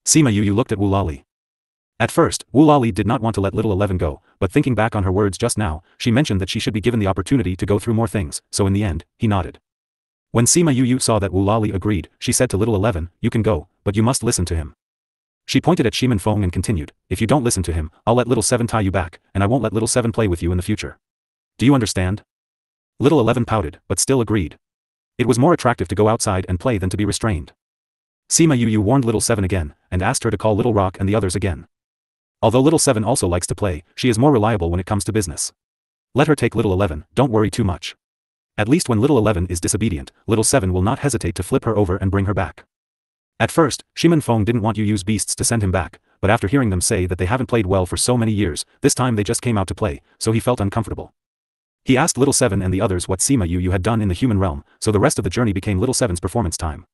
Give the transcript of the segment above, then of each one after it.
Sima Yu looked at Wu Lali. At first, Wu Lali did not want to let little 11 go, but thinking back on her words just now, she mentioned that she should be given the opportunity to go through more things, so in the end, he nodded. When Sima Yu saw that Wu Lali agreed, she said to little 11, "You can go, but you must listen to him." She pointed at Shimon Feng and continued, "If you don't listen to him, I'll let little 7 tie you back, and I won't let little 7 play with you in the future. Do you understand?" Little 11 pouted, but still agreed. It was more attractive to go outside and play than to be restrained. Sima Yu warned little 7 again, and asked her to call little Rock and the others again. Although little 7 also likes to play, she is more reliable when it comes to business. Let her take little 11, don't worry too much. At least when little 11 is disobedient, little 7 will not hesitate to flip her over and bring her back. At first, Shimon Feng didn't want Yu Yu's beasts to send him back, but after hearing them say that they haven't played well for so many years, this time they just came out to play, so he felt uncomfortable. He asked little 7 and the others what Sima Yu had done in the human realm, so the rest of the journey became little 7's performance time.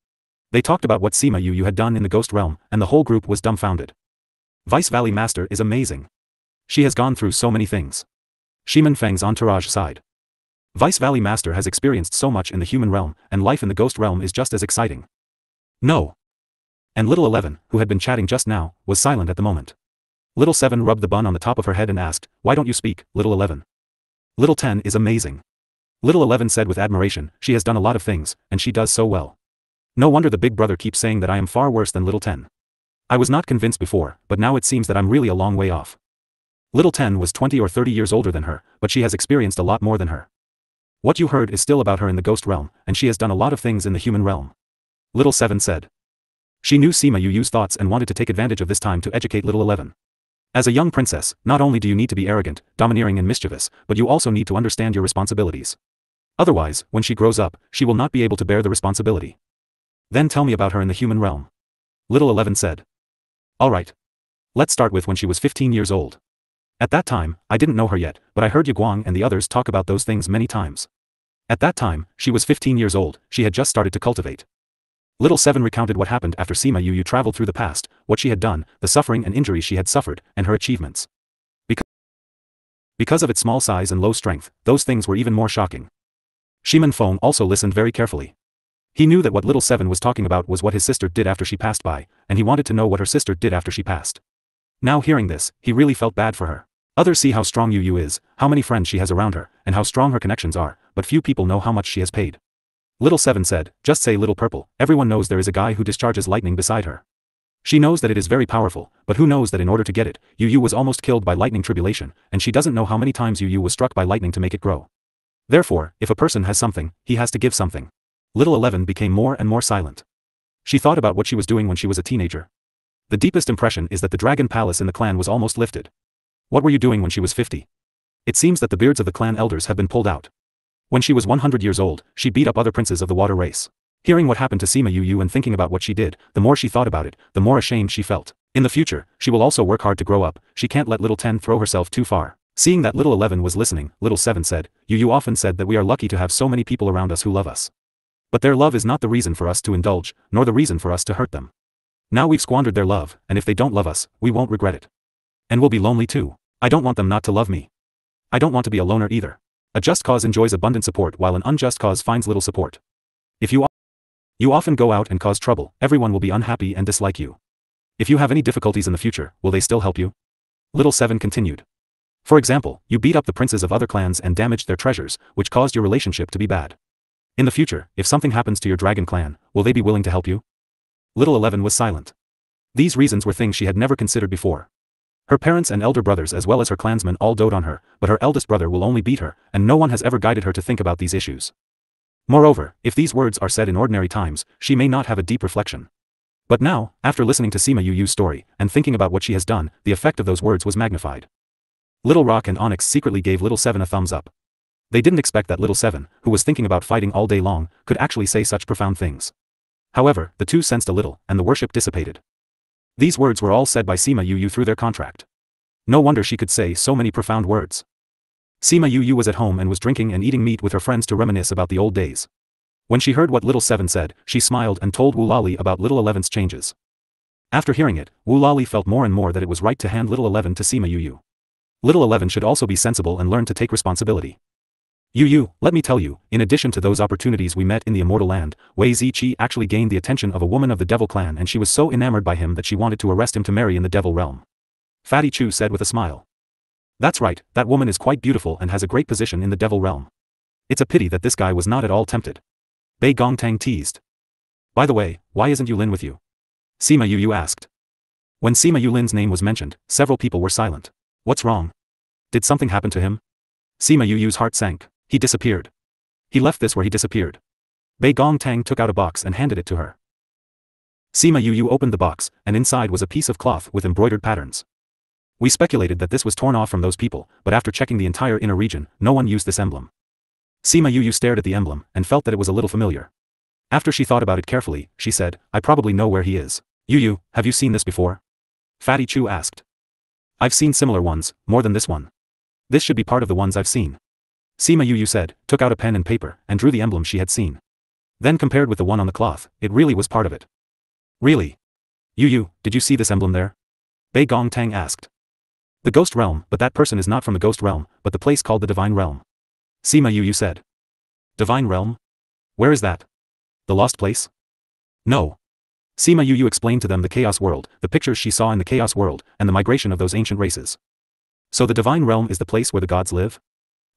They talked about what Sima Yu had done in the ghost realm, and the whole group was dumbfounded. Vice Valley Master is amazing. She has gone through so many things. Shimon Feng's entourage sighed. Vice Valley Master has experienced so much in the human realm, and life in the ghost realm is just as exciting. No. And little 11, who had been chatting just now, was silent at the moment. Little 7 rubbed the bun on the top of her head and asked, "Why don't you speak, little 11? Little 10 is amazing." Little 11 said with admiration, "She has done a lot of things, and she does so well. No wonder the big brother keeps saying that I am far worse than little 10. I was not convinced before, but now it seems that I'm really a long way off." Little 10 was 20 or 30 years older than her, but she has experienced a lot more than her. What you heard is still about her in the ghost realm, and she has done a lot of things in the human realm. Little 7 said. She knew Sima Yu's thoughts and wanted to take advantage of this time to educate little 11. As a young princess, not only do you need to be arrogant, domineering and mischievous, but you also need to understand your responsibilities. Otherwise, when she grows up, she will not be able to bear the responsibility. Then tell me about her in the human realm. Little 11 said. Alright. Let's start with when she was 15 years old. At that time, I didn't know her yet, but I heard Yu Guang and the others talk about those things many times. At that time, she was 15 years old, she had just started to cultivate. Little 7 recounted what happened after Sima Yu traveled through the past, what she had done, the suffering and injuries she had suffered, and her achievements. Because of its small size and low strength, those things were even more shocking. Shimon Feng also listened very carefully. He knew that what little 7 was talking about was what his sister did after she passed by, and he wanted to know what her sister did after she passed. Now hearing this, he really felt bad for her. Others see how strong Yu is, how many friends she has around her, and how strong her connections are, but few people know how much she has paid. Little 7 said, just say Little Purple, everyone knows there is a guy who discharges lightning beside her. She knows that it is very powerful, but who knows that in order to get it, Yu was almost killed by lightning tribulation, and she doesn't know how many times Yu was struck by lightning to make it grow. Therefore, if a person has something, he has to give something. Little 11 became more and more silent. She thought about what she was doing when she was a teenager. The deepest impression is that the dragon palace in the clan was almost lifted. What were you doing when she was 50? It seems that the beards of the clan elders have been pulled out. When she was 100 years old, she beat up other princes of the water race. Hearing what happened to Sima Yu and thinking about what she did, the more she thought about it, the more ashamed she felt. In the future, she will also work hard to grow up, she can't let little 10 throw herself too far. Seeing that little 11 was listening, little 7 said, Yu often said that we are lucky to have so many people around us who love us. But their love is not the reason for us to indulge, nor the reason for us to hurt them. Now we've squandered their love, and if they don't love us, we won't regret it. And we'll be lonely too. I don't want them not to love me. I don't want to be a loner either. A just cause enjoys abundant support while an unjust cause finds little support. If you often go out and cause trouble, everyone will be unhappy and dislike you. If you have any difficulties in the future, will they still help you? Little 7 continued. For example, you beat up the princes of other clans and damaged their treasures, which caused your relationship to be bad. In the future, if something happens to your dragon clan, will they be willing to help you? Little 11 was silent. These reasons were things she had never considered before. Her parents and elder brothers as well as her clansmen all dote on her, but her eldest brother will only beat her, and no one has ever guided her to think about these issues. Moreover, if these words are said in ordinary times, she may not have a deep reflection. But now, after listening to Sima Yu's story, and thinking about what she has done, the effect of those words was magnified. Little Rock and Onyx secretly gave Little 7 a thumbs up. They didn't expect that Little 7, who was thinking about fighting all day long, could actually say such profound things. However, the two sensed a little, and the worship dissipated. These words were all said by Sima Yu through their contract. No wonder she could say so many profound words. Sima Yu was at home and was drinking and eating meat with her friends to reminisce about the old days. When she heard what Little 7 said, she smiled and told Wu Lali about Little 11's changes. After hearing it, Wu Lali felt more and more that it was right to hand Little 11 to Sima Yu. Little 11 should also be sensible and learn to take responsibility. Let me tell you, in addition to those opportunities we met in the immortal land, Wei Ziqi actually gained the attention of a woman of the devil clan and she was so enamored by him that she wanted to arrest him to marry in the devil realm. Fatty Chu said with a smile. That's right, that woman is quite beautiful and has a great position in the devil realm. It's a pity that this guy was not at all tempted. Bei Gongtang teased. By the way, why isn't Yulin with you? Sima Yu asked. When Sima Yulin's name was mentioned, several people were silent. What's wrong? Did something happen to him? Sima Yu's heart sank. He disappeared. He left this where he disappeared. Bei Gongtang took out a box and handed it to her. Sima Yu opened the box, and inside was a piece of cloth with embroidered patterns. We speculated that this was torn off from those people, but after checking the entire inner region, no one used this emblem. Sima Yu stared at the emblem, and felt that it was a little familiar. After she thought about it carefully, she said, I probably know where he is. Yu, have you seen this before? Fatty Chu asked. I've seen similar ones, more than this one. This should be part of the ones I've seen. Sima Yu said, took out a pen and paper, and drew the emblem she had seen. Then compared with the one on the cloth, it really was part of it. Really? Yu, did you see this emblem there? Bei Gongtang asked. The ghost realm, but that person is not from the ghost realm, but the place called the divine realm. Sima Yu said. Divine realm? Where is that? The lost place? No. Sima Yu explained to them the chaos world, the pictures she saw in the chaos world, and the migration of those ancient races. So the divine realm is the place where the gods live?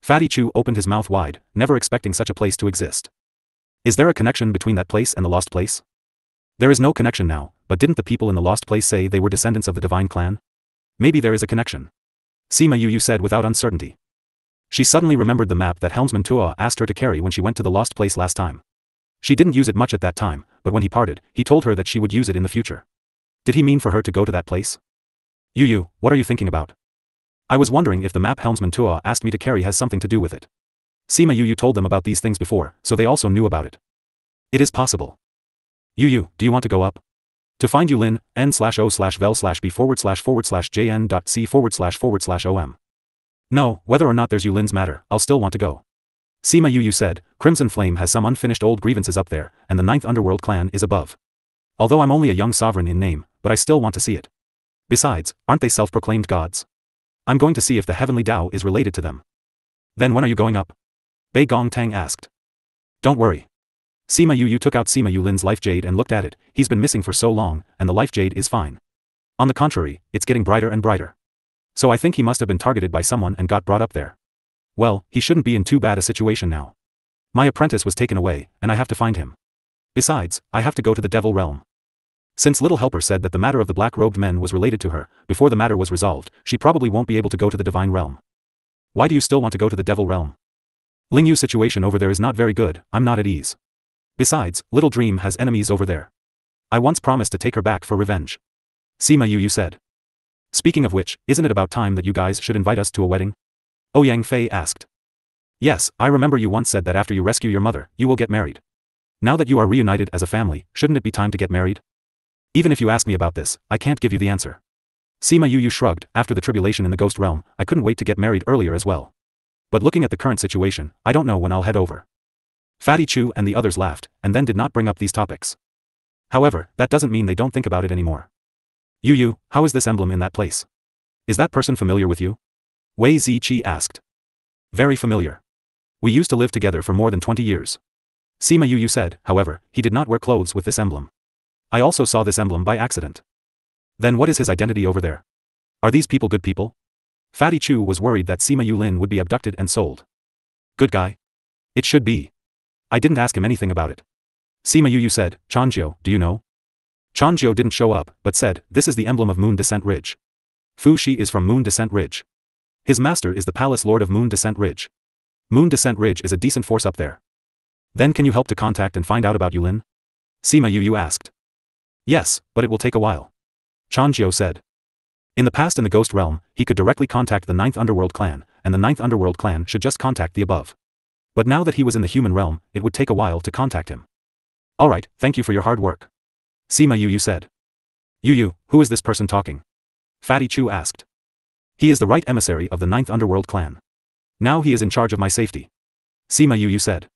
Fatty Chu opened his mouth wide, never expecting such a place to exist. Is there a connection between that place and the lost place? There is no connection now, but didn't the people in the lost place say they were descendants of the divine clan? Maybe there is a connection. Sima Yu said without uncertainty. She suddenly remembered the map that Helmsman Tua asked her to carry when she went to the lost place last time. She didn't use it much at that time, but when he parted, he told her that she would use it in the future. Did he mean for her to go to that place? Yu, what are you thinking about? I was wondering if the map Helmsman Tua asked me to carry has something to do with it. Sima Yu told them about these things before, so they also knew about it. It is possible. Yu, do you want to go up? To find Yulin, n/o/vel/b/jn.c//om. No, whether or not there's Yulin's matter, I'll still want to go. Sima Yu said, Crimson Flame has some unfinished old grievances up there, and the 9th Underworld clan is above. Although I'm only a young sovereign in name, but I still want to see it. Besides, aren't they self-proclaimed gods? I'm going to see if the heavenly Tao is related to them. Then when are you going up? Bei Gongtang asked. Don't worry. Sima Yu took out Sima Yulin's life jade and looked at it. He's been missing for so long, and the life jade is fine. On the contrary, it's getting brighter and brighter. So I think he must have been targeted by someone and got brought up there. Well, he shouldn't be in too bad a situation now. My apprentice was taken away, and I have to find him. Besides, I have to go to the devil realm. Since Little Helper said that the matter of the black-robed men was related to her, before the matter was resolved, she probably won't be able to go to the divine realm. Why do you still want to go to the devil realm? Ling Yu's situation over there is not very good, I'm not at ease. Besides, Little Dream has enemies over there. I once promised to take her back for revenge. Sima Yu said. Speaking of which, isn't it about time that you guys should invite us to a wedding? Ouyang Fei asked. Yes, I remember you once said that after you rescue your mother, you will get married. Now that you are reunited as a family, shouldn't it be time to get married? Even if you ask me about this, I can't give you the answer. Sima Yu shrugged. After the tribulation in the ghost realm, I couldn't wait to get married earlier as well. But looking at the current situation, I don't know when I'll head over. Fatty Chu and the others laughed, and then did not bring up these topics. However, that doesn't mean they don't think about it anymore. Yu, how is this emblem in that place? Is that person familiar with you? Wei Ziqi asked. Very familiar. We used to live together for more than 20 years. Sima Yu said, however, he did not wear clothes with this emblem. I also saw this emblem by accident. Then what is his identity over there? Are these people good people? Fatty Chu was worried that Sima Yulin would be abducted and sold. Good guy? It should be. I didn't ask him anything about it. Sima Yu said, Chanjiu, do you know? Chanjiu didn't show up, but said, this is the emblem of Moon Descent Ridge. Fu Shi is from Moon Descent Ridge. His master is the Palace Lord of Moon Descent Ridge. Moon Descent Ridge is a decent force up there. Then can you help to contact and find out about Yulin? Sima Yu asked. Yes, but it will take a while. Chanjiu said. In the past in the Ghost Realm, he could directly contact the 9th Underworld clan, and the 9th Underworld clan should just contact the above. But now that he was in the human realm, it would take a while to contact him. Alright, thank you for your hard work. Sima Yu said. Yu, who is this person talking? Fatty Chu asked. He is the right emissary of the 9th Underworld clan. Now he is in charge of my safety. Sima Yu said.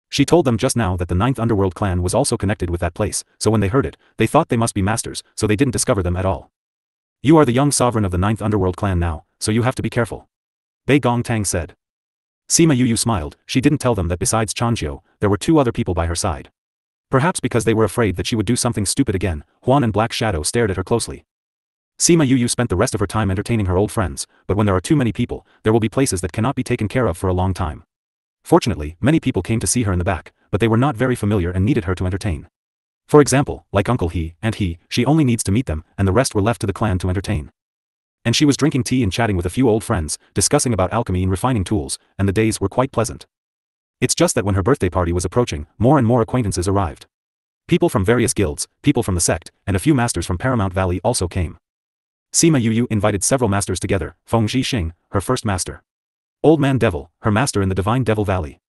She told them just now that the 9th Underworld clan was also connected with that place, so when they heard it, they thought they must be masters, so they didn't discover them at all. You are the young sovereign of the 9th Underworld clan now, so you have to be careful. Bei Gongtang said. Sima Yu smiled. She didn't tell them that besides Chanjiu, there were 2 other people by her side. Perhaps because they were afraid that she would do something stupid again, Huan and Black Shadow stared at her closely. Sima Yu spent the rest of her time entertaining her old friends, but when there are too many people, there will be places that cannot be taken care of for a long time. Fortunately, many people came to see her in the back, but they were not very familiar and needed her to entertain. For example, like Uncle He and He, she only needs to meet them, and the rest were left to the clan to entertain. And she was drinking tea and chatting with a few old friends, discussing about alchemy and refining tools, and the days were quite pleasant. It's just that when her birthday party was approaching, more and more acquaintances arrived. People from various guilds, people from the sect, and a few masters from Paramount Valley also came. Sima Yu invited several masters together, Feng Zhixing, her first master. Old Man Devil, her master in the Divine Devil Valley.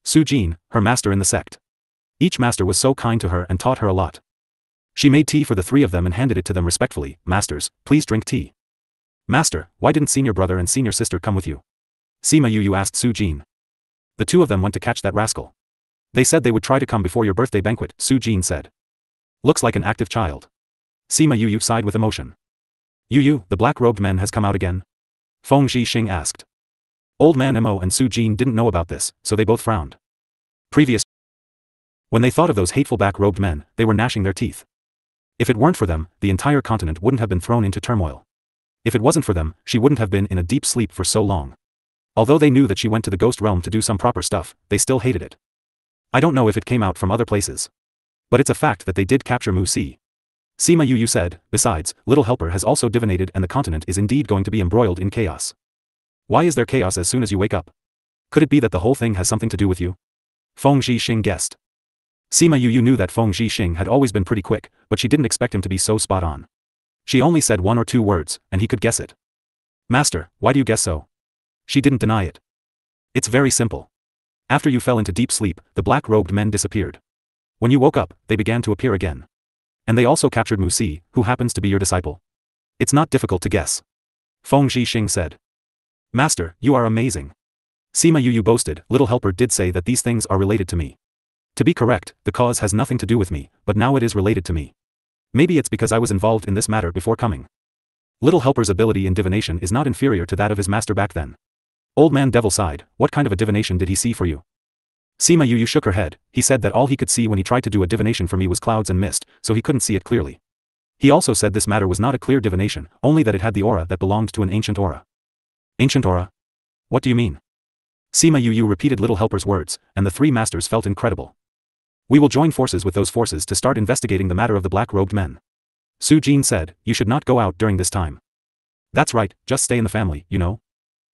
Su Jin, her master in the sect. Each master was so kind to her and taught her a lot. She made tea for the 3 of them and handed it to them respectfully. Masters, please drink tea. Master, why didn't senior brother and senior sister come with you? Sima Yu asked Su Jin. The 2 of them went to catch that rascal. They said they would try to come before your birthday banquet, Su Jin said. Looks like an active child. Sima Yu sighed with emotion. Yu, the black-robed man has come out again? Feng Zhixing asked. Old Man Mo and Su Jin didn't know about this, so they both frowned. When they thought of those hateful black-robed men, they were gnashing their teeth. If it weren't for them, the entire continent wouldn't have been thrown into turmoil. If it wasn't for them, she wouldn't have been in a deep sleep for so long. Although they knew that she went to the ghost realm to do some proper stuff, they still hated it. I don't know if it came out from other places. But it's a fact that they did capture Mu Si. Sima Yu said, besides, Little Helper has also divinated and the continent is indeed going to be embroiled in chaos. Why is there chaos as soon as you wake up? Could it be that the whole thing has something to do with you? Feng Zhixing guessed. Sima Yu knew that Feng Zhixing had always been pretty quick, but she didn't expect him to be so spot on. She only said 1 or 2 words, and he could guess it. Master, why do you guess so? She didn't deny it. It's very simple. After you fell into deep sleep, the black-robed men disappeared. When you woke up, they began to appear again. And they also captured Mu Si, who happens to be your disciple. It's not difficult to guess. Feng Zhixing said. Master, you are amazing. Sima Yu boasted, Little Helper did say that these things are related to me. To be correct, the cause has nothing to do with me, but now it is related to me. Maybe it's because I was involved in this matter before coming. Little Helper's ability in divination is not inferior to that of his master back then. Old Man Devil sighed, what kind of a divination did he see for you? Sima Yu shook her head. He said that all he could see when he tried to do a divination for me was clouds and mist, so he couldn't see it clearly. He also said this matter was not a clear divination, only that it had the aura that belonged to an ancient aura. Ancient aura? What do you mean? Sima Yu repeated Little Helper's words, and the 3 masters felt incredible. We will join forces with those forces to start investigating the matter of the black-robed men. Su Jin said, you should not go out during this time. That's right, just stay in the family, you know.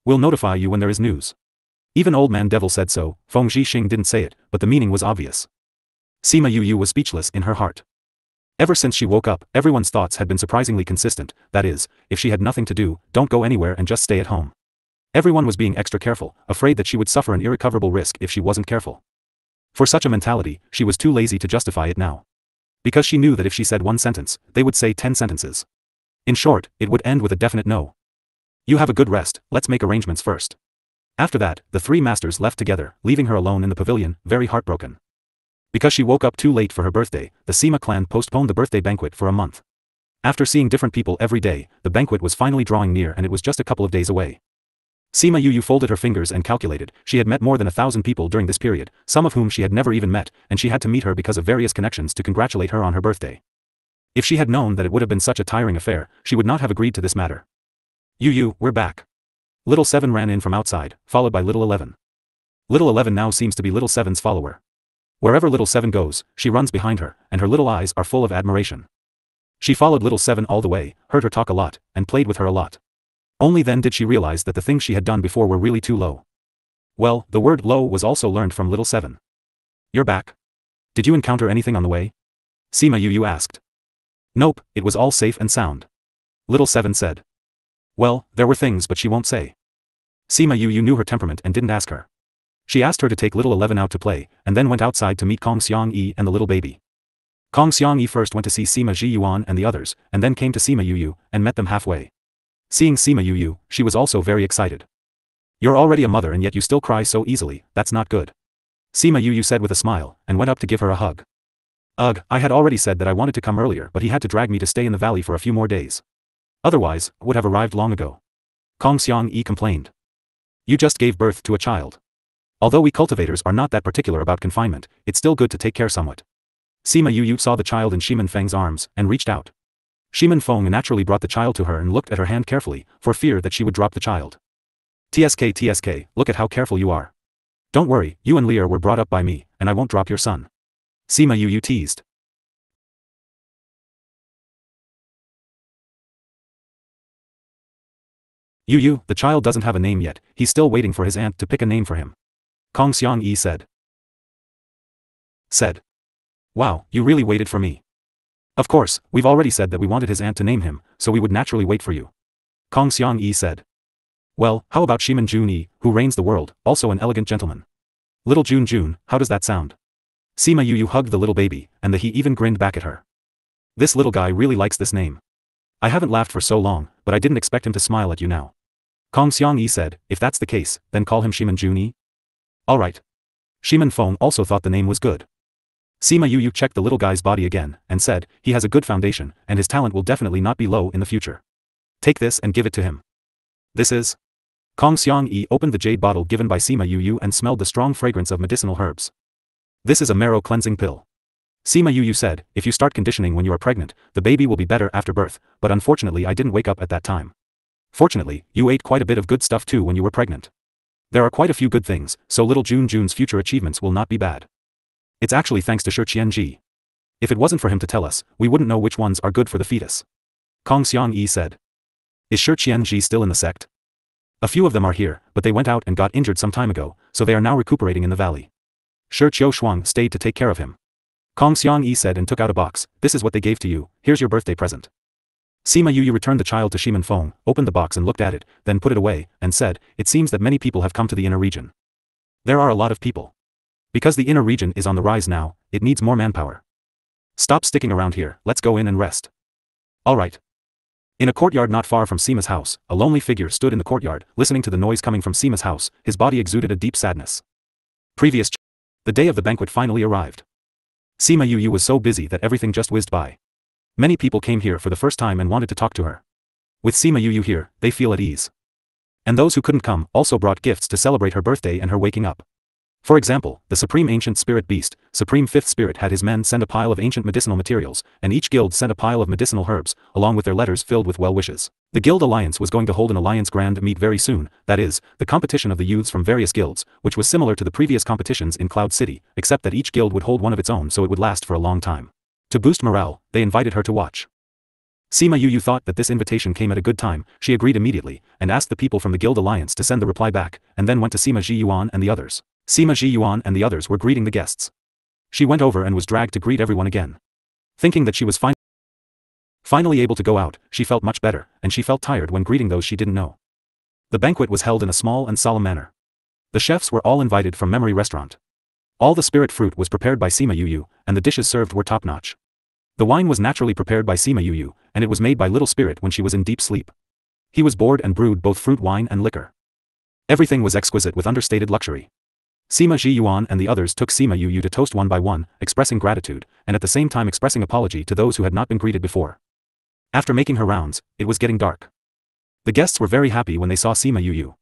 We'll notify you when there is news. Even Old Man Devil said so. Feng Zhixing didn't say it, but the meaning was obvious. Sima Yu was speechless in her heart. Ever since she woke up, everyone's thoughts had been surprisingly consistent, that is, if she had nothing to do, don't go anywhere and just stay at home. Everyone was being extra careful, afraid that she would suffer an irrecoverable risk if she wasn't careful. For such a mentality, she was too lazy to justify it now. Because she knew that if she said 1 sentence, they would say 10 sentences. In short, it would end with a definite no. You have a good rest, let's make arrangements first. After that, the 3 masters left together, leaving her alone in the pavilion, very heartbroken. Because she woke up too late for her birthday, the Sima clan postponed the birthday banquet for a month. After seeing different people every day, the banquet was finally drawing near and it was just a couple of days away. Sima Yu folded her fingers and calculated, she had met more than 1,000 people during this period, some of whom she had never even met, and she had to meet her because of various connections to congratulate her on her birthday. If she had known that it would have been such a tiring affair, she would not have agreed to this matter. Yu, we're back. Little 7 ran in from outside, followed by Little 11. Little 11 now seems to be Little 7's follower. Wherever Little 7 goes, she runs behind her, and her little eyes are full of admiration. She followed Little 7 all the way, heard her talk a lot, and played with her a lot. Only then did she realize that the things she had done before were really too low. Well, the word low was also learned from Little 7. You're back. Did you encounter anything on the way? Sima Yu asked. Nope, it was all safe and sound. Little 7 said. Well, there were things but she won't say. Sima Yu knew her temperament and didn't ask her. She asked her to take Little 11 out to play, and then went outside to meet Kong Xiangyi and the little baby. Kong Xiangyi first went to see Sima Ji Yuan and the others, and then came to Sima Yu and met them halfway. Seeing Sima Yu, she was also very excited. You're already a mother and yet you still cry so easily, that's not good. Sima Yu said with a smile, and went up to give her a hug. Ugh, I had already said that I wanted to come earlier but he had to drag me to stay in the valley for a few more days. Otherwise, I would have arrived long ago. Kong Xiangyi complained. You just gave birth to a child. Although we cultivators are not that particular about confinement, it's still good to take care somewhat. Sima Yu saw the child in Shiman Feng's arms, and reached out. Shiman Feng naturally brought the child to her and looked at her hand carefully, for fear that she would drop the child. TSK, look at how careful you are. Don't worry, you and Lear were brought up by me, and I won't drop your son. Sima Yu teased. Yu, the child doesn't have a name yet, he's still waiting for his aunt to pick a name for him. Kong Xiangyi said. Wow, you really waited for me. Of course, we've already said that we wanted his aunt to name him, so we would naturally wait for you. Kong Xiangyi said. Well, how about Shiman Junyi, who reigns the world, also an elegant gentleman? Little Jun, how does that sound? Sima Yu hugged the little baby, and he even grinned back at her. This little guy really likes this name. I haven't laughed for so long, but I didn't expect him to smile at you now. Kong Xiangyi said, if that's the case, then call him Shiman Junyi. Alright. Shiman Feng also thought the name was good. Sima Yu checked the little guy's body again, and said, he has a good foundation, and his talent will definitely not be low in the future. Take this and give it to him. This is? Kong Xiangyi opened the jade bottle given by Sima Yu and smelled the strong fragrance of medicinal herbs. This is a marrow cleansing pill. Sima Yu said, if you start conditioning when you are pregnant, the baby will be better after birth, but unfortunately I didn't wake up at that time. Fortunately, you ate quite a bit of good stuff too when you were pregnant. There are quite a few good things, so little Jun's future achievements will not be bad. It's actually thanks to Shi Qianji. If it wasn't for him to tell us, we wouldn't know which ones are good for the fetus. Kong Xiangyi said. Is Shi Qianji still in the sect? A few of them are here, but they went out and got injured some time ago, so they are now recuperating in the valley. Shi Qiushuang stayed to take care of him. Kong Xiangyi said and took out a box, this is what they gave to you, here's your birthday present. Sima Yu returned the child to Shiman Feng, opened the box and looked at it, then put it away, and said, it seems that many people have come to the inner region. There are a lot of people. Because the inner region is on the rise now, it needs more manpower. Stop sticking around here, let's go in and rest. Alright. In a courtyard not far from Sima's house, a lonely figure stood in the courtyard, listening to the noise coming from Sima's house, his body exuded a deep sadness. The day of the banquet finally arrived. Sima Yu was so busy that everything just whizzed by. Many people came here for the first time and wanted to talk to her. With Sima Yu here, they feel at ease. And those who couldn't come also brought gifts to celebrate her birthday and her waking up. For example, the Supreme Ancient Spirit Beast, Supreme Fifth Spirit had his men send a pile of ancient medicinal materials, and each guild sent a pile of medicinal herbs, along with their letters filled with well wishes. The Guild Alliance was going to hold an Alliance Grand Meet very soon, that is, the competition of the youths from various guilds, which was similar to the previous competitions in Cloud City, except that each guild would hold one of its own so it would last for a long time. To boost morale, they invited her to watch. Sima Yu thought that this invitation came at a good time, she agreed immediately, and asked the people from the Guild Alliance to send the reply back, and then went to Sima Jiyuan and the others. Sima Jiyuan and the others were greeting the guests. She went over and was dragged to greet everyone again. Thinking that she was finally able to go out, she felt much better, and she felt tired when greeting those she didn't know. The banquet was held in a small and solemn manner. The chefs were all invited from Memory Restaurant. All the spirit fruit was prepared by Sima Yu, and the dishes served were top-notch. The wine was naturally prepared by Sima Yu, and it was made by Little Spirit when she was in deep sleep. He was bored and brewed both fruit wine and liquor. Everything was exquisite with understated luxury. Sima Jiyuan and the others took Sima Yu to toast one by one, expressing gratitude, and at the same time expressing apology to those who had not been greeted before. After making her rounds, it was getting dark. The guests were very happy when they saw Sima Yu.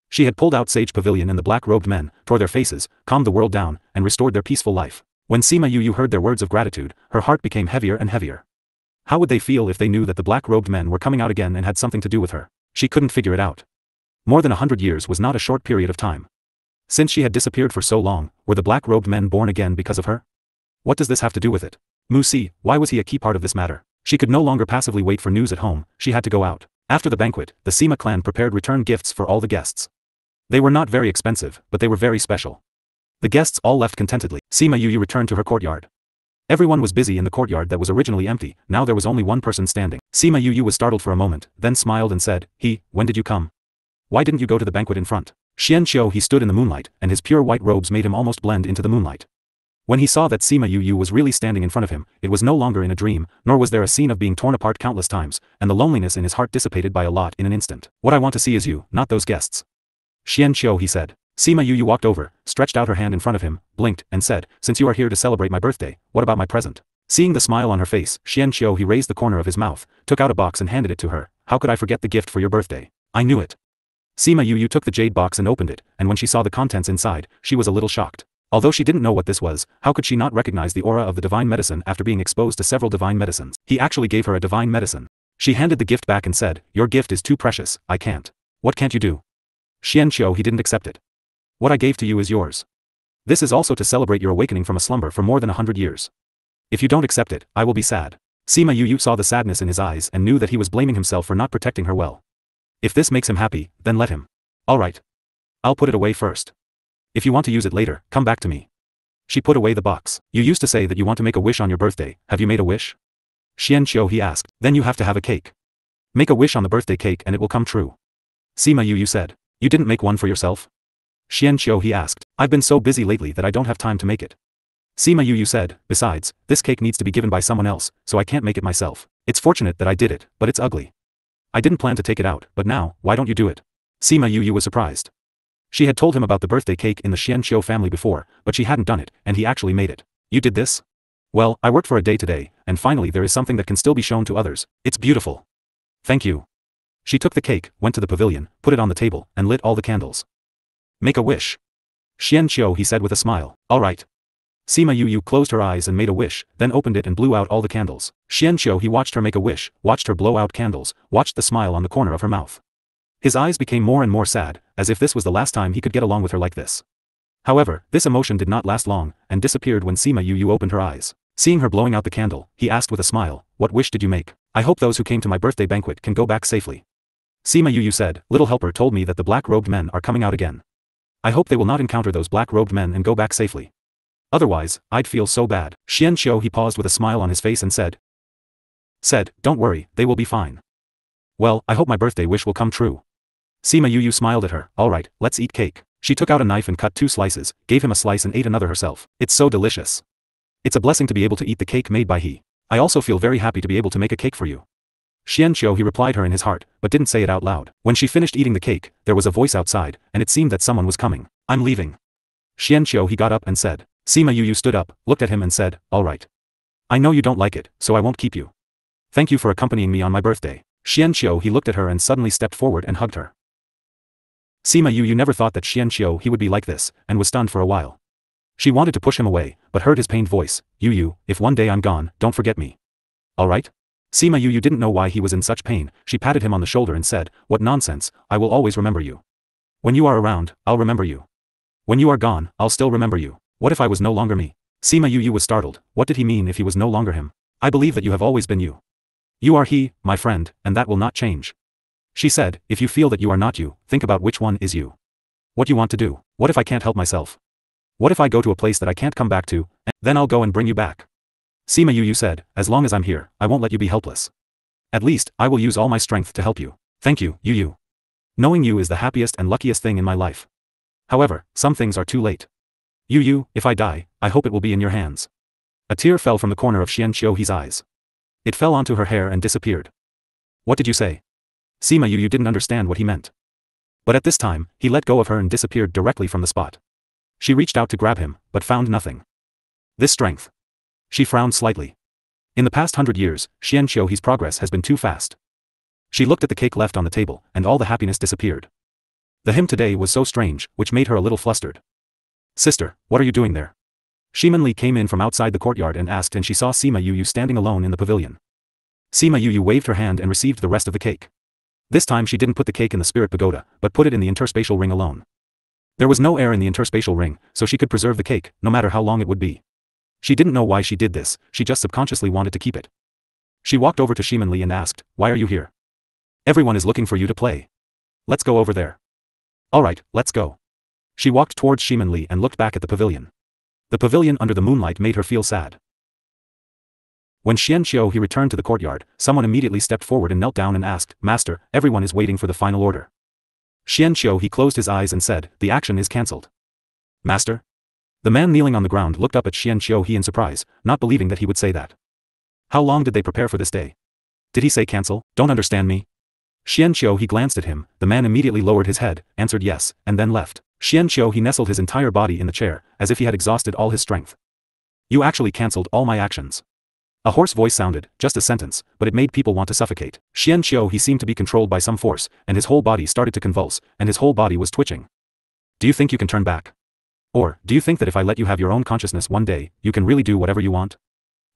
She had pulled out Sage Pavilion and the black-robed men, tore their faces, calmed the world down, and restored their peaceful life. When Sima Yu heard their words of gratitude, her heart became heavier and heavier. How would they feel if they knew that the black-robed men were coming out again and had something to do with her? She couldn't figure it out. More than 100 years was not a short period of time. Since she had disappeared for so long, were the black-robed men born again because of her? What does this have to do with it? Mu Si, why was he a key part of this matter? She could no longer passively wait for news at home, she had to go out. After the banquet, the Sima clan prepared return gifts for all the guests. They were not very expensive, but they were very special. The guests all left contentedly. Sima Yu returned to her courtyard. Everyone was busy in the courtyard that was originally empty, now there was only one person standing. Sima Yu was startled for a moment, then smiled and said, when did you come? Why didn't you go to the banquet in front? Xian Qiu he stood in the moonlight, and his pure white robes made him almost blend into the moonlight. When he saw that Sima Yu was really standing in front of him, it was no longer in a dream, nor was there a scene of being torn apart countless times, and the loneliness in his heart dissipated by a lot in an instant. What I want to see is you, not those guests. Xian Qiu he said. Sima Yu walked over, stretched out her hand in front of him, blinked, and said, since you are here to celebrate my birthday, what about my present? Seeing the smile on her face, Xian Qiu he raised the corner of his mouth, took out a box and handed it to her. How could I forget the gift for your birthday? I knew it. Sima Yu took the jade box and opened it, and when she saw the contents inside, she was a little shocked. Although she didn't know what this was, how could she not recognize the aura of the divine medicine after being exposed to several divine medicines? He actually gave her a divine medicine. She handed the gift back and said, "Your gift is too precious, I can't." "What can't you do?" Xianqiu he didn't accept it. "What I gave to you is yours. This is also to celebrate your awakening from a slumber for more than 100 years. If you don't accept it, I will be sad." Sima Yu saw the sadness in his eyes and knew that he was blaming himself for not protecting her well. If this makes him happy, then let him. Alright. I'll put it away first. If you want to use it later, come back to me. She put away the box. "You used to say that you want to make a wish on your birthday, have you made a wish?" Xianqiu he asked. "Then you have to have a cake. Make a wish on the birthday cake and it will come true." Sima Yu said. "You didn't make one for yourself?" Xianqiu he asked. "I've been so busy lately that I don't have time to make it." Sima Yu said, "Besides, this cake needs to be given by someone else, so I can't make it myself. It's fortunate that I did it, but it's ugly. I didn't plan to take it out, but now, why don't you do it?" Sima Yu was surprised. She had told him about the birthday cake in the Xianqiu family before, but she hadn't done it, and he actually made it. "You did this?" "Well, I worked for a day today, and finally there is something that can still be shown to others. It's beautiful." "Thank you." She took the cake, went to the pavilion, put it on the table, and lit all the candles. "Make a wish." Xianqiu he said with a smile. "Alright." Sima Yu closed her eyes and made a wish, then opened it and blew out all the candles. Xianqiu he watched her make a wish, watched her blow out candles, watched the smile on the corner of her mouth. His eyes became more and more sad, as if this was the last time he could get along with her like this. However, this emotion did not last long, and disappeared when Sima Yu opened her eyes. Seeing her blowing out the candle, he asked with a smile, "What wish did you make?" "I hope those who came to my birthday banquet can go back safely." Sima Yu said, "Little helper told me that the black-robed men are coming out again. I hope they will not encounter those black-robed men and go back safely. Otherwise, I'd feel so bad." Xianqiu he paused with a smile on his face and said, "Don't worry, they will be fine." "Well, I hope my birthday wish will come true." Sima Yu smiled at her. "Alright, let's eat cake." She took out a knife and cut 2 slices, gave him a slice and ate another herself. "It's so delicious. It's a blessing to be able to eat the cake made by he. I also feel very happy to be able to make a cake for you." Xianqiu he replied her in his heart, but didn't say it out loud. When she finished eating the cake, there was a voice outside, and it seemed that someone was coming. "I'm leaving." Xianqiu he got up and said. Sima Yu stood up, looked at him and said, "Alright. I know you don't like it, so I won't keep you. Thank you for accompanying me on my birthday." Xianqiu he looked at her and suddenly stepped forward and hugged her. Sima Yu never thought that Xianqiu he would be like this, and was stunned for a while. She wanted to push him away, but heard his pained voice, Yu, if one day I'm gone, don't forget me. Alright? Sima Yu didn't know why he was in such pain. She patted him on the shoulder and said, "What nonsense, I will always remember you. When you are around, I'll remember you. When you are gone, I'll still remember you. What if I was no longer me?" Sima Yu was startled. What did he mean if he was no longer him? "I believe that you have always been you. You are he, my friend, and that will not change." She said, "If you feel that you are not you, think about which one is you. What you want to do. What if I can't help myself? What if I go to a place that I can't come back to, and then I'll go and bring you back?" Sima Yu said, "As long as I'm here, I won't let you be helpless. At least, I will use all my strength to help you. Thank you, Yu. Knowing you is the happiest and luckiest thing in my life. However, some things are too late. Yu, if I die, I hope it will be in your hands." A tear fell from the corner of Xianqiu's eyes. It fell onto her hair and disappeared. "What did you say?" Sima Yu didn't understand what he meant. But at this time, he let go of her and disappeared directly from the spot. She reached out to grab him, but found nothing. This strength. She frowned slightly. In the past 100 years, Xianqiu's progress has been too fast. She looked at the cake left on the table, and all the happiness disappeared. The hymn today was so strange, which made her a little flustered. "Sister, what are you doing there?" Li came in from outside the courtyard and asked, and she saw Sima Yu standing alone in the pavilion. Sima Yu waved her hand and received the rest of the cake. This time she didn't put the cake in the spirit pagoda, but put it in the interspatial ring alone. There was no air in the interspatial ring, so she could preserve the cake, no matter how long it would be. She didn't know why she did this, she just subconsciously wanted to keep it. She walked over to Li and asked, "Why are you here?" "Everyone is looking for you to play. Let's go over there." "Alright, let's go." She walked towards Li and looked back at the pavilion. The pavilion under the moonlight made her feel sad. When Xianqiu he returned to the courtyard, someone immediately stepped forward and knelt down and asked, "Master, everyone is waiting for the final order." Xianqiu he closed his eyes and said, "The action is cancelled." "Master?" The man kneeling on the ground looked up at Xianqiu he in surprise, not believing that he would say that. How long did they prepare for this day? Did he say cancel? Don't understand me? Xianqiu he glanced at him, the man immediately lowered his head, answered yes, and then left. Xianqiu he nestled his entire body in the chair, as if he had exhausted all his strength. "You actually cancelled all my actions. A hoarse voice sounded, just a sentence, but it made people want to suffocate. Xian Qiu he seemed to be controlled by some force, and his whole body started to convulse, and his whole body was twitching. Do you think you can turn back? Or, do you think that if I let you have your own consciousness one day, you can really do whatever you want?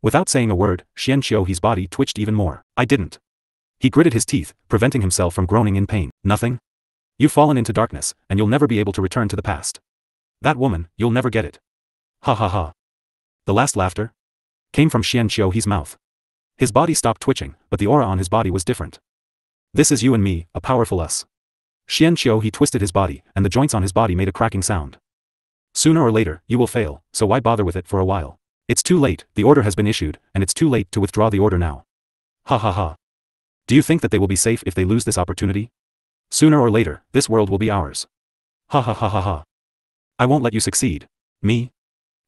Without saying a word, Xian Qiu his body twitched even more. I didn't. He gritted his teeth, preventing himself from groaning in pain. Nothing? You've fallen into darkness, and you'll never be able to return to the past. That woman, you'll never get it. Ha ha ha. The last laughter came from Xian Qiu his mouth. His body stopped twitching, but the aura on his body was different. This is you and me, a powerful us. Xian Qiu he twisted his body, and the joints on his body made a cracking sound. Sooner or later, you will fail, so why bother with it for a while? It's too late, the order has been issued, and it's too late to withdraw the order now. Ha ha ha. Do you think that they will be safe if they lose this opportunity? Sooner or later, this world will be ours. Ha ha ha ha ha. I won't let you succeed. Me?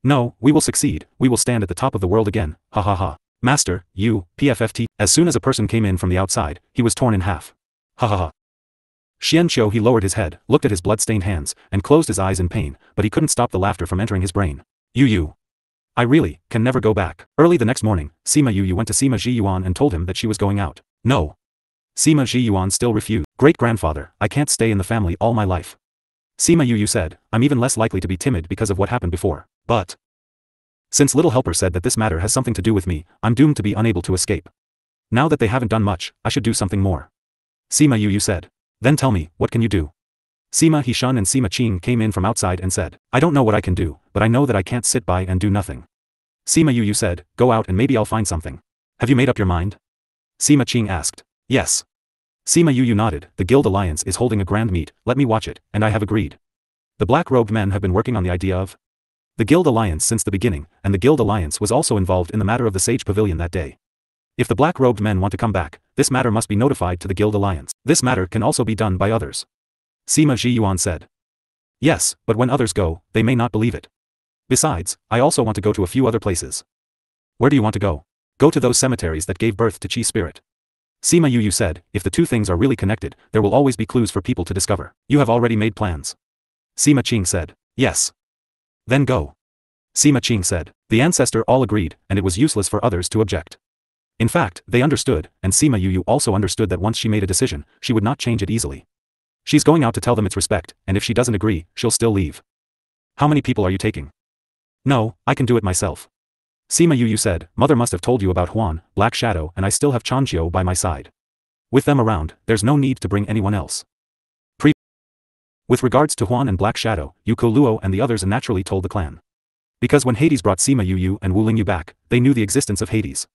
No, we will succeed, we will stand at the top of the world again, ha ha ha. Master, you, PFFT. As soon as a person came in from the outside, he was torn in half. Ha ha ha. Xian Qiu he lowered his head, looked at his blood-stained hands, and closed his eyes in pain, but he couldn't stop the laughter from entering his brain. You. I really, can never go back. Early the next morning, Sima Yu went to Sima Ji Yuan and told him that she was going out. No. Sima Ji Yuan still refused. Great-grandfather, I can't stay in the family all my life. Sima Yu said, I'm even less likely to be timid because of what happened before. But since Little Helper said that this matter has something to do with me, I'm doomed to be unable to escape. Now that they haven't done much, I should do something more. Sima Yu said. Then tell me, what can you do? Sima Hishun and Sima Qing came in from outside and said, I don't know what I can do, but I know that I can't sit by and do nothing. Sima Yu said, go out and maybe I'll find something. Have you made up your mind? Sima Qing asked. Yes. Sima Yu nodded, the Guild Alliance is holding a grand meet, let me watch it, and I have agreed. The black-robed men have been working on the idea of the Guild Alliance since the beginning, and the Guild Alliance was also involved in the matter of the Sage Pavilion that day. If the black-robed men want to come back, this matter must be notified to the Guild Alliance. This matter can also be done by others. Sima Ji Yuan said. Yes, but when others go, they may not believe it. Besides, I also want to go to a few other places. Where do you want to go? Go to those cemeteries that gave birth to Qi Spirit. Sima Yu said, if the two things are really connected, there will always be clues for people to discover. You have already made plans. Sima Qing said. Yes. Then go. Sima Qing said. The ancestor all agreed, and it was useless for others to object. In fact, they understood, and Sima Yu also understood that once she made a decision, she would not change it easily. She's going out to tell them its respect, and if she doesn't agree, she'll still leave. How many people are you taking? No, I can do it myself. Sima Yu said, Mother must have told you about Huan, Black Shadow, and I still have Chanjiu by my side. With them around, there's no need to bring anyone else. With regards to Huan and Black Shadow, Yuko Luo and the others naturally told the clan. Because when Hades brought Sima Yu and Wu Lingyu back, they knew the existence of Hades.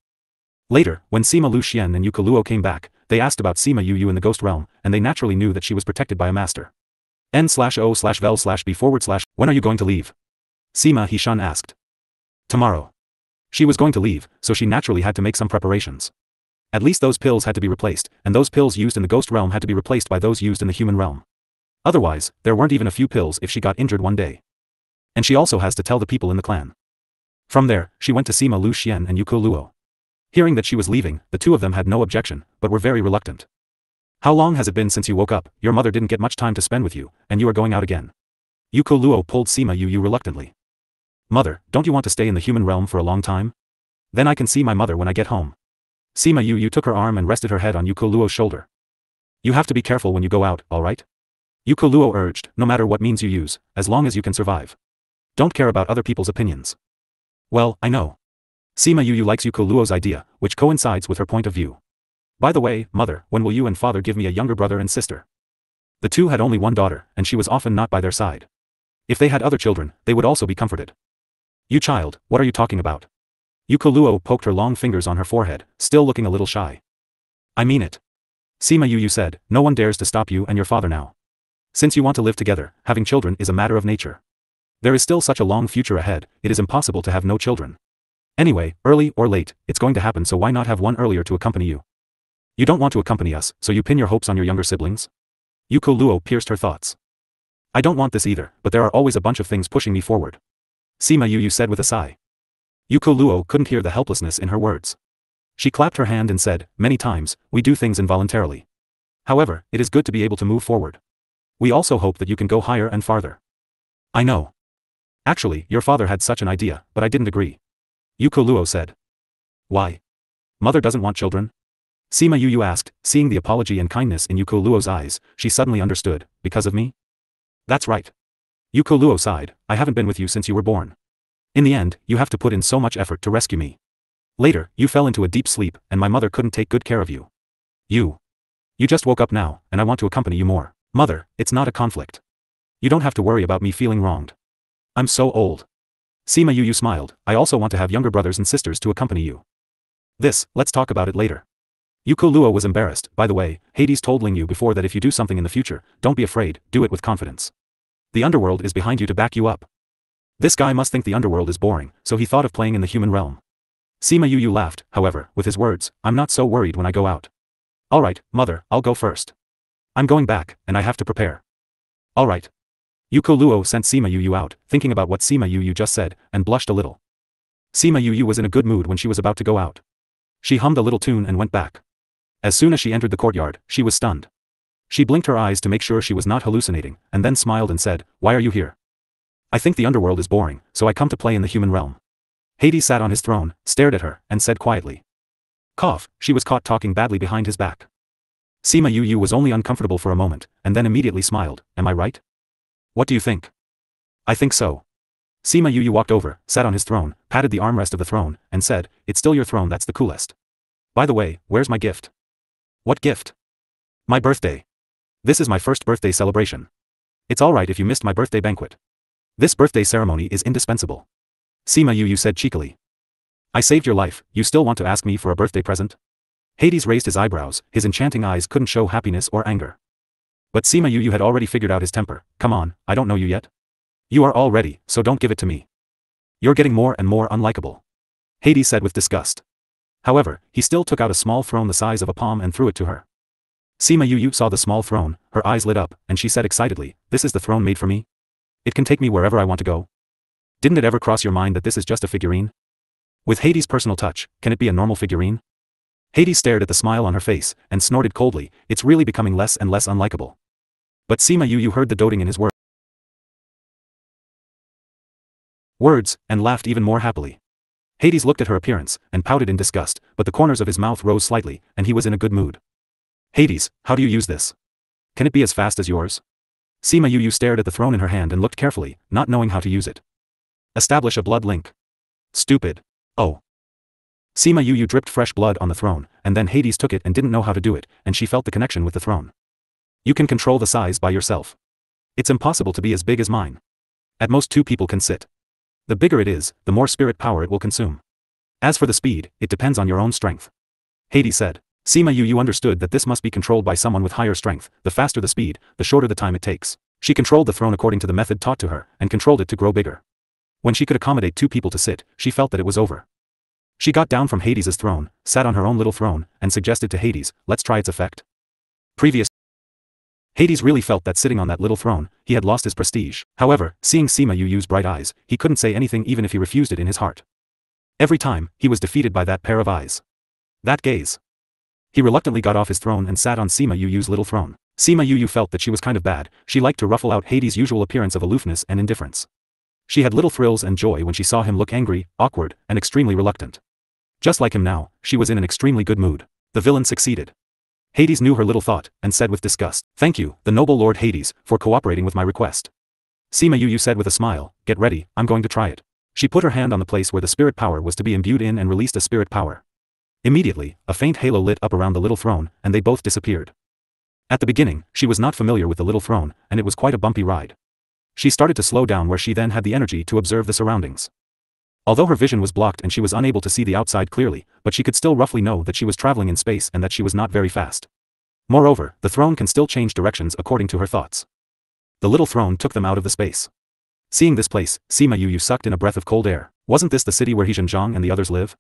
Later, when Sima Lu Xian and Yuko Luo came back, they asked about Sima Yu in the Ghost Realm, and they naturally knew that she was protected by a master. N/O/vel/B /. When are you going to leave? Sima Hishun asked. Tomorrow. She was going to leave, so she naturally had to make some preparations. At least those pills had to be replaced, and those pills used in the Ghost Realm had to be replaced by those used in the human realm. Otherwise, there weren't even a few pills if she got injured one day. And she also has to tell the people in the clan. From there, she went to Sima Lu Xian and Yuko Luo. Hearing that she was leaving, the two of them had no objection, but were very reluctant. How long has it been since you woke up? Your mother didn't get much time to spend with you, and you are going out again. Yuko Luo pulled Sima Yu reluctantly. Mother, don't you want to stay in the human realm for a long time? Then I can see my mother when I get home. Sima Yu took her arm and rested her head on Yuko Luo's shoulder. You have to be careful when you go out, alright? Yuko Luo urged, no matter what means you use, as long as you can survive. Don't care about other people's opinions. Well, I know. Sima Yu likes Yuko Luo's idea, which coincides with her point of view. By the way, mother, when will you and father give me a younger brother and sister? The two had only one daughter, and she was often not by their side. If they had other children, they would also be comforted. You child, what are you talking about? Yuko Luo poked her long fingers on her forehead, still looking a little shy. I mean it. Sima Yu said, no one dares to stop you and your father now. Since you want to live together, having children is a matter of nature. There is still such a long future ahead, it is impossible to have no children. Anyway, early or late, it's going to happen, so why not have one earlier to accompany you? You don't want to accompany us, so you pin your hopes on your younger siblings? Yuko Luo pierced her thoughts. I don't want this either, but there are always a bunch of things pushing me forward. Sima Yu said with a sigh. Yuko Luo couldn't hear the helplessness in her words. She clapped her hand and said, many times, we do things involuntarily. However, it is good to be able to move forward. We also hope that you can go higher and farther. I know. Actually, your father had such an idea, but I didn't agree. Yuko Luo said. Why? Mother doesn't want children? Sima Yu asked, seeing the apology and kindness in Yuko Luo's eyes, she suddenly understood, because of me? That's right. Yuko Luo sighed, I haven't been with you since you were born. In the end, you have to put in so much effort to rescue me. Later, you fell into a deep sleep, and my mother couldn't take good care of you. You just woke up now, and I want to accompany you more. Mother, it's not a conflict. You don't have to worry about me feeling wronged. I'm so old. Sima Yu smiled, I also want to have younger brothers and sisters to accompany you. Let's talk about it later. Yuko Luo was embarrassed. By the way, Hades told Ling Yu before that if you do something in the future, don't be afraid, do it with confidence. The underworld is behind you to back you up. This guy must think the underworld is boring, so he thought of playing in the human realm. Sima Yu laughed, however, with his words, I'm not so worried when I go out. Alright, mother, I'll go first. I'm going back, and I have to prepare. Alright. Yuko Luo sent Sima Yu out, thinking about what Sima Yu just said, and blushed a little. Sima Yu was in a good mood when she was about to go out. She hummed a little tune and went back. As soon as she entered the courtyard, she was stunned. She blinked her eyes to make sure she was not hallucinating, and then smiled and said, Why are you here? I think the underworld is boring, so I come to play in the human realm. Hades sat on his throne, stared at her, and said quietly. Cough, she was caught talking badly behind his back. Sima Yu was only uncomfortable for a moment, and then immediately smiled, am I right? What do you think? I think so. Sima Yu walked over, sat on his throne, patted the armrest of the throne, and said, It's still your throne that's the coolest. By the way, where's my gift? What gift? My birthday. This is my first birthday celebration. It's alright if you missed my birthday banquet. This birthday ceremony is indispensable. Sima Yu said cheekily. I saved your life, you still want to ask me for a birthday present? Hades raised his eyebrows, his enchanting eyes couldn't show happiness or anger. But Sima Yu had already figured out his temper, come on, I don't know you yet. You are all ready, so don't give it to me. You're getting more and more unlikable. Hades said with disgust. However, he still took out a small throne the size of a palm and threw it to her. Sima Yu saw the small throne, her eyes lit up, and she said excitedly, This is the throne made for me? It can take me wherever I want to go? Didn't it ever cross your mind that this is just a figurine? With Hades' personal touch, can it be a normal figurine? Hades stared at the smile on her face, and snorted coldly, it's really becoming less and less unlikable. But Sima Yu heard the doting in his words, and laughed even more happily. Hades looked at her appearance, and pouted in disgust, but the corners of his mouth rose slightly, and he was in a good mood. Hades, how do you use this? Can it be as fast as yours? Sima Yu stared at the throne in her hand and looked carefully, not knowing how to use it. Establish a blood link. Stupid. Oh. Sima Yu dripped fresh blood on the throne, and then Hades took it and didn't know how to do it, and she felt the connection with the throne. You can control the size by yourself. It's impossible to be as big as mine. At most 2 people can sit. The bigger it is, the more spirit power it will consume. As for the speed, it depends on your own strength. Hades said. Sima Yu understood that this must be controlled by someone with higher strength, the faster the speed, the shorter the time it takes. She controlled the throne according to the method taught to her, and controlled it to grow bigger. When she could accommodate 2 people to sit, she felt that it was over. She got down from Hades' throne, sat on her own little throne, and suggested to Hades, let's try its effect. Hades really felt that sitting on that little throne, he had lost his prestige. However, seeing Sima Yu's bright eyes, he couldn't say anything even if he refused it in his heart. Every time, he was defeated by that pair of eyes. That gaze. He reluctantly got off his throne and sat on Sima Yu's little throne. Sima Yu felt that she was kind of bad, she liked to ruffle out Hades' usual appearance of aloofness and indifference. She had little thrills and joy when she saw him look angry, awkward, and extremely reluctant. Just like him now, she was in an extremely good mood. The villain succeeded. Hades knew her little thought, and said with disgust, Thank you, the noble Lord Hades, for cooperating with my request. Sima Yu said with a smile, Get ready, I'm going to try it. She put her hand on the place where the spirit power was to be imbued in and released a spirit power. Immediately, a faint halo lit up around the little throne, and they both disappeared. At the beginning, she was not familiar with the little throne, and it was quite a bumpy ride. She started to slow down where she then had the energy to observe the surroundings. Although her vision was blocked and she was unable to see the outside clearly, but she could still roughly know that she was traveling in space and that she was not very fast. Moreover, the throne can still change directions according to her thoughts. The little throne took them out of the space. Seeing this place, Sima Yu sucked in a breath of cold air. Wasn't this the city where Zhang and the others live?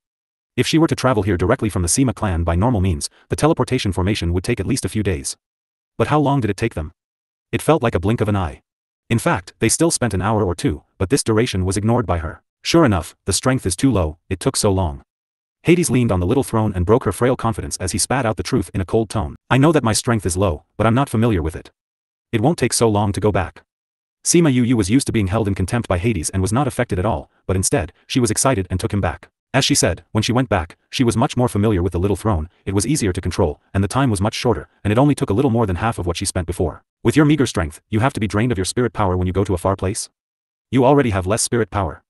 If she were to travel here directly from the Sima clan by normal means, the teleportation formation would take at least a few days. But how long did it take them? It felt like a blink of an eye. In fact, they still spent an hour or 2, but this duration was ignored by her. Sure enough, the strength is too low, it took so long. Hades leaned on the little throne and broke her frail confidence as he spat out the truth in a cold tone. I know that my strength is low, but I'm not familiar with it. It won't take so long to go back. Sima Yu was used to being held in contempt by Hades and was not affected at all, but instead, she was excited and took him back. As she said, when she went back, she was much more familiar with the little throne, it was easier to control, and the time was much shorter, and it only took a little more than half of what she spent before. With your meager strength, you have to be drained of your spirit power when you go to a far place? You already have less spirit power.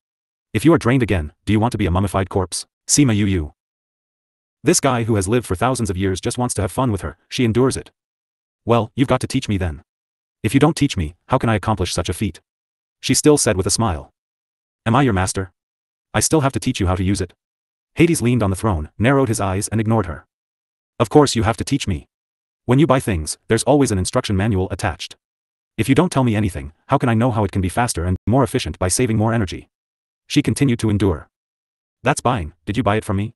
If you are drained again, do you want to be a mummified corpse? Sima Yu. This guy who has lived for thousands of years just wants to have fun with her, she endures it. Well, you've got to teach me then. If you don't teach me, how can I accomplish such a feat? She still said with a smile. Am I your master? I still have to teach you how to use it. Hades leaned on the throne, narrowed his eyes and ignored her. Of course you have to teach me. When you buy things, there's always an instruction manual attached. If you don't tell me anything, how can I know how it can be faster and more efficient by saving more energy? She continued to endure. That's buying, did you buy it from me?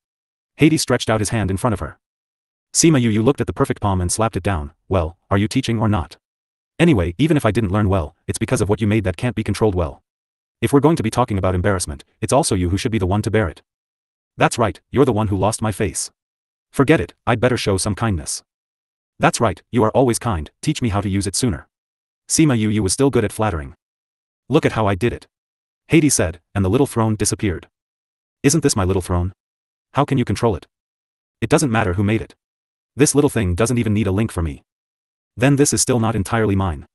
Hades stretched out his hand in front of her. Sima Yu looked at the perfect palm and slapped it down. Well, are you teaching or not? Anyway, even if I didn't learn well, it's because of what you made that can't be controlled well. If we're going to be talking about embarrassment, it's also you who should be the one to bear it. That's right, you're the one who lost my face. Forget it, I'd better show some kindness. That's right, you are always kind, teach me how to use it sooner. Sima Yu was still good at flattering. Look at how I did it. Hades said, and the little throne disappeared. Isn't this my little throne? How can you control it? It doesn't matter who made it. This little thing doesn't even need a link for me. Then this is still not entirely mine.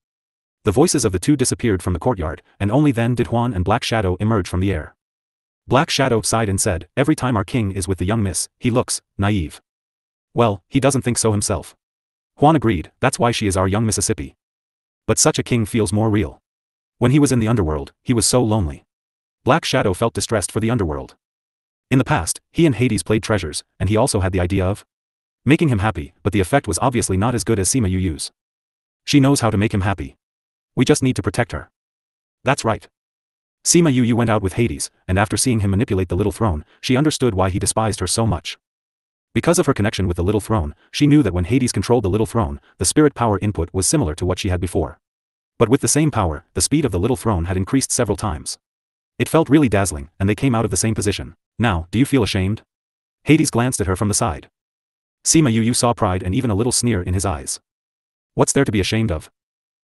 The voices of the two disappeared from the courtyard, and only then did Huan and Black Shadow emerge from the air. Black Shadow sighed and said, every time our king is with the young miss, he looks naive. Well, he doesn't think so himself. Huan agreed, that's why she is our young Mississippi. But such a king feels more real. When he was in the underworld, he was so lonely. Black Shadow felt distressed for the underworld. In the past, he and Hades played treasures, and he also had the idea of making him happy, but the effect was obviously not as good as Sima Yu's. She knows how to make him happy. We just need to protect her. That's right. Sima Yu went out with Hades, and after seeing him manipulate the little throne, she understood why he despised her so much. Because of her connection with the little throne, she knew that when Hades controlled the little throne, the spirit power input was similar to what she had before. But with the same power, the speed of the little throne had increased several times. It felt really dazzling, and they came out of the same position. Now, do you feel ashamed? Hades glanced at her from the side. Sima Yu saw pride and even a little sneer in his eyes. What's there to be ashamed of?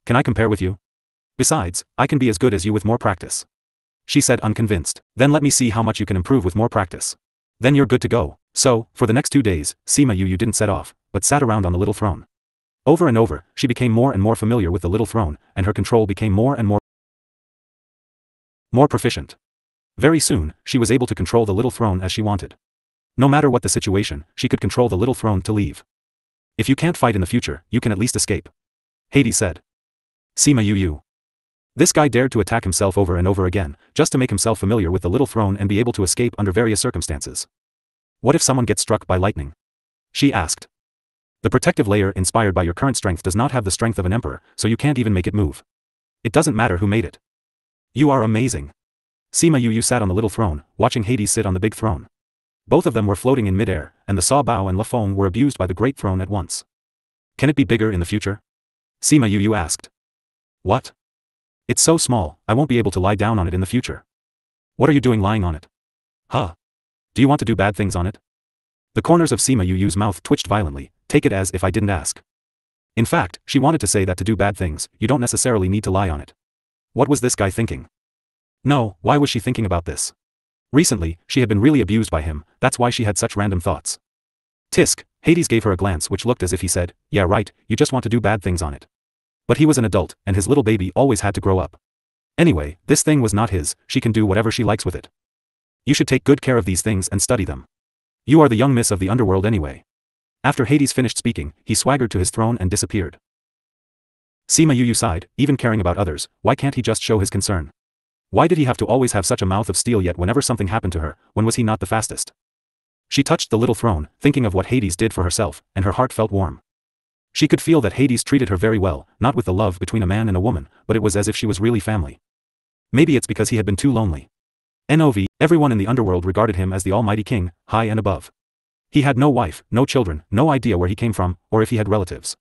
Can I compare with you? Besides, I can be as good as you with more practice. She said unconvinced. Then let me see how much you can improve with more practice. Then you're good to go. So, for the next 2 days, Sima Yu didn't set off, but sat around on the little throne. Over and over, she became more and more familiar with the little throne, and her control became more and more proficient. Very soon, she was able to control the little throne as she wanted. No matter what the situation, she could control the little throne to leave. If you can't fight in the future, you can at least escape. Hades said. Sima Yu. This guy dared to attack himself over and over again, just to make himself familiar with the little throne and be able to escape under various circumstances. What if someone gets struck by lightning? She asked. The protective layer inspired by your current strength does not have the strength of an emperor, so you can't even make it move. It doesn't matter who made it. You are amazing. Sima Yu sat on the little throne, watching Hades sit on the big throne. Both of them were floating in midair, and the Saw Bao and La Fong were abused by the great throne at once. Can it be bigger in the future? Sima Yu asked. What? It's so small, I won't be able to lie down on it in the future. What are you doing lying on it? Huh? Do you want to do bad things on it? The corners of Sima Yu's mouth twitched violently. Take it as if I didn't ask. In fact, she wanted to say that to do bad things, you don't necessarily need to lie on it. What was this guy thinking? No, why was she thinking about this? Recently, she had been really abused by him, that's why she had such random thoughts. Tisk, Hades gave her a glance which looked as if he said, yeah right, you just want to do bad things on it. But he was an adult, and his little baby always had to grow up. Anyway, this thing was not his, she can do whatever she likes with it. You should take good care of these things and study them. You are the young miss of the underworld anyway. After Hades finished speaking, he swaggered to his throne and disappeared. Sima Yu sighed, even caring about others, why can't he just show his concern? Why did he have to always have such a mouth of steel, yet whenever something happened to her, when was he not the fastest? She touched the little throne, thinking of what Hades did for herself, and her heart felt warm. She could feel that Hades treated her very well, not with the love between a man and a woman, but it was as if she was really family. Maybe it's because he had been too lonely. NOV, everyone in the underworld regarded him as the almighty king, high and above. He had no wife, no children, no idea where he came from, or if he had relatives.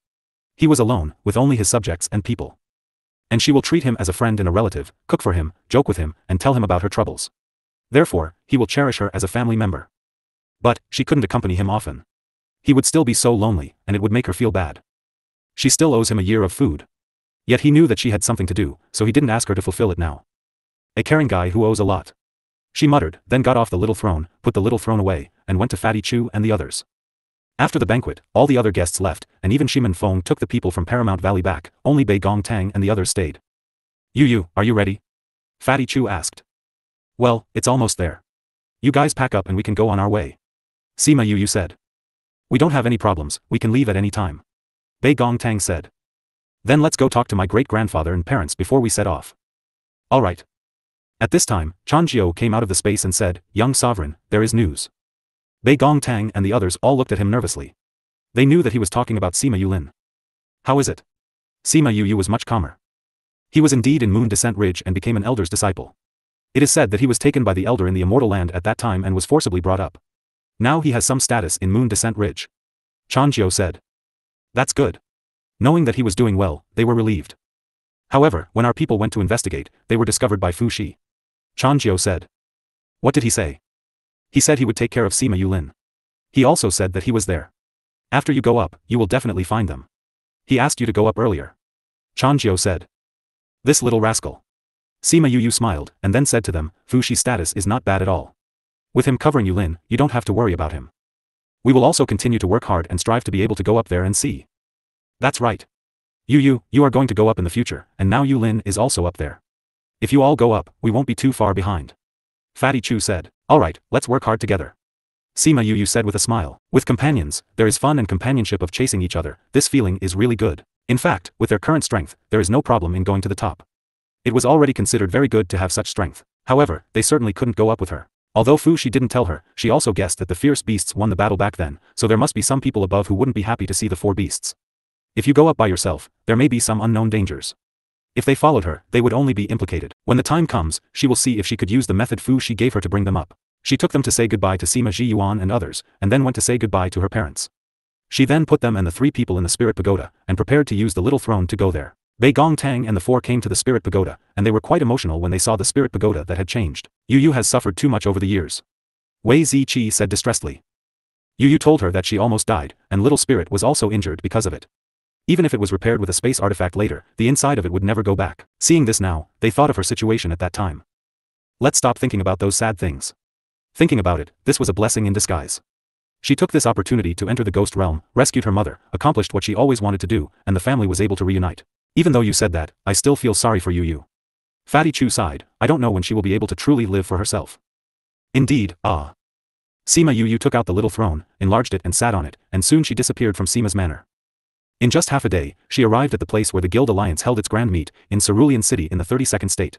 He was alone, with only his subjects and people. And she will treat him as a friend and a relative, cook for him, joke with him, and tell him about her troubles. Therefore, he will cherish her as a family member. But, she couldn't accompany him often. He would still be so lonely, and it would make her feel bad. She still owes him a year of food. Yet he knew that she had something to do, so he didn't ask her to fulfill it now. A caring guy who owes a lot. She muttered, then got off the little throne, put the little throne away, and went to Fatty Chu and the others. After the banquet, all the other guests left, and even Shimon Fong took the people from Paramount Valley back, only Bei Gong Tang and the others stayed. You, are you ready? Fatty Chu asked. Well, it's almost there. You guys pack up and we can go on our way. Sima Yu said. We don't have any problems, we can leave at any time. Bei Gong Tang said. Then let's go talk to my great-grandfather and parents before we set off. All right. At this time, Chan Jiao came out of the space and said, Young sovereign, there is news. Bei Gong Tang and the others all looked at him nervously. They knew that he was talking about Sima Yulin. How is it? Sima Yu was much calmer. He was indeed in Moon Descent Ridge and became an elder's disciple. It is said that he was taken by the elder in the immortal land at that time and was forcibly brought up. Now he has some status in Moon Descent Ridge. Chan Jiao said. That's good. Knowing that he was doing well, they were relieved. However, when our people went to investigate, they were discovered by Fu Shi. Chan Jiao said. What did he say? He said he would take care of Sima Yulin. He also said that he was there. After you go up, you will definitely find them. He asked you to go up earlier. Chan Jiao said. This little rascal. Sima Yu smiled, and then said to them, Fu Shi's status is not bad at all. With him covering Yulin, you don't have to worry about him. We will also continue to work hard and strive to be able to go up there and see. That's right. You are going to go up in the future, and now Yulin is also up there. If you all go up, we won't be too far behind. Fatty Chu said. Alright, let's work hard together. Sima Yu said with a smile. With companions, there is fun and companionship of chasing each other, this feeling is really good. In fact, with their current strength, there is no problem in going to the top. It was already considered very good to have such strength. However, they certainly couldn't go up with her. Although Fu Shi didn't tell her, she also guessed that the fierce beasts won the battle back then, so there must be some people above who wouldn't be happy to see the four beasts. If you go up by yourself, there may be some unknown dangers. If they followed her, they would only be implicated. When the time comes, she will see if she could use the method Fu Shi gave her to bring them up. She took them to say goodbye to Sima Ji Yuan and others, and then went to say goodbye to her parents. She then put them and the three people in the spirit pagoda, and prepared to use the little throne to go there. Bei Gong Tang and the four came to the spirit pagoda, and they were quite emotional when they saw the spirit pagoda that had changed. Yu has suffered too much over the years. Wei Ziqi said distressedly. Yu told her that she almost died, and little spirit was also injured because of it. Even if it was repaired with a space artifact later, the inside of it would never go back. Seeing this now, they thought of her situation at that time. Let's stop thinking about those sad things. Thinking about it, this was a blessing in disguise. She took this opportunity to enter the ghost realm, rescued her mother, accomplished what she always wanted to do, and the family was able to reunite. Even though you said that, I still feel sorry for Yu. Fatty Chu sighed. I don't know when she will be able to truly live for herself. Indeed, ah. Sima Yu took out the little throne, enlarged it and sat on it, and soon she disappeared from Sima's manor. In just half a day, she arrived at the place where the Guild Alliance held its grand meet, in Cerulean City in the 32nd state.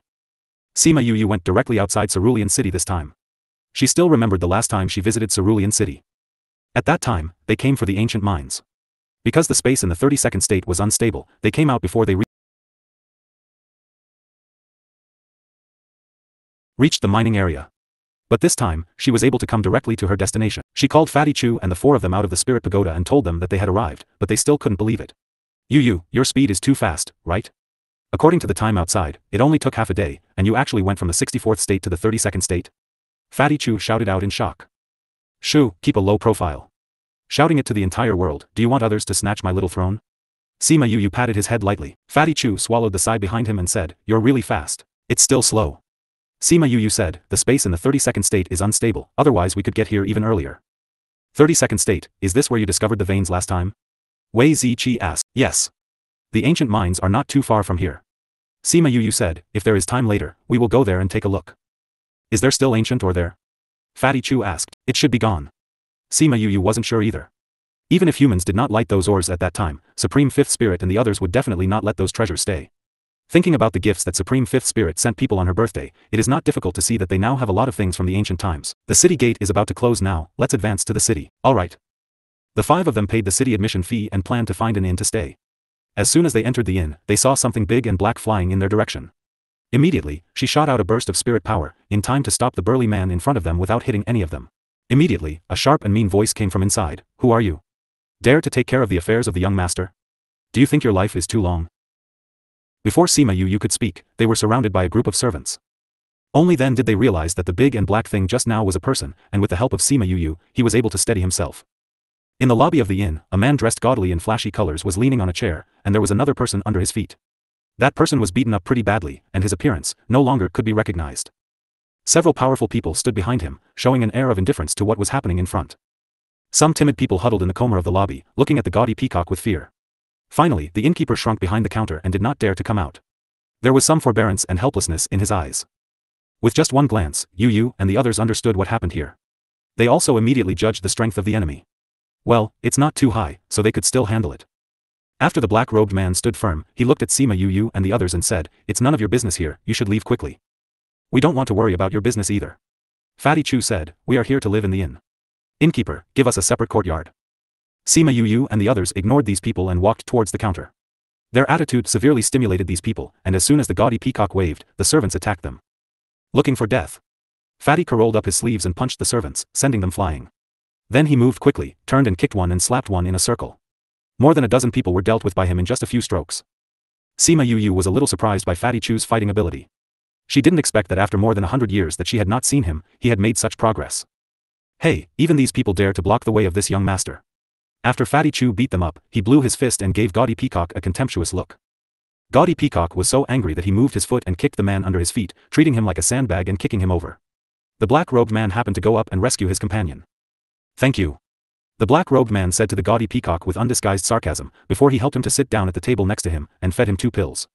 Sima Yu went directly outside Cerulean City this time. She still remembered the last time she visited Cerulean City. At that time, they came for the ancient mines. Because the space in the 32nd state was unstable, they came out before they reached the mining area. But this time, she was able to come directly to her destination. She called Fatty Chu and the four of them out of the spirit pagoda and told them that they had arrived, but they still couldn't believe it. Yu, your speed is too fast, right? According to the time outside, it only took half a day, and you actually went from the 64th state to the 32nd state? Fatty Chu shouted out in shock. Shu, keep a low profile. Shouting it to the entire world, do you want others to snatch my little throne? Sima Yu patted his head lightly. Fatty Chu swallowed the sigh behind him and said, you're really fast. It's still slow. Sima Yu said, the space in the 32nd state is unstable, otherwise we could get here even earlier. 32nd state, is this where you discovered the veins last time? Wei Ziqi asked. Yes. The ancient mines are not too far from here. Sima Yu said, if there is time later, we will go there and take a look. Is there still ancient ore there? Fatty Chu asked. It should be gone. Sima Yu wasn't sure either. Even if humans did not light those ores at that time, Supreme Fifth Spirit and the others would definitely not let those treasures stay. Thinking about the gifts that Supreme Fifth Spirit sent people on her birthday, it is not difficult to see that they now have a lot of things from the ancient times. The city gate is about to close now, let's advance to the city. Alright. The five of them paid the city admission fee and planned to find an inn to stay. As soon as they entered the inn, they saw something big and black flying in their direction. Immediately, she shot out a burst of spirit power, in time to stop the burly man in front of them without hitting any of them. Immediately, a sharp and mean voice came from inside. Who are you? Dare to take care of the affairs of the young master? Do you think your life is too long? Before Sima Yu could speak, they were surrounded by a group of servants. Only then did they realize that the big and black thing just now was a person, and with the help of Sima Yu, he was able to steady himself. In the lobby of the inn, a man dressed gaudily in flashy colors was leaning on a chair, and there was another person under his feet. That person was beaten up pretty badly, and his appearance, no longer could be recognized. Several powerful people stood behind him, showing an air of indifference to what was happening in front. Some timid people huddled in the corner of the lobby, looking at the gaudy peacock with fear. Finally, the innkeeper shrunk behind the counter and did not dare to come out. There was some forbearance and helplessness in his eyes. With just one glance, Yu and the others understood what happened here. They also immediately judged the strength of the enemy. Well, it's not too high, so they could still handle it. After the black-robed man stood firm, he looked at Sima Yu and the others and said, "It's none of your business here, you should leave quickly." "We don't want to worry about your business either." Fatty Chu said, "We are here to live in the inn. Innkeeper, give us a separate courtyard." Sima Yu and the others ignored these people and walked towards the counter. Their attitude severely stimulated these people, and as soon as the gaudy peacock waved, the servants attacked them. Looking for death. Fatty rolled up his sleeves and punched the servants, sending them flying. Then he moved quickly, turned and kicked one and slapped one in a circle. More than a dozen people were dealt with by him in just a few strokes. Sima Yu was a little surprised by Fatty Chu's fighting ability. She didn't expect that after more than 100 years that she had not seen him, he had made such progress. Hey, even these people dare to block the way of this young master. After Fatty Chu beat them up, he blew his fist and gave Gaudy Peacock a contemptuous look. Gaudy Peacock was so angry that he moved his foot and kicked the man under his feet, treating him like a sandbag and kicking him over. The black-robed man happened to go up and rescue his companion. "Thank you," the black-robed man said to the gaudy peacock with undisguised sarcasm, before he helped him to sit down at the table next to him, and fed him 2 pills.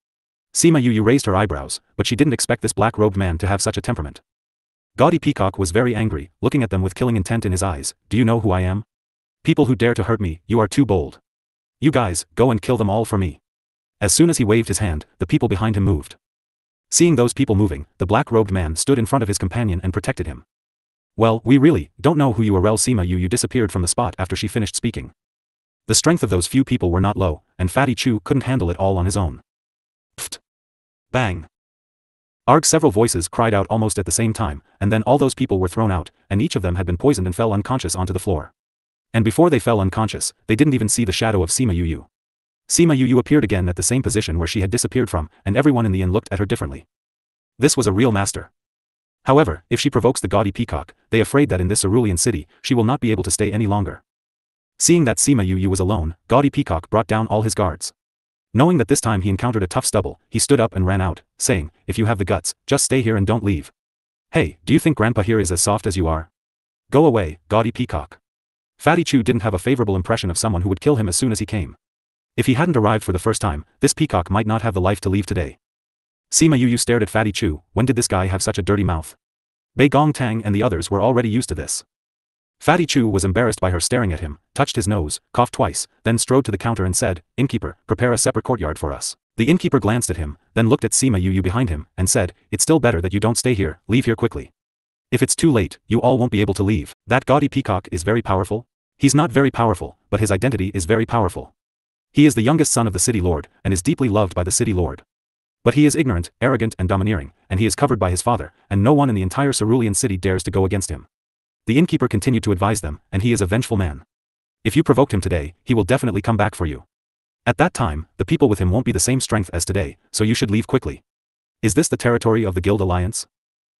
Sima Yu raised her eyebrows, but she didn't expect this black-robed man to have such a temperament. Gaudy Peacock was very angry, looking at them with killing intent in his eyes. "Do you know who I am? People who dare to hurt me, you are too bold. You guys, go and kill them all for me." As soon as he waved his hand, the people behind him moved. Seeing those people moving, the black-robed man stood in front of his companion and protected him. "Well, we really don't know who you are." Sima Yu disappeared from the spot after she finished speaking. The strength of those few people were not low, and Fatty Chu couldn't handle it all on his own. Pfft! Bang! Arg! Several voices cried out almost at the same time, and then all those people were thrown out, and each of them had been poisoned and fell unconscious onto the floor. And before they fell unconscious, they didn't even see the shadow of Sima Yu. Sima Yu appeared again at the same position where she had disappeared from, and everyone in the inn looked at her differently. This was a real master. However, if she provokes the gaudy peacock, they afraid that in this cerulean city, she will not be able to stay any longer. Seeing that Sima Yu was alone, Gaudy Peacock brought down all his guards. Knowing that this time he encountered a tough stubble, he stood up and ran out, saying, "If you have the guts, just stay here and don't leave." "Hey, do you think Grandpa here is as soft as you are? Go away, Gaudy Peacock." Fatty Chu didn't have a favorable impression of someone who would kill him as soon as he came. If he hadn't arrived for the first time, this peacock might not have the life to leave today. Sima Yu stared at Fatty Chu. When did this guy have such a dirty mouth? Bei Gong Tang and the others were already used to this. Fatty Chu was embarrassed by her staring at him, touched his nose, coughed twice, then strode to the counter and said, "Innkeeper, prepare a separate courtyard for us." The innkeeper glanced at him, then looked at Sima Yu behind him, and said, "It's still better that you don't stay here, leave here quickly. If it's too late, you all won't be able to leave." "That gaudy peacock is very powerful?" "He's not very powerful, but his identity is very powerful. He is the youngest son of the city lord, and is deeply loved by the city lord. But he is ignorant, arrogant and domineering, and he is covered by his father, and no one in the entire cerulean city dares to go against him." The innkeeper continued to advise them, "And he is a vengeful man. If you provoked him today, he will definitely come back for you. At that time, the people with him won't be the same strength as today, so you should leave quickly." "Is this the territory of the Guild Alliance?"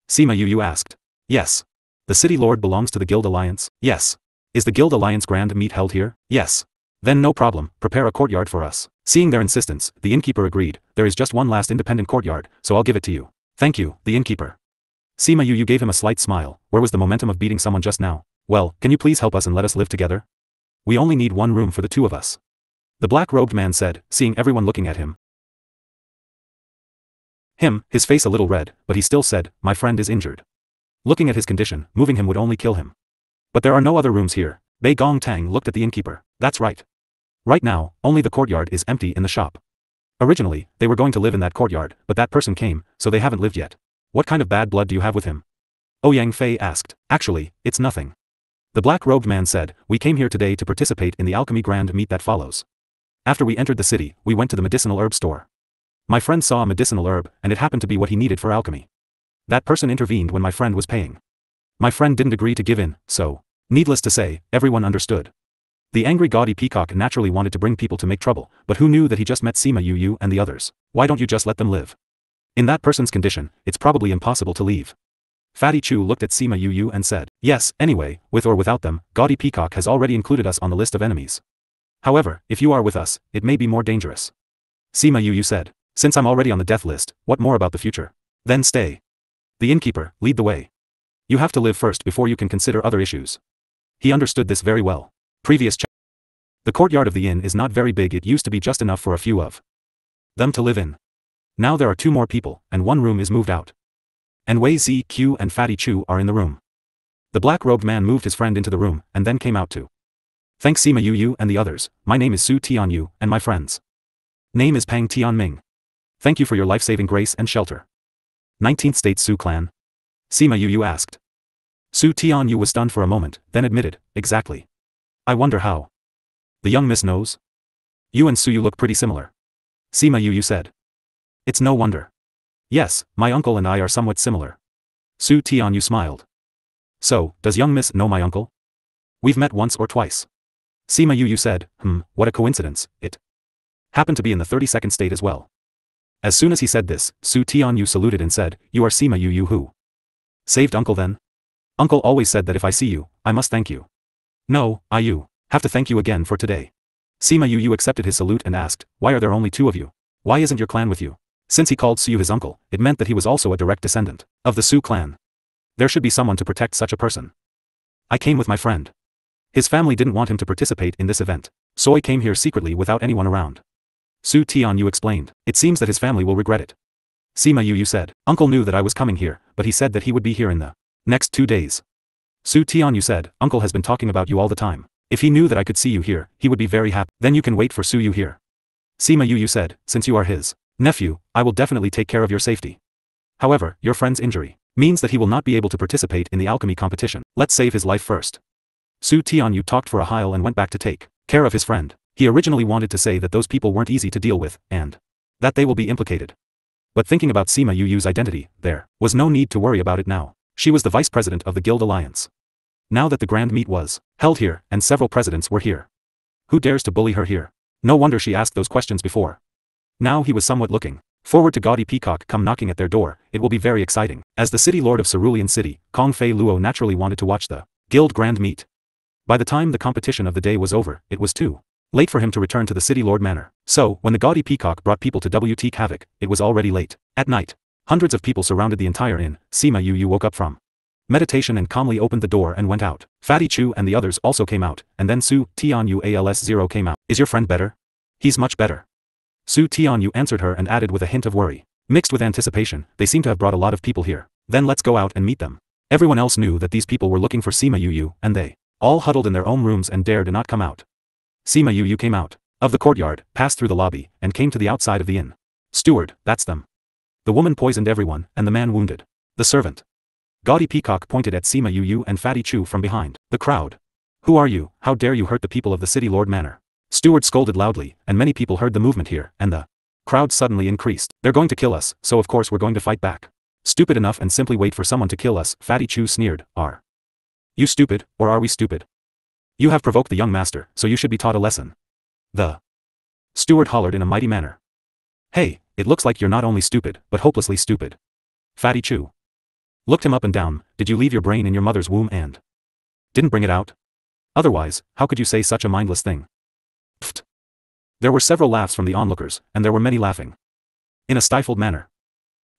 Sima Yu asked. "Yes." "The city lord belongs to the Guild Alliance?" "Yes." "Is the Guild Alliance Grand Meet held here?" "Yes." "Then no problem, prepare a courtyard for us." Seeing their insistence, the innkeeper agreed, "There is just one last independent courtyard, so I'll give it to you." "Thank you, the innkeeper." Sima Yu gave him a slight smile. "Where was the momentum of beating someone just now? Well, can you please help us and let us live together? We only need one room for the two of us." The black-robed man said, seeing everyone looking at him. His face a little red, but he still said, "My friend is injured. Looking at his condition, moving him would only kill him. But there are no other rooms here." Bei Gong Tang looked at the innkeeper. "That's right. Right now, only the courtyard is empty in the shop. Originally, they were going to live in that courtyard, but that person came, so they haven't lived yet." "What kind of bad blood do you have with him?" Ouyang Fei asked. "Actually, it's nothing." The black-robed man said, "We came here today to participate in the alchemy grand meet that follows. After we entered the city, we went to the medicinal herb store. My friend saw a medicinal herb, and it happened to be what he needed for alchemy. That person intervened when my friend was paying. My friend didn't agree to give in, so, needless to say, everyone understood. The angry gaudy peacock naturally wanted to bring people to make trouble, but who knew that he just met Sima Yu and the others? Why don't you just let them live? In that person's condition, it's probably impossible to leave." Fatty Chu looked at Sima Yu and said, "Yes, anyway, with or without them, Gaudy Peacock has already included us on the list of enemies. However, if you are with us, it may be more dangerous." Sima Yu said, "Since I'm already on the death list, what more about the future? Then stay." The innkeeper, lead the way. You have to live first before you can consider other issues. He understood this very well. Previous chapter. The courtyard of the inn is not very big. It used to be just enough for a few of them to live in. Now there are 2 more people, and 1 room is moved out. And Wei Zq and Fatty Chu are in the room. The black-robed man moved his friend into the room, and then came out too. Thanks Sima Yu and the others. My name is Su Tianyu, and my friends' name is Pang Tianming. Thank you for your life-saving grace and shelter. 19th State Su clan? Sima Yu asked. Su Tianyu was stunned for a moment, then admitted, exactly. I wonder how. The young miss knows? You and Suyu look pretty similar. Sima Yu said. It's no wonder. Yes, my uncle and I are somewhat similar. Su Tianyu smiled. So, does young miss know my uncle? We've met once or twice. Sima Yu said, what a coincidence, it happened to be in the 32nd state as well. As soon as he said this, Su Tianyu saluted and said, you are Sima Yu who saved uncle then? Uncle always said that if I see you, I must thank you. No, I have to thank you again for today. Sima Yu accepted his salute and asked, why are there only 2 of you? Why isn't your clan with you? Since he called Suyu his uncle, it meant that he was also a direct descendant of the Su clan. There should be someone to protect such a person. I came with my friend. His family didn't want him to participate in this event, so I came here secretly without anyone around. Su Tianyu explained. It seems that his family will regret it. Sima Yu said. Uncle knew that I was coming here, but he said that he would be here in the next 2 days. Su Tianyu said, Uncle has been talking about you all the time. If he knew that I could see you here, he would be very happy. Then you can wait for Suyu here. Sima Yu said, since you are his nephew, I will definitely take care of your safety. However, your friend's injury means that he will not be able to participate in the alchemy competition. Let's save his life first. Su Tianyu talked for a while and went back to take care of his friend. He originally wanted to say that those people weren't easy to deal with, and that they will be implicated. But thinking about Sima Yu's identity, there was no need to worry about it now. She was the vice president of the Guild Alliance. Now that the grand meet was held here, and several presidents were here. Who dares to bully her here? No wonder she asked those questions before. Now he was somewhat looking forward to gaudy peacock come knocking at their door. It will be very exciting. As the city lord of Cerulean City, Kong Fei Luo naturally wanted to watch the guild grand meet. By the time the competition of the day was over, it was too late for him to return to the city lord manor. So, when the gaudy peacock brought people to WT Havoc, it was already late. At night, hundreds of people surrounded the entire inn. Sima Yu woke up from meditation and calmly opened the door and went out. Fatty Chu and the others also came out, and then Su Tianyu ALS0 came out. Is your friend better? He's much better. Su Tianyu answered her and added with a hint of worry. Mixed with anticipation, they seem to have brought a lot of people here. Then let's go out and meet them. Everyone else knew that these people were looking for Sima Yu, and they all huddled in their own rooms and dared not come out. Sima Yu came out of the courtyard, passed through the lobby, and came to the outside of the inn. Steward, that's them. The woman poisoned everyone, and the man wounded the servant. Gaudy Peacock pointed at Sima Yu and Fatty Chu from behind the crowd. Who are you? How dare you hurt the people of the city lord manor? Steward scolded loudly, and many people heard the movement here, and the crowd suddenly increased. They're going to kill us, so of course we're going to fight back. Stupid enough and simply wait for someone to kill us, Fatty Chu sneered. Are you stupid, or are we stupid? You have provoked the young master, so you should be taught a lesson. The steward hollered in a mighty manner. Hey, it looks like you're not only stupid, but hopelessly stupid. Fatty Chu looked him up and down. Did you leave your brain in your mother's womb and didn't bring it out? Otherwise, how could you say such a mindless thing? Pfft. There were several laughs from the onlookers, and there were many laughing in a stifled manner.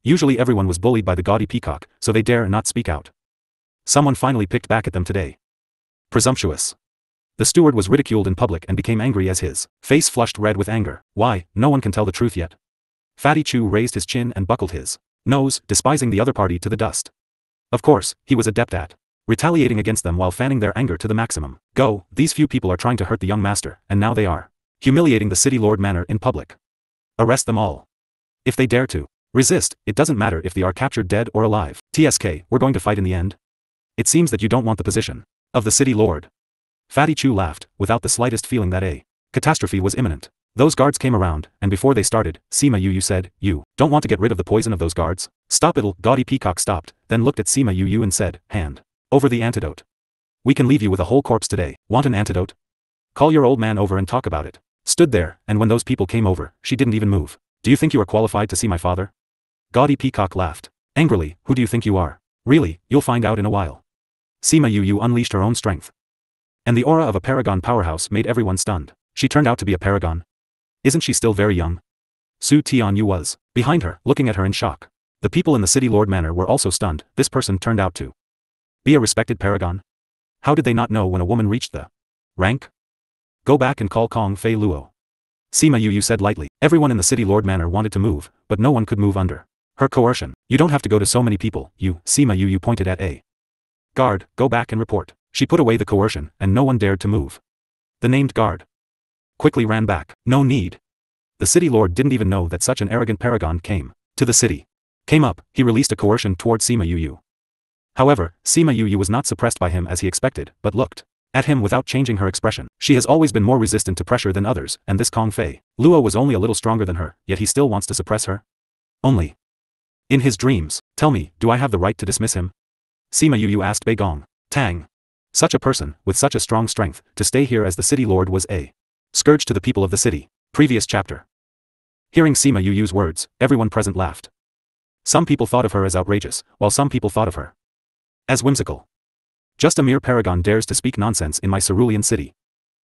Usually everyone was bullied by the gaudy peacock, so they dare not speak out. Someone finally picked back at them today. Presumptuous. The steward was ridiculed in public and became angry as his face flushed red with anger. Why, no one can tell the truth yet. Fatty Chu raised his chin and buckled his nose, despising the other party to the dust. Of course, he was adept at retaliating against them while fanning their anger to the maximum. Go, these few people are trying to hurt the young master, and now they are humiliating the city lord manor in public. Arrest them all. If they dare to resist, it doesn't matter if they are captured dead or alive. TSK, we're going to fight in the end. It seems that you don't want the position of the city lord. Fatty Chu laughed, without the slightest feeling that a catastrophe was imminent. Those guards came around, and before they started, Sima Yu said, You don't want to get rid of the poison of those guards? Stop it! Gaudy Peacock stopped, then looked at Sima Yu and said, Hand over the antidote. We can leave you with a whole corpse today. Want an antidote? Call your old man over and talk about it. Stood there, and when those people came over, she didn't even move. Do you think you are qualified to see my father? Gaudy Peacock laughed angrily. Who do you think you are? Really, you'll find out in a while. Sima Yu unleashed her own strength. And the aura of a paragon powerhouse made everyone stunned. She turned out to be a paragon. Isn't she still very young? Su Tianyu was behind her, looking at her in shock. The people in the city lord manor were also stunned. This person turned out to be a respected paragon. How did they not know when a woman reached the rank? Go back and call Kong Fei Luo. Sima Yu said lightly. Everyone in the city lord manor wanted to move, but no one could move under her coercion. You don't have to go to so many people, Sima Yu pointed at a guard, go back and report. She put away the coercion, and no one dared to move. The named guard quickly ran back. No need. The city lord didn't even know that such an arrogant paragon came to the city. Came up, he released a coercion toward Sima Yu. However, Sima Yu was not suppressed by him as he expected, but looked at him without changing her expression. She has always been more resistant to pressure than others, and this Kong Fei Luo was only a little stronger than her, yet he still wants to suppress her? Only in his dreams. Tell me, do I have the right to dismiss him? Sima Yu asked Bei Gong. Tang. Such a person, with such a strong strength, to stay here as the city lord was a scourge to the people of the city. Previous chapter. Hearing Sima Yu's words, everyone present laughed. Some people thought of her as outrageous, while some people thought of her as whimsical. Just a mere paragon dares to speak nonsense in my cerulean city.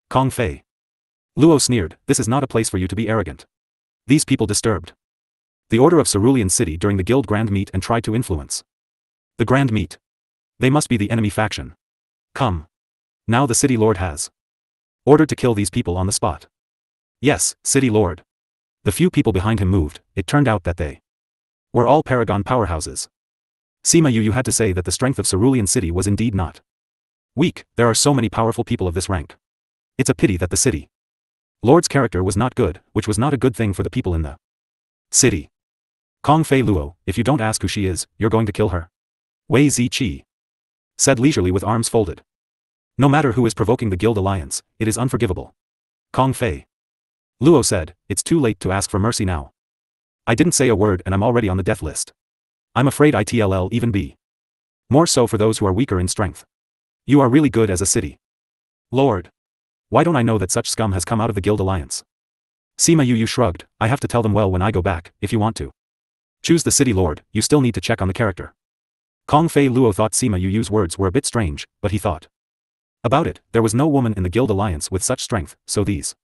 Kong Fei Luo sneered, this is not a place for you to be arrogant. These people disturbed the order of cerulean city during the guild grand meet and tried to influence the grand meet. They must be the enemy faction. Come. Now the city lord has ordered to kill these people on the spot. Yes, city lord. The few people behind him moved. It turned out that they were all paragon powerhouses. Sima Yu had to say that the strength of cerulean city was indeed not weak. There are so many powerful people of this rank. It's a pity that the city lord's character was not good, which was not a good thing for the people in the city. Kong Fei Luo, if you don't ask who she is, you're going to kill her. Wei Ziqi said leisurely with arms folded. No matter who is provoking the guild alliance, it is unforgivable. Kong Fei Luo said, it's too late to ask for mercy now. I didn't say a word and I'm already on the death list. I'm afraid it'll even be more so for those who are weaker in strength. You are really good as a city lord. Why don't I know that such scum has come out of the guild alliance? Sima Yu shrugged, I have to tell them well when I go back. If you want to choose the city lord, you still need to check on the character. Kong Fei Luo thought Sima Yu's words were a bit strange, but he thought about it. There was no woman in the guild alliance with such strength, so these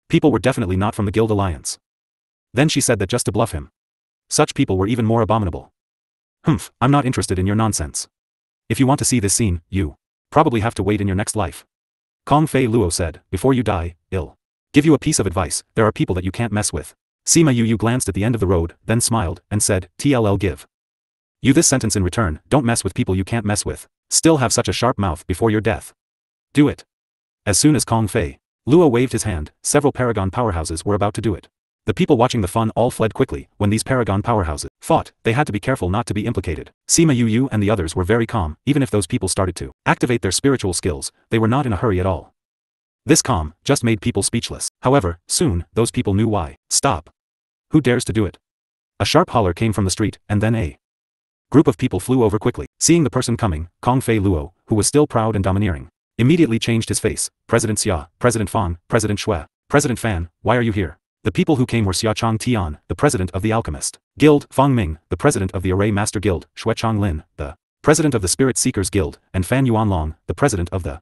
people were definitely not from the guild alliance. Then she said that just to bluff him. Such people were even more abominable. Humph, I'm not interested in your nonsense. If you want to see this scene, you probably have to wait in your next life. Kong Fei Luo said, before you die, I'll give you a piece of advice. There are people that you can't mess with. Sima Yu glanced at the end of the road, then smiled, and said, I'll give you this sentence in return, don't mess with people you can't mess with. Still have such a sharp mouth before your death. Do it. As soon as Kong Fei Luo waved his hand, several paragon powerhouses were about to do it. The people watching the fun all fled quickly. When these paragon powerhouses fought, they had to be careful not to be implicated. Sima Yu and the others were very calm. Even if those people started to activate their spiritual skills, they were not in a hurry at all. This calm just made people speechless. However, soon, those people knew why. Stop. Who dares to do it? A sharp holler came from the street, and then a group of people flew over quickly. Seeing the person coming, Kong Fei Luo, who was still proud and domineering, immediately changed his face. President Xia, President Fang, President Shui, President Fan, why are you here? The people who came were Xia Chang Tian, the president of the Alchemist Guild, Fang Ming, the president of the Array Master Guild, Shui Chang Lin, the president of the Spirit Seekers Guild, and Fan Yuanlong, the president of the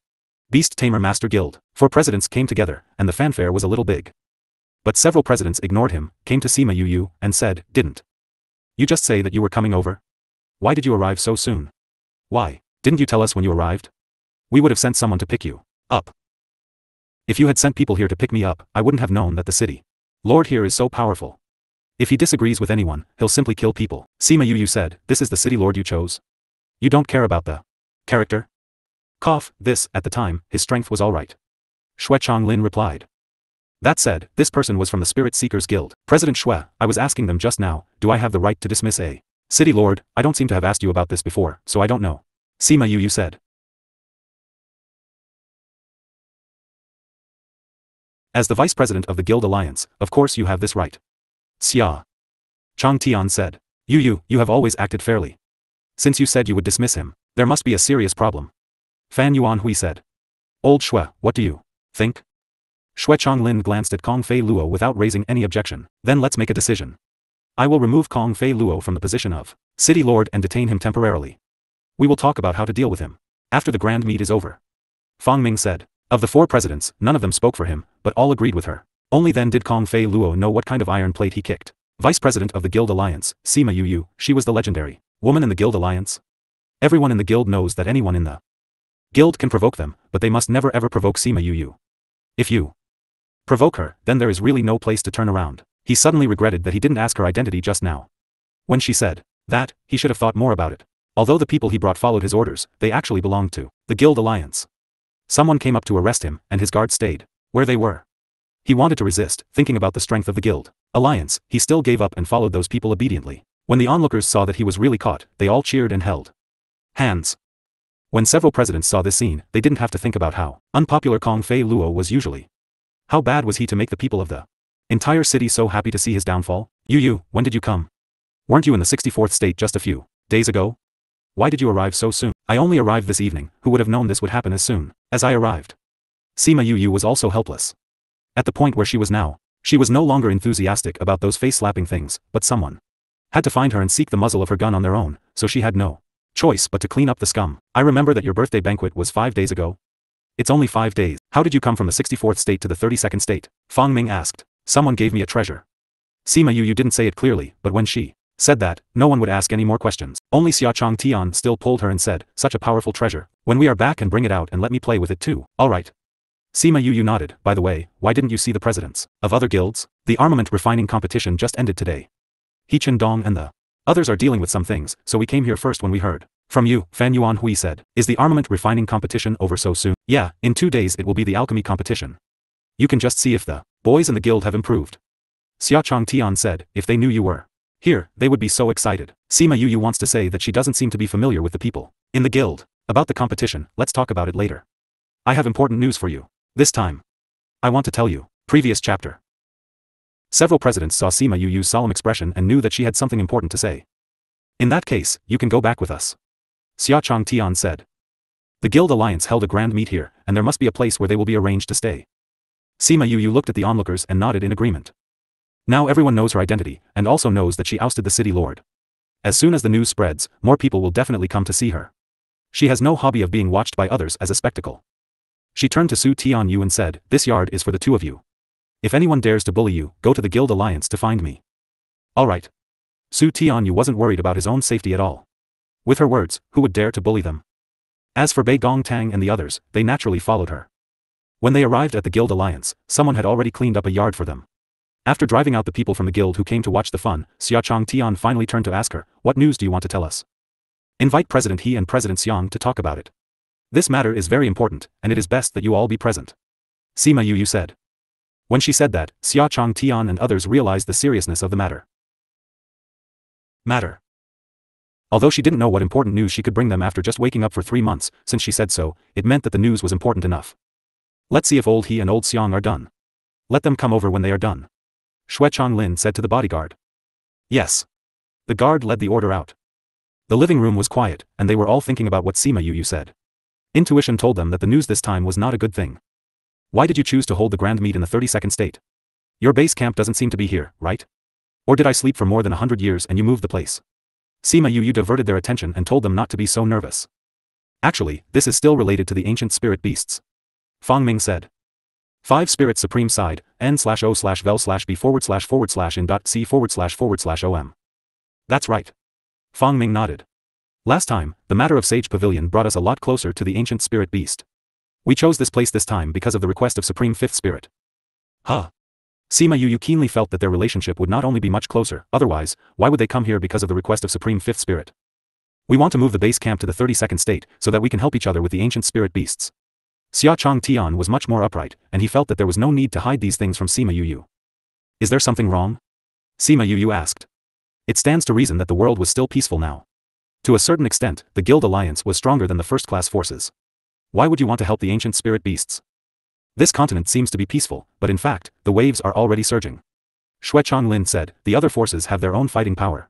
Beast Tamer Master Guild. 4 presidents came together, and the fanfare was a little big. But several presidents ignored him, came to Sima Yu, and said, didn't you just say that you were coming over? Why did you arrive so soon? Why didn't you tell us when you arrived? We would have sent someone to pick you up. If you had sent people here to pick me up, I wouldn't have known that the city lord here is so powerful. If he disagrees with anyone, he'll simply kill people. Sima Yu said, this is the city lord you chose? You don't care about the character? Cough, this, at the time, his strength was alright. Shui Chang Lin replied. That said, this person was from the Spirit Seekers Guild. President Shui, I was asking them just now, do I have the right to dismiss a city lord? I don't seem to have asked you about this before, so I don't know. Sima Yu said. As the vice president of the Guild Alliance, of course you have this right. Xia Chang Tian said. You have always acted fairly. Since you said you would dismiss him, there must be a serious problem. Fan Yuan Hui said. Old Shui, what do you think? Shui Chang Lin glanced at Kong Fei Luo without raising any objection. Then let's make a decision. I will remove Kong Fei Luo from the position of city lord and detain him temporarily. We will talk about how to deal with him after the grand meet is over. Fang Ming said. Of the 4 presidents, none of them spoke for him, but all agreed with her. Only then did Kong Fei Luo know what kind of iron plate he kicked. Vice President of the Guild Alliance, Sima Yu, she was the legendary woman in the Guild Alliance. Everyone in the guild knows that anyone in the guild can provoke them, but they must never ever provoke Sima Yu. If you provoke her, then there is really no place to turn around. He suddenly regretted that he didn't ask her identity just now. When she said that, he should have thought more about it. Although the people he brought followed his orders, they actually belonged to the Guild Alliance. Someone came up to arrest him, and his guards stayed where they were. He wanted to resist, thinking about the strength of the Guild Alliance. He still gave up and followed those people obediently. When the onlookers saw that he was really caught, they all cheered and held hands. When several presidents saw this scene, they didn't have to think about how unpopular Kong Fei Luo was usually. How bad was he to make the people of the entire city so happy to see his downfall? Yu, when did you come? Weren't you in the 64th state just a few days ago? Why did you arrive so soon? I only arrived this evening. Who would have known this would happen as soon as I arrived? Sima Yu was also helpless. At the point where she was now, she was no longer enthusiastic about those face-slapping things, but someone had to find her and seek the muzzle of her gun on their own, so she had no choice but to clean up the scum. I remember that your birthday banquet was 5 days ago. It's only 5 days. How did you come from the 64th state to the 32nd state? Fang Ming asked. Someone gave me a treasure. Sima Yu didn't say it clearly, but when she said that, no one would ask any more questions. Only Xiaochang Tian still pulled her and said, such a powerful treasure. When we are back, and bring it out and let me play with it too. Alright. Sima Yu nodded. By the way, why didn't you see the presidents of other guilds? The armament refining competition just ended today. He Chen Dong and the others are dealing with some things, so we came here first when we heard from you. Fan Yuan Hui said. Is the armament refining competition over so soon? Yeah, in 2 days it will be the alchemy competition. You can just see if the boys in the guild have improved. Xiaochang Tian said. If they knew you were here, they would be so excited. Sima Yu wants to say that she doesn't seem to be familiar with the people in the guild. About the competition, let's talk about it later. I have important news for you. This time, I want to tell you. Previous chapter. Several presidents saw Sima Yu's solemn expression and knew that she had something important to say. In that case, you can go back with us. Xiaochang Tian said. The Guild Alliance held a grand meet here, and there must be a place where they will be arranged to stay. Sima Yu looked at the onlookers and nodded in agreement. Now everyone knows her identity, and also knows that she ousted the city lord. As soon as the news spreads, more people will definitely come to see her. She has no hobby of being watched by others as a spectacle. She turned to Su Tianyu and said, this yard is for the two of you. If anyone dares to bully you, go to the Guild Alliance to find me. Alright. Su Tianyu wasn't worried about his own safety at all. With her words, who would dare to bully them? As for Bei Gong Tang and the others, they naturally followed her. When they arrived at the Guild Alliance, someone had already cleaned up a yard for them. After driving out the people from the guild who came to watch the fun, Xiaochang Tian finally turned to ask her, what news do you want to tell us? Invite President He and President Xiang to talk about it. This matter is very important, and it is best that you all be present. Sima Yu said. When she said that, Xiaochang Tian and others realized the seriousness of the matter. Although she didn't know what important news she could bring them after just waking up for 3 months, since she said so, it meant that the news was important enough. Let's see if old He and old Xiang are done. Let them come over when they are done. Xue Changlin said to the bodyguard. Yes. The guard led the order out. The living room was quiet, and they were all thinking about what Sima Yu said. Intuition told them that the news this time was not a good thing. Why did you choose to hold the grand meet in the 32nd state? Your base camp doesn't seem to be here, right? Or did I sleep for more than 100 years and you moved the place? Sima Yu diverted their attention and told them not to be so nervous. Actually, this is still related to the ancient spirit beasts. Fang Ming said. 5 Spirit Supreme Side, n/o/vel/b/in.c//om. That's right. Fang Ming nodded. Last time, the matter of Sage Pavilion brought us a lot closer to the ancient spirit beast. We chose this place this time because of the request of Supreme Fifth Spirit. Huh. Sima Yu keenly felt that their relationship would not only be much closer, otherwise, why would they come here because of the request of Supreme Fifth Spirit? We want to move the base camp to the 32nd state, so that we can help each other with the ancient spirit beasts. Xiaochang Tian was much more upright, and he felt that there was no need to hide these things from Sima Yu. Is there something wrong? Sima Yu asked. It stands to reason that the world was still peaceful now. To a certain extent, the Guild Alliance was stronger than the first-class forces. Why would you want to help the ancient spirit beasts? This continent seems to be peaceful, but in fact, the waves are already surging. Xue Changlin said, the other forces have their own fighting power.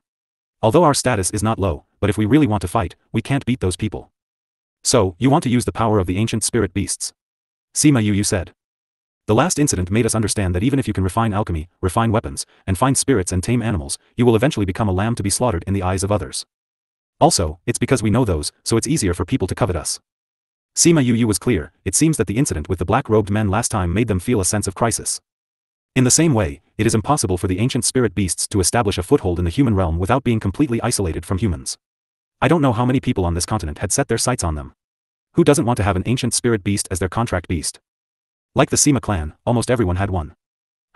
Although our status is not low, but if we really want to fight, we can't beat those people. So, you want to use the power of the ancient spirit beasts? Sima Yu said. The last incident made us understand that even if you can refine alchemy, refine weapons, and find spirits and tame animals, you will eventually become a lamb to be slaughtered in the eyes of others. Also, it's because we know those, so it's easier for people to covet us. Sima Yu was clear. It seems that the incident with the black-robed men last time made them feel a sense of crisis. In the same way, it is impossible for the ancient spirit beasts to establish a foothold in the human realm without being completely isolated from humans. I don't know how many people on this continent had set their sights on them. Who doesn't want to have an ancient spirit beast as their contract beast? Like the Sema clan, almost everyone had one.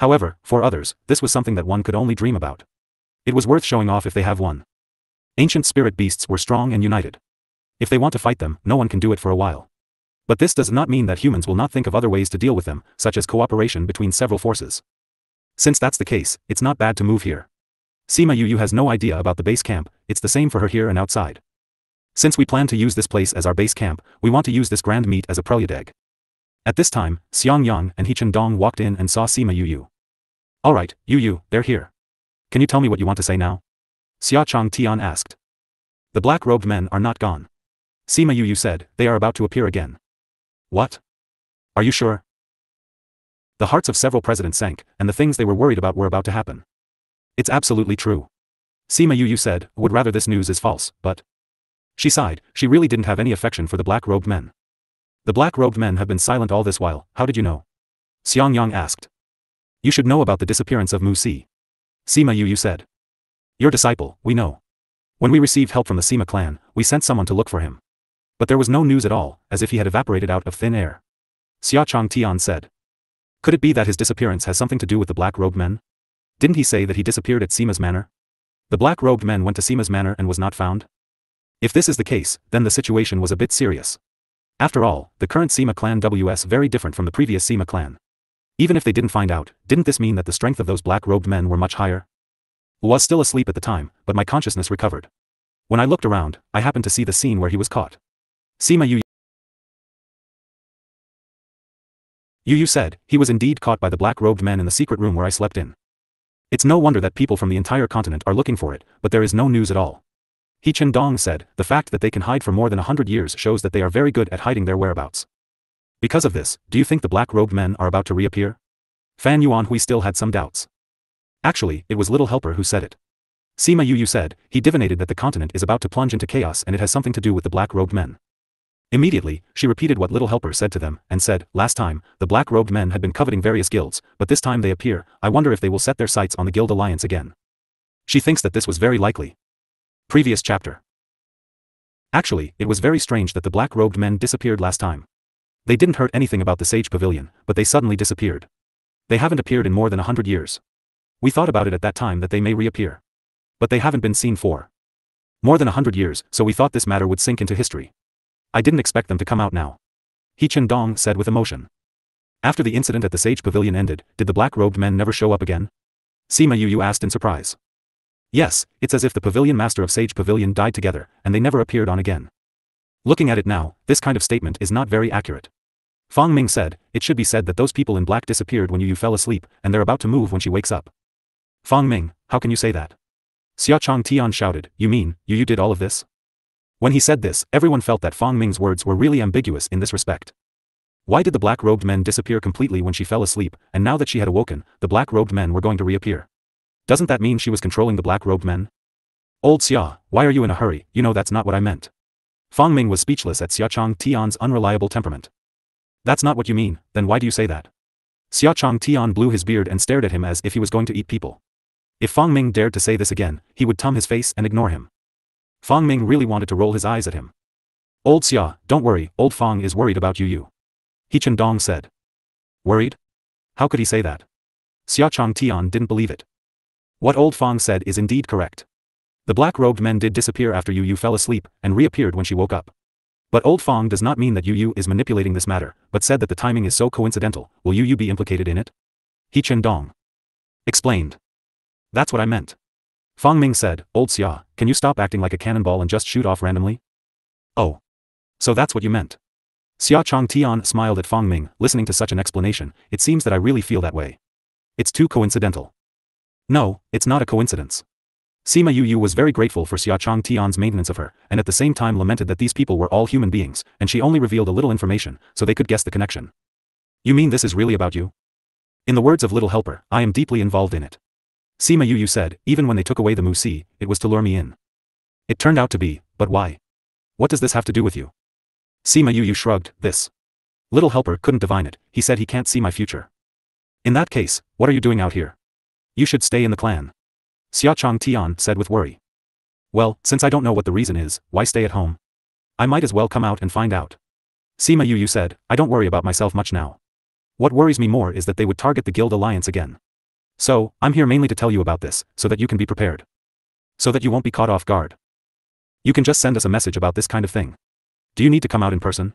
However, for others, this was something that one could only dream about. It was worth showing off if they have one. Ancient spirit beasts were strong and united. If they want to fight them, no one can do it for a while. But this does not mean that humans will not think of other ways to deal with them, such as cooperation between several forces. Since that's the case, it's not bad to move here. Sema Yu has no idea about the base camp, it's the same for her here and outside. Since we plan to use this place as our base camp, we want to use this grand meet as a prelude egg. At this time, Xiang Yang and He Dong walked in and saw Sema Yu. Alright, Yu, they're here. Can you tell me what you want to say now? Xia Chong Tian asked. The black-robed men are not gone. Sema Yu said, they are about to appear again. What? Are you sure? The hearts of several presidents sank, and the things they were worried about were about to happen. It's absolutely true. Sema Yu said, would rather this news is false, but... She sighed, she really didn't have any affection for the black-robed men. The black-robed men have been silent all this while, how did you know? Xiang Yang asked. You should know about the disappearance of Mu Si. Sema Yu said. Your disciple, we know. When we received help from the Sema clan, we sent someone to look for him. But there was no news at all, as if he had evaporated out of thin air. Xia Chong Tian said. Could it be that his disappearance has something to do with the black-robed men? Didn't he say that he disappeared at Sema's manor? The black-robed men went to Sema's manor and was not found? If this is the case, then the situation was a bit serious. After all, the current Sema clan was very different from the previous Sema clan. Even if they didn't find out, didn't this mean that the strength of those black-robed men were much higher? I was still asleep at the time, but my consciousness recovered. When I looked around, I happened to see the scene where he was caught. Sema Yu said, he was indeed caught by the black-robed men in the secret room where I slept in. It's no wonder that people from the entire continent are looking for it, but there is no news at all. He Dong said, the fact that they can hide for more than 100 years shows that they are very good at hiding their whereabouts. Because of this, do you think the black-robed men are about to reappear? Fan Yuanhui still had some doubts. Actually, it was Little Helper who said it. Sema Yu said, he divinated that the continent is about to plunge into chaos and it has something to do with the black-robed men. Immediately, she repeated what Little Helper said to them, and said, last time, the black-robed men had been coveting various guilds, but this time they appear, I wonder if they will set their sights on the guild alliance again. She thinks that this was very likely. Previous chapter. Actually, it was very strange that the black-robed men disappeared last time. They didn't hurt anything about the Sage Pavilion, but they suddenly disappeared. They haven't appeared in more than 100 years. We thought about it at that time that they may reappear. But they haven't been seen for more than 100 years, so we thought this matter would sink into history. I didn't expect them to come out now. He Dong said with emotion. After the incident at the Sage Pavilion ended, did the black-robed men never show up again? Sema Yu asked in surprise. Yes, it's as if the pavilion master of Sage Pavilion died together, and they never appeared on again. Looking at it now, this kind of statement is not very accurate. Fang Ming said, it should be said that those people in black disappeared when Yu fell asleep, and they're about to move when she wakes up. Fang Ming, how can you say that? Xia Chong Tian shouted, you mean, Yu did all of this? When he said this, everyone felt that Fang Ming's words were really ambiguous in this respect. Why did the black-robed men disappear completely when she fell asleep, and now that she had awoken, the black-robed men were going to reappear? Doesn't that mean she was controlling the black-robed men? Old Xia, why are you in a hurry? You know that's not what I meant. Fang Ming was speechless at Xia Chong Tian's unreliable temperament. That's not what you mean, then why do you say that? Xia Chong Tian blew his beard and stared at him as if he was going to eat people. If Fang Ming dared to say this again, he would tum his face and ignore him. Fang Ming really wanted to roll his eyes at him. Old Xia, don't worry, old Fang is worried about Yu. He Dong said. Worried? How could he say that? Xia Chong Tian didn't believe it. What old Fang said is indeed correct. The black-robed men did disappear after Yu fell asleep, and reappeared when she woke up. But old Fang does not mean that Yu is manipulating this matter, but said that the timing is so coincidental. Will Yu be implicated in it? He Dong explained. That's what I meant. Fang Ming said, Old Xia, can you stop acting like a cannonball and just shoot off randomly? Oh. So that's what you meant. Xia Chong Tian smiled at Fang Ming, listening to such an explanation, it seems that I really feel that way. It's too coincidental. No, it's not a coincidence. Sema Yu was very grateful for Xia Chong Tian's maintenance of her, and at the same time lamented that these people were all human beings, and she only revealed a little information, so they could guess the connection. You mean this is really about you? In the words of Little Helper, I am deeply involved in it. Sema Yu said, even when they took away the Mu Si, it was to lure me in. It turned out to be, but why? What does this have to do with you? Sema Yu shrugged, this. Little Helper couldn't divine it, he said he can't see my future. In that case, what are you doing out here? You should stay in the clan. Xia Chong Tian said with worry. Well, since I don't know what the reason is, why stay at home? I might as well come out and find out. Sima Yu said, I don't worry about myself much now. What worries me more is that they would target the guild alliance again. So, I'm here mainly to tell you about this, so that you can be prepared. So that you won't be caught off guard. You can just send us a message about this kind of thing. Do you need to come out in person?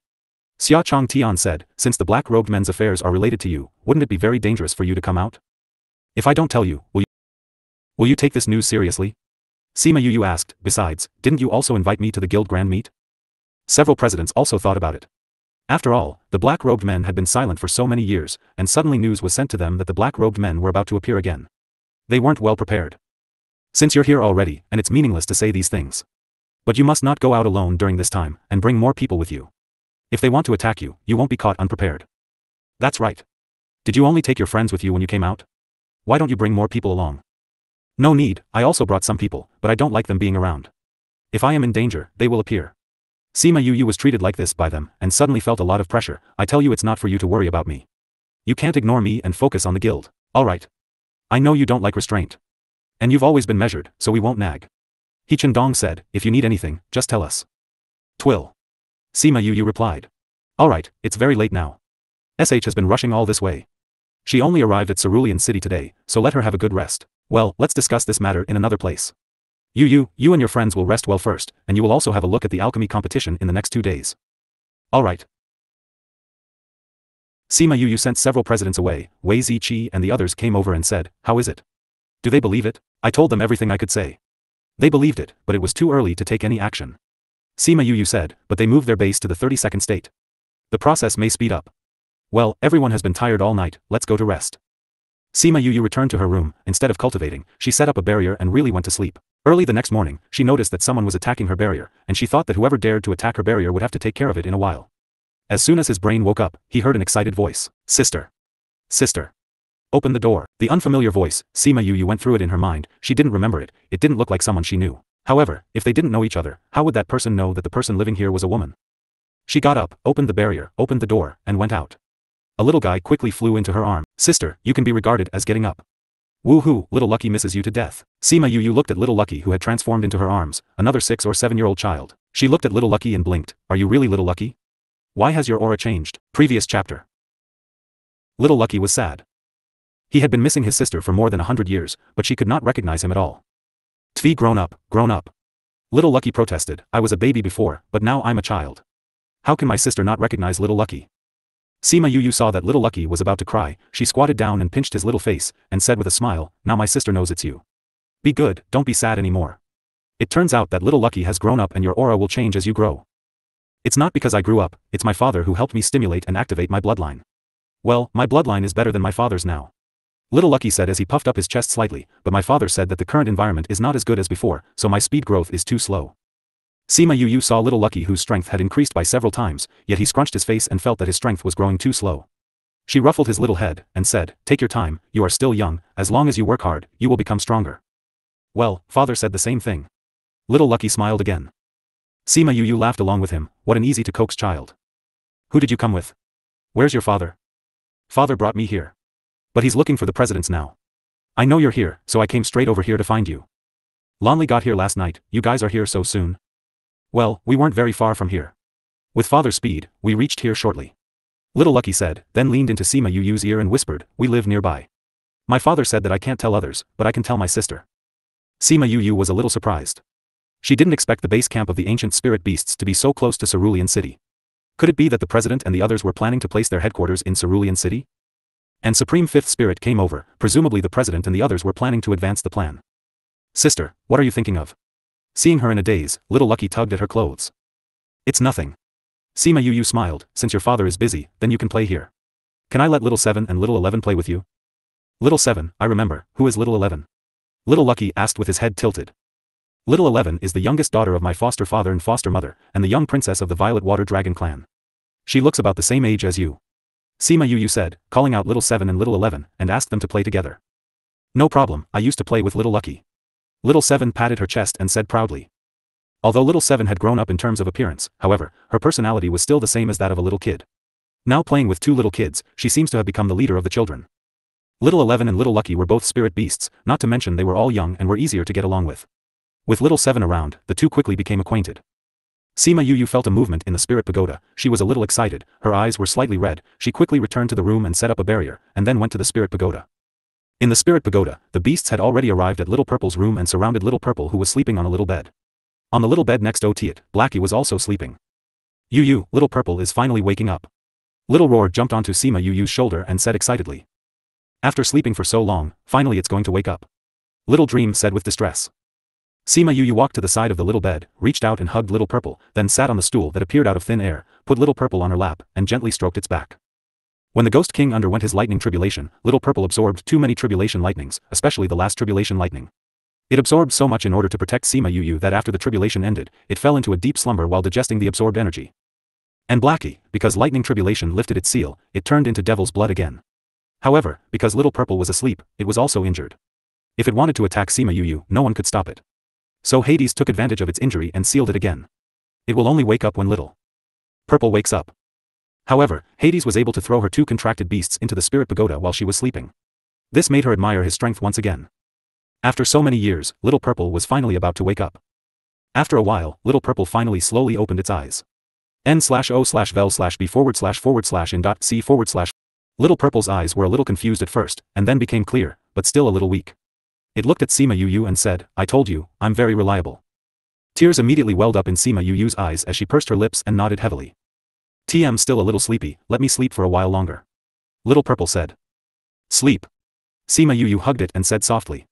Xia Chong Tian said, since the black-robed men's affairs are related to you, wouldn't it be very dangerous for you to come out? If I don't tell you, will you take this news seriously? Sima Yu asked, besides, didn't you also invite me to the guild grand meet? Several presidents also thought about it. After all, the black-robed men had been silent for so many years, and suddenly news was sent to them that the black-robed men were about to appear again. They weren't well prepared. Since you're here already, and it's meaningless to say these things. But you must not go out alone during this time, and bring more people with you. If they want to attack you, you won't be caught unprepared. That's right. Did you only take your friends with you when you came out? Why don't you bring more people along? No need, I also brought some people, but I don't like them being around. If I am in danger, they will appear. Sima Yu was treated like this by them, and suddenly felt a lot of pressure. I tell you it's not for you to worry about me. You can't ignore me and focus on the guild, alright? I know you don't like restraint. And you've always been measured, so we won't nag. He Chendong said, if you need anything, just tell us. Twill. Sima Yu replied. Alright, it's very late now. SH has been rushing all this way. She only arrived at Cerulean City today, so let her have a good rest. Well, let's discuss this matter in another place. You and your friends will rest well first, and you will also have a look at the alchemy competition in the next 2 days. Alright. Sima Yu sent several presidents away. Wei Ziqi and the others came over and said, how is it? Do they believe it? I told them everything I could say. They believed it, but it was too early to take any action. Sima Yu said, but they moved their base to the 32nd state. The process may speed up. Well, everyone has been tired all night, let's go to rest. Sima Yu returned to her room. Instead of cultivating, she set up a barrier and really went to sleep. Early the next morning, she noticed that someone was attacking her barrier, and she thought that whoever dared to attack her barrier would have to take care of it in a while. As soon as his brain woke up, he heard an excited voice. Sister. Sister. Open the door. The unfamiliar voice, Sima Yu went through it in her mind. She didn't remember it. It didn't look like someone she knew. However, if they didn't know each other, how would that person know that the person living here was a woman? She got up, opened the barrier, opened the door, and went out. A little guy quickly flew into her arm. Sister, you can be regarded as getting up. Woohoo, little Lucky misses you to death. Sima Yu looked at little Lucky who had transformed into her arms, another 6 or 7-year-old child. She looked at little Lucky and blinked. Are you really little Lucky? Why has your aura changed? Previous chapter. Little Lucky was sad. He had been missing his sister for more than 100 years, but she could not recognize him at all. Tvi grown up, grown up. Little Lucky protested, I was a baby before, but now I'm a child. How can my sister not recognize little Lucky? Sima Yu saw that little Lucky was about to cry. She squatted down and pinched his little face, and said with a smile, now my sister knows it's you. Be good, don't be sad anymore. It turns out that little Lucky has grown up and your aura will change as you grow. It's not because I grew up, it's my father who helped me stimulate and activate my bloodline. Well, my bloodline is better than my father's now. Little Lucky said as he puffed up his chest slightly, but my father said that the current environment is not as good as before, so my speed growth is too slow. Sima Yu saw little Lucky whose strength had increased by several times, yet he scrunched his face and felt that his strength was growing too slow. She ruffled his little head, and said, take your time, you are still young, as long as you work hard, you will become stronger. Well, father said the same thing. Little Lucky smiled again. Sima Yu laughed along with him, what an easy to coax child. Who did you come with? Where's your father? Father brought me here. But he's looking for the presidents now. I know you're here, so I came straight over here to find you. Lonley got here last night, you guys are here so soon? Well, we weren't very far from here. With father's speed, we reached here shortly. Little Lucky said, then leaned into Sima Yu's ear and whispered, we live nearby. My father said that I can't tell others, but I can tell my sister. Sima Yu was a little surprised. She didn't expect the base camp of the ancient spirit beasts to be so close to Cerulean City. Could it be that the president and the others were planning to place their headquarters in Cerulean City? And Supreme Fifth Spirit came over, presumably the president and the others were planning to advance the plan. Sister, what are you thinking of? Seeing her in a daze, little Lucky tugged at her clothes. It's nothing. Sima Yu smiled, since your father is busy, then you can play here. Can I let little 7 and little 11 play with you? Little 7, I remember, who is little 11? Little Lucky asked with his head tilted. Little 11 is the youngest daughter of my foster father and foster mother, and the young princess of the Violet Water Dragon clan. She looks about the same age as you. Sima Yu said, calling out little 7 and little 11, and asked them to play together. No problem, I used to play with little Lucky. Little 7 patted her chest and said proudly. Although little 7 had grown up in terms of appearance, however, her personality was still the same as that of a little kid. Now playing with 2 little kids, she seems to have become the leader of the children. Little 11 and Little Lucky were both spirit beasts, not to mention they were all young and were easier to get along with. With Little 7 around, the two quickly became acquainted. Sima Yu felt a movement in the spirit pagoda. She was a little excited, her eyes were slightly red. She quickly returned to the room and set up a barrier, and then went to the spirit pagoda. In the spirit pagoda, the beasts had already arrived at Little Purple's room and surrounded Little Purple, who was sleeping on a little bed. On the little bed next to it, Blackie was also sleeping. Yu, Little Purple is finally waking up. Little Roar jumped onto Sima Yu's shoulder and said excitedly. After sleeping for so long, finally it's going to wake up. Little Dream said with distress. Sima Yu walked to the side of the little bed, reached out and hugged Little Purple, then sat on the stool that appeared out of thin air, put Little Purple on her lap, and gently stroked its back. When the Ghost King underwent his lightning tribulation, Little Purple absorbed too many tribulation lightnings, especially the last tribulation lightning. It absorbed so much in order to protect Sima Yu that after the tribulation ended, it fell into a deep slumber while digesting the absorbed energy. And Blackie, because lightning tribulation lifted its seal, it turned into devil's blood again. However, because Little Purple was asleep, it was also injured. If it wanted to attack Sima Yu, no one could stop it. So Hades took advantage of its injury and sealed it again. It will only wake up when Little Purple wakes up. However, Hades was able to throw her two contracted beasts into the spirit pagoda while she was sleeping. This made her admire his strength once again. After so many years, Little Purple was finally about to wake up. After a while, Little Purple finally slowly opened its eyes. N/O/vel/B//in.C/. Little Purple's eyes were a little confused at first, and then became clear, but still a little weak. It looked at Sima Yu and said, I told you, I'm very reliable. Tears immediately welled up in Sima Yu's eyes as she pursed her lips and nodded heavily. TM still a little sleepy, let me sleep for a while longer. Little Purple said. Sleep. Sima Yu hugged it and said softly.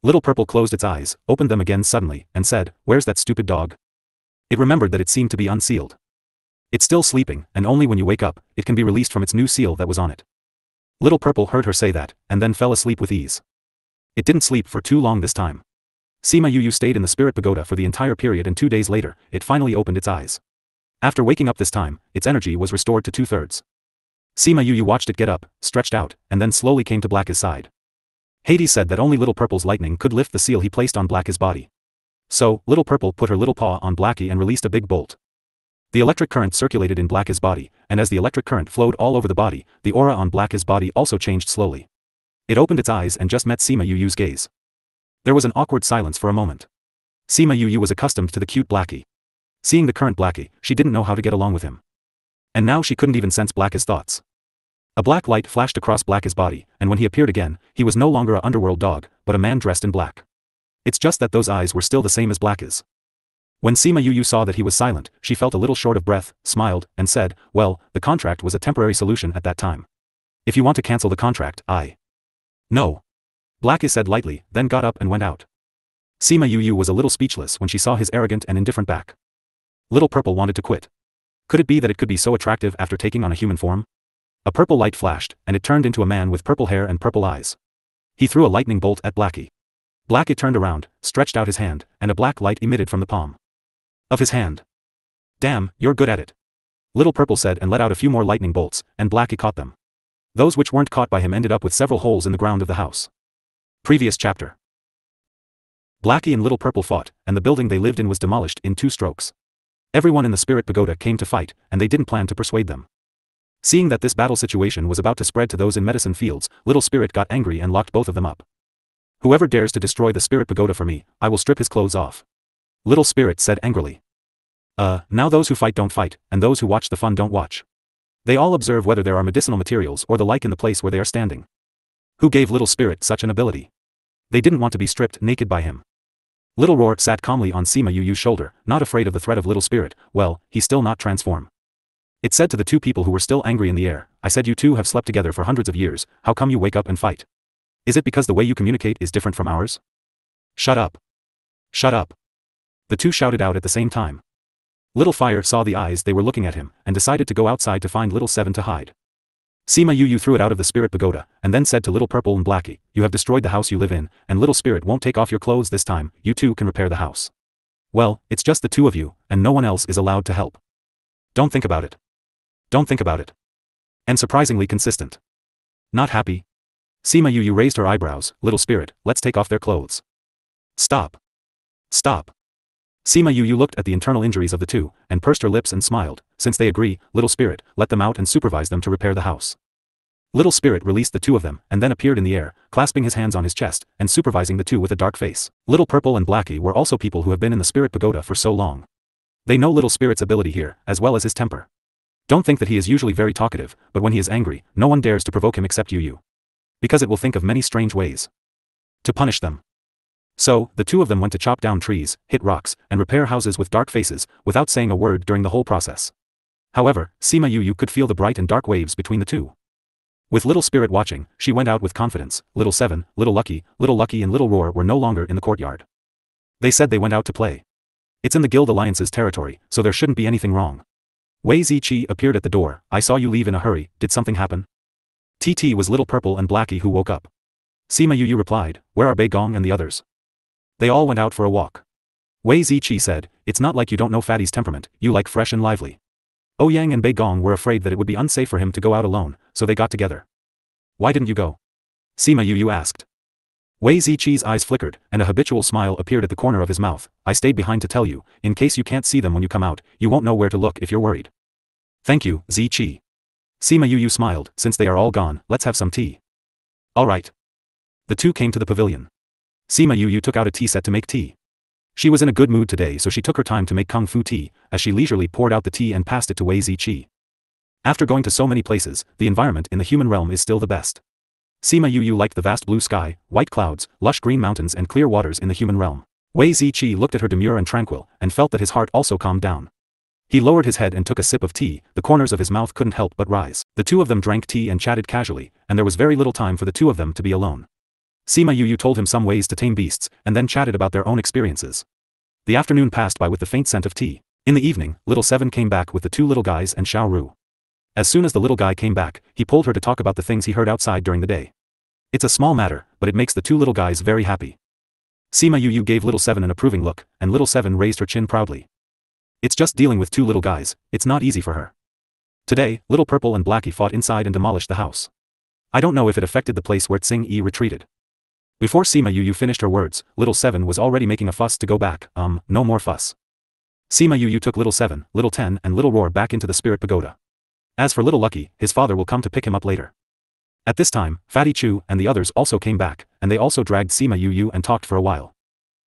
Little Purple closed its eyes, opened them again suddenly, and said, where's that stupid dog? It remembered that it seemed to be unsealed. It's still sleeping, and only when you wake up, it can be released from its new seal that was on it. Little Purple heard her say that, and then fell asleep with ease. It didn't sleep for too long this time. Sima Yu stayed in the spirit pagoda for the entire period, and 2 days later, it finally opened its eyes. After waking up this time, its energy was restored to 2/3. Sima Yu watched it get up, stretched out, and then slowly came to Blackie's side. Hades said that only Little Purple's lightning could lift the seal he placed on Blackie's body. So, Little Purple put her little paw on Blackie and released a big bolt. The electric current circulated in Blackie's body, and as the electric current flowed all over the body, the aura on Blackie's body also changed slowly. It opened its eyes and just met Sima Yu's gaze. There was an awkward silence for a moment. Sima Yu was accustomed to the cute Blackie. Seeing the current Blackie, she didn't know how to get along with him. And now she couldn't even sense Blackie's thoughts. A black light flashed across Blackie's body, and when he appeared again, he was no longer a underworld dog, but a man dressed in black. It's just that those eyes were still the same as Blackie's. When Sima Yu saw that he was silent, she felt a little short of breath, smiled, and said, well, the contract was a temporary solution at that time. If you want to cancel the contract, No. Blackie said lightly, then got up and went out. Sima Yu was a little speechless when she saw his arrogant and indifferent back. Little Purple wanted to quit. Could it be that it could be so attractive after taking on a human form? A purple light flashed, and it turned into a man with purple hair and purple eyes. He threw a lightning bolt at Blackie. Blackie turned around, stretched out his hand, and a black light emitted from the palm of his hand. Damn, you're good at it. Little Purple said and let out a few more lightning bolts, and Blackie caught them. Those which weren't caught by him ended up with several holes in the ground of the house. Previous chapter. Blackie and Little Purple fought, and the building they lived in was demolished in 2 strokes. Everyone in the spirit pagoda came to fight, and they didn't plan to persuade them. Seeing that this battle situation was about to spread to those in medicine fields, Little Spirit got angry and locked both of them up. Whoever dares to destroy the spirit pagoda for me, I will strip his clothes off. Little Spirit said angrily. Now those who fight don't fight, and those who watch the fun don't watch. They all observe whether there are medicinal materials or the like in the place where they are standing. Who gave Little Spirit such an ability? They didn't want to be stripped naked by him. Little Roar sat calmly on Sima Yu's shoulder, not afraid of the threat of Little Spirit. Well, he still not transform. It said to the 2 people who were still angry in the air, I said you 2 have slept together for hundreds of years, how come you wake up and fight? Is it because the way you communicate is different from ours? Shut up. Shut up. The 2 shouted out at the same time. Little Fire saw the eyes they were looking at him, and decided to go outside to find Little 7 to hide. Sima Yu threw it out of the spirit pagoda, and then said to Little Purple and Blackie, you have destroyed the house you live in, and Little Spirit won't take off your clothes this time, you 2 can repair the house. Well, it's just the 2 of you, and no one else is allowed to help. Don't think about it. Don't think about it. And surprisingly consistent. Not happy? Sima Yu raised her eyebrows, Little Spirit, let's take off their clothes. Stop. Stop. Sima Yu looked at the internal injuries of the 2, and pursed her lips and smiled, since they agree, Little Spirit, let them out and supervise them to repair the house. Little Spirit released the two of them and then appeared in the air, clasping his hands on his chest and supervising the two with a dark face. Little Purple and Blackie were also people who have been in the Spirit Pagoda for so long. They know Little Spirit's ability here, as well as his temper. Don't think that he is usually very talkative, but when he is angry, no one dares to provoke him except you. Because it will think of many strange ways to punish them. So, the two of them went to chop down trees, hit rocks, and repair houses with dark faces, without saying a word during the whole process. However, Sima Yu could feel the bright and dark waves between the two. With Little Spirit watching, she went out with confidence. Little Seven, Little Lucky, and Little Roar were no longer in the courtyard. They said they went out to play. It's in the Guild Alliance's territory, so there shouldn't be anything wrong. Wei Ziqi appeared at the door. I saw you leave in a hurry, did something happen? TT was Little Purple and Blackie who woke up. Sima Yu replied, where are Bei Gong and the others? They all went out for a walk. Wei Ziqi said, it's not like you don't know Fatty's temperament, you like fresh and lively. Ouyang and Bei Gong were afraid that it would be unsafe for him to go out alone, so they got together. Why didn't you go? Sima Yu asked. Wei Ziqi's eyes flickered, and a habitual smile appeared at the corner of his mouth. I stayed behind to tell you, in case you can't see them when you come out, you won't know where to look if you're worried. Thank you, Ziqi. Sima Yu smiled, since they are all gone, let's have some tea. Alright. The two came to the pavilion. Sima Yu took out a tea set to make tea. She was in a good mood today, so she took her time to make kung fu tea, as she leisurely poured out the tea and passed it to Wei Ziqi. After going to so many places, the environment in the human realm is still the best. Sima Yu liked the vast blue sky, white clouds, lush green mountains and clear waters in the human realm. Wei Ziqi looked at her demure and tranquil, and felt that his heart also calmed down. He lowered his head and took a sip of tea, the corners of his mouth couldn't help but rise. The two of them drank tea and chatted casually, and there was very little time for the two of them to be alone. Sima Yu told him some ways to tame beasts, and then chatted about their own experiences. The afternoon passed by with the faint scent of tea. In the evening, Little Seven came back with the two little guys and Xiao Ru. As soon as the little guy came back, he pulled her to talk about the things he heard outside during the day. It's a small matter, but it makes the two little guys very happy. Sima Yu gave Little Seven an approving look, and Little Seven raised her chin proudly. It's just dealing with two little guys, it's not easy for her. Today, Little Purple and Blackie fought inside and demolished the house. I don't know if it affected the place where Tsing Yi retreated. Before Sima Yu finished her words, Little Seven was already making a fuss to go back. No more fuss. Sima Yu took Little Seven, Little 10 and Little Roar back into the Spirit Pagoda. As for Little Lucky, his father will come to pick him up later. At this time, Fatty Chu and the others also came back, and they also dragged Sima Yu and talked for a while.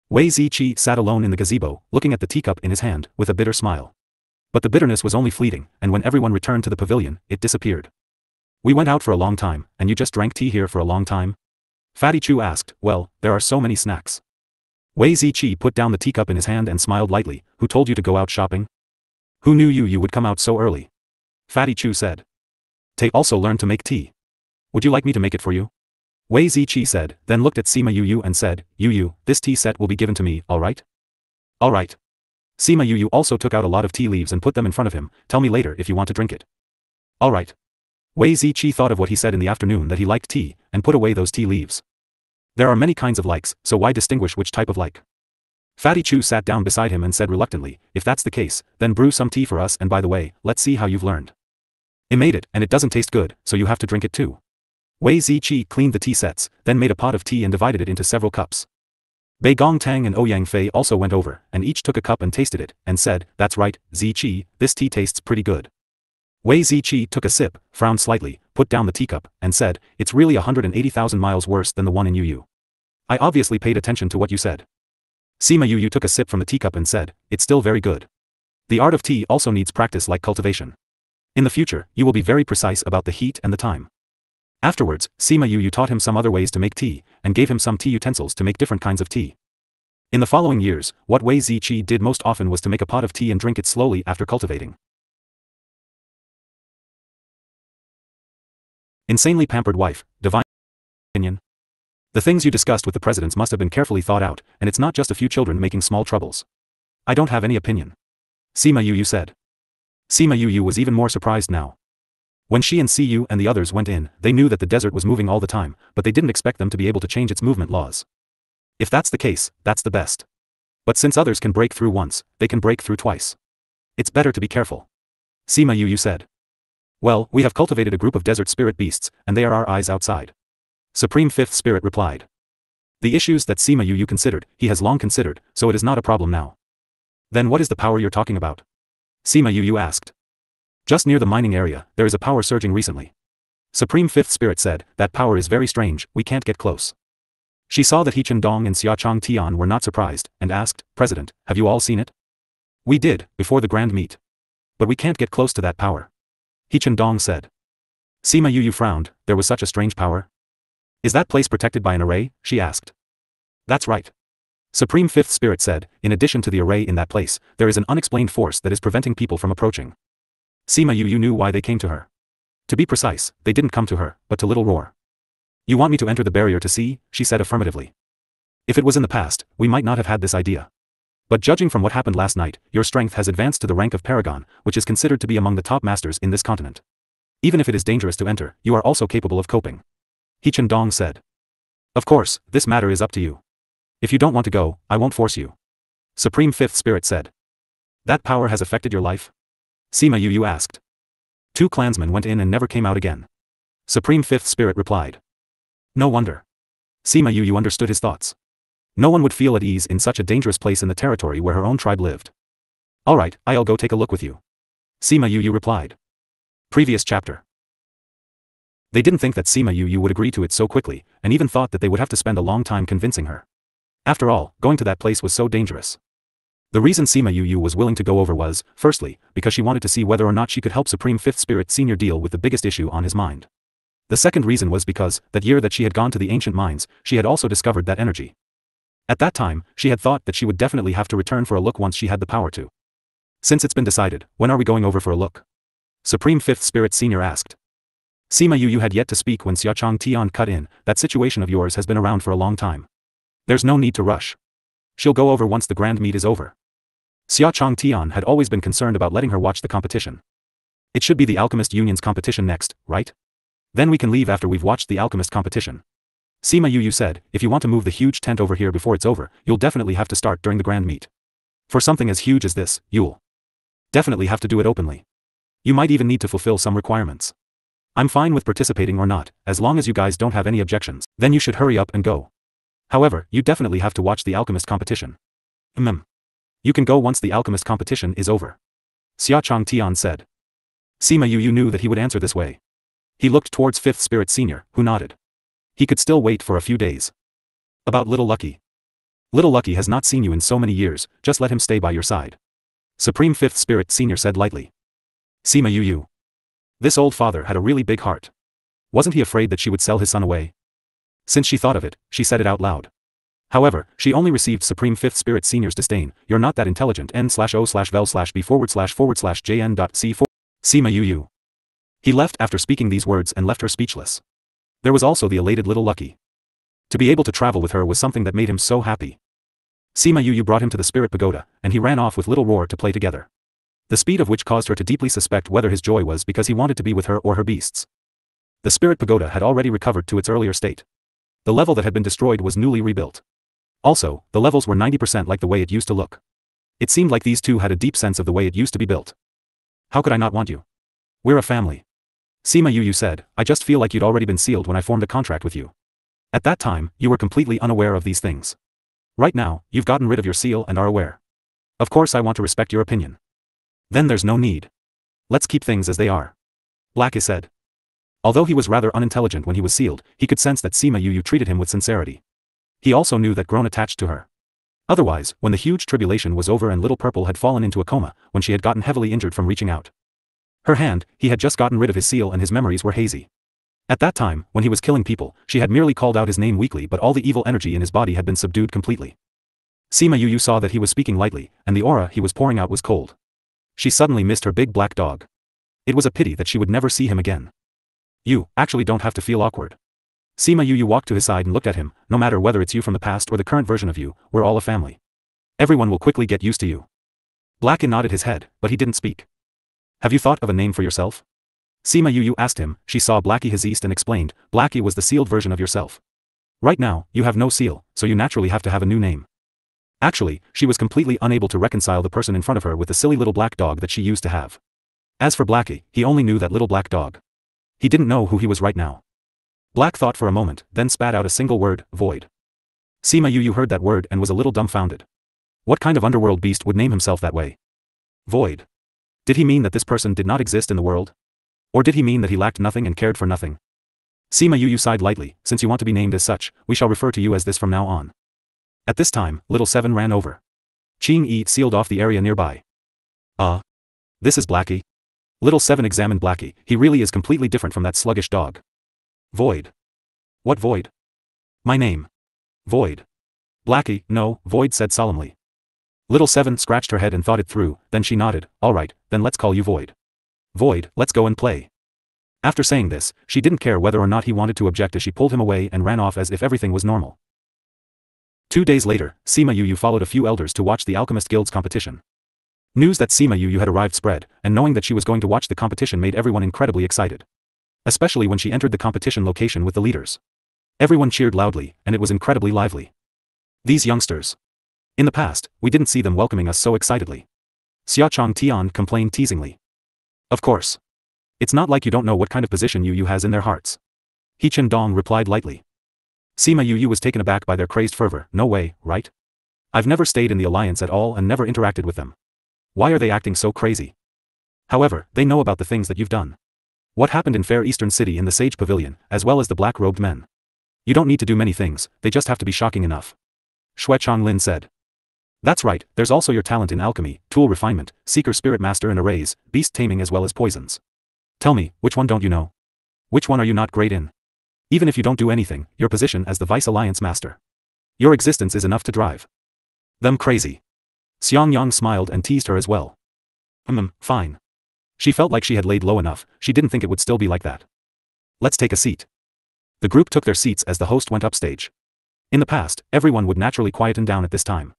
Wei Ziqi sat alone in the gazebo, looking at the teacup in his hand, with a bitter smile. But the bitterness was only fleeting, and when everyone returned to the pavilion, it disappeared. We went out for a long time, and you just drank tea here for a long time? Fatty Chu asked, well, there are so many snacks. Wei Ziqi put down the teacup in his hand and smiled lightly, who told you to go out shopping? Who knew you would come out so early? Fatty Chu said. Tay also learned to make tea. Would you like me to make it for you? Wei Ziqi said, then looked at Sima Yu and said, Yu, this tea set will be given to me, alright? Alright. Sima Yu also took out a lot of tea leaves and put them in front of him, tell me later if you want to drink it. Alright. Wei Ziqi thought of what he said in the afternoon that he liked tea, and put away those tea leaves. There are many kinds of likes, so why distinguish which type of like? Fatty Chu sat down beside him and said reluctantly, if that's the case, then brew some tea for us and by the way, let's see how you've learned. I made it, and it doesn't taste good, so you have to drink it too. Wei Ziqi cleaned the tea sets, then made a pot of tea and divided it into several cups. Bei Gong Tang and Ouyang Fei also went over, and each took a cup and tasted it, and said, that's right, Ziqi, this tea tastes pretty good. Wei Ziqi took a sip, frowned slightly, put down the teacup, and said, it's really 180,000 miles worse than the one in Yu. I obviously paid attention to what you said. Sima Yu took a sip from the teacup and said, it's still very good. The art of tea also needs practice like cultivation. In the future, you will be very precise about the heat and the time. Afterwards, Sima Yu taught him some other ways to make tea, and gave him some tea utensils to make different kinds of tea. In the following years, what Wei Ziqi did most often was to make a pot of tea and drink it slowly after cultivating. Insanely pampered wife, divine opinion. The things you discussed with the presidents must have been carefully thought out, and it's not just a few children making small troubles. I don't have any opinion. Sima Yu said. Sima Yu was even more surprised now. When she and Siyu and the others went in, they knew that the desert was moving all the time, but they didn't expect them to be able to change its movement laws. If that's the case, that's the best. But since others can break through once, they can break through twice. It's better to be careful. Sima Yu said. Well, we have cultivated a group of desert spirit beasts, and they are our eyes outside. Supreme Fifth Spirit replied. The issues that Sima Yu considered, he has long considered, so it is not a problem now. Then what is the power you're talking about? Sima Yu asked. Just near the mining area, there is a power surging recently. Supreme Fifth Spirit said, that power is very strange, we can't get close. She saw that He Dong and Xiaochang Tian were not surprised, and asked, President, have you all seen it? We did, before the grand meet. But we can't get close to that power. He Dong said. Sima Yu frowned, there was such a strange power? Is that place protected by an array? She asked. That's right. Supreme Fifth Spirit said, in addition to the array in that place, there is an unexplained force that is preventing people from approaching. Sima Yu knew why they came to her. To be precise, they didn't come to her, but to Little Roar. You want me to enter the barrier to see? She said affirmatively. If it was in the past, we might not have had this idea. But judging from what happened last night, your strength has advanced to the rank of Paragon, which is considered to be among the top masters in this continent. Even if it is dangerous to enter, you are also capable of coping. He Dong said. Of course, this matter is up to you. If you don't want to go, I won't force you. Supreme Fifth Spirit said. That power has affected your life? Sima Yu asked. 2 clansmen went in and never came out again. Supreme Fifth Spirit replied. No wonder. Sima Yu understood his thoughts. No one would feel at ease in such a dangerous place in the territory where her own tribe lived. Alright, I'll go take a look with you. Sima Yu replied. Previous chapter. They didn't think that Sima Yu would agree to it so quickly, and even thought that they would have to spend a long time convincing her. After all, going to that place was so dangerous. The reason Sima Yu was willing to go over was, firstly, because she wanted to see whether or not she could help Supreme Fifth Spirit Senior deal with the biggest issue on his mind. The second reason was because, that year that she had gone to the ancient mines, she had also discovered that energy. At that time, she had thought that she would definitely have to return for a look once she had the power to. Since it's been decided, when are we going over for a look? Supreme Fifth Spirit Senior asked. Sima Yu had yet to speak when Xiaochang Tian cut in, that situation of yours has been around for a long time. There's no need to rush. She'll go over once the grand meet is over. Xiaochang Tian had always been concerned about letting her watch the competition. It should be the Alchemist Union's competition next, right? Then we can leave after we've watched the Alchemist competition. Sima Yu said, if you want to move the huge tent over here before it's over, you'll definitely have to start during the grand meet. For something as huge as this, you'll definitely have to do it openly. You might even need to fulfill some requirements. I'm fine with participating or not, as long as you guys don't have any objections, then you should hurry up and go. However, you definitely have to watch the Alchemist competition. You can go once the Alchemist competition is over. Xiaochang Tian said. Sima Yu knew that he would answer this way. He looked towards Fifth Spirit Senior, who nodded. He could still wait for a few days. About Little Lucky. Little Lucky has not seen you in so many years, just let him stay by your side. Supreme Fifth Spirit Senior said lightly. Sima Yu. This old father had a really big heart. Wasn't he afraid that she would sell his son away? Since she thought of it, she said it out loud. However, she only received Supreme Fifth Spirit Senior's disdain. You're not that intelligent. n/o/vel/b/jn.c4. Sima Yu. He left after speaking these words and left her speechless. There was also the elated Little Lucky. To be able to travel with her was something that made him so happy. Sima Yu brought him to the Spirit Pagoda, and he ran off with Little Roar to play together. The speed of which caused her to deeply suspect whether his joy was because he wanted to be with her or her beasts. The Spirit Pagoda had already recovered to its earlier state. The level that had been destroyed was newly rebuilt. Also, the levels were 90% like the way it used to look. It seemed like these two had a deep sense of the way it used to be built. How could I not want you? We're a family. Sima Yu said, I just feel like you'd already been sealed when I formed a contract with you. At that time, you were completely unaware of these things. Right now, you've gotten rid of your seal and are aware. Of course I want to respect your opinion. Then there's no need. Let's keep things as they are. Blackie said. Although he was rather unintelligent when he was sealed, he could sense that Sima Yu treated him with sincerity. He also knew that grown attached to her. Otherwise, when the huge tribulation was over and Little Purple had fallen into a coma, when she had gotten heavily injured from reaching out her hand, he had just gotten rid of his seal and his memories were hazy. At that time, when he was killing people, she had merely called out his name weakly, but all the evil energy in his body had been subdued completely. Sima Yu saw that he was speaking lightly, and the aura he was pouring out was cold. She suddenly missed her big black dog. It was a pity that she would never see him again. You actually don't have to feel awkward. Sima Yu walked to his side and looked at him. No matter whether it's you from the past or the current version of you, we're all a family. Everyone will quickly get used to you. Blackie nodded his head, but he didn't speak. Have you thought of a name for yourself? Sima Yu asked him. She saw Blackie his east and explained, Blackie was the sealed version of yourself. Right now, you have no seal, so you naturally have to have a new name. Actually, she was completely unable to reconcile the person in front of her with the silly little black dog that she used to have. As for Blackie, he only knew that little black dog. He didn't know who he was right now. Black thought for a moment, then spat out a single word, void. Sima Yu heard that word and was a little dumbfounded. What kind of underworld beast would name himself that way? Void. Did he mean that this person did not exist in the world? Or did he mean that he lacked nothing and cared for nothing? Sima Yu sighed lightly, since you want to be named as such, we shall refer to you as this from now on. At this time, little Seven ran over. Qing Yi sealed off the area nearby. This is Blackie. Little Seven examined Blackie, he really is completely different from that sluggish dog. Void. What Void? My name. Void. Blackie, no, Void said solemnly. Little Seven scratched her head and thought it through, then she nodded, alright, then let's call you Void. Void, let's go and play. After saying this, she didn't care whether or not he wanted to object as she pulled him away and ran off as if everything was normal. 2 days later, Sima Yu followed a few elders to watch the Alchemist Guild's competition. News that Sima Yu had arrived spread, and knowing that she was going to watch the competition made everyone incredibly excited. Especially when she entered the competition location with the leaders. Everyone cheered loudly, and it was incredibly lively. These youngsters. In the past, we didn't see them welcoming us so excitedly. Xiaochang Tian complained teasingly. Of course. It's not like you don't know what kind of position Yu has in their hearts. He Chen Dong replied lightly. Sima Yu was taken aback by their crazed fervor, no way, right? I've never stayed in the alliance at all and never interacted with them. Why are they acting so crazy? However, they know about the things that you've done. What happened in Fair Eastern City in the Sage Pavilion, as well as the black-robed men. You don't need to do many things, they just have to be shocking enough. Xue Chonglin said. That's right, there's also your talent in alchemy, tool refinement, seeker spirit master in arrays, beast taming as well as poisons. Tell me, which one don't you know? Which one are you not great in? Even if you don't do anything, your position as the Vice Alliance Master. Your existence is enough to drive them crazy. Xiang Yang smiled and teased her as well. Fine. She felt like she had laid low enough, she didn't think it would still be like that. Let's take a seat. The group took their seats as the host went upstage. In the past, everyone would naturally quieten down at this time.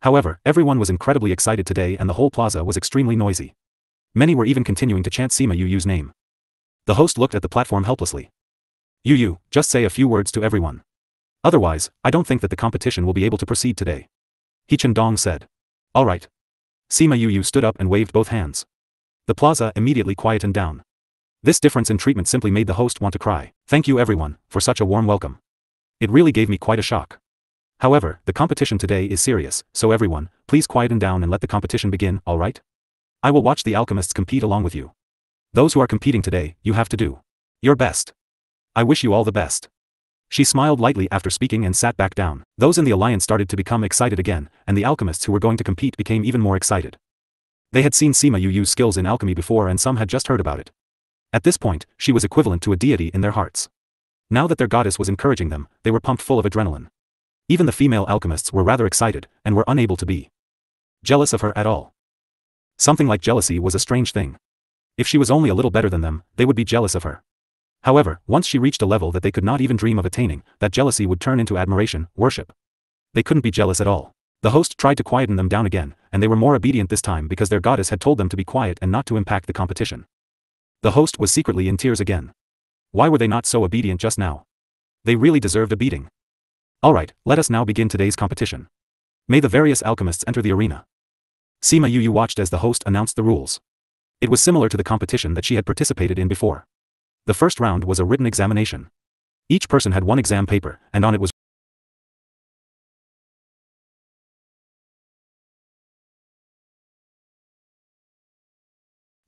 However, everyone was incredibly excited today and the whole plaza was extremely noisy. Many were even continuing to chant Sima Yu's name. The host looked at the platform helplessly. Yu, just say a few words to everyone. Otherwise, I don't think that the competition will be able to proceed today. He Chen Dong said. Alright. Sima Yu stood up and waved both hands. The plaza immediately quietened down. This difference in treatment simply made the host want to cry. Thank you everyone, for such a warm welcome. It really gave me quite a shock. However, the competition today is serious, so everyone, please quieten down and let the competition begin, alright? I will watch the alchemists compete along with you. Those who are competing today, you have to do your best. I wish you all the best. She smiled lightly after speaking and sat back down. Those in the alliance started to become excited again, and the alchemists who were going to compete became even more excited. They had seen Sima Yu's skills in alchemy before and some had just heard about it. At this point, she was equivalent to a deity in their hearts. Now that their goddess was encouraging them, they were pumped full of adrenaline. Even the female alchemists were rather excited, and were unable to be jealous of her at all. Something like jealousy was a strange thing. If she was only a little better than them, they would be jealous of her. However, once she reached a level that they could not even dream of attaining, that jealousy would turn into admiration, worship. They couldn't be jealous at all. The host tried to quieten them down again, and they were more obedient this time because their goddess had told them to be quiet and not to impact the competition. The host was secretly in tears again. Why were they not so obedient just now? They really deserved a beating. Alright, let us now begin today's competition. May the various alchemists enter the arena. Sima Yu watched as the host announced the rules. It was similar to the competition that she had participated in before. The first round was a written examination. Each person had one exam paper, and on it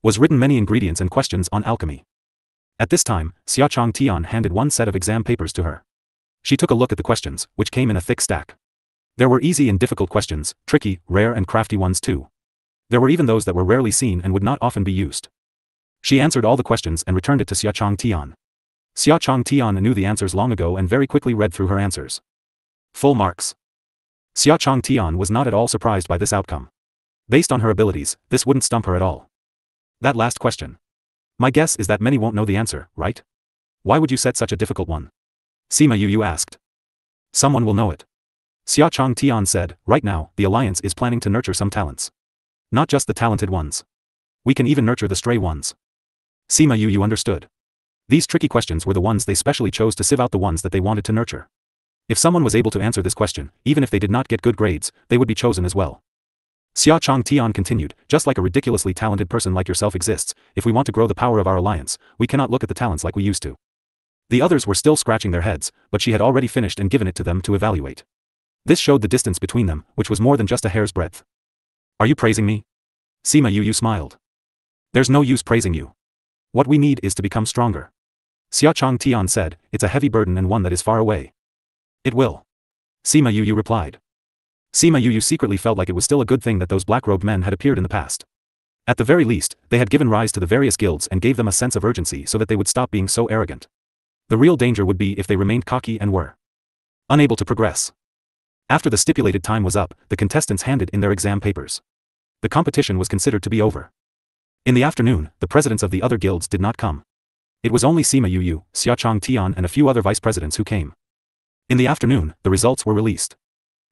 was written many ingredients and questions on alchemy. At this time, Xiaochang Tian handed one set of exam papers to her. She took a look at the questions, which came in a thick stack. There were easy and difficult questions, tricky, rare and crafty ones too. There were even those that were rarely seen and would not often be used. She answered all the questions and returned it to Xiaochang Tian. Xiaochang Tian knew the answers long ago and very quickly read through her answers. Full marks. Xiaochang Tian was not at all surprised by this outcome. Based on her abilities, this wouldn't stump her at all. That last question. My guess is that many won't know the answer, right? Why would you set such a difficult one? Sima Yu asked. Someone will know it. Xiaochang Tian said, right now, the alliance is planning to nurture some talents. Not just the talented ones. We can even nurture the stray ones. Sima Yu understood. These tricky questions were the ones they specially chose to sieve out the ones that they wanted to nurture. If someone was able to answer this question, even if they did not get good grades, they would be chosen as well. Xiaochang Tian continued, just like a ridiculously talented person like yourself exists, if we want to grow the power of our alliance, we cannot look at the talents like we used to. The others were still scratching their heads, but she had already finished and given it to them to evaluate. This showed the distance between them, which was more than just a hair's breadth. Are you praising me? Sima Yu smiled. There's no use praising you. What we need is to become stronger. Xia Chong Tian said, it's a heavy burden and one that is far away. It will. Sima Yu replied. Sima Yu secretly felt like it was still a good thing that those black-robed men had appeared in the past. At the very least, they had given rise to the various guilds and gave them a sense of urgency so that they would stop being so arrogant. The real danger would be if they remained cocky and were unable to progress. After the stipulated time was up, the contestants handed in their exam papers. The competition was considered to be over. In the afternoon, the presidents of the other guilds did not come. It was only Sima Yu, Xia Chong Tian and a few other vice presidents who came. In the afternoon, the results were released.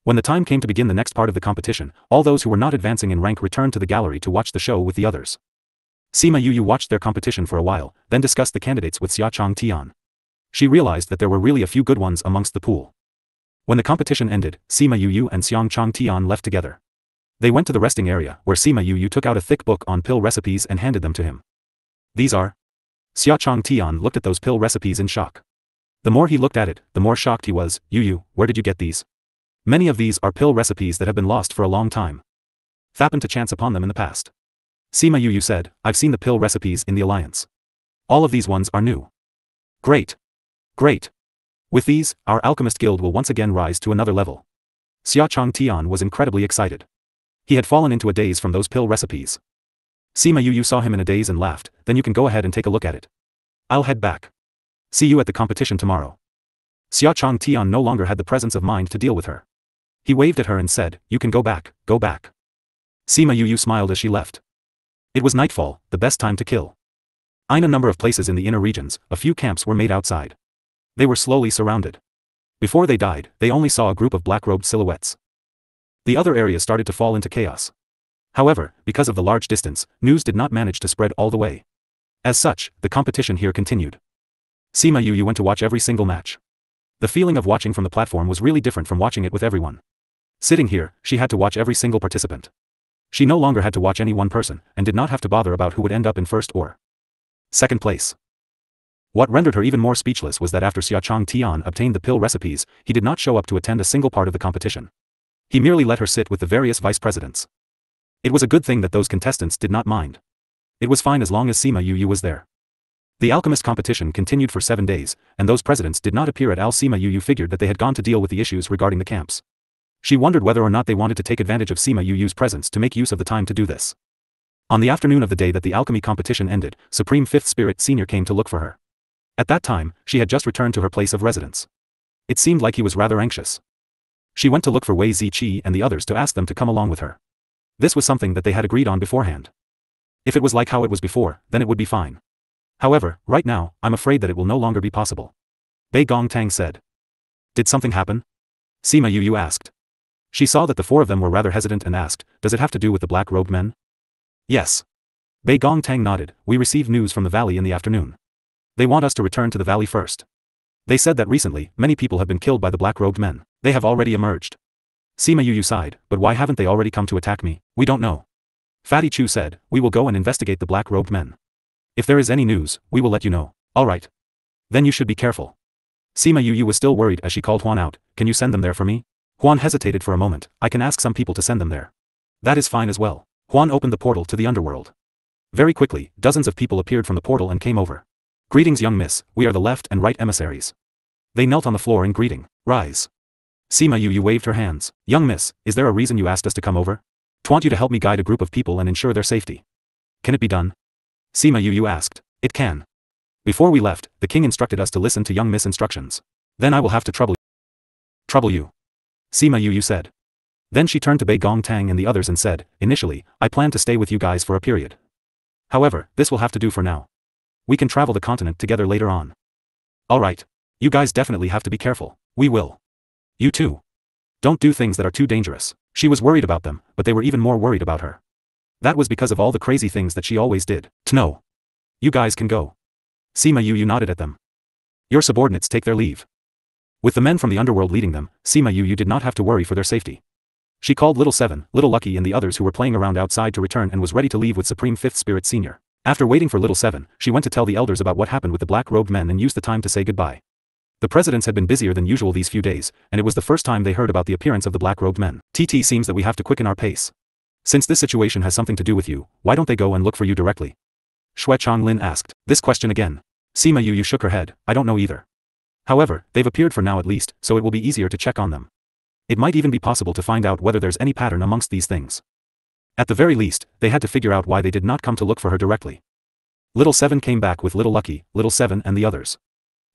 When the time came to begin the next part of the competition, all those who were not advancing in rank returned to the gallery to watch the show with the others. Sima Yu watched their competition for a while, then discussed the candidates with Xia Chong Tian. She realized that there were really a few good ones amongst the pool. When the competition ended, Sima Yu and Xiang Chong Tian left together. They went to the resting area, where Sima Yu took out a thick book on pill recipes and handed them to him. These are. Xia Chong Tian looked at those pill recipes in shock. The more he looked at it, the more shocked he was. Yu, where did you get these? Many of these are pill recipes that have been lost for a long time. Happened to chance upon them in the past. Sima Yu said, I've seen the pill recipes in the Alliance. All of these ones are new. Great. Great. With these, our alchemist guild will once again rise to another level. Xia Chong Tian was incredibly excited. He had fallen into a daze from those pill recipes. Sima Yu saw him in a daze and laughed, then you can go ahead and take a look at it. I'll head back. See you at the competition tomorrow. Xia Chong Tian no longer had the presence of mind to deal with her. He waved at her and said, you can go back, go back. Sima Yu smiled as she left. It was nightfall, the best time to kill. In a number of places in the inner regions, a few camps were made outside. They were slowly surrounded. Before they died, they only saw a group of black-robed silhouettes. The other areas started to fall into chaos. However, because of the large distance, news did not manage to spread all the way. As such, the competition here continued. Sima Yu went to watch every single match. The feeling of watching from the platform was really different from watching it with everyone. Sitting here, she had to watch every single participant. She no longer had to watch any one person, and did not have to bother about who would end up in first or second place. What rendered her even more speechless was that after Xia Chong Tian obtained the pill recipes, he did not show up to attend a single part of the competition. He merely let her sit with the various vice presidents. It was a good thing that those contestants did not mind. It was fine as long as Sima Yu was there. The alchemist competition continued for 7 days, and those presidents did not appear at all. Sima Yu figured that they had gone to deal with the issues regarding the camps. She wondered whether or not they wanted to take advantage of Sima Yu's presence to make use of the time to do this. On the afternoon of the day that the alchemy competition ended, Supreme Fifth Spirit Senior came to look for her. At that time, she had just returned to her place of residence. It seemed like he was rather anxious. She went to look for Wei Ziqi and the others to ask them to come along with her. This was something that they had agreed on beforehand. If it was like how it was before, then it would be fine. However, right now, I'm afraid that it will no longer be possible. Bei Gongtang said. Did something happen? Sima Yu asked. She saw that the 4 of them were rather hesitant and asked, does it have to do with the black-robed men? Yes. Bei Gongtang nodded, we received news from the valley in the afternoon. They want us to return to the valley first. They said that recently, many people have been killed by the black-robed men. They have already emerged. Sima Yu sighed, but why haven't they already come to attack me? We don't know. Fatty Chu said, we will go and investigate the black-robed men. If there is any news, we will let you know. Alright. Then you should be careful. Sima Yu was still worried as she called Huan out, can you send them there for me? Huan hesitated for a moment, I can ask some people to send them there. That is fine as well. Huan opened the portal to the underworld. Very quickly, dozens of people appeared from the portal and came over. Greetings young miss, we are the left and right emissaries. They knelt on the floor in greeting. Rise. Sima Yu waved her hands. Young miss, is there a reason you asked us to come over? I want you to help me guide a group of people and ensure their safety. Can it be done? Sima Yu asked. It can. Before we left, the king instructed us to listen to young miss instructions. Then I will have to trouble you. Sima Yu said. Then she turned to Bei Gongtang and the others and said, initially, I plan to stay with you guys for a period. However, this will have to do for now. We can travel the continent together later on. Alright. You guys definitely have to be careful. We will. You too. Don't do things that are too dangerous. She was worried about them, but they were even more worried about her. That was because of all the crazy things that she always did. No. You guys can go. Sima Yu nodded at them. Your subordinates take their leave. With the men from the underworld leading them, Sima Yu did not have to worry for their safety. She called Little Seven, Little Lucky and the others who were playing around outside to return and was ready to leave with Supreme Fifth Spirit Senior. After waiting for Little Seven, she went to tell the elders about what happened with the black-robed men and used the time to say goodbye. The presidents had been busier than usual these few days, and it was the first time they heard about the appearance of the black-robed men. TT seems that we have to quicken our pace. Since this situation has something to do with you, why don't they go and look for you directly? Xue Chonglin asked. This question again. Sima Yu shook her head, I don't know either. However, they've appeared for now at least, so it will be easier to check on them. It might even be possible to find out whether there's any pattern amongst these things. At the very least, they had to figure out why they did not come to look for her directly. Little Seven came back with Little Lucky, Little Seven and the others.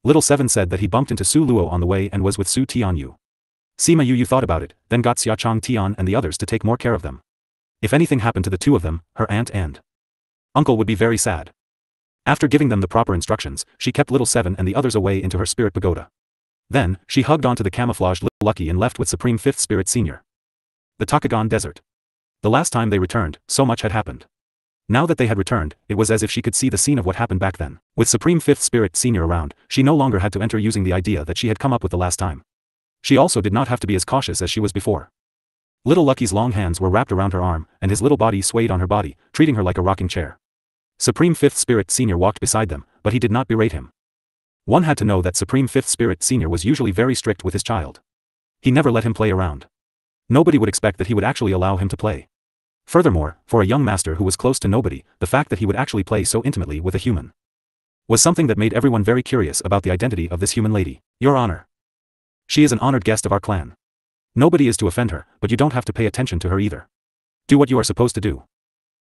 Little Seven said that he bumped into Su Luo on the way and was with Su Tianyu. Sima Yu thought about it, then got Xiaochang Tian and the others to take more care of them. If anything happened to the two of them, her aunt and uncle would be very sad. After giving them the proper instructions, she kept Little Seven and the others away into her spirit pagoda. Then, she hugged onto the camouflaged Little Lucky and left with Supreme Fifth Spirit Senior. The Takagon Desert. The last time they returned, so much had happened. Now that they had returned, it was as if she could see the scene of what happened back then. With Supreme Fifth Spirit Senior around, she no longer had to enter using the idea that she had come up with the last time. She also did not have to be as cautious as she was before. Little Lucky's long hands were wrapped around her arm, and his little body swayed on her body, treating her like a rocking chair. Supreme Fifth Spirit Senior walked beside them, but he did not berate him. One had to know that Supreme Fifth Spirit Senior was usually very strict with his child. He never let him play around. Nobody would expect that he would actually allow him to play. Furthermore, for a young master who was close to nobody, the fact that he would actually play so intimately with a human was something that made everyone very curious about the identity of this human lady. Your Honor. She is an honored guest of our clan. Nobody is to offend her, but you don't have to pay attention to her either. Do what you are supposed to do.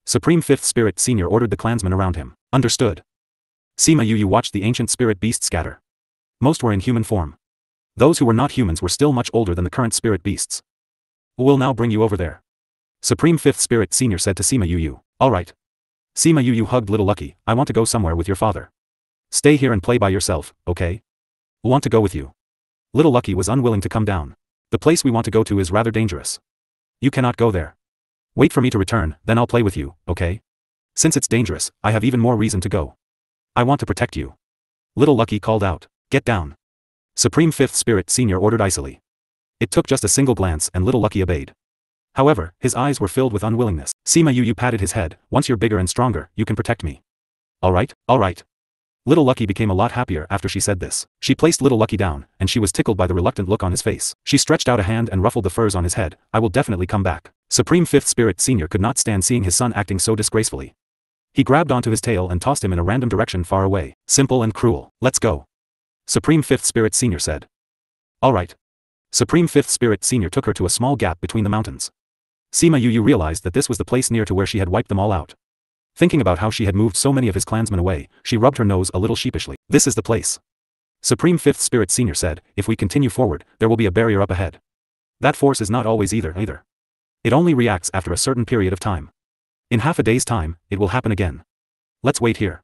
Supreme Fifth Spirit Senior ordered the clansmen around him. Understood. Sima Yu watched the ancient spirit beasts scatter. Most were in human form. Those who were not humans were still much older than the current spirit beasts. We'll now bring you over there. Supreme Fifth Spirit Senior said to Sima Yu. Alright. Sima Yu hugged Little Lucky. I want to go somewhere with your father. Stay here and play by yourself, okay? Want to go with you. Little Lucky was unwilling to come down. The place we want to go to is rather dangerous. You cannot go there. Wait for me to return, then I'll play with you, okay? Since it's dangerous, I have even more reason to go. I want to protect you. Little Lucky called out. Get down. Supreme Fifth Spirit Senior ordered icily. It took just a single glance and Little Lucky obeyed. However, his eyes were filled with unwillingness. Sima Yu patted his head. Once you're bigger and stronger, you can protect me. Alright, alright. Little Lucky became a lot happier after she said this. She placed Little Lucky down, and she was tickled by the reluctant look on his face. She stretched out a hand and ruffled the furs on his head. I will definitely come back. Supreme Fifth Spirit Senior could not stand seeing his son acting so disgracefully. He grabbed onto his tail and tossed him in a random direction far away. Simple and cruel. Let's go. Supreme Fifth Spirit Senior said. Alright. Supreme Fifth Spirit Senior took her to a small gap between the mountains. Sima Yu realized that this was the place near to where she had wiped them all out. Thinking about how she had moved so many of his clansmen away, she rubbed her nose a little sheepishly. This is the place. Supreme Fifth Spirit Senior said, if we continue forward, there will be a barrier up ahead. That force is not always either. It only reacts after a certain period of time. In half a day's time, it will happen again. Let's wait here.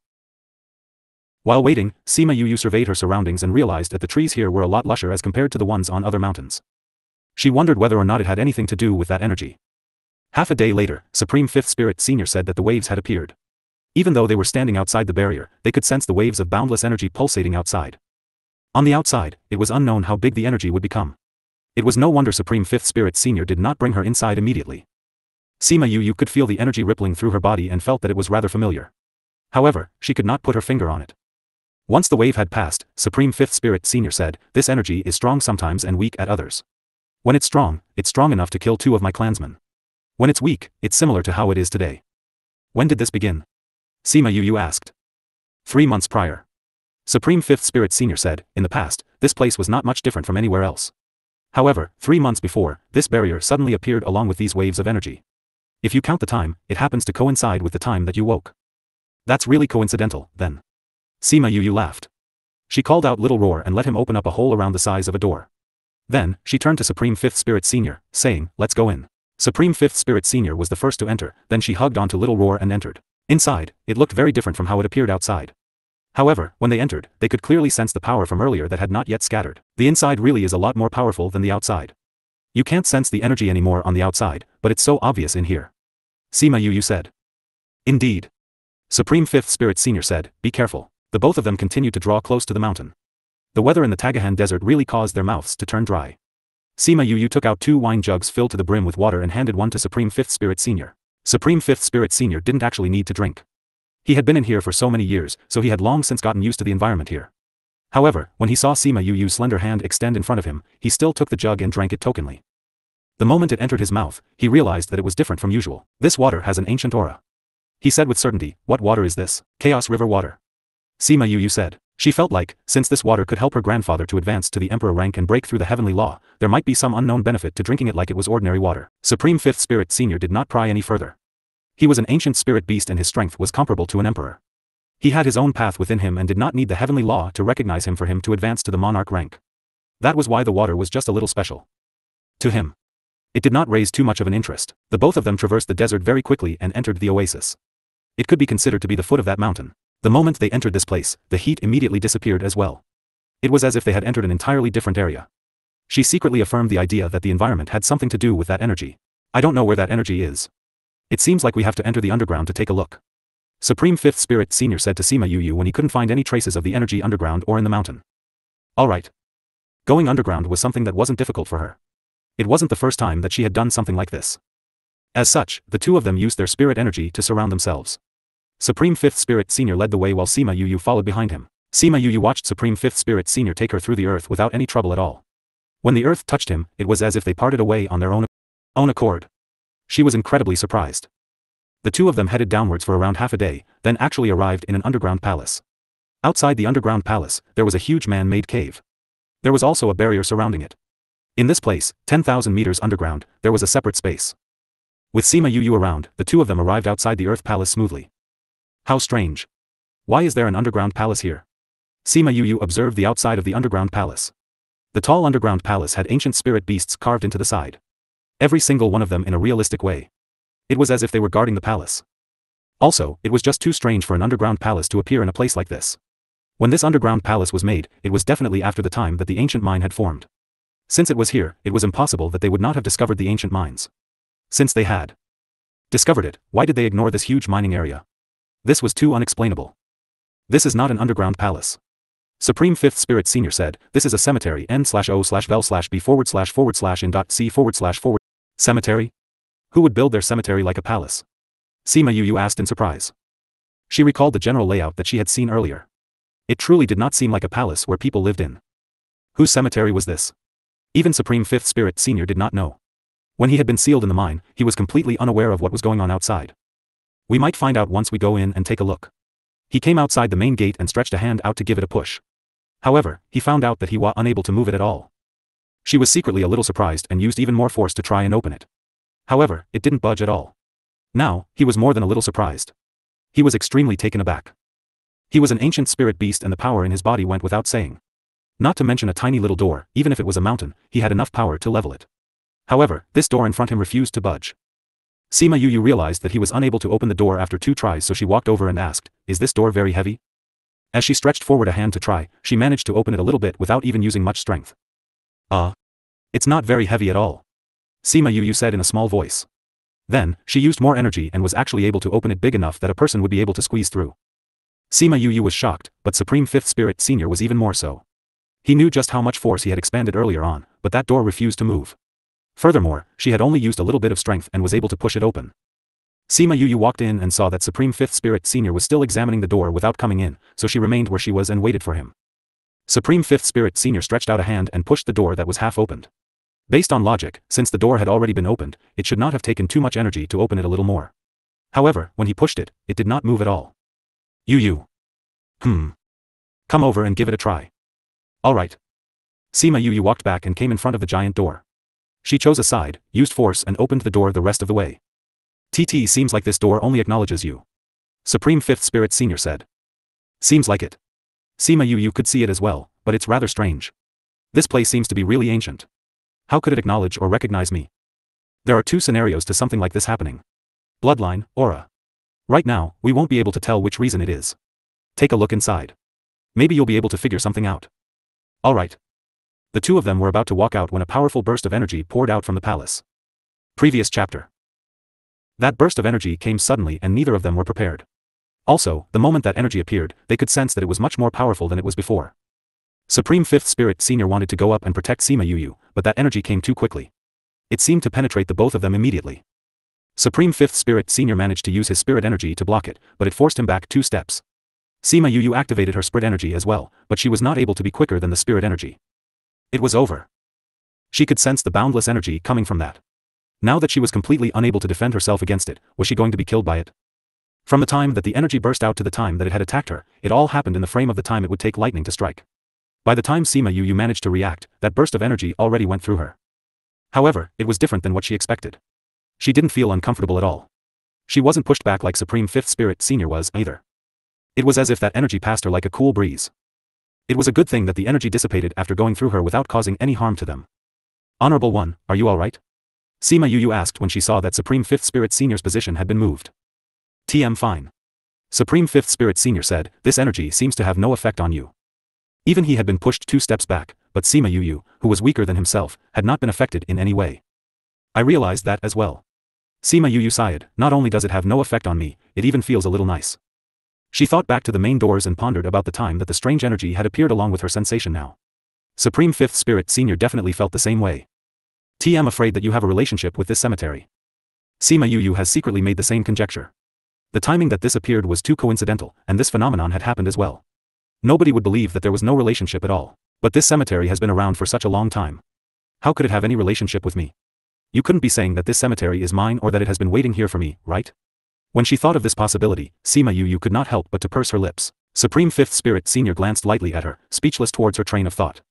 While waiting, Sima Yu surveyed her surroundings and realized that the trees here were a lot lusher as compared to the ones on other mountains. She wondered whether or not it had anything to do with that energy. Half a day later, Supreme Fifth Spirit Senior said that the waves had appeared. Even though they were standing outside the barrier, they could sense the waves of boundless energy pulsating outside. On the outside, it was unknown how big the energy would become. It was no wonder Supreme Fifth Spirit Senior did not bring her inside immediately. Sima Yu could feel the energy rippling through her body and felt that it was rather familiar. However, she could not put her finger on it. Once the wave had passed, Supreme Fifth Spirit Senior said, this energy is strong sometimes and weak at others. When it's strong enough to kill 2 of my clansmen. When it's weak, it's similar to how it is today. When did this begin? Sima Yu asked. 3 months prior. Supreme Fifth Spirit Senior said, in the past, this place was not much different from anywhere else. However, 3 months before, this barrier suddenly appeared along with these waves of energy. If you count the time, it happens to coincide with the time that you woke. That's really coincidental, then. Sima Yu laughed. She called out Little Roar and let him open up a hole around the size of a door. Then, she turned to Supreme Fifth Spirit Senior, saying, let's go in. Supreme Fifth Spirit Senior was the first to enter, then she hugged onto Little Roar and entered. Inside, it looked very different from how it appeared outside. However, when they entered, they could clearly sense the power from earlier that had not yet scattered. The inside really is a lot more powerful than the outside. You can't sense the energy anymore on the outside, but it's so obvious in here. Sima Yu said. Indeed. Supreme Fifth Spirit Senior said, be careful. The both of them continued to draw close to the mountain. The weather in the Tagahan Desert really caused their mouths to turn dry. Sima Yu took out 2 wine jugs filled to the brim with water and handed one to Supreme Fifth Spirit Senior. Supreme Fifth Spirit Senior didn't actually need to drink. He had been in here for so many years, so he had long since gotten used to the environment here. However, when he saw Sima Yu's slender hand extend in front of him, he still took the jug and drank it tokenly. The moment it entered his mouth, he realized that it was different from usual. This water has an ancient aura. He said with certainty, "What water is this?" "Chaos River water." Sima Yu said. She felt like, since this water could help her grandfather to advance to the emperor rank and break through the heavenly law, there might be some unknown benefit to drinking it like it was ordinary water. Supreme Fifth Spirit Senior did not pry any further. He was an ancient spirit beast and his strength was comparable to an emperor. He had his own path within him and did not need the heavenly law to recognize him for him to advance to the monarch rank. That was why the water was just a little special. To him, it did not raise too much of an interest. The both of them traversed the desert very quickly and entered the oasis. It could be considered to be the foot of that mountain. The moment they entered this place, the heat immediately disappeared as well. It was as if they had entered an entirely different area. She secretly affirmed the idea that the environment had something to do with that energy. I don't know where that energy is. It seems like we have to enter the underground to take a look. Supreme Fifth Spirit Senior said to Sima Yu when he couldn't find any traces of the energy underground or in the mountain. Alright. Going underground was something that wasn't difficult for her. It wasn't the first time that she had done something like this. As such, the two of them used their spirit energy to surround themselves. Supreme Fifth Spirit Senior led the way while Sima Yu followed behind him. Sima Yu watched Supreme Fifth Spirit Senior take her through the earth without any trouble at all. When the earth touched him, it was as if they parted away on their own accord. She was incredibly surprised. The two of them headed downwards for around half a day, then actually arrived in an underground palace. Outside the underground palace, there was a huge man-made cave. There was also a barrier surrounding it. In this place, 10,000 meters underground, there was a separate space. With Sima Yu around, the two of them arrived outside the earth palace smoothly. How strange. Why is there an underground palace here? Sima Yu observed the outside of the underground palace. The tall underground palace had ancient spirit beasts carved into the side. Every single one of them in a realistic way. It was as if they were guarding the palace. Also, it was just too strange for an underground palace to appear in a place like this. When this underground palace was made, it was definitely after the time that the ancient mine had formed. Since it was here, it was impossible that they would not have discovered the ancient mines. Since they had discovered it, why did they ignore this huge mining area? This was too unexplainable. This is not an underground palace. Supreme Fifth Spirit Senior said, this is a cemetery n/o/vel/b/in.c/forward/. Cemetery? Who would build their cemetery like a palace? Sima Yu asked in surprise. She recalled the general layout that she had seen earlier. It truly did not seem like a palace where people lived in. Whose cemetery was this? Even Supreme Fifth Spirit Senior did not know. When he had been sealed in the mine, he was completely unaware of what was going on outside. We might find out once we go in and take a look. He came outside the main gate and stretched a hand out to give it a push. However, he found out that he was unable to move it at all. She was secretly a little surprised and used even more force to try and open it. However, it didn't budge at all. Now, he was more than a little surprised. He was extremely taken aback. He was an ancient spirit beast and the power in his body went without saying. Not to mention a tiny little door, even if it was a mountain, he had enough power to level it. However, this door in front of him refused to budge. Sima Yu realized that he was unable to open the door after 2 tries, so she walked over and asked, "Is this door very heavy?" As she stretched forward a hand to try, she managed to open it a little bit without even using much strength. It's not very heavy at all. Sima Yu said in a small voice. Then, she used more energy and was actually able to open it big enough that a person would be able to squeeze through. Sima Yu was shocked, but Supreme Fifth Spirit Senior was even more so. He knew just how much force he had expanded earlier on, but that door refused to move. Furthermore, she had only used a little bit of strength and was able to push it open. Sima Yu walked in and saw that Supreme Fifth Spirit Senior was still examining the door without coming in, so she remained where she was and waited for him. Supreme Fifth Spirit Senior stretched out a hand and pushed the door that was half opened. Based on logic, since the door had already been opened, it should not have taken too much energy to open it a little more. However, when he pushed it, it did not move at all. Yu. Come over and give it a try. Alright. Sima Yu walked back and came in front of the giant door. She chose a side, used force and opened the door the rest of the way. TT seems like this door only acknowledges you. Supreme Fifth Spirit Senior said. Seems like it. Sima Yu could see it as well, but it's rather strange. This place seems to be really ancient. How could it acknowledge or recognize me? There are 2 scenarios to something like this happening. Bloodline, aura. Right now, we won't be able to tell which reason it is. Take a look inside. Maybe you'll be able to figure something out. Alright. The two of them were about to walk out when a powerful burst of energy poured out from the palace. Previous chapter. That burst of energy came suddenly and neither of them were prepared. Also, the moment that energy appeared, they could sense that it was much more powerful than it was before. Supreme Fifth Spirit Senior wanted to go up and protect Sima Yu, but that energy came too quickly. It seemed to penetrate the both of them immediately. Supreme Fifth Spirit Senior managed to use his spirit energy to block it, but it forced him back 2 steps. Sima Yu activated her spirit energy as well, but she was not able to be quicker than the spirit energy. It was over. She could sense the boundless energy coming from that. Now that she was completely unable to defend herself against it, was she going to be killed by it? From the time that the energy burst out to the time that it had attacked her, it all happened in the frame of the time it would take lightning to strike. By the time Sima Yu managed to react, that burst of energy already went through her. However, it was different than what she expected. She didn't feel uncomfortable at all. She wasn't pushed back like Supreme Fifth Spirit Senior was, either. It was as if that energy passed her like a cool breeze. It was a good thing that the energy dissipated after going through her without causing any harm to them. Honorable One, are you alright? Sima Yu asked when she saw that Supreme Fifth Spirit Senior's position had been moved. TM fine. Supreme Fifth Spirit Senior said, this energy seems to have no effect on you. Even he had been pushed 2 steps back, but Sima Yu, who was weaker than himself, had not been affected in any way. I realized that as well. Sima Yu sighed, not only does it have no effect on me, it even feels a little nice. She thought back to the main doors and pondered about the time that the strange energy had appeared along with her sensation now. Supreme Fifth Spirit Senior definitely felt the same way. TM afraid that you have a relationship with this cemetery. Sima Yu has secretly made the same conjecture. The timing that this appeared was too coincidental, and this phenomenon had happened as well. Nobody would believe that there was no relationship at all. But this cemetery has been around for such a long time. How could it have any relationship with me? You couldn't be saying that this cemetery is mine or that it has been waiting here for me, right? When she thought of this possibility, Sima Yu could not help but to purse her lips. Supreme Fifth Spirit Senior glanced lightly at her, speechless towards her train of thought.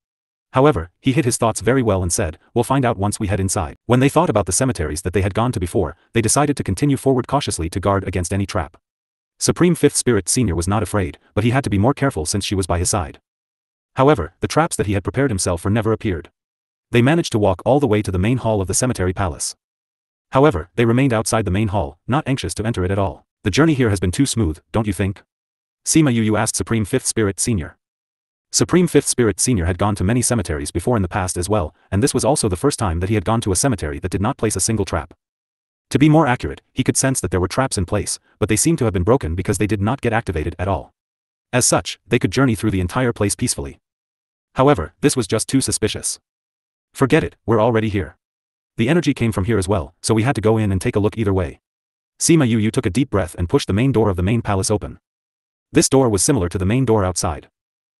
However, he hid his thoughts very well and said, we'll find out once we head inside. When they thought about the cemeteries that they had gone to before, they decided to continue forward cautiously to guard against any trap. Supreme Fifth Spirit Senior was not afraid, but he had to be more careful since she was by his side. However, the traps that he had prepared himself for never appeared. They managed to walk all the way to the main hall of the cemetery palace. However, they remained outside the main hall, not anxious to enter it at all. The journey here has been too smooth, don't you think? Sima Yu asked Supreme Fifth Spirit Senior. Supreme Fifth Spirit Senior had gone to many cemeteries before in the past as well, and this was also the first time that he had gone to a cemetery that did not place a single trap. To be more accurate, he could sense that there were traps in place, but they seemed to have been broken because they did not get activated at all. As such, they could journey through the entire place peacefully. However, this was just too suspicious. Forget it, we're already here. The energy came from here as well, so we had to go in and take a look either way. Sima Yu took a deep breath and pushed the main door of the main palace open. This door was similar to the main door outside.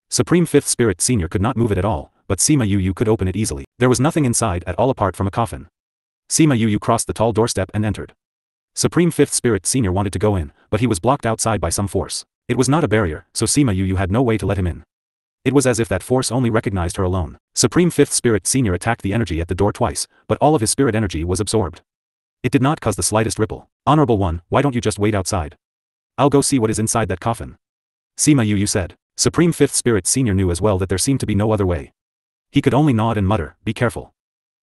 Supreme Fifth Spirit Senior could not move it at all, but Sima Yu could open it easily. There was nothing inside at all apart from a coffin. Sima Yu crossed the tall doorstep and entered. Supreme Fifth Spirit Senior wanted to go in, but he was blocked outside by some force. It was not a barrier, so Sima Yu had no way to let him in. It was as if that force only recognized her alone. Supreme Fifth Spirit Senior attacked the energy at the door twice, but all of his spirit energy was absorbed. It did not cause the slightest ripple. Honorable One, why don't you just wait outside? I'll go see what is inside that coffin. Sima Yu said. Supreme Fifth Spirit Senior knew as well that there seemed to be no other way. He could only nod and mutter, be careful.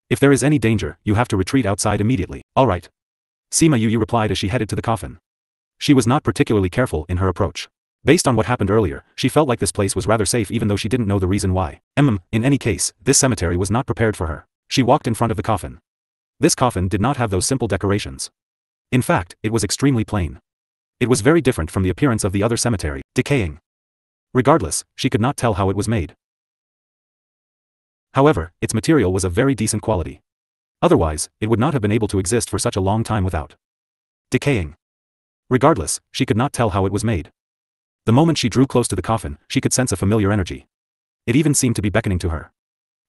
If there is any danger, you have to retreat outside immediately. Alright. Sima Yu replied as she headed to the coffin. She was not particularly careful in her approach. Based on what happened earlier, she felt like this place was rather safe even though she didn't know the reason why. In any case, this cemetery was not prepared for her. She walked in front of the coffin. This coffin did not have those simple decorations. In fact, it was extremely plain. It was very different from the appearance of the other cemetery, decaying. Regardless, she could not tell how it was made. However, its material was of very decent quality. Otherwise, it would not have been able to exist for such a long time without decaying. Regardless, she could not tell how it was made. The moment she drew close to the coffin, she could sense a familiar energy. It even seemed to be beckoning to her.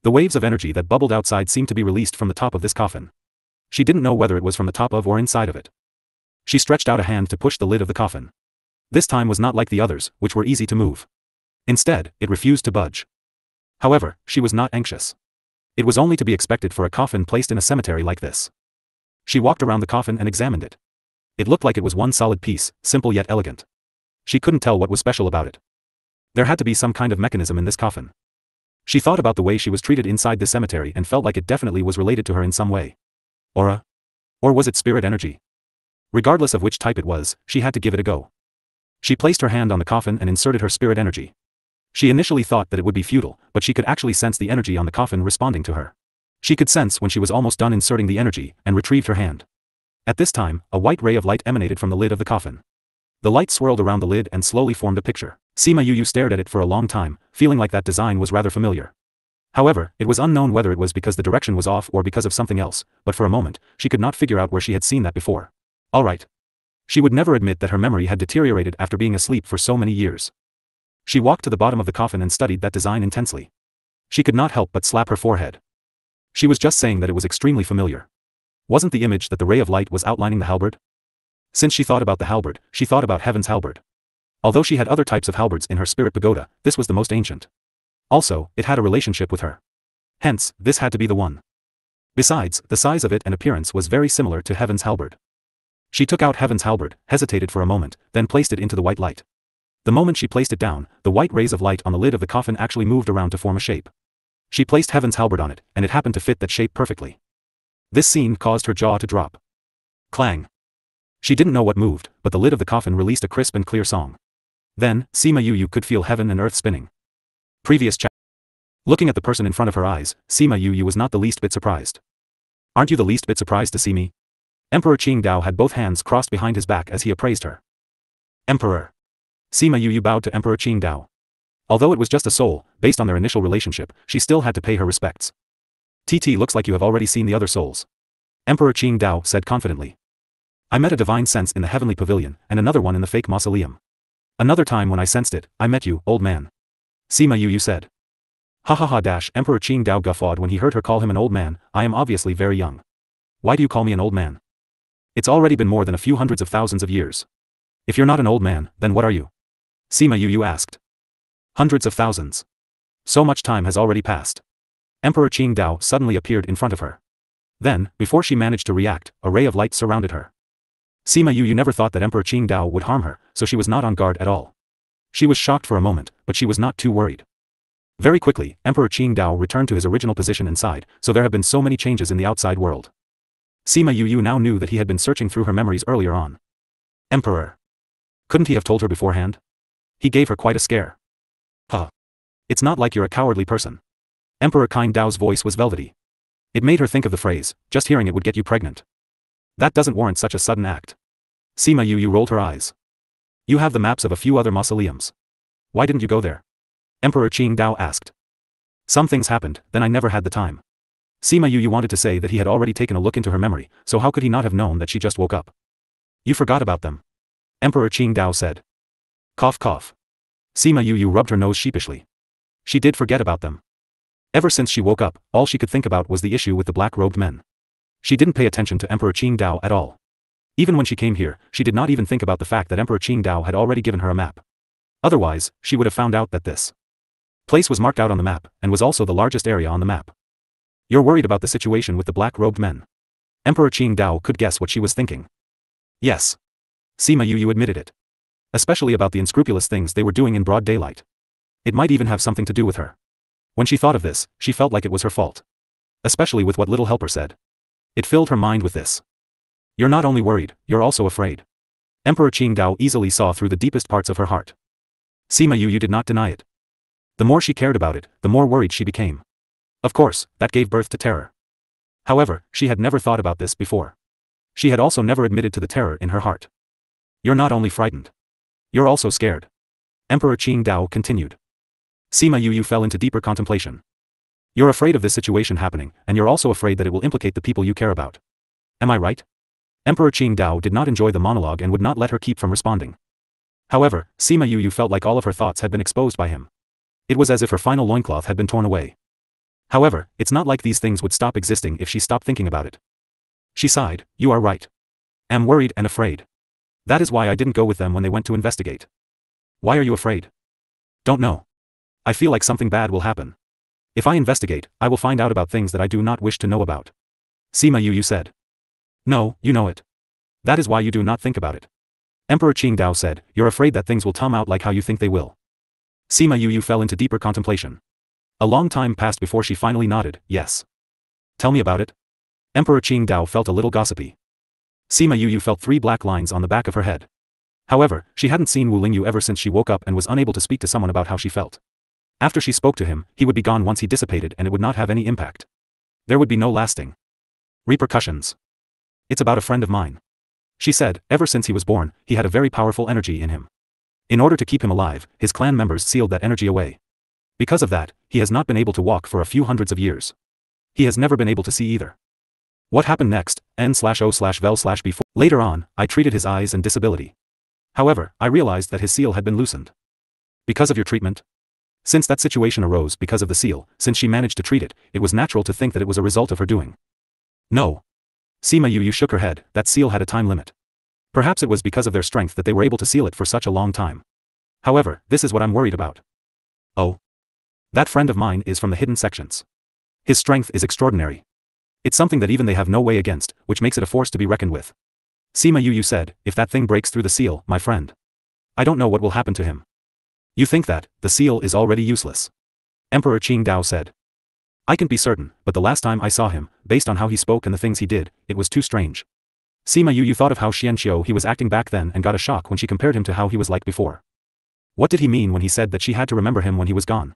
The waves of energy that bubbled outside seemed to be released from the top of this coffin. She didn't know whether it was from the top of or inside of it. She stretched out a hand to push the lid of the coffin. This time was not like the others, which were easy to move. Instead, it refused to budge. However, she was not anxious. It was only to be expected for a coffin placed in a cemetery like this. She walked around the coffin and examined it. It looked like it was one solid piece, simple yet elegant. She couldn't tell what was special about it. There had to be some kind of mechanism in this coffin. She thought about the way she was treated inside this cemetery and felt like it definitely was related to her in some way. Aura? Or was it spirit energy? Regardless of which type it was, she had to give it a go. She placed her hand on the coffin and inserted her spirit energy. She initially thought that it would be futile, but she could actually sense the energy on the coffin responding to her. She could sense when she was almost done inserting the energy, and retrieved her hand. At this time, a white ray of light emanated from the lid of the coffin. The light swirled around the lid and slowly formed a picture. Sima Yu stared at it for a long time, feeling like that design was rather familiar. However, it was unknown whether it was because the direction was off or because of something else, but for a moment, she could not figure out where she had seen that before. Alright. She would never admit that her memory had deteriorated after being asleep for so many years. She walked to the bottom of the coffin and studied that design intensely. She could not help but slap her forehead. She was just saying that it was extremely familiar. Wasn't the image that the ray of light was outlining the halberd? Since she thought about the halberd, she thought about heaven's halberd. Although she had other types of halberds in her spirit pagoda, this was the most ancient. Also, it had a relationship with her. Hence, this had to be the one. Besides, the size of it and appearance was very similar to heaven's halberd. She took out heaven's halberd, hesitated for a moment, then placed it into the white light. The moment she placed it down, the white rays of light on the lid of the coffin actually moved around to form a shape. She placed heaven's halberd on it, and it happened to fit that shape perfectly. This scene caused her jaw to drop. Clang. She didn't know what moved, but the lid of the coffin released a crisp and clear song. Then, Sima Yu could feel heaven and earth spinning. Previous chapter. Looking at the person in front of her eyes, Sima Yu was not the least bit surprised. Aren't you the least bit surprised to see me? Emperor Qingdao had both hands crossed behind his back as he appraised her. Emperor. Sima Yu bowed to Emperor Qingdao. Although it was just a soul, based on their initial relationship, she still had to pay her respects. TT looks like you have already seen the other souls. Emperor Qingdao said confidently. I met a divine sense in the heavenly pavilion, and another one in the fake mausoleum. Another time when I sensed it, I met you, old man. Sima Yu said. Ha ha ha dash. Emperor Qingdao guffawed when he heard her call him an old man. I am obviously very young. Why do you call me an old man? It's already been more than a few hundreds of thousands of years. If you're not an old man, then what are you? Sima Yu asked. Hundreds of thousands. So much time has already passed. Emperor Qingdao suddenly appeared in front of her. Then, before she managed to react, a ray of light surrounded her. Sima Yu never thought that Emperor Qingdao would harm her, so she was not on guard at all. She was shocked for a moment, but she was not too worried. Very quickly, Emperor Qingdao returned to his original position inside, so there have been so many changes in the outside world. Sima Yu now knew that he had been searching through her memories earlier on. Emperor. Couldn't he have told her beforehand? He gave her quite a scare. Huh. It's not like you're a cowardly person. Emperor Qingdao's voice was velvety. It made her think of the phrase, just hearing it would get you pregnant. That doesn't warrant such a sudden act. Sima Yu rolled her eyes. You have the maps of a few other mausoleums. Why didn't you go there? Emperor Qingdao asked. Some things happened, then I never had the time. Sima Yu wanted to say that he had already taken a look into her memory, so how could he not have known that she just woke up? You forgot about them. Emperor Qingdao said. Cough cough. Sima Yu rubbed her nose sheepishly. She did forget about them. Ever since she woke up, all she could think about was the issue with the black-robed men. She didn't pay attention to Emperor Qingdao at all. Even when she came here, she did not even think about the fact that Emperor Qingdao had already given her a map. Otherwise, she would have found out that this place was marked out on the map, and was also the largest area on the map. You're worried about the situation with the black-robed men. Emperor Qingdao could guess what she was thinking. Yes. Sima Yu admitted it. Especially about the unscrupulous things they were doing in broad daylight. It might even have something to do with her. When she thought of this, she felt like it was her fault. Especially with what little helper said. It filled her mind with this. You're not only worried, you're also afraid. Emperor Qingdao easily saw through the deepest parts of her heart. Sima Yu did not deny it. The more she cared about it, the more worried she became. Of course, that gave birth to terror. However, she had never thought about this before. She had also never admitted to the terror in her heart. You're not only frightened. You're also scared. Emperor Qingdao continued. Sima Yu fell into deeper contemplation. You're afraid of this situation happening, and you're also afraid that it will implicate the people you care about. Am I right? Emperor Qingdao did not enjoy the monologue and would not let her keep from responding. However, Sima Yu felt like all of her thoughts had been exposed by him. It was as if her final loincloth had been torn away. However, it's not like these things would stop existing if she stopped thinking about it. She sighed. You are right. Am worried and afraid. That is why I didn't go with them when they went to investigate. Why are you afraid? Don't know. I feel like something bad will happen. If I investigate, I will find out about things that I do not wish to know about. Sima Yu said. No, you know it. That is why you do not think about it. Emperor Qingdao said, you're afraid that things will come out like how you think they will. Sima Yu fell into deeper contemplation. A long time passed before she finally nodded, yes. Tell me about it. Emperor Qingdao felt a little gossipy. Sima Yu felt 3 black lines on the back of her head. However, she hadn't seen Wu Lingyu ever since she woke up and was unable to speak to someone about how she felt. After she spoke to him, he would be gone once he dissipated and it would not have any impact. There would be no lasting repercussions. It's about a friend of mine. She said, ever since he was born, he had a very powerful energy in him. In order to keep him alive, his clan members sealed that energy away. Because of that, he has not been able to walk for a few hundreds of years. He has never been able to see either. What happened next, n/o/vel/before. Later on, I treated his eyes and disability. However, I realized that his seal had been loosened. Because of your treatment? Since that situation arose because of the seal, since she managed to treat it, it was natural to think that it was a result of her doing. No. Sima Yu shook her head, that seal had a time limit. Perhaps it was because of their strength that they were able to seal it for such a long time. However, this is what I'm worried about. Oh. That friend of mine is from the hidden sections. His strength is extraordinary. It's something that even they have no way against, which makes it a force to be reckoned with. Sima Yu said, if that thing breaks through the seal, my friend. I don't know what will happen to him. You think that, the seal is already useless. Emperor Qingdao said. I can be certain, but the last time I saw him, based on how he spoke and the things he did, it was too strange. Sima Yu thought of how Xianqiu he was acting back then and got a shock when she compared him to how he was like before. What did he mean when he said that she had to remember him when he was gone?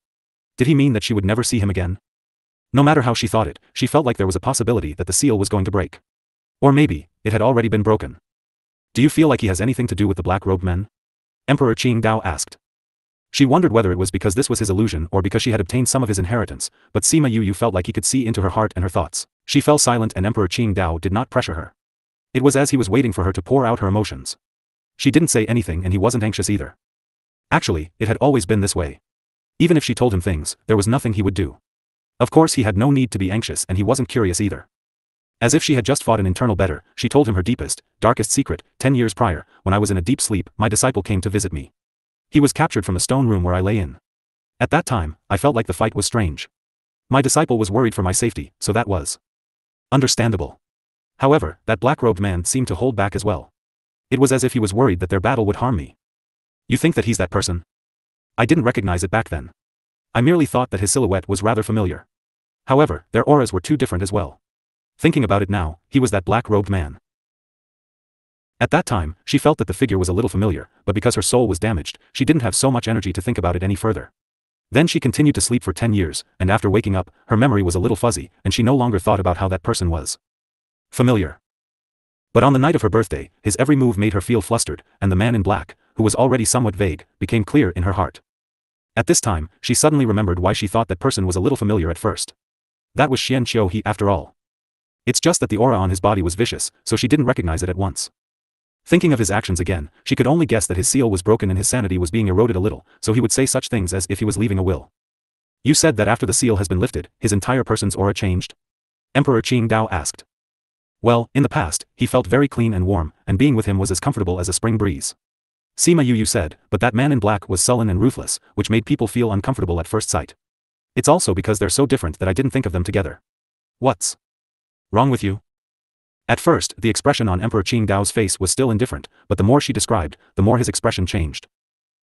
Did he mean that she would never see him again? No matter how she thought it, she felt like there was a possibility that the seal was going to break. Or maybe, it had already been broken. Do you feel like he has anything to do with the black-robed men? Emperor Qingdao asked. She wondered whether it was because this was his illusion or because she had obtained some of his inheritance, but Sima Yu felt like he could see into her heart and her thoughts. She fell silent and Emperor Qingdao did not pressure her. It was as he was waiting for her to pour out her emotions. She didn't say anything and he wasn't anxious either. Actually, it had always been this way. Even if she told him things, there was nothing he would do. Of course he had no need to be anxious and he wasn't curious either. As if she had just fought an internal better, she told him her deepest, darkest secret. 10 years prior, when I was in a deep sleep, my disciple came to visit me. He was captured from the stone room where I lay in. At that time, I felt like the fight was strange. My disciple was worried for my safety, so that was understandable. However, that black-robed man seemed to hold back as well. It was as if he was worried that their battle would harm me. You think that he's that person? I didn't recognize it back then. I merely thought that his silhouette was rather familiar. However, their auras were too different as well. Thinking about it now, he was that black-robed man. At that time, she felt that the figure was a little familiar, but because her soul was damaged, she didn't have so much energy to think about it any further. Then she continued to sleep for 10 years, and after waking up, her memory was a little fuzzy, and she no longer thought about how that person was familiar. But on the night of her birthday, his every move made her feel flustered, and the man in black, who was already somewhat vague, became clear in her heart. At this time, she suddenly remembered why she thought that person was a little familiar at first. That was Xianqiu he after all. It's just that the aura on his body was vicious, so she didn't recognize it at once. Thinking of his actions again, she could only guess that his seal was broken and his sanity was being eroded a little, so he would say such things as if he was leaving a will. You said that after the seal has been lifted, his entire person's aura changed? Emperor Qingdao asked. Well, in the past, he felt very clean and warm, and being with him was as comfortable as a spring breeze. Sima Yu said, but that man in black was sullen and ruthless, which made people feel uncomfortable at first sight. It's also because they're so different that I didn't think of them together. What's wrong with you? At first, the expression on Emperor Qingdao's face was still indifferent, but the more she described, the more his expression changed.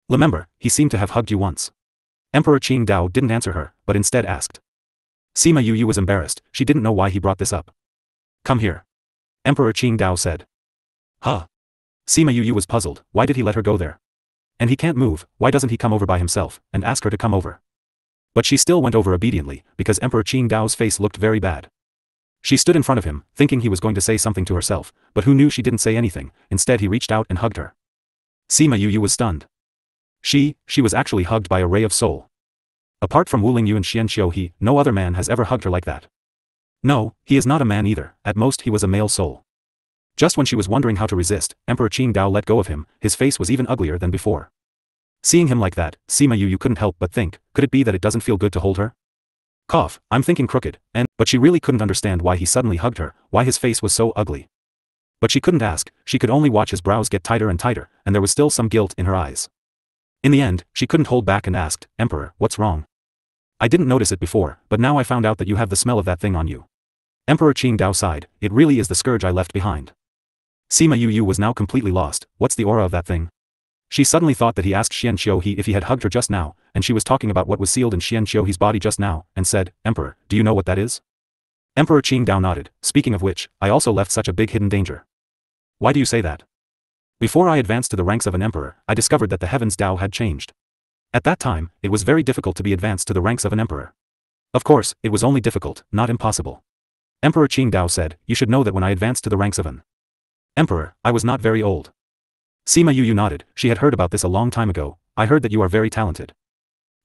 Remember, he seemed to have hugged you once. Emperor Qingdao didn't answer her, but instead asked. Sima Yu was embarrassed, she didn't know why he brought this up. Come here. Emperor Qingdao said. Huh? Sima Yu was puzzled, why did he let her go there? And he can't move, why doesn't he come over by himself, and ask her to come over? But she still went over obediently, because Emperor Qingdao's face looked very bad. She stood in front of him, thinking he was going to say something to herself, but who knew she didn't say anything, instead he reached out and hugged her. Sima Yu was stunned. She was actually hugged by a ray of soul. Apart from Wu Lingyu and Xianqiu no other man has ever hugged her like that. No, he is not a man either, at most he was a male soul. Just when she was wondering how to resist, Emperor Qingdao let go of him, his face was even uglier than before. Seeing him like that, Sima Yu couldn't help but think, could it be that it doesn't feel good to hold her? Cough, I'm thinking crooked, but she really couldn't understand why he suddenly hugged her, why his face was so ugly. But she couldn't ask, she could only watch his brows get tighter and tighter, and there was still some guilt in her eyes. In the end, she couldn't hold back and asked, Emperor, what's wrong? I didn't notice it before, but now I found out that you have the smell of that thing on you. Emperor Qingdao sighed, it really is the scourge I left behind. Sima Yu was now completely lost, what's the aura of that thing? She suddenly thought that he asked Xianqiu if he had hugged her just now, and she was talking about what was sealed in Xianqiu's body just now, and said, Emperor, do you know what that is? Emperor Qingdao nodded, speaking of which, I also left such a big hidden danger. Why do you say that? Before I advanced to the ranks of an emperor, I discovered that the heavens Tao had changed. At that time, it was very difficult to be advanced to the ranks of an emperor. Of course, it was only difficult, not impossible. Emperor Qingdao said, you should know that when I advanced to the ranks of an emperor, I was not very old. Sima Yu nodded, she had heard about this a long time ago, I heard that you are very talented.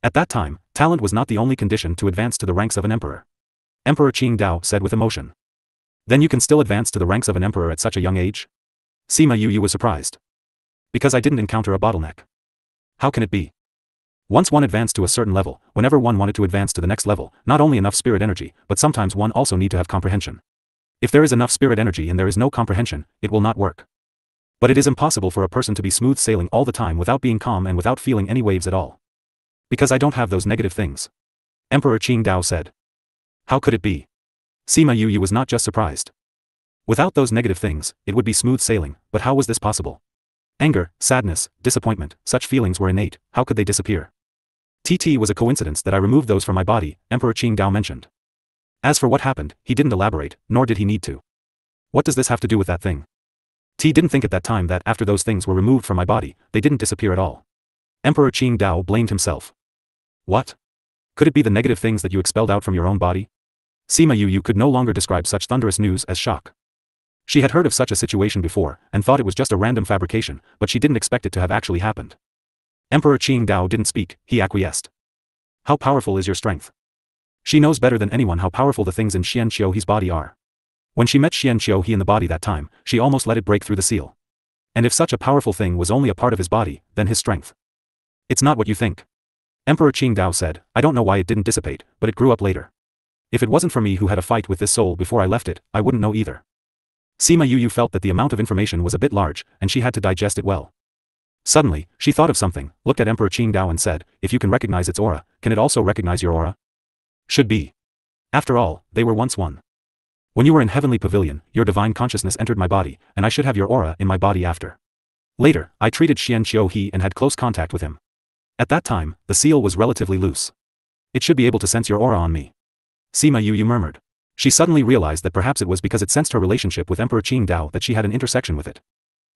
At that time, talent was not the only condition to advance to the ranks of an emperor. Emperor Qingdao said with emotion. Then you can still advance to the ranks of an emperor at such a young age? Sima Yu was surprised. Because I didn't encounter a bottleneck. How can it be? Once one advanced to a certain level, whenever one wanted to advance to the next level, not only enough spirit energy, but sometimes one also need to have comprehension. If there is enough spirit energy and there is no comprehension, it will not work. But it is impossible for a person to be smooth sailing all the time without being calm and without feeling any waves at all. Because I don't have those negative things. Emperor Qing Dao said. How could it be? Sima Yu was not just surprised. Without those negative things, it would be smooth sailing, but how was this possible? Anger, sadness, disappointment, such feelings were innate, how could they disappear? TT was a coincidence that I removed those from my body, Emperor Qing Dao mentioned. As for what happened, he didn't elaborate, nor did he need to. What does this have to do with that thing? T didn't think at that time that after those things were removed from my body, they didn't disappear at all. Emperor Qing Dao blamed himself. What? Could it be the negative things that you expelled out from your own body? Sima Yu could no longer describe such thunderous news as shock. She had heard of such a situation before, and thought it was just a random fabrication, but she didn't expect it to have actually happened. Emperor Qing Dao didn't speak, he acquiesced. How powerful is your strength? She knows better than anyone how powerful the things in Xian Qiuhe's body are. When she met Xian Qiuhe in the body that time, she almost let it break through the seal. And if such a powerful thing was only a part of his body, then his strength. It's not what you think. Emperor Qing Dao said, I don't know why it didn't dissipate, but it grew up later. If it wasn't for me who had a fight with this soul before I left it, I wouldn't know either. Sima Yu felt that the amount of information was a bit large, and she had to digest it well. Suddenly, she thought of something, looked at Emperor Qing Dao and said, if you can recognize its aura, can it also recognize your aura? Should be. After all, they were once one. When you were in Heavenly Pavilion, your divine consciousness entered my body, and I should have your aura in my body after. Later, I treated Xian Qiuhe and had close contact with him. At that time, the seal was relatively loose. It should be able to sense your aura on me. Sima Yu murmured. She suddenly realized that perhaps it was because it sensed her relationship with Emperor Qing Dao that she had an intersection with it.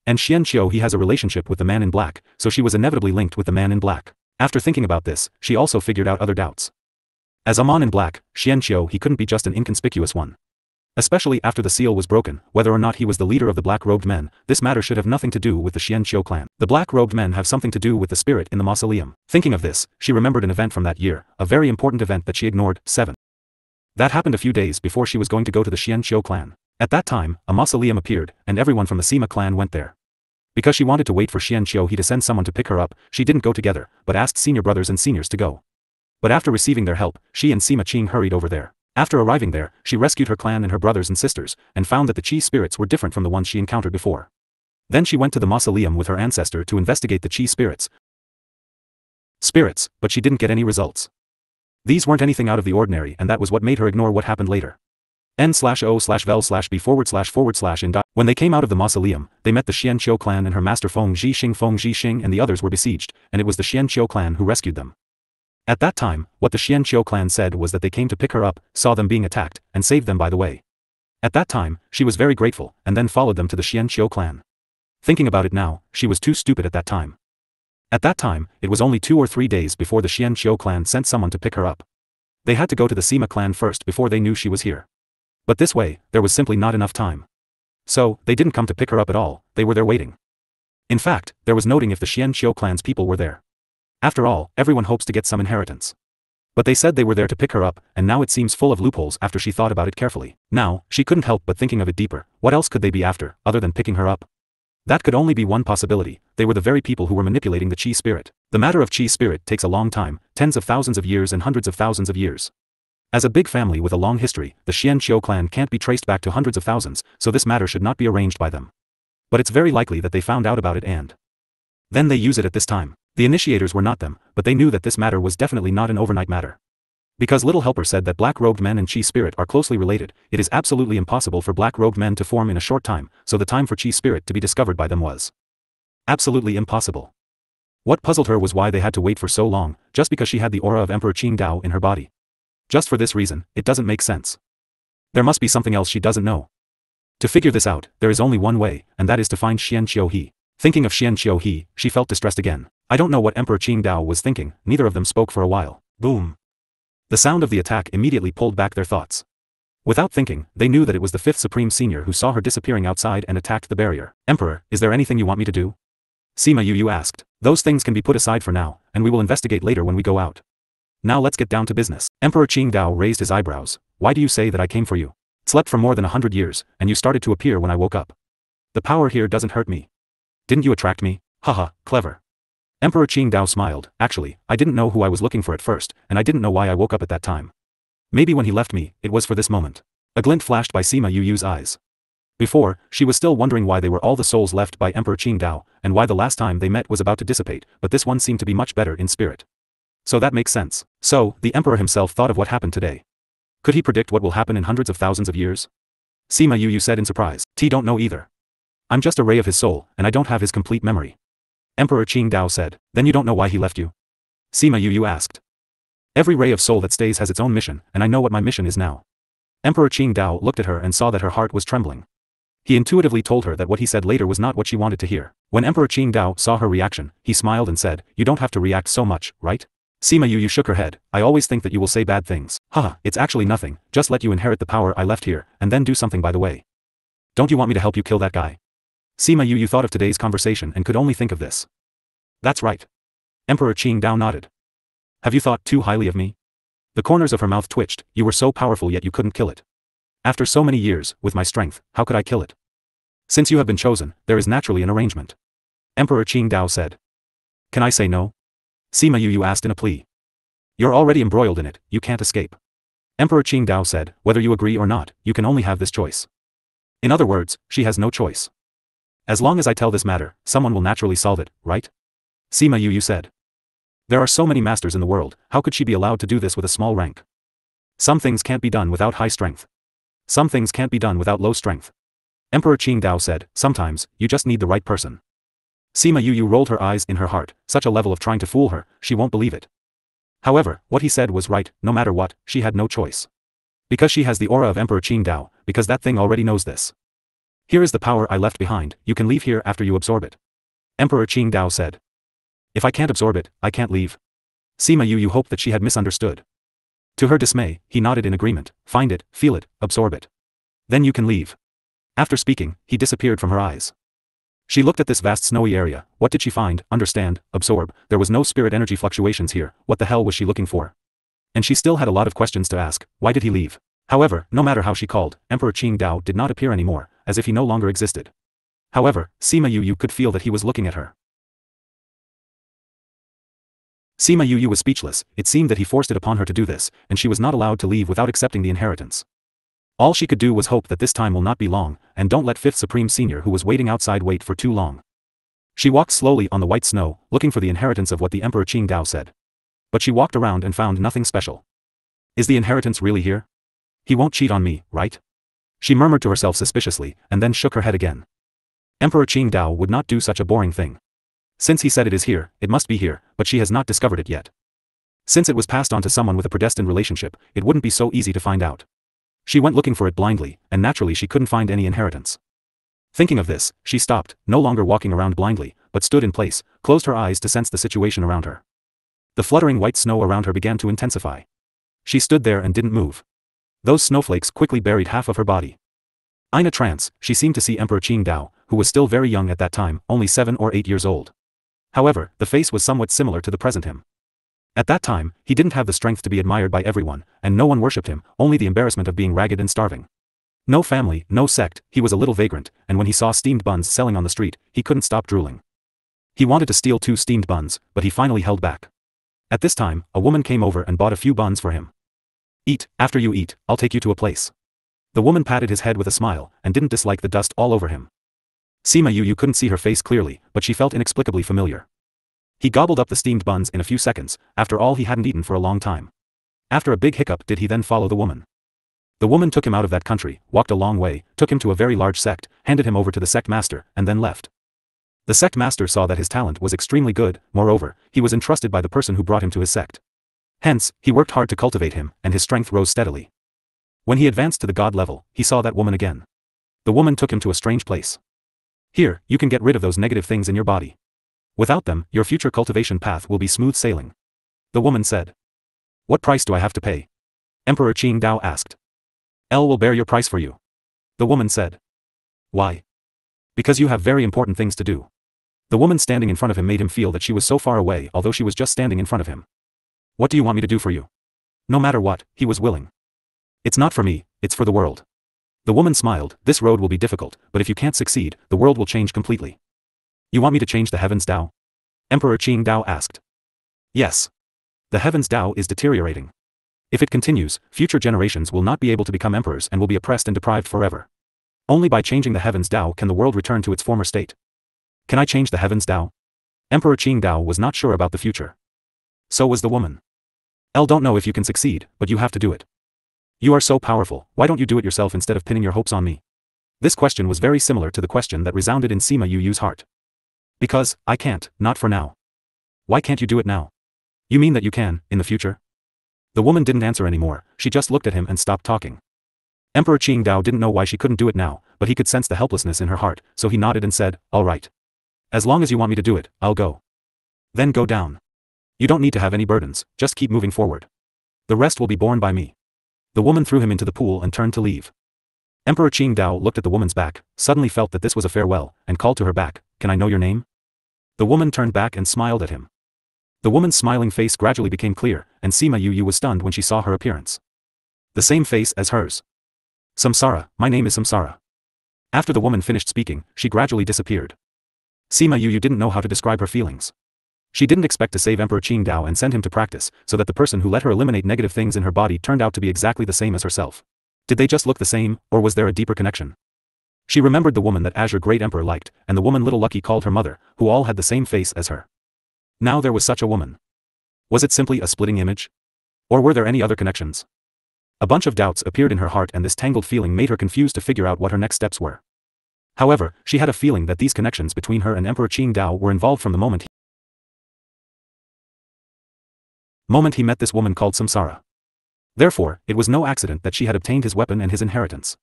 And Xian Qiuhe has a relationship with the man in black, so she was inevitably linked with the man in black. After thinking about this, she also figured out other doubts. As a man in black, Xian Qiuhe couldn't be just an inconspicuous one. Especially after the seal was broken, whether or not he was the leader of the black-robed men, this matter should have nothing to do with the Xian Qiuhe clan. The black-robed men have something to do with the spirit in the mausoleum. Thinking of this, she remembered an event from that year, a very important event that she ignored. 7. That happened a few days before she was going to go to the Xian Qiuhe clan. At that time, a mausoleum appeared, and everyone from the Sima clan went there. Because she wanted to wait for Xian Qiuhe to send someone to pick her up, she didn't go together, but asked senior brothers and seniors to go. But after receiving their help, she and Sima Qing hurried over there. After arriving there, she rescued her clan and her brothers and sisters, and found that the Qi spirits were different from the ones she encountered before. Then she went to the mausoleum with her ancestor to investigate the Qi spirits, but she didn't get any results. These weren't anything out of the ordinary, and that was what made her ignore what happened later. N/O/vel/B//in. When they came out of the mausoleum, they met the Xian Qiuhe clan and her master Feng Zhixing and the others were besieged, and it was the Xian Qiuhe clan who rescued them. At that time, what the Xian Qiuhe clan said was that they came to pick her up, saw them being attacked, and saved them by the way. At that time, she was very grateful, and then followed them to the Xian Qiuhe clan. Thinking about it now, she was too stupid at that time. At that time, it was only 2 or 3 days before the Xian Qiuhe clan sent someone to pick her up. They had to go to the Sima clan first before they knew she was here. But this way, there was simply not enough time. So, they didn't come to pick her up at all, they were there waiting. In fact, there was noting if the Xian Qiuhe clan's people were there. After all, everyone hopes to get some inheritance. But they said they were there to pick her up, and now it seems full of loopholes after she thought about it carefully. Now, she couldn't help but thinking of it deeper, what else could they be after, other than picking her up? That could only be one possibility, they were the very people who were manipulating the Qi spirit. The matter of Qi spirit takes a long time, tens of thousands of years and hundreds of thousands of years. As a big family with a long history, the Xian Qiuhe clan can't be traced back to hundreds of thousands, so this matter should not be arranged by them. But it's very likely that they found out about it and then they use it at this time. The initiators were not them, but they knew that this matter was definitely not an overnight matter. Because Little Helper said that black-robed men and Qi spirit are closely related, it is absolutely impossible for black-robed men to form in a short time, so the time for Qi spirit to be discovered by them was absolutely impossible. What puzzled her was why they had to wait for so long, just because she had the aura of Emperor Qing Dao in her body. Just for this reason, it doesn't make sense. There must be something else she doesn't know. To figure this out, there is only one way, and that is to find Xian Qiuhe. Thinking of Xian Qiuhe, she felt distressed again. I don't know what Emperor Qing Dao was thinking, neither of them spoke for a while. Boom. The sound of the attack immediately pulled back their thoughts. Without thinking, they knew that it was the 5th Supreme Senior who saw her disappearing outside and attacked the barrier. Emperor, is there anything you want me to do? Sima Yu asked. Those things can be put aside for now, and we will investigate later when we go out. Now let's get down to business. Emperor Qing Dao raised his eyebrows. Why do you say that I came for you? Slept for more than 100 years, and you started to appear when I woke up. The power here doesn't hurt me. Didn't you attract me? Haha, clever. Emperor Qing Dao smiled. Actually, I didn't know who I was looking for at first, and I didn't know why I woke up at that time. Maybe when he left me, it was for this moment. A glint flashed by Sima Yu's eyes. Before, she was still wondering why they were all the souls left by Emperor Qingdao, and why the last time they met was about to dissipate, but this one seemed to be much better in spirit. So that makes sense. So, the Emperor himself thought of what happened today. Could he predict what will happen in hundreds of thousands of years? Sima Yu said in surprise. Don't know either. I'm just a ray of his soul, and I don't have his complete memory. Emperor Qingdao said. Then you don't know why he left you? Sima Yu asked. Every ray of soul that stays has its own mission, and I know what my mission is now. Emperor Qingdao looked at her and saw that her heart was trembling. He intuitively told her that what he said later was not what she wanted to hear. When Emperor Qingdao saw her reaction, he smiled and said, you don't have to react so much, right? Sima Yu shook her head. I always think that you will say bad things. Haha, it's actually nothing, just let you inherit the power I left here, and then do something by the way. Don't you want me to help you kill that guy? Sima Yu thought of today's conversation and could only think of this. That's right. Emperor Qingdao nodded. Have you thought too highly of me? The corners of her mouth twitched. You were so powerful yet you couldn't kill it. After so many years, with my strength, how could I kill it? Since you have been chosen, there is naturally an arrangement. Emperor Qingdao said. Can I say no? Sima Yu asked in a plea. You're already embroiled in it, you can't escape. Emperor Qingdao said, whether you agree or not, you can only have this choice. In other words, she has no choice. As long as I tell this matter, someone will naturally solve it, right? Sima Yu said. There are so many masters in the world, how could she be allowed to do this with a small rank? Some things can't be done without high strength. Some things can't be done without low strength. Emperor Qingdao said, sometimes, you just need the right person. Sima Yu rolled her eyes in her heart, such a level of trying to fool her, she won't believe it. However, what he said was right, no matter what, she had no choice. Because she has the aura of Emperor Qingdao, because that thing already knows this. Here is the power I left behind, you can leave here after you absorb it. Emperor Qingdao said. If I can't absorb it, I can't leave. Sima Yu hoped that she had misunderstood. To her dismay, he nodded in agreement. Find it, feel it, absorb it. Then you can leave. After speaking, he disappeared from her eyes. She looked at this vast snowy area. What did she find, understand, absorb? There was no spirit energy fluctuations here. What the hell was she looking for? And she still had a lot of questions to ask. Why did he leave? However, no matter how she called, Emperor Qingdao did not appear anymore, as if he no longer existed. However, Sima Yu could feel that he was looking at her. Sima Yu was speechless. It seemed that he forced it upon her to do this, and she was not allowed to leave without accepting the inheritance. All she could do was hope that this time will not be long, and don't let 5th Supreme Senior who was waiting outside wait for too long. She walked slowly on the white snow, looking for the inheritance of what the Emperor Qingdao said. But she walked around and found nothing special. Is the inheritance really here? He won't cheat on me, right? She murmured to herself suspiciously, and then shook her head again. Emperor Qingdao would not do such a boring thing. Since he said it is here, it must be here, but she has not discovered it yet. Since it was passed on to someone with a predestined relationship, it wouldn't be so easy to find out. She went looking for it blindly, and naturally she couldn't find any inheritance. Thinking of this, she stopped, no longer walking around blindly, but stood in place, closed her eyes to sense the situation around her. The fluttering white snow around her began to intensify. She stood there and didn't move. Those snowflakes quickly buried half of her body. In a trance, she seemed to see Emperor Qingdao, who was still very young at that time, only 7 or 8 years old. However, the face was somewhat similar to the present him. At that time, he didn't have the strength to be admired by everyone, and no one worshipped him, only the embarrassment of being ragged and starving. No family, no sect, he was a little vagrant, and when he saw steamed buns selling on the street, he couldn't stop drooling. He wanted to steal 2 steamed buns, but he finally held back. At this time, a woman came over and bought a few buns for him. Eat, after you eat, I'll take you to a place. The woman patted his head with a smile, and didn't dislike the dust all over him. Sima Yu couldn't see her face clearly, but she felt inexplicably familiar. He gobbled up the steamed buns in a few seconds, after all he hadn't eaten for a long time. After a big hiccup did he then follow the woman. The woman took him out of that country, walked a long way, took him to a very large sect, handed him over to the sect master, and then left. The sect master saw that his talent was extremely good, moreover, he was entrusted by the person who brought him to his sect. Hence, he worked hard to cultivate him, and his strength rose steadily. When he advanced to the god level, he saw that woman again. The woman took him to a strange place. Here, you can get rid of those negative things in your body. Without them, your future cultivation path will be smooth sailing. The woman said. What price do I have to pay? Emperor Qingdao asked. El will bear your price for you. The woman said. Why? Because you have very important things to do. The woman standing in front of him made him feel that she was so far away although she was just standing in front of him. What do you want me to do for you? No matter what, he was willing. It's not for me, it's for the world. The woman smiled. This road will be difficult, but if you can't succeed, the world will change completely. You want me to change the heavens Dao? Emperor Qingdao asked. Yes. The heavens Dao is deteriorating. If it continues, future generations will not be able to become emperors and will be oppressed and deprived forever. Only by changing the heavens Tao can the world return to its former state. Can I change the heavens Tao? Emperor Qingdao was not sure about the future. So was the woman. Don't know if you can succeed, but you have to do it. You are so powerful, why don't you do it yourself instead of pinning your hopes on me? This question was very similar to the question that resounded in Sima Yu's heart. Because, I can't, not for now. Why can't you do it now? You mean that you can, in the future? The woman didn't answer anymore, she just looked at him and stopped talking. Emperor Qingdao didn't know why she couldn't do it now, but he could sense the helplessness in her heart, so he nodded and said, all right. As long as you want me to do it, I'll go. Then go down. You don't need to have any burdens, just keep moving forward. The rest will be borne by me. The woman threw him into the pool and turned to leave. Emperor Qingdao looked at the woman's back, suddenly felt that this was a farewell, and called to her back, can I know your name? The woman turned back and smiled at him. The woman's smiling face gradually became clear, and Sima Yu was stunned when she saw her appearance. The same face as hers. Samsara, my name is Samsara. After the woman finished speaking, she gradually disappeared. Sima Yu didn't know how to describe her feelings. She didn't expect to save Emperor Qingdao and send him to practice, so that the person who let her eliminate negative things in her body turned out to be exactly the same as herself. Did they just look the same, or was there a deeper connection? She remembered the woman that Azure Great Emperor liked, and the woman Little Lucky called her mother, who all had the same face as her. Now there was such a woman. Was it simply a splitting image? Or were there any other connections? A bunch of doubts appeared in her heart, and this tangled feeling made her confused to figure out what her next steps were. However, she had a feeling that these connections between her and Emperor Qingdao were involved from the moment he met this woman called Samsara. Therefore, it was no accident that she had obtained his weapon and his inheritance.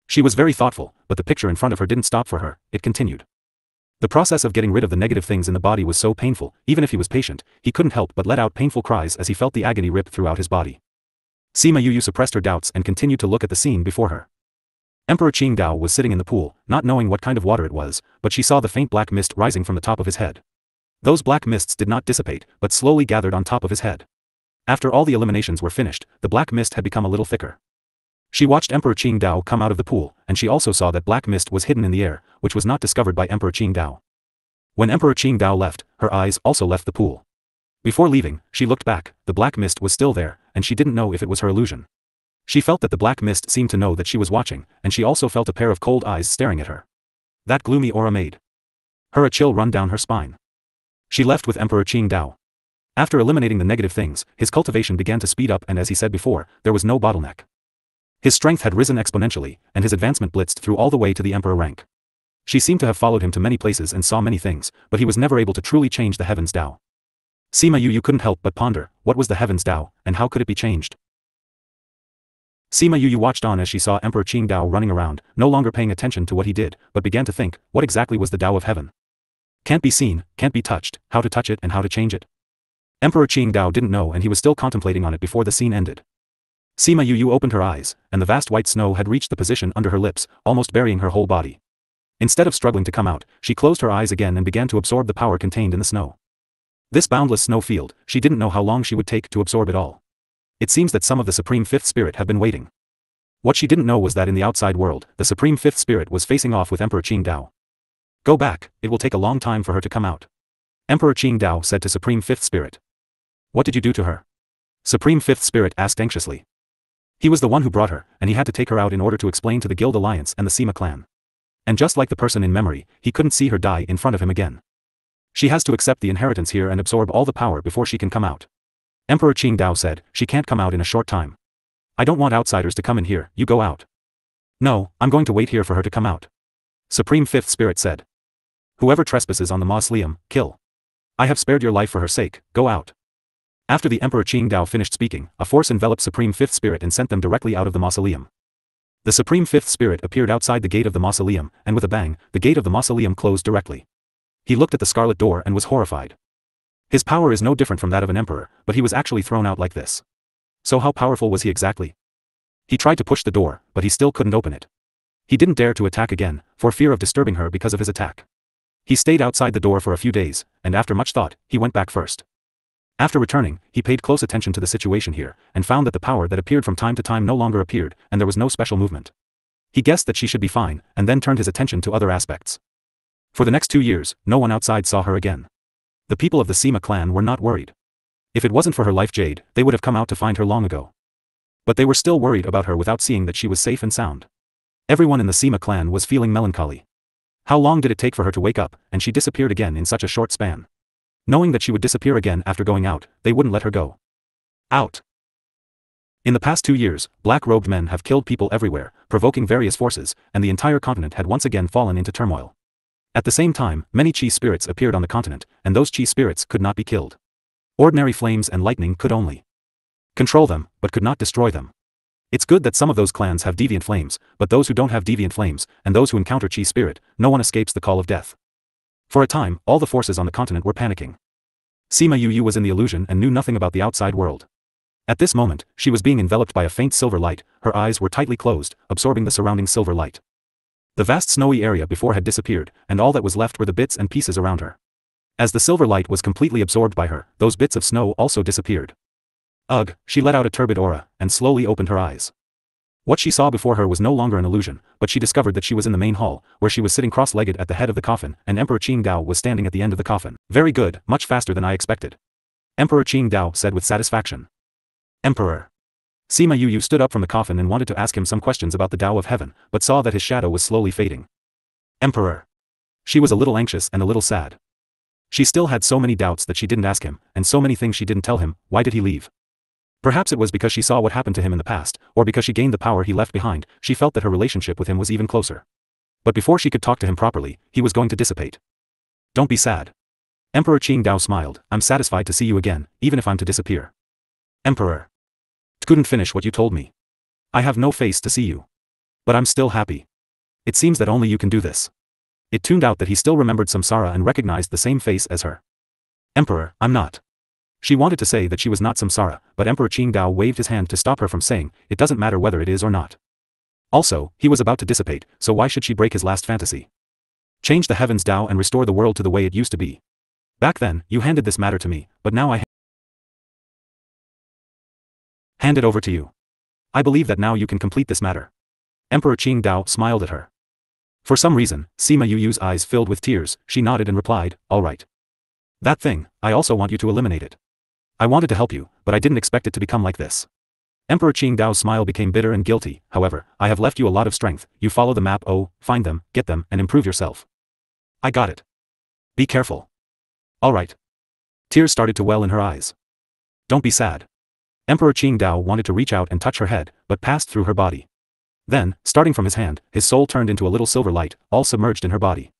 She was very thoughtful, but the picture in front of her didn't stop for her, it continued. The process of getting rid of the negative things in the body was so painful, even if he was patient, he couldn't help but let out painful cries as he felt the agony rip throughout his body. Sima Yu suppressed her doubts and continued to look at the scene before her. Emperor Qingdao was sitting in the pool, not knowing what kind of water it was, but she saw the faint black mist rising from the top of his head. Those black mists did not dissipate, but slowly gathered on top of his head. After all the eliminations were finished, the black mist had become a little thicker. She watched Emperor Qingdao come out of the pool, and she also saw that black mist was hidden in the air, which was not discovered by Emperor Qingdao. When Emperor Qingdao left, her eyes also left the pool. Before leaving, she looked back, the black mist was still there, and she didn't know if it was her illusion. She felt that the black mist seemed to know that she was watching, and she also felt a pair of cold eyes staring at her. That gloomy aura made her a chill run down her spine. She left with Emperor Qingdao. After eliminating the negative things, his cultivation began to speed up, and as he said before, there was no bottleneck. His strength had risen exponentially, and his advancement blitzed through all the way to the emperor rank. She seemed to have followed him to many places and saw many things, but he was never able to truly change the heavens Tao. Sima Yu couldn't help but ponder, what was the heavens Tao, and how could it be changed? Sima Yu watched on as she saw Emperor Qingdao running around, no longer paying attention to what he did, but began to think, what exactly was the Tao of heaven? Can't be seen, can't be touched, how to touch it and how to change it? Emperor Qingdao didn't know, and he was still contemplating on it before the scene ended. Sima Yu opened her eyes, and the vast white snow had reached the position under her lips, almost burying her whole body. Instead of struggling to come out, she closed her eyes again and began to absorb the power contained in the snow. This boundless snow field, she didn't know how long she would take to absorb it all. It seems that some of the Supreme Fifth Spirit have been waiting. What she didn't know was that in the outside world, the Supreme Fifth Spirit was facing off with Emperor Qingdao. Go back, it will take a long time for her to come out. Emperor Qingdao said to Supreme Fifth Spirit. What did you do to her? Supreme Fifth Spirit asked anxiously. He was the one who brought her, and he had to take her out in order to explain to the Guild Alliance and the Sima clan. And just like the person in memory, he couldn't see her die in front of him again. She has to accept the inheritance here and absorb all the power before she can come out. Emperor Qingdao said, she can't come out in a short time. I don't want outsiders to come in here, you go out. No, I'm going to wait here for her to come out. Supreme Fifth Spirit said. Whoever trespasses on the mausoleum, kill. I have spared your life for her sake, go out. After the Emperor Qingdao finished speaking, a force enveloped Supreme Fifth Spirit and sent them directly out of the mausoleum. The Supreme Fifth Spirit appeared outside the gate of the mausoleum, and with a bang, the gate of the mausoleum closed directly. He looked at the scarlet door and was horrified. His power is no different from that of an emperor, but he was actually thrown out like this. So how powerful was he exactly? He tried to push the door, but he still couldn't open it. He didn't dare to attack again, for fear of disturbing her because of his attack. He stayed outside the door for a few days, and after much thought, he went back first. After returning, he paid close attention to the situation here, and found that the power that appeared from time to time no longer appeared, and there was no special movement. He guessed that she should be fine, and then turned his attention to other aspects. For the next 2 years, no one outside saw her again. The people of the Sima clan were not worried. If it wasn't for her life jade, they would have come out to find her long ago. But they were still worried about her without seeing that she was safe and sound. Everyone in the Sima clan was feeling melancholy. How long did it take for her to wake up, and she disappeared again in such a short span? Knowing that she would disappear again after going out, they wouldn't let her go. Out. In the past 2 years, black-robed men have killed people everywhere, provoking various forces, and the entire continent had once again fallen into turmoil. At the same time, many chi spirits appeared on the continent, and those chi spirits could not be killed. Ordinary flames and lightning could only control them, but could not destroy them. It's good that some of those clans have deviant flames, but those who don't have deviant flames, and those who encounter chi spirit, no one escapes the call of death. For a time, all the forces on the continent were panicking. Sima Yu was in the illusion and knew nothing about the outside world. At this moment, she was being enveloped by a faint silver light, her eyes were tightly closed, absorbing the surrounding silver light. The vast snowy area before had disappeared, and all that was left were the bits and pieces around her. As the silver light was completely absorbed by her, those bits of snow also disappeared. Ugh, she let out a turbid aura, and slowly opened her eyes. What she saw before her was no longer an illusion, but she discovered that she was in the main hall, where she was sitting cross-legged at the head of the coffin, and Emperor Qingdao was standing at the end of the coffin. Very good, much faster than I expected. Emperor Qingdao said with satisfaction. Emperor. Sima Yu stood up from the coffin and wanted to ask him some questions about the Tao of Heaven, but saw that his shadow was slowly fading. Emperor. She was a little anxious and a little sad. She still had so many doubts that she didn't ask him, and so many things she didn't tell him. Why did he leave? Perhaps it was because she saw what happened to him in the past, or because she gained the power he left behind, she felt that her relationship with him was even closer. But before she could talk to him properly, he was going to dissipate. Don't be sad. Emperor Qingdao smiled. I'm satisfied to see you again, even if I'm to disappear. Emperor. Couldn't finish what you told me. I have no face to see you. But I'm still happy. It seems that only you can do this. It tuned out that he still remembered Samsara and recognized the same face as her. Emperor, I'm not. She wanted to say that she was not Samsara, but Emperor Qingdao waved his hand to stop her from saying, it doesn't matter whether it is or not. Also, he was about to dissipate, so why should she break his last fantasy? Change the heavens Tao and restore the world to the way it used to be. Back then, you handed this matter to me, but now I hand it over to you. I believe that now you can complete this matter. Emperor Qingdao smiled at her. For some reason, Sima Yu's eyes filled with tears, she nodded and replied, all right. That thing, I also want you to eliminate it. I wanted to help you, but I didn't expect it to become like this. Emperor Qingdao's smile became bitter and guilty. However, I have left you a lot of strength. You follow the map. Oh, find them, get them, and improve yourself. I got it. Be careful. All right. Tears started to well in her eyes. Don't be sad. Emperor Qingdao wanted to reach out and touch her head, but passed through her body. Then, starting from his hand, his soul turned into a little silver light, all submerged in her body.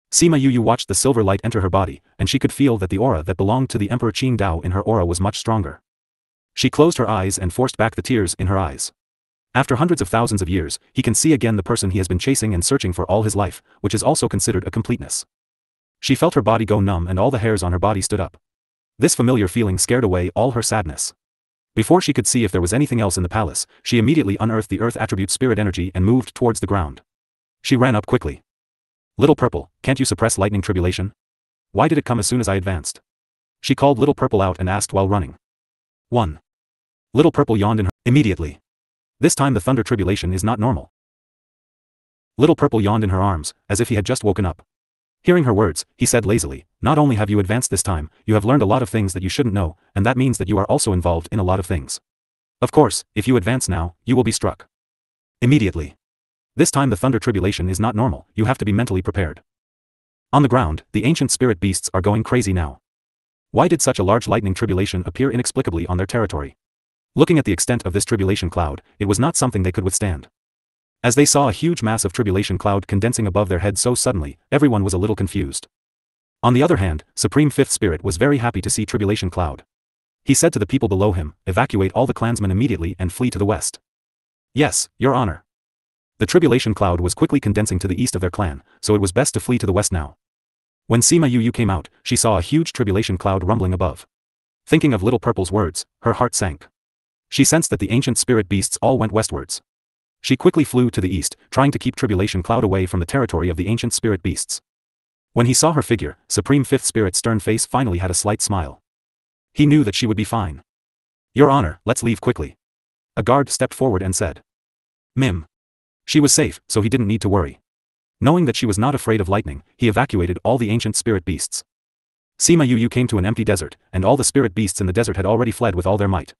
Sima Yu watched the silver light enter her body, and she could feel that the aura that belonged to the Emperor Qingdao in her aura was much stronger. She closed her eyes and forced back the tears in her eyes. After hundreds of thousands of years, he can see again the person he has been chasing and searching for all his life, which is also considered a completeness. She felt her body go numb and all the hairs on her body stood up. This familiar feeling scared away all her sadness. Before she could see if there was anything else in the palace, she immediately unearthed the earth attribute spirit energy and moved towards the ground. She ran up quickly. Little Purple, can't you suppress lightning tribulation? Why did it come as soon as I advanced? She called Little Purple out and asked while running. 1. Little Purple yawned in her immediately. This time the thunder tribulation is not normal. Little Purple yawned in her arms, as if he had just woken up. Hearing her words, he said lazily, not only have you advanced this time, you have learned a lot of things that you shouldn't know, and that means that you are also involved in a lot of things. Of course, if you advance now, you will be struck. Immediately. This time the thunder tribulation is not normal, you have to be mentally prepared. On the ground, the ancient spirit beasts are going crazy now. Why did such a large lightning tribulation appear inexplicably on their territory? Looking at the extent of this tribulation cloud, it was not something they could withstand. As they saw a huge mass of tribulation cloud condensing above their heads so suddenly, everyone was a little confused. On the other hand, Supreme Fifth Spirit was very happy to see tribulation cloud. He said to the people below him, evacuate all the clansmen immediately and flee to the west. Yes, your honor. The tribulation cloud was quickly condensing to the east of their clan, so it was best to flee to the west now. When Sima Yu came out, she saw a huge tribulation cloud rumbling above. Thinking of Little Purple's words, her heart sank. She sensed that the ancient spirit beasts all went westwards. She quickly flew to the east, trying to keep tribulation cloud away from the territory of the ancient spirit beasts. When he saw her figure, Supreme Fifth Spirit's stern face finally had a slight smile. He knew that she would be fine. Your honor, let's leave quickly. A guard stepped forward and said. Mim. She was safe, so he didn't need to worry. Knowing that she was not afraid of lightning, he evacuated all the ancient spirit beasts. Sima Yu came to an empty desert, and all the spirit beasts in the desert had already fled with all their might.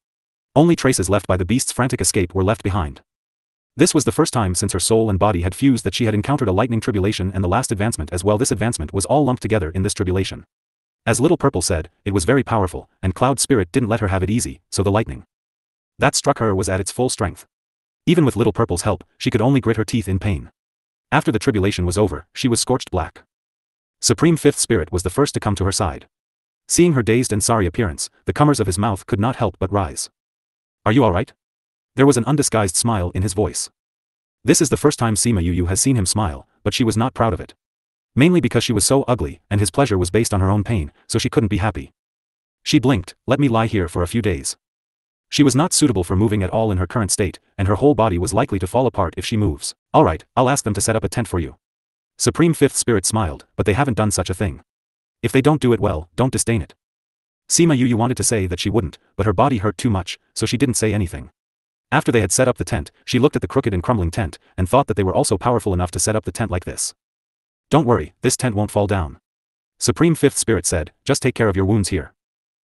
Only traces left by the beasts' frantic escape were left behind. This was the first time since her soul and body had fused that she had encountered a lightning tribulation, and the last advancement as well. This advancement was all lumped together in this tribulation. As Little Purple said, it was very powerful, and Cloud Spirit didn't let her have it easy, so the lightning that struck her was at its full strength. Even with Little Purple's help, she could only grit her teeth in pain. After the tribulation was over, she was scorched black. Supreme Fifth Spirit was the first to come to her side. Seeing her dazed and sorry appearance, the comers of his mouth could not help but rise. "Are you all right?" There was an undisguised smile in his voice. This is the first time Sima Yu had seen him smile, but she was not proud of it. Mainly because she was so ugly, and his pleasure was based on her own pain, so she couldn't be happy. She blinked. "Let me lie here for a few days." She was not suitable for moving at all in her current state, and her whole body was likely to fall apart if she moves. "All right, I'll ask them to set up a tent for you." Supreme Fifth Spirit smiled, "But they haven't done such a thing. If they don't do it well, don't disdain it." Sima Yu wanted to say that she wouldn't, but her body hurt too much, so she didn't say anything. After they had set up the tent, she looked at the crooked and crumbling tent, and thought that they were also powerful enough to set up the tent like this. "Don't worry, this tent won't fall down." Supreme Fifth Spirit said, "Just take care of your wounds here.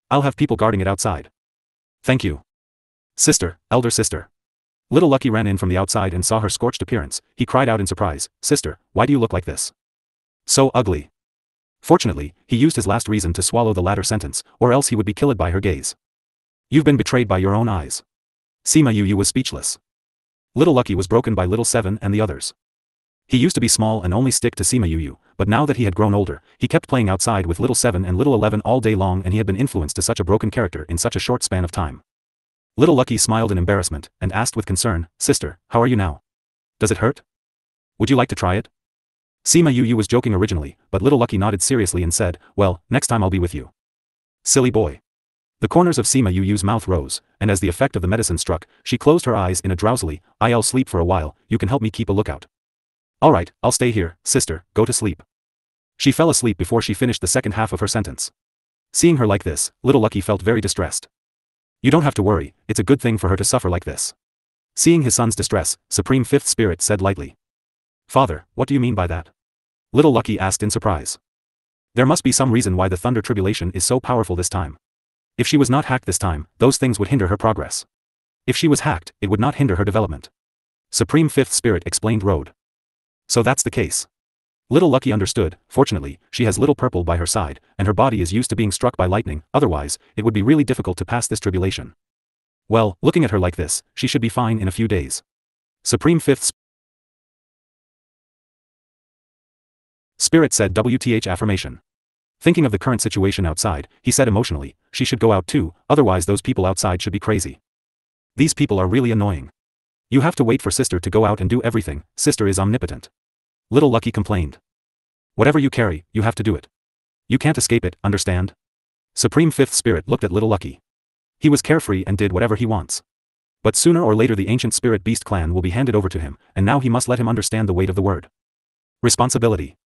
I'll have people guarding it outside." "Thank you. Sister, elder sister." Little Lucky ran in from the outside and saw her scorched appearance. He cried out in surprise, "Sister, why do you look like this? So ugly." Fortunately, he used his last reason to swallow the latter sentence, or else he would be killed by her gaze. "You've been betrayed by your own eyes." Sima Yu was speechless. Little Lucky was broken by Little Seven and the others. He used to be small and only stick to Sima Yu, but now that he had grown older, he kept playing outside with Little Seven and Little 11 all day long, and he had been influenced to such a broken character in such a short span of time. Little Lucky smiled in embarrassment, and asked with concern, "Sister, how are you now? Does it hurt? Would you like to try it?" Sima Yu was joking originally, but Little Lucky nodded seriously and said, "Well, next time I'll be with you." Silly boy. The corners of Sima Yu's mouth rose, and as the effect of the medicine struck, she closed her eyes in a drowsily, "I'll sleep for a while, you can help me keep a lookout." "All right, I'll stay here, sister, go to sleep." She fell asleep before she finished the second half of her sentence. Seeing her like this, Little Lucky felt very distressed. "You don't have to worry, it's a good thing for her to suffer like this." Seeing his son's distress, Supreme Fifth Spirit said lightly. "Father, what do you mean by that?" Little Lucky asked in surprise. "There must be some reason why the Thunder Tribulation is so powerful this time. If she was not hacked this time, those things would hinder her progress. If she was hacked, it would not hinder her development." Supreme Fifth Spirit explained Road. "So that's the case." Little Lucky understood. Fortunately, she has Little Purple by her side, and her body is used to being struck by lightning, otherwise, it would be really difficult to pass this tribulation. Well, looking at her like this, she should be fine in a few days. Supreme Fifth Spirit said WTH affirmation. Thinking of the current situation outside, he said emotionally, "She should go out too, otherwise those people outside should be crazy. These people are really annoying. You have to wait for sister to go out and do everything, sister is omnipotent." Little Lucky complained. "Whatever you carry, you have to do it. You can't escape it, understand?" Supreme Fifth Spirit looked at Little Lucky. He was carefree and did whatever he wants. But sooner or later the ancient Spirit Beast clan will be handed over to him, and now he must let him understand the weight of the word responsibility.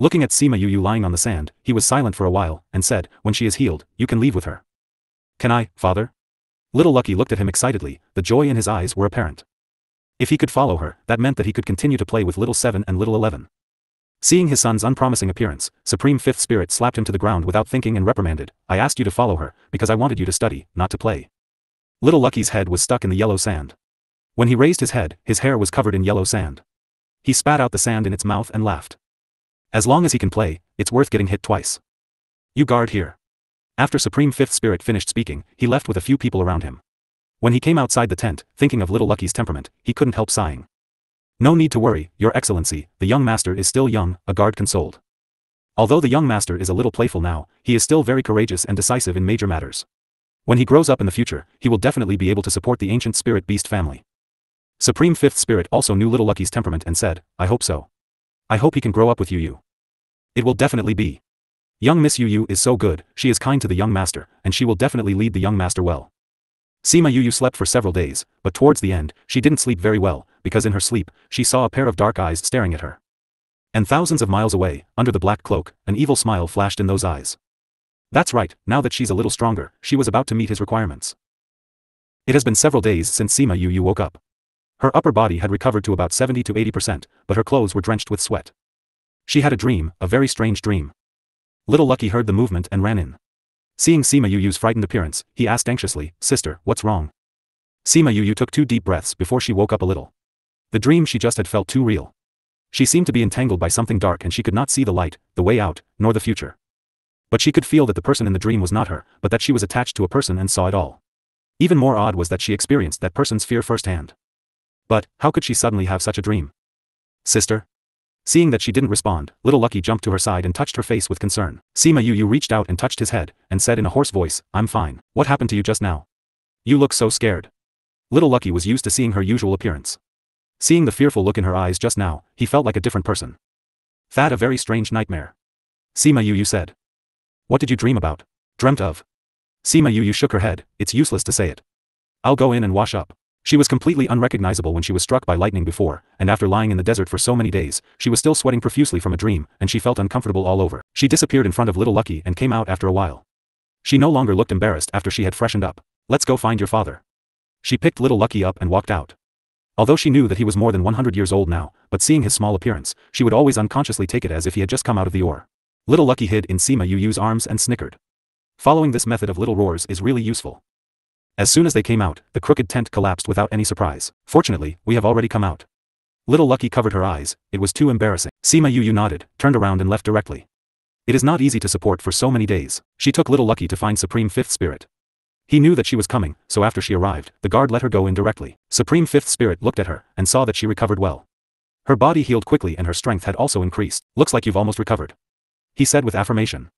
Looking at Sima Yu lying on the sand, he was silent for a while, and said, "When she is healed, you can leave with her." "Can I, father?" Little Lucky looked at him excitedly, the joy in his eyes were apparent. If he could follow her, that meant that he could continue to play with Little 7 and Little 11. Seeing his son's unpromising appearance, Supreme Fifth Spirit slapped him to the ground without thinking and reprimanded, "I asked you to follow her, because I wanted you to study, not to play." Little Lucky's head was stuck in the yellow sand. When he raised his head, his hair was covered in yellow sand. He spat out the sand in its mouth and laughed. "As long as he can play, it's worth getting hit twice. You guard here." After Supreme Fifth Spirit finished speaking, he left with a few people around him. When he came outside the tent, thinking of Little Lucky's temperament, he couldn't help sighing. "No need to worry, Your Excellency, the young master is still young," a guard consoled. Although the young master is a little playful now, he is still very courageous and decisive in major matters. When he grows up in the future, he will definitely be able to support the ancient Spirit Beast family. Supreme Fifth Spirit also knew Little Lucky's temperament and said, "I hope so. I hope he can grow up with Yu. It will definitely be. Young Miss Yu is so good, she is kind to the young master, and she will definitely lead the young master well." Sima Yu slept for several days, but towards the end, she didn't sleep very well, because in her sleep, she saw a pair of dark eyes staring at her. And thousands of miles away, under the black cloak, an evil smile flashed in those eyes. That's right, now that she's a little stronger, she was about to meet his requirements. It has been several days since Sima Yu woke up. Her upper body had recovered to about 70 to 80%, but her clothes were drenched with sweat. She had a dream, a very strange dream. Little Lucky heard the movement and ran in. Seeing Sima Yu's frightened appearance, he asked anxiously, "Sister, what's wrong?" Sima Yu took 2 deep breaths before she woke up a little. The dream she just had felt too real. She seemed to be entangled by something dark and she could not see the light, the way out, nor the future. But she could feel that the person in the dream was not her, but that she was attached to a person and saw it all. Even more odd was that she experienced that person's fear firsthand. But, how could she suddenly have such a dream? Sister? Seeing that she didn't respond, Little Lucky jumped to her side and touched her face with concern. Sima Yu reached out and touched his head, and said in a hoarse voice, I'm fine. What happened to you just now? You look so scared. Little Lucky was used to seeing her usual appearance. Seeing the fearful look in her eyes just now, he felt like a different person. That a very strange nightmare. Sima Yu said. What did you dream about? Dreamt of? Sima Yu shook her head, it's useless to say it. I'll go in and wash up. She was completely unrecognizable when she was struck by lightning before, and after lying in the desert for so many days, she was still sweating profusely from a dream, and she felt uncomfortable all over. She disappeared in front of Little Lucky and came out after a while. She no longer looked embarrassed after she had freshened up. Let's go find your father. She picked Little Lucky up and walked out. Although she knew that he was more than 100 years old now, but seeing his small appearance, she would always unconsciously take it as if he had just come out of the ore. Little Lucky hid in Sima Yu's arms and snickered. Following this method of little roars is really useful. As soon as they came out, the crooked tent collapsed without any surprise. Fortunately, we have already come out. Little Lucky covered her eyes, it was too embarrassing. Sima Yu nodded, turned around and left directly. It is not easy to support for so many days. She took Little Lucky to find Supreme Fifth Spirit. He knew that she was coming, so after she arrived, the guard let her go in directly. Supreme Fifth Spirit looked at her, and saw that she recovered well. Her body healed quickly and her strength had also increased. Looks like you've almost recovered. He said with affirmation.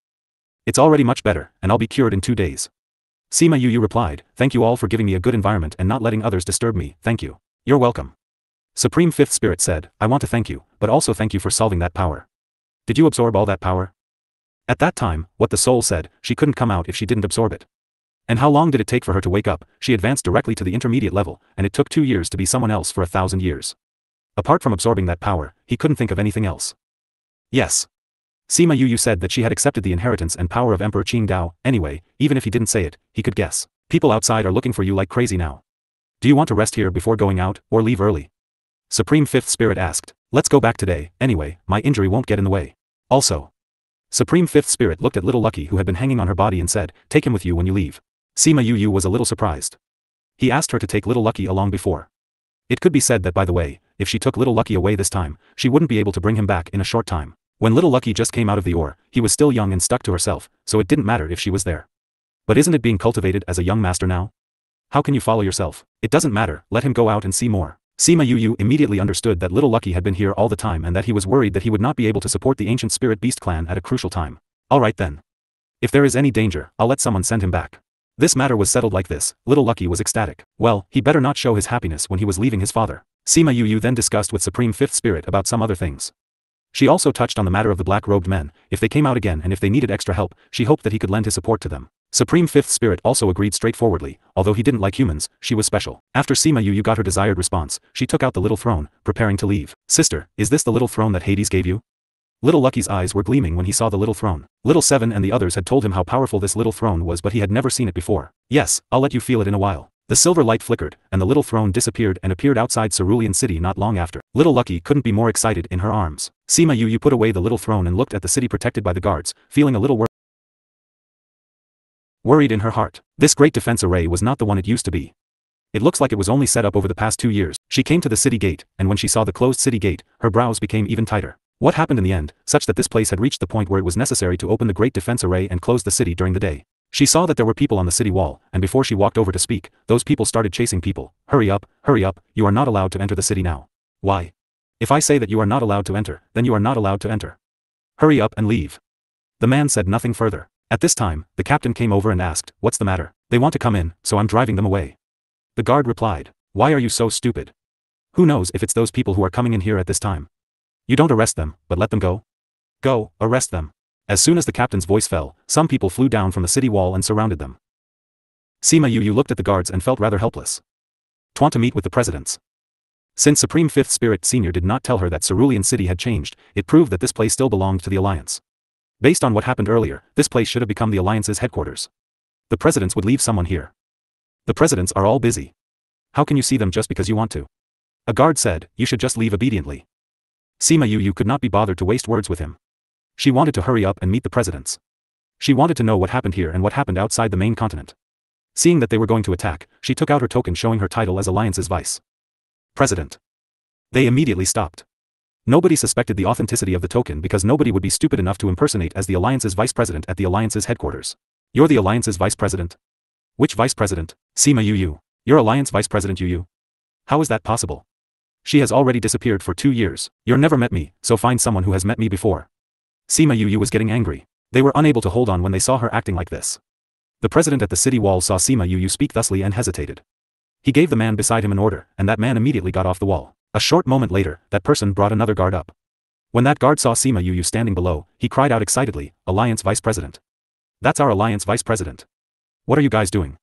It's already much better, and I'll be cured in 2 days. Sima Yu replied, thank you all for giving me a good environment and not letting others disturb me, thank you. You're welcome. Supreme Fifth Spirit said, I want to thank you, but also thank you for solving that power. Did you absorb all that power? At that time, what the soul said, she couldn't come out if she didn't absorb it. And how long did it take for her to wake up? She advanced directly to the intermediate level, and it took 2 years to be someone else for 1,000 years. Apart from absorbing that power, he couldn't think of anything else. Yes. Sima Yu said that she had accepted the inheritance and power of Emperor Qingdao, anyway, even if he didn't say it, he could guess. People outside are looking for you like crazy now. Do you want to rest here before going out, or leave early? Supreme Fifth Spirit asked. Let's go back today, anyway, my injury won't get in the way. Also. Supreme Fifth Spirit looked at Little Lucky who had been hanging on her body and said, take him with you when you leave. Sima Yu was a little surprised. He asked her to take Little Lucky along before. It could be said that by the way, if she took Little Lucky away this time, she wouldn't be able to bring him back in a short time. When Little Lucky just came out of the ore, he was still young and stuck to herself, so it didn't matter if she was there. But isn't it being cultivated as a young master now? How can you follow yourself? It doesn't matter, let him go out and see more. Sima Yu immediately understood that Little Lucky had been here all the time and that he was worried that he would not be able to support the ancient spirit beast clan at a crucial time. Alright then. If there is any danger, I'll let someone send him back. This matter was settled like this. Little Lucky was ecstatic. Well, he better not show his happiness when he was leaving his father. Sima Yu then discussed with Supreme Fifth Spirit about some other things. She also touched on the matter of the black-robed men. If they came out again and if they needed extra help, she hoped that he could lend his support to them. Supreme Fifth Spirit also agreed straightforwardly, although he didn't like humans, she was special. After Sima Yu got her desired response, she took out the little throne, preparing to leave. Sister, is this the little throne that Hades gave you? Little Lucky's eyes were gleaming when he saw the little throne. Little Seven and the others had told him how powerful this little throne was, but he had never seen it before. Yes, I'll let you feel it in a while. The silver light flickered, and the little throne disappeared and appeared outside Cerulean City not long after. Little Lucky couldn't be more excited in her arms. Sima Yu put away the little throne and looked at the city protected by the guards, feeling a little worried in her heart. This great defense array was not the one it used to be. It looks like it was only set up over the past 2 years. She came to the city gate, and when she saw the closed city gate, her brows became even tighter. What happened in the end, such that this place had reached the point where it was necessary to open the great defense array and close the city during the day? She saw that there were people on the city wall, and before she walked over to speak, those people started chasing people. Hurry up, you are not allowed to enter the city now. Why? If I say that you are not allowed to enter, then you are not allowed to enter. Hurry up and leave. The man said nothing further. At this time, the captain came over and asked, what's the matter? They want to come in, so I'm driving them away. The guard replied, why are you so stupid? Who knows if it's those people who are coming in here at this time? You don't arrest them, but let them go. Go, arrest them. As soon as the captain's voice fell, some people flew down from the city wall and surrounded them. Sima Yu looked at the guards and felt rather helpless. Want to meet with the presidents. Since Supreme Fifth Spirit Senior did not tell her that Cerulean City had changed, it proved that this place still belonged to the Alliance. Based on what happened earlier, this place should have become the Alliance's headquarters. The presidents would leave someone here. The presidents are all busy. How can you see them just because you want to? A guard said, you should just leave obediently. Sima Yu could not be bothered to waste words with him. She wanted to hurry up and meet the presidents. She wanted to know what happened here and what happened outside the main continent. Seeing that they were going to attack, she took out her token showing her title as Alliance's vice president. They immediately stopped. Nobody suspected the authenticity of the token because nobody would be stupid enough to impersonate as the Alliance's vice president at the Alliance's headquarters. You're the Alliance's vice president? Which vice president? Sima Yu. You're Alliance vice president Yu. How is that possible? She has already disappeared for 2 years. You're never met me, so find someone who has met me before. Sima Yu was getting angry. They were unable to hold on when they saw her acting like this. The president at the city wall saw Sima Yu speak thusly and hesitated. He gave the man beside him an order, and that man immediately got off the wall. A short moment later, that person brought another guard up. When that guard saw Sima Yu standing below, he cried out excitedly, Alliance Vice President. That's our Alliance Vice President. What are you guys doing?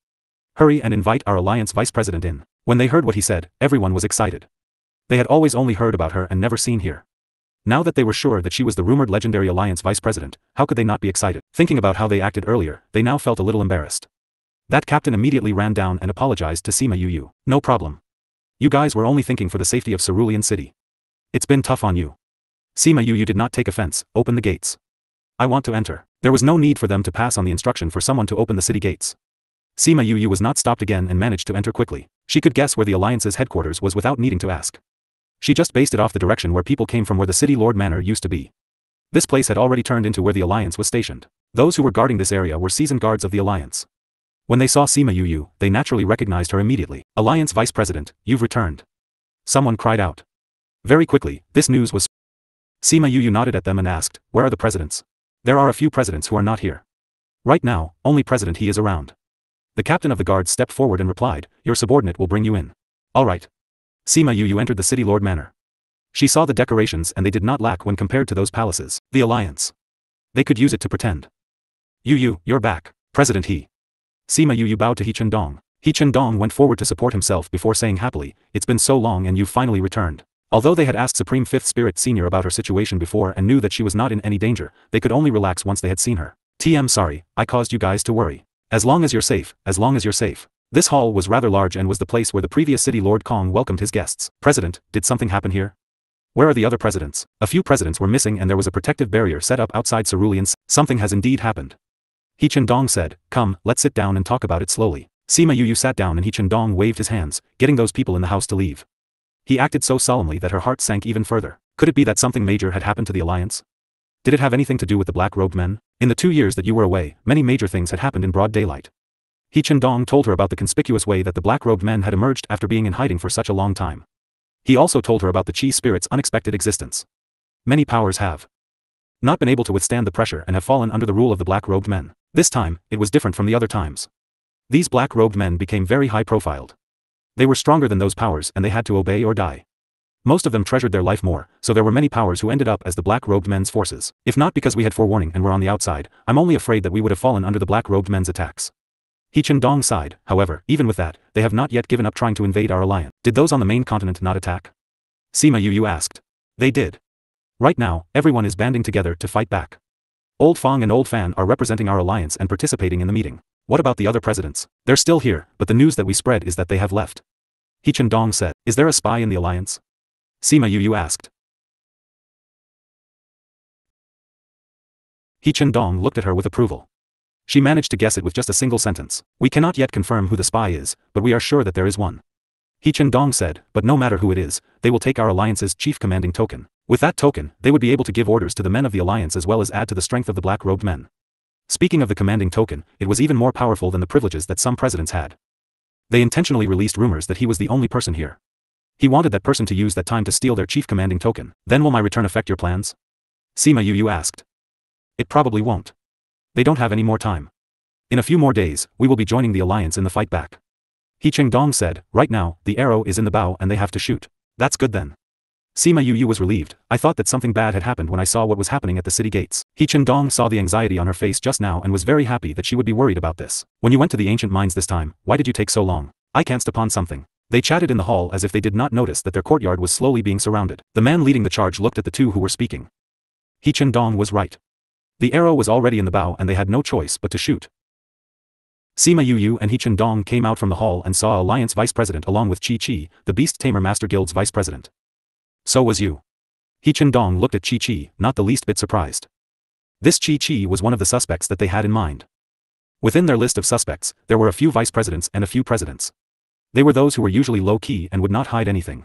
Hurry and invite our Alliance Vice President in. When they heard what he said, everyone was excited. They had always only heard about her and never seen her. Now that they were sure that she was the rumored legendary Alliance Vice President, how could they not be excited? Thinking about how they acted earlier, they now felt a little embarrassed. That captain immediately ran down and apologized to Sima Yu. No problem. You guys were only thinking for the safety of Cerulean City. It's been tough on you. Sima Yu did not take offense. Open the gates. I want to enter. There was no need for them to pass on the instruction for someone to open the city gates. Sima Yu was not stopped again and managed to enter quickly. She could guess where the Alliance's headquarters was without needing to ask. She just based it off the direction where people came from where the City Lord Manor used to be. This place had already turned into where the Alliance was stationed. Those who were guarding this area were seasoned guards of the Alliance. When they saw Sima Yu, they naturally recognized her immediately. Alliance Vice President, you've returned. Someone cried out. Very quickly, this news was. Sima Yu nodded at them and asked, where are the presidents? There are a few presidents who are not here. Right now, only President He is around. The captain of the guards stepped forward and replied, your subordinate will bring you in. All right. Sima Yu entered the City Lord Manor. She saw the decorations and they did not lack when compared to those palaces. The Alliance. They could use it to pretend. Yu, you're back. President He. Sima Yu bowed to He Chendong. He Chendong went forward to support himself before saying happily, it's been so long and you've finally returned. Although they had asked Supreme Fifth Spirit Senior about her situation before and knew that she was not in any danger, they could only relax once they had seen her. TM sorry, I caused you guys to worry. As long as you're safe, as long as you're safe. This hall was rather large and was the place where the previous City Lord Kong welcomed his guests. President, did something happen here? Where are the other presidents? A few presidents were missing and there was a protective barrier set up outside Cerulean's. Something has indeed happened. He Chendong said, come, let's sit down and talk about it slowly. Sima Yu sat down and He Chendong waved his hands, getting those people in the house to leave. He acted so solemnly that her heart sank even further. Could it be that something major had happened to the Alliance? Did it have anything to do with the black-robed men? In the 2 years that you were away, many major things had happened in broad daylight. He Chendong told her about the conspicuous way that the black-robed men had emerged after being in hiding for such a long time. He also told her about the Chi spirit's unexpected existence. Many powers have not been able to withstand the pressure and have fallen under the rule of the black-robed men. This time, it was different from the other times. These black-robed men became very high-profiled. They were stronger than those powers and they had to obey or die. Most of them treasured their life more, so there were many powers who ended up as the black-robed men's forces. If not because we had forewarning and were on the outside, I'm only afraid that we would have fallen under the black-robed men's attacks. He Chendong sighed, however, even with that, they have not yet given up trying to invade our alliance. Did those on the main continent not attack? Sima Yu asked. They did. Right now, everyone is banding together to fight back. Old Fong and Old Fan are representing our alliance and participating in the meeting. What about the other presidents? They're still here, but the news that we spread is that they have left. He Chendong said. Is there a spy in the alliance? Sima Yu asked. He Chendong looked at her with approval. She managed to guess it with just a single sentence. We cannot yet confirm who the spy is, but we are sure that there is one. He Chendong said, but no matter who it is, they will take our alliance's chief commanding token. With that token, they would be able to give orders to the men of the alliance as well as add to the strength of the black-robed men. Speaking of the commanding token, it was even more powerful than the privileges that some presidents had. They intentionally released rumors that he was the only person here. He wanted that person to use that time to steal their chief commanding token. Then will my return affect your plans? Sima Yu asked. It probably won't. They don't have any more time. In a few more days, we will be joining the alliance in the fight back. He Chendong said, right now, the arrow is in the bow and they have to shoot. That's good then. Sima Yu was relieved. I thought that something bad had happened when I saw what was happening at the city gates. He Chendong saw the anxiety on her face just now and was very happy that she would be worried about this. When you went to the ancient mines this time, why did you take so long? I chanced upon something. They chatted in the hall as if they did not notice that their courtyard was slowly being surrounded. The man leading the charge looked at the two who were speaking. He Chendong was right. The arrow was already in the bow and they had no choice but to shoot. Sima Yu and He Chendong came out from the hall and saw Alliance Vice President along with Chi, the Beast Tamer Master Guild's Vice President. So was you. He Chendong looked at Chi, not the least bit surprised. This Chi was one of the suspects that they had in mind. Within their list of suspects, there were a few vice presidents and a few presidents. They were those who were usually low-key and would not hide anything.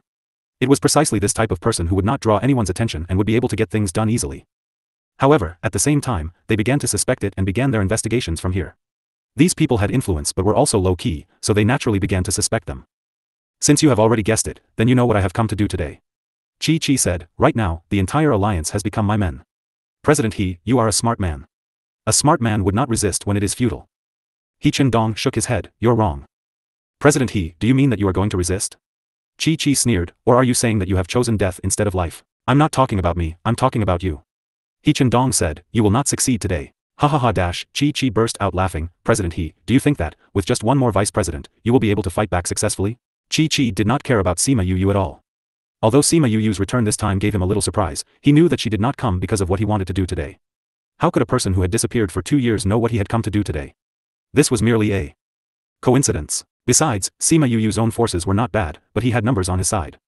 It was precisely this type of person who would not draw anyone's attention and would be able to get things done easily. However, at the same time, they began to suspect it and began their investigations from here. These people had influence but were also low-key, so they naturally began to suspect them. Since you have already guessed it, then you know what I have come to do today. Chi said, right now, the entire alliance has become my men. President He, you are a smart man. A smart man would not resist when it is futile. He Dong shook his head, you're wrong. President He, do you mean that you are going to resist? Chi sneered, or are you saying that you have chosen death instead of life? I'm not talking about me, I'm talking about you. He Dong said, you will not succeed today. Ha ha ha dash, Chi burst out laughing, President He, do you think that, with just one more vice president, you will be able to fight back successfully? Chi did not care about Sima Yu at all. Although Sima Yu's return this time gave him a little surprise, he knew that she did not come because of what he wanted to do today. How could a person who had disappeared for 2 years know what he had come to do today? This was merely a coincidence. Besides, Sima Yu's own forces were not bad, but he had numbers on his side.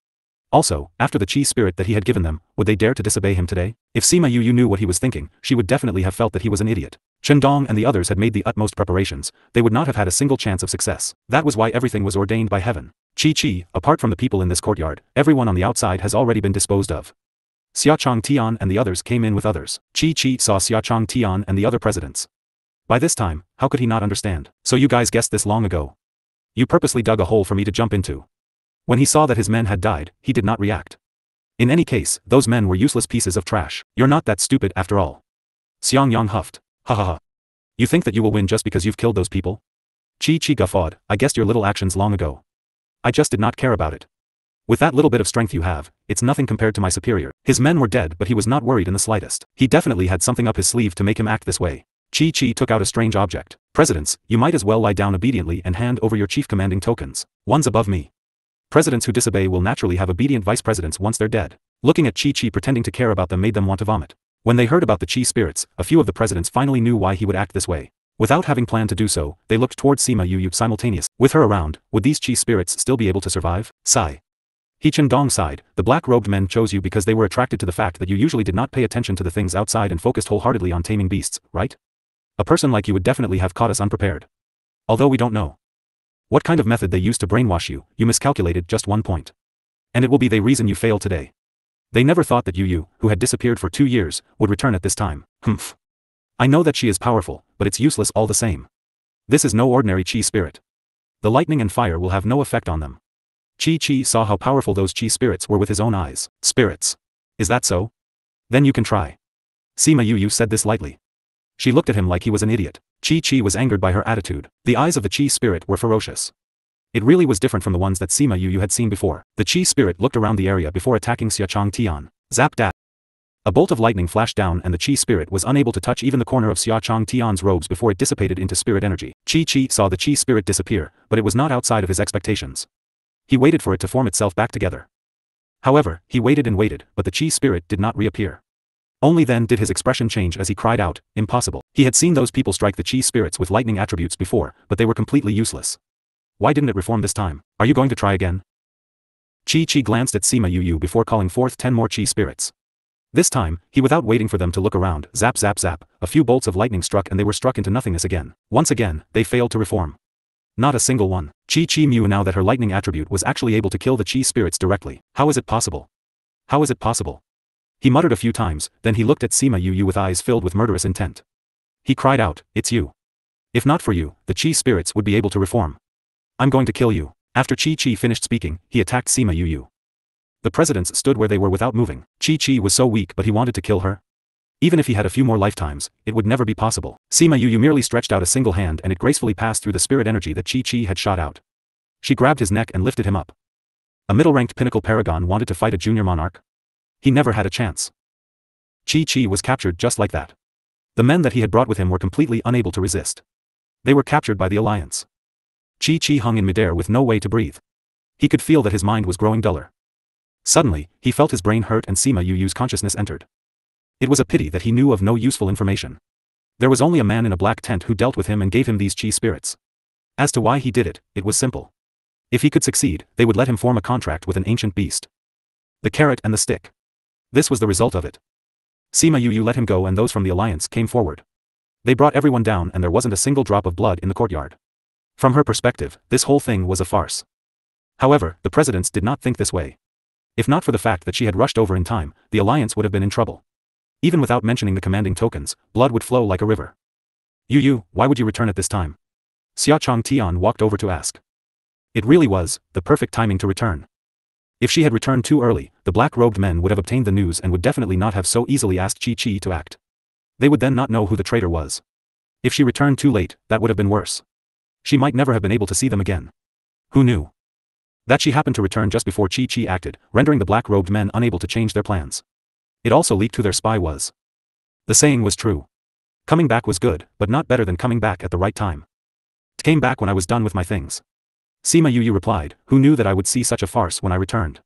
Also, after the chi spirit that he had given them, would they dare to disobey him today? If Sima Yu knew what he was thinking, she would definitely have felt that he was an idiot. Dong and the others had made the utmost preparations, they would not have had a single chance of success. That was why everything was ordained by heaven. Chi, apart from the people in this courtyard, everyone on the outside has already been disposed of. Xiaochang Tian and the others came in with others. Chi saw Xiaochang Tian and the other presidents. By this time, how could he not understand? So you guys guessed this long ago. You purposely dug a hole for me to jump into. When he saw that his men had died, he did not react. In any case, those men were useless pieces of trash. You're not that stupid after all. Xiang Yang huffed. Ha ha ha. You think that you will win just because you've killed those people? Chi guffawed, I guessed your little actions long ago. I just did not care about it. With that little bit of strength you have, it's nothing compared to my superior. His men were dead but he was not worried in the slightest. He definitely had something up his sleeve to make him act this way. Chi took out a strange object. Presidents, you might as well lie down obediently and hand over your chief commanding tokens. One's above me. Presidents who disobey will naturally have obedient vice presidents once they're dead. Looking at Chi pretending to care about them made them want to vomit. When they heard about the chi spirits, a few of the presidents finally knew why he would act this way. Without having planned to do so, they looked towards Sima Yu simultaneously. With her around, would these chi spirits still be able to survive? Sigh. He Dong sighed, the black-robed men chose you because they were attracted to the fact that you usually did not pay attention to the things outside and focused wholeheartedly on taming beasts, right? A person like you would definitely have caught us unprepared. Although we don't know what kind of method they used to brainwash you, you miscalculated just 1 point. And it will be the reason you failed today. They never thought that you, who had disappeared for 2 years, would return at this time. Humph. I know that she is powerful, but it's useless all the same. This is no ordinary chi spirit. The lightning and fire will have no effect on them. Chi saw how powerful those chi spirits were with his own eyes. Spirits. Is that so? Then you can try. Sima Yu said this lightly. She looked at him like he was an idiot. Chi was angered by her attitude. The eyes of the chi spirit were ferocious. It really was different from the ones that Sima Yu had seen before. The chi spirit looked around the area before attacking Xiaochang Tian. Zap dash. A bolt of lightning flashed down and the chi spirit was unable to touch even the corner of Xiaochang Tian's robes before it dissipated into spirit energy. Chi saw the chi spirit disappear, but it was not outside of his expectations. He waited for it to form itself back together. However, he waited and waited, but the chi spirit did not reappear. Only then did his expression change as he cried out, impossible. He had seen those people strike the chi spirits with lightning attributes before, but they were completely useless. Why didn't it reform this time? Are you going to try again? Chi glanced at Sima Yu before calling forth 10 more chi spirits. This time, he without waiting for them to look around, zap zap zap, a few bolts of lightning struck and they were struck into nothingness again. Once again, they failed to reform. Not a single one. Chi knew now that her lightning attribute was actually able to kill the chi spirits directly. How is it possible? How is it possible? He muttered a few times, then he looked at Sima Yu with eyes filled with murderous intent. He cried out, it's you. If not for you, the chi spirits would be able to reform. I'm going to kill you. After Chi finished speaking, he attacked Sima Yu. The presidents stood where they were without moving. Chi was so weak but he wanted to kill her. Even if he had a few more lifetimes, it would never be possible. Sima Yu merely stretched out a single hand and it gracefully passed through the spirit energy that Chi had shot out. She grabbed his neck and lifted him up. A middle-ranked pinnacle paragon wanted to fight a junior monarch? He never had a chance. Chi was captured just like that. The men that he had brought with him were completely unable to resist. They were captured by the alliance. Chi hung in midair with no way to breathe. He could feel that his mind was growing duller. Suddenly, he felt his brain hurt and Sima Yu's consciousness entered. It was a pity that he knew of no useful information. There was only a man in a black tent who dealt with him and gave him these chi spirits. As to why he did it, it was simple. If he could succeed, they would let him form a contract with an ancient beast. The carrot and the stick. This was the result of it. Sima Yu let him go and those from the alliance came forward. They brought everyone down and there wasn't a single drop of blood in the courtyard. From her perspective, this whole thing was a farce. However, the presidents did not think this way. If not for the fact that she had rushed over in time, the alliance would have been in trouble. Even without mentioning the commanding tokens, blood would flow like a river. You, why would you return at this time? Xia Changtian walked over to ask. It really was the perfect timing to return. If she had returned too early, the black-robed men would have obtained the news and would definitely not have so easily asked Chi to act. They would then not know who the traitor was. If she returned too late, that would have been worse. She might never have been able to see them again. Who knew? That she happened to return just before Chi acted, rendering the black-robed men unable to change their plans. It also leaked who their spy was. The saying was true. Coming back was good, but not better than coming back at the right time. Came back when I was done with my things. Sima Yu replied, who knew that I would see such a farce when I returned.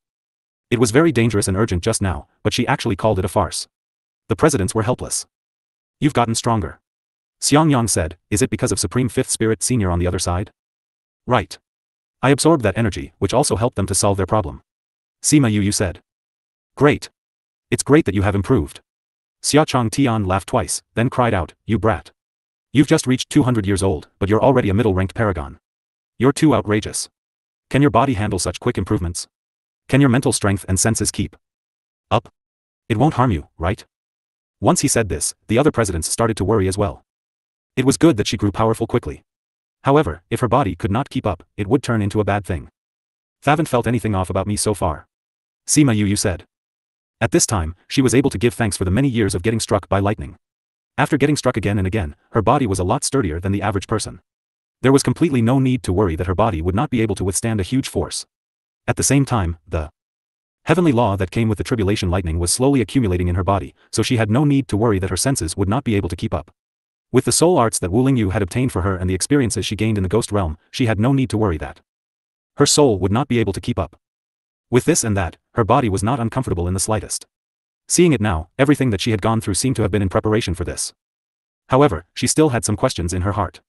It was very dangerous and urgent just now, but she actually called it a farce. The presidents were helpless. You've gotten stronger. Xiang Yang said, is it because of Supreme Fifth Spirit Senior on the other side? Right. I absorbed that energy, which also helped them to solve their problem. Sima Yu said. Great. It's great that you have improved. Xia Changtian laughed twice, then cried out, you brat. You've just reached 200 years old, but you're already a middle-ranked paragon. You're too outrageous. Can your body handle such quick improvements? Can your mental strength and senses keep up? It won't harm you, right? Once he said this, the other presidents started to worry as well. It was good that she grew powerful quickly. However, if her body could not keep up, it would turn into a bad thing. Haven't felt anything off about me so far. Sima Yu said. At this time, she was able to give thanks for the many years of getting struck by lightning. After getting struck again and again, her body was a lot sturdier than the average person. There was completely no need to worry that her body would not be able to withstand a huge force. At the same time, the heavenly law that came with the tribulation lightning was slowly accumulating in her body, so she had no need to worry that her senses would not be able to keep up. With the soul arts that Wu Lingyu had obtained for her and the experiences she gained in the ghost realm, she had no need to worry that her soul would not be able to keep up. With this and that, her body was not uncomfortable in the slightest. Seeing it now, everything that she had gone through seemed to have been in preparation for this. However, she still had some questions in her heart.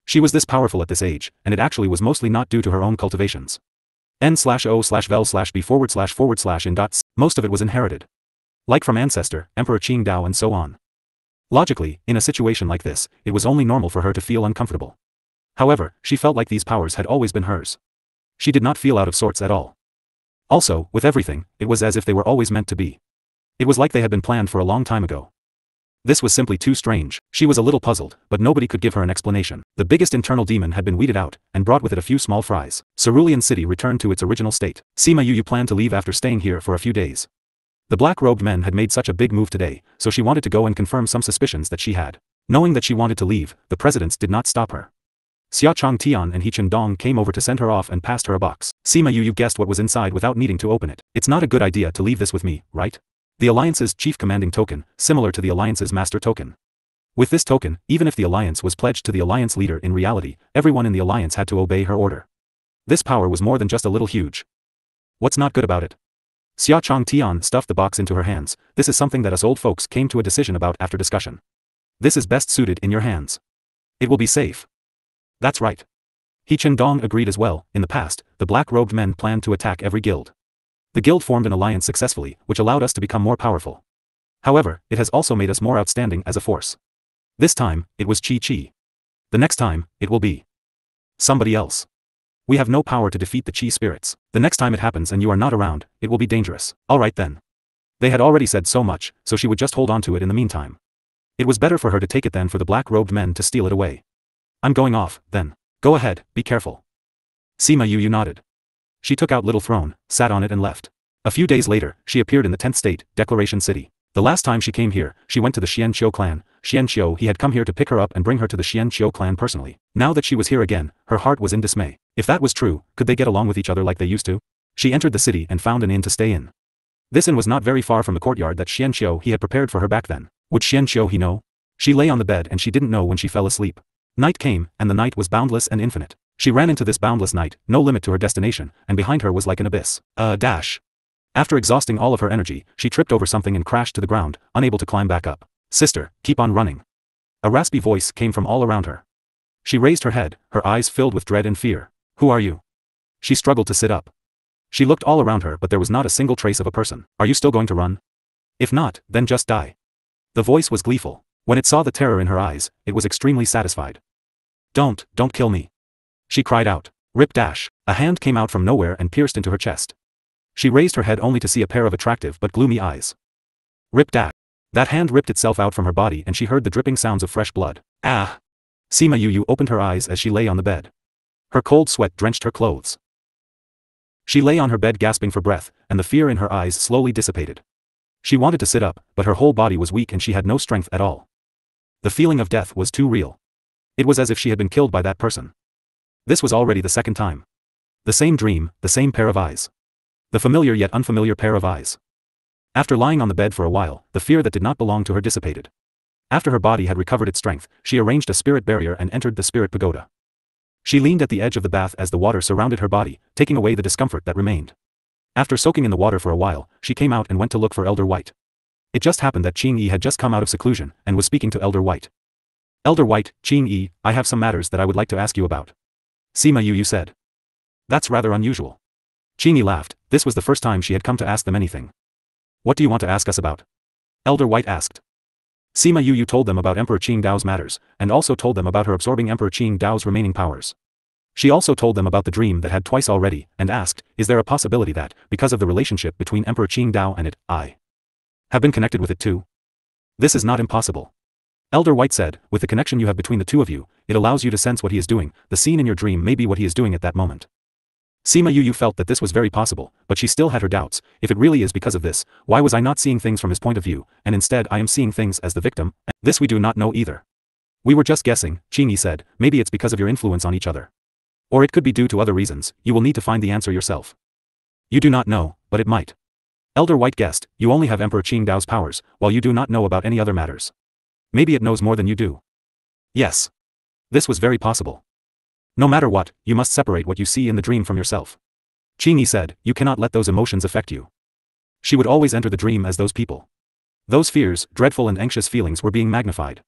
She was this powerful at this age, and it actually was mostly not due to her own cultivations. N/O/vel/B//in dots, most of it was inherited. Like from ancestor, Emperor Qingdao and so on. Logically, in a situation like this, it was only normal for her to feel uncomfortable. However, she felt like these powers had always been hers. She did not feel out of sorts at all. Also, with everything, it was as if they were always meant to be. It was like they had been planned for a long time ago. This was simply too strange. She was a little puzzled, but nobody could give her an explanation. The biggest internal demon had been weeded out, and brought with it a few small fries. Cerulean City returned to its original state. Sima Yu planned to leave after staying here for a few days. The black-robed men had made such a big move today, so she wanted to go and confirm some suspicions that she had. Knowing that she wanted to leave, the presidents did not stop her. Xia Changtian and He Chendong came over to send her off and passed her a box. Sima Yu guessed what was inside without needing to open it. It's not a good idea to leave this with me, right? The Alliance's chief commanding token, similar to the Alliance's master token. With this token, even if the Alliance was pledged to the Alliance leader in reality, everyone in the Alliance had to obey her order. This power was more than just a little huge. What's not good about it? Xia Changtian stuffed the box into her hands. This is something that us old folks came to a decision about after discussion. This is best suited in your hands. It will be safe. That's right. He Chendong agreed as well. In the past, the black-robed men planned to attack every guild. The guild formed an alliance successfully, which allowed us to become more powerful. However, it has also made us more outstanding as a force. This time, it was Chi. The next time, it will be somebody else. We have no power to defeat the Chi spirits. The next time it happens and you are not around, it will be dangerous. Alright then. They had already said so much, so she would just hold on to it in the meantime. It was better for her to take it than for the black-robed men to steal it away. I'm going off, then. Go ahead, be careful. Sima Yu nodded. She took out Little Throne, sat on it and left. A few days later, she appeared in the 10th state, Declaration City. The last time she came here, she went to the Xianqiu clan. Xianqiu he had come here to pick her up and bring her to the Xianqiu clan personally. Now that she was here again, her heart was in dismay. If that was true, could they get along with each other like they used to? She entered the city and found an inn to stay in. This inn was not very far from the courtyard that Xianqiu he had prepared for her back then. Would Xianqiu he know? She lay on the bed and she didn't know when she fell asleep. Night came, and the night was boundless and infinite. She ran into this boundless night, no limit to her destination, and behind her was like an abyss. Dash. After exhausting all of her energy, she tripped over something and crashed to the ground, unable to climb back up. Sister, keep on running. A raspy voice came from all around her. She raised her head, her eyes filled with dread and fear. Who are you? She struggled to sit up. She looked all around her but there was not a single trace of a person. Are you still going to run? If not, then just die. The voice was gleeful. When it saw the terror in her eyes, it was extremely satisfied. Don't kill me. She cried out. Rip dash. A hand came out from nowhere and pierced into her chest. She raised her head only to see a pair of attractive but gloomy eyes. Rip dash. That hand ripped itself out from her body and she heard the dripping sounds of fresh blood. Ah! Sima Yu opened her eyes as she lay on the bed. Her cold sweat drenched her clothes. She lay on her bed gasping for breath, and the fear in her eyes slowly dissipated. She wanted to sit up, but her whole body was weak and she had no strength at all. The feeling of death was too real. It was as if she had been killed by that person. This was already the second time. The same dream, the same pair of eyes. The familiar yet unfamiliar pair of eyes. After lying on the bed for a while, the fear that did not belong to her dissipated. After her body had recovered its strength, she arranged a spirit barrier and entered the spirit pagoda. She leaned at the edge of the bath as the water surrounded her body, taking away the discomfort that remained. After soaking in the water for a while, she came out and went to look for Elder White. It just happened that Qing Yi had just come out of seclusion, and was speaking to Elder White. Elder White, Qing Yi, I have some matters that I would like to ask you about. Sima Yu said. That's rather unusual. Qing Yi laughed, this was the first time she had come to ask them anything. What do you want to ask us about? Elder White asked. Sima Yu told them about Emperor Qing Dao's matters, and also told them about her absorbing Emperor Qing Dao's remaining powers. She also told them about the dream that had twice already, and asked, is there a possibility that, because of the relationship between Emperor Qing Dao and it, I have been connected with it too? This is not impossible. Elder White said, with the connection you have between the two of you, it allows you to sense what he is doing, the scene in your dream may be what he is doing at that moment. Sima Yu felt that this was very possible, but she still had her doubts. If it really is because of this, why was I not seeing things from his point of view, and instead I am seeing things as the victim? This we do not know either. We were just guessing, Qing Yi said, maybe it's because of your influence on each other. Or it could be due to other reasons, you will need to find the answer yourself. You do not know, but it might. Elder White guessed, you only have Emperor Qing Dao's powers, while you do not know about any other matters. Maybe it knows more than you do. Yes. This was very possible. No matter what, you must separate what you see in the dream from yourself. Qing Yi said, you cannot let those emotions affect you. She would always enter the dream as those people. Those fears, dreadful and anxious feelings were being magnified.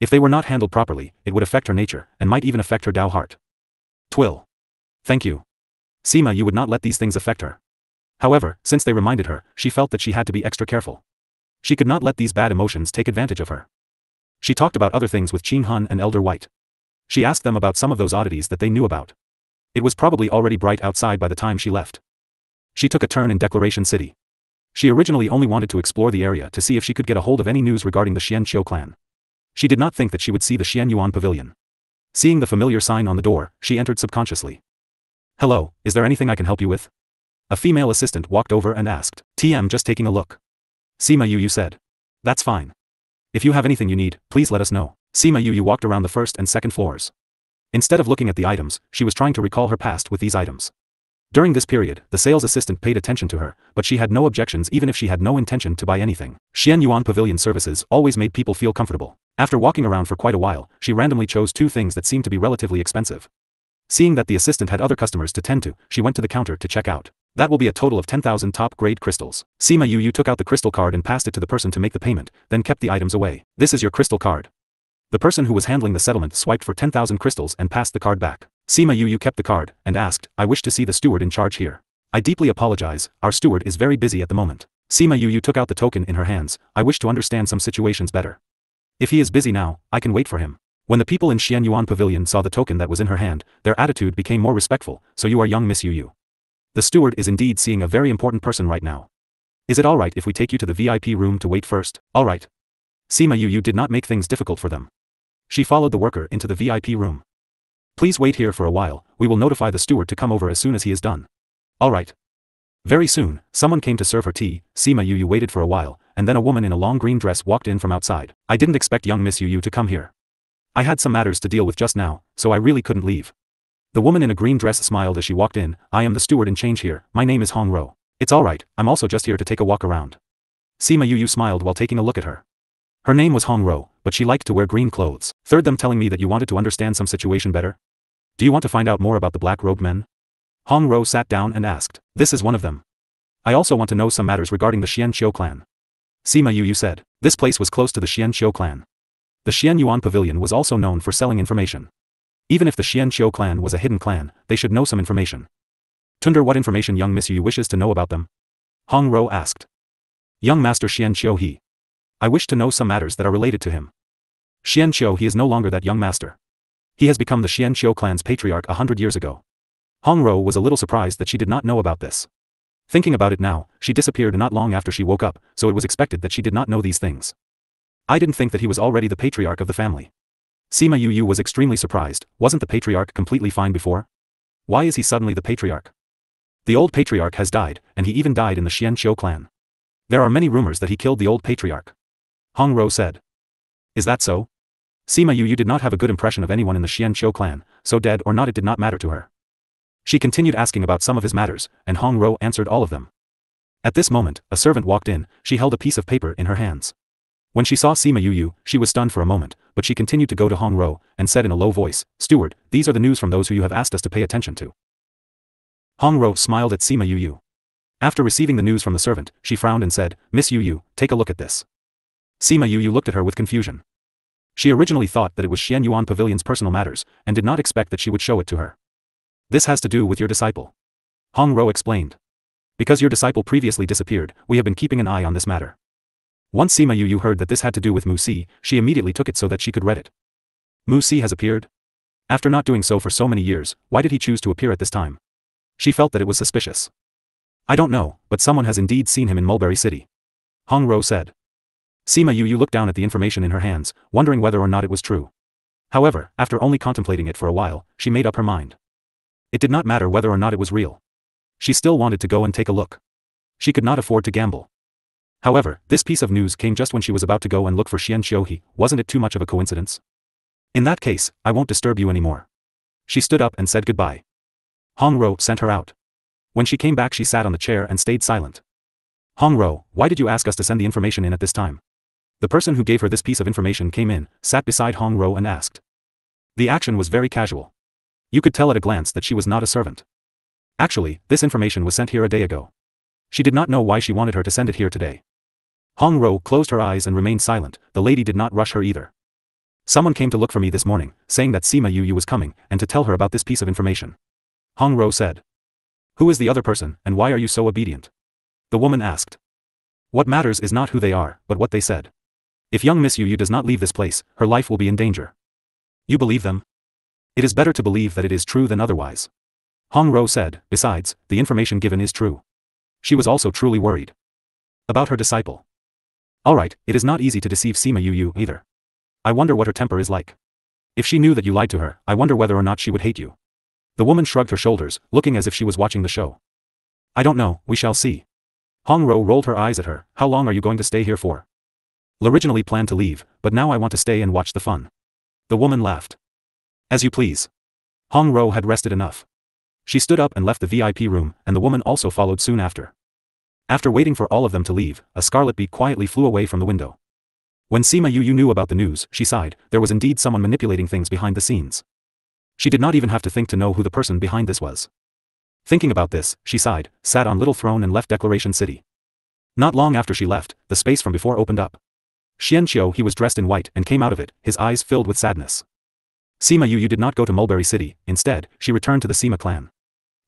If they were not handled properly, it would affect her nature, and might even affect her Dao heart. Twill. Thank you. Sima Yu would not let these things affect her. However, since they reminded her, she felt that she had to be extra careful. She could not let these bad emotions take advantage of her. She talked about other things with Qing Hun and Elder White. She asked them about some of those oddities that they knew about. It was probably already bright outside by the time she left. She took a turn in Declaration City. She originally only wanted to explore the area to see if she could get a hold of any news regarding the Xian Qiu clan. She did not think that she would see the Xian Yuan pavilion. Seeing the familiar sign on the door, she entered subconsciously. Hello, is there anything I can help you with? A female assistant walked over and asked. TM just taking a look. Sima Yu said. That's fine. If you have anything you need, please let us know. Sima Yu walked around the first and second floors. Instead of looking at the items, she was trying to recall her past with these items. During this period, the sales assistant paid attention to her, but she had no objections even if she had no intention to buy anything. Xian Yuan Pavilion services always made people feel comfortable. After walking around for quite a while, she randomly chose two things that seemed to be relatively expensive. Seeing that the assistant had other customers to tend to, she went to the counter to check out. That will be a total of 10,000 top-grade crystals. Sima Yu took out the crystal card and passed it to the person to make the payment, then kept the items away. This is your crystal card. The person who was handling the settlement swiped for 10,000 crystals and passed the card back. Sima Yu kept the card, and asked, I wish to see the steward in charge here. I deeply apologize, our steward is very busy at the moment. Sima Yu took out the token in her hands, I wish to understand some situations better. If he is busy now, I can wait for him. When the people in Xian Yuan Pavilion saw the token that was in her hand, their attitude became more respectful, so you are young Miss Yu. The steward is indeed seeing a very important person right now. Is it alright if we take you to the VIP room to wait first? Alright. Sima Yu did not make things difficult for them. She followed the worker into the VIP room. Please wait here for a while, we will notify the steward to come over as soon as he is done. Alright. Very soon, someone came to serve her tea. Sima Yu waited for a while, and then a woman in a long green dress walked in from outside. I didn't expect young Miss Yu to come here. I had some matters to deal with just now, so I really couldn't leave. The woman in a green dress smiled as she walked in. I am the steward in change here, my name is Hong Ro. It's alright, I'm also just here to take a walk around. Sima Yu smiled while taking a look at her. Her name was Hong Ro, but she liked to wear green clothes. Third, them telling me that you wanted to understand some situation better? Do you want to find out more about the black-robed men? Hong Ro sat down and asked. This is one of them. I also want to know some matters regarding the Xian Qiu clan. Sima Yu said. This place was close to the Xian Qiu clan. The Xian Yuan Pavilion was also known for selling information. Even if the Xian Qiu clan was a hidden clan, they should know some information. Tunder, what information young Miss Yu wishes to know about them? Hong Ro asked. Young Master Xian Qiu He. I wish to know some matters that are related to him. Xian Qiu He is no longer that young master. He has become the Xian Qiu clan's patriarch 100 years ago. Hong Ro was a little surprised that she did not know about this. Thinking about it now, she disappeared not long after she woke up, so it was expected that she did not know these things. I didn't think that he was already the patriarch of the family. Sima Yu was extremely surprised. Wasn't the patriarch completely fine before? Why is he suddenly the patriarch? The old patriarch has died, and he even died in the Xianqiu clan. There are many rumors that he killed the old patriarch. Hong Rou said. Is that so? Sima Yu did not have a good impression of anyone in the Xianqiu clan, so dead or not it did not matter to her. She continued asking about some of his matters, and Hong Rou answered all of them. At this moment, a servant walked in. She held a piece of paper in her hands. When she saw Sima Yu, she was stunned for a moment, but she continued to go to Hong Rou, and said in a low voice, "Steward, these are the news from those who you have asked us to pay attention to." Hong Rou smiled at Sima Yu. After receiving the news from the servant, she frowned and said, "Miss Yu, take a look at this." Sima Yu looked at her with confusion. She originally thought that it was Xian Yuan Pavilion's personal matters, and did not expect that she would show it to her. This has to do with your disciple. Hong Rou explained. Because your disciple previously disappeared, we have been keeping an eye on this matter. Once Sima Yu heard that this had to do with Mu Si, she immediately took it so that she could read it. Mu Si has appeared? After not doing so for so many years, why did he choose to appear at this time? She felt that it was suspicious. I don't know, but someone has indeed seen him in Mulberry City. Hong Rou said. Sima Yu looked down at the information in her hands, wondering whether or not it was true. However, after only contemplating it for a while, she made up her mind. It did not matter whether or not it was real. She still wanted to go and take a look. She could not afford to gamble. However, this piece of news came just when she was about to go and look for Xian Xiuhe. Wasn't it too much of a coincidence? In that case, I won't disturb you anymore. She stood up and said goodbye. Hong Rou sent her out. When she came back she sat on the chair and stayed silent. Hong Rou, why did you ask us to send the information in at this time? The person who gave her this piece of information came in, sat beside Hong Rou and asked. The action was very casual. You could tell at a glance that she was not a servant. Actually, this information was sent here a day ago. She did not know why she wanted her to send it here today. Hong Rou closed her eyes and remained silent. The lady did not rush her either. Someone came to look for me this morning, saying that Sima Yu was coming, and to tell her about this piece of information. Hong Rou said. Who is the other person, and why are you so obedient? The woman asked. What matters is not who they are, but what they said. If young Miss Yu does not leave this place, her life will be in danger. You believe them? It is better to believe that it is true than otherwise. Hong Rou said, besides, the information given is true. She was also truly worried. About her disciple. Alright, it is not easy to deceive Sima Yu either. I wonder what her temper is like. If she knew that you lied to her, I wonder whether or not she would hate you. The woman shrugged her shoulders, looking as if she was watching the show. I don't know, we shall see. Hong Rou rolled her eyes at her. How long are you going to stay here for? Originally planned to leave, but now I want to stay and watch the fun. The woman laughed. As you please. Hong Rou had rested enough. She stood up and left the VIP room, and the woman also followed soon after. After waiting for all of them to leave, a scarlet bee quietly flew away from the window. When Sima Yu knew about the news, she sighed. There was indeed someone manipulating things behind the scenes. She did not even have to think to know who the person behind this was. Thinking about this, she sighed, sat on little throne and left Declaration City. Not long after she left, the space from before opened up. Xianqiu he was dressed in white and came out of it, his eyes filled with sadness. Sima Yu did not go to Mulberry City, instead, she returned to the Sima clan.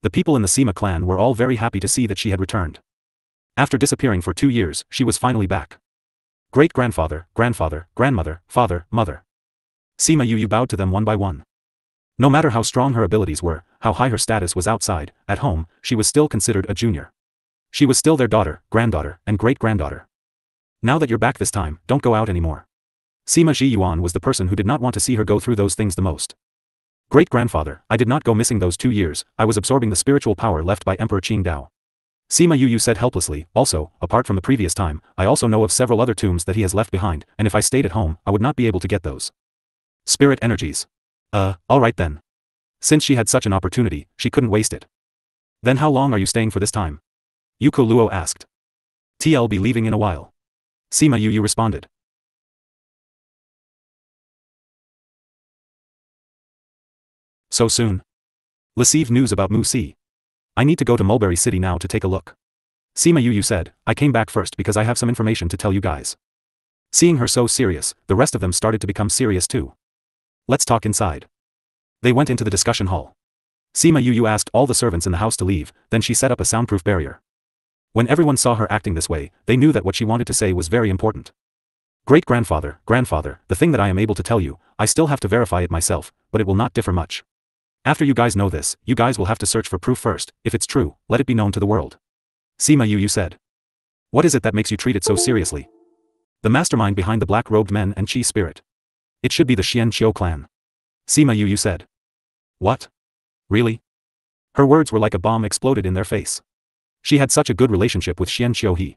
The people in the Sima clan were all very happy to see that she had returned. After disappearing for 2 years, she was finally back. Great-grandfather, grandfather, grandmother, father, mother. Sima Yu bowed to them one by one. No matter how strong her abilities were, how high her status was outside, at home, she was still considered a junior. She was still their daughter, granddaughter, and great-granddaughter. Now that you're back this time, don't go out anymore. Sima Zhiyuan was the person who did not want to see her go through those things the most. Great-grandfather, I did not go missing those 2 years, I was absorbing the spiritual power left by Emperor Qingdao. Sima Yu said helplessly. Also, apart from the previous time, I also know of several other tombs that he has left behind, and if I stayed at home, I would not be able to get those spirit energies. Alright then. Since she had such an opportunity, she couldn't waste it. Then how long are you staying for this time? Yuko Luo asked. TL be leaving in a while. Sima Yu responded. So soon? Receive news about Mu Si. I need to go to Mulberry City now to take a look. Sima Yu said, I came back first because I have some information to tell you guys. Seeing her so serious, the rest of them started to become serious too. Let's talk inside. They went into the discussion hall. Sima Yu asked all the servants in the house to leave, then she set up a soundproof barrier. When everyone saw her acting this way, they knew that what she wanted to say was very important. Great-grandfather, grandfather, the thing that I am able to tell you, I still have to verify it myself, but it will not differ much. After you guys know this, you guys will have to search for proof first. If it's true, let it be known to the world. Sima Yu said. What is it that makes you treat it so seriously? The mastermind behind the black-robed men and Qi spirit. It should be the Xian Qiu clan. Sima Yu said. What? Really? Her words were like a bomb exploded in their face. She had such a good relationship with Xian Qiu He.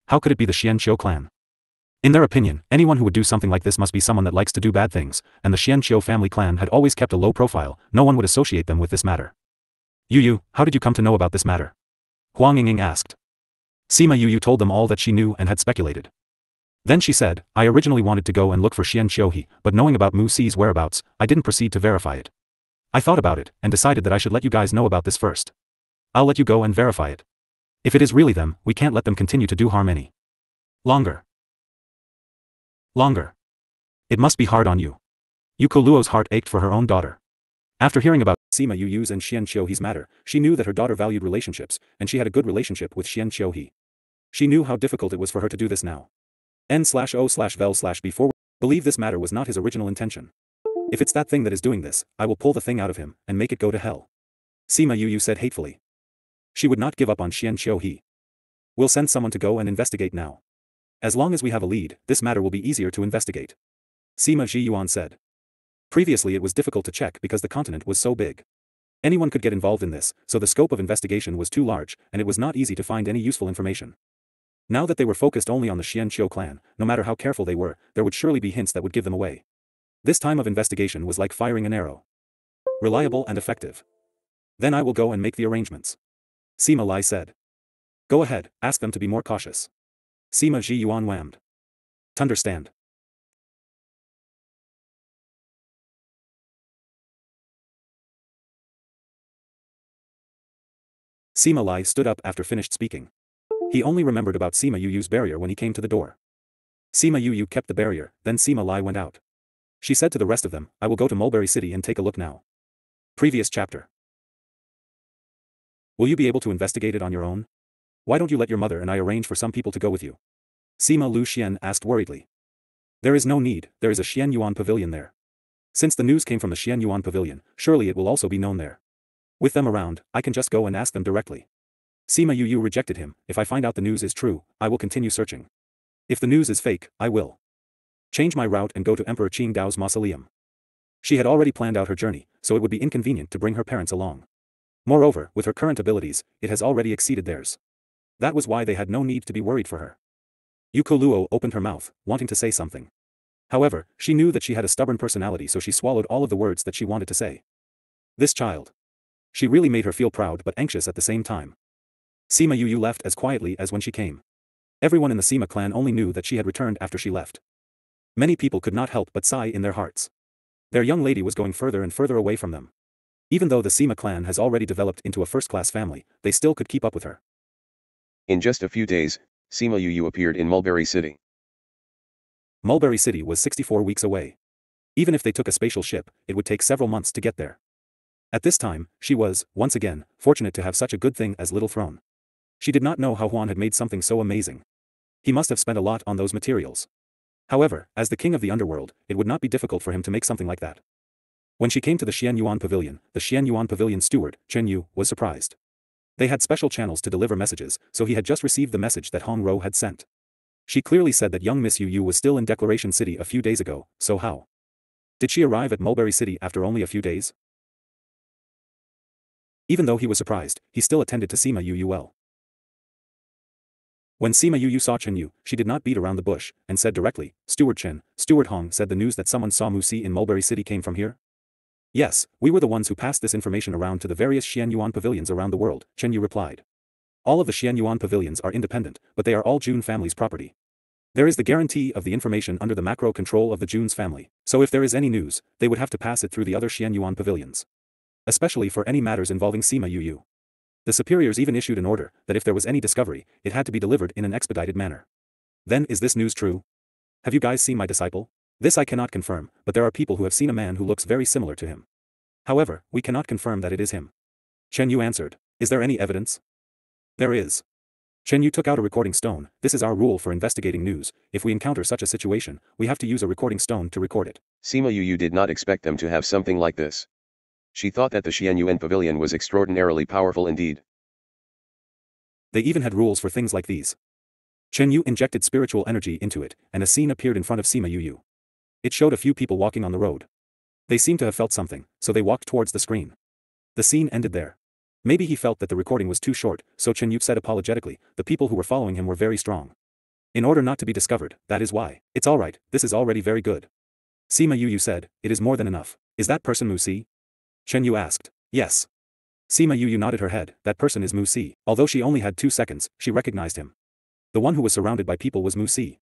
How could it be the Xian Qiu clan? In their opinion, anyone who would do something like this must be someone that likes to do bad things, and the Xian Qiu family clan had always kept a low profile. No one would associate them with this matter. Yu, how did you come to know about this matter? Huang Yingying asked. Sima Yu told them all that she knew and had speculated. Then she said, I originally wanted to go and look for Xian Qiu He, but knowing about Mu Si's whereabouts, I didn't proceed to verify it. I thought about it, and decided that I should let you guys know about this first. I'll let you go and verify it. If it is really them, we can't let them continue to do harm any longer. It must be hard on you. Yuko Luo's heart ached for her own daughter. After hearing about Sima Yu's and Xian Qiu He's matter, she knew that her daughter valued relationships, and she had a good relationship with Xian Qiu He. She knew how difficult it was for her to do this now. N/O/Vel/before believe this matter was not his original intention. If it's that thing that is doing this, I will pull the thing out of him, and make it go to hell. Sima Yu said hatefully. She would not give up on Xian Qiu He. We'll send someone to go and investigate now. As long as we have a lead, this matter will be easier to investigate. Sima Ji Yuan said. Previously it was difficult to check because the continent was so big. Anyone could get involved in this, so the scope of investigation was too large, and it was not easy to find any useful information. Now that they were focused only on the Xian Qiu clan, no matter how careful they were, there would surely be hints that would give them away. This time of investigation was like firing an arrow. Reliable and effective. Then I will go and make the arrangements. Sima Lai said. Go ahead, ask them to be more cautious. Sima Ji Yuan whammed. Understand. Sima Lai stood up after finished speaking. He only remembered about Sima Yu's barrier when he came to the door. Sima Yu kept the barrier, then Sima Lai went out. She said to the rest of them, I will go to Mulberry City and take a look now. Previous chapter. Will you be able to investigate it on your own? Why don't you let your mother and I arrange for some people to go with you? Sima Lu Xian asked worriedly. There is no need, there is a Xian Yuan pavilion there. Since the news came from the Xian Yuan pavilion, surely it will also be known there. With them around, I can just go and ask them directly. Sima Yu rejected him. If I find out the news is true, I will continue searching. If the news is fake, I will change my route and go to Emperor Qingdao's mausoleum. She had already planned out her journey, so it would be inconvenient to bring her parents along. Moreover, with her current abilities, it has already exceeded theirs. That was why they had no need to be worried for her. Yuko Luo opened her mouth, wanting to say something. However, she knew that she had a stubborn personality, so she swallowed all of the words that she wanted to say. This child. She really made her feel proud but anxious at the same time. Sima Yu left as quietly as when she came. Everyone in the Sima clan only knew that she had returned after she left. Many people could not help but sigh in their hearts. Their young lady was going further and further away from them. Even though the Sima clan has already developed into a first-class family, they still could keep up with her. In just a few days, Sima Yu appeared in Mulberry City. Mulberry City was 64 weeks away. Even if they took a spatial ship, it would take several months to get there. At this time, she was, once again, fortunate to have such a good thing as Little Throne. She did not know how Huan had made something so amazing. He must have spent a lot on those materials. However, as the king of the underworld, it would not be difficult for him to make something like that. When she came to the Xian Yuan pavilion, the Xian Yuan pavilion steward, Chen Yu, was surprised. They had special channels to deliver messages, so he had just received the message that Hong Ro had sent. She clearly said that young Miss Yu was still in Declaration City a few days ago, so how did she arrive at Mulberry City after only a few days? Even though he was surprised, he still attended to Sima Yu well. When Sima Yu saw Chen Yu, she did not beat around the bush, and said directly, Steward Chen, Steward Hong said the news that someone saw Mu Si in Mulberry City came from here? Yes, we were the ones who passed this information around to the various Xian Yuan pavilions around the world, Chen Yu replied. All of the Xian Yuan pavilions are independent, but they are all Jun family's property. There is the guarantee of the information under the macro control of the Jun's family, so if there is any news, they would have to pass it through the other Xian Yuan pavilions. Especially for any matters involving Sima Yu. The superiors even issued an order that if there was any discovery, it had to be delivered in an expedited manner. Then is this news true? Have you guys seen my disciple? This I cannot confirm, but there are people who have seen a man who looks very similar to him. However, we cannot confirm that it is him. Chen Yu answered. Is there any evidence? There is. Chen Yu took out a recording stone. This is our rule for investigating news. If we encounter such a situation, we have to use a recording stone to record it. Sima Yu did not expect them to have something like this. She thought that the Xianyuan pavilion was extraordinarily powerful indeed. They even had rules for things like these. Chen Yu injected spiritual energy into it, and a scene appeared in front of Sima Yu. It showed a few people walking on the road. They seemed to have felt something, so they walked towards the screen. The scene ended there. Maybe he felt that the recording was too short, so Chen Yu said apologetically, the people who were following him were very strong. In order not to be discovered, that is why. It's alright, this is already very good. Sima Yu said, it is more than enough. Is that person Mu Si? Chen Yu asked. Yes. Sima Yu nodded her head, that person is Mu Si. Although she only had 2 seconds, she recognized him. The one who was surrounded by people was Mu Si.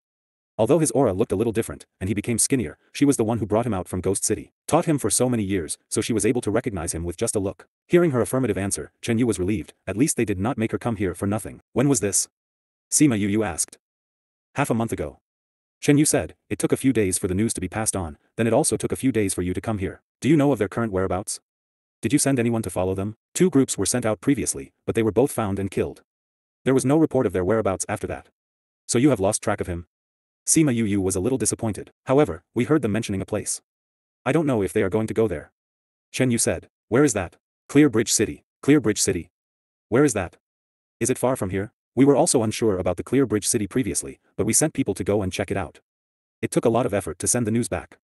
Although his aura looked a little different, and he became skinnier, she was the one who brought him out from Ghost City. Taught him for so many years, so she was able to recognize him with just a look. Hearing her affirmative answer, Chen Yu was relieved, at least they did not make her come here for nothing. When was this? Sima Yu asked. Half a month ago. Chen Yu said, it took a few days for the news to be passed on, then it also took a few days for you to come here. Do you know of their current whereabouts? Did you send anyone to follow them? 2 groups were sent out previously, but they were both found and killed. There was no report of their whereabouts after that. So you have lost track of him? Sima Yu was a little disappointed. However, we heard them mentioning a place. I don't know if they are going to go there. Chen Yu said. Where is that? Clear Bridge City. Clear Bridge City. Where is that? Is it far from here? We were also unsure about the Clear Bridge City previously, but we sent people to go and check it out. It took a lot of effort to send the news back.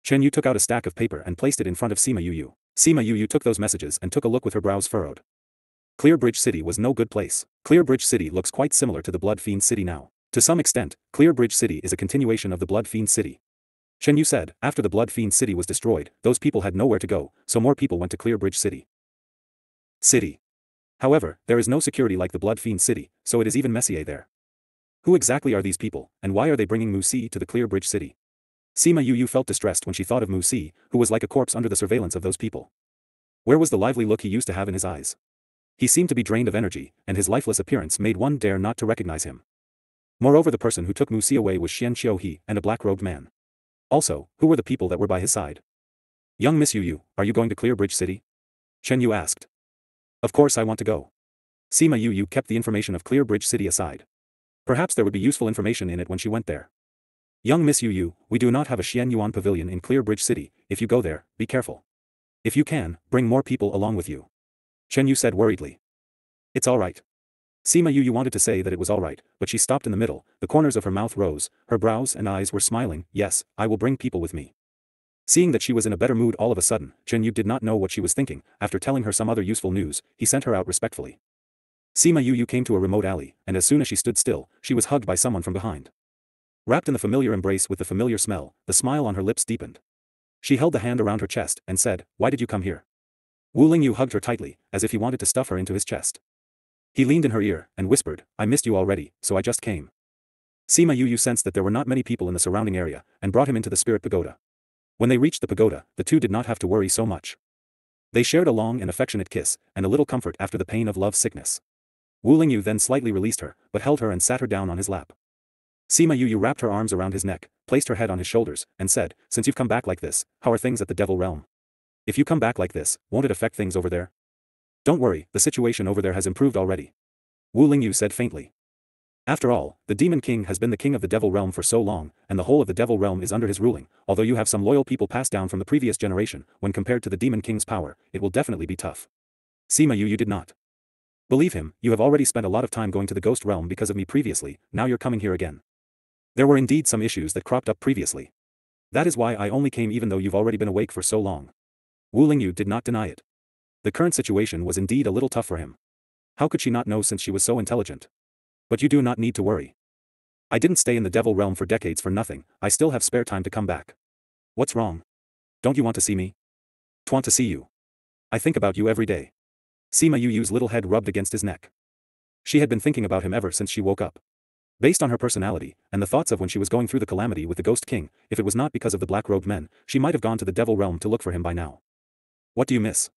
Chen Yu took out a stack of paper and placed it in front of Sima Yu. Sima Yu took those messages and took a look with her brows furrowed. Clear Bridge City was no good place. Clear Bridge City looks quite similar to the Blood Fiend City now. To some extent, Clear Bridge City is a continuation of the Blood Fiend City. Chen Yu said, after the Blood Fiend City was destroyed, those people had nowhere to go, so more people went to Clear Bridge City. However, there is no security like the Blood Fiend City, so it is even messier there. Who exactly are these people, and why are they bringing Mu Si to the Clear Bridge City? Sima Yu felt distressed when she thought of Mu Si, who was like a corpse under the surveillance of those people. Where was the lively look he used to have in his eyes? He seemed to be drained of energy, and his lifeless appearance made one dare not to recognize him. Moreover, the person who took Mu Si away was Xian Qiuhe and a black-robed man. Also, who were the people that were by his side? Young Miss Yu, are you going to Clear Bridge City? Chen Yu asked. Of course I want to go. Sima Yu kept the information of Clear Bridge City aside. Perhaps there would be useful information in it when she went there. Young Miss Yu, we do not have a Xian Yuan pavilion in Clear Bridge City. If you go there, be careful. If you can, bring more people along with you. Chen Yu said worriedly. It's alright. Sima Yu wanted to say that it was alright, but she stopped in the middle, the corners of her mouth rose, her brows and eyes were smiling. Yes, I will bring people with me. Seeing that she was in a better mood all of a sudden, Chen Yu did not know what she was thinking. After telling her some other useful news, he sent her out respectfully. Sima Yu came to a remote alley, and as soon as she stood still, she was hugged by someone from behind. Wrapped in the familiar embrace with the familiar smell, the smile on her lips deepened. She held the hand around her chest, and said, why did you come here? Wu Lingyu hugged her tightly, as if he wanted to stuff her into his chest. He leaned in her ear, and whispered, I missed you already, so I just came. Sima Yu sensed that there were not many people in the surrounding area, and brought him into the spirit pagoda. When they reached the pagoda, the two did not have to worry so much. They shared a long and affectionate kiss, and a little comfort after the pain of love sickness. Wu Lingyu then slightly released her, but held her and sat her down on his lap. Sima Yu wrapped her arms around his neck, placed her head on his shoulders, and said, since you've come back like this, how are things at the Devil Realm? If you come back like this, won't it affect things over there? Don't worry, the situation over there has improved already. Wu Lingyu said faintly. After all, the Demon King has been the king of the Devil Realm for so long, and the whole of the Devil Realm is under his ruling. Although you have some loyal people passed down from the previous generation, when compared to the Demon King's power, it will definitely be tough. Sima Yu did not believe him. You have already spent a lot of time going to the Ghost Realm because of me previously, now you're coming here again. There were indeed some issues that cropped up previously. That is why I only came even though you've already been awake for so long. Wu Lingyu did not deny it. The current situation was indeed a little tough for him. How could she not know since she was so intelligent? But you do not need to worry. I didn't stay in the Devil Realm for decades for nothing, I still have spare time to come back. What's wrong? Don't you want to see me? Want to see you. I think about you every day. Sima Yu's little head rubbed against his neck. She had been thinking about him ever since she woke up. Based on her personality, and the thoughts of when she was going through the calamity with the Ghost King, if it was not because of the black-robed men, she might have gone to the Devil Realm to look for him by now. What do you miss?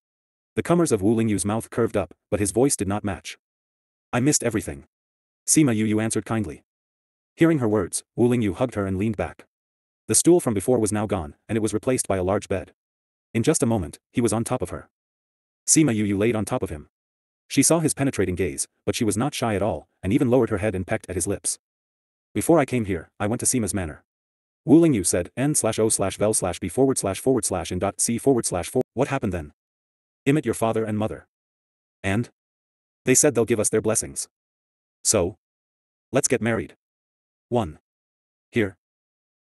The comers of Wu Lingyu's mouth curved up, but his voice did not match. I missed everything. Sima Yu answered kindly. Hearing her words, Wu Lingyu hugged her and leaned back. The stool from before was now gone, and it was replaced by a large bed. In just a moment, he was on top of her. Sima Yu laid on top of him. She saw his penetrating gaze, but she was not shy at all, and even lowered her head and pecked at his lips. Before I came here, I went to Sima's manor. Wu Lingyu said, n/o/vel/b/in.c/4. What happened then? Emit your father and mother. And? They said they'll give us their blessings. So? Let's get married. 1. Here.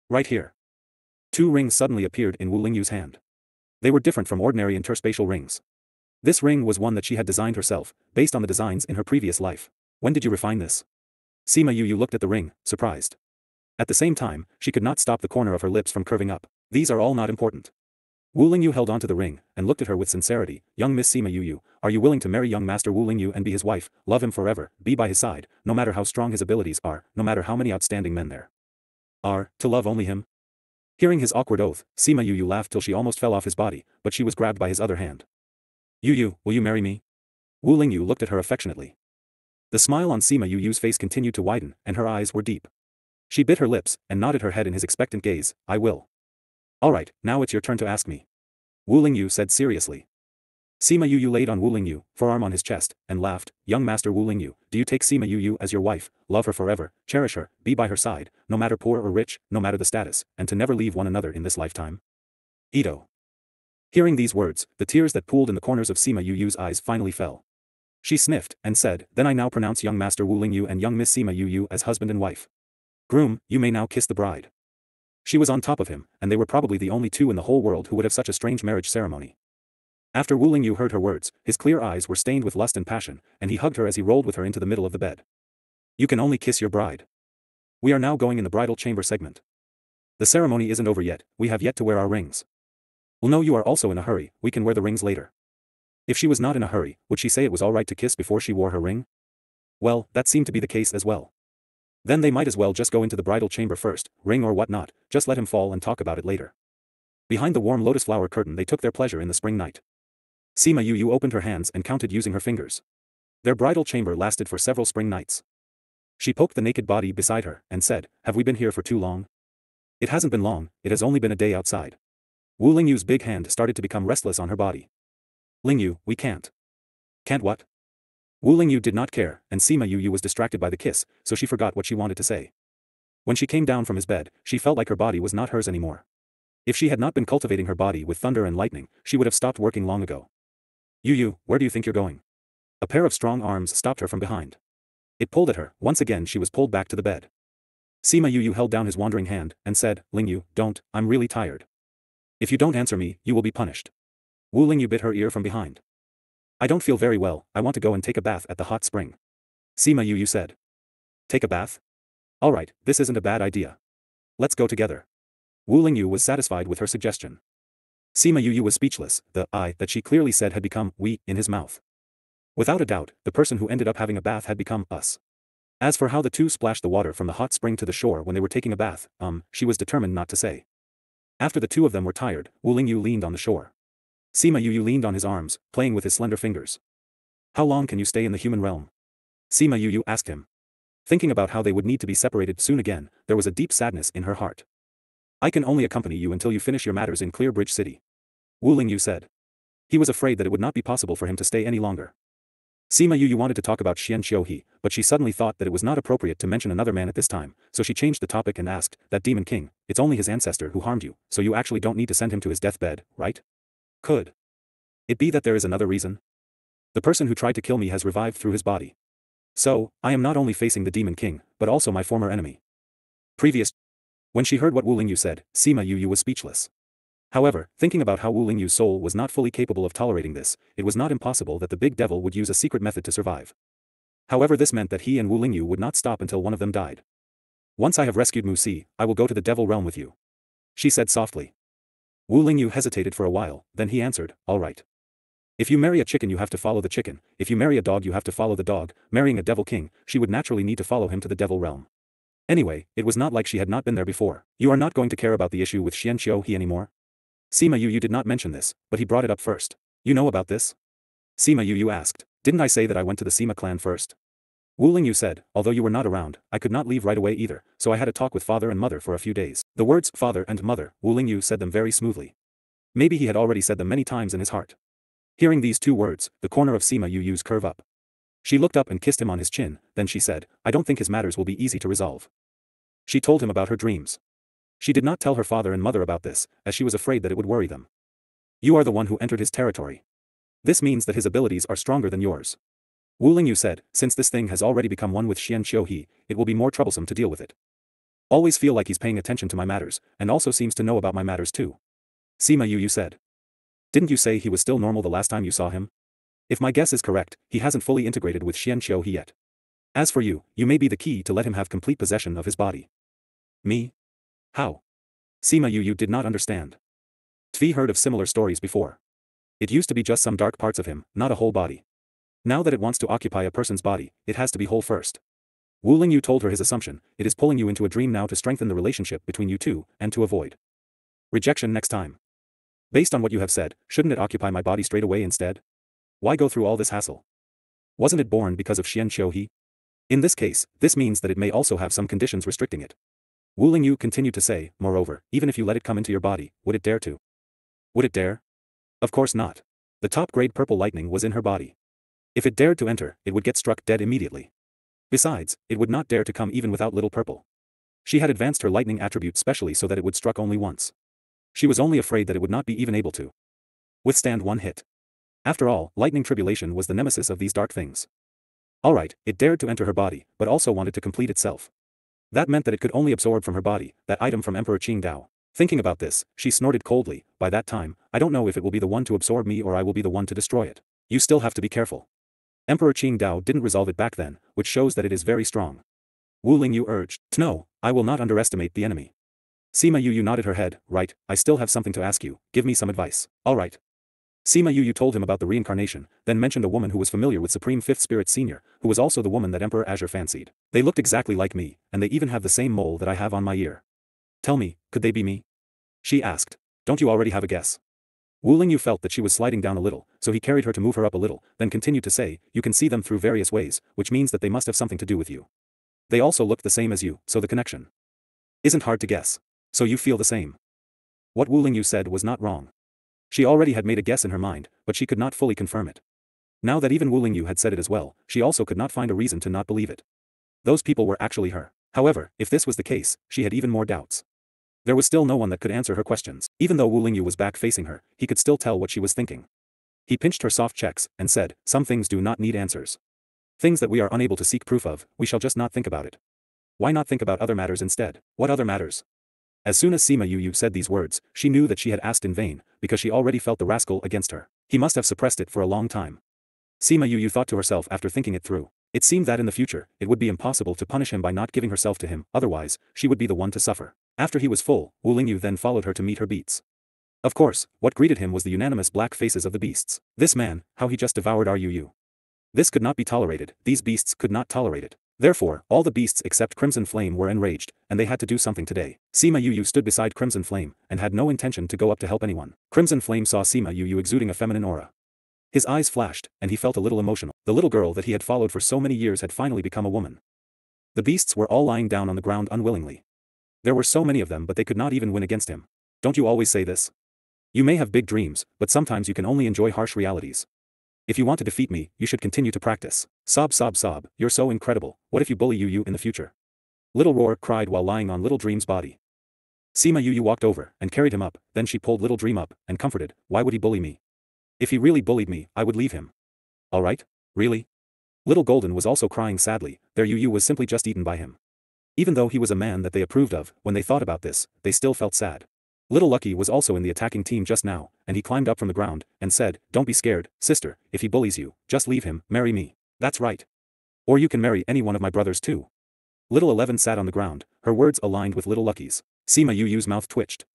Right here. 2 rings suddenly appeared in Wu Lingyu's hand. They were different from ordinary interspatial rings. This ring was one that she had designed herself, based on the designs in her previous life. When did you refine this? Sima Yu looked at the ring, surprised. At the same time, she could not stop the corner of her lips from curving up. These are all not important. Wu Lingyu held onto the ring, and looked at her with sincerity. Young Miss Sima Yu, are you willing to marry young Master Wu Lingyu and be his wife, love him forever, be by his side, no matter how strong his abilities are, no matter how many outstanding men there are, to love only him? Hearing his awkward oath, Sima Yu laughed till she almost fell off his body, but she was grabbed by his other hand. Yu, will you marry me? Wu Lingyu looked at her affectionately. The smile on Sima Yu's face continued to widen, and her eyes were deep. She bit her lips, and nodded her head in his expectant gaze. I will. Alright, now it's your turn to ask me. Wu Lingyu said seriously. Sima Yu laid on Wu Lingyu, forearm on his chest, and laughed. Young Master Wu Lingyu, do you take Sima Yu as your wife, love her forever, cherish her, be by her side, no matter poor or rich, no matter the status, and to never leave one another in this lifetime? Ito. Hearing these words, the tears that pooled in the corners of Sima Yu's eyes finally fell. She sniffed, and said, then I now pronounce young Master Wu Lingyu and young Miss Sima Yu as husband and wife. Groom, you may now kiss the bride. She was on top of him, and they were probably the only two in the whole world who would have such a strange marriage ceremony. After Wu Lingyu heard her words, his clear eyes were stained with lust and passion, and he hugged her as he rolled with her into the middle of the bed. You can only kiss your bride. We are now going in the bridal chamber segment. The ceremony isn't over yet, we have yet to wear our rings. Well, no, you are also in a hurry, we can wear the rings later. If she was not in a hurry, would she say it was alright to kiss before she wore her ring? Well, that seemed to be the case as well. Then they might as well just go into the bridal chamber first, ring or whatnot, just let him fall and talk about it later. Behind the warm lotus flower curtain they took their pleasure in the spring night. Sima Yu opened her hands and counted using her fingers. Their bridal chamber lasted for several spring nights. She poked the naked body beside her, and said, have we been here for too long? It hasn't been long, it has only been a day outside. Wu Lingyu's big hand started to become restless on her body. Lingyu, we can't. Can't what? Wu Lingyu did not care, and Sima Yu was distracted by the kiss, so she forgot what she wanted to say. When she came down from his bed, she felt like her body was not hers anymore. If she had not been cultivating her body with thunder and lightning, she would have stopped working long ago. Yu, where do you think you're going? A pair of strong arms stopped her from behind. It pulled at her, once again she was pulled back to the bed. Sima Yu held down his wandering hand, and said, Lingyu, don't, I'm really tired. If you don't answer me, you will be punished. Wu Lingyu bit her ear from behind. I don't feel very well, I want to go and take a bath at the hot spring. Sima Yu said. Take a bath? Alright, this isn't a bad idea. Let's go together. Wu Lingyu was satisfied with her suggestion. Sima Yu was speechless, the I that she clearly said had become we in his mouth. Without a doubt, the person who ended up having a bath had become us. As for how the two splashed the water from the hot spring to the shore when they were taking a bath, she was determined not to say. After the two of them were tired, Wu Lingyu leaned on the shore. Sima Yu leaned on his arms, playing with his slender fingers. How long can you stay in the human realm? Sima Yu asked him. Thinking about how they would need to be separated soon again, there was a deep sadness in her heart. I can only accompany you until you finish your matters in Clear Bridge City. Wu Lingyu said. He was afraid that it would not be possible for him to stay any longer. Sima Yu wanted to talk about Xian Xiuhe, but she suddenly thought that it was not appropriate to mention another man at this time, so she changed the topic and asked, that demon king, it's only his ancestor who harmed you, so you actually don't need to send him to his deathbed, right? Could it be that there is another reason? The person who tried to kill me has revived through his body. So, I am not only facing the demon king, but also my former enemy. When she heard what Wu Lingyu said, Sima Yu was speechless. However, thinking about how Wu Lingyu's soul was not fully capable of tolerating this, it was not impossible that the big devil would use a secret method to survive. However, this meant that he and Wu Lingyu would not stop until one of them died. Once I have rescued Mu Si, I will go to the devil realm with you. She said softly. Wu Lingyu hesitated for a while, then he answered, all right. If you marry a chicken you have to follow the chicken, if you marry a dog you have to follow the dog, marrying a devil king, she would naturally need to follow him to the devil realm. Anyway, it was not like she had not been there before. You are not going to care about the issue with Xian Xiuhe anymore? Sima Yu did not mention this, but he brought it up first. You know about this? Sima Yu asked. Didn't I say that I went to the Sima clan first? Wu Lingyu said, although you were not around, I could not leave right away either, so I had a talk with father and mother for a few days. The words father and mother, Wu Lingyu said them very smoothly. Maybe he had already said them many times in his heart. Hearing these two words, the corner of Sima Yu's curve up. She looked up and kissed him on his chin, then she said, I don't think his matters will be easy to resolve. She told him about her dreams. She did not tell her father and mother about this, as she was afraid that it would worry them. You are the one who entered his territory. This means that his abilities are stronger than yours. Wu Lingyu said, since this thing has already become one with Xian Qiuhe, it will be more troublesome to deal with it. Always feel like he's paying attention to my matters, and also seems to know about my matters too. Sima Yu said. Didn't you say he was still normal the last time you saw him? If my guess is correct, he hasn't fully integrated with Xian Qiuhe yet. As for you, you may be the key to let him have complete possession of his body. Me? How? Sima Yu did not understand. Tvi heard of similar stories before. It used to be just some dark parts of him, not a whole body. Now that it wants to occupy a person's body, it has to be whole first. Wu Lingyu told her his assumption, it is pulling you into a dream now to strengthen the relationship between you two, and to avoid rejection next time. Based on what you have said, shouldn't it occupy my body straight away instead? Why go through all this hassle? Wasn't it born because of Xian Qiuhe? In this case, this means that it may also have some conditions restricting it. Wu Lingyu continued to say, moreover, even if you let it come into your body, would it dare to? Would it dare? Of course not. The top-grade purple lightning was in her body. If it dared to enter, it would get struck dead immediately. Besides, it would not dare to come even without little purple. She had advanced her lightning attribute specially so that it would struck only once. She was only afraid that it would not be even able to withstand one hit. After all, lightning tribulation was the nemesis of these dark things. Alright, it dared to enter her body, but also wanted to complete itself. That meant that it could only absorb from her body, that item from Emperor Qingdao. Thinking about this, she snorted coldly, by that time, I don't know if it will be the one to absorb me or I will be the one to destroy it. You still have to be careful. Emperor Qingdao didn't resolve it back then, which shows that it is very strong. Wu Lingyu urged, no, I will not underestimate the enemy. Sima Yu nodded her head, right, I still have something to ask you, give me some advice. Alright. Sima Yu told him about the reincarnation, then mentioned a woman who was familiar with Supreme Fifth Spirit Senior, who was also the woman that Emperor Azure fancied. They looked exactly like me, and they even have the same mole that I have on my ear. Tell me, could they be me? She asked. Don't you already have a guess? Wu Lingyu felt that she was sliding down a little, so he carried her to move her up a little, then continued to say, you can see them through various ways, which means that they must have something to do with you. They also looked the same as you, so the connection isn't hard to guess. So you feel the same. What Wu Lingyu said was not wrong. She already had made a guess in her mind, but she could not fully confirm it. Now that even Wu Lingyu had said it as well, she also could not find a reason to not believe it. Those people were actually her. However, if this was the case, she had even more doubts. There was still no one that could answer her questions. Even though Wu Lingyu was back facing her, he could still tell what she was thinking. He pinched her soft checks, and said, some things do not need answers. Things that we are unable to seek proof of, we shall just not think about it. Why not think about other matters instead? What other matters? As soon as Sima Yu said these words, she knew that she had asked in vain, because she already felt the rascal against her. He must have suppressed it for a long time. Sima Yu thought to herself after thinking it through. It seemed that in the future, it would be impossible to punish him by not giving herself to him, otherwise, she would be the one to suffer. After he was full, Wu Lingyu then followed her to meet her beats. Of course, what greeted him was the unanimous black faces of the beasts. This man, how he just devoured Ru. This could not be tolerated, these beasts could not tolerate it. Therefore, all the beasts except Crimson Flame were enraged, and they had to do something today. Sima Yu stood beside Crimson Flame, and had no intention to go up to help anyone. Crimson Flame saw Sima Yu exuding a feminine aura. His eyes flashed, and he felt a little emotional. The little girl that he had followed for so many years had finally become a woman. The beasts were all lying down on the ground unwillingly. There were so many of them but they could not even win against him. Don't you always say this? You may have big dreams, but sometimes you can only enjoy harsh realities. If you want to defeat me, you should continue to practice. Sob sob sob, you're so incredible, what if you bully Yu in the future? Little Roar cried while lying on Little Dream's body. Sima Yu walked over, and carried him up, then she pulled Little Dream up, and comforted, why would he bully me? If he really bullied me, I would leave him. Alright? Really? Little Golden was also crying sadly, their Yu was simply just eaten by him. Even though he was a man that they approved of, when they thought about this, they still felt sad. Little Lucky was also in the attacking team just now, and he climbed up from the ground, and said, don't be scared, sister, if he bullies you, just leave him, marry me. That's right. Or you can marry any one of my brothers too. Little 11 sat on the ground, her words aligned with Little Lucky's. Sima Yu's mouth twitched.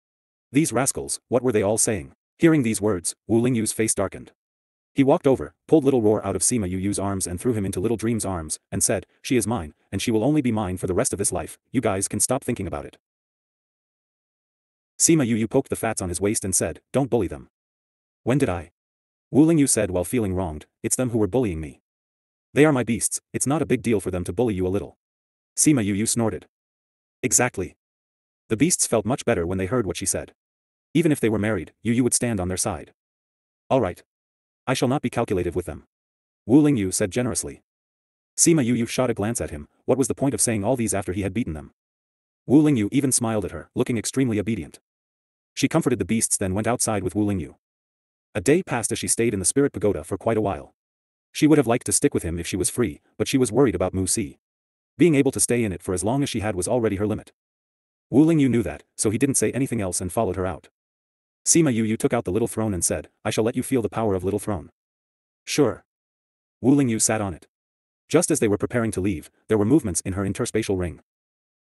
These rascals, what were they all saying? Hearing these words, Wu Lingyu's face darkened. He walked over, pulled Little Roar out of Sima Yu's arms and threw him into Little Dream's arms, and said, she is mine, and she will only be mine for the rest of this life, you guys can stop thinking about it. Sima Yu poked the fats on his waist and said, don't bully them. When did I? Wu Lingyu said while feeling wronged, it's them who were bullying me. They are my beasts, it's not a big deal for them to bully you a little. Sima Yu snorted. Exactly. The beasts felt much better when they heard what she said. Even if they were married, Yu would stand on their side. Alright. I shall not be calculative with them. Wu Lingyu said generously. Sima Yu shot a glance at him, what was the point of saying all these after he had beaten them? Wu Lingyu even smiled at her, looking extremely obedient. She comforted the beasts then went outside with Wu Lingyu. A day passed as she stayed in the spirit pagoda for quite a while. She would have liked to stick with him if she was free, but she was worried about Mu Si. Being able to stay in it for as long as she had was already her limit. Wu Lingyu knew that, so he didn't say anything else and followed her out. Sima Yu took out the little throne and said, I shall let you feel the power of little throne. Sure. Wu Lingyu sat on it. Just as they were preparing to leave, there were movements in her interspatial ring.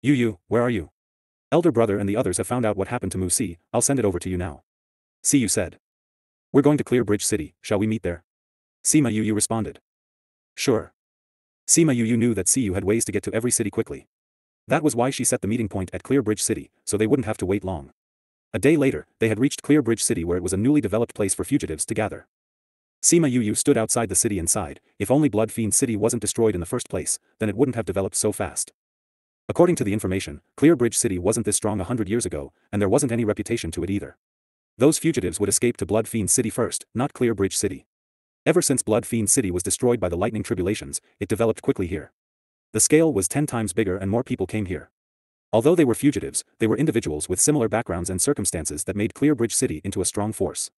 Yu, where are you? Elder brother and the others have found out what happened to Mu Si, I'll send it over to you now. Siyu said. We're going to Clear Bridge City, shall we meet there? Sima Yu responded. Sure. Sima Yu knew that Siyu had ways to get to every city quickly. That was why she set the meeting point at Clear Bridge City, so they wouldn't have to wait long. A day later, they had reached Clear Bridge City where it was a newly developed place for fugitives to gather. Sima Yu stood outside the city and sighed, if only Blood Fiend City wasn't destroyed in the first place, then it wouldn't have developed so fast. According to the information, Clear Bridge City wasn't this strong 100 years ago, and there wasn't any reputation to it either. Those fugitives would escape to Blood Fiend City first, not Clear Bridge City. Ever since Blood Fiend City was destroyed by the lightning tribulations, it developed quickly here. The scale was 10 times bigger and more people came here. Although they were fugitives, they were individuals with similar backgrounds and circumstances that made Clear Bridge City into a strong force.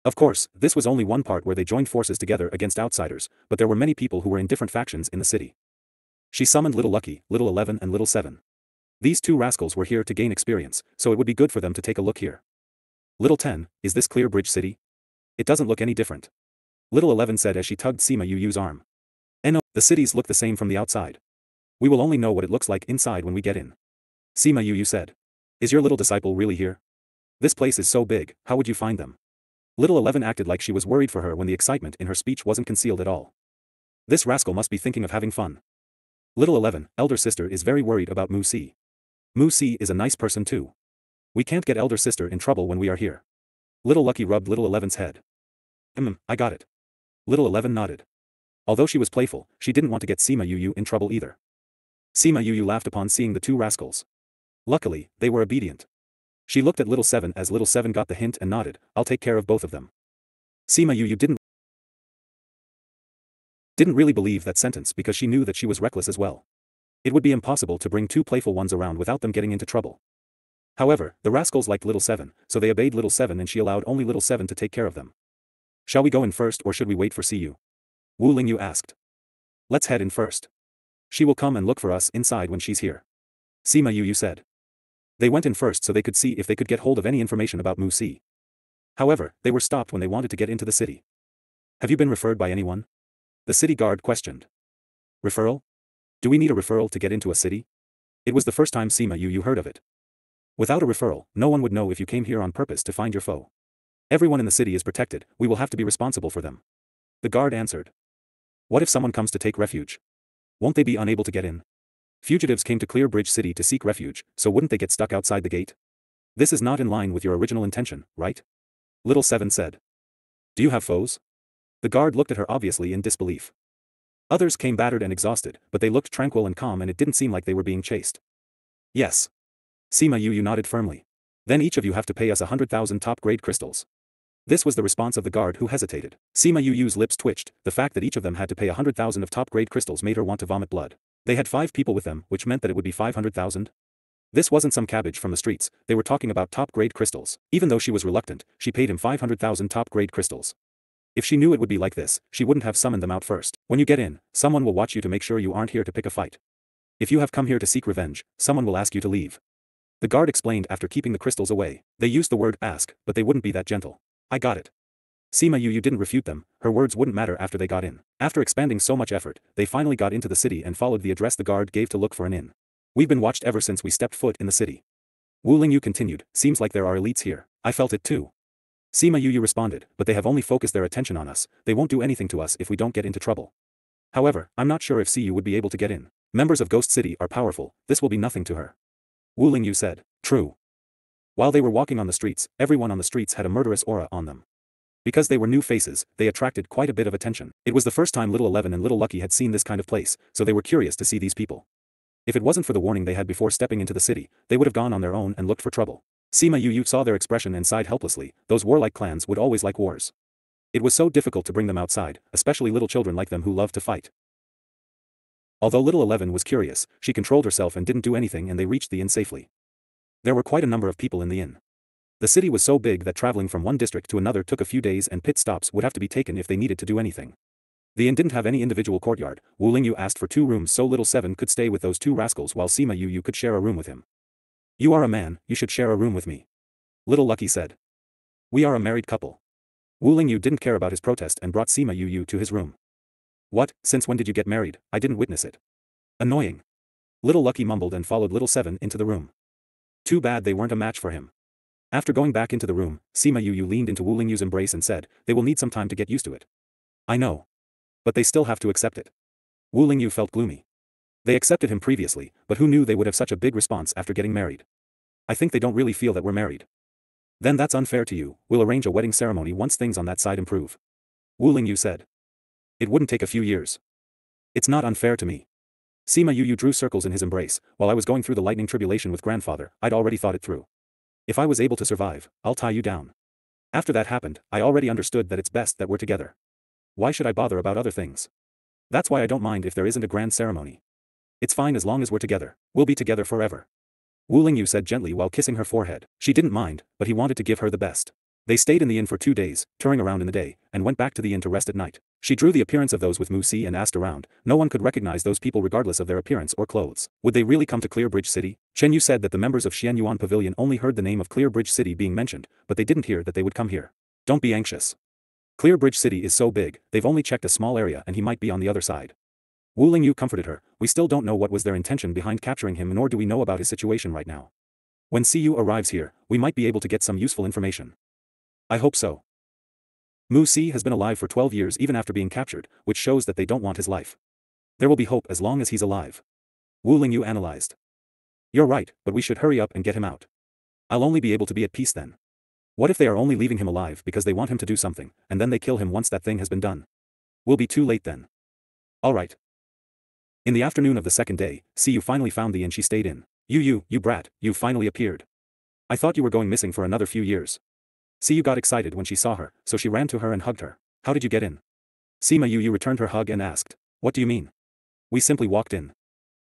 Of course, this was only one part where they joined forces together against outsiders, but there were many people who were in different factions in the city. She summoned Little Lucky, Little 11 and Little 7. These two rascals were here to gain experience, so it would be good for them to take a look here. Little 10, is this Clear Bridge City? It doesn't look any different. Little 11 said as she tugged Sima Yu's arm. No, the cities look the same from the outside. We will only know what it looks like inside when we get in. Sima Yu said. Is your little disciple really here? This place is so big, how would you find them? Little 11 acted like she was worried for her when the excitement in her speech wasn't concealed at all. This rascal must be thinking of having fun. Little 11, elder sister is very worried about Mu Si. Mu Si is a nice person too. We can't get elder sister in trouble when we are here. Little Lucky rubbed Little 11's head. I got it. Little 11 nodded. Although she was playful, she didn't want to get Sima Yu in trouble either. Sima Yu laughed upon seeing the two rascals. Luckily, they were obedient. She looked at Little 7 as Little 7 got the hint and nodded, I'll take care of both of them. Sima Yu didn't really believe that sentence because she knew that she was reckless as well. It would be impossible to bring two playful ones around without them getting into trouble. However, the rascals liked Little 7, so they obeyed Little 7 and she allowed only Little 7 to take care of them. Shall we go in first or should we wait for Siyu? Wu Lingyu asked. Let's head in first. She will come and look for us inside when she's here. Sima Yu said. They went in first so they could see if they could get hold of any information about Mu Si. However, they were stopped when they wanted to get into the city. Have you been referred by anyone? The city guard questioned. Referral? Do we need a referral to get into a city? It was the first time Sima Yu heard of it. Without a referral, no one would know if you came here on purpose to find your foe. Everyone in the city is protected, we will have to be responsible for them. The guard answered. What if someone comes to take refuge? Won't they be unable to get in? Fugitives came to Clear Bridge City to seek refuge, so wouldn't they get stuck outside the gate? This is not in line with your original intention, right? Little 7 said. Do you have foes? The guard looked at her obviously in disbelief. Others came battered and exhausted, but they looked tranquil and calm and it didn't seem like they were being chased. Yes. Sima Yu nodded firmly. Then each of you have to pay us 100,000 top-grade crystals. This was the response of the guard who hesitated. Sima Yu's lips twitched, the fact that each of them had to pay 100,000 of top-grade crystals made her want to vomit blood. They had 5 people with them, which meant that it would be 500,000. This wasn't some cabbage from the streets, they were talking about top-grade crystals. Even though she was reluctant, she paid him 500,000 top-grade crystals. If she knew it would be like this, she wouldn't have summoned them out first. When you get in, someone will watch you to make sure you aren't here to pick a fight. If you have come here to seek revenge, someone will ask you to leave. The guard explained after keeping the crystals away. They used the word ask, but they wouldn't be that gentle. I got it. Sima Yu didn't refute them, her words wouldn't matter after they got in. After expanding so much effort, they finally got into the city and followed the address the guard gave to look for an inn. We've been watched ever since we stepped foot in the city. Wu Lingyu continued, seems like there are elites here. I felt it too. Sima Yu responded, but they have only focused their attention on us, they won't do anything to us if we don't get into trouble. However, I'm not sure if Siyu would be able to get in. Members of Ghost City are powerful, this will be nothing to her. Wu Lingyu said, true. While they were walking on the streets, everyone on the streets had a murderous aura on them. Because they were new faces, they attracted quite a bit of attention. It was the first time Little 11 and Little Lucky had seen this kind of place, so they were curious to see these people. If it wasn't for the warning they had before stepping into the city, they would have gone on their own and looked for trouble. Sima Yu saw their expression and sighed helplessly, those warlike clans would always like wars. It was so difficult to bring them outside, especially little children like them who love to fight. Although Little 11 was curious, she controlled herself and didn't do anything and they reached the inn safely. There were quite a number of people in the inn. The city was so big that traveling from one district to another took a few days and pit stops would have to be taken if they needed to do anything. The inn didn't have any individual courtyard. Wu Lingyu asked for 2 rooms so little 7 could stay with those 2 rascals while Sima Yu could share a room with him. You are a man, you should share a room with me. Little Lucky said. We are a married couple. Wu Lingyu didn't care about his protest and brought Sima Yu to his room. What, since when did you get married? I didn't witness it. Annoying. Little Lucky mumbled and followed little 7 into the room. Too bad they weren't a match for him. After going back into the room, Sima Yu leaned into Wu Lingyu's embrace and said, they will need some time to get used to it. I know. But they still have to accept it. Wu Lingyu felt gloomy. They accepted him previously, but who knew they would have such a big response after getting married? I think they don't really feel that we're married. Then that's unfair to you, we'll arrange a wedding ceremony once things on that side improve. Wu Lingyu said. It wouldn't take a few years. It's not unfair to me. Sima Yu drew circles in his embrace. While I was going through the lightning tribulation with grandfather, I'd already thought it through. If I was able to survive, I'll tie you down. After that happened, I already understood that it's best that we're together. Why should I bother about other things? That's why I don't mind if there isn't a grand ceremony. It's fine as long as we're together. We'll be together forever. Wu Lingyu said gently while kissing her forehead. She didn't mind, but he wanted to give her the best. They stayed in the inn for 2 days, touring around in the day, and went back to the inn to rest at night. She drew the appearance of those with Mu Si and asked around. No one could recognize those people regardless of their appearance or clothes. Would they really come to Clear Bridge City? Chen Yu said that the members of Xian Yuan Pavilion only heard the name of Clear Bridge City being mentioned, but they didn't hear that they would come here. Don't be anxious. Clear Bridge City is so big, they've only checked a small area and he might be on the other side. Wu Lingyu comforted her. We still don't know what was their intention behind capturing him nor do we know about his situation right now. When Siyu arrives here, we might be able to get some useful information. I hope so. Mu Si has been alive for 12 years even after being captured, which shows that they don't want his life. There will be hope as long as he's alive. Wu Lingyu analyzed. You're right, but we should hurry up and get him out. I'll only be able to be at peace then. What if they are only leaving him alive because they want him to do something, and then they kill him once that thing has been done? We'll be too late then. Alright. In the afternoon of the second day, Siyu finally found the inn she stayed in. You brat, you finally appeared. I thought you were going missing for another few years. Siyu got excited when she saw her, so she ran to her and hugged her. How did you get in? Sima Yu returned her hug and asked. What do you mean? We simply walked in.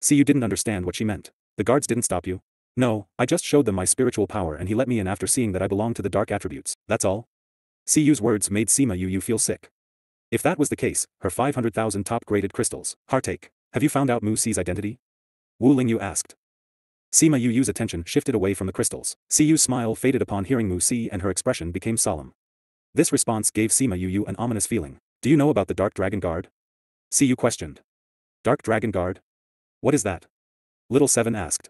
Siyu didn't understand what she meant. The guards didn't stop you? No, I just showed them my spiritual power and he let me in after seeing that I belonged to the dark attributes, that's all. Siyu's words made Sima Yu feel sick. If that was the case, her 500,000 top-graded crystals, heartache. Have you found out Mu Si's identity? Wu Lingyu asked. Sima Yu's attention shifted away from the crystals. Siyu's smile faded upon hearing Mu Si and her expression became solemn. This response gave Sima Yu an ominous feeling. Do you know about the Dark Dragon Guard? Siyu questioned. Dark Dragon Guard? What is that? Little Seven asked.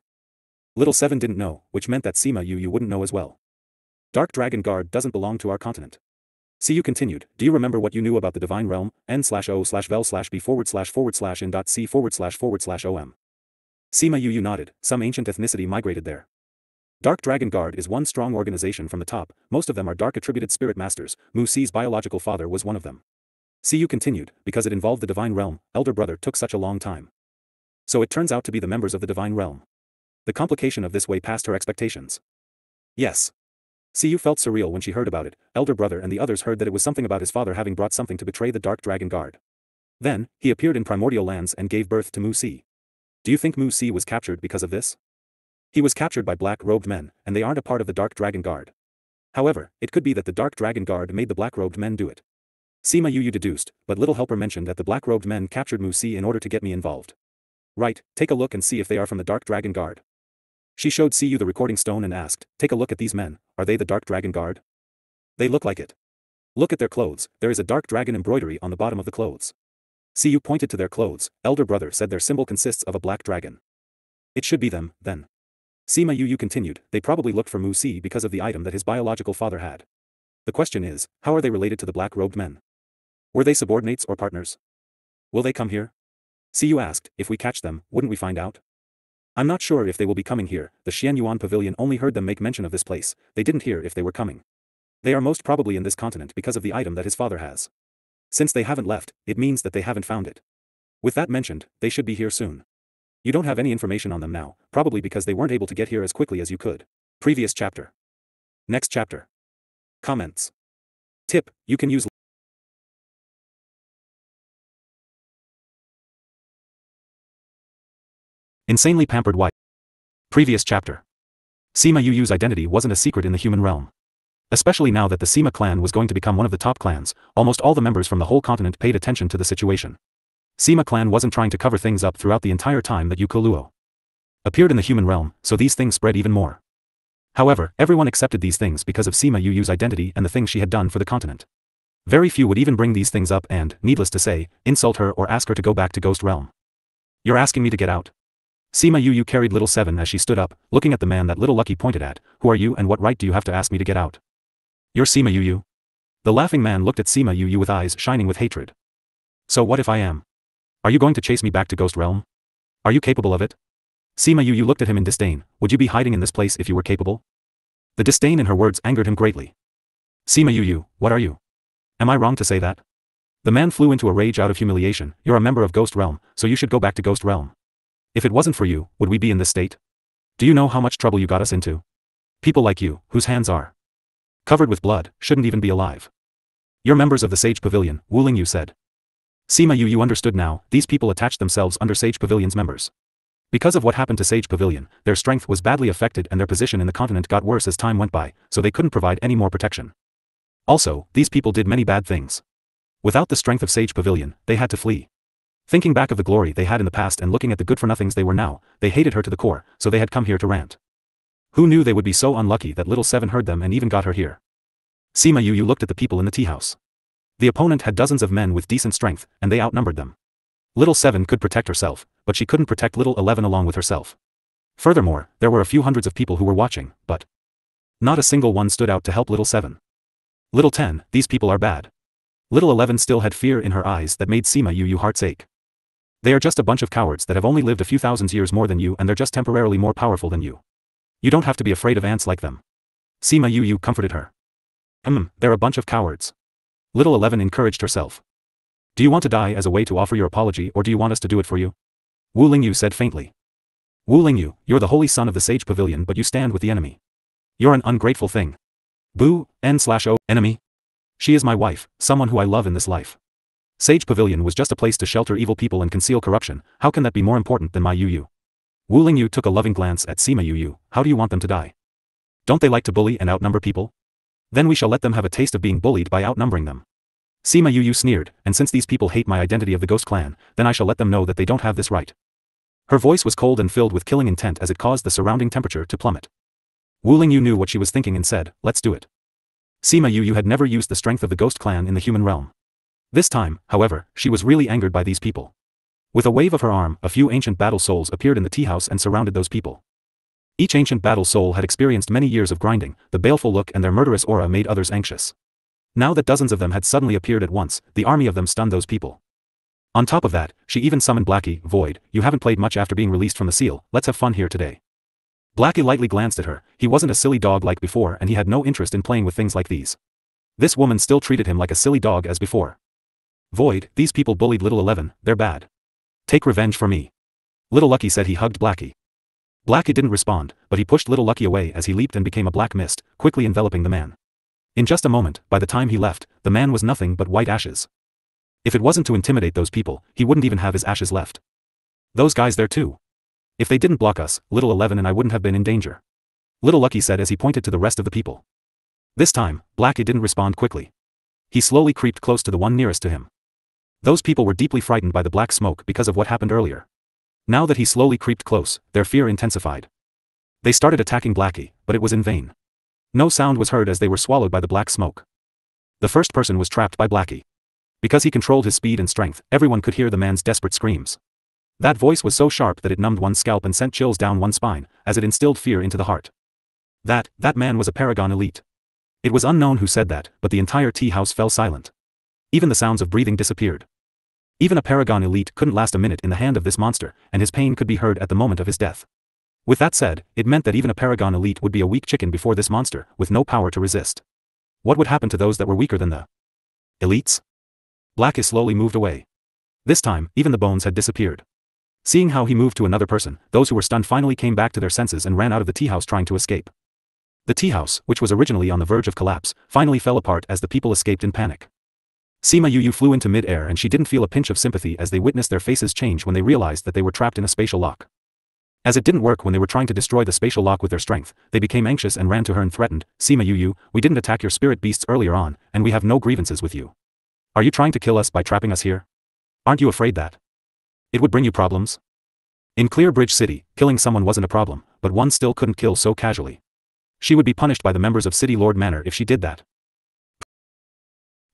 Little Seven didn't know, which meant that Sima Yu wouldn't know as well. Dark Dragon Guard doesn't belong to our continent. Siyu continued, do you remember what you knew about the Divine Realm, n/o/vel/b/c/in.c//om? Sima Yu nodded, some ancient ethnicity migrated there. Dark Dragon Guard is one strong organization from the top, most of them are dark attributed spirit masters, Mu Si's biological father was one of them. Siyu continued, because it involved the Divine Realm, Elder Brother took such a long time. So it turns out to be the members of the Divine Realm. The complication of this way passed her expectations. Yes. Siyu felt surreal when she heard about it. Elder Brother and the others heard that it was something about his father having brought something to betray the Dark Dragon Guard. Then, he appeared in primordial lands and gave birth to Mu Si. Do you think Mu Si was captured because of this? He was captured by black-robed men, and they aren't a part of the Dark Dragon Guard. However, it could be that the Dark Dragon Guard made the black-robed men do it. Sima Yu deduced, but Little Helper mentioned that the black-robed men captured Mu Si in order to get me involved. Right, take a look and see if they are from the Dark Dragon Guard. She showed Siyu the recording stone and asked, take a look at these men, are they the Dark Dragon Guard? They look like it. Look at their clothes, there is a dark dragon embroidery on the bottom of the clothes. Siyu pointed to their clothes. Elder Brother said their symbol consists of a black dragon. It should be them, then. Sima Yu continued, they probably looked for Mu Si because of the item that his biological father had. The question is, how are they related to the black-robed men? Were they subordinates or partners? Will they come here? Siyu asked, if we catch them, wouldn't we find out? I'm not sure if they will be coming here, the Xian Yuan Pavilion only heard them make mention of this place, they didn't hear if they were coming. They are most probably in this continent because of the item that his father has. Since they haven't left, it means that they haven't found it. With that mentioned, they should be here soon. You don't have any information on them now, probably because they weren't able to get here as quickly as you could. Previous chapter. Next chapter. Comments. Tip, you can use Insanely Pampered Wife. Previous chapter. Sima Yu's identity wasn't a secret in the human realm. Especially now that the Sima clan was going to become one of the top clans, almost all the members from the whole continent paid attention to the situation. Sima clan wasn't trying to cover things up throughout the entire time that Yukoluo appeared in the human realm, so these things spread even more. However, everyone accepted these things because of Sima Yu's identity and the things she had done for the continent. Very few would even bring these things up and, needless to say, insult her or ask her to go back to Ghost Realm. You're asking me to get out? Sima Yu carried Little Seven as she stood up, looking at the man that Little Lucky pointed at. Who are you and what right do you have to ask me to get out? You're Sima Yu. The laughing man looked at Sima Yu with eyes shining with hatred. So what if I am? Are you going to chase me back to Ghost Realm? Are you capable of it? Sima Yu looked at him in disdain. Would you be hiding in this place if you were capable? The disdain in her words angered him greatly. Sima Yu, what are you? Am I wrong to say that? The man flew into a rage out of humiliation. You're a member of Ghost Realm, so you should go back to Ghost Realm. If it wasn't for you, would we be in this state? Do you know how much trouble you got us into? People like you, whose hands are covered with blood, shouldn't even be alive. You're members of the Sage Pavilion, Wu Yu said. Sima Yu understood now, these people attached themselves under Sage Pavilion's members. Because of what happened to Sage Pavilion, their strength was badly affected and their position in the continent got worse as time went by, so they couldn't provide any more protection. Also, these people did many bad things. Without the strength of Sage Pavilion, they had to flee. Thinking back of the glory they had in the past and looking at the good-for-nothings they were now, they hated her to the core, so they had come here to rant. Who knew they would be so unlucky that Little Seven heard them and even got her here? Sima Yu looked at the people in the tea house. The opponent had dozens of men with decent strength, and they outnumbered them. Little Seven could protect herself, but she couldn't protect Little 11 along with herself. Furthermore, there were a few hundreds of people who were watching, but not a single one stood out to help Little 7. Little 10, these people are bad. Little 11 still had fear in her eyes that made Sima Yu heart's ache. They are just a bunch of cowards that have only lived a few thousand years more than you and they're just temporarily more powerful than you. You don't have to be afraid of ants like them. Sima Yu comforted her. They're a bunch of cowards. Little 11 encouraged herself. Do you want to die as a way to offer your apology or do you want us to do it for you? Wu Yu said faintly. Wu Yu, you're the holy son of the Sage Pavilion but you stand with the enemy. You're an ungrateful thing. Boo, N/O, enemy. She is my wife, someone who I love in this life. Sage Pavilion was just a place to shelter evil people and conceal corruption, how can that be more important than my Yu? Wu Yu took a loving glance at Sima Yu, how do you want them to die? Don't they like to bully and outnumber people? Then we shall let them have a taste of being bullied by outnumbering them. Sima Yu sneered, and since these people hate my identity of the Ghost Clan, then I shall let them know that they don't have this right. Her voice was cold and filled with killing intent as it caused the surrounding temperature to plummet. Wu Yu knew what she was thinking and said, let's do it. Sima Yu had never used the strength of the Ghost Clan in the human realm. This time, however, she was really angered by these people. With a wave of her arm, a few ancient battle souls appeared in the tea house and surrounded those people. Each ancient battle soul had experienced many years of grinding, the baleful look and their murderous aura made others anxious. Now that dozens of them had suddenly appeared at once, the army of them stunned those people. On top of that, she even summoned Blackie, Void, you haven't played much after being released from the seal, let's have fun here today. Blackie lightly glanced at her, he wasn't a silly dog like before and he had no interest in playing with things like these. This woman still treated him like a silly dog as before. Void, these people bullied Little 11, they're bad. Take revenge for me. Little Lucky said he hugged Blackie. Blackie didn't respond, but he pushed Little Lucky away as he leaped and became a black mist, quickly enveloping the man. In just a moment, by the time he left, the man was nothing but white ashes. If it wasn't to intimidate those people, he wouldn't even have his ashes left. Those guys there too. If they didn't block us, Little 11 and I wouldn't have been in danger. Little Lucky said as he pointed to the rest of the people. This time, Blackie didn't respond quickly. He slowly creeped close to the one nearest to him. Those people were deeply frightened by the black smoke because of what happened earlier. Now that he slowly creeped close, their fear intensified. They started attacking Blackie, but it was in vain. No sound was heard as they were swallowed by the black smoke. The first person was trapped by Blackie. Because he controlled his speed and strength, everyone could hear the man's desperate screams. That voice was so sharp that it numbed one's scalp and sent chills down one's spine, as it instilled fear into the heart. That man was a paragon elite. It was unknown who said that, but the entire tea house fell silent. Even the sounds of breathing disappeared. Even a paragon elite couldn't last a minute in the hand of this monster, and his pain could be heard at the moment of his death. With that said, it meant that even a paragon elite would be a weak chicken before this monster, with no power to resist. What would happen to those that were weaker than the elites? Blackie slowly moved away. This time, even the bones had disappeared. Seeing how he moved to another person, those who were stunned finally came back to their senses and ran out of the tea house trying to escape. The tea house, which was originally on the verge of collapse, finally fell apart as the people escaped in panic. Sima Yu flew into mid-air and she didn't feel a pinch of sympathy as they witnessed their faces change when they realized that they were trapped in a spatial lock. As it didn't work when they were trying to destroy the spatial lock with their strength, they became anxious and ran to her and threatened, Sima Yu, we didn't attack your spirit beasts earlier on, and we have no grievances with you. Are you trying to kill us by trapping us here? Aren't you afraid that it would bring you problems? In Clear Bridge City, killing someone wasn't a problem, but one still couldn't kill so casually. She would be punished by the members of City Lord Manor if she did that.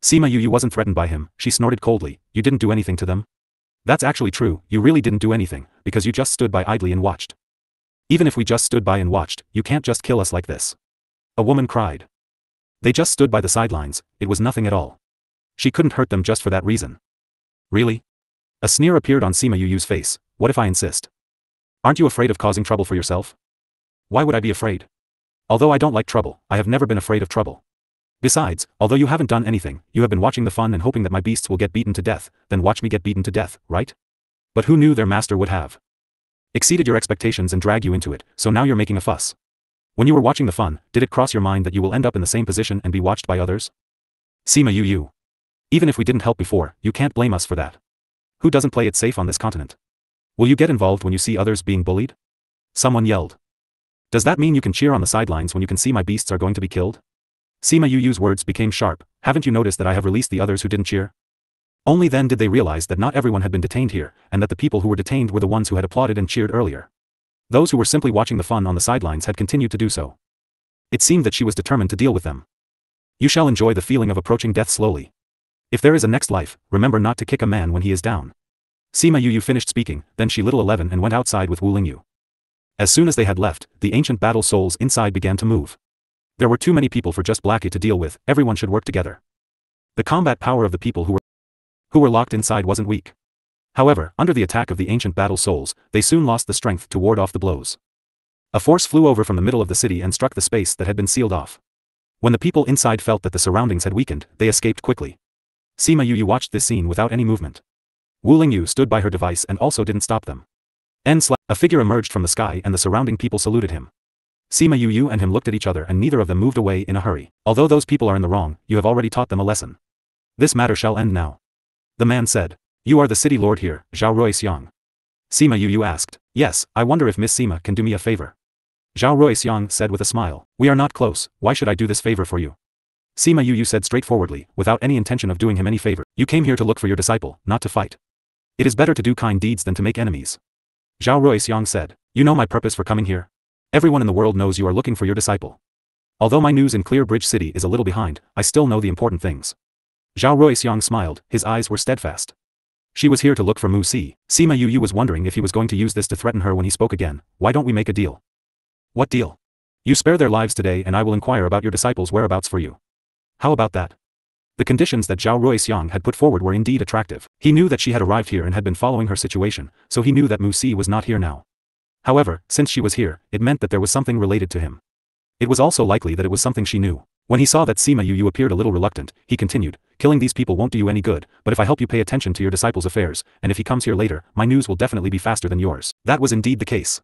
Sima Yu wasn't threatened by him, she snorted coldly, you didn't do anything to them? That's actually true, you really didn't do anything, because you just stood by idly and watched. Even if we just stood by and watched, you can't just kill us like this. A woman cried. They just stood by the sidelines, it was nothing at all. She couldn't hurt them just for that reason. Really? A sneer appeared on Sima Yu's face, what if I insist? Aren't you afraid of causing trouble for yourself? Why would I be afraid? Although I don't like trouble, I have never been afraid of trouble. Besides, although you haven't done anything, you have been watching the fun and hoping that my beasts will get beaten to death, then watch me get beaten to death, right? But who knew their master would have exceeded your expectations and drag you into it, so now you're making a fuss. When you were watching the fun, did it cross your mind that you will end up in the same position and be watched by others? Sima Yu. Even if we didn't help before, you can't blame us for that. Who doesn't play it safe on this continent? Will you get involved when you see others being bullied? Someone yelled. Does that mean you can cheer on the sidelines when you can see my beasts are going to be killed? Sima Yu's words became sharp, haven't you noticed that I have released the others who didn't cheer? Only then did they realize that not everyone had been detained here, and that the people who were detained were the ones who had applauded and cheered earlier. Those who were simply watching the fun on the sidelines had continued to do so. It seemed that she was determined to deal with them. You shall enjoy the feeling of approaching death slowly. If there is a next life, remember not to kick a man when he is down. Sima Yu finished speaking, then she lit 11 and went outside with Wu Lingyu. As soon as they had left, the ancient battle souls inside began to move. There were too many people for just Blackie to deal with, everyone should work together. The combat power of the people who were locked inside wasn't weak. However, under the attack of the ancient battle souls, they soon lost the strength to ward off the blows. A force flew over from the middle of the city and struck the space that had been sealed off. When the people inside felt that the surroundings had weakened, they escaped quickly. Sima Yu watched this scene without any movement. Wu Lingyu stood by her device and also didn't stop them. A figure emerged from the sky and the surrounding people saluted him. Sima Yu and him looked at each other and neither of them moved away in a hurry. Although those people are in the wrong, you have already taught them a lesson. This matter shall end now. The man said. You are the city lord here, Zhao Ruixiang. Sima Yu asked. Yes, I wonder if Miss Sima can do me a favor. Zhao Ruixiang said with a smile. We are not close, why should I do this favor for you? Sima Yu said straightforwardly, without any intention of doing him any favor. You came here to look for your disciple, not to fight. It is better to do kind deeds than to make enemies. Zhao Ruixiang said. You know my purpose for coming here? Everyone in the world knows you are looking for your disciple. Although my news in Clear Bridge City is a little behind, I still know the important things. Zhao Ruixiang smiled, his eyes were steadfast. She was here to look for Mu Si. Sima Yu was wondering if he was going to use this to threaten her when he spoke again. Why don't we make a deal? What deal? You spare their lives today and I will inquire about your disciples' whereabouts for you. How about that? The conditions that Zhao Ruixiang had put forward were indeed attractive. He knew that she had arrived here and had been following her situation, so he knew that Mu Si was not here now. However, since she was here, it meant that there was something related to him. It was also likely that it was something she knew. When he saw that Sima Yu appeared a little reluctant, he continued, killing these people won't do you any good, but if I help you pay attention to your disciple's affairs, and if he comes here later, my news will definitely be faster than yours. That was indeed the case.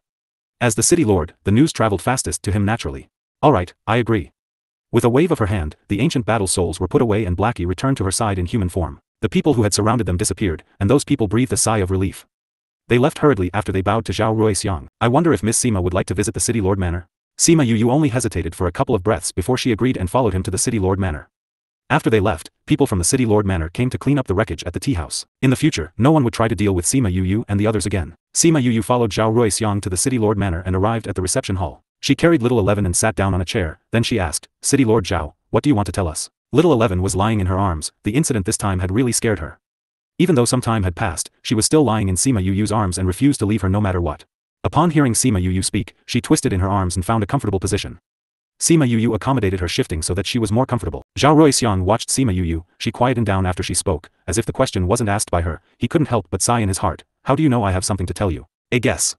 As the city lord, the news traveled fastest to him naturally. Alright, I agree. With a wave of her hand, the ancient battle souls were put away and Blackie returned to her side in human form. The people who had surrounded them disappeared, and those people breathed a sigh of relief. They left hurriedly after they bowed to Zhao Ruixiang. I wonder if Miss Sima would like to visit the city lord manor. Sima Yu only hesitated for a couple of breaths before she agreed and followed him to the city lord manor. After they left, people from the city lord manor came to clean up the wreckage at the tea house. In the future, no one would try to deal with Sima Yu and the others again. Sima Yu followed Zhao Ruixiang to the city lord manor and arrived at the reception hall. She carried Little 11 and sat down on a chair, then she asked, City Lord Zhao, what do you want to tell us? Little 11 was lying in her arms, the incident this time had really scared her. Even though some time had passed, she was still lying in Sima Yu's arms and refused to leave her no matter what. Upon hearing Sima Yu speak, she twisted in her arms and found a comfortable position. Sima Yu accommodated her shifting so that she was more comfortable. Zhao Ruixiang watched Sima Yu, she quieted down after she spoke, as if the question wasn't asked by her, he couldn't help but sigh in his heart. How do you know I have something to tell you? A guess.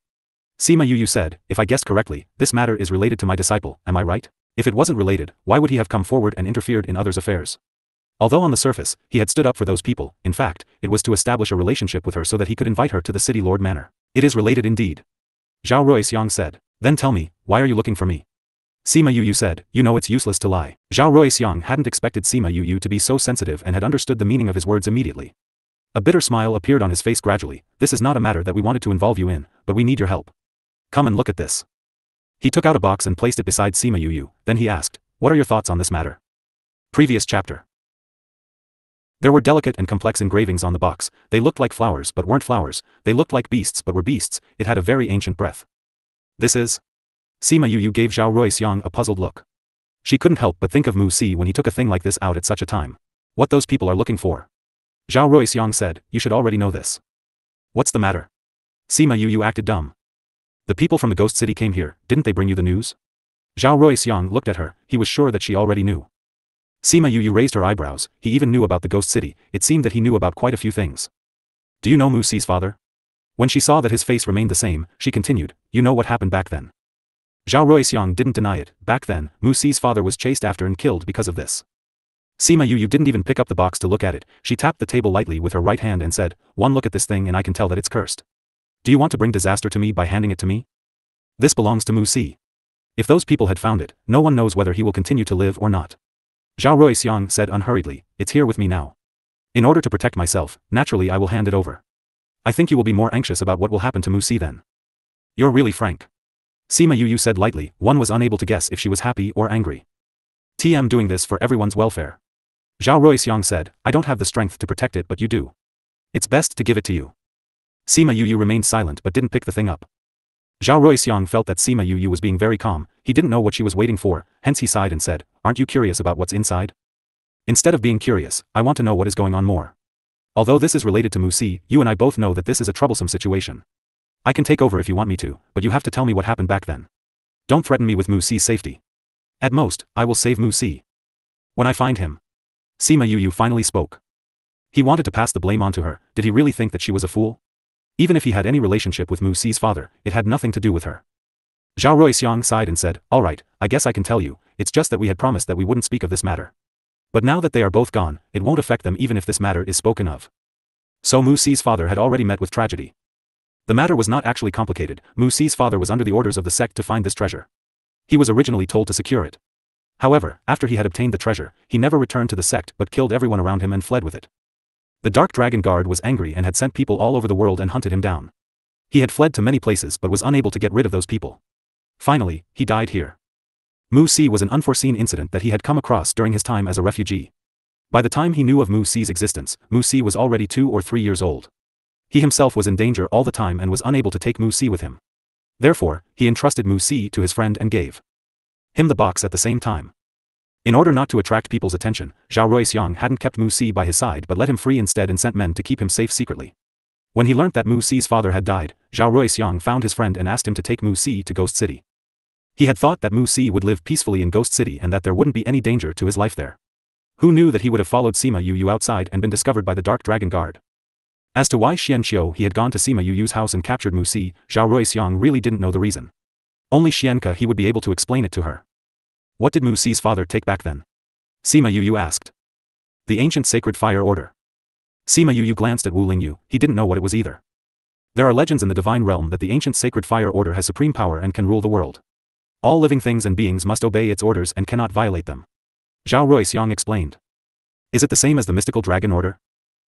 Sima Yu said, if I guessed correctly, this matter is related to my disciple, am I right? If it wasn't related, why would he have come forward and interfered in others' affairs? Although on the surface, he had stood up for those people, in fact, it was to establish a relationship with her so that he could invite her to the city lord manor. It is related indeed. Zhao Ruixiang said. Then tell me, why are you looking for me? Sima Yu said, you know it's useless to lie. Zhao Ruixiang hadn't expected Sima Yu to be so sensitive and had understood the meaning of his words immediately. A bitter smile appeared on his face gradually. This is not a matter that we wanted to involve you in, but we need your help. Come and look at this. He took out a box and placed it beside Sima Yu. Then he asked, what are your thoughts on this matter? Previous chapter. There were delicate and complex engravings on the box. They looked like flowers but weren't flowers, they looked like beasts but were beasts, it had a very ancient breath. This is? Sima Yu gave Zhao Ruixiang a puzzled look. She couldn't help but think of Mu Si when he took a thing like this out at such a time. What those people are looking for. Zhao Ruixiang said, you should already know this. What's the matter? Sima Yu acted dumb. The people from the ghost city came here, didn't they bring you the news? Zhao Ruixiang looked at her, he was sure that she already knew. Sima Yu raised her eyebrows, he even knew about the ghost city, it seemed that he knew about quite a few things. Do you know Mu Si's father? When she saw that his face remained the same, she continued, you know what happened back then. Zhao Ruixiang didn't deny it, back then, Mu Si's father was chased after and killed because of this. Sima Yu didn't even pick up the box to look at it, she tapped the table lightly with her right hand and said, one look at this thing and I can tell that it's cursed. Do you want to bring disaster to me by handing it to me? This belongs to Mu Si. If those people had found it, no one knows whether he will continue to live or not. Zhao Ruixiang said unhurriedly, it's here with me now. In order to protect myself, naturally I will hand it over. I think you will be more anxious about what will happen to Mu Si then. You're really frank. Sima Yu said lightly, one was unable to guess if she was happy or angry. TM doing this for everyone's welfare. Zhao Ruixiang said, I don't have the strength to protect it but you do. It's best to give it to you. Sima Yu remained silent but didn't pick the thing up. Zhao Ruixiang felt that Sima Yu was being very calm, he didn't know what she was waiting for, hence he sighed and said, aren't you curious about what's inside? Instead of being curious, I want to know what is going on more. Although this is related to Mu Si, you and I both know that this is a troublesome situation. I can take over if you want me to, but you have to tell me what happened back then. Don't threaten me with Mu Si's safety. At most, I will save Mu Si. When I find him. Sima Yu finally spoke. He wanted to pass the blame onto her, did he really think that she was a fool? Even if he had any relationship with Mu Si's father, it had nothing to do with her. Zhao Ruixiang sighed and said, alright, I guess I can tell you, it's just that we had promised that we wouldn't speak of this matter. But now that they are both gone, it won't affect them even if this matter is spoken of. So Mu Si's father had already met with tragedy. The matter was not actually complicated, Mu Si's father was under the orders of the sect to find this treasure. He was originally told to secure it. However, after he had obtained the treasure, he never returned to the sect but killed everyone around him and fled with it. The Dark Dragon Guard was angry and had sent people all over the world and hunted him down. He had fled to many places but was unable to get rid of those people. Finally, he died here. Mu Si was an unforeseen incident that he had come across during his time as a refugee. By the time he knew of Mu Si's existence, Mu Si was already 2 or 3 years old. He himself was in danger all the time and was unable to take Mu Si with him. Therefore, he entrusted Mu Si to his friend and gave him the box at the same time. In order not to attract people's attention, Zhao Ruixiang hadn't kept Mu Si by his side but let him free instead and sent men to keep him safe secretly. When he learnt that Mu Si's father had died, Zhao Ruixiang found his friend and asked him to take Mu Si to Ghost City. He had thought that Mu Si would live peacefully in Ghost City and that there wouldn't be any danger to his life there. Who knew that he would have followed Sima Yu outside and been discovered by the Dark Dragon Guard? As to why Xianqiu he had gone to Sima Yu's house and captured Mu Si, Zhao Ruixiang really didn't know the reason. Only Xianke he would be able to explain it to her. What did Mu Si's father take back then? Sima Yu asked. The ancient sacred fire order. Sima Yu glanced at Wu Lingyu, he didn't know what it was either. There are legends in the divine realm that the ancient sacred fire order has supreme power and can rule the world. All living things and beings must obey its orders and cannot violate them. Zhao Ruixiang explained. Is it the same as the mystical dragon order?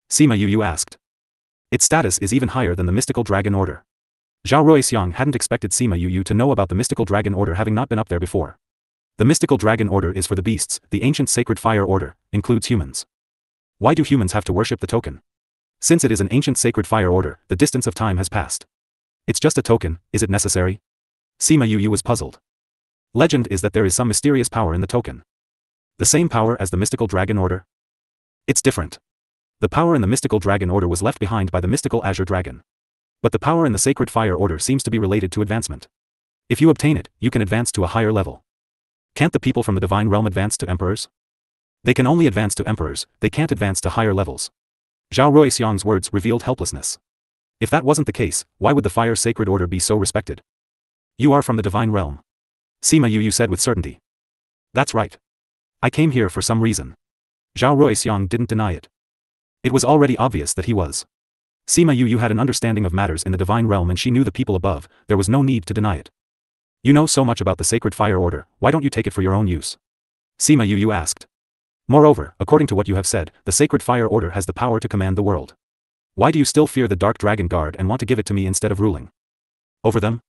Sima Yu asked. Its status is even higher than the mystical dragon order. Zhao Ruixiang hadn't expected Sima Yu to know about the mystical dragon order having not been up there before. The mystical dragon order is for the beasts, the ancient sacred fire order includes humans. Why do humans have to worship the token? Since it is an ancient sacred fire order, the distance of time has passed. It's just a token, is it necessary? Sima Yu was puzzled. Legend is that there is some mysterious power in the token. The same power as the mystical dragon order? It's different. The power in the mystical dragon order was left behind by the mystical azure dragon. But the power in the sacred fire order seems to be related to advancement. If you obtain it, you can advance to a higher level. Can't the people from the divine realm advance to emperors? They can only advance to emperors, they can't advance to higher levels. Zhao Ruixiang's words revealed helplessness. If that wasn't the case, why would the fire sacred order be so respected? You are from the divine realm. Sima Yu said with certainty. That's right. I came here for some reason. Zhao Ruixiang didn't deny it. It was already obvious that he was. Sima Yu had an understanding of matters in the divine realm and she knew the people above, there was no need to deny it. You know so much about the sacred fire order, why don't you take it for your own use? Sima Yu asked. Moreover, according to what you have said, the sacred fire order has the power to command the world. Why do you still fear the Dark Dragon Guard and want to give it to me instead of ruling over them?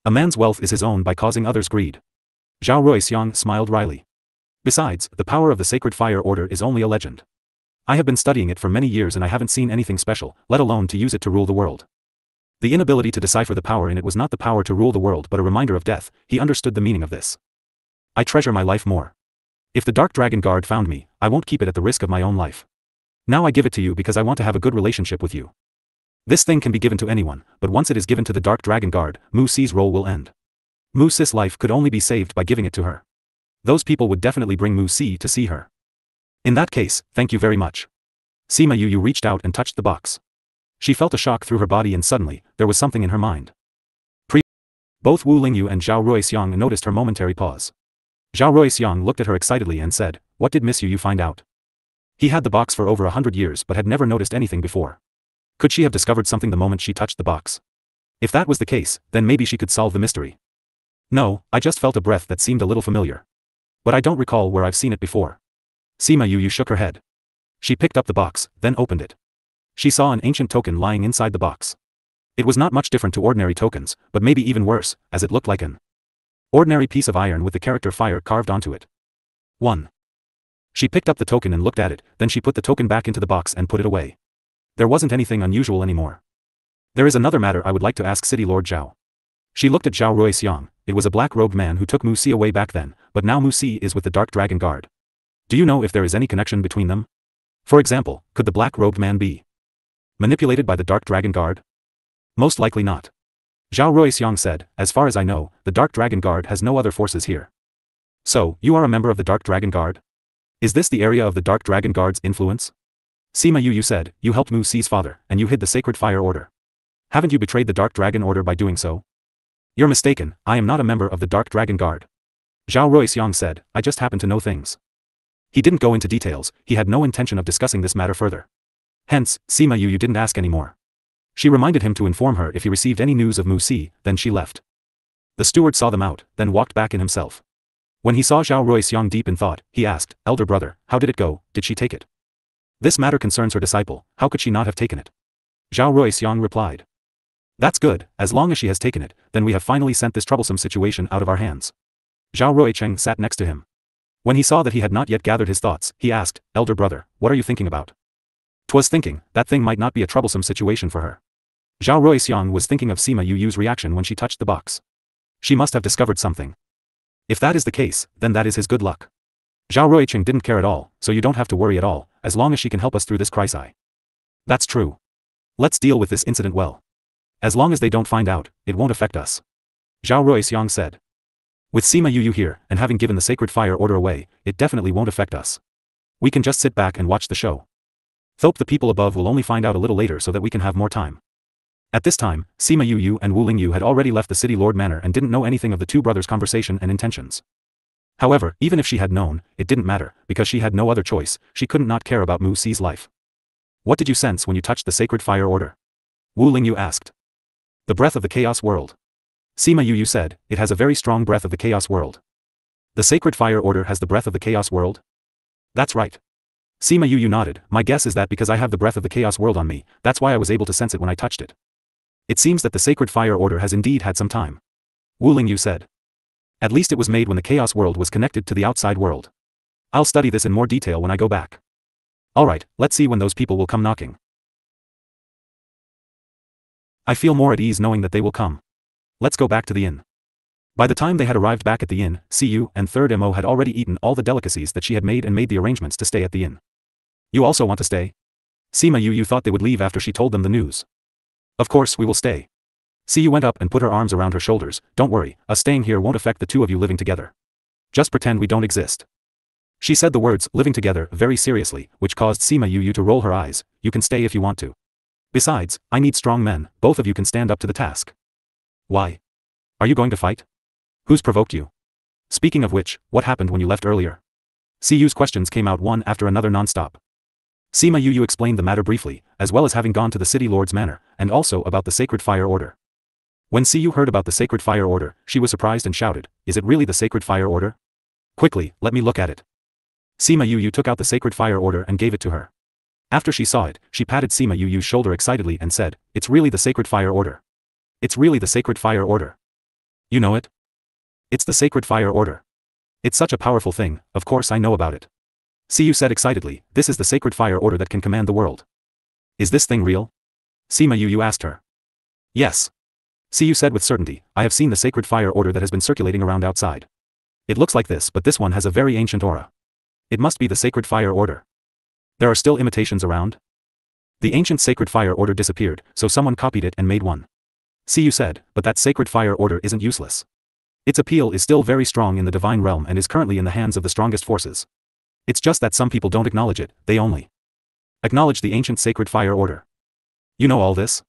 A man's wealth is his own by causing others greed. Zhao Ruixiang smiled wryly. Besides, the power of the Sacred Fire Order is only a legend. I have been studying it for many years and I haven't seen anything special, let alone to use it to rule the world. The inability to decipher the power in it was not the power to rule the world but a reminder of death. He understood the meaning of this. I treasure my life more. If the Dark Dragon Guard found me, I won't keep it at the risk of my own life. Now I give it to you because I want to have a good relationship with you. This thing can be given to anyone, but once it is given to the Dark Dragon Guard, Mu Si's role will end. Mu Si's life could only be saved by giving it to her. Those people would definitely bring Mu Si to see her. In that case, thank you very much. Sima Yu reached out and touched the box. She felt a shock through her body and suddenly, there was something in her mind. Both Wu Lingyu and Zhao Ruixiang noticed her momentary pause. Zhao Ruixiang looked at her excitedly and said, "What did Miss Yu find out?" He had the box for over 100 years but had never noticed anything before. Could she have discovered something the moment she touched the box? If that was the case, then maybe she could solve the mystery. No, I just felt a breath that seemed a little familiar. But I don't recall where I've seen it before. Sima Yu shook her head. She picked up the box, then opened it. She saw an ancient token lying inside the box. It was not much different to ordinary tokens, but maybe even worse, as it looked like an ordinary piece of iron with the character fire carved onto it. 1. She picked up the token and looked at it, then she put the token back into the box and put it away. There wasn't anything unusual anymore. There is another matter I would like to ask City Lord Zhao. She looked at Zhao Ruixiang. It was a black-robed man who took Mu Si away back then, but now Mu Si is with the Dark Dragon Guard. Do you know if there is any connection between them? For example, could the black-robed man be manipulated by the Dark Dragon Guard? Most likely not. Zhao Ruixiang said, as far as I know, the Dark Dragon Guard has no other forces here. So, you are a member of the Dark Dragon Guard? Is this the area of the Dark Dragon Guard's influence? Sima Yu said, you helped Mu Si's father, and you hid the Sacred Fire Order. Haven't you betrayed the Dark Dragon Order by doing so? You're mistaken, I am not a member of the Dark Dragon Guard. Zhao Ruixiang said, I just happen to know things. He didn't go into details, he had no intention of discussing this matter further. Hence, Sima Yu didn't ask anymore. She reminded him to inform her if he received any news of Mu Si, then she left. The steward saw them out, then walked back in himself. When he saw Zhao Ruixiang deep in thought, he asked, Elder brother, how did it go, did she take it? This matter concerns her disciple, how could she not have taken it? Zhao Ruixiang replied. That's good, as long as she has taken it, then we have finally sent this troublesome situation out of our hands. Zhao Ruicheng sat next to him. When he saw that he had not yet gathered his thoughts, he asked, Elder brother, what are you thinking about? 'Twas thinking, that thing might not be a troublesome situation for her. Zhao Ruixiang was thinking of Sima Yu's reaction when she touched the box. She must have discovered something. If that is the case, then that is his good luck. Zhao Ruicheng didn't care at all, so you don't have to worry at all, as long as she can help us through this crisis. That's true. Let's deal with this incident well. As long as they don't find out, it won't affect us. Zhao Ruixiang said. With Sima Yu here, and having given the Sacred Fire Order away, it definitely won't affect us. We can just sit back and watch the show. Thope the people above will only find out a little later so that we can have more time. At this time, Sima Yu and Wu Lingyu had already left the City Lord Manor and didn't know anything of the two brothers' conversation and intentions. However, even if she had known, it didn't matter, because she had no other choice, she couldn't not care about Mu Si's life. What did you sense when you touched the Sacred Fire Order? Wu Lingyu asked. The breath of the Chaos World. Sima Yu said, it has a very strong breath of the Chaos World. The Sacred Fire Order has the breath of the Chaos World? That's right. Sima Yu nodded, my guess is that because I have the breath of the Chaos World on me, that's why I was able to sense it when I touched it. It seems that the Sacred Fire Order has indeed had some time. Wu Lingyu said. At least it was made when the Chaos World was connected to the outside world. I'll study this in more detail when I go back. Alright, let's see when those people will come knocking. I feel more at ease knowing that they will come. Let's go back to the inn. By the time they had arrived back at the inn, Siyu and Third Mo had already eaten all the delicacies that she had made and made the arrangements to stay at the inn. You also want to stay? Sima Yu thought they would leave after she told them the news. Of course we will stay. Siyu went up and put her arms around her shoulders, don't worry, us staying here won't affect the two of you living together. Just pretend we don't exist. She said the words, living together, very seriously, which caused Sima Yu to roll her eyes, you can stay if you want to. Besides, I need strong men, both of you can stand up to the task. Why? Are you going to fight? Who's provoked you? Speaking of which, what happened when you left earlier? Siyu's questions came out one after another non-stop. Sima Yu explained the matter briefly, as well as having gone to the City Lord's Manor, and also about the Sacred Fire Order. When Siyu heard about the Sacred Fire Order, she was surprised and shouted, is it really the Sacred Fire Order? Quickly, let me look at it. Sima Yu took out the Sacred Fire Order and gave it to her. After she saw it, she patted Sima Yu's shoulder excitedly and said, it's really the Sacred Fire Order. It's really the Sacred Fire Order. You know it? It's the Sacred Fire Order. It's such a powerful thing, of course I know about it. Siyu said excitedly, this is the Sacred Fire Order that can command the world. Is this thing real? Sima Yu asked her. Yes. Siyu said with certainty, I have seen the Sacred Fire Order that has been circulating around outside. It looks like this, but this one has a very ancient aura. It must be the Sacred Fire Order. There are still imitations around? The ancient Sacred Fire Order disappeared, so someone copied it and made one. Siyu said, but that Sacred Fire Order isn't useless. Its appeal is still very strong in the divine realm and is currently in the hands of the strongest forces. It's just that some people don't acknowledge it, they only acknowledge the ancient Sacred Fire Order. You know all this?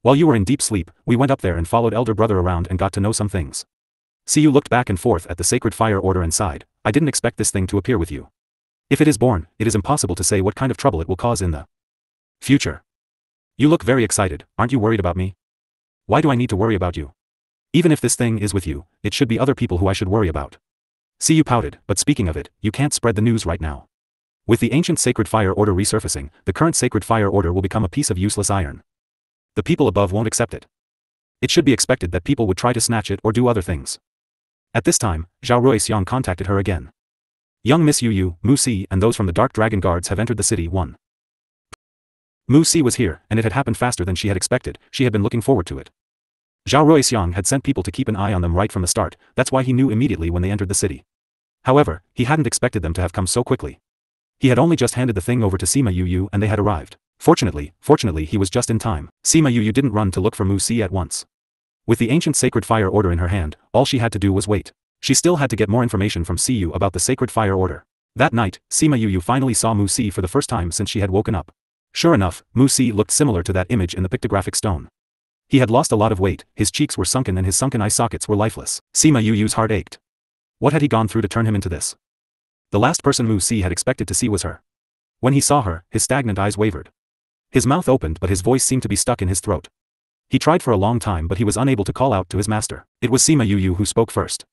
While you were in deep sleep, we went up there and followed Elder Brother around and got to know some things. Siyu looked back and forth at the Sacred Fire Order and sighed, I didn't expect this thing to appear with you. If it is born, it is impossible to say what kind of trouble it will cause in the future. You look very excited, aren't you worried about me? Why do I need to worry about you? Even if this thing is with you, it should be other people who I should worry about. Siyu pouted, but speaking of it, you can't spread the news right now. With the ancient Sacred Fire Order resurfacing, the current Sacred Fire Order will become a piece of useless iron. The people above won't accept it. It should be expected that people would try to snatch it or do other things. At this time, Zhao Ruixiang contacted her again. Young Miss Yu, Mu Si and those from the Dark Dragon Guards have entered the city. Mu Si was here, and it had happened faster than she had expected, she had been looking forward to it. Zhao Ruixiang had sent people to keep an eye on them right from the start, that's why he knew immediately when they entered the city. However, he hadn't expected them to have come so quickly. He had only just handed the thing over to Sima Yu and they had arrived. Fortunately, he was just in time. Sima Yu didn't run to look for Mu Si at once. With the ancient Sacred Fire Order in her hand, all she had to do was wait. She still had to get more information from Siyu about the Sacred Fire Order. That night, Sima Yu finally saw Mu Si for the first time since she had woken up. Sure enough, Mu Si looked similar to that image in the pictographic stone. He had lost a lot of weight, his cheeks were sunken and his sunken eye sockets were lifeless. Sima Yu's heart ached. What had he gone through to turn him into this? The last person Mu Si had expected to see was her. When he saw her, his stagnant eyes wavered. His mouth opened but his voice seemed to be stuck in his throat. He tried for a long time but he was unable to call out to his master. It was Sima Yu who spoke first.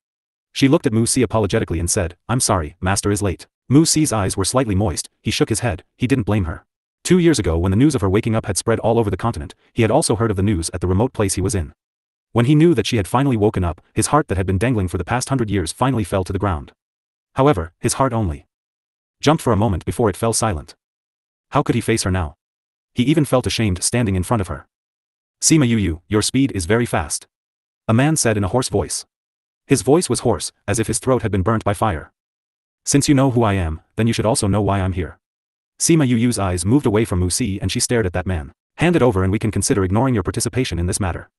She looked at Mu Si apologetically and said, I'm sorry, master is late. Mu Si's eyes were slightly moist, he shook his head, he didn't blame her. 2 years ago when the news of her waking up had spread all over the continent, he had also heard of the news at the remote place he was in. When he knew that she had finally woken up, his heart that had been dangling for the past 100 years finally fell to the ground. However, his heart only jumped for a moment before it fell silent. How could he face her now? He even felt ashamed standing in front of her. Sima Yu, your speed is very fast. A man said in a hoarse voice. His voice was hoarse, as if his throat had been burnt by fire. Since you know who I am, then you should also know why I'm here. Sima Yu's eyes moved away from Mu Si and she stared at that man. Hand it over and we can consider ignoring your participation in this matter.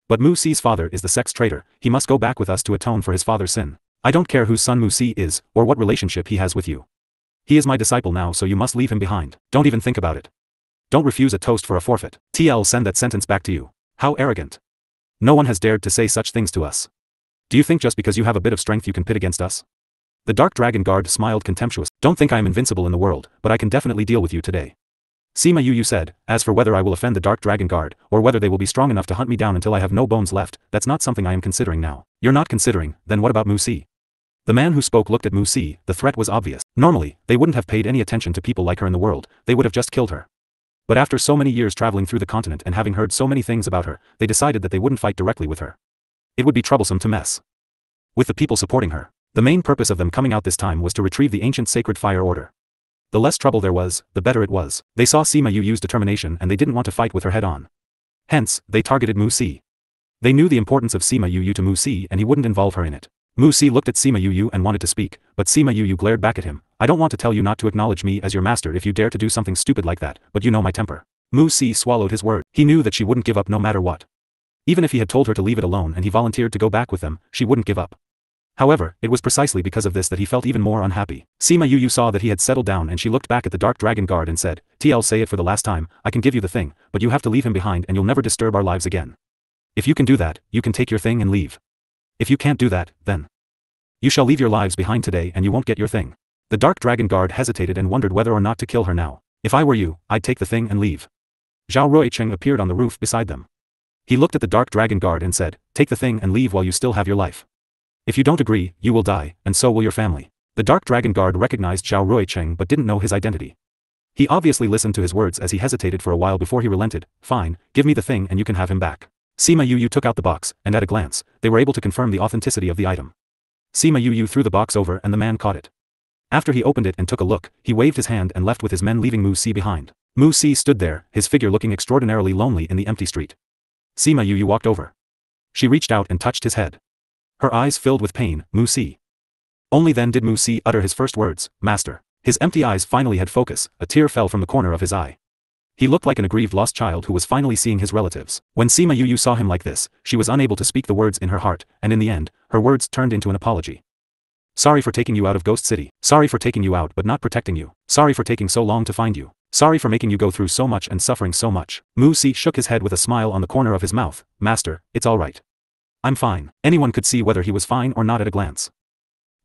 But Mu Si's father is the sex traitor, he must go back with us to atone for his father's sin. I don't care whose son Mu Si is, or what relationship he has with you. He is my disciple now so you must leave him behind. Don't even think about it. Don't refuse a toast for a forfeit. TL send that sentence back to you. How arrogant. No one has dared to say such things to us. Do you think just because you have a bit of strength you can pit against us? The Dark Dragon Guard smiled contemptuous. Don't think I am invincible in the world, but I can definitely deal with you today. Sima Yu said, as for whether I will offend the Dark Dragon Guard, or whether they will be strong enough to hunt me down until I have no bones left, that's not something I am considering now. You're not considering, then what about Mu Si? The man who spoke looked at Mu Si, the threat was obvious. Normally, they wouldn't have paid any attention to people like her in the world, they would have just killed her. But after so many years traveling through the continent and having heard so many things about her, they decided that they wouldn't fight directly with her. It would be troublesome to mess with the people supporting her. The main purpose of them coming out this time was to retrieve the ancient Sacred Fire Order. The less trouble there was, the better it was. They saw Sima Yu's determination and they didn't want to fight with her head on. Hence, they targeted Mu Si. They knew the importance of Sima Yu to Mu Si and he wouldn't involve her in it. Mu Si looked at Sima Yu and wanted to speak, but Sima Yu glared back at him. I don't want to tell you not to acknowledge me as your master if you dare to do something stupid like that, but you know my temper. Mu Si swallowed his word. He knew that she wouldn't give up no matter what. Even if he had told her to leave it alone and he volunteered to go back with them, she wouldn't give up. However, it was precisely because of this that he felt even more unhappy. Sima Yu saw that he had settled down and she looked back at the Dark Dragon Guard and said, TL say it for the last time, I can give you the thing, but you have to leave him behind and you'll never disturb our lives again. If you can do that, you can take your thing and leave. If you can't do that, then you shall leave your lives behind today and you won't get your thing. The Dark Dragon Guard hesitated and wondered whether or not to kill her now. If I were you, I'd take the thing and leave. Zhao Ruicheng appeared on the roof beside them. He looked at the Dark Dragon Guard and said, take the thing and leave while you still have your life. If you don't agree, you will die, and so will your family. The Dark Dragon Guard recognized Zhao Ruicheng but didn't know his identity. He obviously listened to his words as he hesitated for a while before he relented. Fine, give me the thing and you can have him back. Sima Yu took out the box, and at a glance, they were able to confirm the authenticity of the item. Sima Yu threw the box over and the man caught it. After he opened it and took a look, he waved his hand and left with his men, leaving Mu Si behind. Mu Si stood there, his figure looking extraordinarily lonely in the empty street. Sima Yu walked over. She reached out and touched his head. Her eyes filled with pain. Mu Si. Only then did Mu Si utter his first words, "Master." His empty eyes finally had focus, a tear fell from the corner of his eye. He looked like an aggrieved lost child who was finally seeing his relatives. When Sima Yu saw him like this, she was unable to speak the words in her heart, and in the end, her words turned into an apology. "Sorry for taking you out of Ghost City. Sorry for taking you out but not protecting you. Sorry for taking so long to find you. Sorry for making you go through so much and suffering so much." Mu Si shook his head with a smile on the corner of his mouth. "Master, it's all right. I'm fine." Anyone could see whether he was fine or not at a glance.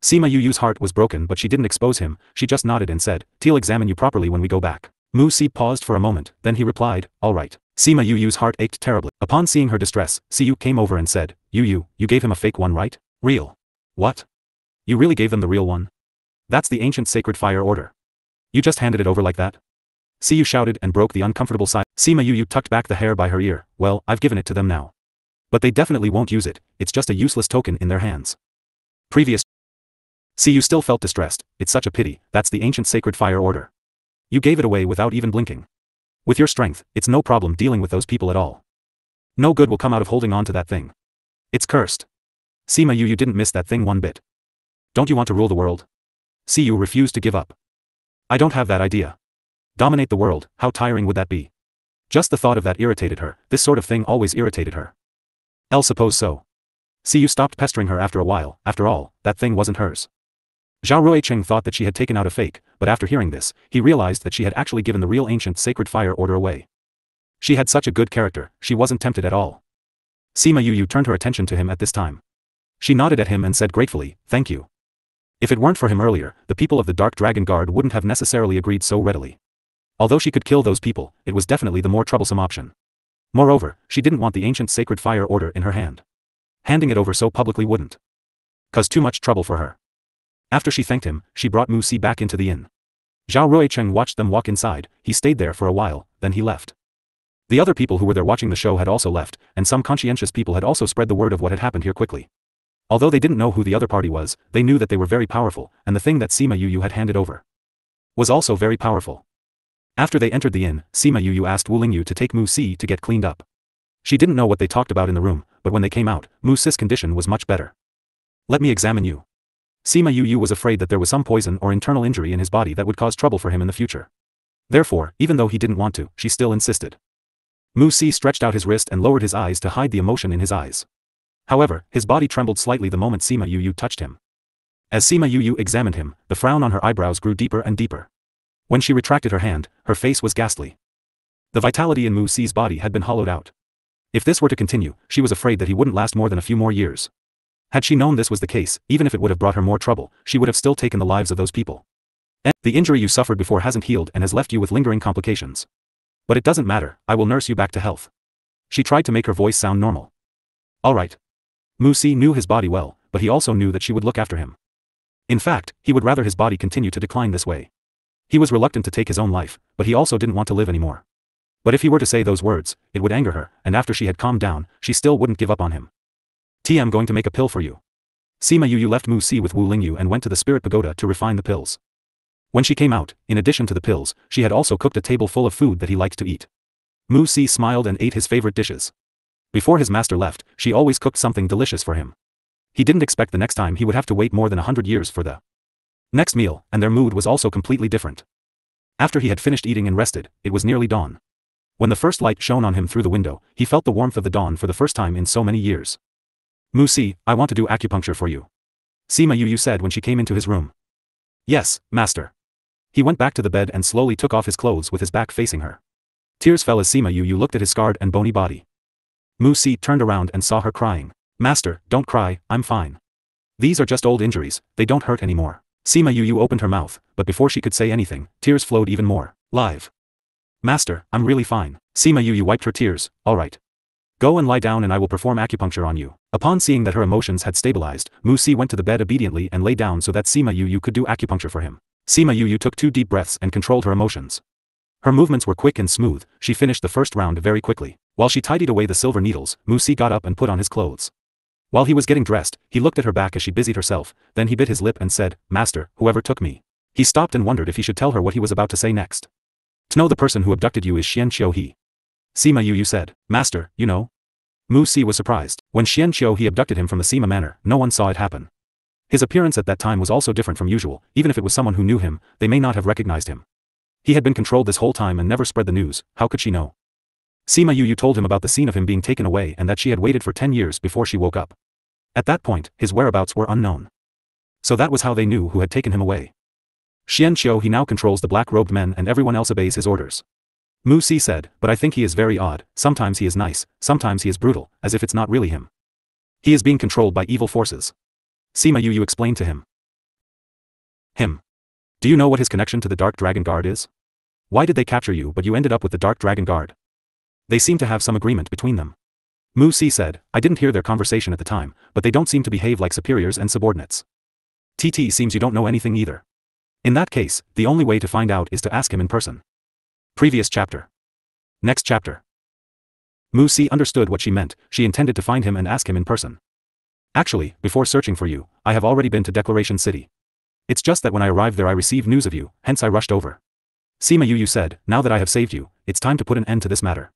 Sima Yu's heart was broken, but she didn't expose him. She just nodded and said, "He'll examine you properly when we go back." Mu Si paused for a moment, then he replied, "All right." Sima Yu's heart ached terribly. Upon seeing her distress, Siyu came over and said, You gave him a fake one, right? Real. What? You really gave them the real one? That's the ancient sacred fire order. You just handed it over like that? Siyu shouted and broke the uncomfortable silence. Sima Yu tucked back the hair by her ear. "Well, I've given it to them now. But they definitely won't use it, it's just a useless token in their hands." Previous. Siyu still felt distressed. "It's such a pity, that's the ancient sacred fire order. You gave it away without even blinking. With your strength, it's no problem dealing with those people at all. No good will come out of holding on to that thing. It's cursed. Sima Yu didn't miss that thing one bit. Don't you want to rule the world?" Siyu refused to give up. "I don't have that idea. Dominate the world, how tiring would that be?" Just the thought of that irritated her. This sort of thing always irritated her. "I'll suppose so." Siyu stopped pestering her after a while. After all, that thing wasn't hers. Zhao Ruicheng thought that she had taken out a fake, but after hearing this, he realized that she had actually given the real ancient sacred fire order away. She had such a good character, she wasn't tempted at all. Sima Yu turned her attention to him at this time. She nodded at him and said gratefully, "Thank you." If it weren't for him earlier, the people of the Dark Dragon Guard wouldn't have necessarily agreed so readily. Although she could kill those people, it was definitely the more troublesome option. Moreover, she didn't want the ancient sacred fire order in her hand. Handing it over so publicly wouldn't cause too much trouble for her. After she thanked him, she brought Mu Si back into the inn. Zhao Ruicheng watched them walk inside. He stayed there for a while, then he left. The other people who were there watching the show had also left, and some conscientious people had also spread the word of what had happened here quickly. Although they didn't know who the other party was, they knew that they were very powerful, and the thing that Sima Yu had handed over was also very powerful. After they entered the inn, Sima Yu asked Wu Lingyu to take Mu Si to get cleaned up. She didn't know what they talked about in the room, but when they came out, Mu Si's condition was much better. "Let me examine you." Sima Yu was afraid that there was some poison or internal injury in his body that would cause trouble for him in the future. Therefore, even though he didn't want to, she still insisted. Mu Si stretched out his wrist and lowered his eyes to hide the emotion in his eyes. However, his body trembled slightly the moment Sima Yu touched him. As Sima Yu examined him, the frown on her eyebrows grew deeper and deeper. When she retracted her hand, her face was ghastly. The vitality in Mu Si's body had been hollowed out. If this were to continue, she was afraid that he wouldn't last more than a few more years. Had she known this was the case, even if it would have brought her more trouble, she would have still taken the lives of those people. The injury you suffered before hasn't healed and has left you with lingering complications. But it doesn't matter, I will nurse you back to health. She tried to make her voice sound normal. All right. Mu Si knew his body well, but he also knew that she would look after him. In fact, he would rather his body continue to decline this way. He was reluctant to take his own life, but he also didn't want to live anymore. But if he were to say those words, it would anger her, and after she had calmed down, she still wouldn't give up on him. "I'm going to make a pill for you." Sima Yu left Mu Si with Wu Lingyu and went to the spirit pagoda to refine the pills. When she came out, in addition to the pills, she had also cooked a table full of food that he liked to eat. Mu Si smiled and ate his favorite dishes. Before his master left, she always cooked something delicious for him. He didn't expect the next time he would have to wait more than 100 years for the next meal, and their mood was also completely different. After he had finished eating and rested, it was nearly dawn. When the first light shone on him through the window, he felt the warmth of the dawn for the first time in so many years. "Mu Si, I want to do acupuncture for you," Sima Yu said when she came into his room. "Yes, master." He went back to the bed and slowly took off his clothes with his back facing her. Tears fell as Sima Yu looked at his scarred and bony body. Mu Si turned around and saw her crying. "Master, don't cry, I'm fine. These are just old injuries, they don't hurt anymore." Sima Yu opened her mouth, but before she could say anything, tears flowed even more. "Live. Master, I'm really fine." Sima Yu wiped her tears. "All right. Go and lie down and I will perform acupuncture on you." Upon seeing that her emotions had stabilized, Mu Si went to the bed obediently and lay down so that Sima Yu could do acupuncture for him. Sima Yu took 2 deep breaths and controlled her emotions. Her movements were quick and smooth, she finished the first round very quickly. While she tidied away the silver needles, Musi got up and put on his clothes. While he was getting dressed, he looked at her back as she busied herself, then he bit his lip and said, "Master, whoever took me." He stopped and wondered if he should tell her what he was about to say next. "To know the person who abducted you is Xian Qiu He." Sima Yu said. "Master, you know?" Musi was surprised. When Xian Qiu He abducted him from the Sima manor, no one saw it happen. His appearance at that time was also different from usual, even if it was someone who knew him, they may not have recognized him. He had been controlled this whole time and never spread the news, how could she know? Sima Yu told him about the scene of him being taken away and that she had waited for 10 years before she woke up. At that point, his whereabouts were unknown. So that was how they knew who had taken him away. Xian Qiu He now controls the black-robed men and everyone else obeys his orders. Musi said, "But I think he is very odd, sometimes he is nice, sometimes he is brutal, as if it's not really him. He is being controlled by evil forces." Sima Yu explained to him. "Him. Do you know what his connection to the Dark Dragon Guard is? Why did they capture you but you ended up with the Dark Dragon Guard? They seem to have some agreement between them." Musi said, "I didn't hear their conversation at the time, but they don't seem to behave like superiors and subordinates. TT seems you don't know anything either. In that case, the only way to find out is to ask him in person." Previous chapter. Next chapter. Musi understood what she meant, she intended to find him and ask him in person. "Actually, before searching for you, I have already been to Declaration City. It's just that when I arrived there I received news of you, hence I rushed over." Sima Yu said, "Now that I have saved you, it's time to put an end to this matter."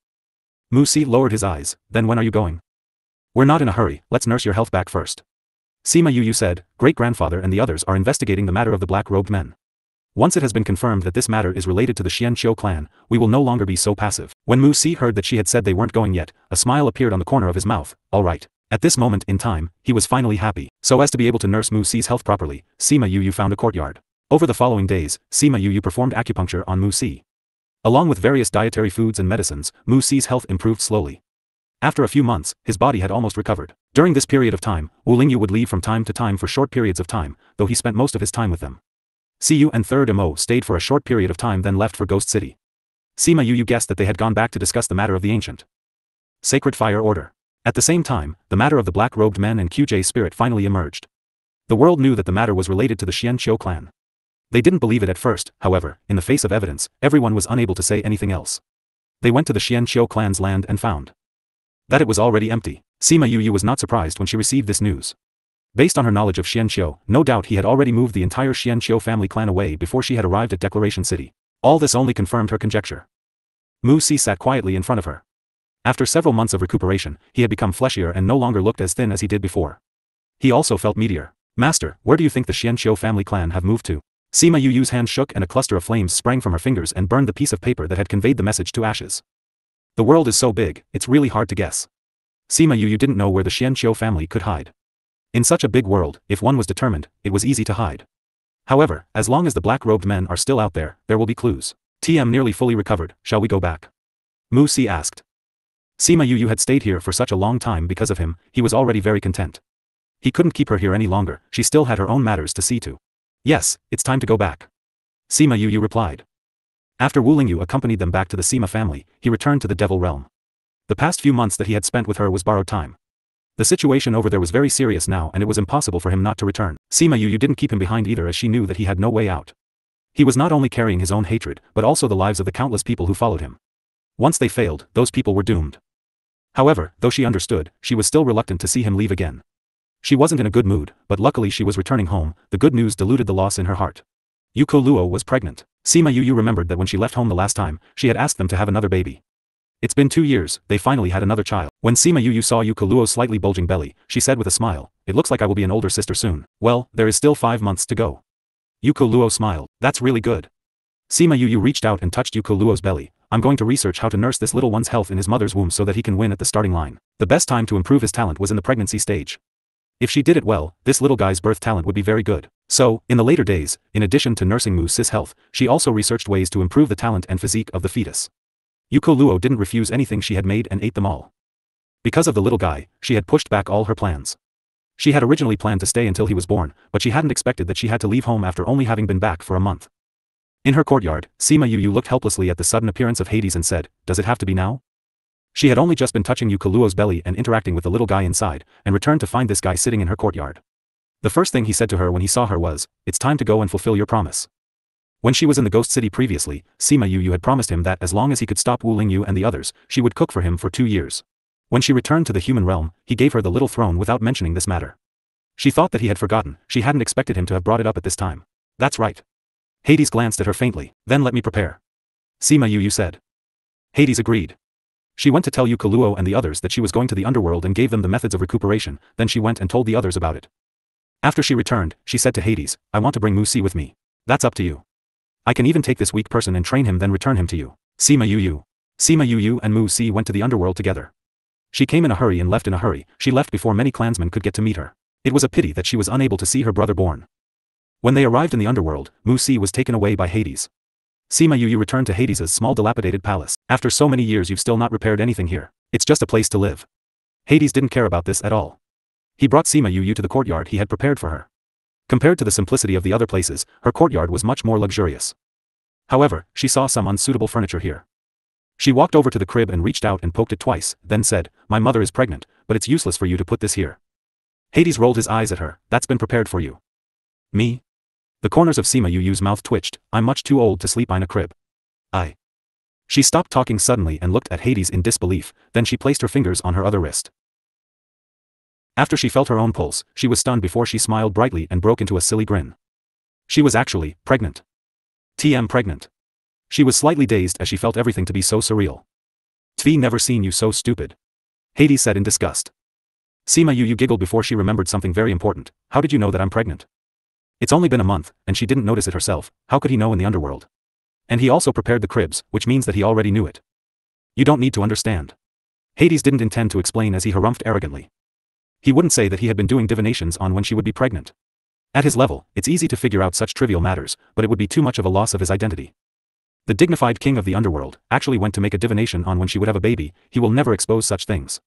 Musi lowered his eyes, "Then when are you going?" "We're not in a hurry, let's nurse your health back first." Sima Yu said, "Great-grandfather and the others are investigating the matter of the black-robed men. Once it has been confirmed that this matter is related to the Xian Qiu clan, we will no longer be so passive." When Musi heard that she had said they weren't going yet, a smile appeared on the corner of his mouth. All right. At this moment in time, he was finally happy. So as to be able to nurse Musi's health properly, Sima Yu found a courtyard. Over the following days, Sima Yu performed acupuncture on Musi. Along with various dietary foods and medicines, Musi's health improved slowly. After a few months, his body had almost recovered. During this period of time, Wu Lingyu would leave from time to time for short periods of time, though he spent most of his time with them. Siyu and Third Mo stayed for a short period of time then left for Ghost City. Sima Yu guessed that they had gone back to discuss the matter of the ancient Sacred Fire Order. At the same time, the matter of the black-robed men and QJ's spirit finally emerged. The world knew that the matter was related to the Xian Qiu clan. They didn't believe it at first, however, in the face of evidence, everyone was unable to say anything else. They went to the Xian Qiu clan's land and found that it was already empty. Sima Yu was not surprised when she received this news. Based on her knowledge of Xian Qiu, no doubt he had already moved the entire Xian Qiu family clan away before she had arrived at Declaration City. All this only confirmed her conjecture. Mu Si sat quietly in front of her. After several months of recuperation, he had become fleshier and no longer looked as thin as he did before. He also felt meatier. "Master, where do you think the Xian Qiu family clan have moved to?" Sima Yu's hand shook and a cluster of flames sprang from her fingers and burned the piece of paper that had conveyed the message to ashes. The world is so big, it's really hard to guess. Sima Yu didn't know where the Xian Qiu family could hide. In such a big world, if one was determined, it was easy to hide. However, as long as the black-robed men are still out there will be clues. TM nearly fully recovered, shall we go back? Mu Si asked. Sima Yu had stayed here for such a long time because of him, he was already very content. He couldn't keep her here any longer, she still had her own matters to see to. "Yes, it's time to go back." Sima Yu replied. After Wu Lingyu accompanied them back to the Sima family, he returned to the Devil Realm. The past few months that he had spent with her was borrowed time. The situation over there was very serious now and it was impossible for him not to return. Sima Yu didn't keep him behind either as she knew that he had no way out. He was not only carrying his own hatred, but also the lives of the countless people who followed him. Once they failed, those people were doomed. However, though she understood, she was still reluctant to see him leave again. She wasn't in a good mood, but luckily she was returning home, the good news diluted the loss in her heart. Yuko Luo was pregnant. Sima Yu remembered that when she left home the last time, she had asked them to have another baby. It's been 2 years, they finally had another child. When Sima Yu saw Yuko Luo's slightly bulging belly, she said with a smile, "It looks like I will be an older sister soon." Well, there is still 5 months to go. Yuko Luo smiled. "That's really good." Sima Yu reached out and touched Yuko Luo's belly. "I'm going to research how to nurse this little one's health in his mother's womb so that he can win at the starting line. The best time to improve his talent was in the pregnancy stage. If she did it well, this little guy's birth talent would be very good." So, in the later days, in addition to nursing Mu Si's health, she also researched ways to improve the talent and physique of the fetus. Yuko Luo didn't refuse anything she had made and ate them all. Because of the little guy, she had pushed back all her plans. She had originally planned to stay until he was born, but she hadn't expected that she had to leave home after only having been back for a month. In her courtyard, Sima Yu looked helplessly at the sudden appearance of Hades and said, "Does it have to be now?" She had only just been touching Yuko Luo's belly and interacting with the little guy inside, and returned to find this guy sitting in her courtyard. The first thing he said to her when he saw her was, "It's time to go and fulfill your promise." When she was in the ghost city previously, Sima Yu had promised him that as long as he could stop Wu Lingyu and the others, she would cook for him for 2 years. When she returned to the human realm, he gave her the little throne without mentioning this matter. She thought that he had forgotten, she hadn't expected him to have brought it up at this time. That's right. Hades glanced at her faintly. Then let me prepare. Sima Yu said. Hades agreed. She went to tell Yu Kaluo and the others that she was going to the underworld and gave them the methods of recuperation, then she went and told the others about it. After she returned, she said to Hades, I want to bring Mu Si with me. That's up to you. I can even take this weak person and train him then return him to you. Sima Yu and Mu Si went to the underworld together. She came in a hurry and left in a hurry, she left before many clansmen could get to meet her. It was a pity that she was unable to see her brother born. When they arrived in the underworld, Mu Si was taken away by Hades. Sima Yu returned to Hades's small dilapidated palace. After so many years you've still not repaired anything here. It's just a place to live. Hades didn't care about this at all. He brought Sima Yu to the courtyard he had prepared for her. Compared to the simplicity of the other places, her courtyard was much more luxurious. However, she saw some unsuitable furniture here. She walked over to the crib and reached out and poked it twice, then said, My mother is pregnant, but it's useless for you to put this here. Hades rolled his eyes at her, That's been prepared for you. Me? The corners of Sima Yu's mouth twitched, I'm much too old to sleep in a crib. She stopped talking suddenly and looked at Hades in disbelief, then she placed her fingers on her other wrist. After she felt her own pulse, she was stunned before she smiled brightly and broke into a silly grin. She was actually pregnant. Pregnant. She was slightly dazed as she felt everything to be so surreal. Tvi never seen you so stupid. Hades said in disgust. Sima Yu giggled before she remembered something very important. How did you know that I'm pregnant? It's only been a month, and she didn't notice it herself. How could he know in the underworld? And he also prepared the cribs, which means that he already knew it. You don't need to understand. Hades didn't intend to explain as he harumphed arrogantly. He wouldn't say that he had been doing divinations on when she would be pregnant. At his level, it's easy to figure out such trivial matters, but it would be too much of a loss of his identity. The dignified king of the underworld actually went to make a divination on when she would have a baby. He will never expose such things.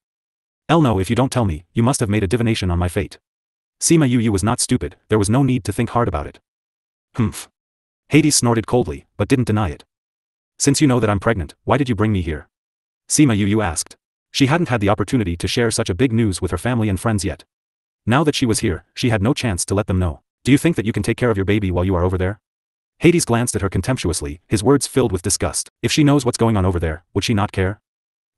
No, if you don't tell me, you must have made a divination on my fate. Sima Yu was not stupid, there was no need to think hard about it. Humph. Hades snorted coldly, but didn't deny it. Since you know that I'm pregnant, why did you bring me here? Sima Yu asked. She hadn't had the opportunity to share such a big news with her family and friends yet. Now that she was here, she had no chance to let them know. Do you think that you can take care of your baby while you are over there? Hades glanced at her contemptuously, his words filled with disgust. If she knows what's going on over there, would she not care?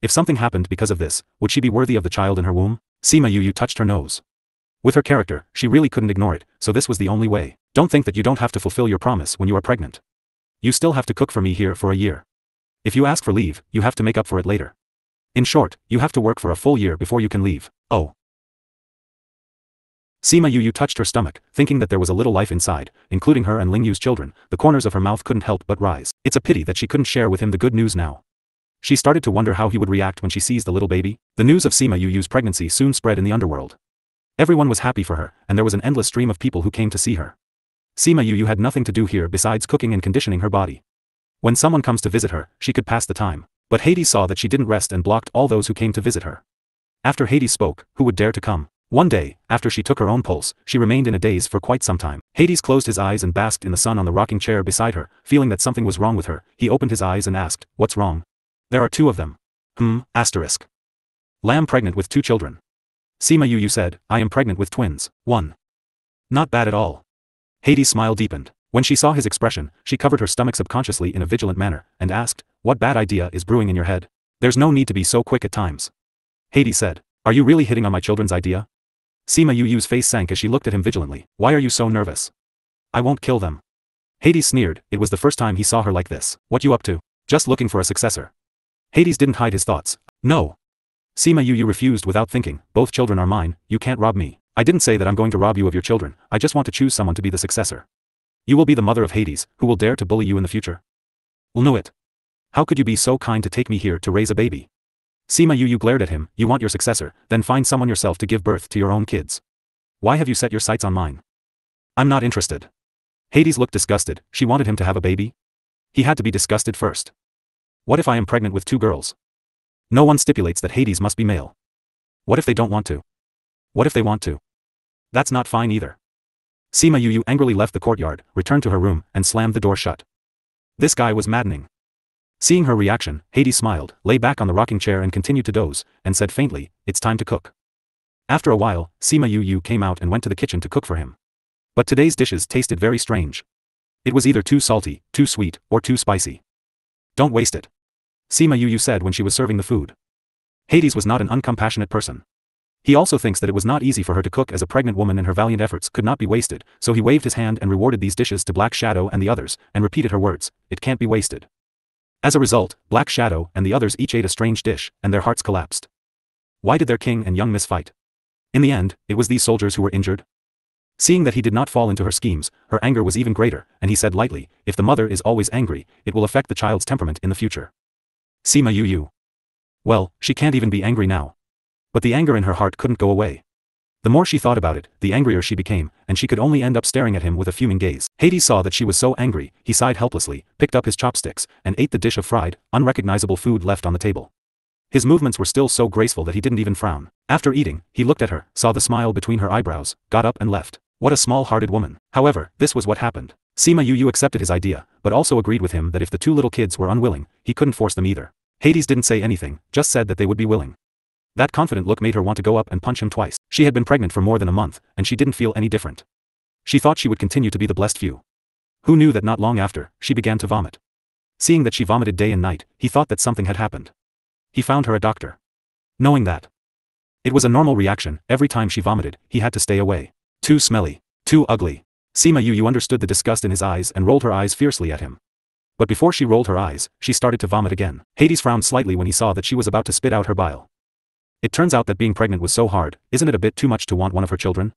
If something happened because of this, would she be worthy of the child in her womb? Sima Yu touched her nose. With her character, she really couldn't ignore it, so this was the only way. Don't think that you don't have to fulfill your promise when you are pregnant. You still have to cook for me here for a year. If you ask for leave, you have to make up for it later. In short, you have to work for a full year before you can leave. Oh. Sima Yu touched her stomach, thinking that there was a little life inside, including her and Ling Yu's children. The corners of her mouth couldn't help but rise. It's a pity that she couldn't share with him the good news now. She started to wonder how he would react when she sees the little baby. The news of Sima Yu's pregnancy soon spread in the underworld. Everyone was happy for her, and there was an endless stream of people who came to see her. Sima Yu had nothing to do here besides cooking and conditioning her body. When someone comes to visit her, she could pass the time. But Hades saw that she didn't rest and blocked all those who came to visit her. After Hades spoke, who would dare to come? One day, after she took her own pulse, she remained in a daze for quite some time. Hades closed his eyes and basked in the sun on the rocking chair beside her, feeling that something was wrong with her. He opened his eyes and asked, What's wrong? There are 2 of them. Lamb pregnant with 2 children. Sima Yu said, I am pregnant with twins. 1. Not bad at all. Hades' smile deepened. When she saw his expression, she covered her stomach subconsciously in a vigilant manner, and asked, What bad idea is brewing in your head? There's no need to be so quick at times. Hades said, Are you really hitting on my children's idea? Sima Yu's face sank as she looked at him vigilantly. Why are you so nervous? I won't kill them. Hades sneered, it was the first time he saw her like this. What you up to? Just looking for a successor. Hades didn't hide his thoughts. No. Sima Yu refused without thinking, both children are mine, you can't rob me. I didn't say that I'm going to rob you of your children, I just want to choose someone to be the successor. You will be the mother of Hades, who will dare to bully you in the future. We'll know it. How could you be so kind to take me here to raise a baby? Sima Yu glared at him, you want your successor, then find someone yourself to give birth to your own kids. Why have you set your sights on mine? I'm not interested. Hades looked disgusted, she wanted him to have a baby? He had to be disgusted first. What if I am pregnant with 2 girls? No one stipulates that Hades must be male. What if they don't want to? What if they want to? That's not fine either. Sima Yu angrily left the courtyard, returned to her room, and slammed the door shut. This guy was maddening. Seeing her reaction, Hades smiled, lay back on the rocking chair and continued to doze, and said faintly, It's time to cook. After a while, Sima Yu came out and went to the kitchen to cook for him. But today's dishes tasted very strange. It was either too salty, too sweet, or too spicy. Don't waste it. Sima Yu said when she was serving the food. Hades was not an uncompassionate person. He also thinks that it was not easy for her to cook as a pregnant woman and her valiant efforts could not be wasted, so he waved his hand and rewarded these dishes to Black Shadow and the others, and repeated her words, "It can't be wasted." As a result, Black Shadow and the others each ate a strange dish, and their hearts collapsed. Why did their king and young miss fight? In the end, it was these soldiers who were injured. Seeing that he did not fall into her schemes, her anger was even greater, and he said lightly, "If the mother is always angry, it will affect the child's temperament in the future." Sima Yu. Well, she can't even be angry now. But the anger in her heart couldn't go away. The more she thought about it, the angrier she became, and she could only end up staring at him with a fuming gaze. Hades saw that she was so angry, he sighed helplessly, picked up his chopsticks, and ate the dish of fried, unrecognizable food left on the table. His movements were still so graceful that he didn't even frown. After eating, he looked at her, saw the smile between her eyebrows, got up and left. What a small-hearted woman. However, this was what happened. Sima Yu accepted his idea, but also agreed with him that if the two little kids were unwilling, he couldn't force them either. Hades didn't say anything, just said that they would be willing. That confident look made her want to go up and punch him twice. She had been pregnant for more than a month, and she didn't feel any different. She thought she would continue to be the blessed few. Who knew that not long after, she began to vomit. Seeing that she vomited day and night, he thought that something had happened. He found her a doctor. Knowing that it was a normal reaction, every time she vomited, he had to stay away. Too smelly. Too ugly. Sima Yu understood the disgust in his eyes and rolled her eyes fiercely at him. But before she rolled her eyes, she started to vomit again. Hades frowned slightly when he saw that she was about to spit out her bile. It turns out that being pregnant was so hard, isn't it a bit too much to want one of her children?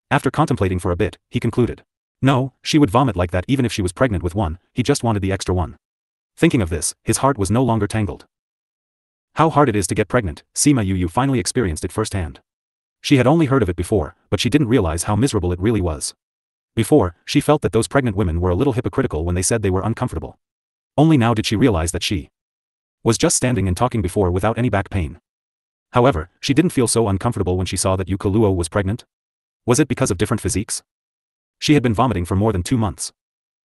After contemplating for a bit, he concluded. No, she would vomit like that even if she was pregnant with one, he just wanted the extra one. Thinking of this, his heart was no longer tangled. How hard it is to get pregnant, Sima Yu finally experienced it firsthand. She had only heard of it before, but she didn't realize how miserable it really was. Before, she felt that those pregnant women were a little hypocritical when they said they were uncomfortable. Only now did she realize that she was just standing and talking before without any back pain. However, she didn't feel so uncomfortable when she saw that Yukoluo was pregnant. Was it because of different physiques? She had been vomiting for more than 2 months.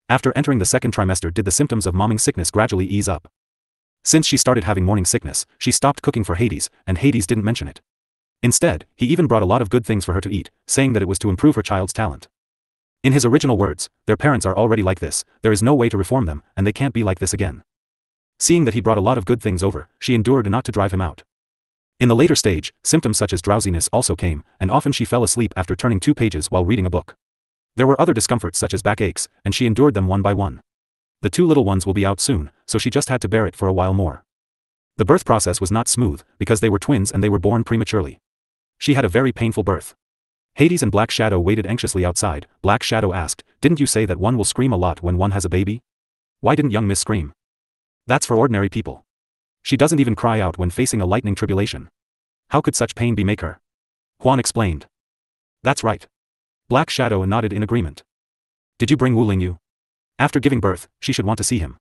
After entering the second trimester, did the symptoms of momming sickness gradually ease up? Since she started having morning sickness, she stopped cooking for Hades, and Hades didn't mention it. Instead, he even brought a lot of good things for her to eat, saying that it was to improve her child's talent. In his original words, their parents are already like this, there is no way to reform them, and they can't be like this again. Seeing that he brought a lot of good things over, she endured not to drive him out. In the later stage, symptoms such as drowsiness also came, and often she fell asleep after turning 2 pages while reading a book. There were other discomforts such as backaches, and she endured them one by one. The 2 little ones will be out soon, so she just had to bear it for a while more. The birth process was not smooth, because they were twins and they were born prematurely. She had a very painful birth. Hades and Black Shadow waited anxiously outside. Black Shadow asked, "Didn't you say that one will scream a lot when one has a baby? Why didn't young Miss scream? That's for ordinary people. She doesn't even cry out when facing a lightning tribulation. How could such pain be make her?" Huan explained. "That's right." Black Shadow nodded in agreement. "Did you bring Wu Lingyu? After giving birth, she should want to see him.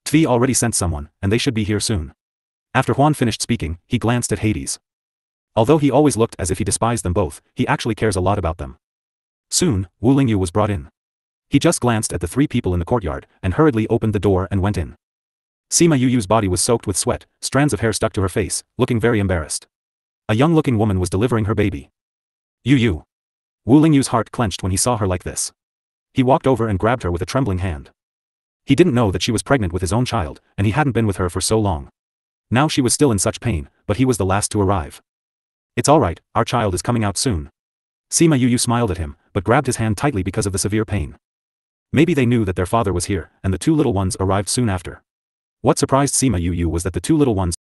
Tvi already sent someone, and they should be here soon." After Huan finished speaking, he glanced at Hades. Although he always looked as if he despised them both, he actually cares a lot about them. Soon, Wu Lingyu was brought in. He just glanced at the 3 people in the courtyard, and hurriedly opened the door and went in. Sima Yu's body was soaked with sweat, strands of hair stuck to her face, looking very embarrassed. A young-looking woman was delivering her baby. Yu. Wu Lingyu's heart clenched when he saw her like this. He walked over and grabbed her with a trembling hand. He didn't know that she was pregnant with his own child, and he hadn't been with her for so long. Now she was still in such pain, but he was the last to arrive. "It's alright, our child is coming out soon." Sima Yu smiled at him, but grabbed his hand tightly because of the severe pain. Maybe they knew that their father was here, and the 2 little ones arrived soon after. What surprised Sima Yu was that the 2 little ones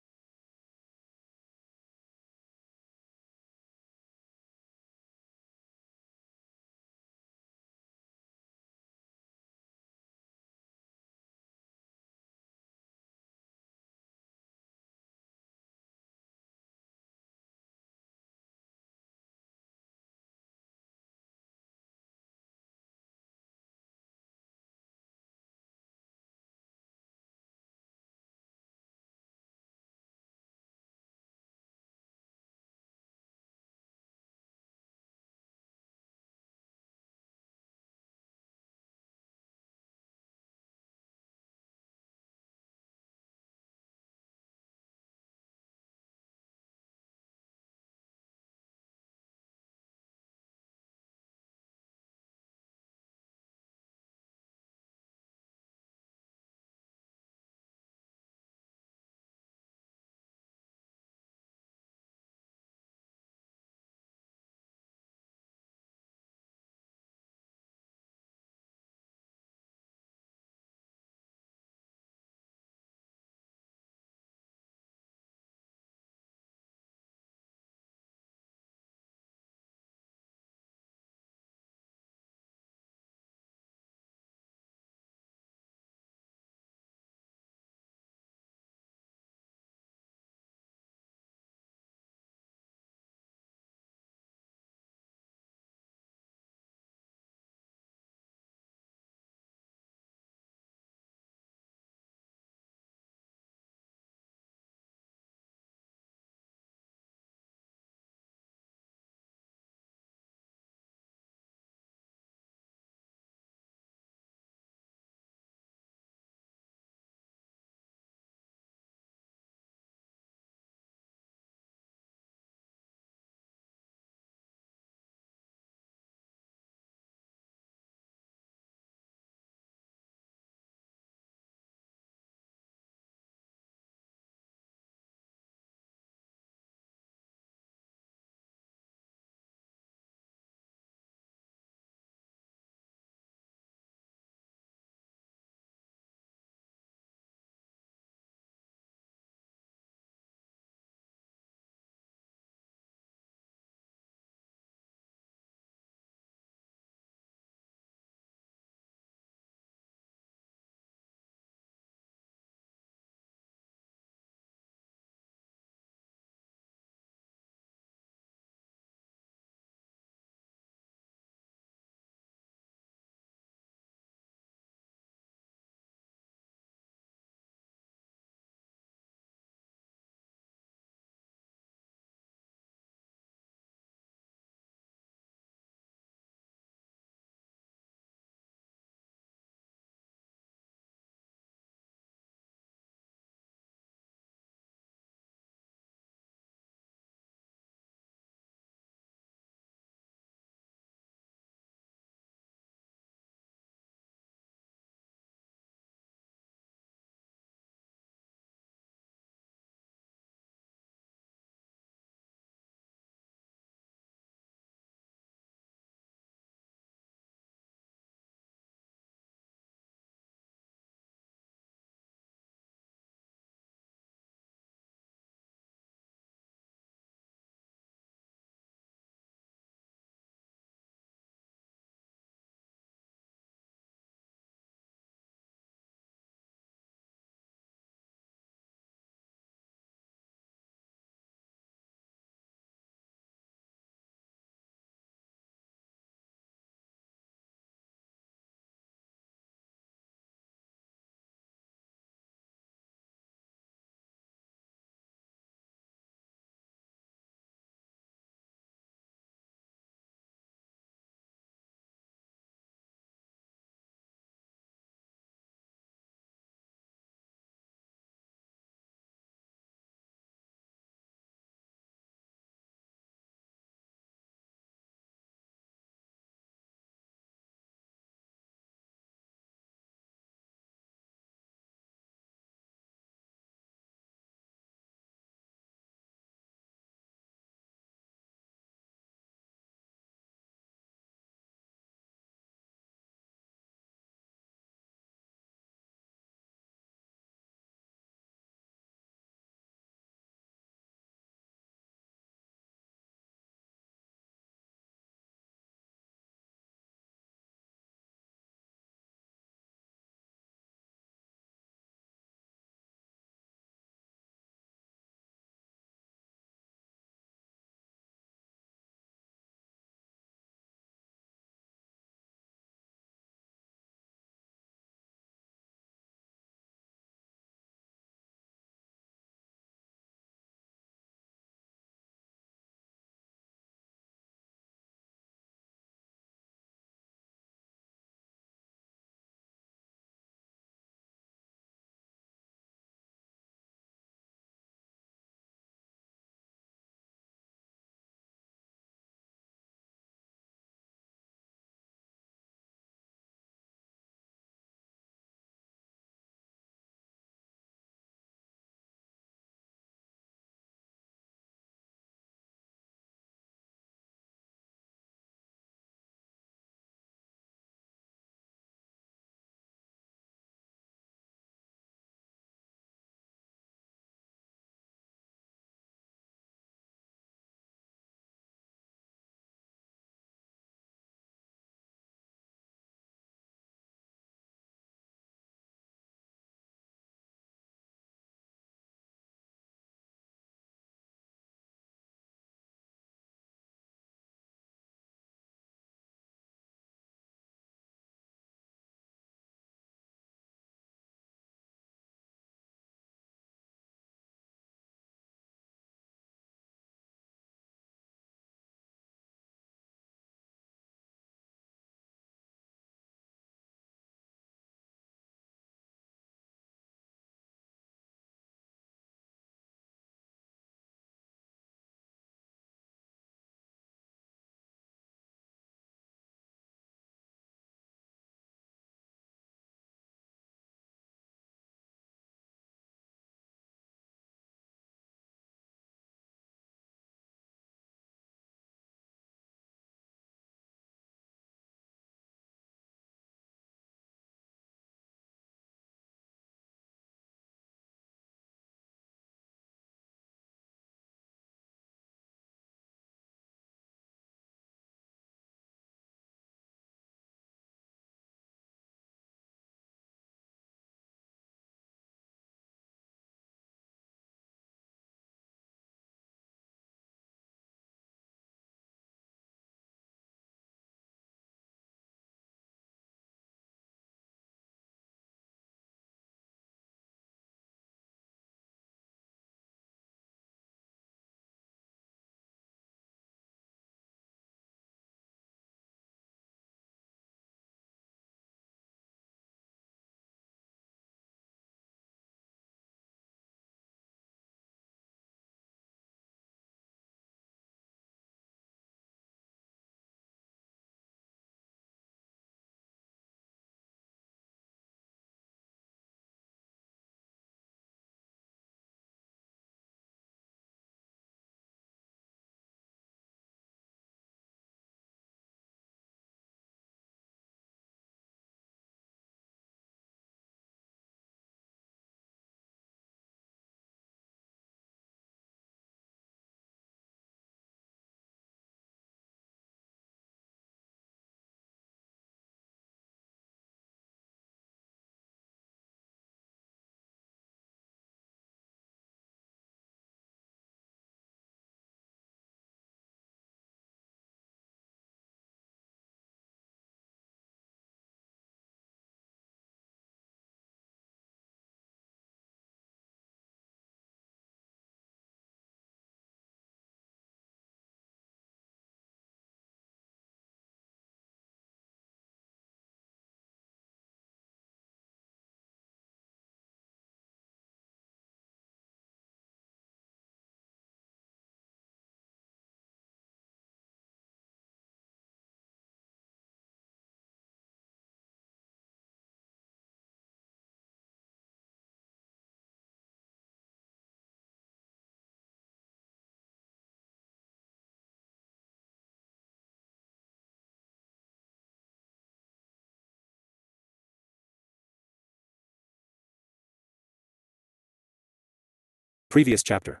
Previous chapter.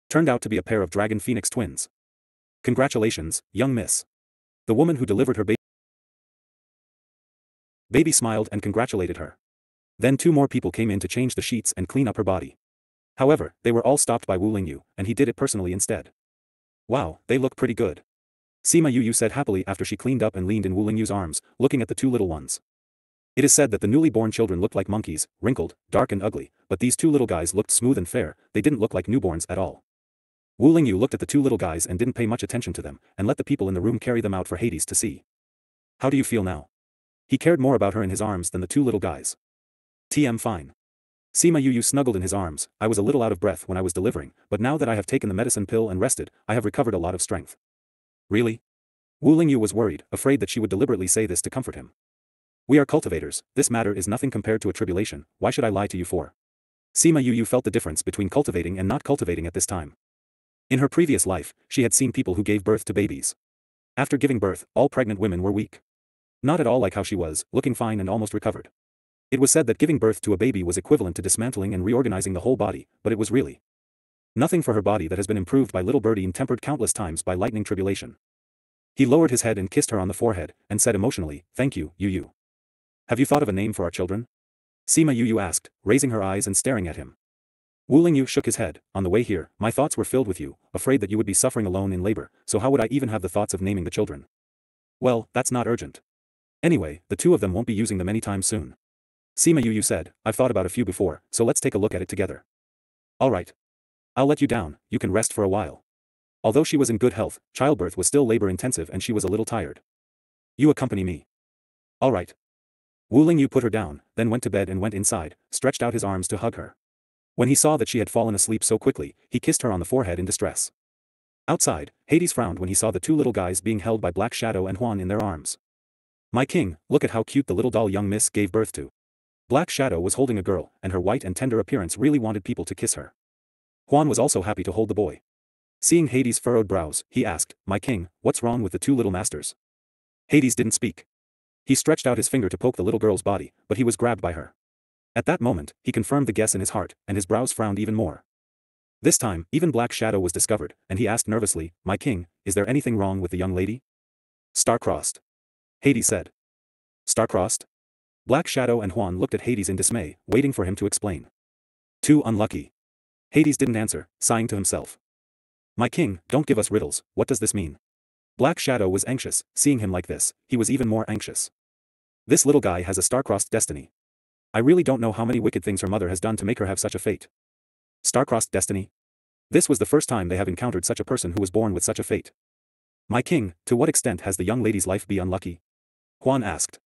Turned out to be a pair of dragon phoenix twins. Congratulations, young miss. The woman who delivered her baby smiled and congratulated her. Then 2 more people came in to change the sheets and clean up her body. However, they were all stopped by Wu Lingyu, and he did it personally instead. Wow, they look pretty good. Sima Yu said happily after she cleaned up and leaned in Wu Lingyu's arms, looking at the 2 little ones. It is said that the newly born children looked like monkeys, wrinkled, dark and ugly, but these 2 little guys looked smooth and fair, they didn't look like newborns at all. Wu Lingyu looked at the 2 little guys and didn't pay much attention to them, and let the people in the room carry them out for Hades to see. How do you feel now? He cared more about her in his arms than the 2 little guys. TM fine. Sima Yu snuggled in his arms. I was a little out of breath when I was delivering, but now that I have taken the medicine pill and rested, I have recovered a lot of strength. Really? Wu Lingyu was worried, afraid that she would deliberately say this to comfort him. We are cultivators, this matter is nothing compared to a tribulation, why should I lie to you for? Sima Yu felt the difference between cultivating and not cultivating at this time. In her previous life, she had seen people who gave birth to babies. After giving birth, all pregnant women were weak. Not at all like how she was, looking fine and almost recovered. It was said that giving birth to a baby was equivalent to dismantling and reorganizing the whole body, but it was really nothing for her body that has been improved by little birdie and tempered countless times by lightning tribulation. He lowered his head and kissed her on the forehead, and said emotionally, "Thank you, Yu. Have you thought of a name for our children?" Sima Yu asked, raising her eyes and staring at him. Wu Lingyu shook his head. On the way here, my thoughts were filled with you, afraid that you would be suffering alone in labor, so how would I even have the thoughts of naming the children? Well, that's not urgent. Anyway, the 2 of them won't be using them anytime soon. Sima Yu said, I've thought about a few before, so let's take a look at it together. Alright. I'll let you down, you can rest for a while. Although she was in good health, childbirth was still labor-intensive and she was a little tired. You accompany me. Alright. Wu Lingyu put her down, then went to bed and went inside, stretched out his arms to hug her. When he saw that she had fallen asleep so quickly, he kissed her on the forehead in distress. Outside, Hades frowned when he saw the 2 little guys being held by Black Shadow and Huan in their arms. My king, look at how cute the little doll young miss gave birth to. Black Shadow was holding a girl, and her white and tender appearance really wanted people to kiss her. Huan was also happy to hold the boy. Seeing Hades' furrowed brows, he asked, My king, what's wrong with the 2 little masters? Hades didn't speak. He stretched out his finger to poke the little girl's body, but he was grabbed by her. At that moment, he confirmed the guess in his heart, and his brows frowned even more. This time, even Black Shadow was discovered, and he asked nervously, My king, is there anything wrong with the young lady? Star-crossed. Hades said. Star-crossed? Black Shadow and Huan looked at Hades in dismay, waiting for him to explain. Too unlucky. Hades didn't answer, sighing to himself. My king, don't give us riddles, what does this mean? Black Shadow was anxious, seeing him like this, he was even more anxious. This little guy has a star-crossed destiny. I really don't know how many wicked things her mother has done to make her have such a fate. Star-crossed destiny? This was the first time they have encountered such a person who was born with such a fate. My king, to what extent has the young lady's life be unlucky? Huan asked.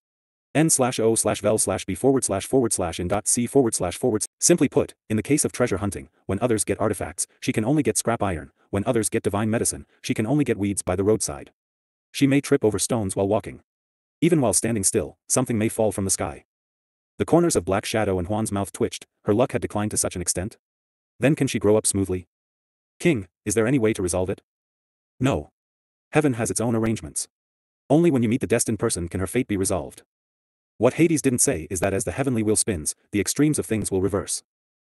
N/O/vel/b//in.c/. Simply put, in the case of treasure hunting, when others get artifacts, she can only get scrap iron, when others get divine medicine, she can only get weeds by the roadside. She may trip over stones while walking. Even while standing still, something may fall from the sky. The corners of Black Shadow and Huan's mouth twitched, her luck had declined to such an extent. Then can she grow up smoothly? King, is there any way to resolve it? No. Heaven has its own arrangements. Only when you meet the destined person can her fate be resolved. What Hades didn't say is that as the heavenly wheel spins, the extremes of things will reverse.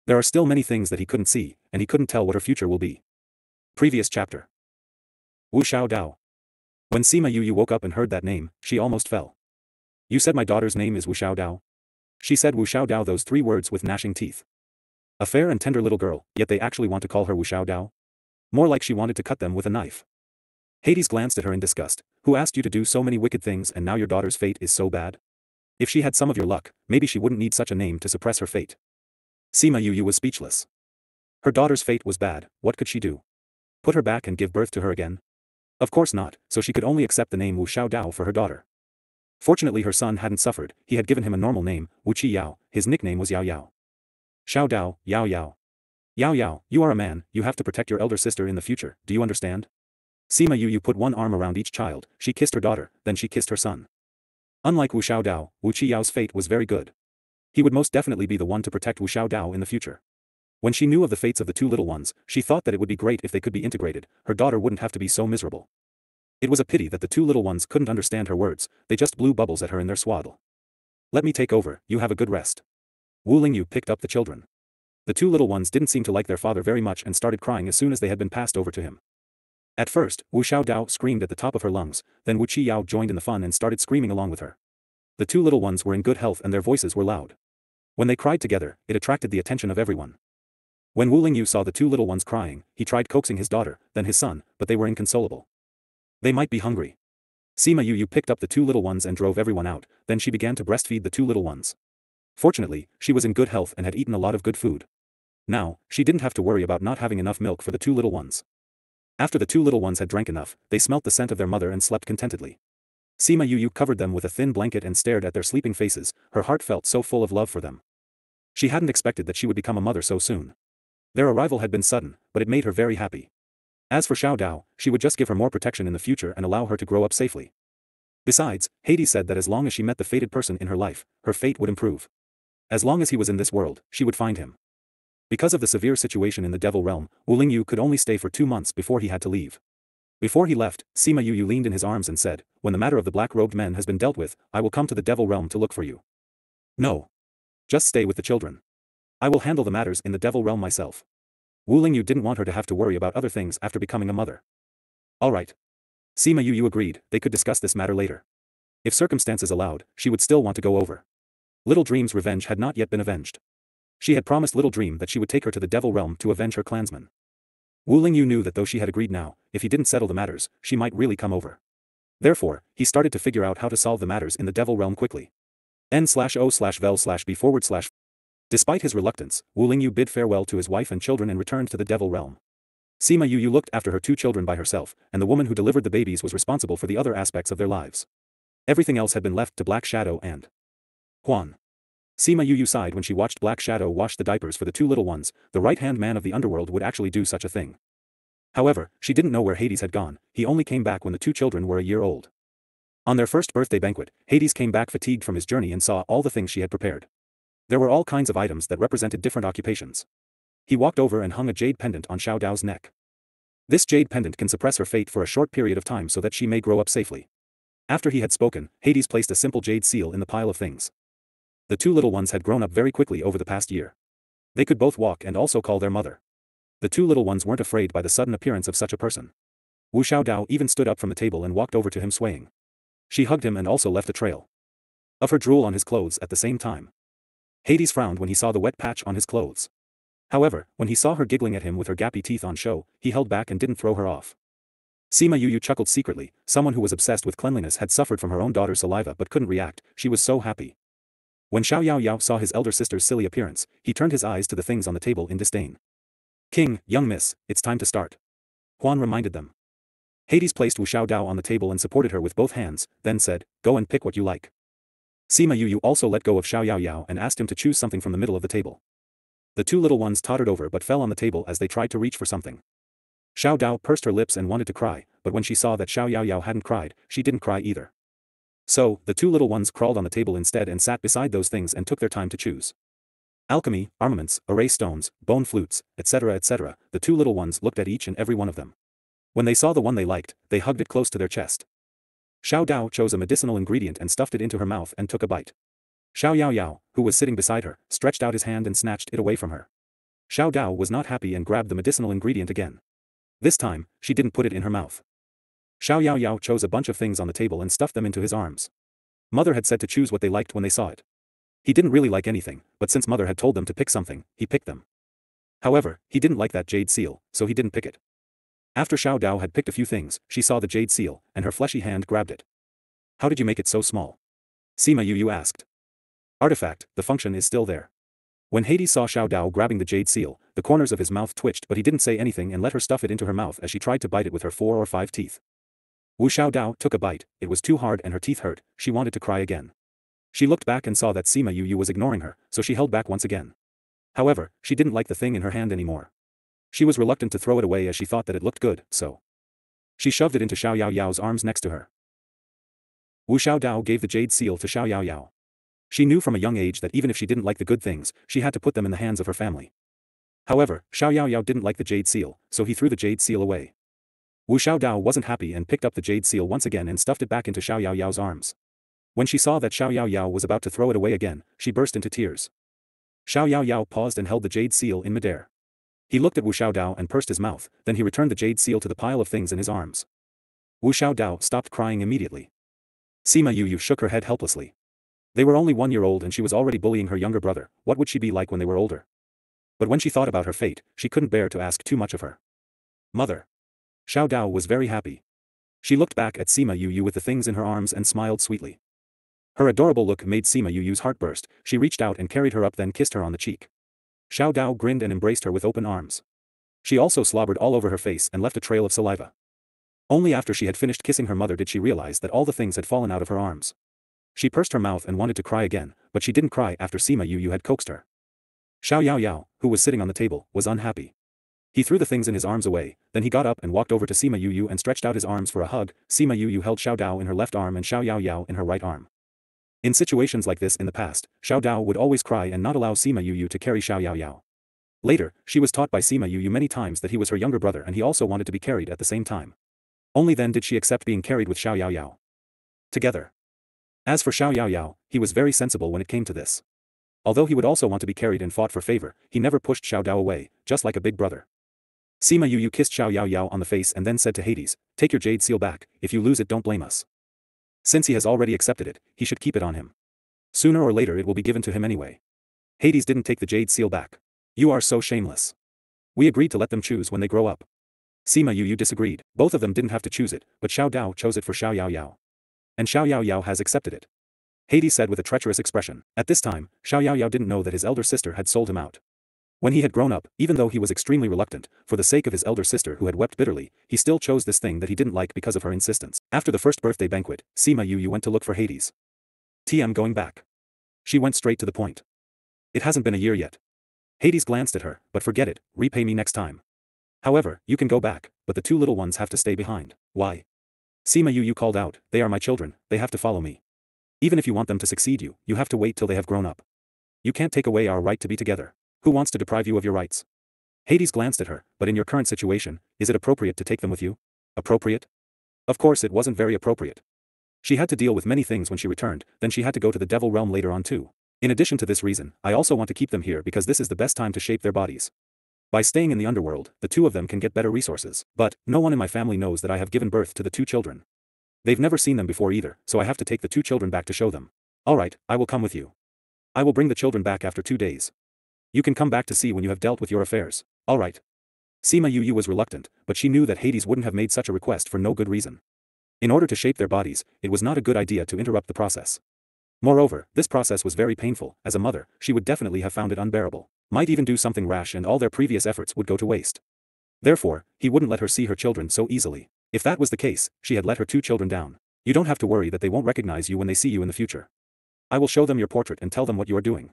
There are still many things that he couldn't see, and he couldn't tell what her future will be. Previous chapter. Wu Xiao Dao. When Sima Yu woke up and heard that name, she almost fell. You said my daughter's name is Wu Xiao Dao? She said Wu Xiao Dao those 3 words with gnashing teeth. A fair and tender little girl, yet they actually want to call her Wu Xiao Dao? More like she wanted to cut them with a knife. Hades glanced at her in disgust. Who asked you to do so many wicked things and now your daughter's fate is so bad? If she had some of your luck, maybe she wouldn't need such a name to suppress her fate. Sima Yu was speechless. Her daughter's fate was bad, what could she do? Put her back and give birth to her again? Of course not, so she could only accept the name Wu Xiao Dao for her daughter. Fortunately her son hadn't suffered, he had given him a normal name, Wu Qi Yao, his nickname was Yao Yao. Xiao Dao, Yao Yao. Yao Yao, you are a man, you have to protect your elder sister in the future, do you understand? Sima Yu put one arm around each child, she kissed her daughter, then she kissed her son. Unlike Wu Xiao Dao, Wu Qi Yao's fate was very good. He would most definitely be the one to protect Wu Xiao Dao in the future. When she knew of the fates of the 2 little ones, she thought that it would be great if they could be integrated, her daughter wouldn't have to be so miserable. It was a pity that the 2 little ones couldn't understand her words, they just blew bubbles at her in their swaddle. Let me take over, you have a good rest. Wu Lingyu picked up the children. The two little ones didn't seem to like their father very much and started crying as soon as they had been passed over to him. At first, Wu Xiaodao screamed at the top of her lungs, then Wu Qiyao joined in the fun and started screaming along with her. The two little ones were in good health and their voices were loud. When they cried together, it attracted the attention of everyone. When Wu Lingyu saw the two little ones crying, he tried coaxing his daughter, then his son, but they were inconsolable. They might be hungry. Sima Yu picked up the two little ones and drove everyone out, then she began to breastfeed the two little ones. Fortunately, she was in good health and had eaten a lot of good food. Now, she didn't have to worry about not having enough milk for the two little ones. After the two little ones had drank enough, they smelt the scent of their mother and slept contentedly. Sima Yu covered them with a thin blanket and stared at their sleeping faces, her heart felt so full of love for them. She hadn't expected that she would become a mother so soon. Their arrival had been sudden, but it made her very happy. As for Xiao Dao, she would just give her more protection in the future and allow her to grow up safely. Besides, Hades said that as long as she met the fated person in her life, her fate would improve. As long as he was in this world, she would find him. Because of the severe situation in the devil realm, Wu Lingyu could only stay for 2 months before he had to leave. Before he left, Sima Yu leaned in his arms and said, "When the matter of the black-robed men has been dealt with, I will come to the devil realm to look for you." "No. Just stay with the children. I will handle the matters in the devil realm myself." Wu Lingyu didn't want her to have to worry about other things after becoming a mother. All right. Sima Yu agreed, they could discuss this matter later. If circumstances allowed, she would still want to go over. Little Dream's revenge had not yet been avenged. She had promised Little Dream that she would take her to the devil realm to avenge her clansmen. Wu Lingyu knew that though she had agreed now, if he didn't settle the matters, she might really come over. Therefore, he started to figure out how to solve the matters in the devil realm quickly. N/O/vel/B/. Despite his reluctance, Wu Lingyu bid farewell to his wife and children and returned to the devil realm. Sima Yu looked after her 2 children by herself, and the woman who delivered the babies was responsible for the other aspects of their lives. Everything else had been left to Black Shadow and Huan. Sima Yu sighed when she watched Black Shadow wash the diapers for the 2 little ones. The right-hand man of the underworld would actually do such a thing. However, she didn't know where Hades had gone, he only came back when the 2 children were a year old. On their first birthday banquet, Hades came back fatigued from his journey and saw all the things she had prepared. There were all kinds of items that represented different occupations. He walked over and hung a jade pendant on Xiao Dao's neck. This jade pendant can suppress her fate for a short period of time so that she may grow up safely. After he had spoken, Hades placed a simple jade seal in the pile of things. The 2 little ones had grown up very quickly over the past year. They could both walk and also call their mother. The 2 little ones weren't afraid by the sudden appearance of such a person. Wu Xiaodao even stood up from the table and walked over to him swaying. She hugged him and also left a trail of her drool on his clothes at the same time. Hades frowned when he saw the wet patch on his clothes. However, when he saw her giggling at him with her gappy teeth on show, he held back and didn't throw her off. Sima Yu chuckled secretly, someone who was obsessed with cleanliness had suffered from her own daughter's saliva but couldn't react, she was so happy. When Xiao Yao saw his elder sister's silly appearance, he turned his eyes to the things on the table in disdain. "King, young miss, it's time to start," Huan reminded them. Hades placed Wu Xiaodao on the table and supported her with both hands, then said, "Go and pick what you like." Sima Yu also let go of Xiao Yao and asked him to choose something from the middle of the table. The 2 little ones tottered over but fell on the table as they tried to reach for something. Xiao Dao pursed her lips and wanted to cry, but when she saw that Xiao Yao hadn't cried, she didn't cry either. So, the 2 little ones crawled on the table instead and sat beside those things and took their time to choose. Alchemy, armaments, array stones, bone flutes, etc. etc. The 2 little ones looked at each and every one of them. When they saw the one they liked, they hugged it close to their chest. Xiao Dao chose a medicinal ingredient and stuffed it into her mouth and took a bite. Xiao Yao, who was sitting beside her, stretched out his hand and snatched it away from her. Xiao Dao was not happy and grabbed the medicinal ingredient again. This time, she didn't put it in her mouth. Xiao Yao chose a bunch of things on the table and stuffed them into his arms. Mother had said to choose what they liked when they saw it. He didn't really like anything, but since Mother had told them to pick something, he picked them. However, he didn't like that jade seal, so he didn't pick it. After Xiao Dao had picked a few things, she saw the jade seal, and her fleshy hand grabbed it. "How did you make it so small?" Sima Yu asked. "Artifact, the function is still there." When Hades saw Xiao Dao grabbing the jade seal, the corners of his mouth twitched but he didn't say anything and let her stuff it into her mouth as she tried to bite it with her 4 or 5 teeth. Wu Xiaodao took a bite, it was too hard and her teeth hurt, she wanted to cry again. She looked back and saw that Sima Yu was ignoring her, so she held back once again. However, she didn't like the thing in her hand anymore. She was reluctant to throw it away as she thought that it looked good, so she shoved it into Xiao Yao's arms next to her. Wu Xiaodao gave the jade seal to Xiao Yao. She knew from a young age that even if she didn't like the good things, she had to put them in the hands of her family. However, Xiao Yao didn't like the jade seal, so he threw the jade seal away. Wu Xiaodao wasn't happy and picked up the jade seal once again and stuffed it back into Xiao Yao's arms. When she saw that Xiao Yao was about to throw it away again, she burst into tears. Xiao Yao Yao paused and held the jade seal in midair. He looked at Wu Xiaodao and pursed his mouth, then he returned the jade seal to the pile of things in his arms. Wu Xiaodao stopped crying immediately. Sima Yu shook her head helplessly. They were only 1 year old and she was already bullying her younger brother. What would she be like when they were older? But when she thought about her fate, she couldn't bear to ask too much of her. Mother. Xiao Dao was very happy. She looked back at Sima Yu with the things in her arms and smiled sweetly. Her adorable look made Sima Yu's heart burst. She reached out and carried her up, then kissed her on the cheek. Xiao Dao grinned and embraced her with open arms. She also slobbered all over her face and left a trail of saliva. Only after she had finished kissing her mother did she realize that all the things had fallen out of her arms. She pursed her mouth and wanted to cry again, but she didn't cry after Sima Yu had coaxed her. Xiao Yao Yao, who was sitting on the table, was unhappy. He threw the things in his arms away, then he got up and walked over to Sima Yu and stretched out his arms for a hug. Sima Yu held Xiao Dao in her left arm and Xiao Yao Yao in her right arm. In situations like this in the past, Xiao Dao would always cry and not allow Sima Yu to carry Xiao Yao Yao. Later, she was taught by Sima Yu many times that he was her younger brother and he also wanted to be carried at the same time. Only then did she accept being carried with Xiao Yao Yao. Together. As for Xiao Yao Yao, he was very sensible when it came to this. Although he would also want to be carried and fought for favor, he never pushed Xiao Dao away, just like a big brother. Sima Yu kissed Xiao Yao Yao on the face and then said to Hades, "Take your jade seal back, if you lose it don't blame us. Since he has already accepted it, he should keep it on him. Sooner or later it will be given to him anyway." Hades didn't take the jade seal back. "You are so shameless. We agreed to let them choose when they grow up." Sima Yu disagreed. Both of them didn't have to choose it, but Xiao Dao chose it for Xiao Yao Yao. And Xiao Yao Yao has accepted it. Hades said with a treacherous expression. At this time, Xiao Yao Yao didn't know that his elder sister had sold him out. When he had grown up, even though he was extremely reluctant, for the sake of his elder sister who had wept bitterly, he still chose this thing that he didn't like because of her insistence. After the first birthday banquet, Sima Yu went to look for Hades. "TM going back." She went straight to the point. "It hasn't been a year yet." Hades glanced at her, "But forget it, repay me next time. However, you can go back, but the two little ones have to stay behind." "Why?" Sima Yu called out, "They are my children, they have to follow me. Even if you want them to succeed you, you have to wait till they have grown up. You can't take away our right to be together. Who wants to deprive you of your rights?" Hades glanced at her, "But in your current situation, is it appropriate to take them with you?" Appropriate? Of course it wasn't very appropriate. She had to deal with many things when she returned, then she had to go to the devil realm later on too. In addition to this reason, I also want to keep them here because this is the best time to shape their bodies. By staying in the underworld, the two of them can get better resources. But, no one in my family knows that I have given birth to the two children. They've never seen them before either, so I have to take the two children back to show them. Alright, I will come with you. I will bring the children back after 2 days. You can come back to see when you have dealt with your affairs. Alright. Sima Yu was reluctant, but she knew that Hades wouldn't have made such a request for no good reason. In order to shape their bodies, it was not a good idea to interrupt the process. Moreover, this process was very painful. As a mother, she would definitely have found it unbearable. Might even do something rash and all their previous efforts would go to waste. Therefore, he wouldn't let her see her children so easily. If that was the case, she had let her two children down. You don't have to worry that they won't recognize you when they see you in the future. I will show them your portrait and tell them what you are doing.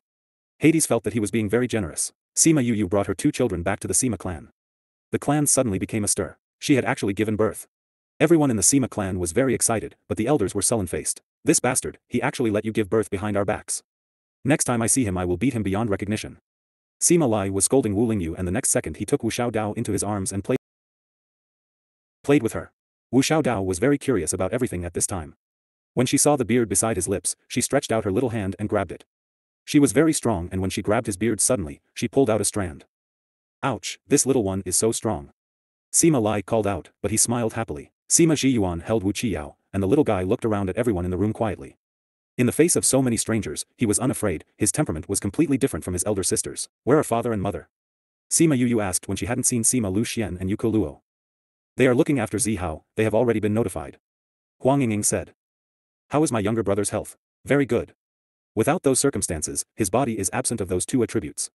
Hades felt that he was being very generous. Sima Yu brought her two children back to the Sima clan. The clan suddenly became astir. She had actually given birth. Everyone in the Sima clan was very excited, but the elders were sullen-faced. This bastard, he actually let you give birth behind our backs. Next time I see him I will beat him beyond recognition. Sima Lai was scolding Wu Lingyu and the next second he took Wu Xiaodao into his arms and played with her. Wu Xiaodao was very curious about everything at this time. When she saw the beard beside his lips, she stretched out her little hand and grabbed it. She was very strong and when she grabbed his beard suddenly, she pulled out a strand. Ouch, this little one is so strong. Sima Lai called out, but he smiled happily. Sima Zhiyuan held Wu Qiyao, and the little guy looked around at everyone in the room quietly. In the face of so many strangers, he was unafraid. His temperament was completely different from his elder sisters. Where are father and mother? Sima Yu asked when she hadn't seen Sima Lu Xian and Yuko Luo. They are looking after Zihao, they have already been notified. Huang Yingying said. How is my younger brother's health? Very good. Without those circumstances, his body is absent of those two attributes.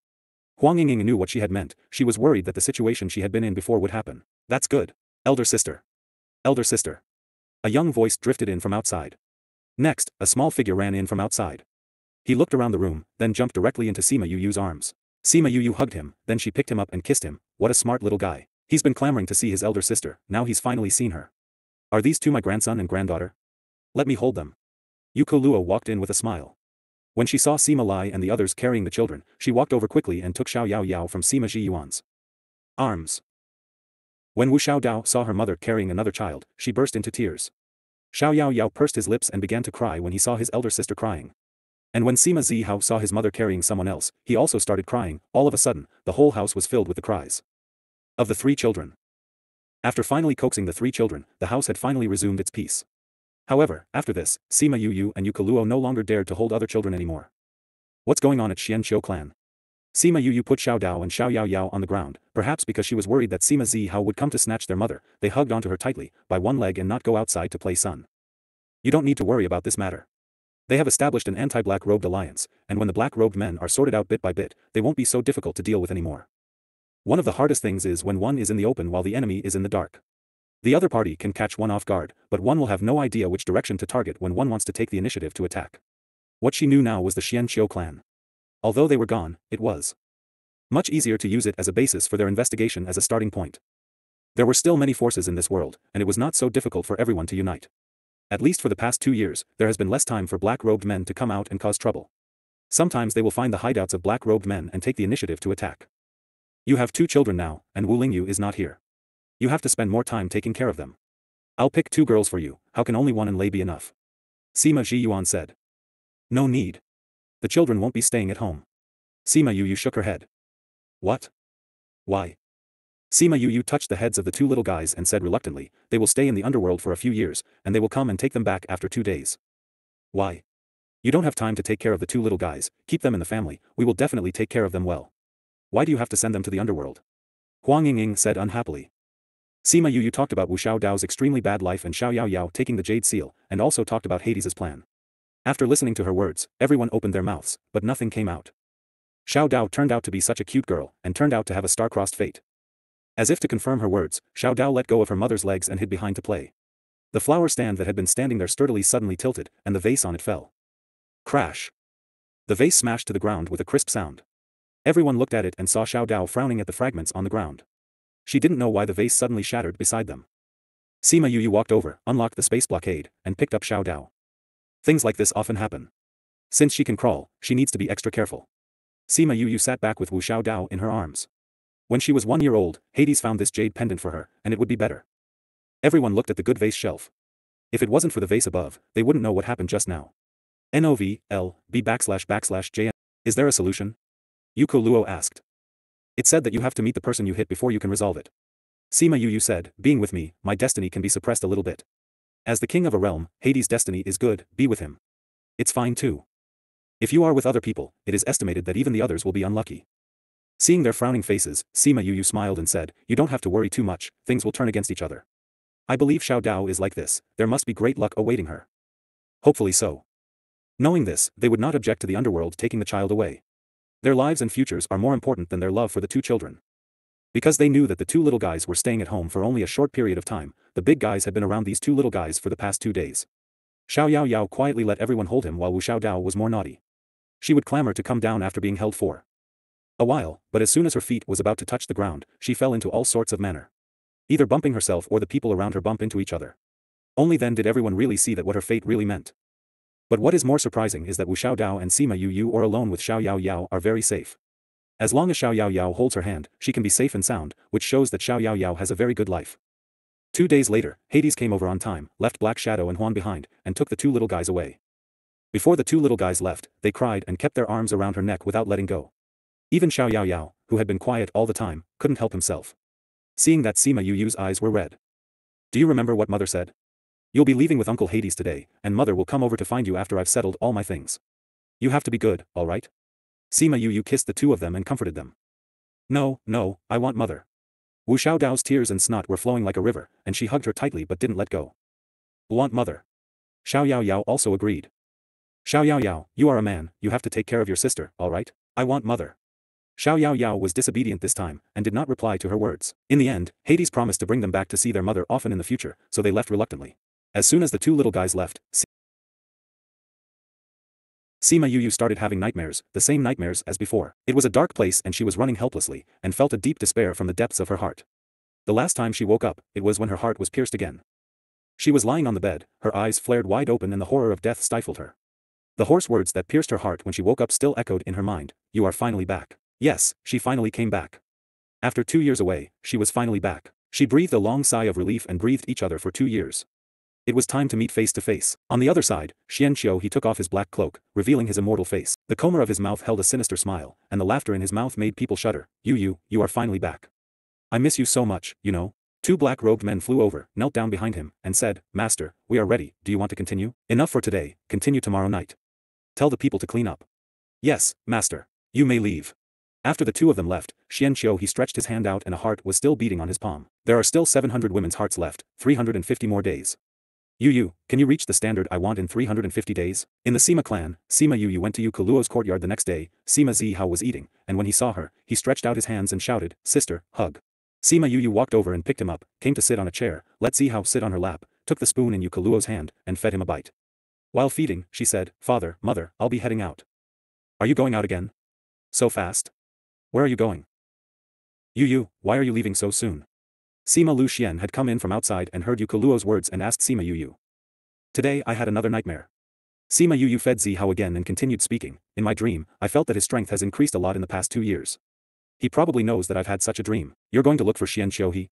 Huang Yingying knew what she had meant. She was worried that the situation she had been in before would happen. That's good. Elder sister. Elder sister. A young voice drifted in from outside. Next, a small figure ran in from outside. He looked around the room, then jumped directly into Sima Yu's arms. Sima Yu hugged him, then she picked him up and kissed him. What a smart little guy. He's been clamoring to see his elder sister, now he's finally seen her. Are these two my grandson and granddaughter? Let me hold them. Yuko Luo walked in with a smile. When she saw Sima Lai and the others carrying the children, she walked over quickly and took Xiao Yao Yao from Sima Zhiyuan's arms. When Wu Xiaodao saw her mother carrying another child, she burst into tears. Xiao Yao Yao pursed his lips and began to cry when he saw his elder sister crying. And when Sima Zihao saw his mother carrying someone else, he also started crying. All of a sudden, the whole house was filled with the cries of the three children. After finally coaxing the three children, the house had finally resumed its peace. However, after this, Sima Yu and Yukaluo no longer dared to hold other children anymore. What's going on at Xianqiu clan? Sima Yu put Xiao Dao and Xiao Yao Yao on the ground, perhaps because she was worried that Sima Zihao would come to snatch their mother. They hugged onto her tightly, by one leg, and not go outside to play son. You don't need to worry about this matter. They have established an anti-black-robed alliance, and when the black-robed men are sorted out bit by bit, they won't be so difficult to deal with anymore. One of the hardest things is when one is in the open while the enemy is in the dark. The other party can catch one off guard, but one will have no idea which direction to target when one wants to take the initiative to attack. What she knew now was the Xianqiu clan. Although they were gone, it was much easier to use it as a basis for their investigation as a starting point. There were still many forces in this world, and it was not so difficult for everyone to unite. At least for the past 2 years, there has been less time for black-robed men to come out and cause trouble. Sometimes they will find the hideouts of black-robed men and take the initiative to attack. You have 2 children now, and Wu Lingyu is not here. You have to spend more time taking care of them. I'll pick 2 girls for you. How can only one and lay be enough? Sima Zhiyuan said. No need. The children won't be staying at home. Sima Yu shook her head. What? Why? Sima Yu touched the heads of the 2 little guys and said reluctantly, they will stay in the underworld for a few years, and they will come and take them back after 2 days. Why? You don't have time to take care of the 2 little guys. Keep them in the family. We will definitely take care of them well. Why do you have to send them to the underworld? Huang Yingying said unhappily. Sima Yu talked about Wu Xiaodao's extremely bad life and Xiao Yao Yao taking the Jade Seal, and also talked about Hades's plan. After listening to her words, everyone opened their mouths, but nothing came out. Xiao Dao turned out to be such a cute girl, and turned out to have a star-crossed fate. As if to confirm her words, Xiao Dao let go of her mother's legs and hid behind to play. The flower stand that had been standing there sturdily suddenly tilted, and the vase on it fell. Crash! The vase smashed to the ground with a crisp sound. Everyone looked at it and saw Xiao Dao frowning at the fragments on the ground. She didn't know why the vase suddenly shattered beside them. Sima Yu walked over, unlocked the space blockade, and picked up Xiao Dao. Things like this often happen. Since she can crawl, she needs to be extra careful. Sima Yu sat back with Wu Xiaodao in her arms. When she was 1 year old, Hades found this jade pendant for her, and it would be better. Everyone looked at the good vase shelf. If it wasn't for the vase above, they wouldn't know what happened just now. NOVLB //JN. Is there a solution? Yuko Luo asked. It said that you have to meet the person you hit before you can resolve it. Sima Yu said, being with me, my destiny can be suppressed a little bit. As the king of a realm, Hades' destiny is good, be with him. It's fine too. If you are with other people, it is estimated that even the others will be unlucky. Seeing their frowning faces, Sima Yu smiled and said, you don't have to worry too much, things will turn against each other. I believe Xiao Dao is like this, there must be great luck awaiting her. Hopefully so. Knowing this, they would not object to the underworld taking the child away. Their lives and futures are more important than their love for the 2 children. Because they knew that the 2 little guys were staying at home for only a short period of time, the big guys had been around these 2 little guys for the past 2 days. Xiao Yao Yao quietly let everyone hold him while Wu Xiaodao was more naughty. She would clamor to come down after being held for a while, but as soon as her feet was about to touch the ground, she fell into all sorts of manner. Either bumping herself or the people around her bump into each other. Only then did everyone really see that what her fate really meant. But what is more surprising is that Wu Xiaodao and Sima Yu or alone with Xiao Yao Yao are very safe. As long as Xiao Yao Yao holds her hand, she can be safe and sound, which shows that Xiao Yao Yao has a very good life. 2 days later, Hades came over on time, left Black Shadow and Huan behind, and took the 2 little guys away. Before the 2 little guys left, they cried and kept their arms around her neck without letting go. Even Xiao Yao Yao, who had been quiet all the time, couldn't help himself. Seeing that, Sima Yu's eyes were red. Do you remember what Mother said? You'll be leaving with Uncle Hades today, and Mother will come over to find you after I've settled all my things. You have to be good, alright? Sima Yu kissed the 2 of them and comforted them. No, I want Mother. Wu Xiaodao's tears and snot were flowing like a river, and she hugged her tightly but didn't let go. Want Mother. Xiao Yao Yao also agreed. Xiao Yao Yao, you are a man, you have to take care of your sister, alright? I want Mother. Xiao Yao Yao was disobedient this time, and did not reply to her words. In the end, Hades promised to bring them back to see their mother often in the future, so they left reluctantly. As soon as the 2 little guys left, Sima Yu started having nightmares, the same nightmares as before. It was a dark place and she was running helplessly, and felt a deep despair from the depths of her heart. The last time she woke up, it was when her heart was pierced again. She was lying on the bed, her eyes flared wide open and the horror of death stifled her. The hoarse words that pierced her heart when she woke up still echoed in her mind, you are finally back. Yes, she finally came back. After 2 years away, she was finally back. She breathed a long sigh of relief and breathed each other for 2 years. It was time to meet face to face. On the other side, Xianqiu he took off his black cloak, revealing his immortal face. The corner of his mouth held a sinister smile, and the laughter in his mouth made people shudder. You are finally back. I miss you so much, you know. Two black-robed men flew over, knelt down behind him, and said, Master, we are ready, do you want to continue? Enough for today, continue tomorrow night. Tell the people to clean up. Yes, master. You may leave. After the two of them left, Xianqiu he stretched his hand out and a heart was still beating on his palm. There are still 700 women's hearts left, 350 more days. Can you reach the standard I want in 350 days? In the Sima clan, Sima Yu went to Yu Kuluo's courtyard the next day. Sima Zihao was eating, and when he saw her, he stretched out his hands and shouted, Sister, hug. Sima Yu walked over and picked him up, came to sit on a chair, let Zihao sit on her lap, took the spoon in Yu Kuluo's hand, and fed him a bite. While feeding, she said, Father, Mother, I'll be heading out. Are you going out again? So fast? Where are you going? Why are you leaving so soon? Sima Lu Xian had come in from outside and heard Yu Kuluo's words and asked Sima Yu. Today I had another nightmare. Sima Yu fed Zihao again and continued speaking. In my dream, I felt that his strength has increased a lot in the past 2 years. He probably knows that I've had such a dream. You're going to look for Xianqiu he?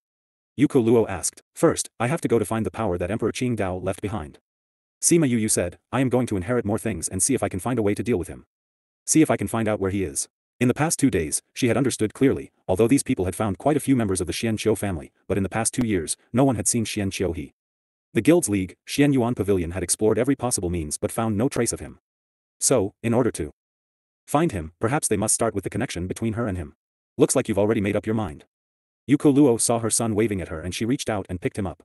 Yu Kuluo asked. First, I have to go to find the power that Emperor Qing Dao left behind. Sima Yu said, I am going to inherit more things and see if I can find a way to deal with him. See if I can find out where he is. In the past 2 days, she had understood clearly, although these people had found quite a few members of the Xianqiu family, but in the past 2 years, no one had seen Xianqiu he. The Guild's League, Xianyuan Pavilion had explored every possible means but found no trace of him. So, in order to find him, perhaps they must start with the connection between her and him. Looks like you've already made up your mind. Yu Kuluo saw her son waving at her and she reached out and picked him up.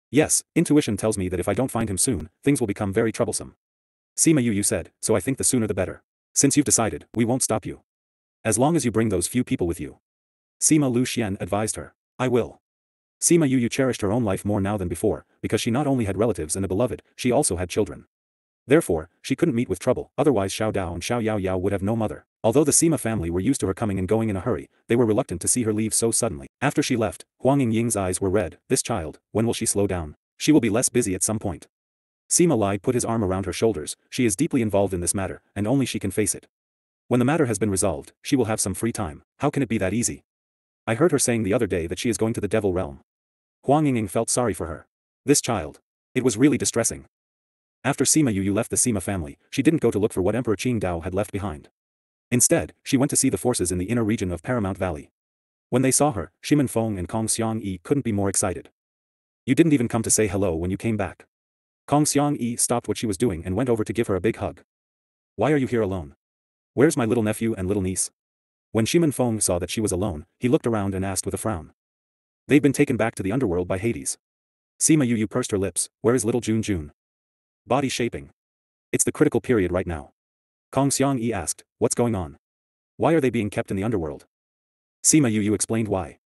Yes, intuition tells me that if I don't find him soon, things will become very troublesome. Sima Yu said, so I think the sooner the better. Since you've decided, we won't stop you. As long as you bring those few people with you. Sima Lu Xian advised her. I will. Sima Yu cherished her own life more now than before, because she not only had relatives and a beloved, she also had children. Therefore, she couldn't meet with trouble, otherwise Xiao Dao and Xiao Yao would have no mother. Although the Sima family were used to her coming and going in a hurry, they were reluctant to see her leave so suddenly. After she left, Huang Yingying's eyes were red. This child, when will she slow down? She will be less busy at some point. Sima Lai put his arm around her shoulders. She is deeply involved in this matter, and only she can face it. When the matter has been resolved, she will have some free time. How can it be that easy? I heard her saying the other day that she is going to the devil realm. Huang Yingying felt sorry for her. This child. It was really distressing. After Sima Yu left the Sima family, she didn't go to look for what Emperor Qing Dao had left behind. Instead, she went to see the forces in the inner region of Paramount Valley. When they saw her, Shimen Feng and Kong Xiangyi couldn't be more excited. You didn't even come to say hello when you came back. Kong Xiangyi stopped what she was doing and went over to give her a big hug. Why are you here alone? Where's my little nephew and little niece? When Shimen Feng saw that she was alone, he looked around and asked with a frown. They've been taken back to the underworld by Hades. Sima Yu pursed her lips. Where is little Jun? Body shaping. It's the critical period right now. Kong Xiangyi asked, what's going on? Why are they being kept in the underworld? Sima Yu explained why.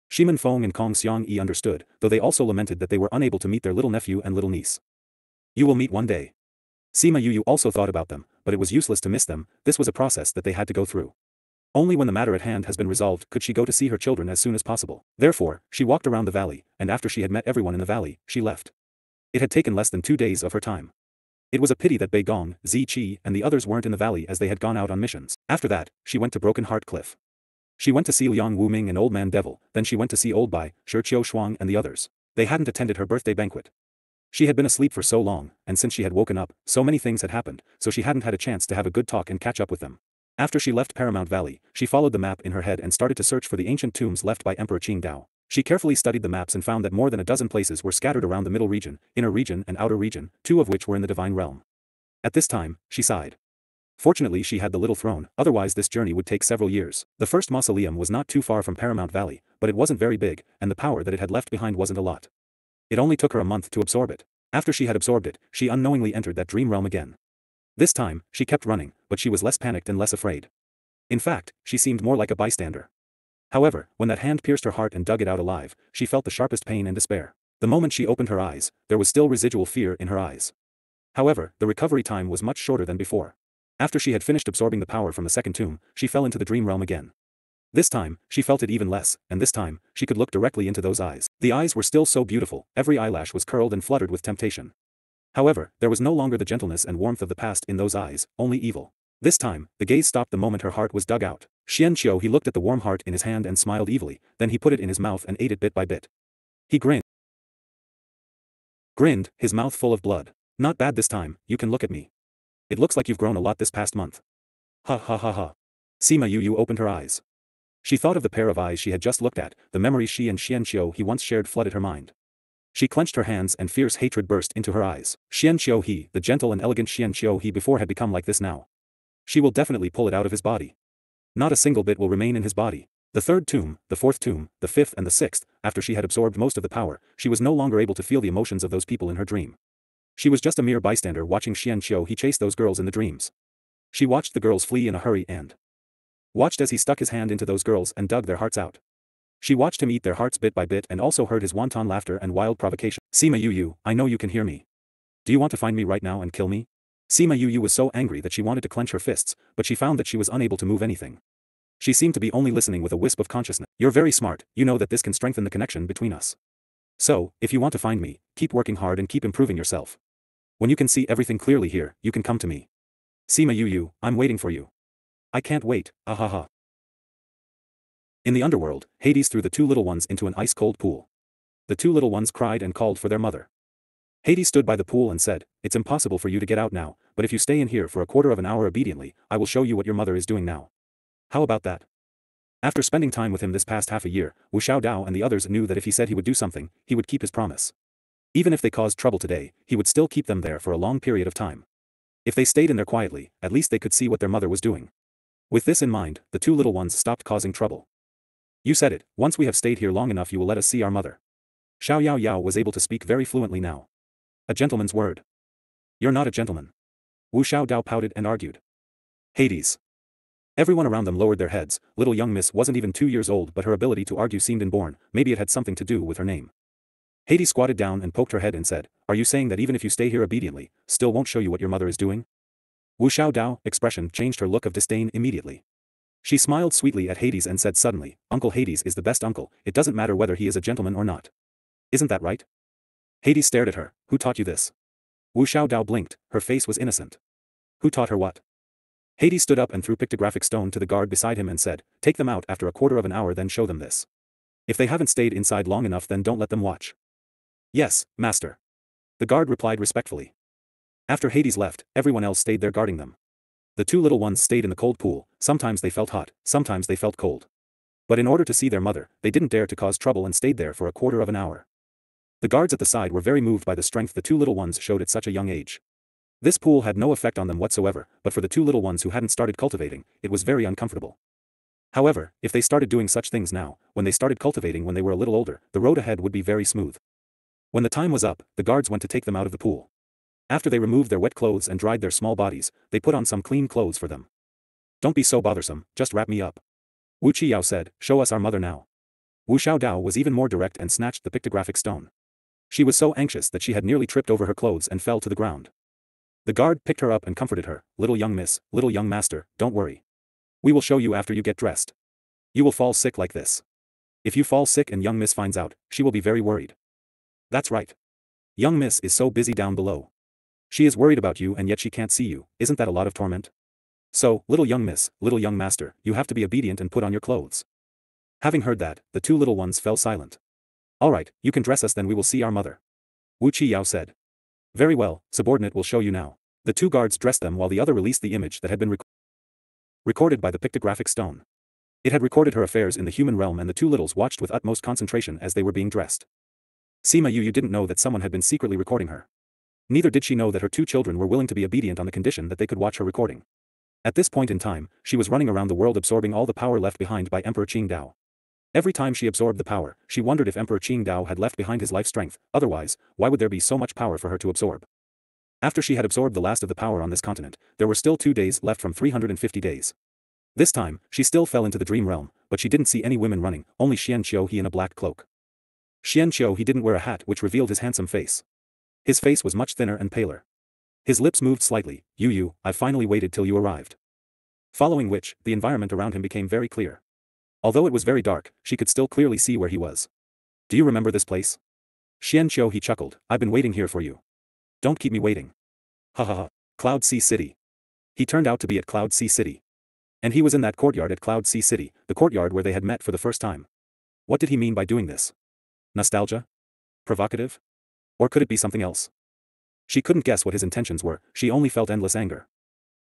Shimen Feng and Kong Xiangyi understood, though they also lamented that they were unable to meet their little nephew and little niece. You will meet one day. Sima Yu also thought about them, but it was useless to miss them. This was a process that they had to go through. Only when the matter at hand has been resolved could she go to see her children as soon as possible. Therefore, she walked around the valley, and after she had met everyone in the valley, she left. It had taken less than 2 days of her time. It was a pity that Bei Gong, Zi Qi and the others weren't in the valley as they had gone out on missions. After that, she went to Broken Heart Cliff. She went to see Liang Wuming and Old Man Devil, then she went to see Old Bai, Shi Qiu Shuang and the others. They hadn't attended her birthday banquet. She had been asleep for so long, and since she had woken up, so many things had happened, so she hadn't had a chance to have a good talk and catch up with them. After she left Paramount Valley, she followed the map in her head and started to search for the ancient tombs left by Emperor Qing Dao. She carefully studied the maps and found that more than a dozen places were scattered around the middle region, inner region and outer region, 2 of which were in the divine realm. At this time, she sighed. Fortunately she had the little throne, otherwise this journey would take several years. The first mausoleum was not too far from Paramount Valley, but it wasn't very big, and the power that it had left behind wasn't a lot. It only took her a month to absorb it. After she had absorbed it, she unknowingly entered that dream realm again. This time, she kept running, but she was less panicked and less afraid. In fact, she seemed more like a bystander. However, when that hand pierced her heart and dug it out alive, she felt the sharpest pain and despair. The moment she opened her eyes, there was still residual fear in her eyes. However, the recovery time was much shorter than before. After she had finished absorbing the power from the second tomb, she fell into the dream realm again. This time, she felt it even less, and this time, she could look directly into those eyes. The eyes were still so beautiful, every eyelash was curled and fluttered with temptation. However, there was no longer the gentleness and warmth of the past in those eyes, only evil. This time, the gaze stopped the moment her heart was dug out. Xianqiu he looked at the warm heart in his hand and smiled evilly, then he put it in his mouth and ate it bit by bit. He grinned. Grinned, his mouth full of blood. Not bad this time, you can look at me. It looks like you've grown a lot this past month. Ha ha ha ha. Sima Yu opened her eyes. She thought of the pair of eyes she had just looked at, the memories she and Xianqiu he once shared flooded her mind. She clenched her hands and fierce hatred burst into her eyes. Xianqiu he, the gentle and elegant Xianqiu he before had become like this now. She will definitely pull it out of his body. Not a single bit will remain in his body. The third tomb, the fourth tomb, the fifth and the sixth, after she had absorbed most of the power, she was no longer able to feel the emotions of those people in her dream. She was just a mere bystander watching Xianqiu he chase those girls in the dreams. She watched the girls flee in a hurry and watched as he stuck his hand into those girls and dug their hearts out. She watched him eat their hearts bit by bit and also heard his wanton laughter and wild provocation. Sima Yu, I know you can hear me. Do you want to find me right now and kill me? Sima Yu was so angry that she wanted to clench her fists, but she found that she was unable to move anything. She seemed to be only listening with a wisp of consciousness. You're very smart, you know that this can strengthen the connection between us. So, if you want to find me, keep working hard and keep improving yourself. When you can see everything clearly here, you can come to me. Sima Yu, I'm waiting for you. I can't wait, ahaha. In the underworld, Hades threw the two little ones into an ice-cold pool. The two little ones cried and called for their mother. Hades stood by the pool and said, it's impossible for you to get out now, but if you stay in here for a quarter of an hour obediently, I will show you what your mother is doing now. How about that? After spending time with him this past half a year, Wu Xiaodao and the others knew that if he said he would do something, he would keep his promise. Even if they caused trouble today, he would still keep them there for a long period of time. If they stayed in there quietly, at least they could see what their mother was doing. With this in mind, the two little ones stopped causing trouble. You said it, once we have stayed here long enough you will let us see our mother. Xiao Yao Yao was able to speak very fluently now. A gentleman's word. You're not a gentleman. Wu Xiaodao pouted and argued. Hades. Everyone around them lowered their heads. Little young miss wasn't even 2 years old, but her ability to argue seemed inborn. Maybe it had something to do with her name. Hades squatted down and poked her head and said, are you saying that even if you stay here obediently, still won't show you what your mother is doing? Wu Xiaodao expression changed her look of disdain immediately. She smiled sweetly at Hades and said suddenly, Uncle Hades is the best uncle, it doesn't matter whether he is a gentleman or not. Isn't that right? Hades stared at her, who taught you this? Wu Xiaodao blinked, her face was innocent. Who taught her what? Hades stood up and threw pictographic stone to the guard beside him and said, take them out after a quarter of an hour then show them this. If they haven't stayed inside long enough then don't let them watch. Yes, master. The guard replied respectfully. After Hades left, everyone else stayed there guarding them. The two little ones stayed in the cold pool, sometimes they felt hot, sometimes they felt cold. But in order to see their mother, they didn't dare to cause trouble and stayed there for a quarter of an hour. The guards at the side were very moved by the strength the two little ones showed at such a young age. This pool had no effect on them whatsoever, but for the two little ones who hadn't started cultivating, it was very uncomfortable. However, if they started doing such things now, when they started cultivating when they were a little older, the road ahead would be very smooth. When the time was up, the guards went to take them out of the pool. After they removed their wet clothes and dried their small bodies, they put on some clean clothes for them. Don't be so bothersome, just wrap me up. Wu Qiyao said, show us our mother now. Wu Xiaodao was even more direct and snatched the pictographic stone. She was so anxious that she had nearly tripped over her clothes and fell to the ground. The guard picked her up and comforted her, little young miss, little young master, don't worry. We will show you after you get dressed. You will fall sick like this. If you fall sick and young miss finds out, she will be very worried. That's right. Young miss is so busy down below. She is worried about you and yet she can't see you, isn't that a lot of torment? So, little young miss, little young master, you have to be obedient and put on your clothes. Having heard that, the two little ones fell silent. Alright, you can dress us then we will see our mother. Wu Qiyao said. Very well, subordinate will show you now. The two guards dressed them while the other released the image that had been recorded by the pictographic stone. It had recorded her affairs in the human realm and the two littles watched with utmost concentration as they were being dressed. Sima Yu didn't know that someone had been secretly recording her. Neither did she know that her two children were willing to be obedient on the condition that they could watch her recording. At this point in time, she was running around the world absorbing all the power left behind by Emperor Qingdao. Every time she absorbed the power, she wondered if Emperor Qingdao had left behind his life strength, otherwise, why would there be so much power for her to absorb? After she had absorbed the last of the power on this continent, there were still 2 days left from 350 days. This time, she still fell into the dream realm, but she didn't see any women running, only Xianqiu he in a black cloak. Xianqiu he didn't wear a hat which revealed his handsome face. His face was much thinner and paler. His lips moved slightly, Yu, I finally waited till you arrived. Following which, the environment around him became very clear. Although it was very dark, she could still clearly see where he was. Do you remember this place? Xianqiu he chuckled, I've been waiting here for you. Don't keep me waiting. Ha ha ha. Cloud Sea City. He turned out to be at Cloud Sea City. And he was in that courtyard at Cloud Sea City, the courtyard where they had met for the first time. What did he mean by doing this? Nostalgia? Provocative? Or could it be something else? She couldn't guess what his intentions were, she only felt endless anger.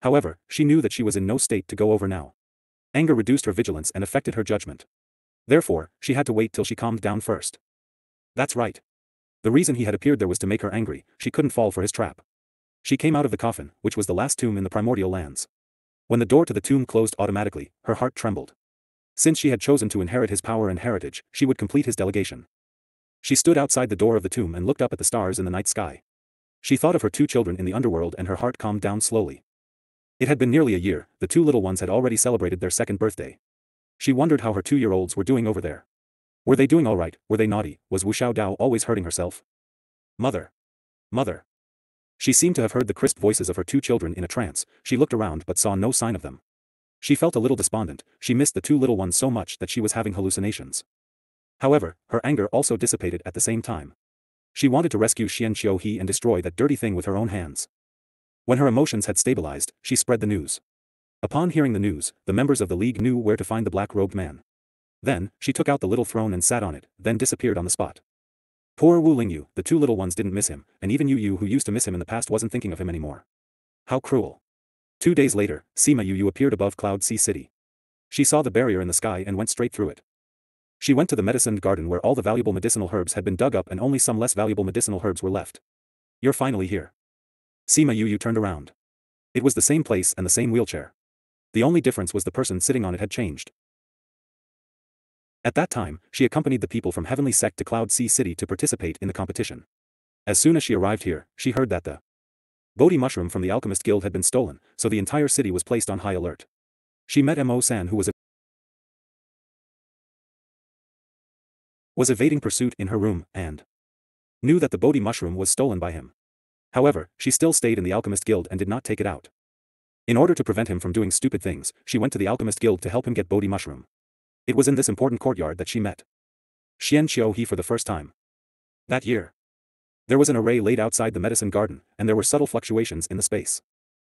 However, she knew that she was in no state to go over now. Anger reduced her vigilance and affected her judgment. Therefore, she had to wait till she calmed down first. That's right. The reason he had appeared there was to make her angry, she couldn't fall for his trap. She came out of the coffin, which was the last tomb in the primordial lands. When the door to the tomb closed automatically, her heart trembled. Since she had chosen to inherit his power and heritage, she would complete his delegation. She stood outside the door of the tomb and looked up at the stars in the night sky. She thought of her 2 children in the underworld and her heart calmed down slowly. It had been nearly a year, the 2 little ones had already celebrated their 2nd birthday. She wondered how her 2-year-olds were doing over there. Were they doing alright, were they naughty, was Wu Xiaodao always hurting herself? Mother. Mother. She seemed to have heard the crisp voices of her 2 children in a trance, she looked around but saw no sign of them. She felt a little despondent, she missed the 2 little ones so much that she was having hallucinations. However, her anger also dissipated at the same time. She wanted to rescue Xian Qiuhe and destroy that dirty thing with her own hands. When her emotions had stabilized, she spread the news. Upon hearing the news, the members of the League knew where to find the black-robed man. Then, she took out the little throne and sat on it, then disappeared on the spot. Poor Wu Lingyu, the 2 little ones didn't miss him, and even Yu who used to miss him in the past wasn't thinking of him anymore. How cruel. 2 days later, Sima Yu appeared above Cloud Sea City. She saw the barrier in the sky and went straight through it. She went to the medicine garden where all the valuable medicinal herbs had been dug up and only some less valuable medicinal herbs were left. You're finally here. Sima Yu turned around. It was the same place and the same wheelchair. The only difference was the person sitting on it had changed. At that time, she accompanied the people from Heavenly Sect to Cloud Sea City to participate in the competition. As soon as she arrived here, she heard that the Bodhi mushroom from the Alchemist Guild had been stolen, so the entire city was placed on high alert. She met Mo-san who was evading pursuit in her room, and knew that the Bodhi mushroom was stolen by him. However, she still stayed in the Alchemist Guild and did not take it out. In order to prevent him from doing stupid things, she went to the Alchemist Guild to help him get Bodhi mushroom. It was in this important courtyard that she met Xian Qiuhe for the first time. That year, there was an array laid outside the medicine garden, and there were subtle fluctuations in the space.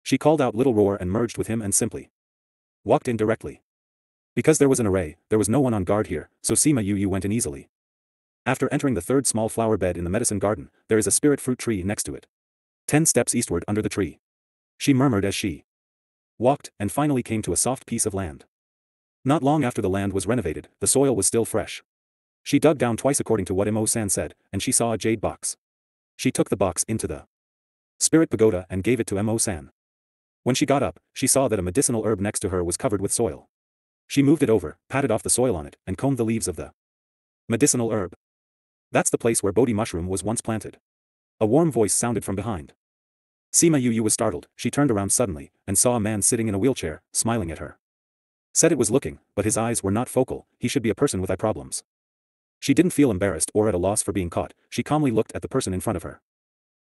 She called out Little Roar and merged with him and simply walked in directly. Because there was an array, there was no one on guard here, so Sima Yu went in easily. After entering the 3rd small flower bed in the medicine garden, there is a spirit fruit tree next to it. 10 steps eastward under the tree. She murmured as she walked and finally came to a soft piece of land. Not long after the land was renovated, the soil was still fresh. She dug down twice according to what Mo-san said, and she saw a jade box. She took the box into the spirit pagoda and gave it to Mo-san. When she got up, she saw that a medicinal herb next to her was covered with soil. She moved it over, patted off the soil on it, and combed the leaves of the medicinal herb. That's the place where Bodhi mushroom was once planted. A warm voice sounded from behind. Sima Yu was startled, she turned around suddenly, and saw a man sitting in a wheelchair, smiling at her. Said it was looking, but his eyes were not focal, he should be a person with eye problems. She didn't feel embarrassed or at a loss for being caught, she calmly looked at the person in front of her.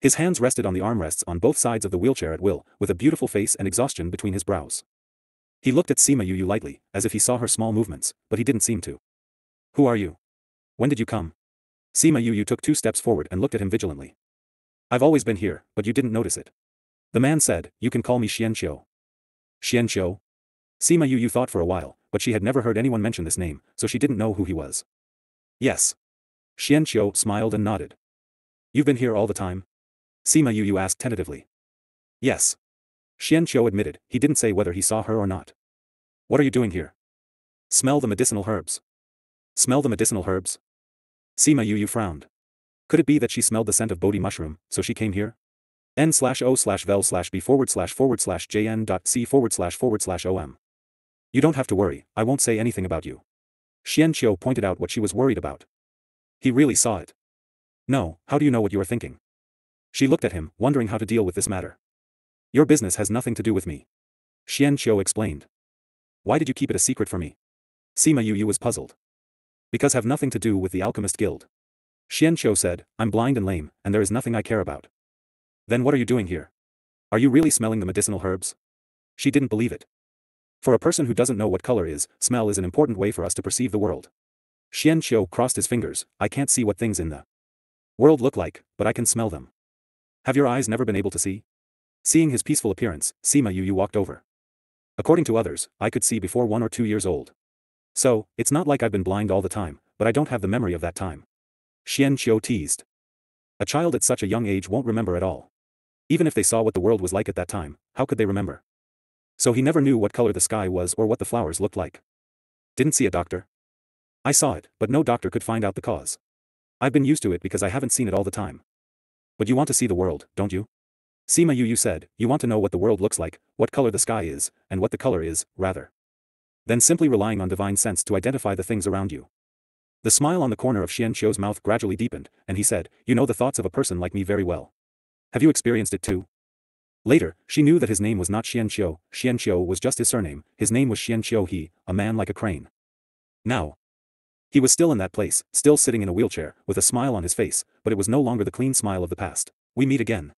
His hands rested on the armrests on both sides of the wheelchair at will, with a beautiful face and exhaustion between his brows. He looked at Sima Yu lightly, as if he saw her small movements, but he didn't seem to. Who are you? When did you come? Sima Yu took 2 steps forward and looked at him vigilantly. I've always been here, but you didn't notice it. The man said, you can call me Xian Qiu. Xian Qiu? Sima Yu thought for a while, but she had never heard anyone mention this name, so she didn't know who he was. Yes. Xian Qiu smiled and nodded. You've been here all the time? Sima Yu asked tentatively. Yes. Xian Qiu admitted, he didn't say whether he saw her or not. What are you doing here? Smell the medicinal herbs. Smell the medicinal herbs? Sima Yu frowned. Could it be that she smelled the scent of Bodhi mushroom, so she came here? n/o/vel/b/jn.c//om. You don't have to worry, I won't say anything about you. Xian Qiu pointed out what she was worried about. He really saw it. No, how do you know what you are thinking? She looked at him, wondering how to deal with this matter. Your business has nothing to do with me. Xian Qiu explained. Why did you keep it a secret from me? Sima Yu was puzzled. Because have nothing to do with the Alchemist Guild. Xian Qiu said, I'm blind and lame, and there is nothing I care about. Then what are you doing here? Are you really smelling the medicinal herbs? She didn't believe it. For a person who doesn't know what color is, smell is an important way for us to perceive the world. Xian Qiu crossed his fingers, I can't see what things in the world look like, but I can smell them. Have your eyes never been able to see? Seeing his peaceful appearance, Sima Yu walked over. According to others, I could see before 1 or 2 years old. So, it's not like I've been blind all the time, but I don't have the memory of that time. Xian Qiu teased. A child at such a young age won't remember at all. Even if they saw what the world was like at that time, how could they remember? So he never knew what color the sky was or what the flowers looked like. Didn't see a doctor. I saw it, but no doctor could find out the cause. I've been used to it because I haven't seen it all the time. But you want to see the world, don't you? Sima Yu said, you want to know what the world looks like, what color the sky is, and what the color is, rather. Then simply relying on divine sense to identify the things around you. The smile on the corner of Xian Qiu's mouth gradually deepened, and he said, you know the thoughts of a person like me very well. Have you experienced it too? Later, she knew that his name was not Xian Qiu was just his surname, his name was Xian Qiu he, a man like a crane. Now. He was still in that place, still sitting in a wheelchair, with a smile on his face, but it was no longer the clean smile of the past. We meet again.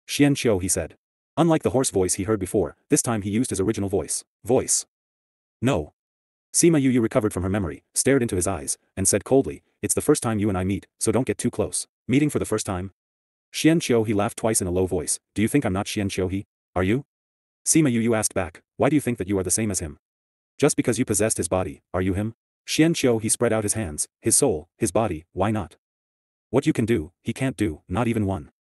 Xian Qiu, he said. Unlike the hoarse voice he heard before, this time he used his original voice. No. Sima Yu recovered from her memory, stared into his eyes, and said coldly, it's the first time you and I meet, so don't get too close. Meeting for the first time? Xian Qiu he laughed twice in a low voice, do you think I'm not Xian Qiu he? Are you? Sima Yu asked back, why do you think that you are the same as him? Just because you possessed his body, are you him? Xian Qiu he spread out his hands, his soul, his body, why not? What you can do, he can't do, not even one.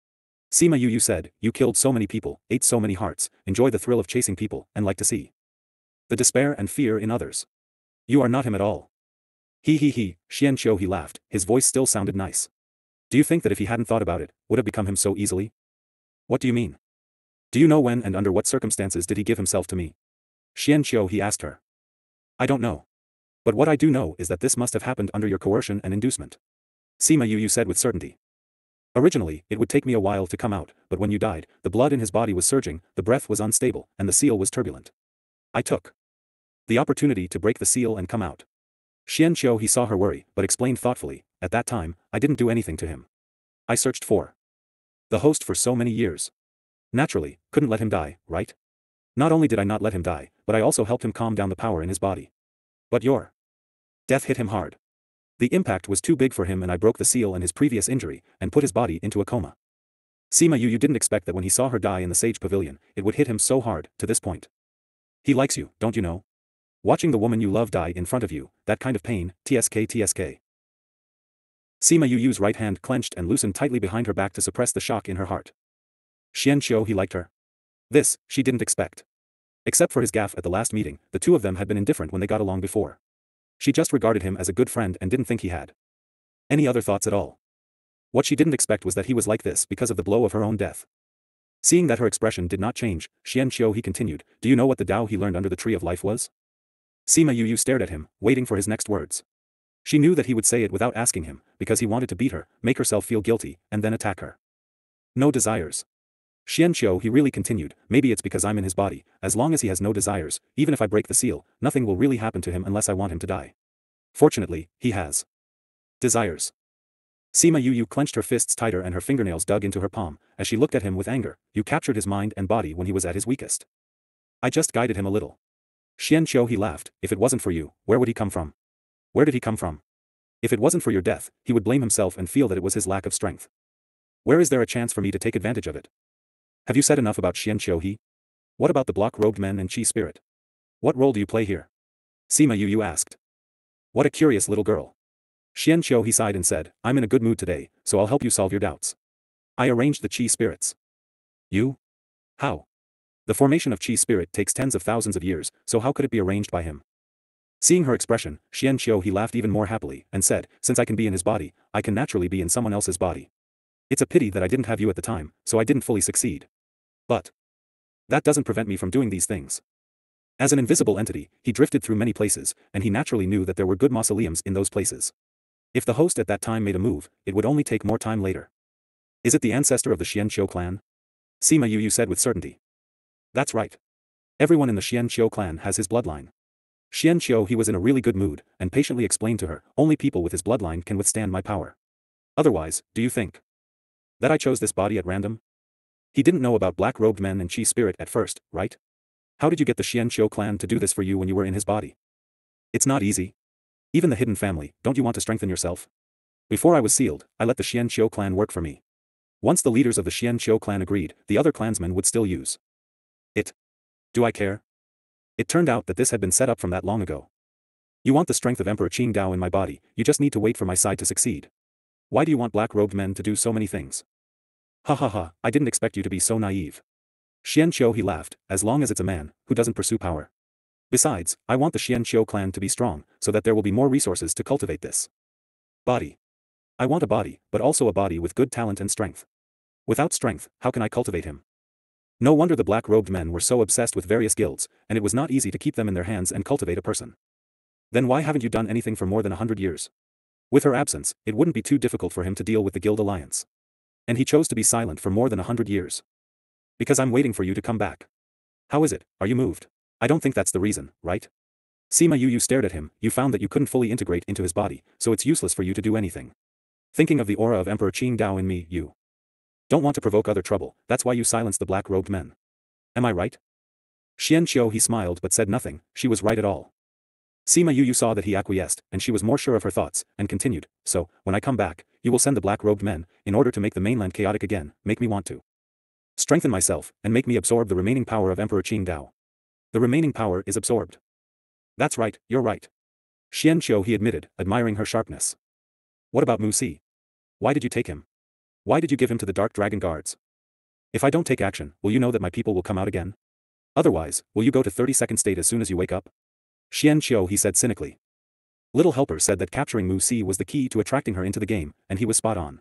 Sima Yu said, you killed so many people, ate so many hearts, enjoy the thrill of chasing people, and like to see the despair and fear in others. You are not him at all. He, Xian Qiu he laughed, his voice still sounded nice. Do you think that if he hadn't thought about it, would have become him so easily? What do you mean? Do you know when and under what circumstances did he give himself to me? Xian Qiu he asked her. I don't know. But what I do know is that this must have happened under your coercion and inducement. Sima Yu said with certainty. Originally, it would take me a while to come out, but when you died, the blood in his body was surging, the breath was unstable, and the seal was turbulent. I took the opportunity to break the seal and come out. Xian Qiu he saw her worry, but explained thoughtfully, at that time, I didn't do anything to him. I searched for the host for so many years. Naturally, couldn't let him die, right? Not only did I not let him die, but I also helped him calm down the power in his body. But your death hit him hard. The impact was too big for him and I broke the seal and his previous injury, and put his body into a coma. Sima Yu didn't expect that when he saw her die in the Sage Pavilion, it would hit him so hard, to this point. He likes you, don't you know? Watching the woman you love die in front of you, that kind of pain, tsk. Sima Yu's right hand clenched and loosened tightly behind her back to suppress the shock in her heart. Xian Qiu he liked her. This, she didn't expect. Except for his gaffe at the last meeting, the two of them had been indifferent when they got along before. She just regarded him as a good friend and didn't think he had any other thoughts at all. What she didn't expect was that he was like this because of the blow of her own death. Seeing that her expression did not change, Xian Qiu he continued, do you know what the Tao he learned under the Tree of Life was? Sima Yu stared at him, waiting for his next words. She knew that he would say it without asking him, because he wanted to beat her, make herself feel guilty, and then attack her. No desires. Xian Qiu he really continued, maybe it's because I'm in his body, as long as he has no desires, even if I break the seal, nothing will really happen to him unless I want him to die. Fortunately, he has desires. Sima Yu clenched her fists tighter and her fingernails dug into her palm, as she looked at him with anger. You captured his mind and body when he was at his weakest. I just guided him a little. Xian Qiu he laughed, if it wasn't for you, where would he come from? Where did he come from? If it wasn't for your death, he would blame himself and feel that it was his lack of strength. Where is there a chance for me to take advantage of it? Have you said enough about Xian Qiu he? What about the block-robed men and Qi spirit? What role do you play here? Sima Yu asked. What a curious little girl. Xian Qiu he sighed and said, I'm in a good mood today, so I'll help you solve your doubts. I arranged the Qi spirits. You? How? The formation of Qi spirit takes tens of thousands of years, so how could it be arranged by him? Seeing her expression, Xian Qiu he laughed even more happily, and said, since I can be in his body, I can naturally be in someone else's body. It's a pity that I didn't have you at the time, so I didn't fully succeed. But that doesn't prevent me from doing these things. As an invisible entity, he drifted through many places, and he naturally knew that there were good mausoleums in those places. If the host at that time made a move, it would only take more time later. Is it the ancestor of the Xian Qiu clan? Sima Yu said with certainty. That's right. Everyone in the Xian Qiu clan has his bloodline. Xian Qiu he was in a really good mood, and patiently explained to her, only people with his bloodline can withstand my power. Otherwise, do you think that I chose this body at random? He didn't know about black-robed men and Qi spirit at first, right? How did you get the Xian Qiu clan to do this for you when you were in his body? It's not easy. Even the hidden family, don't you want to strengthen yourself? Before I was sealed, I let the Xian Qiu clan work for me. Once the leaders of the Xian Qiu clan agreed, the other clansmen would still use it. Do I care? It turned out that this had been set up from that long ago. You want the strength of Emperor Qing Dao in my body, you just need to wait for my side to succeed. Why do you want black-robed men to do so many things? Ha ha ha, I didn't expect you to be so naive. Xianqiu, he laughed, as long as it's a man, who doesn't pursue power. Besides, I want the Xianqiu clan to be strong, so that there will be more resources to cultivate this body. I want a body, but also a body with good talent and strength. Without strength, how can I cultivate him? No wonder the black-robed men were so obsessed with various guilds, and it was not easy to keep them in their hands and cultivate a person. Then why haven't you done anything for more than 100 years? With her absence, it wouldn't be too difficult for him to deal with the guild alliance. And he chose to be silent for more than 100 years. Because I'm waiting for you to come back. How is it, are you moved? I don't think that's the reason, right? Sima Yu stared at him, you found that you couldn't fully integrate into his body, so it's useless for you to do anything. Thinking of the aura of Emperor Qing Dao in me, you don't want to provoke other trouble, that's why you silenced the black-robed men. Am I right? Xianqiu, he smiled but said nothing, she was right at all. Sima Yu saw that he acquiesced, and she was more sure of her thoughts, and continued, so, when I come back, you will send the black-robed men, in order to make the mainland chaotic again, make me want to strengthen myself, and make me absorb the remaining power of Emperor Qing Dao. The remaining power is absorbed. That's right, you're right. Xianqiu, he admitted, admiring her sharpness. What about Mu Si? Why did you take him? Why did you give him to the Dark Dragon Guards? If I don't take action, will you know that my people will come out again? Otherwise, will you go to 32nd state as soon as you wake up? Xianqiu, he said cynically. Little Helper said that capturing Mu Si was the key to attracting her into the game, and he was spot on.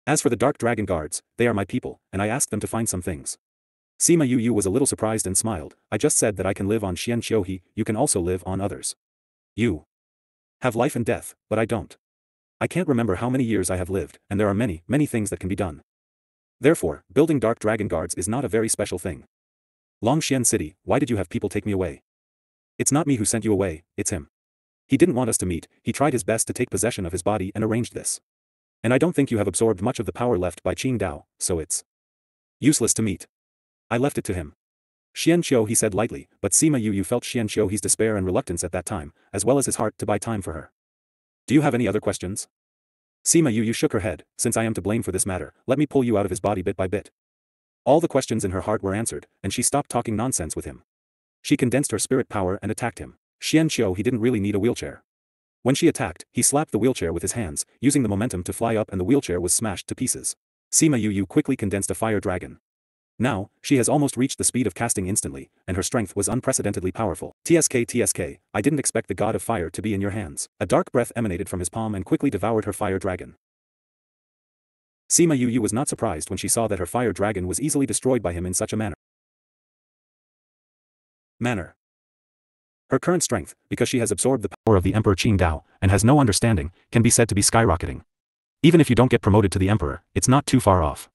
As for the Dark Dragon Guards, they are my people, and I asked them to find some things. Sima Yu was a little surprised and smiled, I just said that I can live on Xianqiu, you can also live on others. You have life and death, but I don't. I can't remember how many years I have lived, and there are many, many things that can be done. Therefore, building Dark Dragon Guards is not a very special thing. Longxian City, why did you have people take me away? It's not me who sent you away, it's him. He didn't want us to meet, he tried his best to take possession of his body and arranged this. And I don't think you have absorbed much of the power left by Qing Dao, so it's useless to meet. I left it to him. Xianqiu, he said lightly, but Sima Yu felt Xianqiu's despair and reluctance at that time, as well as his heart to buy time for her. Do you have any other questions? Sima Yu shook her head, since I am to blame for this matter, let me pull you out of his body bit by bit. All the questions in her heart were answered, and she stopped talking nonsense with him. She condensed her spirit power and attacked him. Xianqiu, he didn't really need a wheelchair. When she attacked, he slapped the wheelchair with his hands, using the momentum to fly up and the wheelchair was smashed to pieces. Sima Yu quickly condensed a fire dragon. Now, she has almost reached the speed of casting instantly, and her strength was unprecedentedly powerful. TSK, I didn't expect the god of fire to be in your hands. A dark breath emanated from his palm and quickly devoured her fire dragon. Sima Yu was not surprised when she saw that her fire dragon was easily destroyed by him in such a manner. Her current strength, because she has absorbed the power of the Emperor Qing Dao, and has no understanding, can be said to be skyrocketing. Even if you don't get promoted to the Emperor, it's not too far off.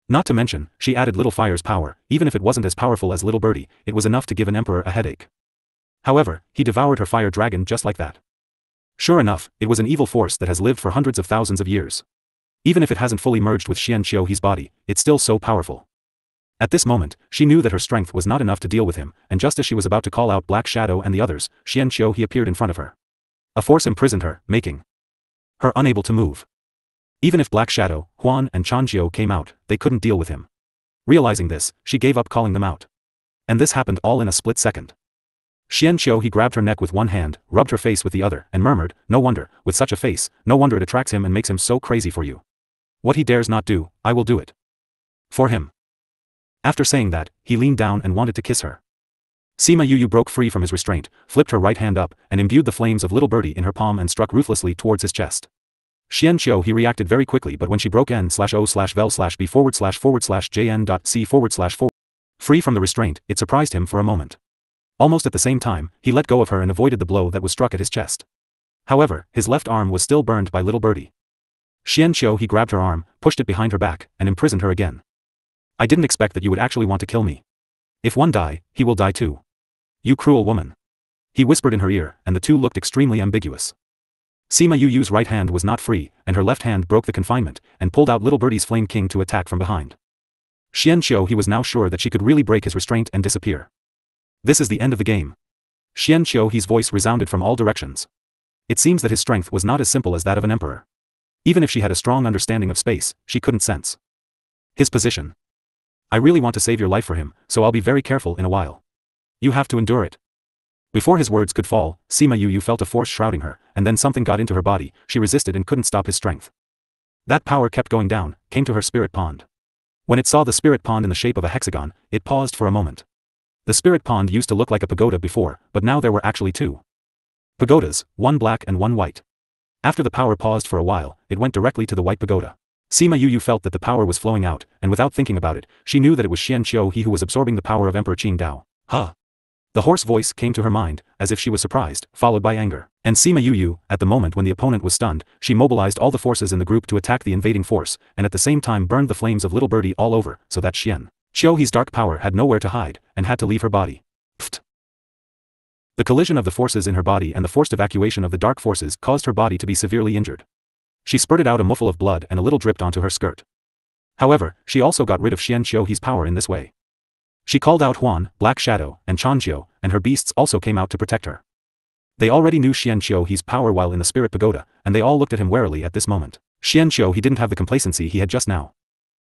Not to mention, she added Little Fire's power, even if it wasn't as powerful as Little Birdie, it was enough to give an emperor a headache. However, he devoured her fire dragon just like that. Sure enough, it was an evil force that has lived for hundreds of thousands of years. Even if it hasn't fully merged with Xianqiu's body, it's still so powerful. At this moment, she knew that her strength was not enough to deal with him, and just as she was about to call out Black Shadow and the others, Xianqiu appeared in front of her. A force imprisoned her, making her unable to move. Even if Black Shadow, Huan and Chanjiu came out, they couldn't deal with him. Realizing this, she gave up calling them out. And this happened all in a split second. Xianqiu grabbed her neck with one hand, rubbed her face with the other, and murmured, no wonder, with such a face, no wonder it attracts him and makes him so crazy for you. What he dares not do, I will do it. For him. After saying that, he leaned down and wanted to kiss her. Sima Yu broke free from his restraint, flipped her right hand up, and imbued the flames of Little Birdie in her palm and struck ruthlessly towards his chest. Xianqiu reacted very quickly, but when she broke n/o/vel/b/jn.c/forward/ free from the restraint, it surprised him for a moment. Almost at the same time, he let go of her and avoided the blow that was struck at his chest. However, his left arm was still burned by Little Birdie. Xianqiu grabbed her arm, pushed it behind her back, and imprisoned her again. I didn't expect that you would actually want to kill me. If one die, he will die too. You cruel woman. He whispered in her ear, and the two looked extremely ambiguous. Sima Yu's right hand was not free, and her left hand broke the confinement, and pulled out Little Birdie's Flame King to attack from behind. Xianqiu was now sure that she could really break his restraint and disappear. This is the end of the game. Xianqiu's voice resounded from all directions. It seems that his strength was not as simple as that of an emperor. Even if she had a strong understanding of space, she couldn't sense his position. I really want to save your life for him, so I'll be very careful in a while. You have to endure it. Before his words could fall, Sima Yu felt a force shrouding her, and then something got into her body, she resisted and couldn't stop his strength. That power kept going down, came to her spirit pond. When it saw the spirit pond in the shape of a hexagon, it paused for a moment. The spirit pond used to look like a pagoda before, but now there were actually two pagodas, one black and one white. After the power paused for a while, it went directly to the white pagoda. Sima Yuyu felt that the power was flowing out, and without thinking about it, she knew that it was Xianqiu he who was absorbing the power of Emperor Qingdao. Huh. The hoarse voice came to her mind, as if she was surprised, followed by anger. And Sima Yuyu, at the moment when the opponent was stunned, she mobilized all the forces in the group to attack the invading force, and at the same time burned the flames of little birdie all over, so that Xianqiu's dark power had nowhere to hide, and had to leave her body. Pfft. The collision of the forces in her body and the forced evacuation of the dark forces caused her body to be severely injured. She spurted out a muffle of blood and a little dripped onto her skirt. However, she also got rid of Xianqiu's power in this way. She called out Huan, Black Shadow, and Chanjiu, and her beasts also came out to protect her. They already knew Xianqiu's power while in the spirit pagoda, and they all looked at him warily at this moment. Xianqiu he didn't have the complacency he had just now.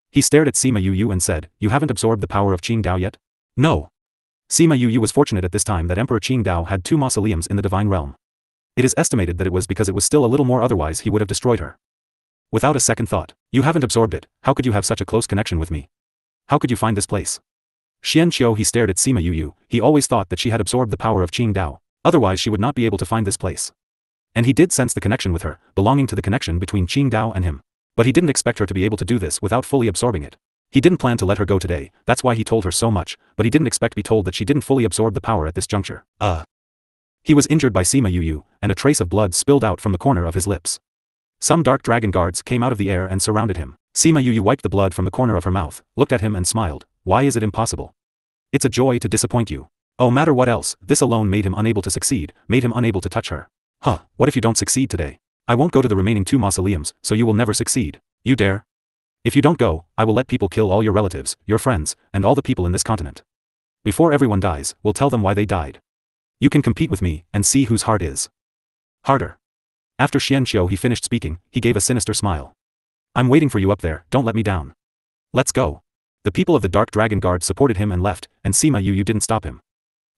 He stared at Sima Yuyu and said, "You haven't absorbed the power of Qingdao yet?" "No." Sima Yuyu was fortunate at this time that Emperor Qingdao had 2 mausoleums in the divine realm. It is estimated that it was because it was still a little more, otherwise he would have destroyed her. Without a second thought, "You haven't absorbed it, how could you have such a close connection with me? How could you find this place?" Xianqiu he stared at Sima Yuyu, he always thought that she had absorbed the power of Qingdao, otherwise she would not be able to find this place. And he did sense the connection with her, belonging to the connection between Qingdao and him. But he didn't expect her to be able to do this without fully absorbing it. He didn't plan to let her go today, that's why he told her so much, but he didn't expect to be told that she didn't fully absorb the power at this juncture. He was injured by Sima Yuyu, and a trace of blood spilled out from the corner of his lips. Some dark dragon guards came out of the air and surrounded him. Sima Yuyu wiped the blood from the corner of her mouth, looked at him and smiled. "Why is it impossible? It's a joy to disappoint you. Oh, matter what else, this alone made him unable to succeed, made him unable to touch her. Huh, what if you don't succeed today? I won't go to the remaining 2 mausoleums, so you will never succeed. You dare? If you don't go, I will let people kill all your relatives, your friends, and all the people in this continent. Before everyone dies, we'll tell them why they died. You can compete with me, and see whose heart is harder." After Xianqiu he finished speaking, he gave a sinister smile. "I'm waiting for you up there, don't let me down. Let's go." The people of the Dark Dragon Guard supported him and left, and Sima Yuyu didn't stop him.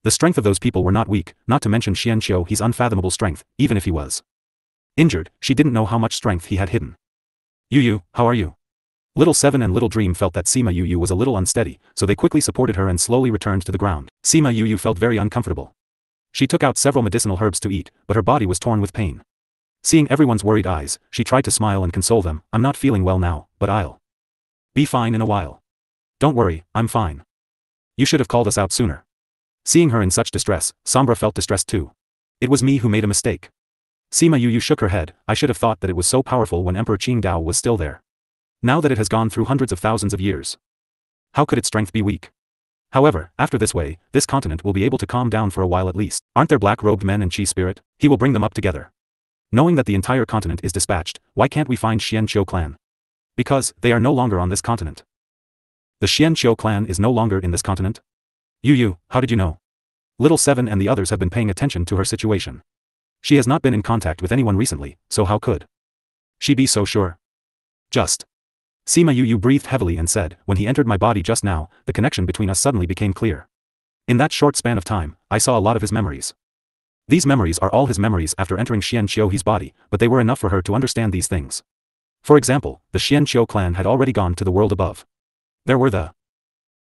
The strength of those people were not weak, not to mention Xianqiu's unfathomable strength, even if he was injured, she didn't know how much strength he had hidden. "Yuyu, how are you?" Little Seven and Little Dream felt that Sima Yuyu was a little unsteady, so they quickly supported her and slowly returned to the ground. Sima Yuyu felt very uncomfortable. She took out several medicinal herbs to eat, but her body was torn with pain. Seeing everyone's worried eyes, she tried to smile and console them. "I'm not feeling well now, but I'll be fine in a while. Don't worry, I'm fine. You should have called us out sooner." Seeing her in such distress, Sombra felt distressed too. "It was me who made a mistake." Sima Yuyu shook her head. "I should have thought that it was so powerful when Emperor Qingdao was still there. Now that it has gone through hundreds of thousands of years, how could its strength be weak? However, after this way, this continent will be able to calm down for a while at least. Aren't there black-robed men and Chi Spirit? He will bring them up together. Knowing that the entire continent is dispatched, why can't we find Xianqiu clan? Because they are no longer on this continent. The Xianqiu clan is no longer in this continent? Yuyu, how did you know?" Little Seven and the others have been paying attention to her situation. She has not been in contact with anyone recently, so how could she be so sure? Just. Sima Yuyu breathed heavily and said, "When he entered my body just now, the connection between us suddenly became clear. In that short span of time, I saw a lot of his memories. These memories are all his memories after entering Xianqiu's body, but they were enough for her to understand these things. For example, the Xianqiu clan had already gone to the world above. There were the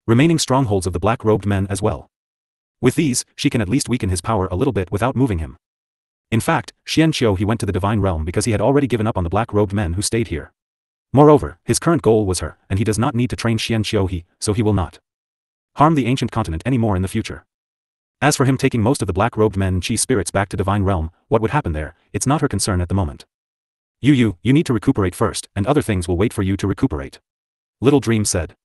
remaining strongholds of the black-robed men as well. With these, she can at least weaken his power a little bit without moving him. In fact, Xianqiu he went to the divine realm because he had already given up on the black-robed men who stayed here. Moreover, his current goal was her, and he does not need to train Xianqiu he, so he will not harm the ancient continent anymore in the future. As for him taking most of the black-robed men and Chi spirits back to divine realm, what would happen there, it's not her concern at the moment. You need to recuperate first, and other things will wait for you to recuperate. Little Dream said.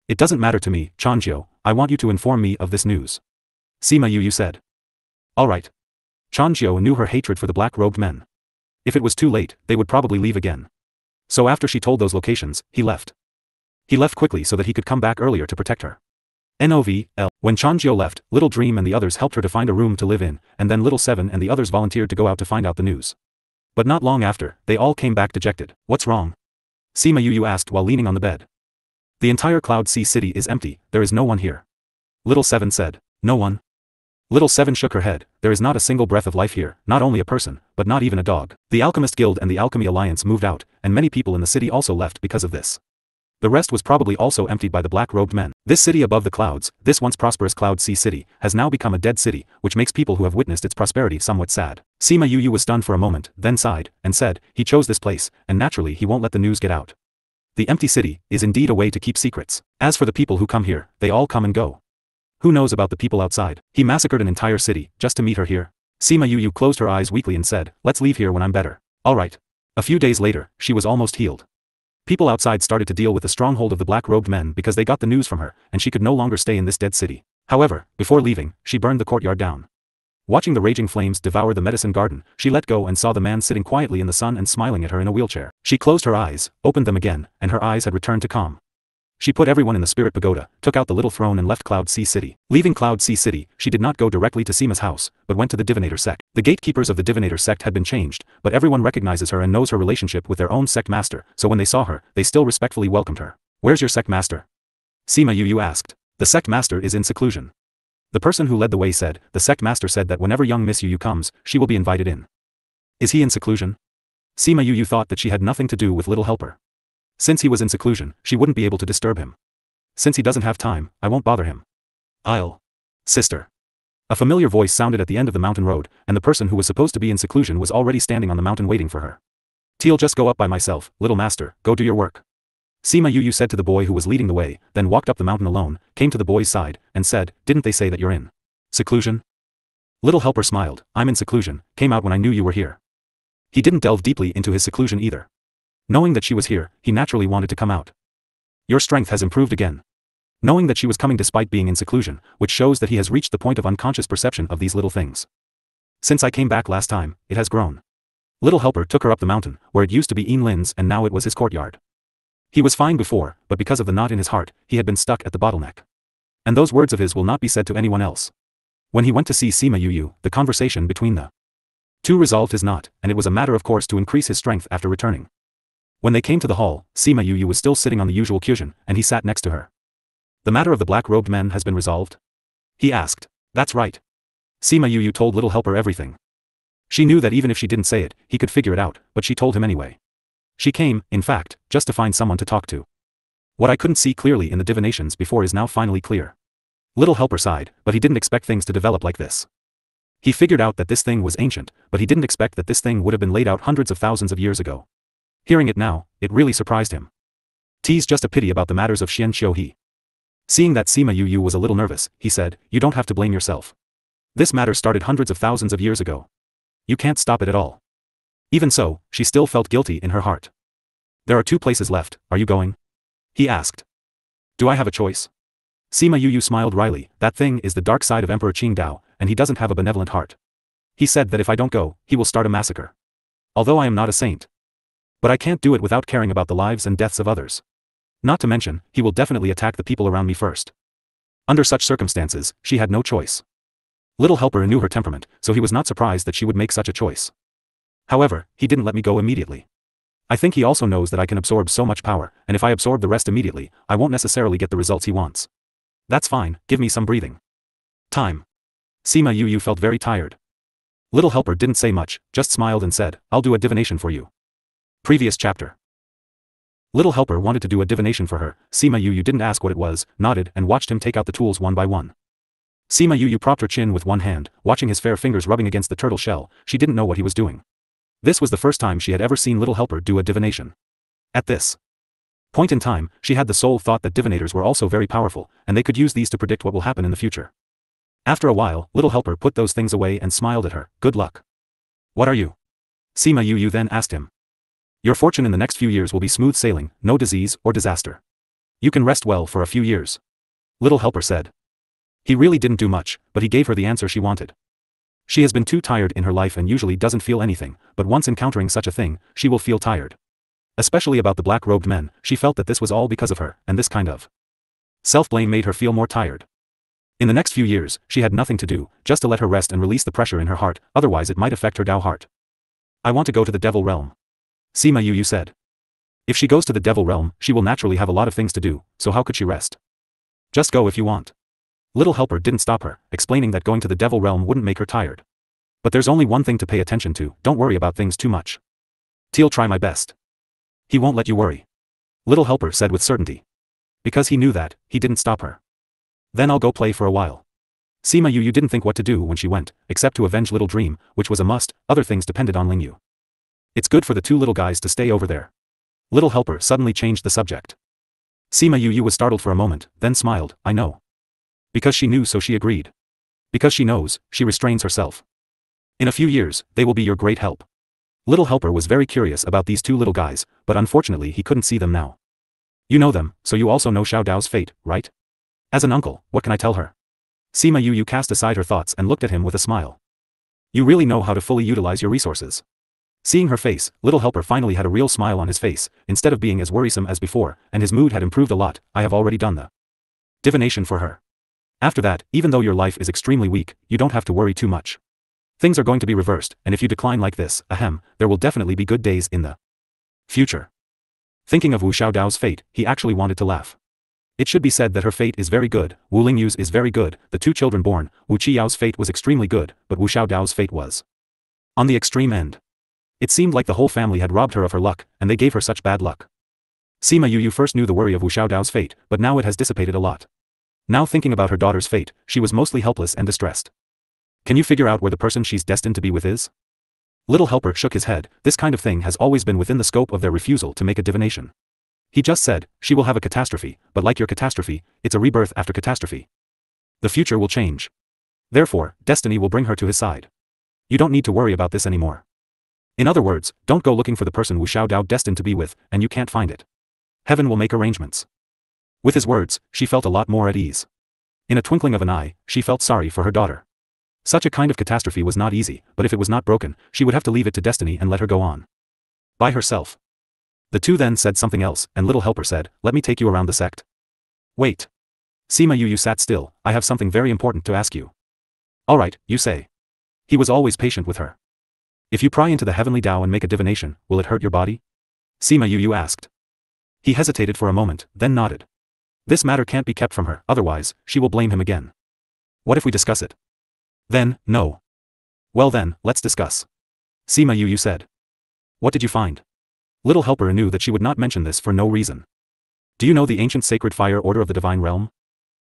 It doesn't matter to me, Chanjiu, I want you to inform me of this news. Sima Yuyu said. Alright. Chanjiu knew her hatred for the black-robed men. If it was too late, they would probably leave again. So after she told those locations, he left. He left quickly so that he could come back earlier to protect her. NOVL. When Chanjiu left, Little Dream and the others helped her to find a room to live in, and then Little Seven and the others volunteered to go out to find out the news. But not long after, they all came back dejected. What's wrong? Sima Yuyu asked while leaning on the bed. The entire Cloud Sea city is empty, there is no one here. Little Seven said. No one? Little Seven shook her head. There is not a single breath of life here, not only a person, but not even a dog. The Alchemist Guild and the Alchemy Alliance moved out, and many people in the city also left because of this. The rest was probably also emptied by the black-robed men. This city above the clouds, this once prosperous Cloud Sea city, has now become a dead city, which makes people who have witnessed its prosperity somewhat sad. Sima Yu was stunned for a moment, then sighed, and said, he chose this place, and naturally he won't let the news get out. The empty city is indeed a way to keep secrets. As for the people who come here, they all come and go. Who knows about the people outside? He massacred an entire city, just to meet her here. Sima Yu closed her eyes weakly and said, let's leave here when I'm better. Alright. A few days later, she was almost healed. People outside started to deal with the stronghold of the black-robed men because they got the news from her, and she could no longer stay in this dead city. However, before leaving, she burned the courtyard down. Watching the raging flames devour the medicine garden, she let go and saw the man sitting quietly in the sun and smiling at her in a wheelchair. She closed her eyes, opened them again, and her eyes had returned to calm. She put everyone in the spirit pagoda, took out the little throne and left Cloud Sea City. Leaving Cloud Sea City, she did not go directly to Sima's house, but went to the Divinator sect. The gatekeepers of the Divinator sect had been changed, but everyone recognizes her and knows her relationship with their own sect master, so when they saw her, they still respectfully welcomed her. Where's your sect master? Sima Yu asked. The sect master is in seclusion. The person who led the way said, the sect master said that whenever young Miss Yu comes, she will be invited in. Is he in seclusion? Sima Yu thought that she had nothing to do with Little Helper. Since he was in seclusion, she wouldn't be able to disturb him. Since he doesn't have time, I won't bother him. Sister. A familiar voice sounded at the end of the mountain road, and the person who was supposed to be in seclusion was already standing on the mountain waiting for her. Teal just go up by myself, little master, go do your work. Sima Yu said to the boy who was leading the way, then walked up the mountain alone, came to the boy's side, and said, didn't they say that you're in seclusion? Little Helper smiled, I'm in seclusion, came out when I knew you were here. He didn't delve deeply into his seclusion either. Knowing that she was here, he naturally wanted to come out. Your strength has improved again. Knowing that she was coming despite being in seclusion, which shows that he has reached the point of unconscious perception of these little things. Since I came back last time, it has grown. Little Helper took her up the mountain, where it used to be Ian Lin's and now it was his courtyard. He was fine before, but because of the knot in his heart, he had been stuck at the bottleneck. And those words of his will not be said to anyone else. When he went to see Sima Yu, the conversation between the two resolved his knot, and it was a matter of course to increase his strength after returning. When they came to the hall, Sima Yu was still sitting on the usual cushion, and he sat next to her. The matter of the black-robed men has been resolved? He asked. That's right. Sima Yu told Little Helper everything. She knew that even if she didn't say it, he could figure it out, but she told him anyway. She came, in fact, just to find someone to talk to. What I couldn't see clearly in the divinations before is now finally clear. Little Helper sighed, but he didn't expect things to develop like this. He figured out that this thing was ancient, but he didn't expect that this thing would have been laid out hundreds of thousands of years ago. Hearing it now, it really surprised him. T's just a pity about the matters of Xian Xiuhe. Seeing that Sima Yu was a little nervous, he said, you don't have to blame yourself. This matter started hundreds of thousands of years ago. You can't stop it at all. Even so, she still felt guilty in her heart. There are 2 places left, are you going? He asked. Do I have a choice? Sima Yu smiled wryly, that thing is the dark side of Emperor Qingdao, and he doesn't have a benevolent heart. He said that if I don't go, he will start a massacre. Although I am not a saint. But I can't do it without caring about the lives and deaths of others. Not to mention, he will definitely attack the people around me first. Under such circumstances, she had no choice. Little Helper knew her temperament, so he was not surprised that she would make such a choice. However, he didn't let me go immediately. I think he also knows that I can absorb so much power, and if I absorb the rest immediately, I won't necessarily get the results he wants. That's fine, give me some breathing time. Sima Yu felt very tired. Little Helper didn't say much, just smiled and said, I'll do a divination for you. Previous chapter. Little Helper wanted to do a divination for her. Sima Yu didn't ask what it was, nodded and watched him take out the tools one by one. Sima Yu propped her chin with one hand, watching his fair fingers rubbing against the turtle shell. She didn't know what he was doing. This was the first time she had ever seen Little Helper do a divination. At this point in time, she had the sole thought that divinators were also very powerful, and they could use these to predict what will happen in the future. After a while, Little Helper put those things away and smiled at her. Good luck. What are you? Sima Yu then asked him. Your fortune in the next few years will be smooth sailing, no disease or disaster. You can rest well for a few years. Little Helper said. He really didn't do much, but he gave her the answer she wanted. She has been too tired in her life and usually doesn't feel anything, but once encountering such a thing, she will feel tired. Especially about the black-robed men, she felt that this was all because of her, and this kind of self-blame made her feel more tired. In the next few years, she had nothing to do, just to let her rest and release the pressure in her heart, otherwise it might affect her Dao heart. I want to go to the devil realm. Sima Yu said. If she goes to the devil realm, she will naturally have a lot of things to do, so how could she rest? Just go if you want. Little Helper didn't stop her, explaining that going to the devil realm wouldn't make her tired. But there's only one thing to pay attention to, don't worry about things too much. I'll try my best. He won't let you worry. Little Helper said with certainty. Because he knew that, he didn't stop her. Then I'll go play for a while. Sima Yu didn't think what to do when she went, except to avenge Little Dream, which was a must. Other things depended on Ling Yu. It's good for the two little guys to stay over there. Little Helper suddenly changed the subject. Sima Yu was startled for a moment, then smiled. I know. Because she knew, so she agreed. Because she knows, she restrains herself. In a few years, they will be your great help. Little Helper was very curious about these two little guys, but unfortunately he couldn't see them now. You know them, so you also know Xiao Dao's fate, right? As an uncle, what can I tell her? Sima Yu cast aside her thoughts and looked at him with a smile. You really know how to fully utilize your resources. Seeing her face, Little Helper finally had a real smile on his face, instead of being as worrisome as before, and his mood had improved a lot. I have already done the divination for her. After that, even though your life is extremely weak, you don't have to worry too much. Things are going to be reversed, and if you decline like this, there will definitely be good days in the future. Thinking of Wu Xiaodao's fate, he actually wanted to laugh. It should be said that her fate is very good, Wu Lingyu's is very good, the two children born, Wu Qiyao's fate was extremely good, but Wu Xiaodao's fate was on the extreme end. It seemed like the whole family had robbed her of her luck, and they gave her such bad luck. Sima Yu first knew the worry of Wu Xiaodao's fate, but now it has dissipated a lot. Now thinking about her daughter's fate, she was mostly helpless and distressed. Can you figure out where the person she's destined to be with is? Little Helper shook his head. This kind of thing has always been within the scope of their refusal to make a divination. He just said, she will have a catastrophe, but like your catastrophe, it's a rebirth after catastrophe. The future will change. Therefore, destiny will bring her to his side. You don't need to worry about this anymore. In other words, don't go looking for the person Wu Xiaodao destined to be with, and you can't find it. Heaven will make arrangements. With his words, she felt a lot more at ease. In a twinkling of an eye, she felt sorry for her daughter. Such a kind of catastrophe was not easy, but if it was not broken, she would have to leave it to destiny and let her go on. By herself. The two then said something else, and Little Helper said, let me take you around the sect. Wait. Sima Yu sat still. I have something very important to ask you. Alright, you say. He was always patient with her. If you pry into the heavenly Tao and make a divination, will it hurt your body? Sima Yu asked. He hesitated for a moment, then nodded. This matter can't be kept from her, otherwise, she will blame him again. What if we discuss it? Then, no. Well then, let's discuss. Sima Yu said. What did you find? Little Helper knew that she would not mention this for no reason. Do you know the ancient sacred fire order of the divine realm?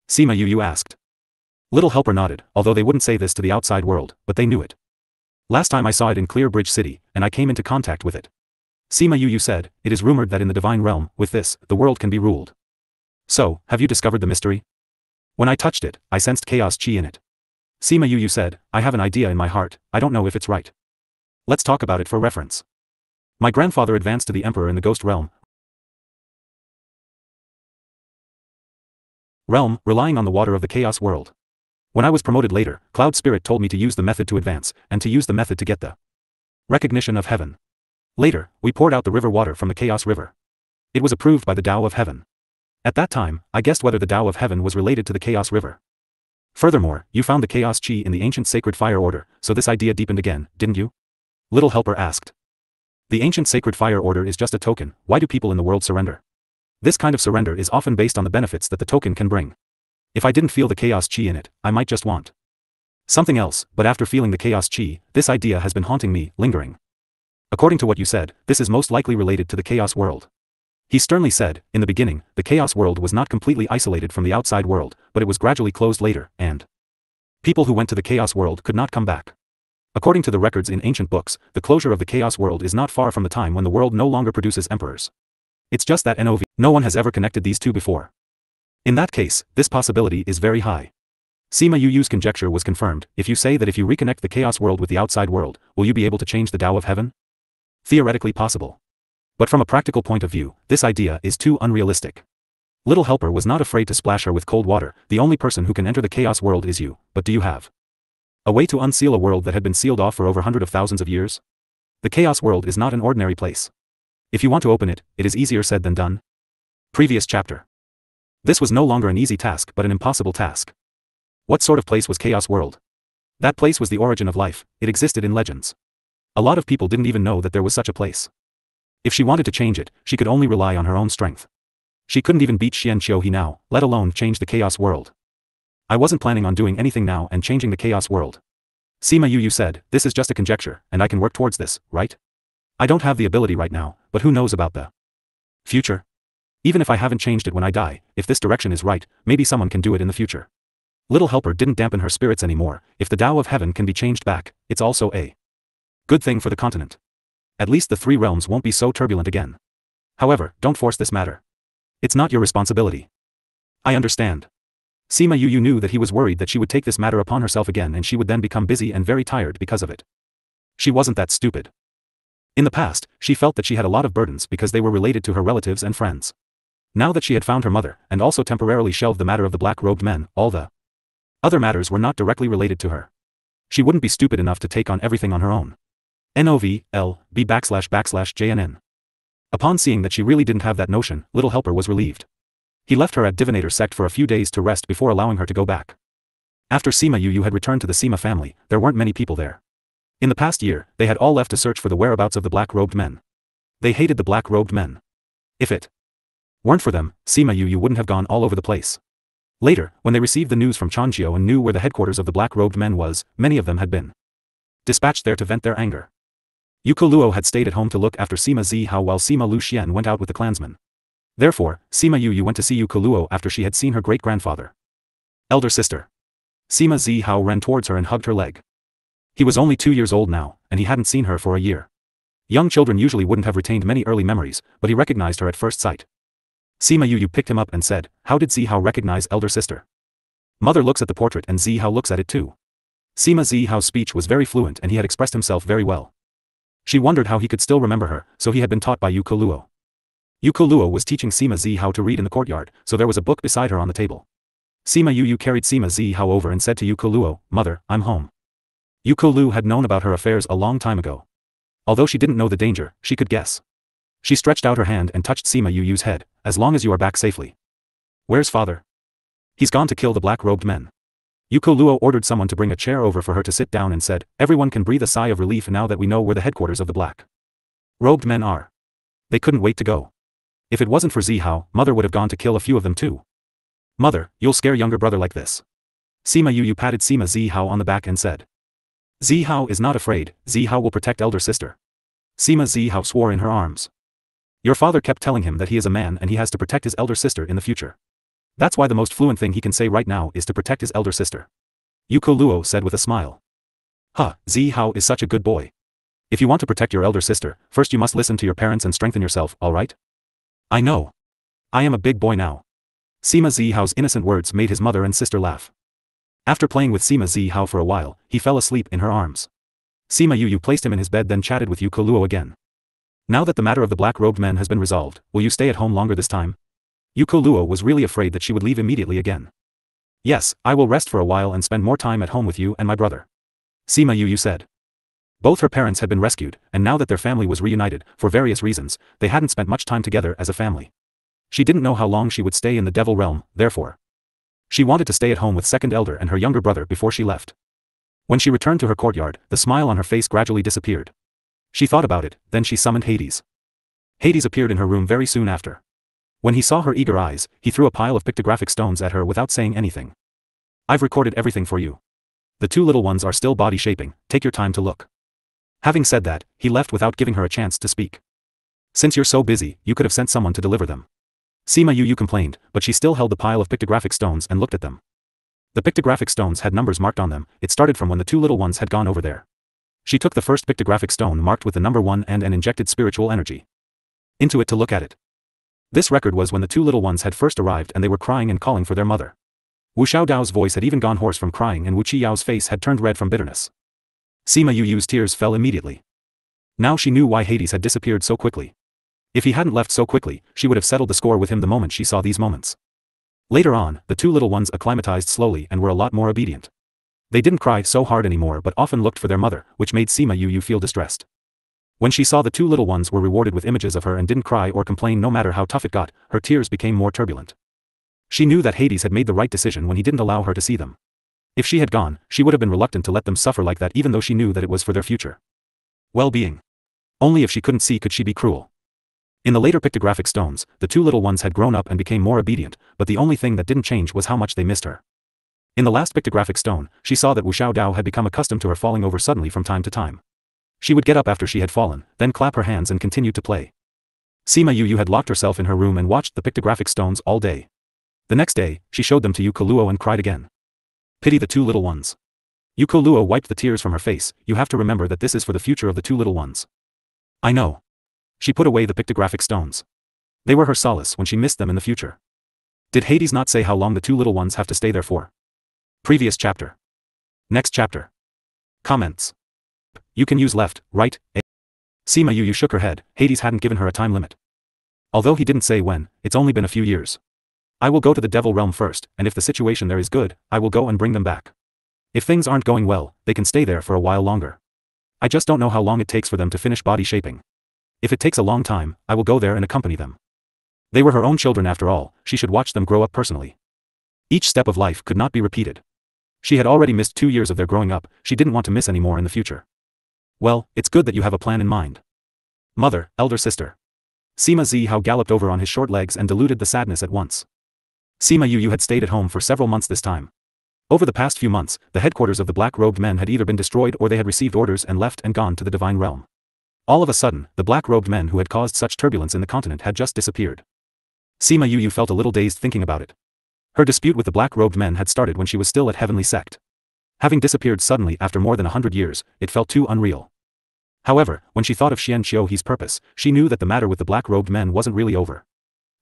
Sima Yu asked. Little Helper nodded, although they wouldn't say this to the outside world, but they knew it. Last time I saw it in Clear Bridge City, and I came into contact with it. Sima Yu said, it is rumored that in the divine realm, with this, the world can be ruled. So, have you discovered the mystery? When I touched it, I sensed chaos chi in it. Sima Yu said, I have an idea in my heart, I don't know if it's right. Let's talk about it for reference. My grandfather advanced to the Emperor in the ghost realm, relying on the water of the chaos world. When I was promoted later, Cloud Spirit told me to use the method to advance, and to use the method to get the recognition of heaven. Later, we poured out the river water from the chaos river. It was approved by the Tao of heaven. At that time, I guessed whether the Tao of heaven was related to the chaos river. Furthermore, you found the chaos chi in the ancient sacred fire order, so this idea deepened again, didn't you? Little Helper asked. The ancient sacred fire order is just a token. Why do people in the world surrender? This kind of surrender is often based on the benefits that the token can bring. If I didn't feel the chaos chi in it, I might just want something else, but after feeling the chaos chi, this idea has been haunting me, lingering. According to what you said, this is most likely related to the chaos world. He sternly said, in the beginning, the chaos world was not completely isolated from the outside world, but it was gradually closed later, and people who went to the chaos world could not come back. According to the records in ancient books, the closure of the chaos world is not far from the time when the world no longer produces emperors. It's just that no one has ever connected these two before. In that case, this possibility is very high. Sima Yu's conjecture was confirmed. If you say that if you reconnect the chaos world with the outside world, will you be able to change the Tao of heaven? Theoretically possible. But from a practical point of view, this idea is too unrealistic. Little Helper was not afraid to splash her with cold water. The only person who can enter the chaos world is you, but do you have a way to unseal a world that had been sealed off for over hundreds of thousands of years? The chaos world is not an ordinary place. If you want to open it, it is easier said than done. Previous chapter. This was no longer an easy task but an impossible task. What sort of place was Chaos World? That place was the origin of life. It existed in legends. A lot of people didn't even know that there was such a place. If she wanted to change it, she could only rely on her own strength. She couldn't even beat Xian Qiuhe now, let alone change the Chaos World. I wasn't planning on doing anything now and changing the Chaos World. Sima Yu said, this is just a conjecture, and I can work towards this, right? I don't have the ability right now, but who knows about the Future? Even if I haven't changed it when I die, if this direction is right, maybe someone can do it in the future. Little Helper didn't dampen her spirits anymore. If the Tao of Heaven can be changed back, it's also a good thing for the continent. At least the three realms won't be so turbulent again. However, don't force this matter. It's not your responsibility. I understand. Sima Yu knew that he was worried that she would take this matter upon herself again and she would then become busy and very tired because of it. She wasn't that stupid. In the past, she felt that she had a lot of burdens because they were related to her relatives and friends. Now that she had found her mother, and also temporarily shelved the matter of the black-robed men, all the other matters were not directly related to her. She wouldn't be stupid enough to take on everything on her own. NOVLB //JNN. Upon seeing that she really didn't have that notion, Little Helper was relieved. He left her at Divinator Sect for a few days to rest before allowing her to go back. After Sima Yu had returned to the Sima family, there weren't many people there. In the past year, they had all left to search for the whereabouts of the black-robed men. They hated the black-robed men. If it weren't for them, Sima Yu wouldn't have gone all over the place. Later, when they received the news from Chanjiu and knew where the headquarters of the black-robed men was, many of them had been dispatched there to vent their anger. Yuko Luo had stayed at home to look after Sima Zihao while Sima Lu Xian went out with the clansmen. Therefore, Sima Yu went to see Yuko Luo after she had seen her great-grandfather. Elder sister. Sima Zihao ran towards her and hugged her leg. He was only 2 years old now, and he hadn't seen her for a year. Young children usually wouldn't have retained many early memories, but he recognized her at first sight. Sima Yu picked him up and said, "How did Zihao recognize elder sister?" Mother looks at the portrait and Zihao looks at it too. Sima Zihao's speech was very fluent and he had expressed himself very well. She wondered how he could still remember her, so he had been taught by Yuko Luo. Yuko Luo was teaching Sima Zihao to read in the courtyard, so there was a book beside her on the table. Sima Yu carried Sima Zihao over and said to Yuko Luo, "Mother, I'm home." Yuko Lu had known about her affairs a long time ago. Although she didn't know the danger, she could guess. She stretched out her hand and touched Sima Yu's head, "As long as you are back safely." "Where's father?" "He's gone to kill the black-robed men." Yuko Luo ordered someone to bring a chair over for her to sit down and said, "Everyone can breathe a sigh of relief now that we know where the headquarters of the black-robed men are." They couldn't wait to go. If it wasn't for Zihao, mother would have gone to kill a few of them too. "Mother, you'll scare younger brother like this." Sima Yu patted Sima Zihao on the back and said, "Zihao is not afraid, Zihao will protect elder sister." Sima Zihao swore in her arms. "Your father kept telling him that he is a man and he has to protect his elder sister in the future. That's why the most fluent thing he can say right now is to protect his elder sister." Yuko Luo said with a smile. "Huh, Zihao is such a good boy. If you want to protect your elder sister, first you must listen to your parents and strengthen yourself, alright?" "I know. I am a big boy now." Sima Zihao's innocent words made his mother and sister laugh. After playing with Sima Zihao for a while, he fell asleep in her arms. Sima Yu placed him in his bed then chatted with Yuko Luo again. "Now that the matter of the black-robed men has been resolved, will you stay at home longer this time?" Yuko Luo was really afraid that she would leave immediately again. "Yes, I will rest for a while and spend more time at home with you and my brother," Sima Yu said. Both her parents had been rescued, and now that their family was reunited, for various reasons, they hadn't spent much time together as a family. She didn't know how long she would stay in the devil realm, therefore. She wanted to stay at home with second elder and her younger brother before she left. When she returned to her courtyard, the smile on her face gradually disappeared. She thought about it, then she summoned Hades. Hades appeared in her room very soon after. When he saw her eager eyes, he threw a pile of pictographic stones at her without saying anything. "I've recorded everything for you. The two little ones are still body shaping, take your time to look." Having said that, he left without giving her a chance to speak. "Since you're so busy, you could have sent someone to deliver them." Sima Yu complained, but she still held the pile of pictographic stones and looked at them. The pictographic stones had numbers marked on them, it started from when the two little ones had gone over there. She took the first pictographic stone marked with the number 1 and injected spiritual energy into it to look at it. This record was when the two little ones had first arrived and they were crying and calling for their mother. Wu Xiaodao's voice had even gone hoarse from crying and Wu Qiyao's face had turned red from bitterness. Sima Yu's tears fell immediately. Now she knew why Hades had disappeared so quickly. If he hadn't left so quickly, she would have settled the score with him the moment she saw these moments. Later on, the two little ones acclimatized slowly and were a lot more obedient. They didn't cry so hard anymore but often looked for their mother, which made Sima Yu feel distressed. When she saw the two little ones were rewarded with images of her and didn't cry or complain no matter how tough it got, her tears became more turbulent. She knew that Hades had made the right decision when he didn't allow her to see them. If she had gone, she would have been reluctant to let them suffer like that even though she knew that it was for their future well-being. Only if she couldn't see could she be cruel. In the later pictographic stones, the two little ones had grown up and became more obedient, but the only thing that didn't change was how much they missed her. In the last pictographic stone, she saw that Wu Xiaodao had become accustomed to her falling over suddenly from time to time. She would get up after she had fallen, then clap her hands and continue to play. Sima Yu had locked herself in her room and watched the pictographic stones all day. The next day, she showed them to Yu Luo and cried again. Pity the two little ones. Yu Luo wiped the tears from her face. You have to remember that this is for the future of the two little ones. I know. She put away the pictographic stones. They were her solace when she missed them in the future. Did Hades not say how long the two little ones have to stay there for? Previous chapter. Next chapter. Comments. You can use left, right, A. Sima Yu shook her head. Hades hadn't given her a time limit. Although he didn't say when, it's only been a few years. I will go to the devil realm first, and if the situation there is good, I will go and bring them back. If things aren't going well, they can stay there for a while longer. I just don't know how long it takes for them to finish body shaping. If it takes a long time, I will go there and accompany them. They were her own children after all, she should watch them grow up personally. Each step of life could not be repeated. She had already missed 2 years of their growing up, she didn't want to miss any more in the future. Well, it's good that you have a plan in mind. Mother, elder sister. Sima Zhao galloped over on his short legs and diluted the sadness at once. Sima Yu had stayed at home for several months this time. Over the past few months, the headquarters of the black-robed men had either been destroyed or they had received orders and left and gone to the divine realm. All of a sudden, the black-robed men who had caused such turbulence in the continent had just disappeared. Sima Yu felt a little dazed thinking about it. Her dispute with the black-robed men had started when she was still at Heavenly Sect. Having disappeared suddenly after more than 100 years, it felt too unreal. However, when she thought of Xian Qiuhe's purpose, she knew that the matter with the black-robed men wasn't really over.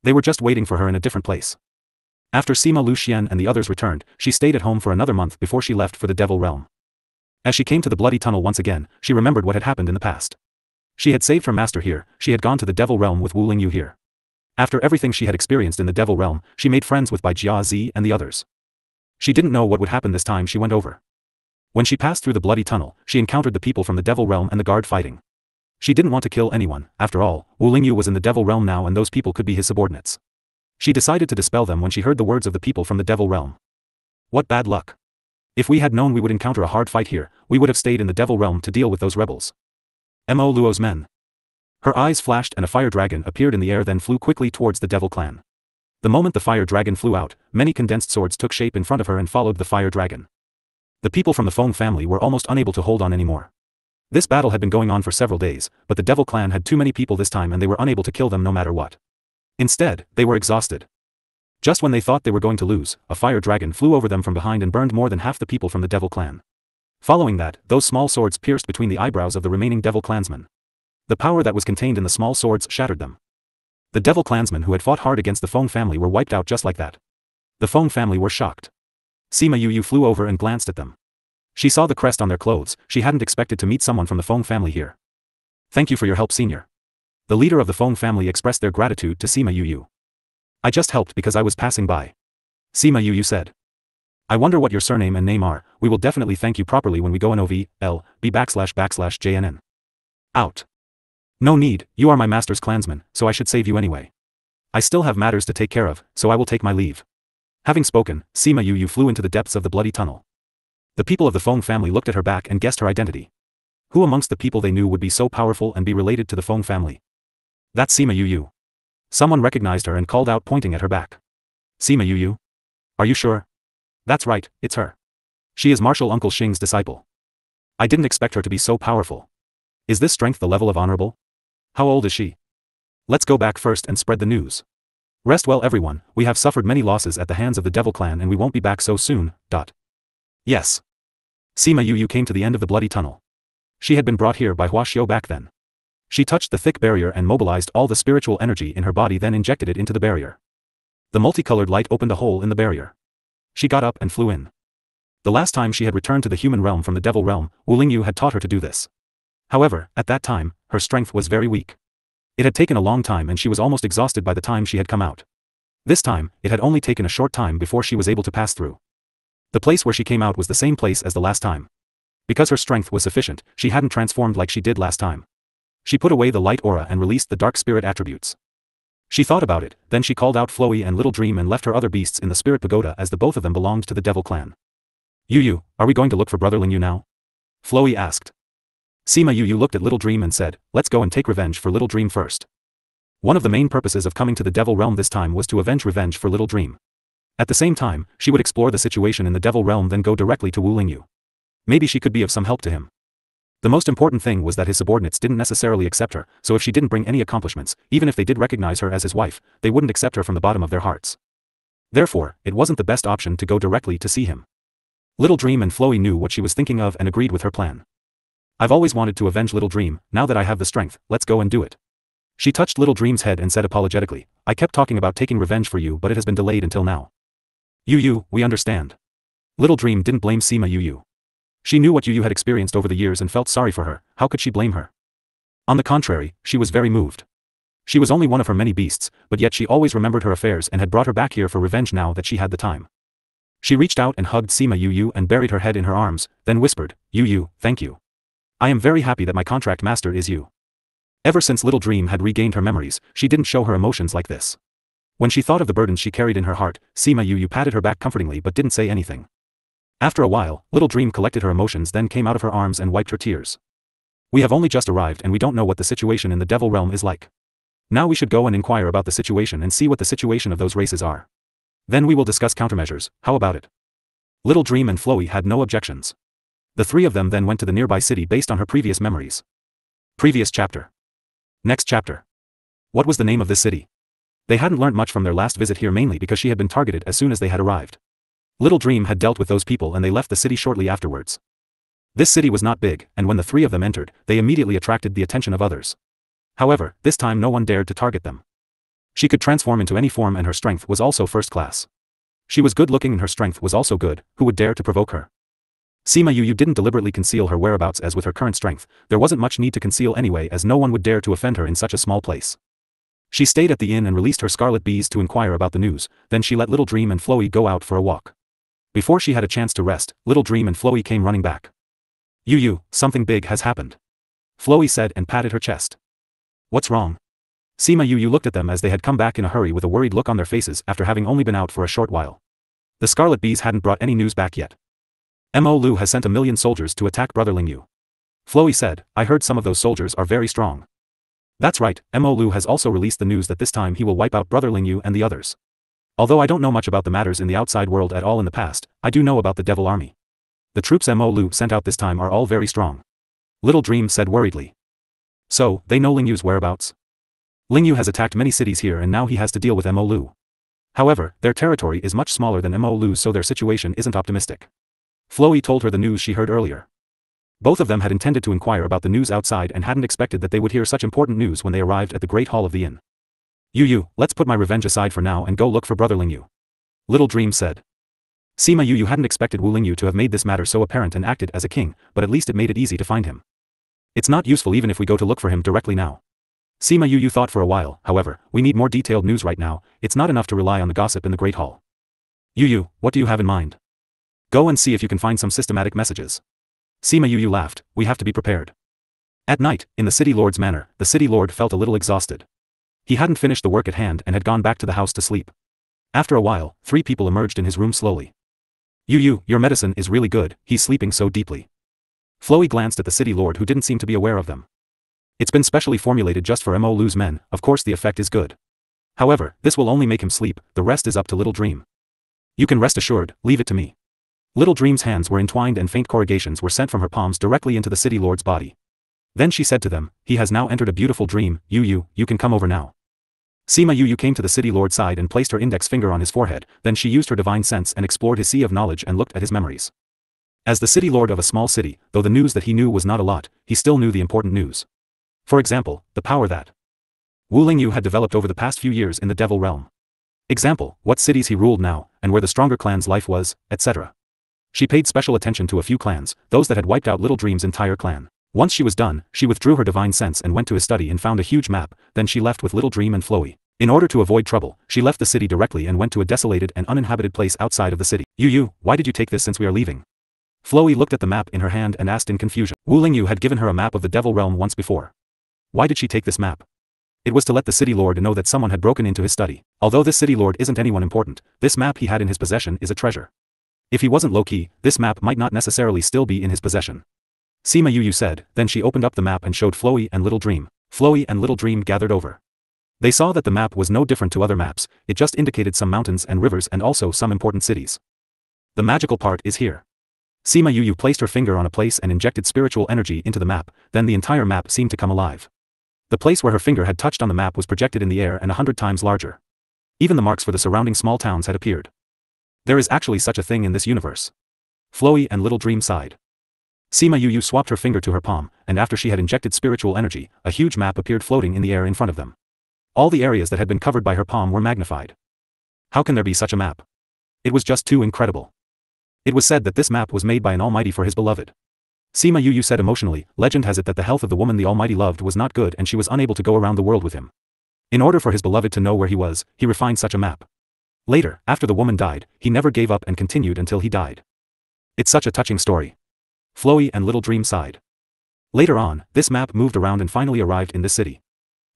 They were just waiting for her in a different place. After Sima Lu Xian and the others returned, she stayed at home for another month before she left for the devil realm. As she came to the bloody tunnel once again, she remembered what had happened in the past. She had saved her master here, she had gone to the devil realm with Wu Lingyu here. After everything she had experienced in the devil realm, she made friends with Bai Jia Zi and the others. She didn't know what would happen this time she went over. When she passed through the bloody tunnel, she encountered the people from the devil realm and the guard fighting. She didn't want to kill anyone, after all, Wu Lingyu was in the devil realm now and those people could be his subordinates. She decided to dispel them when she heard the words of the people from the devil realm. What bad luck. If we had known we would encounter a hard fight here, we would have stayed in the devil realm to deal with those rebels. Mo Luo's men. Her eyes flashed and a fire dragon appeared in the air then flew quickly towards the devil clan. The moment the fire dragon flew out, many condensed swords took shape in front of her and followed the fire dragon. The people from the Feng family were almost unable to hold on anymore. This battle had been going on for several days, but the devil clan had too many people this time and they were unable to kill them no matter what. Instead, they were exhausted. Just when they thought they were going to lose, a fire dragon flew over them from behind and burned more than half the people from the devil clan. Following that, those small swords pierced between the eyebrows of the remaining devil clansmen. The power that was contained in the small swords shattered them. The devil clansmen who had fought hard against the Feng family were wiped out just like that. The Feng family were shocked. Sima Yu flew over and glanced at them. She saw the crest on their clothes, she hadn't expected to meet someone from the Feng family here. Thank you for your help, senior. The leader of the Feng family expressed their gratitude to Sima Yu. I just helped because I was passing by. Sima Yu said. I wonder what your surname and name are, we will definitely thank you properly when we go in OV/L/B/JNN. Out. No need, you are my master's clansman, so I should save you anyway. I still have matters to take care of, so I will take my leave. Having spoken, Sima Yu flew into the depths of the bloody tunnel. The people of the Feng family looked at her back and guessed her identity. Who amongst the people they knew would be so powerful and be related to the Feng family? That's Sima Yu. Someone recognized her and called out pointing at her back. Sima Yu? Are you sure? That's right, it's her. She is Martial Uncle Xing's disciple. I didn't expect her to be so powerful. Is this strength the level of honorable? How old is she? Let's go back first and spread the news. Rest well everyone, we have suffered many losses at the hands of the devil clan and we won't be back so soon. Yes. Sima Yu came to the end of the bloody tunnel. She had been brought here by Hua Xiu back then. She touched the thick barrier and mobilized all the spiritual energy in her body then injected it into the barrier. The multicolored light opened a hole in the barrier. She got up and flew in. The last time she had returned to the human realm from the devil realm, Wu Lingyu had taught her to do this. However, at that time, her strength was very weak. It had taken a long time and she was almost exhausted by the time she had come out. This time, it had only taken a short time before she was able to pass through. The place where she came out was the same place as the last time. Because her strength was sufficient, she hadn't transformed like she did last time. She put away the light aura and released the dark spirit attributes. She thought about it, then she called out Floey and Little Dream and left her other beasts in the spirit pagoda as the both of them belonged to the devil clan. Yu, are we going to look for Brother Lingyu now? Floey asked. Sima Yu looked at Little Dream and said, let's go and take revenge for Little Dream first. One of the main purposes of coming to the devil realm this time was to avenge revenge for Little Dream. At the same time, she would explore the situation in the devil realm then go directly to Wu Lingyu. Maybe she could be of some help to him. The most important thing was that his subordinates didn't necessarily accept her, so if she didn't bring any accomplishments, even if they did recognize her as his wife, they wouldn't accept her from the bottom of their hearts. Therefore, it wasn't the best option to go directly to see him. Little Dream and Chloe knew what she was thinking of and agreed with her plan. I've always wanted to avenge Little Dream, now that I have the strength, let's go and do it. She touched Little Dream's head and said apologetically, I kept talking about taking revenge for you but it has been delayed until now. Yu, we understand. Little Dream didn't blame Sima Yu. She knew what Yu had experienced over the years and felt sorry for her, how could she blame her? On the contrary, she was very moved. She was only one of her many beasts, but yet she always remembered her affairs and had brought her back here for revenge now that she had the time. She reached out and hugged Sima Yu and buried her head in her arms, then whispered, Yu, thank you. I am very happy that my contract master is you. Ever since Little Dream had regained her memories, she didn't show her emotions like this. When she thought of the burdens she carried in her heart, Sima Yu patted her back comfortingly but didn't say anything. After a while, Little Dream collected her emotions then came out of her arms and wiped her tears. We have only just arrived and we don't know what the situation in the Devil Realm is like. Now we should go and inquire about the situation and see what the situation of those races are. Then we will discuss countermeasures, how about it? Little Dream and Chloe had no objections. The three of them then went to the nearby city based on her previous memories. Previous chapter. Next chapter. What was the name of this city? They hadn't learned much from their last visit here mainly because she had been targeted as soon as they had arrived. Little Dream had dealt with those people and they left the city shortly afterwards. This city was not big, and when the three of them entered, they immediately attracted the attention of others. However, this time no one dared to target them. She could transform into any form and her strength was also first class. She was good looking and her strength was also good, who would dare to provoke her? Sima Yu didn't deliberately conceal her whereabouts as with her current strength, there wasn't much need to conceal anyway as no one would dare to offend her in such a small place. She stayed at the inn and released her scarlet bees to inquire about the news, then she let Little Dream and Chloe go out for a walk. Before she had a chance to rest, Little Dream and Chloe came running back. Yu, something big has happened. Chloe said and patted her chest. What's wrong? Sima Yu looked at them as they had come back in a hurry with a worried look on their faces after having only been out for a short while. The scarlet bees hadn't brought any news back yet. Mo Lu has sent 1,000,000 soldiers to attack Brother Ling Yu. Chloe said, I heard some of those soldiers are very strong. That's right, Mo Lu has also released the news that this time he will wipe out Brother Ling Yu and the others. Although I don't know much about the matters in the outside world at all in the past, I do know about the Devil Army. The troops Mo Lu sent out this time are all very strong. Little Dream said worriedly. So, they know Ling Yu's whereabouts? Ling Yu has attacked many cities here and now he has to deal with Mo Lu. However, their territory is much smaller than Mo Lu's so their situation isn't optimistic. Chloe told her the news she heard earlier. Both of them had intended to inquire about the news outside and hadn't expected that they would hear such important news when they arrived at the great hall of the inn. Yu, let's put my revenge aside for now and go look for Brother Ling Yu. Little Dream said. Sima Yu hadn't expected Wu Ling Yu to have made this matter so apparent and acted as a king, but at least it made it easy to find him. It's not useful even if we go to look for him directly now. Sima Yu thought for a while, however, we need more detailed news right now, it's not enough to rely on the gossip in the Great Hall. Yu, what do you have in mind? Go and see if you can find some systematic messages. Sima Yu laughed, we have to be prepared. At night, in the city lord's manor, the city lord felt a little exhausted. He hadn't finished the work at hand and had gone back to the house to sleep. After a while, 3 people emerged in his room slowly. Yu, your medicine is really good, he's sleeping so deeply. Chloe glanced at the city lord who didn't seem to be aware of them. It's been specially formulated just for Mo Lu's men, of course the effect is good. However, this will only make him sleep, the rest is up to Little Dream. You can rest assured, leave it to me. Little Dream's hands were entwined and faint corrugations were sent from her palms directly into the city lord's body. Then she said to them, he has now entered a beautiful dream, Yu, you can come over now. Sima Yu came to the city lord's side and placed her index finger on his forehead, then she used her divine sense and explored his sea of knowledge and looked at his memories. As the city lord of a small city, though the news that he knew was not a lot, he still knew the important news. For example, the power that Wu Ling Yu had developed over the past few years in the Devil Realm. Example, what cities he ruled now, and where the stronger clan's life was, etc. She paid special attention to a few clans, those that had wiped out Little Dream's entire clan. Once she was done, she withdrew her divine sense and went to his study and found a huge map, then she left with Little Dream and Chloe. In order to avoid trouble, she left the city directly and went to a desolated and uninhabited place outside of the city. Yu, why did you take this since we are leaving? Chloe looked at the map in her hand and asked in confusion. Wu Ling Yu had given her a map of the Devil Realm once before. Why did she take this map? It was to let the city lord know that someone had broken into his study. Although this city lord isn't anyone important, this map he had in his possession is a treasure. If he wasn't low-key, this map might not necessarily still be in his possession. Sima Yu said, then she opened up the map and showed Chloe and Little Dream. Chloe and Little Dream gathered over. They saw that the map was no different to other maps, it just indicated some mountains and rivers and also some important cities. The magical part is here. Sima Yu placed her finger on a place and injected spiritual energy into the map, then the entire map seemed to come alive. The place where her finger had touched on the map was projected in the air and 100 times larger. Even the marks for the surrounding small towns had appeared. There is actually such a thing in this universe. Floey and Little Dream sighed. Sima Yu swapped her finger to her palm, and after she had injected spiritual energy, a huge map appeared floating in the air in front of them. All the areas that had been covered by her palm were magnified. How can there be such a map? It was just too incredible. It was said that this map was made by an Almighty for his beloved. Sima Yu said emotionally, legend has it that the health of the woman the Almighty loved was not good and she was unable to go around the world with him. In order for his beloved to know where he was, he refined such a map. Later, after the woman died, he never gave up and continued until he died. It's such a touching story. Floey and Little Dream sighed. Later on, this map moved around and finally arrived in this city.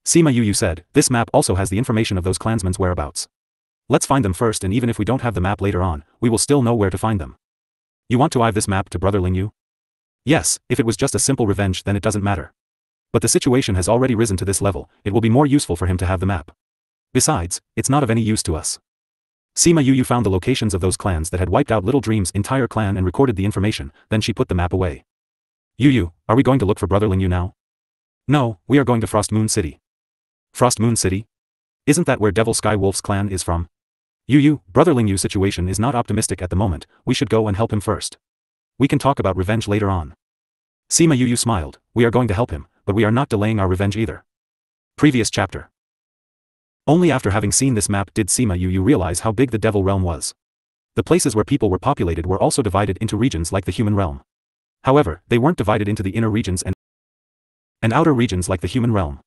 Sima Yu said, this map also has the information of those clansmen's whereabouts. Let's find them first, and even if we don't have the map later on, we will still know where to find them. You want to give this map to Brother Lingyu? Yes, if it was just a simple revenge then it doesn't matter. But the situation has already risen to this level, it will be more useful for him to have the map. Besides, it's not of any use to us. Sima Yu found the locations of those clans that had wiped out Little Dream's entire clan and recorded the information, then she put the map away. Yu, are we going to look for Brother Lingyu now? No, we are going to Frost Moon City. Frost Moon City? Isn't that where Devil Sky Wolf's clan is from? Yu, Brother Lingyu's situation is not optimistic at the moment, we should go and help him first. We can talk about revenge later on. Sima Yu smiled, we are going to help him, but we are not delaying our revenge either. Previous chapter. Only after having seen this map did Sima Yu realize how big the Devil Realm was. The places where people were populated were also divided into regions like the human realm. However, they weren't divided into the inner regions and outer regions like the human realm.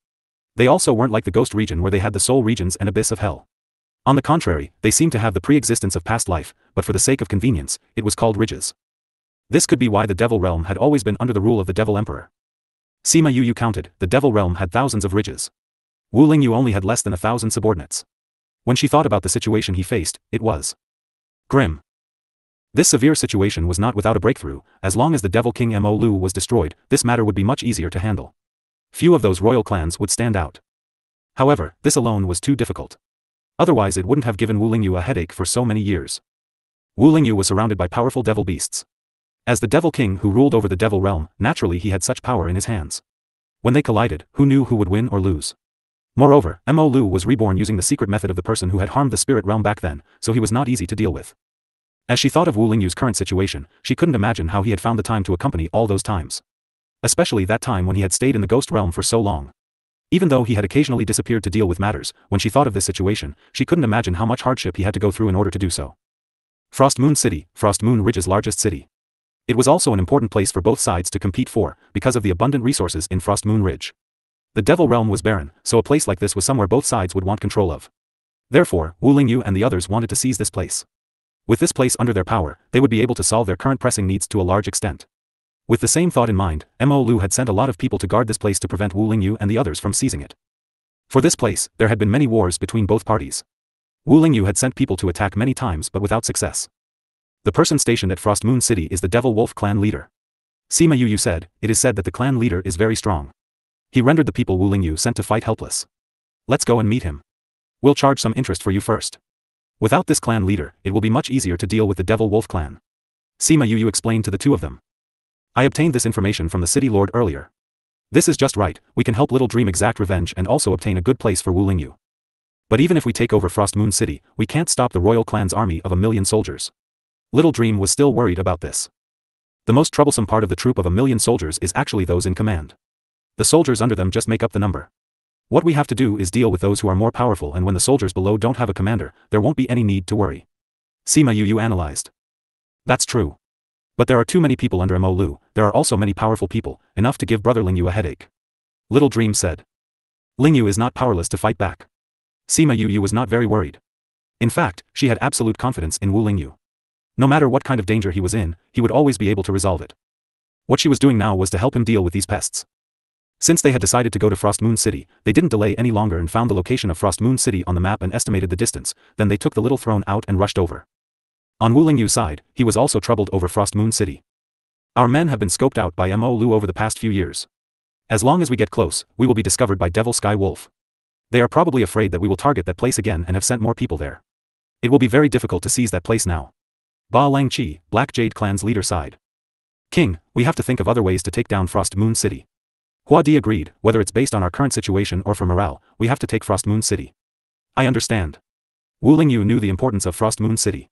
They also weren't like the ghost region where they had the soul regions and abyss of hell. On the contrary, they seemed to have the pre-existence of past life, but for the sake of convenience, it was called ridges. This could be why the Devil Realm had always been under the rule of the Devil Emperor. Sima Yu counted, the Devil Realm had thousands of ridges. Wu Lingyu only had less than 1,000 subordinates. When she thought about the situation he faced, it was grim. This severe situation was not without a breakthrough. As long as the Devil King Mo Lu was destroyed, this matter would be much easier to handle. Few of those royal clans would stand out. However, this alone was too difficult. Otherwise it wouldn't have given Wu Lingyu a headache for so many years. Wu Lingyu was surrounded by powerful devil beasts. As the Devil King who ruled over the Devil Realm, naturally he had such power in his hands. When they collided, who knew who would win or lose? Moreover, Mo Lu was reborn using the secret method of the person who had harmed the spirit realm back then, so he was not easy to deal with. As she thought of Wu Lingyu's current situation, she couldn't imagine how he had found the time to accompany all those times. Especially that time when he had stayed in the ghost realm for so long. Even though he had occasionally disappeared to deal with matters, when she thought of this situation, she couldn't imagine how much hardship he had to go through in order to do so. Frost Moon City, Frost Moon Ridge's largest city. It was also an important place for both sides to compete for, because of the abundant resources in Frost Moon Ridge. The Devil Realm was barren, so a place like this was somewhere both sides would want control of. Therefore, Wu Lingyu and the others wanted to seize this place. With this place under their power, they would be able to solve their current pressing needs to a large extent. With the same thought in mind, Mo Lu had sent a lot of people to guard this place to prevent Wu Lingyu and the others from seizing it. For this place, there had been many wars between both parties. Wu Lingyu had sent people to attack many times but without success. The person stationed at Frost Moon City is the Devil Wolf clan leader. Sima Yu said, it is said that the clan leader is very strong. He rendered the people Wu Lingyu sent to fight helpless. Let's go and meet him. We'll charge some interest for you first. Without this clan leader, it will be much easier to deal with the Devil Wolf clan. Sima Yu explained to the two of them. I obtained this information from the city lord earlier. This is just right, we can help Little Dream exact revenge and also obtain a good place for Wu Lingyu. But even if we take over Frost Moon City, we can't stop the royal clan's army of 1,000,000 soldiers. Little Dream was still worried about this. The most troublesome part of the troop of 1,000,000 soldiers is actually those in command. The soldiers under them just make up the number. What we have to do is deal with those who are more powerful, and when the soldiers below don't have a commander, there won't be any need to worry. Sima Yu analyzed. That's true. But there are too many people under Mo Lu, there are also many powerful people, enough to give Brother Lingyu a headache. Little Dream said. Lingyu is not powerless to fight back. Sima Yu was not very worried. In fact, she had absolute confidence in Wu Lingyu. No matter what kind of danger he was in, he would always be able to resolve it. What she was doing now was to help him deal with these pests. Since they had decided to go to Frost Moon City, they didn't delay any longer and found the location of Frost Moon City on the map and estimated the distance, then they took the little throne out and rushed over. On Wu Lingyu's side, he was also troubled over Frost Moon City. Our men have been scoped out by Mo Lu over the past few years. As long as we get close, we will be discovered by Devil Sky Wolf. They are probably afraid that we will target that place again and have sent more people there. It will be very difficult to seize that place now. Ba Lang Chi, Black Jade clan's leader sighed. King, we have to think of other ways to take down Frost Moon City. Hua Di agreed, whether it's based on our current situation or for morale, we have to take Frost Moon City. I understand. Wu Lingyu knew the importance of Frost Moon City.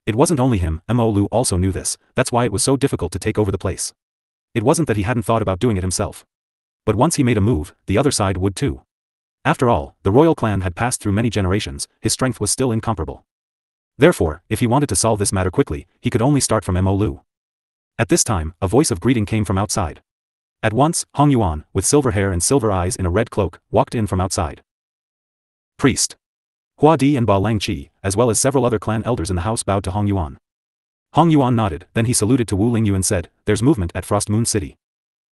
It wasn't only him, Mo Lu also knew this, that's why it was so difficult to take over the place. It wasn't that he hadn't thought about doing it himself. But once he made a move, the other side would too. After all, the royal clan had passed through many generations, his strength was still incomparable. Therefore, if he wanted to solve this matter quickly, he could only start from Mo Lu. At this time, a voice of greeting came from outside. At once, Hong Yuan, with silver hair and silver eyes in a red cloak, walked in from outside. Priest. Hua Di and Ba Langqi, as well as several other clan elders in the house bowed to Hong Yuan. Hong Yuan nodded, then he saluted to Wu Lingyu and said, "There's movement at Frost Moon City."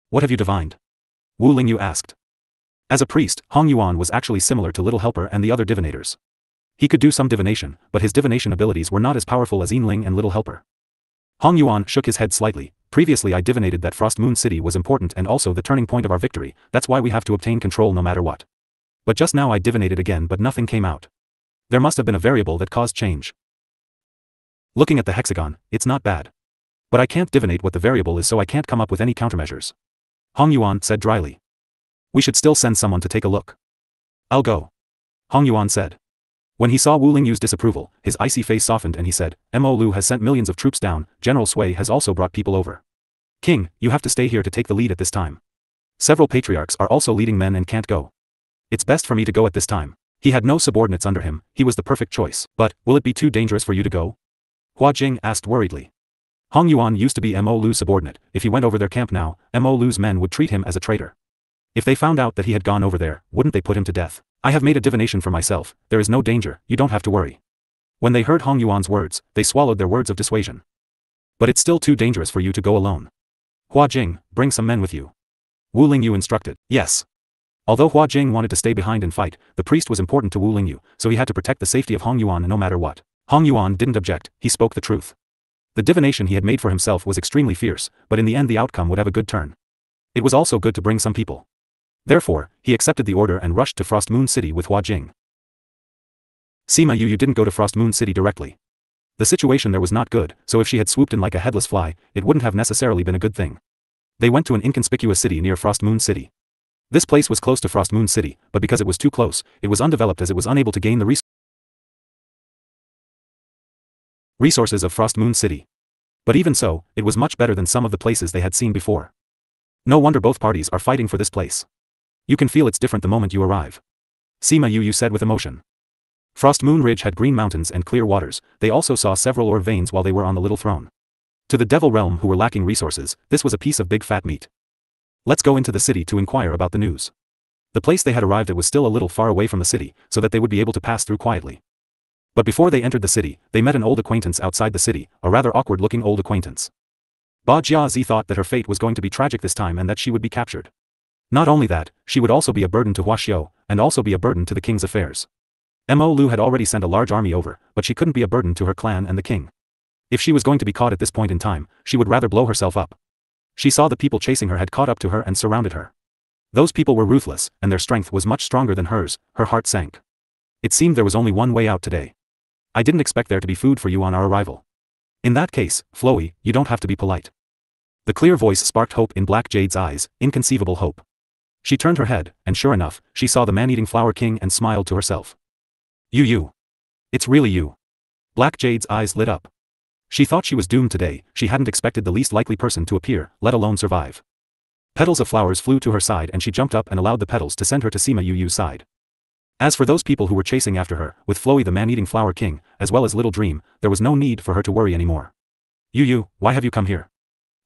"What have you divined?" Wu Lingyu asked. As a priest, Hong Yuan was actually similar to Little Helper and the other divinators. He could do some divination, but his divination abilities were not as powerful as Yinling and Little Helper. Hong Yuan shook his head slightly. "Previously I divinated that Frost Moon City was important and also the turning point of our victory, that's why we have to obtain control no matter what. But just now I divinated again but nothing came out. There must have been a variable that caused change. Looking at the hexagon, it's not bad. But I can't divinate what the variable is, so I can't come up with any countermeasures." Hong Yuan said dryly. "We should still send someone to take a look." "I'll go," Hong Yuan said. When he saw Wu Lingyu's disapproval, his icy face softened and he said, "Mo Lu has sent millions of troops down, General Sui has also brought people over. King, you have to stay here to take the lead at this time. Several patriarchs are also leading men and can't go. It's best for me to go at this time." He had no subordinates under him, he was the perfect choice. "But, will it be too dangerous for you to go?" Hua Jing asked worriedly. Hong Yuan used to be Mo Lu's subordinate, if he went over their camp now, Mo Lu's men would treat him as a traitor. If they found out that he had gone over there, wouldn't they put him to death? "I have made a divination for myself, there is no danger, you don't have to worry." When they heard Hong Yuan's words, they swallowed their words of dissuasion. "But it's still too dangerous for you to go alone. Hua Jing, bring some men with you." Wu Lingyu instructed. "Yes." Although Hua Jing wanted to stay behind and fight, the priest was important to Wu Lingyu, so he had to protect the safety of Hong Yuan no matter what. Hong Yuan didn't object, he spoke the truth. The divination he had made for himself was extremely fierce, but in the end the outcome would have a good turn. It was also good to bring some people. Therefore, he accepted the order and rushed to Frost Moon City with Hua Jing. Sima Yu didn't go to Frost Moon City directly. The situation there was not good, so if she had swooped in like a headless fly, it wouldn't have necessarily been a good thing. They went to an inconspicuous city near Frost Moon City. This place was close to Frost Moon City, but because it was too close, it was undeveloped as it was unable to gain the resources of Frost Moon City. But even so, it was much better than some of the places they had seen before. No wonder both parties are fighting for this place. You can feel it's different the moment you arrive. Sima Yu said with emotion. Frost Moon Ridge had green mountains and clear waters, they also saw several ore veins while they were on the little throne. To the Devil Realm who were lacking resources, this was a piece of big fat meat. Let's go into the city to inquire about the news. The place they had arrived at was still a little far away from the city, so that they would be able to pass through quietly. But before they entered the city, they met an old acquaintance outside the city, a rather awkward-looking old acquaintance. Ba Jiazi thought that her fate was going to be tragic this time and that she would be captured. Not only that, she would also be a burden to Huaxiao, and also be a burden to the king's affairs. Mo Lu had already sent a large army over, but she couldn't be a burden to her clan and the king. If she was going to be caught at this point in time, she would rather blow herself up. She saw the people chasing her had caught up to her and surrounded her. Those people were ruthless, and their strength was much stronger than hers, her heart sank. It seemed there was only one way out today. I didn't expect there to be food for you on our arrival. In that case, Flowey, you don't have to be polite. The clear voice sparked hope in Black Jade's eyes, inconceivable hope. She turned her head, and sure enough, she saw the man-eating flower king and smiled to herself. You. It's really you. Black Jade's eyes lit up. She thought she was doomed today, she hadn't expected the least likely person to appear, let alone survive. Petals of flowers flew to her side and she jumped up and allowed the petals to send her to Sima Yu's side. As for those people who were chasing after her, with Flowey the man-eating flower king, as well as Little Dream, there was no need for her to worry anymore. Yu, why have you come here?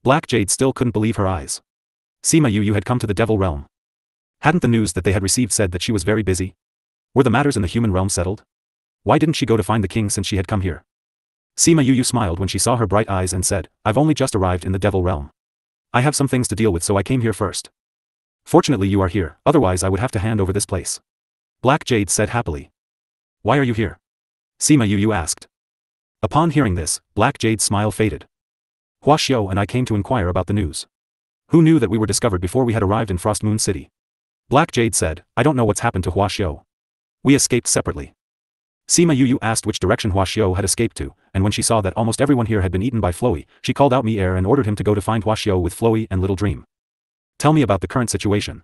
Black Jade still couldn't believe her eyes. Sima Yu had come to the Devil Realm. Hadn't the news that they had received said that she was very busy? Were the matters in the human realm settled? Why didn't she go to find the king since she had come here? Sima Yu smiled when she saw her bright eyes and said, I've only just arrived in the Devil Realm. I have some things to deal with so I came here first. Fortunately you are here, otherwise I would have to hand over this place. Black Jade said happily. Why are you here? Sima Yu asked. Upon hearing this, Black Jade's smile faded. Huaxiao and I came to inquire about the news. Who knew that we were discovered before we had arrived in Frost Moon City? Black Jade said, I don't know what's happened to Huaxiao. We escaped separately. Sima Yu asked which direction Huaxiao had escaped to, and when she saw that almost everyone here had been eaten by Floey, she called out Mi-er and ordered him to go to find Huaxiao with Floey and Little Dream. Tell me about the current situation.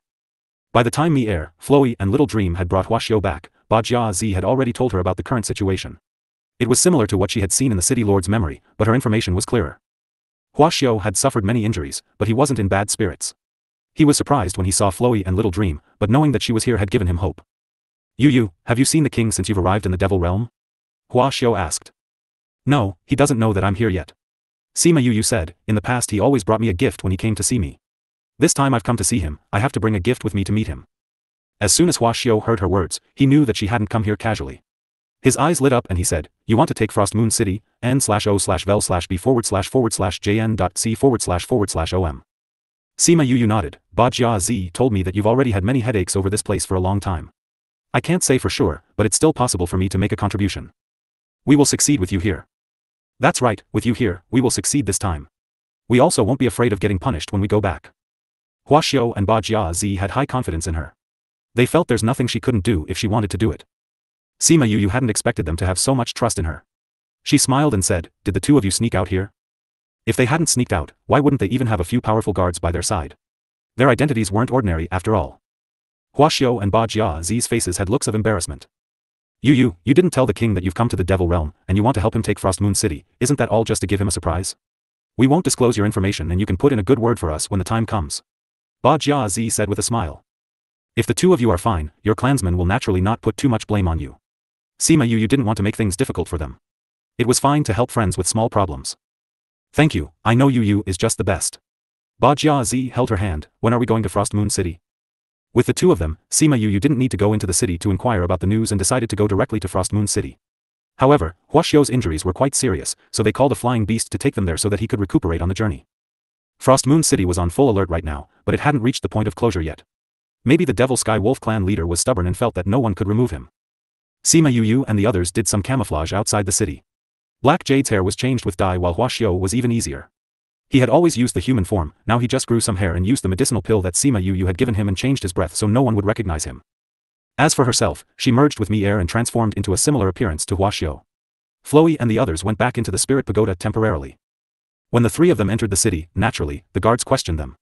By the time Mi-er, Floey and Little Dream had brought Huaxiao back, Ba Jia had already told her about the current situation. It was similar to what she had seen in the city lord's memory, but her information was clearer. Huaxiao had suffered many injuries, but he wasn't in bad spirits. He was surprised when he saw Floey and Little Dream, but knowing that she was here had given him hope. Yu, have you seen the king since you've arrived in the Devil Realm? Huaxiao asked. No, he doesn't know that I'm here yet. Sima Yu said, in the past he always brought me a gift when he came to see me. This time I've come to see him, I have to bring a gift with me to meet him. As soon as Huaxiao heard her words, he knew that she hadn't come here casually. His eyes lit up and he said, you want to take Frost Moon City, n/o/vel/b/jn.c//c/om. Sima Yu nodded. Ba Jia told me that you've already had many headaches over this place for a long time. I can't say for sure, but it's still possible for me to make a contribution. We will succeed with you here. That's right, with you here, we will succeed this time. We also won't be afraid of getting punished when we go back. Huaxiao and Ba Jia had high confidence in her. They felt there's nothing she couldn't do if she wanted to do it. Sima Yu hadn't expected them to have so much trust in her. She smiled and said, did the two of you sneak out here? If they hadn't sneaked out, why wouldn't they even have a few powerful guards by their side? Their identities weren't ordinary after all. Huaxiao and Ba Jia's faces had looks of embarrassment. You didn't tell the king that you've come to the Devil Realm, and you want to help him take Frost Moon City, isn't that all just to give him a surprise? We won't disclose your information and you can put in a good word for us when the time comes. Ba Jia said with a smile. If the two of you are fine, your clansmen will naturally not put too much blame on you. Sima Yu didn't want to make things difficult for them. It was fine to help friends with small problems. Thank you, I know Yu is just the best. Ba Jia held her hand, when are we going to Frost Moon City? With the two of them, Sima Yu didn't need to go into the city to inquire about the news and decided to go directly to Frost Moon City. However, Huaxiao's injuries were quite serious, so they called a flying beast to take them there so that he could recuperate on the journey. Frost Moon City was on full alert right now, but it hadn't reached the point of closure yet. Maybe the Devil Sky Wolf clan leader was stubborn and felt that no one could remove him. Sima Yu and the others did some camouflage outside the city. Black Jade's hair was changed with dye while Huaxiao was even easier. He had always used the human form, now he just grew some hair and used the medicinal pill that Sima Yu had given him and changed his breath so no one would recognize him. As for herself, she merged with Mi-er and transformed into a similar appearance to Huaxiao. Floey and the others went back into the Spirit Pagoda temporarily. When the three of them entered the city, naturally, the guards questioned them.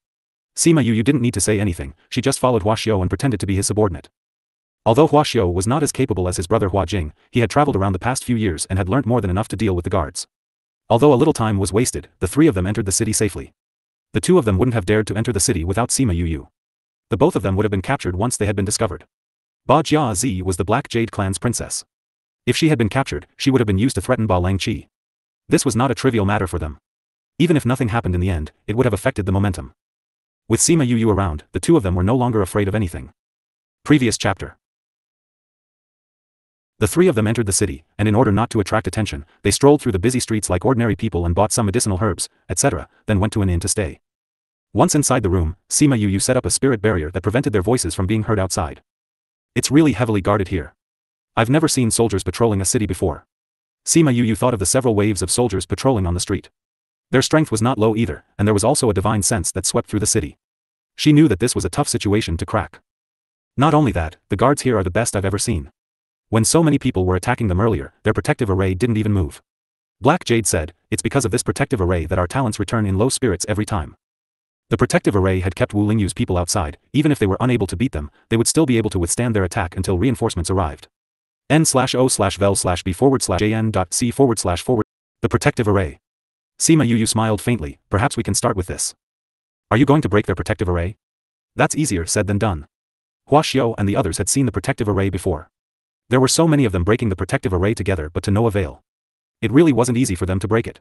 Sima Yu didn't need to say anything, she just followed Huaxiao and pretended to be his subordinate. Although Huaxiao was not as capable as his brother Hua Jing, he had traveled around the past few years and had learnt more than enough to deal with the guards. Although a little time was wasted, the three of them entered the city safely. The two of them wouldn't have dared to enter the city without Sima Yu. The both of them would have been captured once they had been discovered. Ba Jia was the Black Jade clan's princess. If she had been captured, she would have been used to threaten Ba Langqi. This was not a trivial matter for them. Even if nothing happened in the end, it would have affected the momentum. With Sima Yu around, the two of them were no longer afraid of anything. Previous chapter. The three of them entered the city, and in order not to attract attention, they strolled through the busy streets like ordinary people and bought some medicinal herbs, etc., then went to an inn to stay. Once inside the room, Sima Yu set up a spirit barrier that prevented their voices from being heard outside. It's really heavily guarded here. I've never seen soldiers patrolling a city before. Sima Yu thought of the several waves of soldiers patrolling on the street. Their strength was not low either, and there was also a divine sense that swept through the city. She knew that this was a tough situation to crack. Not only that, the guards here are the best I've ever seen. When so many people were attacking them earlier, their protective array didn't even move. Black Jade said, it's because of this protective array that our talents return in low spirits every time. The protective array had kept Wu Lingyu's people outside, even if they were unable to beat them, they would still be able to withstand their attack until reinforcements arrived. n/o/vel/b/jn.c/forward. The protective array. Sima Yu smiled faintly, perhaps we can start with this. Are you going to break their protective array? That's easier said than done. Huaxiao and the others had seen the protective array before. There were so many of them breaking the protective array together but to no avail. It really wasn't easy for them to break it.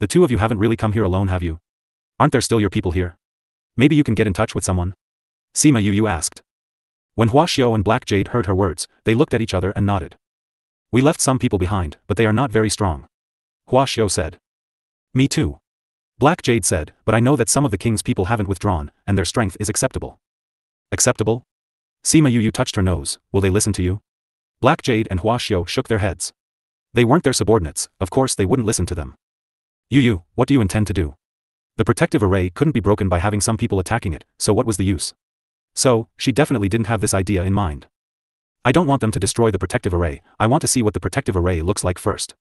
The two of you haven't really come here alone, have you? Aren't there still your people here? Maybe you can get in touch with someone? Sima Yu asked. When Huaxiao and Black Jade heard her words, they looked at each other and nodded. We left some people behind, but they are not very strong. Huaxiao said. Me too. Black Jade said, but I know that some of the king's people haven't withdrawn, and their strength is acceptable. Acceptable? Sima Yu touched her nose, will they listen to you? Black Jade and Huaxiao shook their heads. They weren't their subordinates, of course they wouldn't listen to them. Yu, what do you intend to do? The protective array couldn't be broken by having some people attacking it, so what was the use? So, she definitely didn't have this idea in mind. I don't want them to destroy the protective array, I want to see what the protective array looks like first.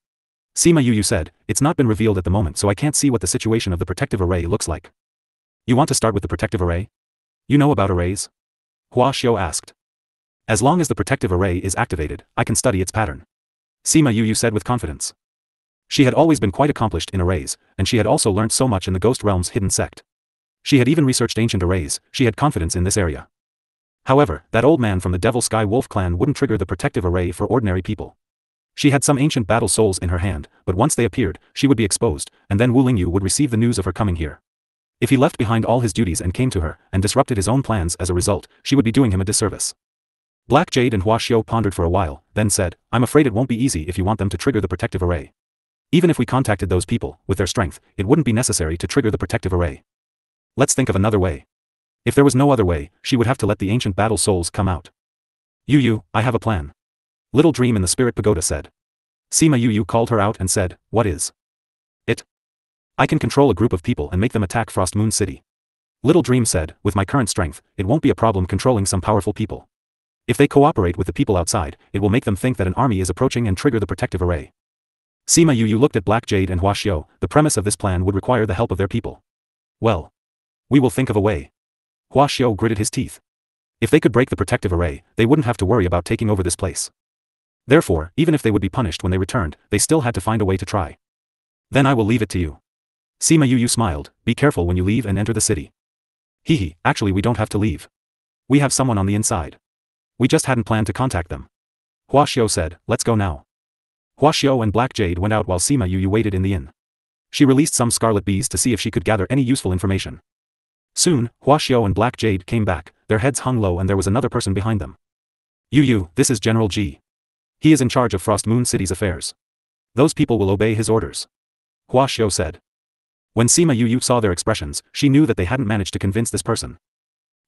Sima Yu said, it's not been revealed at the moment so I can't see what the situation of the protective array looks like. You want to start with the protective array? You know about arrays? Hua Xiu asked. As long as the protective array is activated, I can study its pattern. Sima Yu said with confidence. She had always been quite accomplished in arrays, and she had also learnt so much in the Ghost Realm's hidden sect. She had even researched ancient arrays, she had confidence in this area. However, that old man from the Devil Sky Wolf clan wouldn't trigger the protective array for ordinary people. She had some ancient battle souls in her hand, but once they appeared, she would be exposed, and then Wu Lingyu would receive the news of her coming here. If he left behind all his duties and came to her, and disrupted his own plans as a result, she would be doing him a disservice. Black Jade and Hua Xiu pondered for a while, then said, I'm afraid it won't be easy if you want them to trigger the protective array. Even if we contacted those people, with their strength, it wouldn't be necessary to trigger the protective array. Let's think of another way. If there was no other way, she would have to let the ancient battle souls come out. Yu, I have a plan. Little Dream in the Spirit Pagoda said. Sima Yu called her out and said, what is it? I can control a group of people and make them attack Frost Moon City. Little Dream said, with my current strength, it won't be a problem controlling some powerful people. If they cooperate with the people outside, it will make them think that an army is approaching and trigger the protective array. Sima Yu looked at Black Jade and Hua Xiu, the premise of this plan would require the help of their people. Well, we will think of a way. Hua Xiu gritted his teeth. If they could break the protective array, they wouldn't have to worry about taking over this place. Therefore, even if they would be punished when they returned, they still had to find a way to try. Then I will leave it to you. Sima Yu smiled, be careful when you leave and enter the city. Hehe, actually we don't have to leave. We have someone on the inside. We just hadn't planned to contact them. Hua Xiu said, let's go now. Hua Xiu and Black Jade went out while Sima Yu waited in the inn. She released some scarlet bees to see if she could gather any useful information. Soon, Hua Xiu and Black Jade came back, their heads hung low and there was another person behind them. Yu, this is General Ji. He is in charge of Frost Moon City's affairs. Those people will obey his orders. Hua Xiu said. When Sima Yu saw their expressions, she knew that they hadn't managed to convince this person.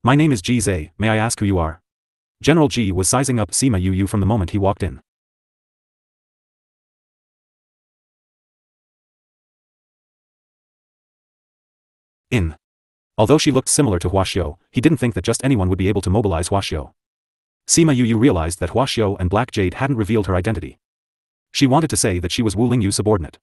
My name is Ji Zhe, may I ask who you are? General Ji was sizing up Sima Yu from the moment he walked in. Although she looked similar to Hua Xiu, he didn't think that just anyone would be able to mobilize Hua Xiu. Sima Yu realized that Hua Xiu and Black Jade hadn't revealed her identity. She wanted to say that she was Wu Lingyu's subordinate.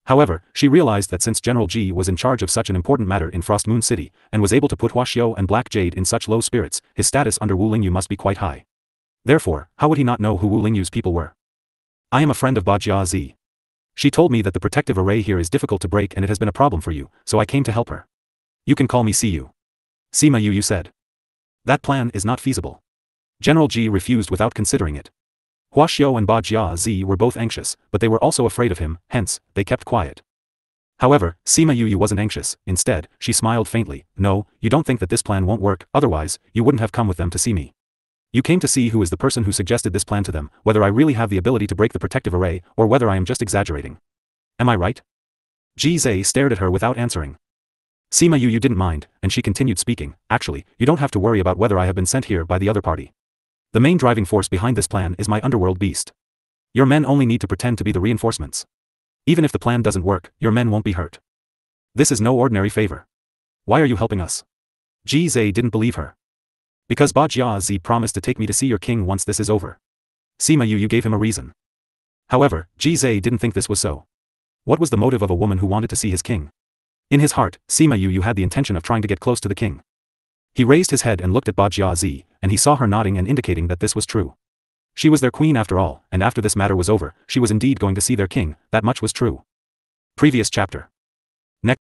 However, she realized that since General Ji was in charge of such an important matter in Frost Moon City, and was able to put Hua Xiu and Black Jade in such low spirits, his status under Wu Lingyu must be quite high. Therefore, how would he not know who Wu Lingyu's people were? I am a friend of Bajia Zi. She told me that the protective array here is difficult to break and it has been a problem for you, so I came to help her. You can call me Siyu. Sima Yu said. That plan is not feasible. General Ji refused without considering it. Hua Xiu and Bajia Zi were both anxious, but they were also afraid of him, hence, they kept quiet. However, Sima Yu wasn't anxious, instead, she smiled faintly, no, you don't think that this plan won't work, otherwise, you wouldn't have come with them to see me. You came to see who is the person who suggested this plan to them, whether I really have the ability to break the protective array, or whether I am just exaggerating. Am I right? Ji Zhe stared at her without answering. Sima Yu didn't mind, and she continued speaking, actually, you don't have to worry about whether I have been sent here by the other party. The main driving force behind this plan is my underworld beast. Your men only need to pretend to be the reinforcements. Even if the plan doesn't work, your men won't be hurt. This is no ordinary favor. Why are you helping us? Ji Zhe didn't believe her. Because Bajia Zi promised to take me to see your king once this is over. Sima Yu gave him a reason. However, Ji Zhe didn't think this was so. What was the motive of a woman who wanted to see his king? In his heart, Sima Yu had the intention of trying to get close to the king. He raised his head and looked at Bajia Zi, and he saw her nodding and indicating that this was true. She was their queen after all, and after this matter was over, she was indeed going to see their king, that much was true. Previous chapter. Next.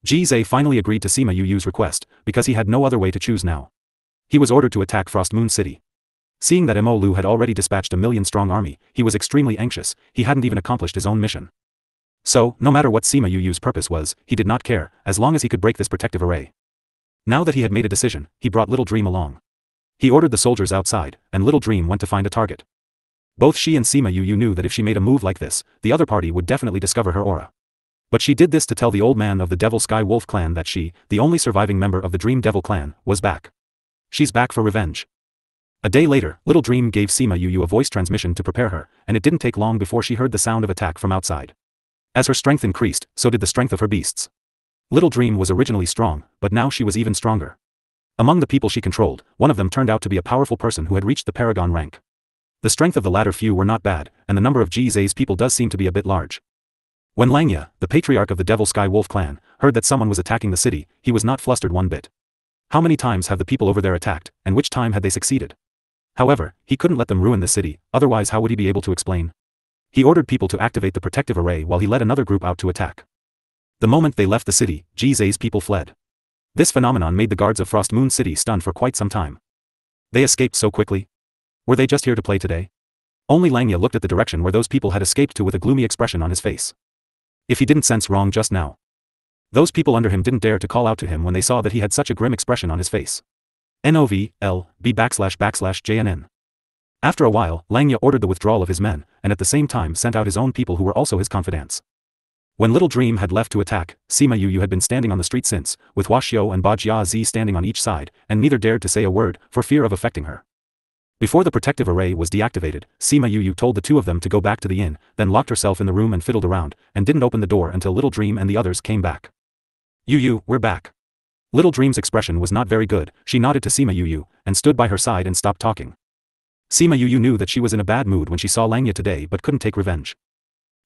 Ji Zhe finally agreed to Sima Yu's request, because he had no other way to choose now. He was ordered to attack Frost Moon City. Seeing that Mo Lu had already dispatched a 1,000,000-strong army, he was extremely anxious, he hadn't even accomplished his own mission. So, no matter what Sima Yu's purpose was, he did not care, as long as he could break this protective array. Now that he had made a decision, he brought Little Dream along. He ordered the soldiers outside, and Little Dream went to find a target. Both she and Sima Yu knew that if she made a move like this, the other party would definitely discover her aura. But she did this to tell the old man of the Devil Sky Wolf clan that she, the only surviving member of the Dream Devil clan, was back. She's back for revenge. A day later, Little Dream gave Sima Yu a voice transmission to prepare her, and it didn't take long before she heard the sound of attack from outside. As her strength increased, so did the strength of her beasts. Little Dream was originally strong, but now she was even stronger. Among the people she controlled, one of them turned out to be a powerful person who had reached the Paragon rank. The strength of the latter few were not bad, and the number of Jize's people does seem to be a bit large. When Langya, the patriarch of the Devil Sky Wolf clan, heard that someone was attacking the city, he was not flustered one bit. How many times have the people over there attacked, and which time had they succeeded? However, he couldn't let them ruin the city, otherwise how would he be able to explain? He ordered people to activate the protective array while he led another group out to attack. The moment they left the city, Jize's people fled. This phenomenon made the guards of Frost Moon City stunned for quite some time. They escaped so quickly? Were they just here to play today? Only Langya looked at the direction where those people had escaped to with a gloomy expression on his face. If he didn't sense wrong just now. Those people under him didn't dare to call out to him when they saw that he had such a grim expression on his face. NOVLB/JNN. After a while, Langya ordered the withdrawal of his men, and at the same time sent out his own people who were also his confidants. When Little Dream had left to attack, Sima Yu had been standing on the street since, with Huaxiao and Ba Jia standing on each side, and neither dared to say a word, for fear of affecting her. Before the protective array was deactivated, Sima Yu told the two of them to go back to the inn, then locked herself in the room and fiddled around, and didn't open the door until Little Dream and the others came back. Yu, we're back. Little Dream's expression was not very good. She nodded to Sima Yu, and stood by her side and stopped talking. Sima Yu knew that she was in a bad mood when she saw Langya today but couldn't take revenge.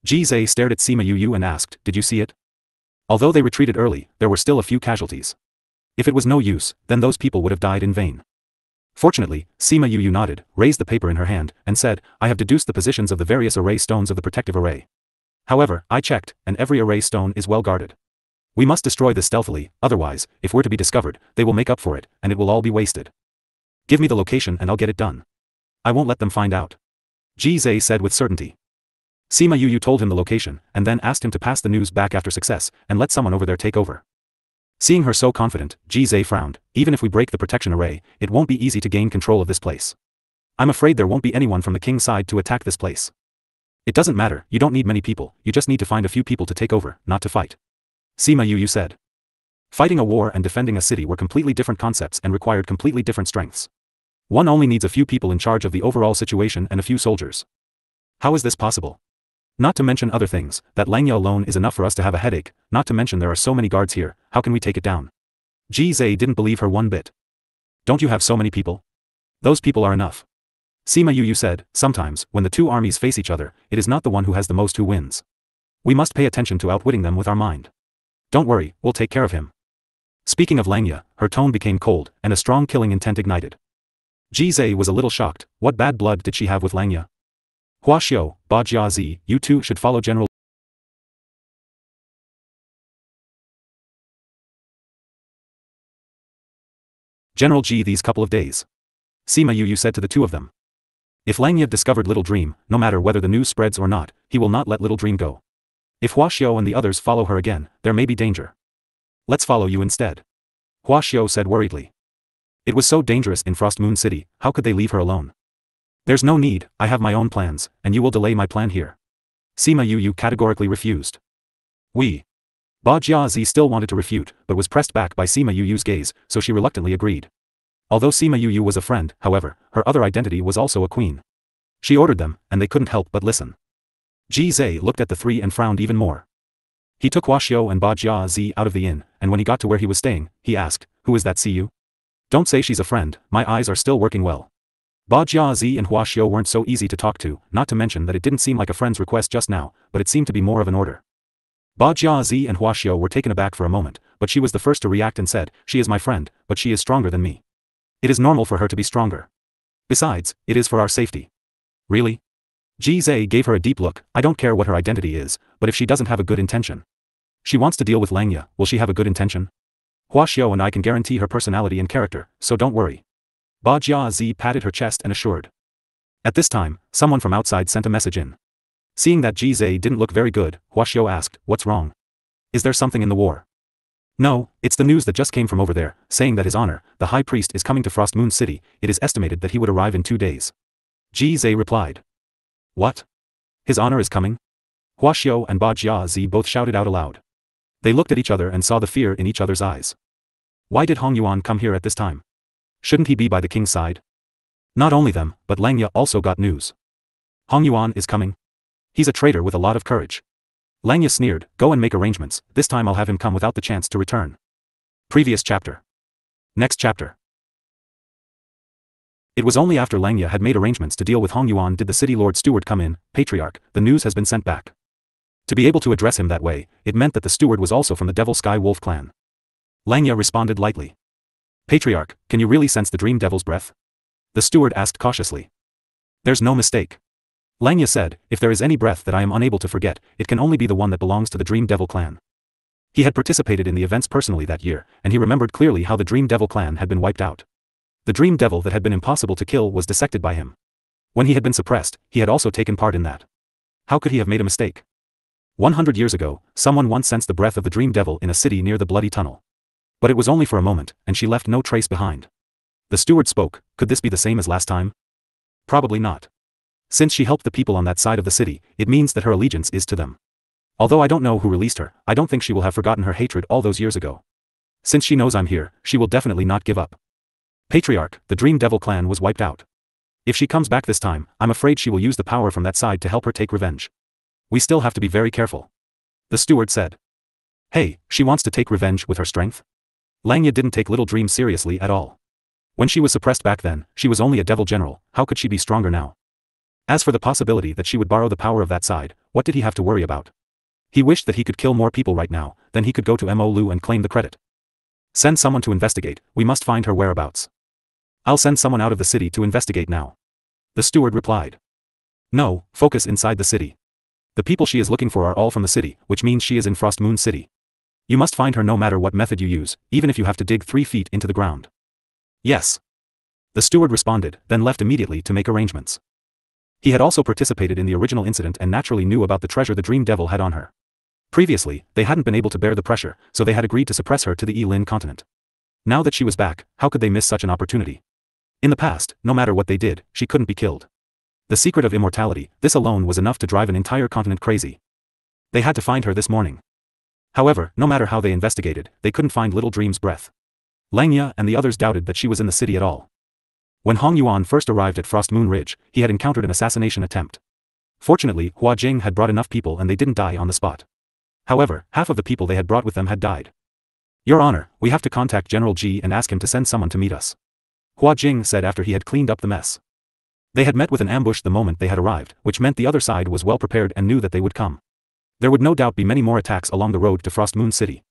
Jize stared at Sima Yu and asked, did you see it? Although they retreated early, there were still a few casualties. If it was no use, then those people would have died in vain. Fortunately, Sima Yu nodded, raised the paper in her hand, and said, I have deduced the positions of the various array stones of the protective array. However, I checked, and every array stone is well guarded. We must destroy this stealthily, otherwise, if we're to be discovered, they will make up for it, and it will all be wasted. Give me the location and I'll get it done. I won't let them find out. Jize said with certainty. Sima Yu told him the location, and then asked him to pass the news back after success, and let someone over there take over. Seeing her so confident, Jize frowned. Even if we break the protection array, it won't be easy to gain control of this place. I'm afraid there won't be anyone from the king's side to attack this place. It doesn't matter, you don't need many people, you just need to find a few people to take over, not to fight. Sima Yu said. Fighting a war and defending a city were completely different concepts and required completely different strengths. One only needs a few people in charge of the overall situation and a few soldiers. How is this possible? Not to mention other things, that Langya alone is enough for us to have a headache, not to mention there are so many guards here, how can we take it down? Jize didn't believe her one bit. Don't you have so many people? Those people are enough. Sima Yu said, sometimes, when the two armies face each other, it is not the one who has the most who wins. We must pay attention to outwitting them with our mind. Don't worry, we'll take care of him. Speaking of Langya, her tone became cold, and a strong killing intent ignited. Jize was a little shocked. What bad blood did she have with Langya? Huaxiao, Ba Jia, you two should follow General G these couple of days. Sima Yu said to the two of them. If Langya discovered Little Dream, no matter whether the news spreads or not, he will not let Little Dream go. If Huaxiao and the others follow her again, there may be danger. Let's follow you instead. Huaxiao said worriedly. It was so dangerous in Frost Moon City, how could they leave her alone? There's no need, I have my own plans, and you will delay my plan here. Sima Yu categorically refused. Ba Jia still wanted to refute, but was pressed back by Sima Yu's gaze, so she reluctantly agreed. Although Sima Yu was a friend, however, her other identity was also a queen. She ordered them, and they couldn't help but listen. Jize looked at the three and frowned even more. He took Huaxiao and Ba Jia out of the inn, and when he got to where he was staying, he asked, who is that Siyu? Don't say she's a friend, my eyes are still working well. Ba Jia and Huaxiao weren't so easy to talk to, not to mention that it didn't seem like a friend's request just now, but it seemed to be more of an order. Ba Jia and Huaxiao were taken aback for a moment, but she was the first to react and said, she is my friend, but she is stronger than me. It is normal for her to be stronger. Besides, it is for our safety. Really? Jize gave her a deep look. I don't care what her identity is, but if she doesn't have a good intention. She wants to deal with Langya, will she have a good intention? Huaxiao and I can guarantee her personality and character, so don't worry. Ba Jia patted her chest and assured. At this time, someone from outside sent a message in. Seeing that Jize didn't look very good, Huaxiao asked, what's wrong? Is there something in the war? No, it's the news that just came from over there, saying that His Honor, the High Priest is coming to Frost Moon City. It is estimated that he would arrive in 2 days. Jize replied. What? His Honor is coming? Huaxiao and Ba Jia both shouted out aloud. They looked at each other and saw the fear in each other's eyes. Why did Hong Yuan come here at this time? Shouldn't he be by the king's side? Not only them, but Langya also got news. Hong Yuan is coming. He's a traitor with a lot of courage. Langya sneered, go and make arrangements, this time I'll have him come without the chance to return. Previous chapter. Next chapter. It was only after Langya had made arrangements to deal with Hong Yuan did the city lord steward come in. Patriarch, the news has been sent back. To be able to address him that way, it meant that the steward was also from the Devil Sky Wolf clan. Langya responded lightly. Patriarch, can you really sense the dream devil's breath? The steward asked cautiously. There's no mistake. Langya said, if there is any breath that I am unable to forget, it can only be the one that belongs to the Dream Devil clan. He had participated in the events personally that year, and he remembered clearly how the Dream Devil clan had been wiped out. The Dream Devil that had been impossible to kill was dissected by him. When he had been suppressed, he had also taken part in that. How could he have made a mistake? 100 years ago, someone once sensed the breath of the Dream Devil in a city near the Bloody Tunnel. But it was only for a moment, and she left no trace behind. The steward spoke. Could this be the same as last time? Probably not. Since she helped the people on that side of the city, it means that her allegiance is to them. Although I don't know who released her, I don't think she will have forgotten her hatred all those years ago. Since she knows I'm here, she will definitely not give up. Patriarch, the Dream Devil clan was wiped out. If she comes back this time, I'm afraid she will use the power from that side to help her take revenge. We still have to be very careful. The steward said. Hey, she wants to take revenge with her strength? Langya didn't take Little Dream seriously at all. When she was suppressed back then, she was only a devil general. How could she be stronger now? As for the possibility that she would borrow the power of that side, what did he have to worry about? He wished that he could kill more people right now, then he could go to Mo Lu and claim the credit. Send someone to investigate, we must find her whereabouts. I'll send someone out of the city to investigate now. The steward replied. No, focus inside the city. The people she is looking for are all from the city, which means she is in Frost Moon City. You must find her no matter what method you use, even if you have to dig 3 feet into the ground. Yes. The steward responded, then left immediately to make arrangements. He had also participated in the original incident and naturally knew about the treasure the Dream Devil had on her. Previously, they hadn't been able to bear the pressure, so they had agreed to suppress her to the Elin continent. Now that she was back, how could they miss such an opportunity? In the past, no matter what they did, she couldn't be killed. The secret of immortality, this alone was enough to drive an entire continent crazy. They had to find her this morning. However, no matter how they investigated, they couldn't find Little Dream's breath. Langya and the others doubted that she was in the city at all. When Hong Yuan first arrived at Frost Moon Ridge, he had encountered an assassination attempt. Fortunately, Hua Jing had brought enough people and they didn't die on the spot. However, half of the people they had brought with them had died. Your Honor, we have to contact General Ji and ask him to send someone to meet us. Hua Jing said after he had cleaned up the mess. They had met with an ambush the moment they had arrived, which meant the other side was well prepared and knew that they would come. There would no doubt be many more attacks along the road to Frost Moon City.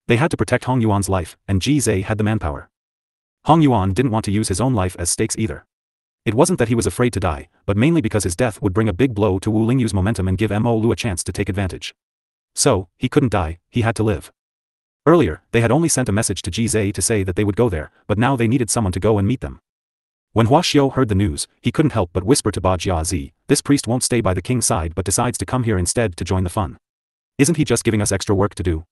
They had to protect Hong Yuan's life, and Ji Zhe had the manpower. Hong Yuan didn't want to use his own life as stakes either. It wasn't that he was afraid to die, but mainly because his death would bring a big blow to Wu Lingyu's momentum and give Mo Lu a chance to take advantage. So, he couldn't die, he had to live. Earlier, they had only sent a message to Ji Zhe to say that they would go there, but now they needed someone to go and meet them. When Hua Xiu heard the news, he couldn't help but whisper to Ba Jiazi, this priest won't stay by the king's side but decides to come here instead to join the fun. Isn't he just giving us extra work to do?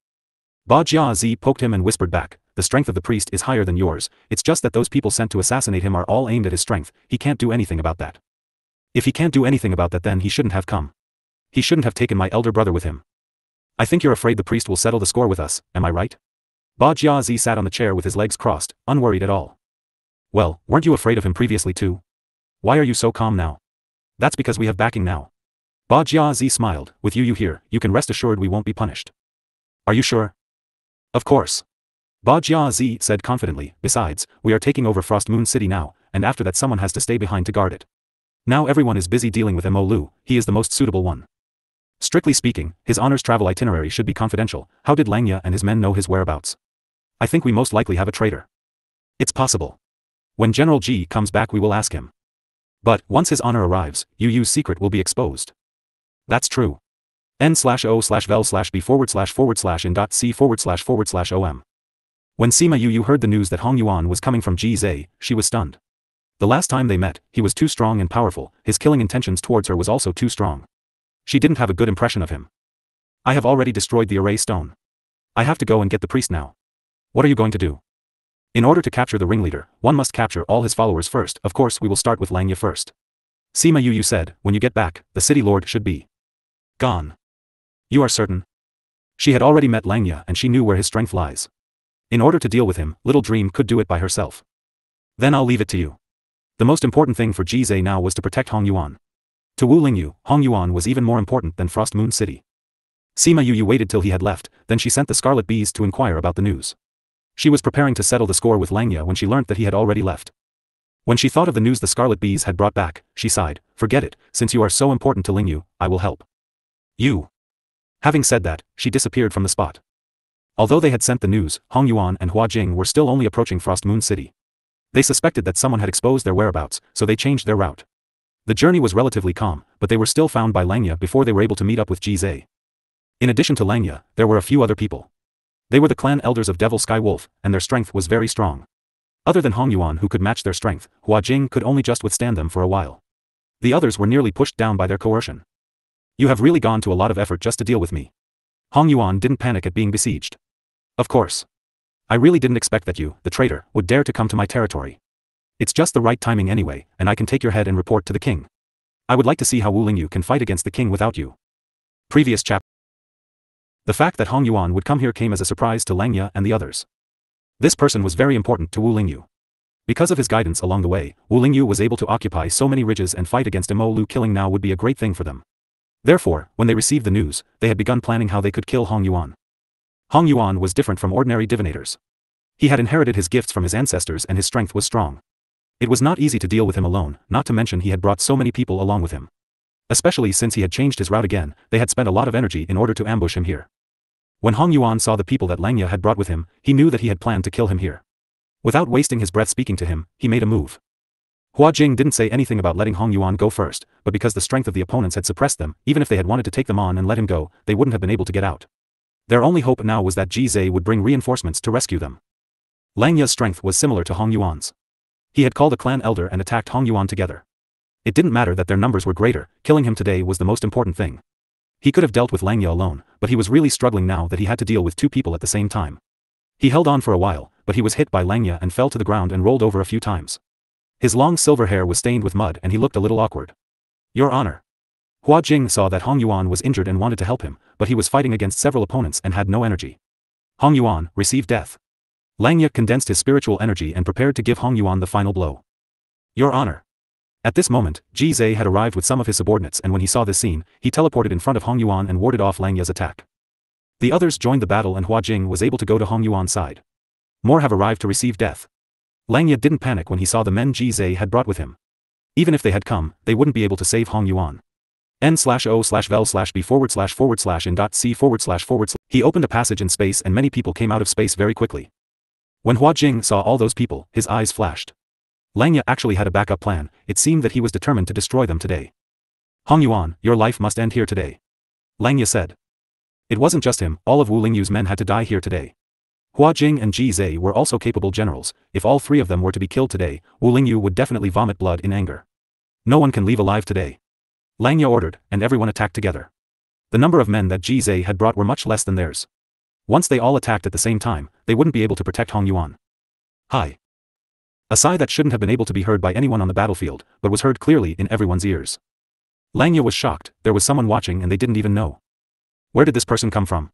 Ba Jiazi poked him and whispered back, the strength of the priest is higher than yours, it's just that those people sent to assassinate him are all aimed at his strength, he can't do anything about that. If he can't do anything about that then he shouldn't have come. He shouldn't have taken my elder brother with him. I think you're afraid the priest will settle the score with us, am I right? Ba Jiazi sat on the chair with his legs crossed, unworried at all. Well, weren't you afraid of him previously too? Why are you so calm now? That's because we have backing now. Ba Jiazi smiled, with you here, you can rest assured we won't be punished. Are you sure? Of course. Ba Jiazi said confidently, besides, we are taking over Frost Moon City now, and after that someone has to stay behind to guard it. Now everyone is busy dealing with Mo Lu, he is the most suitable one. Strictly speaking, his honor's travel itinerary should be confidential. How did Langya and his men know his whereabouts? I think we most likely have a traitor. It's possible. When General Ji comes back we will ask him. But, once his honor arrives, Yu's secret will be exposed. That's true. n/o/vel/b/in.c/om. When Sima Yu heard the news that Hong Yuan was coming from Ji Zhe, she was stunned. The last time they met, he was too strong and powerful, his killing intentions towards her was also too strong. She didn't have a good impression of him. I have already destroyed the array stone. I have to go and get the priest now. What are you going to do? In order to capture the ringleader, one must capture all his followers first. Of course we will start with Langya first. Sima Yu said, when you get back, the city lord should be gone. You are certain? She had already met Langya and she knew where his strength lies. In order to deal with him, Little Dream could do it by herself. Then I'll leave it to you. The most important thing for Ji Zhe now was to protect Hong Yuan. To Wu Lingyu, Hong Yuan was even more important than Frost Moon City. Sima Yu waited till he had left, then she sent the Scarlet Bees to inquire about the news. She was preparing to settle the score with Langya when she learnt that he had already left. When she thought of the news the scarlet bees had brought back, she sighed, forget it, since you are so important to Lingyu, I will help. You. Having said that, she disappeared from the spot. Although they had sent the news, Hong Yuan and Hua Jing were still only approaching Frost Moon City. They suspected that someone had exposed their whereabouts, so they changed their route. The journey was relatively calm, but they were still found by Langya before they were able to meet up with Jizai. In addition to Langya, there were a few other people. They were the clan elders of Devil Sky Wolf, and their strength was very strong. Other than Hong Yuan who could match their strength, Hua Jing could only just withstand them for a while. The others were nearly pushed down by their coercion. You have really gone to a lot of effort just to deal with me. Hong Yuan didn't panic at being besieged. Of course. I really didn't expect that you, the traitor, would dare to come to my territory. It's just the right timing anyway, and I can take your head and report to the king. I would like to see how Wu Lingyu can fight against the king without you. Previous chapter. The fact that Hong Yuan would come here came as a surprise to Langya and the others. This person was very important to Wu Lingyu. Because of his guidance along the way, Wu Lingyu was able to occupy so many ridges and fight against Mo Lu. Killing now would be a great thing for them. Therefore, when they received the news, they had begun planning how they could kill Hong Yuan. Hong Yuan was different from ordinary divinators. He had inherited his gifts from his ancestors and his strength was strong. It was not easy to deal with him alone, not to mention he had brought so many people along with him. Especially since he had changed his route again, they had spent a lot of energy in order to ambush him here. When Hong Yuan saw the people that Langya had brought with him, he knew that he had planned to kill him here. Without wasting his breath speaking to him, he made a move. Hua Jing didn't say anything about letting Hong Yuan go first, but because the strength of the opponents had suppressed them, even if they had wanted to take them on and let him go, they wouldn't have been able to get out. Their only hope now was that Jizai would bring reinforcements to rescue them. Langya's strength was similar to Hong Yuan's. He had called a clan elder and attacked Hong Yuan together. It didn't matter that their numbers were greater, killing him today was the most important thing. He could have dealt with Langya alone, but he was really struggling now that he had to deal with two people at the same time. He held on for a while, but he was hit by Langya and fell to the ground and rolled over a few times. His long silver hair was stained with mud and he looked a little awkward. Your Honor. Hua Jing saw that Hong Yuan was injured and wanted to help him, but he was fighting against several opponents and had no energy. Hong Yuan received death. Langya condensed his spiritual energy and prepared to give Hong Yuan the final blow. Your Honor. At this moment, Jizai had arrived with some of his subordinates and when he saw this scene, he teleported in front of Hong Yuan and warded off Langya's attack. The others joined the battle and Hua Jing was able to go to Hong Yuan's side. More have arrived to receive death. Langya didn't panic when he saw the men Jizai had brought with him. Even if they had come, they wouldn't be able to save Hong Yuan. N/O/vel/B//in.C// He opened a passage in space and many people came out of space very quickly. When Hua Jing saw all those people, his eyes flashed. Langya actually had a backup plan, it seemed that he was determined to destroy them today. Hong Yuan, your life must end here today. Langya said. It wasn't just him, all of Wu Lingyu's men had to die here today. Hua Jing and Jizai were also capable generals, if all three of them were to be killed today, Wu Lingyu would definitely vomit blood in anger. No one can leave alive today. Langya ordered, and everyone attacked together. The number of men that Jizai had brought were much less than theirs. Once they all attacked at the same time, they wouldn't be able to protect Hong Yuan. Hi. A sigh that shouldn't have been able to be heard by anyone on the battlefield, but was heard clearly in everyone's ears. Langya was shocked, there was someone watching and they didn't even know. Where did this person come from?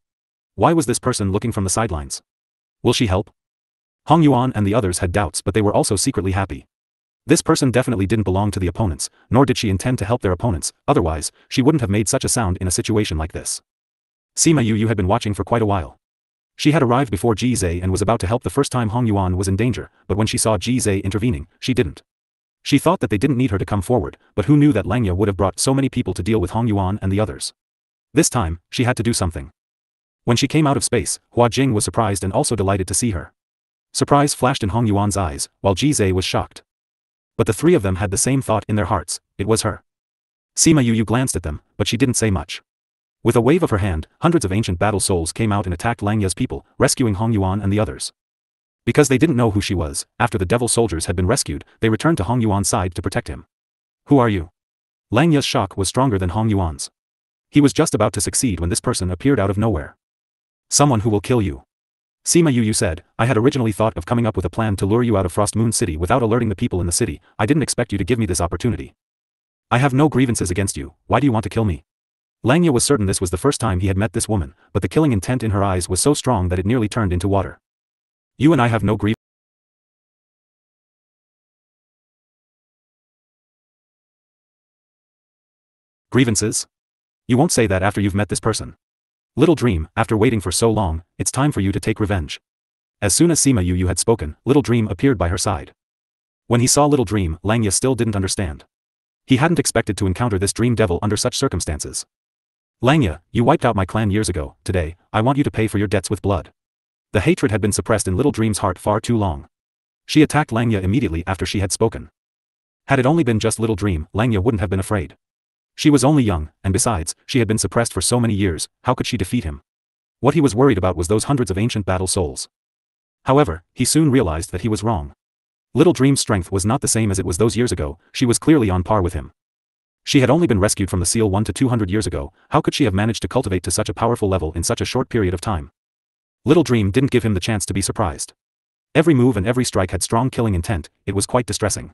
Why was this person looking from the sidelines? Will she help? Hong Yuan and the others had doubts but they were also secretly happy. This person definitely didn't belong to the opponents, nor did she intend to help their opponents, otherwise, she wouldn't have made such a sound in a situation like this. Sima Yu had been watching for quite a while. She had arrived before Jizai and was about to help the first time Hong Yuan was in danger, but when she saw Jizai intervening, she didn't. She thought that they didn't need her to come forward, but who knew that Langya would have brought so many people to deal with Hong Yuan and the others. This time, she had to do something. When she came out of space, Hua Jing was surprised and also delighted to see her. Surprise flashed in Hong Yuan's eyes, while Jizai was shocked. But the three of them had the same thought in their hearts, it was her. Sima Yu glanced at them, but she didn't say much. With a wave of her hand, hundreds of ancient battle souls came out and attacked Langya's people, rescuing Hong Yuan and the others. Because they didn't know who she was, after the devil soldiers had been rescued, they returned to Hong Yuan's side to protect him. Who are you? Langya's shock was stronger than Hong Yuan's. He was just about to succeed when this person appeared out of nowhere. Someone who will kill you. Sima Yu said, I had originally thought of coming up with a plan to lure you out of Frost Moon City without alerting the people in the city, I didn't expect you to give me this opportunity. I have no grievances against you, why do you want to kill me? Langya was certain this was the first time he had met this woman, but the killing intent in her eyes was so strong that it nearly turned into water. You and I have no grievances? You won't say that after you've met this person. Little dream, after waiting for so long, it's time for you to take revenge. As soon as Sima Yu had spoken, Little Dream appeared by her side. When he saw Little Dream, Langya still didn't understand. He hadn't expected to encounter this dream devil under such circumstances. Langya, you wiped out my clan years ago. Today, I want you to pay for your debts with blood. The hatred had been suppressed in Little Dream's heart far too long. She attacked Langya immediately after she had spoken. Had it only been just Little Dream, Langya wouldn't have been afraid. She was only young, and besides, she had been suppressed for so many years, how could she defeat him? What he was worried about was those hundreds of ancient battle souls. However, he soon realized that he was wrong. Little Dream's strength was not the same as it was those years ago, she was clearly on par with him. She had only been rescued from the seal 1 to 200 years ago, how could she have managed to cultivate to such a powerful level in such a short period of time? Little Dream didn't give him the chance to be surprised. Every move and every strike had strong killing intent, it was quite distressing.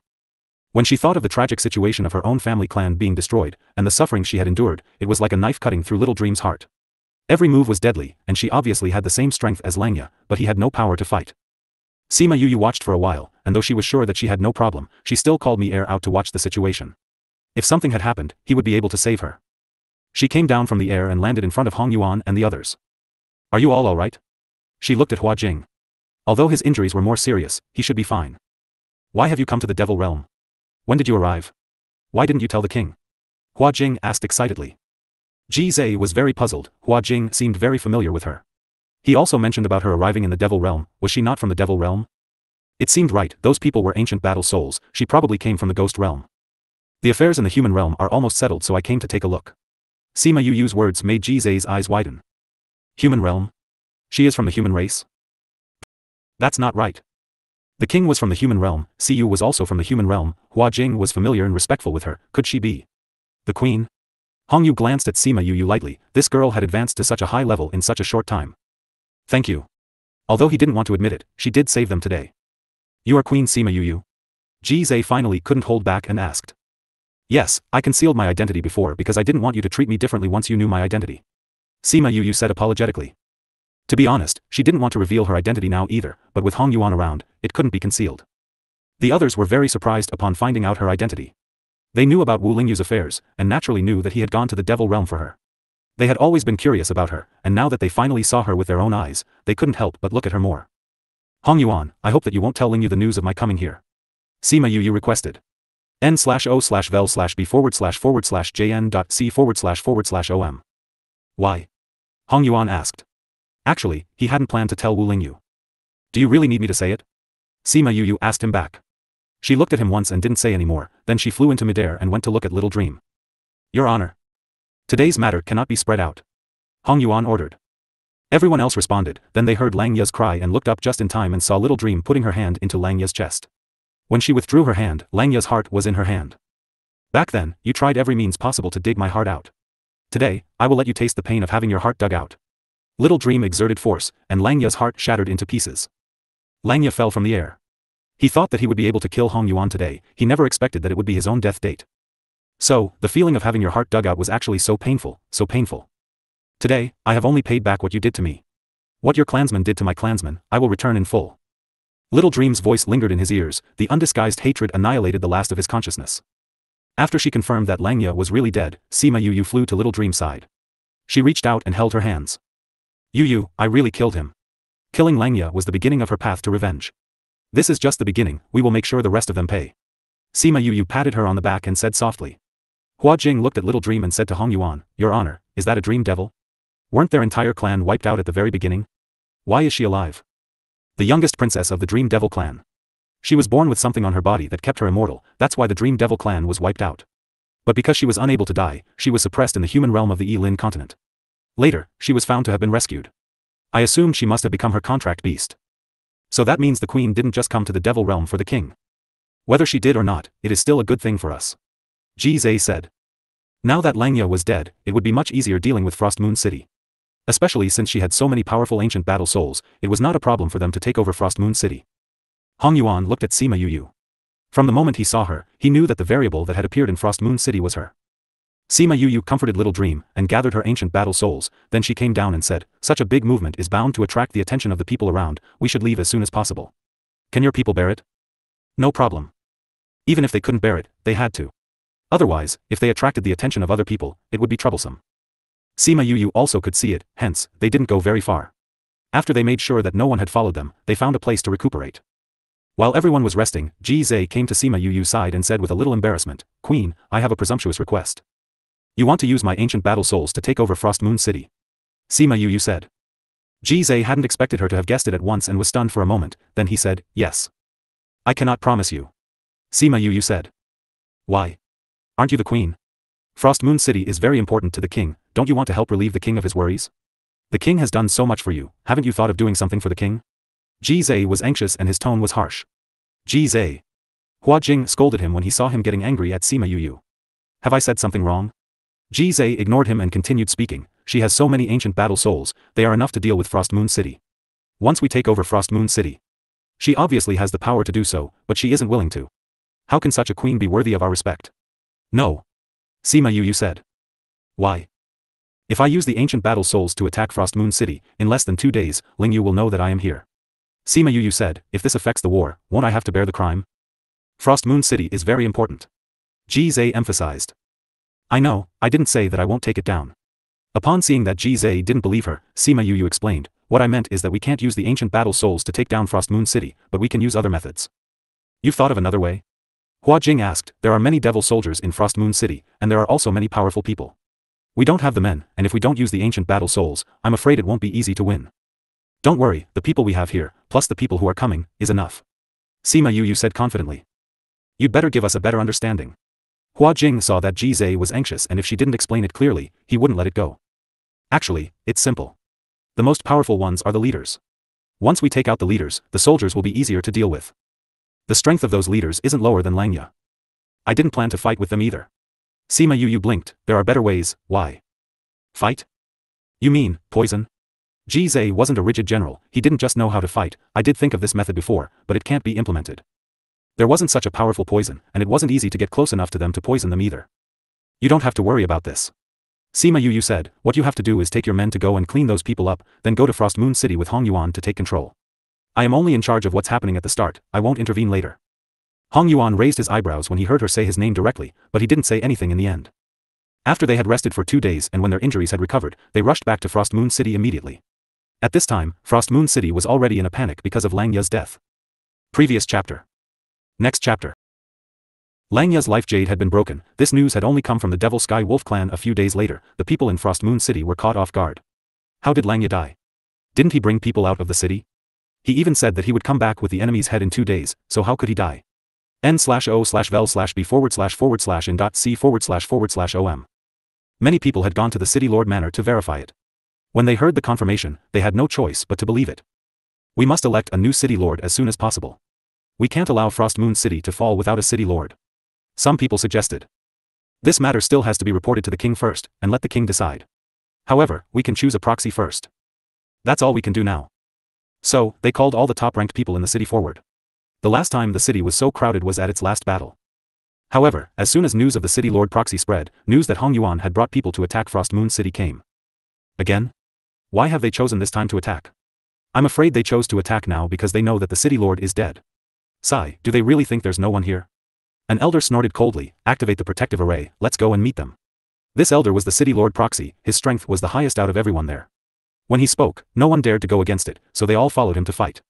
When she thought of the tragic situation of her own family clan being destroyed, and the suffering she had endured, it was like a knife cutting through Little Dream's heart. Every move was deadly, and she obviously had the same strength as Langya, but he had no power to fight. Sima Yu watched for a while, and though she was sure that she had no problem, she still called Mi Air out to watch the situation. If something had happened, he would be able to save her. She came down from the air and landed in front of Hong Yuan and the others. Are you all alright? She looked at Hua Jing. Although his injuries were more serious, he should be fine. Why have you come to the Devil Realm? When did you arrive? Why didn't you tell the king? Hua Jing asked excitedly. Ji Zhe was very puzzled, Hua Jing seemed very familiar with her. He also mentioned about her arriving in the Devil Realm, was she not from the Devil Realm? It seemed right, those people were ancient battle souls, she probably came from the Ghost Realm. The affairs in the human realm are almost settled, so I came to take a look. Sima Yu's words made Ji Zhe's eyes widen. Human realm? She is from the human race? That's not right. The king was from the human realm, Siyu was also from the human realm, Hua Jing was familiar and respectful with her, could she be the queen? Hong Yu glanced at Sima Yu lightly, this girl had advanced to such a high level in such a short time. Thank you. Although he didn't want to admit it, she did save them today. You are Queen Sima Yu? Ji Zhe finally couldn't hold back and asked. Yes, I concealed my identity before because I didn't want you to treat me differently once you knew my identity. Sima Yu said apologetically. To be honest, she didn't want to reveal her identity now either, but with Hong Yuan around, it couldn't be concealed. The others were very surprised upon finding out her identity. They knew about Wu Lingyu's affairs, and naturally knew that he had gone to the Devil Realm for her. They had always been curious about her, and now that they finally saw her with their own eyes, they couldn't help but look at her more. Hong Yuan, I hope that you won't tell Lingyu the news of my coming here. Sima Yu requested. n/o/vel/b/jn.c/om. Why? Hong Yuan asked. Actually, he hadn't planned to tell Wu Lingyu. Do you really need me to say it? Sima Yu asked him back. She looked at him once and didn't say any more, then she flew into midair and went to look at Little Dream. Your Honor. Today's matter cannot be spread out. Hong Yuan ordered. Everyone else responded, then they heard Lang Ye's cry and looked up just in time and saw Little Dream putting her hand into Lang Ye's chest. When she withdrew her hand, Lang Ye's heart was in her hand. Back then, you tried every means possible to dig my heart out. Today, I will let you taste the pain of having your heart dug out. Little Dream exerted force, and Lang Ye's heart shattered into pieces. Lang Ye fell from the air. He thought that he would be able to kill Hong Yuan today, he never expected that it would be his own death date. So, the feeling of having your heart dug out was actually so painful, so painful. Today, I have only paid back what you did to me. What your clansmen did to my clansmen, I will return in full. Little Dream's voice lingered in his ears, the undisguised hatred annihilated the last of his consciousness. After she confirmed that Lang Ye was really dead, Sima Yu flew to Little Dream's side. She reached out and held her hands. Yu, I really killed him. Killing Lang Ye was the beginning of her path to revenge. This is just the beginning, we will make sure the rest of them pay. Sima Yu patted her on the back and said softly. Hua Jing looked at Little Dream and said to Hong Yuan, Your Honor, is that a dream devil? Weren't their entire clan wiped out at the very beginning? Why is she alive? The youngest princess of the Dream Devil clan. She was born with something on her body that kept her immortal, that's why the Dream Devil clan was wiped out. But because she was unable to die, she was suppressed in the human realm of the Yilin continent. Later, she was found to have been rescued. I assumed she must have become her contract beast. So that means the queen didn't just come to the Devil Realm for the king. Whether she did or not, it is still a good thing for us. Ji Zhe said. Now that Lang Ye was dead, it would be much easier dealing with Frost Moon City. Especially since she had so many powerful ancient battle souls, it was not a problem for them to take over Frost Moon City. Hong Yuan looked at Sima Yu. From the moment he saw her, he knew that the variable that had appeared in Frost Moon City was her. Sima Yu comforted Little Dream, and gathered her ancient battle souls, then she came down and said, Such a big movement is bound to attract the attention of the people around, we should leave as soon as possible. Can your people bear it? No problem. Even if they couldn't bear it, they had to. Otherwise, if they attracted the attention of other people, it would be troublesome. Sima Yu also could see it, hence, they didn't go very far. After they made sure that no one had followed them, they found a place to recuperate. While everyone was resting, Ji Zhe came to Sima Yu's side and said with a little embarrassment, "Queen, I have a presumptuous request. You want to use my ancient battle souls to take over Frost Moon City?" Sima Yu said. Ji Zhe hadn't expected her to have guessed it at once and was stunned for a moment, then he said, "Yes. I cannot promise you." Sima Yu said. "Why? Aren't you the queen? Frost Moon City is very important to the king, don't you want to help relieve the king of his worries? The king has done so much for you, haven't you thought of doing something for the king?" Ji Zhe was anxious and his tone was harsh. "Ji Zhe." Hua Jing scolded him when he saw him getting angry at Sima Yu. "Have I said something wrong?" Ji Zhe ignored him and continued speaking. "She has so many ancient battle souls, they are enough to deal with Frost Moon City. Once we take over Frost Moon City. She obviously has the power to do so, but she isn't willing to. How can such a queen be worthy of our respect?" "No." Sima Yu said. "Why? If I use the ancient battle souls to attack Frost Moon City, in less than 2 days, Ling Yu will know that I am here." Sima Yu said, "If this affects the war, won't I have to bear the crime? Frost Moon City is very important." Ji Zhe emphasized. "I know, I didn't say that I won't take it down." Upon seeing that Ji Zhe didn't believe her, Sima Yu explained, "What I meant is that we can't use the ancient battle souls to take down Frost Moon City, but we can use other methods." "You've thought of another way?" Hua Jing asked. "There are many devil soldiers in Frost Moon City, and there are also many powerful people. We don't have the men, and if we don't use the ancient battle souls, I'm afraid it won't be easy to win." "Don't worry, the people we have here, plus the people who are coming, is enough." Sima Yu said confidently. "You'd better give us a better understanding." Hua Jing saw that Ji Zhe was anxious and if she didn't explain it clearly, he wouldn't let it go. "Actually, it's simple. The most powerful ones are the leaders. Once we take out the leaders, the soldiers will be easier to deal with. The strength of those leaders isn't lower than Langya. I didn't plan to fight with them either." Sima Yu blinked. "There are better ways. Why? Fight? You mean, poison?" Ji Zhe wasn't a rigid general, he didn't just know how to fight. "I did think of this method before, but it can't be implemented. There wasn't such a powerful poison, and it wasn't easy to get close enough to them to poison them either." "You don't have to worry about this." Sima Yu said, "What you have to do is take your men to go and clean those people up, then go to Frost Moon City with Hong Yuan to take control. I am only in charge of what's happening at the start, I won't intervene later." Hong Yuan raised his eyebrows when he heard her say his name directly, but he didn't say anything in the end. After they had rested for 2 days and when their injuries had recovered, they rushed back to Frost Moon City immediately. At this time, Frost Moon City was already in a panic because of Lang Ya's death. Previous chapter. Next chapter. Lang Ya's life jade had been broken. This news had only come from the Devil Sky Wolf clan a few days later. The people in Frost Moon City were caught off guard. How did Lang Ya die? Didn't he bring people out of the city? He even said that he would come back with the enemy's head in 2 days, so how could he die? n/o/vel/b/in.c//c/om. Many people had gone to the City Lord Manor to verify it. When they heard the confirmation, they had no choice but to believe it. "We must elect a new City Lord as soon as possible. We can't allow Frost Moon City to fall without a City Lord," some people suggested. "This matter still has to be reported to the king first, and let the king decide. However, we can choose a proxy first. That's all we can do now." So, they called all the top-ranked people in the city forward. The last time the city was so crowded was at its last battle. However, as soon as news of the City Lord proxy spread, news that Hong Yuan had brought people to attack Frost Moon City came. Again? Why have they chosen this time to attack? I'm afraid they chose to attack now because they know that the City Lord is dead. Sigh, do they really think there's no one here? An elder snorted coldly. "Activate the protective array, let's go and meet them." This elder was the City Lord proxy, his strength was the highest out of everyone there. When he spoke, no one dared to go against it, so they all followed him to fight.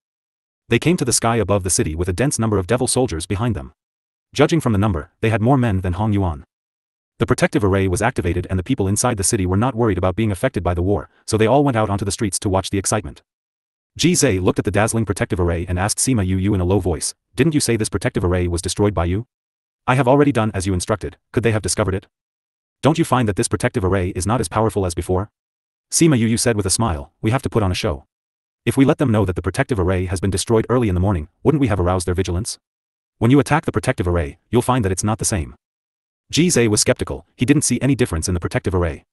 They came to the sky above the city with a dense number of devil soldiers behind them. Judging from the number, they had more men than Hong Yuan. The protective array was activated and the people inside the city were not worried about being affected by the war, so they all went out onto the streets to watch the excitement. Ji Zhe looked at the dazzling protective array and asked Sima Yu in a low voice, "Didn't you say this protective array was destroyed by you?" "I have already done as you instructed, could they have discovered it?" "Don't you find that this protective array is not as powerful as before?" Sima Yu said with a smile, "We have to put on a show. If we let them know that the protective array has been destroyed early in the morning, wouldn't we have aroused their vigilance? When you attack the protective array, you'll find that it's not the same." Ji Zhe was skeptical, he didn't see any difference in the protective array.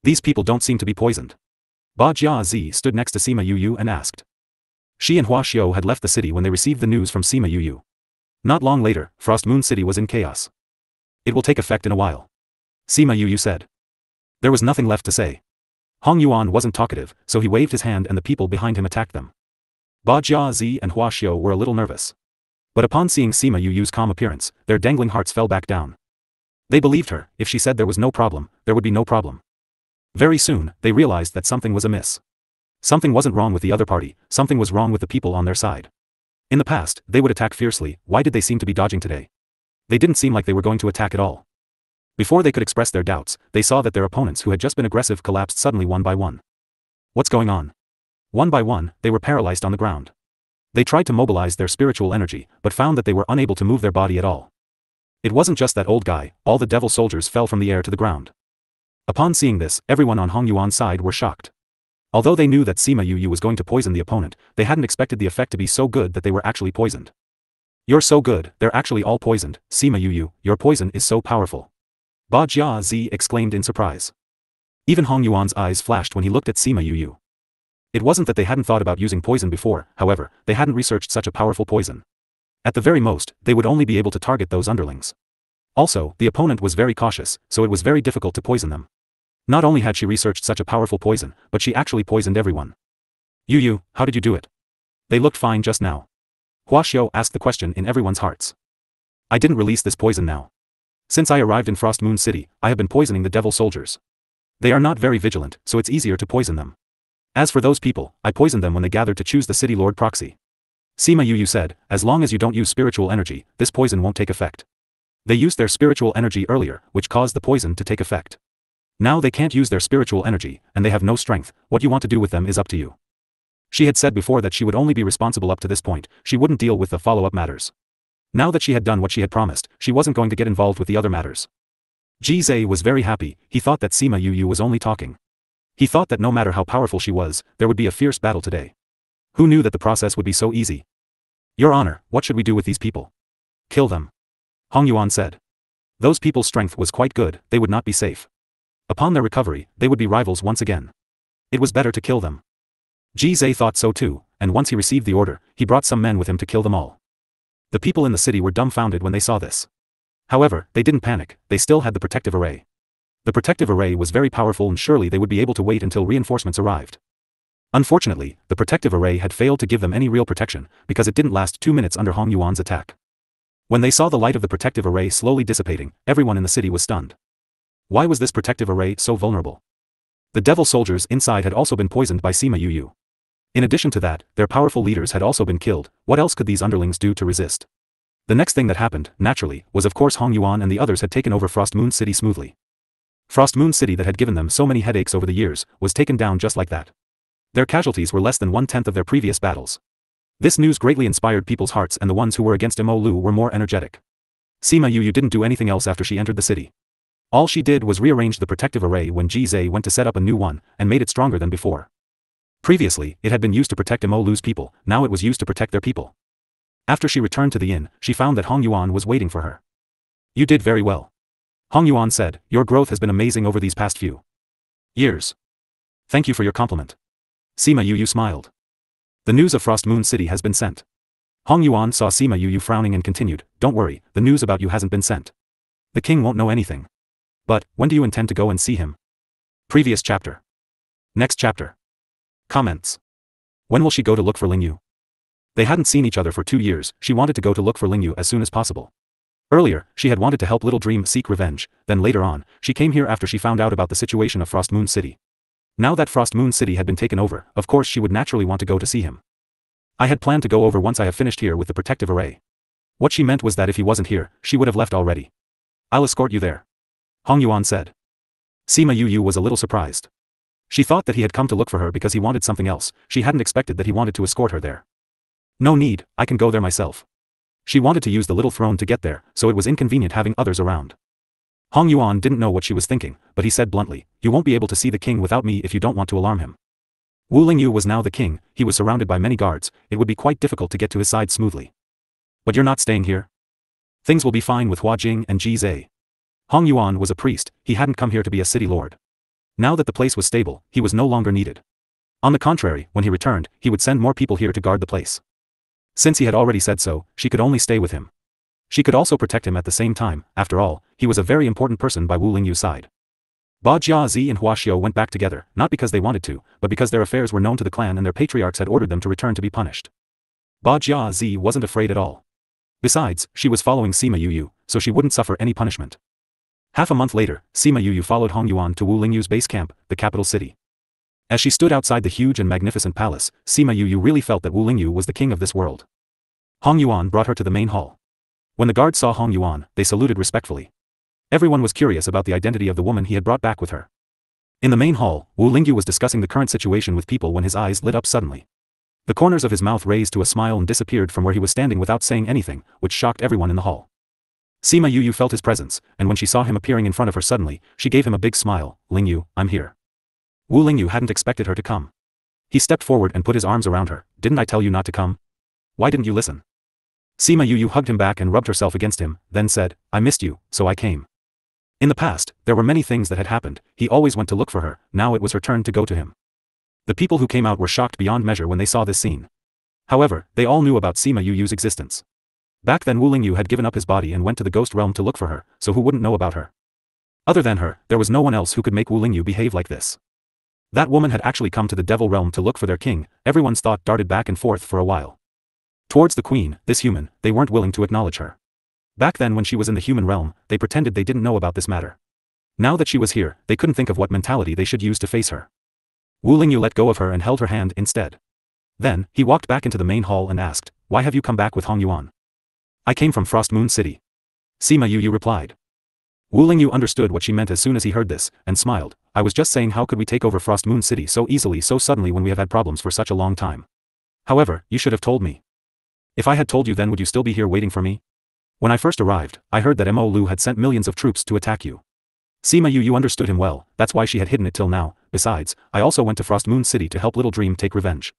"These people don't seem to be poisoned." Ba Jiazi stood next to Sima Yu and asked. She and Hua Xiao had left the city when they received the news from Sima Yu. Not long later, Frost Moon City was in chaos. "It will take effect in a while," Sima Yu said. There was nothing left to say. Hong Yuan wasn't talkative, so he waved his hand and the people behind him attacked them. Ba Jiazi and Hua Xiao were a little nervous. But upon seeing Sima Yu's calm appearance, their dangling hearts fell back down. They believed her, if she said there was no problem, there would be no problem. Very soon, they realized that something was amiss. Something wasn't wrong with the other party, something was wrong with the people on their side. In the past, they would attack fiercely. Why did they seem to be dodging today? They didn't seem like they were going to attack at all. Before they could express their doubts, they saw that their opponents who had just been aggressive collapsed suddenly one by one. What's going on? One by one, they were paralyzed on the ground. They tried to mobilize their spiritual energy, but found that they were unable to move their body at all. It wasn't just that old guy, all the devil soldiers fell from the air to the ground. Upon seeing this, everyone on Hong Yuan's side were shocked. Although they knew that Sima Yu was going to poison the opponent, they hadn't expected the effect to be so good that they were actually poisoned. You're so good, they're actually all poisoned. Sima Yu, your poison is so powerful. Ba Jia Zi exclaimed in surprise. Even Hong Yuan's eyes flashed when he looked at Sima Yu. It wasn't that they hadn't thought about using poison before, however, they hadn't researched such a powerful poison. At the very most, they would only be able to target those underlings. Also, the opponent was very cautious, so it was very difficult to poison them. Not only had she researched such a powerful poison, but she actually poisoned everyone. Yu, how did you do it? They looked fine just now. Hua Xiao asked the question in everyone's hearts. I didn't release this poison now. Since I arrived in Frost Moon City, I have been poisoning the devil soldiers. They are not very vigilant, so it's easier to poison them. As for those people, I poisoned them when they gathered to choose the city lord proxy. Sima Yu said, as long as you don't use spiritual energy, this poison won't take effect. They used their spiritual energy earlier, which caused the poison to take effect. Now they can't use their spiritual energy, and they have no strength. What you want to do with them is up to you. She had said before that she would only be responsible up to this point, she wouldn't deal with the follow-up matters. Now that she had done what she had promised, she wasn't going to get involved with the other matters. Ji Zhe was very happy. He thought that Sima Yu was only talking. He thought that no matter how powerful she was, there would be a fierce battle today. Who knew that the process would be so easy? Your Honor, what should we do with these people? Kill them. Hong Yuan said. Those people's strength was quite good, they would not be safe. Upon their recovery, they would be rivals once again. It was better to kill them. Ji Zhe thought so too, and once he received the order, he brought some men with him to kill them all. The people in the city were dumbfounded when they saw this. However, they didn't panic, they still had the protective array. The protective array was very powerful and surely they would be able to wait until reinforcements arrived. Unfortunately, the protective array had failed to give them any real protection, because it didn't last 2 minutes under Hong Yuan's attack. When they saw the light of the protective array slowly dissipating, everyone in the city was stunned. Why was this protective array so vulnerable? The devil soldiers inside had also been poisoned by Sima Yu. In addition to that, their powerful leaders had also been killed. What else could these underlings do to resist? The next thing that happened, naturally, was of course Hong Yuan and the others had taken over Frost Moon City smoothly. Frost Moon City that had given them so many headaches over the years, was taken down just like that. Their casualties were less than 1/10 of their previous battles. This news greatly inspired people's hearts and the ones who were against Mo Lu were more energetic. Sima Yu didn't do anything else after she entered the city. All she did was rearrange the protective array when Ji Zhe went to set up a new one, and made it stronger than before. Previously, it had been used to protect Mo Lu's people, now it was used to protect their people. After she returned to the inn, she found that Hong Yuan was waiting for her. You did very well. Hong Yuan said, your growth has been amazing over these past few years. Thank you for your compliment. Sima Yu smiled. The news of Frost Moon City has been sent. Hong Yuan saw Sima Yu frowning and continued, don't worry, the news about you hasn't been sent. The king won't know anything. But, when do you intend to go and see him? Previous chapter. Next chapter. Comments. When will she go to look for Ling Yu? They hadn't seen each other for 2 years, she wanted to go to look for Ling Yu as soon as possible. Earlier, she had wanted to help Little Dream seek revenge, then later on, she came here after she found out about the situation of Frost Moon City. Now that Frost Moon City had been taken over, of course she would naturally want to go to see him. I had planned to go over once I have finished here with the protective array. What she meant was that if he wasn't here, she would have left already. I'll escort you there. Hong Yuan said. Sima Yu was a little surprised. She thought that he had come to look for her because he wanted something else, she hadn't expected that he wanted to escort her there. No need, I can go there myself. She wanted to use the little throne to get there, so it was inconvenient having others around. Hong Yuan didn't know what she was thinking, but he said bluntly, you won't be able to see the king without me if you don't want to alarm him. Wu Lingyu was now the king, he was surrounded by many guards, it would be quite difficult to get to his side smoothly. But you're not staying here? Things will be fine with Hua Jing and Ji Zhe. Hong Yuan was a priest, he hadn't come here to be a city lord. Now that the place was stable, he was no longer needed. On the contrary, when he returned, he would send more people here to guard the place. Since he had already said so, she could only stay with him. She could also protect him at the same time, after all, he was a very important person by Wu Lingyu's side. Ba Jiazi and Hua Xiao went back together, not because they wanted to, but because their affairs were known to the clan and their patriarchs had ordered them to return to be punished. Ba Jiazi wasn't afraid at all. Besides, she was following Sima Yu, so she wouldn't suffer any punishment. Half a month later, Sima Yu followed Hong Yuan to Wu Lingyu's base camp, the capital city. As she stood outside the huge and magnificent palace, Sima Yu really felt that Wu Lingyu was the king of this world. Hong Yuan brought her to the main hall. When the guards saw Hong Yuan, they saluted respectfully. Everyone was curious about the identity of the woman he had brought back with her. In the main hall, Wu Lingyu was discussing the current situation with people when his eyes lit up suddenly. The corners of his mouth raised to a smile and disappeared from where he was standing without saying anything, which shocked everyone in the hall. Sima Yu felt his presence, and when she saw him appearing in front of her suddenly, she gave him a big smile. Lingyu, I'm here. Wu Lingyu hadn't expected her to come. He stepped forward and put his arms around her. Didn't I tell you not to come? Why didn't you listen? Sima Yu hugged him back and rubbed herself against him, then said, I missed you, so I came. In the past, there were many things that had happened. He always went to look for her, now it was her turn to go to him. The people who came out were shocked beyond measure when they saw this scene. However, they all knew about Sima Yu's existence. Back then Wu Lingyu had given up his body and went to the ghost realm to look for her, so who wouldn't know about her? Other than her, there was no one else who could make Wu Lingyu behave like this. That woman had actually come to the devil realm to look for their king. Everyone's thought darted back and forth for a while. Towards the queen, this human, they weren't willing to acknowledge her. Back then when she was in the human realm, they pretended they didn't know about this matter. Now that she was here, they couldn't think of what mentality they should use to face her. Wu Lingyu let go of her and held her hand instead. Then, he walked back into the main hall and asked, Why have you come back with Hong Yuan? I came from Frost Moon City. Sima Yu replied. Wu Lingyu understood what she meant as soon as he heard this, and smiled. I was just saying how could we take over Frost Moon City so easily so suddenly when we have had problems for such a long time. However, you should have told me. If I had told you then would you still be here waiting for me? When I first arrived, I heard that Mo Lu had sent millions of troops to attack you. Sima Yu understood him well, that's why she had hidden it till now. Besides, I also went to Frost Moon City to help Little Dream take revenge.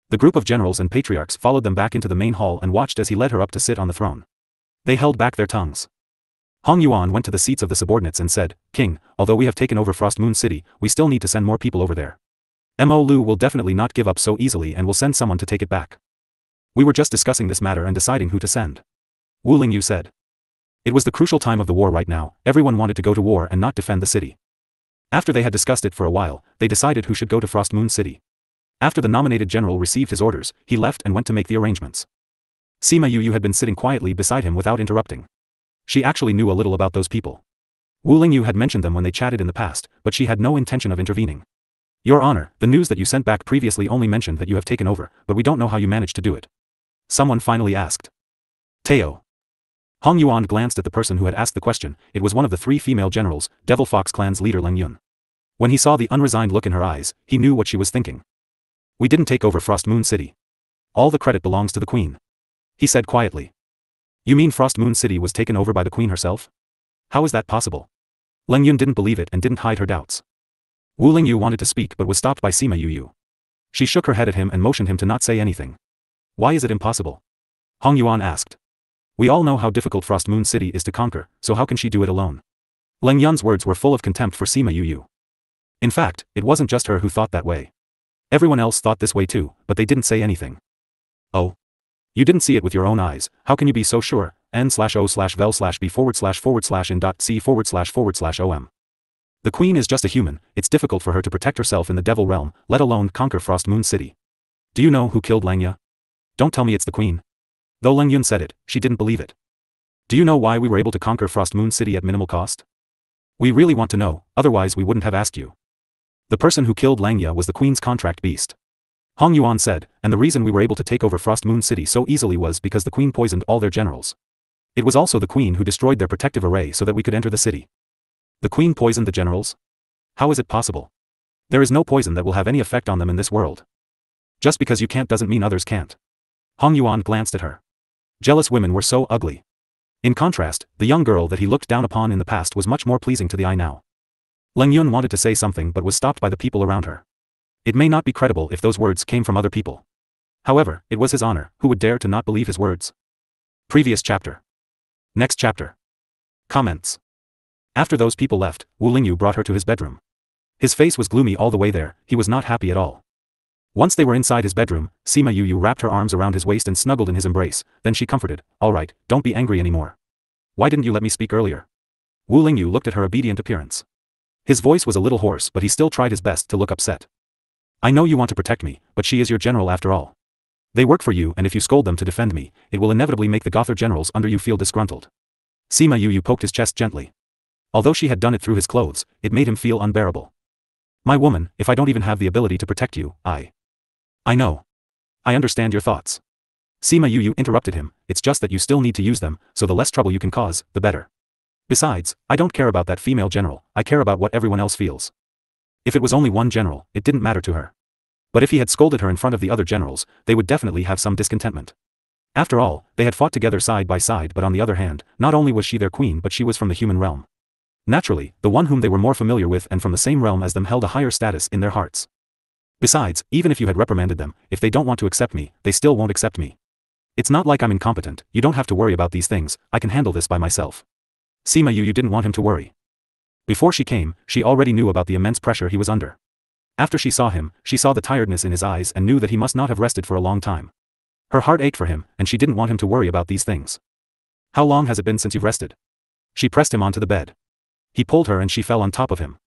The group of generals and patriarchs followed them back into the main hall and watched as he led her up to sit on the throne. They held back their tongues. Hong Yuan went to the seats of the subordinates and said, King, although we have taken over Frost Moon City, we still need to send more people over there. Mo Lu will definitely not give up so easily and will send someone to take it back. We were just discussing this matter and deciding who to send. Wu Lingyu said. It was the crucial time of the war right now, everyone wanted to go to war and not defend the city. After they had discussed it for a while, they decided who should go to Frost Moon City. After the nominated general received his orders, he left and went to make the arrangements. Sima Yu had been sitting quietly beside him without interrupting. She actually knew a little about those people. Wu Lingyu had mentioned them when they chatted in the past, but she had no intention of intervening. Your Honor, the news that you sent back previously only mentioned that you have taken over, but we don't know how you managed to do it. Someone finally asked. Teo. Hong Yuan glanced at the person who had asked the question. It was one of the 3 female generals, Devil Fox Clan's leader Leng Yun. When he saw the unresigned look in her eyes, he knew what she was thinking. We didn't take over Frost Moon City. All the credit belongs to the queen. He said quietly. You mean Frost Moon City was taken over by the queen herself? How is that possible? Leng Yun didn't believe it and didn't hide her doubts. Wu Lingyu wanted to speak but was stopped by Sima Yu. She shook her head at him and motioned him to not say anything. Why is it impossible? Hong Yuan asked. We all know how difficult Frost Moon City is to conquer, so how can she do it alone? Leng Yun's words were full of contempt for Sima Yu. In fact, it wasn't just her who thought that way. Everyone else thought this way too, but they didn't say anything. Oh. You didn't see it with your own eyes, how can you be so sure? n/o/vel/b/in.c/in.c/om. The queen is just a human, it's difficult for her to protect herself in the devil realm, let alone conquer Frost Moon City. Do you know who killed Langya? Don't tell me it's the queen. Though Leng Yun said it, she didn't believe it. Do you know why we were able to conquer Frost Moon City at minimal cost? We really want to know, otherwise we wouldn't have asked you. The person who killed Langya was the queen's contract beast. Hong Yuan said, and the reason we were able to take over Frost Moon City so easily was because the queen poisoned all their generals. It was also the queen who destroyed their protective array so that we could enter the city. The queen poisoned the generals? How is it possible? There is no poison that will have any effect on them in this world. Just because you can't doesn't mean others can't. Hong Yuan glanced at her. Jealous women were so ugly. In contrast, the young girl that he looked down upon in the past was much more pleasing to the eye now. Leng Yun wanted to say something but was stopped by the people around her. It may not be credible if those words came from other people. However, it was his honor, who would dare to not believe his words? Previous chapter. Next chapter. Comments. After those people left, Wu Lingyu brought her to his bedroom. His face was gloomy all the way there, he was not happy at all. Once they were inside his bedroom, Sima Yu wrapped her arms around his waist and snuggled in his embrace, then she comforted, all right, don't be angry anymore. Why didn't you let me speak earlier? Wu Lingyu looked at her obedient appearance. His voice was a little hoarse but he still tried his best to look upset. I know you want to protect me, but she is your general after all. They work for you and if you scold them to defend me, it will inevitably make the Gother generals under you feel disgruntled. Sima Yu poked his chest gently. Although she had done it through his clothes, it made him feel unbearable. My woman, if I don't even have the ability to protect you, I know. I understand your thoughts. Sima Yu interrupted him, it's just that you still need to use them, so the less trouble you can cause, the better. Besides, I don't care about that female general, I care about what everyone else feels. If it was only one general, it didn't matter to her. But if he had scolded her in front of the other generals, they would definitely have some discontentment. After all, they had fought together side by side, but on the other hand, not only was she their queen but she was from the human realm. Naturally, the one whom they were more familiar with and from the same realm as them held a higher status in their hearts. Besides, even if you had reprimanded them, if they don't want to accept me, they still won't accept me. It's not like I'm incompetent, you don't have to worry about these things, I can handle this by myself. Sima Yu didn't want him to worry. Before she came, she already knew about the immense pressure he was under. After she saw him, she saw the tiredness in his eyes and knew that he must not have rested for a long time. Her heart ached for him, and she didn't want him to worry about these things. How long has it been since you've rested? She pressed him onto the bed. He pulled her and she fell on top of him.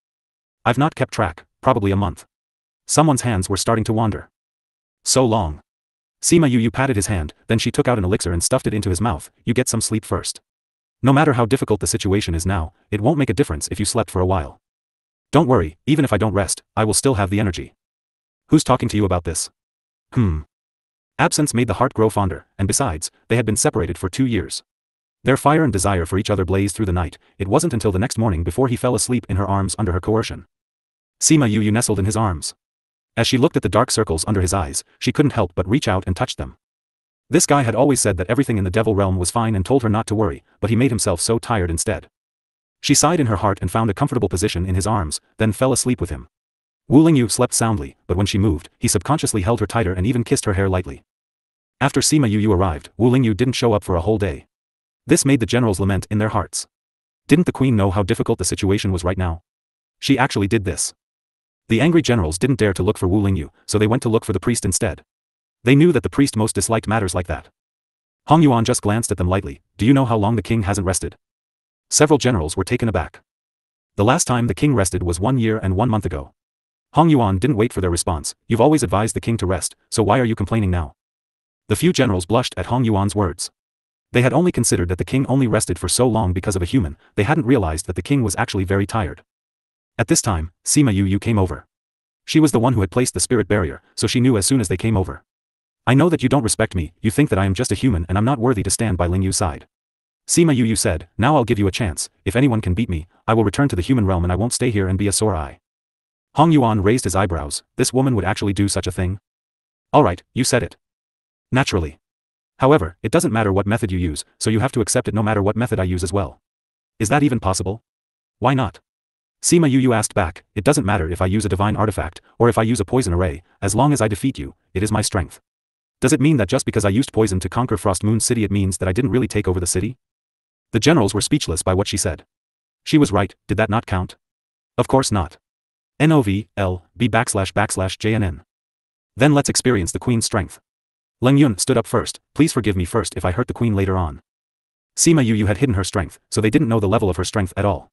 I've not kept track, probably a month. Someone's hands were starting to wander. So long. Sima Yu patted his hand, then she took out an elixir and stuffed it into his mouth, you get some sleep first. No matter how difficult the situation is now, it won't make a difference if you slept for a while. Don't worry, even if I don't rest, I will still have the energy. Who's talking to you about this? Absence made the heart grow fonder, and besides, they had been separated for 2 years. Their fire and desire for each other blazed through the night, it wasn't until the next morning before he fell asleep in her arms under her coercion. Sima Yu nestled in his arms. As she looked at the dark circles under his eyes, she couldn't help but reach out and touch them. This guy had always said that everything in the devil realm was fine and told her not to worry, but he made himself so tired instead. She sighed in her heart and found a comfortable position in his arms, then fell asleep with him. Wu Lingyu slept soundly, but when she moved, he subconsciously held her tighter and even kissed her hair lightly. After Sima Yu arrived, Wu Lingyu didn't show up for a whole day. This made the generals lament in their hearts. Didn't the queen know how difficult the situation was right now? She actually did this. The angry generals didn't dare to look for Wu Lingyu, so they went to look for the priest instead. They knew that the priest most disliked matters like that. Hong Yuan just glanced at them lightly, do you know how long the king hasn't rested? Several generals were taken aback. The last time the king rested was 1 year and 1 month ago. Hong Yuan didn't wait for their response, you've always advised the king to rest, so why are you complaining now? The few generals blushed at Hong Yuan's words. They had only considered that the king only rested for so long because of a human, they hadn't realized that the king was actually very tired. At this time, Sima Yu came over. She was the one who had placed the spirit barrier, so she knew as soon as they came over. I know that you don't respect me, you think that I am just a human and I'm not worthy to stand by Lingyu's side. Sima Yu said, now I'll give you a chance, if anyone can beat me, I will return to the human realm and I won't stay here and be a sore eye. Hong Yuan raised his eyebrows, this woman would actually do such a thing? Alright, you said it. Naturally. However, it doesn't matter what method you use, so you have to accept it no matter what method I use as well. Is that even possible? Why not? Sima Yu asked back, it doesn't matter if I use a divine artifact, or if I use a poison array, as long as I defeat you, it is my strength. Does it mean that just because I used poison to conquer Frost Moon City it means that I didn't really take over the city? The generals were speechless by what she said. She was right, did that not count? Of course not. NOVLB //JNN. Then let's experience the queen's strength. Leng Yun stood up first, please forgive me first if I hurt the queen later on. Sima Yu had hidden her strength, so they didn't know the level of her strength at all.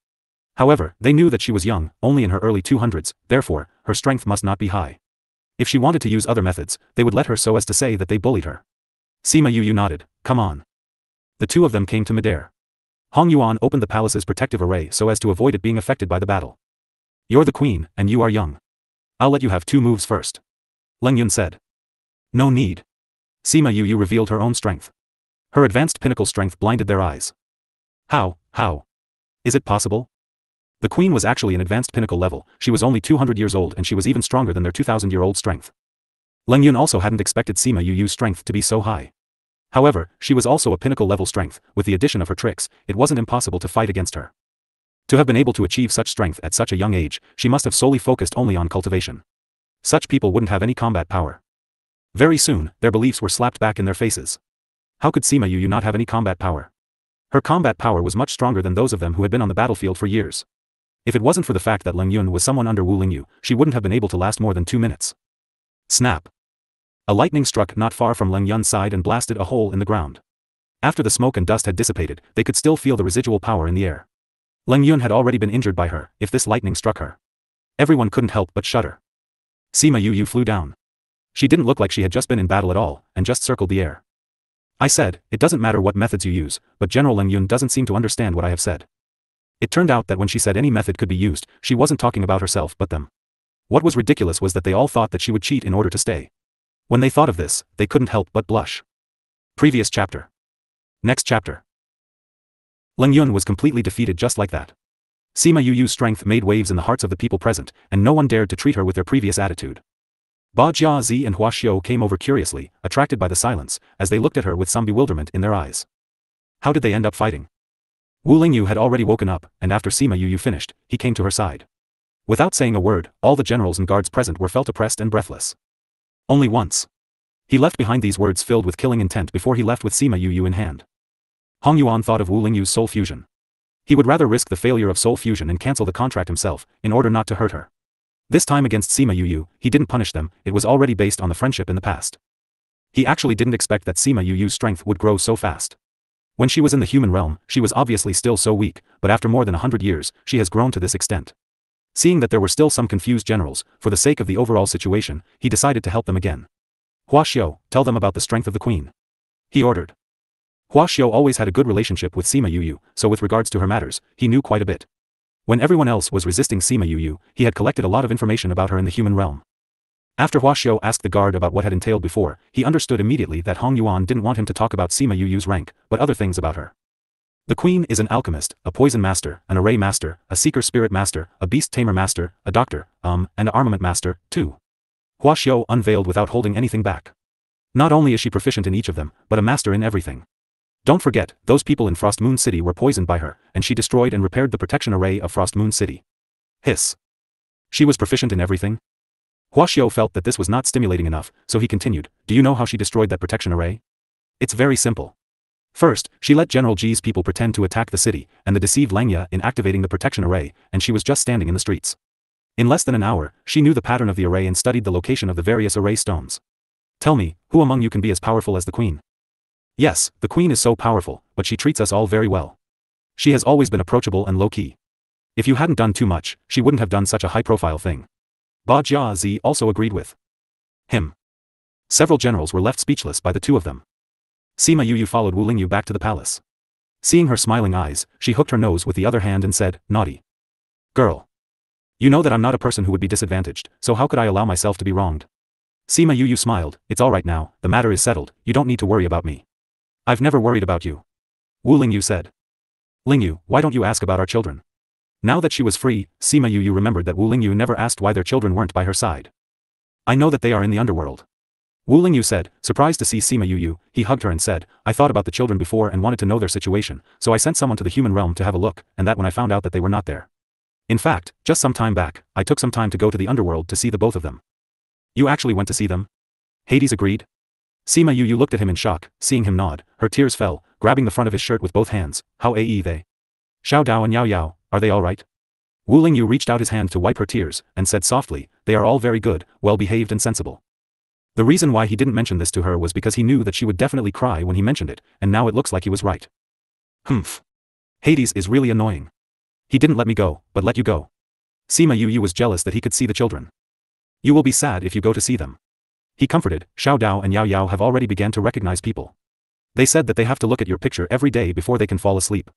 However, they knew that she was young, only in her early 200s, therefore, her strength must not be high. If she wanted to use other methods, they would let her so as to say that they bullied her. Sima Yu nodded, come on. The two of them came to midair. Hong Yuan opened the palace's protective array so as to avoid it being affected by the battle. You're the queen, and you are young. I'll let you have 2 moves first. Leng Yun said. No need. Sima Yu revealed her own strength. Her advanced pinnacle strength blinded their eyes. How? Is it possible? The queen was actually an advanced pinnacle level, she was only 200 years old and she was even stronger than their 2,000-year-old strength. Leng Yun also hadn't expected Sima Yu's strength to be so high. However, she was also a pinnacle level strength, with the addition of her tricks, it wasn't impossible to fight against her. To have been able to achieve such strength at such a young age, she must have solely focused only on cultivation. Such people wouldn't have any combat power. Very soon, their beliefs were slapped back in their faces. How could Sima Yu not have any combat power? Her combat power was much stronger than those of them who had been on the battlefield for years. If it wasn't for the fact that Leng Yun was someone under Wu Lingyu, she wouldn't have been able to last more than 2 minutes. Snap. A lightning struck not far from Leng Yun's side and blasted a hole in the ground. After the smoke and dust had dissipated, they could still feel the residual power in the air. Leng Yun had already been injured by her, if this lightning struck her. Everyone couldn't help but shudder. Sima Yu flew down. She didn't look like she had just been in battle at all, and just circled the air. I said, it doesn't matter what methods you use, but General Leng Yun doesn't seem to understand what I have said. It turned out that when she said any method could be used, she wasn't talking about herself but them. What was ridiculous was that they all thought that she would cheat in order to stay. When they thought of this, they couldn't help but blush. Previous chapter. Next chapter. Leng Yun was completely defeated just like that. Sima Yuyu's strength made waves in the hearts of the people present, and no one dared to treat her with their previous attitude. Ba Jiazi and Hua Xiu came over curiously, attracted by the silence, as they looked at her with some bewilderment in their eyes. How did they end up fighting? Wu Lingyu had already woken up, and after Sima Yuyu finished, he came to her side. Without saying a word, all the generals and guards present were felt oppressed and breathless. Only once. He left behind these words filled with killing intent before he left with Sima Yuyu in hand. Hong Yuan thought of Wu Lingyu's soul fusion. He would rather risk the failure of soul fusion and cancel the contract himself, in order not to hurt her. This time against Sima Yuyu, he didn't punish them, it was already based on the friendship in the past. He actually didn't expect that Sima Yuyu's strength would grow so fast. When she was in the human realm, she was obviously still so weak, but after more than 100 years, she has grown to this extent. Seeing that there were still some confused generals, for the sake of the overall situation, he decided to help them again. Hua Xiu, tell them about the strength of the queen. He ordered. Hua Xiu always had a good relationship with Sima Yuyu, so with regards to her matters, he knew quite a bit. When everyone else was resisting Sima Yuyu, he had collected a lot of information about her in the human realm. After Hua Xiu asked the guard about what had entailed before, he understood immediately that Hong Yuan didn't want him to talk about Sima Yuyu's rank, but other things about her. The queen is an alchemist, a poison master, an array master, a seeker spirit master, a beast tamer master, a doctor, and an armament master, too. Hua Xiu unveiled without holding anything back. Not only is she proficient in each of them, but a master in everything. Don't forget, those people in Frost Moon City were poisoned by her, and she destroyed and repaired the protection array of Frost Moon City. Hiss. She was proficient in everything? Hua Xiu felt that this was not stimulating enough, so he continued, do you know how she destroyed that protection array? It's very simple. First, she let General Ji's people pretend to attack the city, and the deceived Langya in activating the protection array, and she was just standing in the streets. In less than an hour, she knew the pattern of the array and studied the location of the various array stones. Tell me, who among you can be as powerful as the queen? Yes, the queen is so powerful, but she treats us all very well. She has always been approachable and low-key. If you hadn't done too much, she wouldn't have done such a high-profile thing. Ba Jiazi also agreed with him. Several generals were left speechless by the two of them. Sima Yuyu followed Wu Lingyu back to the palace. Seeing her smiling eyes, she hooked her nose with the other hand and said, naughty girl. You know that I'm not a person who would be disadvantaged, so how could I allow myself to be wronged? Sima Yuyu smiled, it's all right now, the matter is settled, you don't need to worry about me. I've never worried about you. Wu Lingyu said. Lingyu, why don't you ask about our children? Now that she was free, Sima Yuyu remembered that Wu Lingyu never asked why their children weren't by her side. I know that they are in the underworld. Wu Lingyu said, surprised to see Sima Yuyu, he hugged her and said, I thought about the children before and wanted to know their situation, so I sent someone to the human realm to have a look, and that when I found out that they were not there. In fact, just some time back, I took some time to go to the underworld to see the both of them. You actually went to see them? Hades agreed. Sima Yuyu looked at him in shock, seeing him nod, her tears fell, grabbing the front of his shirt with both hands, how are they? Xiao Dao and Yao Yao, are they all right? Wu Lingyu reached out his hand to wipe her tears, and said softly, they are all very good, well-behaved and sensible. The reason why he didn't mention this to her was because he knew that she would definitely cry when he mentioned it, and now it looks like he was right. Humph. Hades is really annoying. He didn't let me go, but let you go. Sima Yuyu was jealous that he could see the children. You will be sad if you go to see them. He comforted, Xiao Dao and Yao Yao have already begun to recognize people. They said that they have to look at your picture every day before they can fall asleep.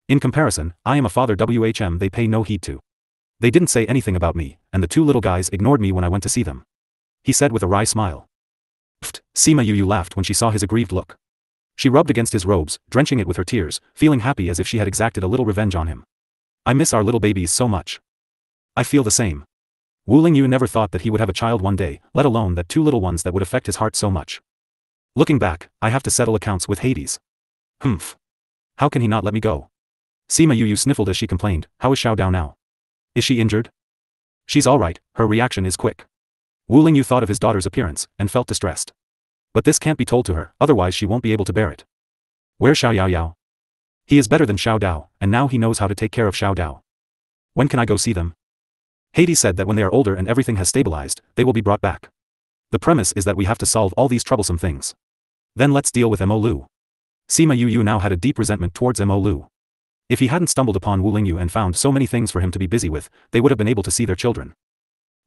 In comparison, I am a father whm they pay no heed to. They didn't say anything about me, and the two little guys ignored me when I went to see them. He said with a wry smile. Pfft, Sima Yuyu laughed when she saw his aggrieved look. She rubbed against his robes, drenching it with her tears, feeling happy as if she had exacted a little revenge on him. I miss our little babies so much. I feel the same. Wu Lingyu never thought that he would have a child one day, let alone that two little ones that would affect his heart so much. Looking back, I have to settle accounts with Hades. Humph. How can he not let me go? Sima Yuyu sniffled as she complained, how is Xiao Dao now? Is she injured? She's alright, her reaction is quick. Wu Lingyu thought of his daughter's appearance, and felt distressed. But this can't be told to her, otherwise she won't be able to bear it. Where's Xiao Yao Yao? He is better than Xiao Dao, and now he knows how to take care of Xiao Dao. When can I go see them? Hades said that when they are older and everything has stabilized, they will be brought back. The premise is that we have to solve all these troublesome things. Then let's deal with Mo Lu. Sima Yuyu now had a deep resentment towards Mo Lu. If he hadn't stumbled upon Wu Lingyu and found so many things for him to be busy with, they would have been able to see their children.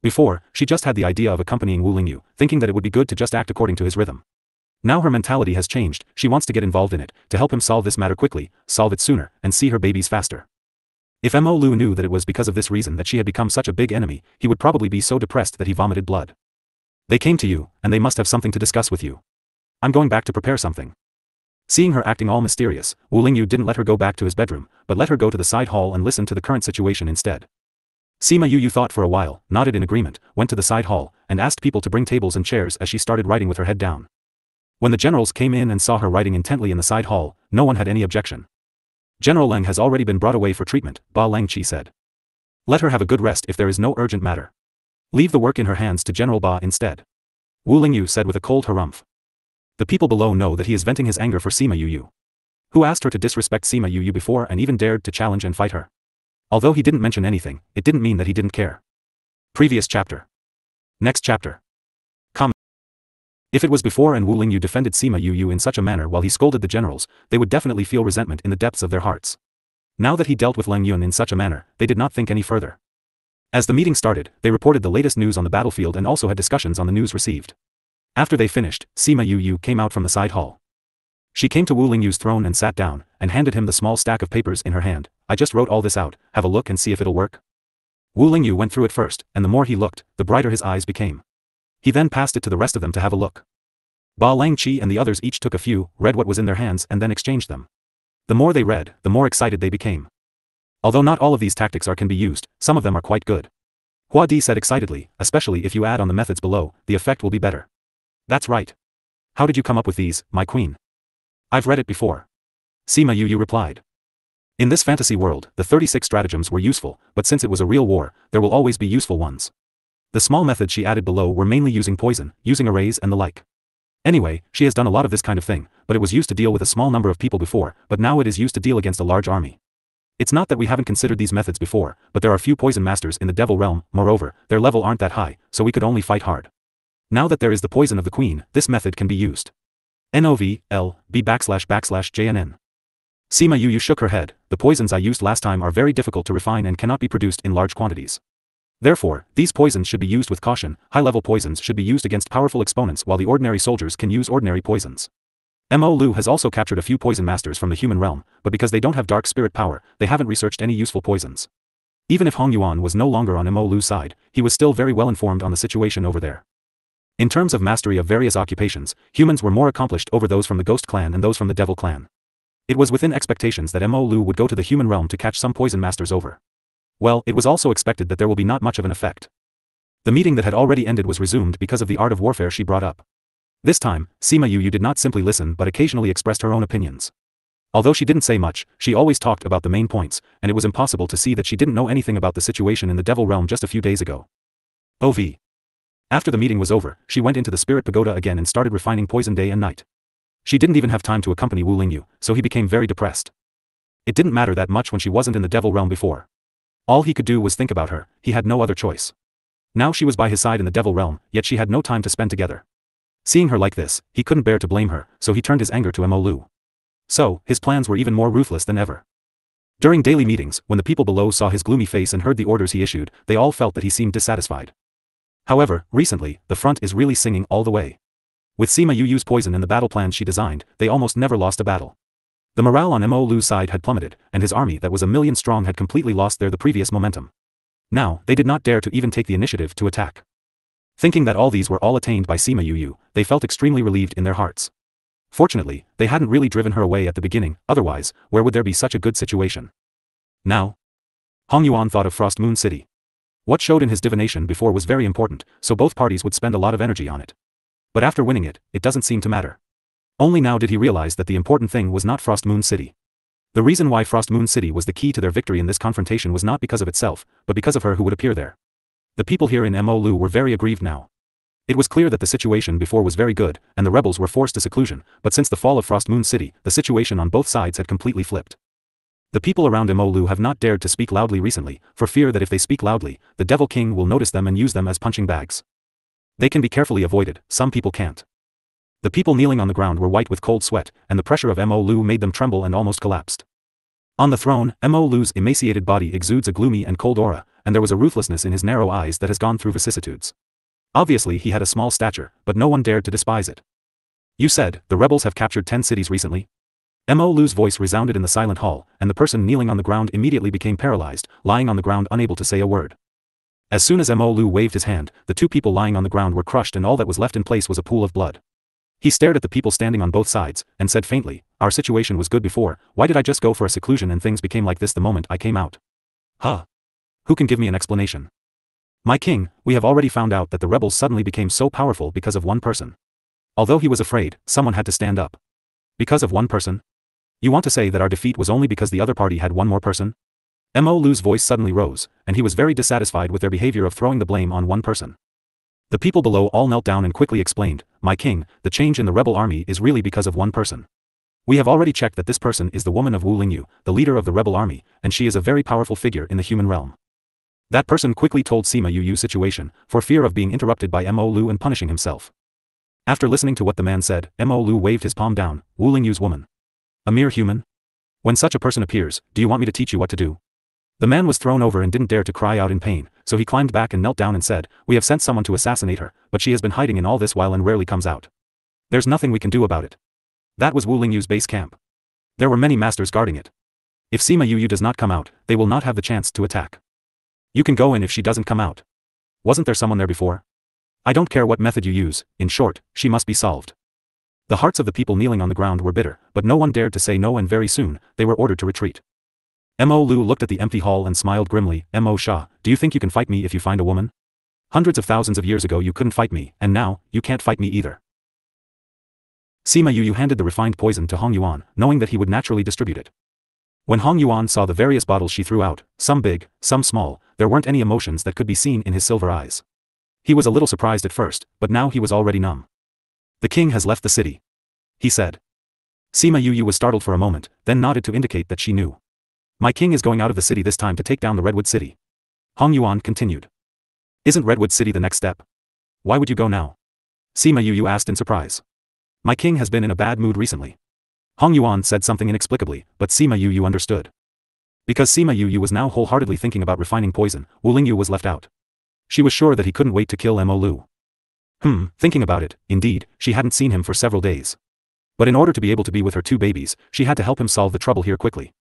Before, she just had the idea of accompanying Wu Lingyu, thinking that it would be good to just act according to his rhythm. Now her mentality has changed, she wants to get involved in it, to help him solve this matter quickly, solve it sooner, and see her babies faster. If Mo Lu knew that it was because of this reason that she had become such a big enemy, he would probably be so depressed that he vomited blood. They came to you, and they must have something to discuss with you. I'm going back to prepare something. Seeing her acting all mysterious, Wu Lingyu didn't let her go back to his bedroom, but let her go to the side hall and listen to the current situation instead. Sima Yu thought for a while, nodded in agreement, went to the side hall, and asked people to bring tables and chairs as she started writing with her head down. When the generals came in and saw her writing intently in the side hall, no one had any objection. General Leng has already been brought away for treatment, Ba Lengqi said. Let her have a good rest if there is no urgent matter. Leave the work in her hands to General Ba instead. Wu Lingyu said with a cold harumph. The people below know that he is venting his anger for Sima Yu. Who asked her to disrespect Sima Yu before and even dared to challenge and fight her? Although he didn't mention anything, it didn't mean that he didn't care. Previous chapter. Next chapter. If it was before and Wu Lingyu defended Sima Yu in such a manner while he scolded the generals, they would definitely feel resentment in the depths of their hearts. Now that he dealt with Leng Yun in such a manner, they did not think any further. As the meeting started, they reported the latest news on the battlefield and also had discussions on the news received. After they finished, Sima Yu came out from the side hall. She came to Wu Lingyu's throne and sat down, and handed him the small stack of papers in her hand. I just wrote all this out, have a look and see if it'll work. Wu Lingyu went through it first, and the more he looked, the brighter his eyes became. He then passed it to the rest of them to have a look. Ba Lengqi and the others each took a few, read what was in their hands and then exchanged them. The more they read, the more excited they became. Although not all of these tactics can be used, some of them are quite good. Hua Di said excitedly, especially if you add on the methods below, the effect will be better. That's right. How did you come up with these, my queen? I've read it before. Sima Yu replied. In this fantasy world, the 36 stratagems were useful, but since it was a real war, there will always be useful ones. The small methods she added below were mainly using poison, using arrays and the like. Anyway, she has done a lot of this kind of thing, but it was used to deal with a small number of people before, but now it is used to deal against a large army. It's not that we haven't considered these methods before, but there are few poison masters in the devil realm, moreover, their level aren't that high, so we could only fight hard. Now that there is the poison of the queen, this method can be used. NOVLB //JNN. Sima Yu shook her head. The poisons I used last time are very difficult to refine and cannot be produced in large quantities. Therefore, these poisons should be used with caution. High-level poisons should be used against powerful exponents while the ordinary soldiers can use ordinary poisons. Mo Lu has also captured a few poison masters from the human realm, but because they don't have dark spirit power, they haven't researched any useful poisons. Even if Hong Yuan was no longer on Mo Lu's side, he was still very well informed on the situation over there. In terms of mastery of various occupations, humans were more accomplished over those from the Ghost Clan and those from the Devil Clan. It was within expectations that Mo Lu would go to the human realm to catch some poison masters over. Well, it was also expected that there will be not much of an effect. The meeting that had already ended was resumed because of the art of warfare she brought up. This time, Sima Yu did not simply listen but occasionally expressed her own opinions. Although she didn't say much, she always talked about the main points, and it was impossible to see that she didn't know anything about the situation in the Devil Realm just a few days ago. OV. After the meeting was over, she went into the Spirit Pagoda again and started refining poison day and night. She didn't even have time to accompany Wu Lingyu, so he became very depressed. It didn't matter that much when she wasn't in the Devil Realm before. All he could do was think about her, he had no other choice. Now she was by his side in the Devil Realm, yet she had no time to spend together. Seeing her like this, he couldn't bear to blame her, so he turned his anger to Mo Lu. So, his plans were even more ruthless than ever. During daily meetings, when the people below saw his gloomy face and heard the orders he issued, they all felt that he seemed dissatisfied. However, recently, the front is really singing all the way. With Sima Yu's poison and the battle plans she designed, they almost never lost a battle. The morale on Mo Lu's side had plummeted, and his army that was 1,000,000 strong had completely lost the previous momentum. Now, they did not dare to even take the initiative to attack. Thinking that all these were all attained by Sima Yu, they felt extremely relieved in their hearts. Fortunately, they hadn't really driven her away at the beginning, otherwise, where would there be such a good situation? Now, Hong Yuan thought of Frost Moon City. What showed in his divination before was very important, so both parties would spend a lot of energy on it. But after winning it, it doesn't seem to matter. Only now did he realize that the important thing was not Frost Moon City. The reason why Frost Moon City was the key to their victory in this confrontation was not because of itself, but because of her who would appear there. The people here in Mo Lu were very aggrieved now. It was clear that the situation before was very good, and the rebels were forced to seclusion, but since the fall of Frost Moon City, the situation on both sides had completely flipped. The people around Mo Lu have not dared to speak loudly recently, for fear that if they speak loudly, the Devil King will notice them and use them as punching bags. They can be carefully avoided, some people can't. The people kneeling on the ground were white with cold sweat, and the pressure of Mo Lu made them tremble and almost collapsed. On the throne, Mo Lu's emaciated body exudes a gloomy and cold aura, and there was a ruthlessness in his narrow eyes that has gone through vicissitudes. Obviously he had a small stature, but no one dared to despise it. You said, the rebels have captured 10 cities recently? Mo Lu's voice resounded in the silent hall, and the person kneeling on the ground immediately became paralyzed, lying on the ground unable to say a word. As soon as Mo Lu waved his hand, the two people lying on the ground were crushed and all that was left in place was a pool of blood. He stared at the people standing on both sides, and said faintly, "Our situation was good before, why did I just go for a seclusion and things became like this the moment I came out? Huh? Who can give me an explanation?" "My king, we have already found out that the rebels suddenly became so powerful because of one person." Although he was afraid, someone had to stand up. "Because of one person? You want to say that our defeat was only because the other party had one more person?" Mo Lu's voice suddenly rose, and he was very dissatisfied with their behavior of throwing the blame on one person. The people below all knelt down and quickly explained, "My king, the change in the rebel army is really because of one person. We have already checked that this person is the woman of Wu Lingyu, the leader of the rebel army, and she is a very powerful figure in the human realm." That person quickly told Sima Yu's situation, for fear of being interrupted by Mo Lu and punishing himself. After listening to what the man said, Mo Lu waved his palm down. "Wu Lingyu's woman? A mere human? When such a person appears, do you want me to teach you what to do?" The man was thrown over and didn't dare to cry out in pain, so he climbed back and knelt down and said, "We have sent someone to assassinate her, but she has been hiding in all this while and rarely comes out. There's nothing we can do about it." That was Wu Lingyu's base camp. There were many masters guarding it. If Sima Yu does not come out, they will not have the chance to attack. You can go in if she doesn't come out. Wasn't there someone there before? I don't care what method you use, in short, she must be solved. The hearts of the people kneeling on the ground were bitter, but no one dared to say no, and very soon, they were ordered to retreat. Mo Lu looked at the empty hall and smiled grimly. "Mo Shah, do you think you can fight me if you find a woman? Hundreds of thousands of years ago you couldn't fight me, and now, you can't fight me either." Sima Yu handed the refined poison to Hong Yuan, knowing that he would naturally distribute it. When Hong Yuan saw the various bottles she threw out, some big, some small, there weren't any emotions that could be seen in his silver eyes. He was a little surprised at first, but now he was already numb. "The king has left the city," he said. Sima Yu was startled for a moment, then nodded to indicate that she knew. "My king is going out of the city this time to take down the Redwood City." Hong Yuan continued. "Isn't Redwood City the next step? Why would you go now?" Sima Yu asked in surprise. "My king has been in a bad mood recently." Hong Yuan said something inexplicably, but Sima Yu understood. Because Sima Yu was now wholeheartedly thinking about refining poison, Wu Lingyu was left out. She was sure that he couldn't wait to kill Mo Lu. Thinking about it, indeed, she hadn't seen him for several days. But in order to be able to be with her two babies, she had to help him solve the trouble here quickly.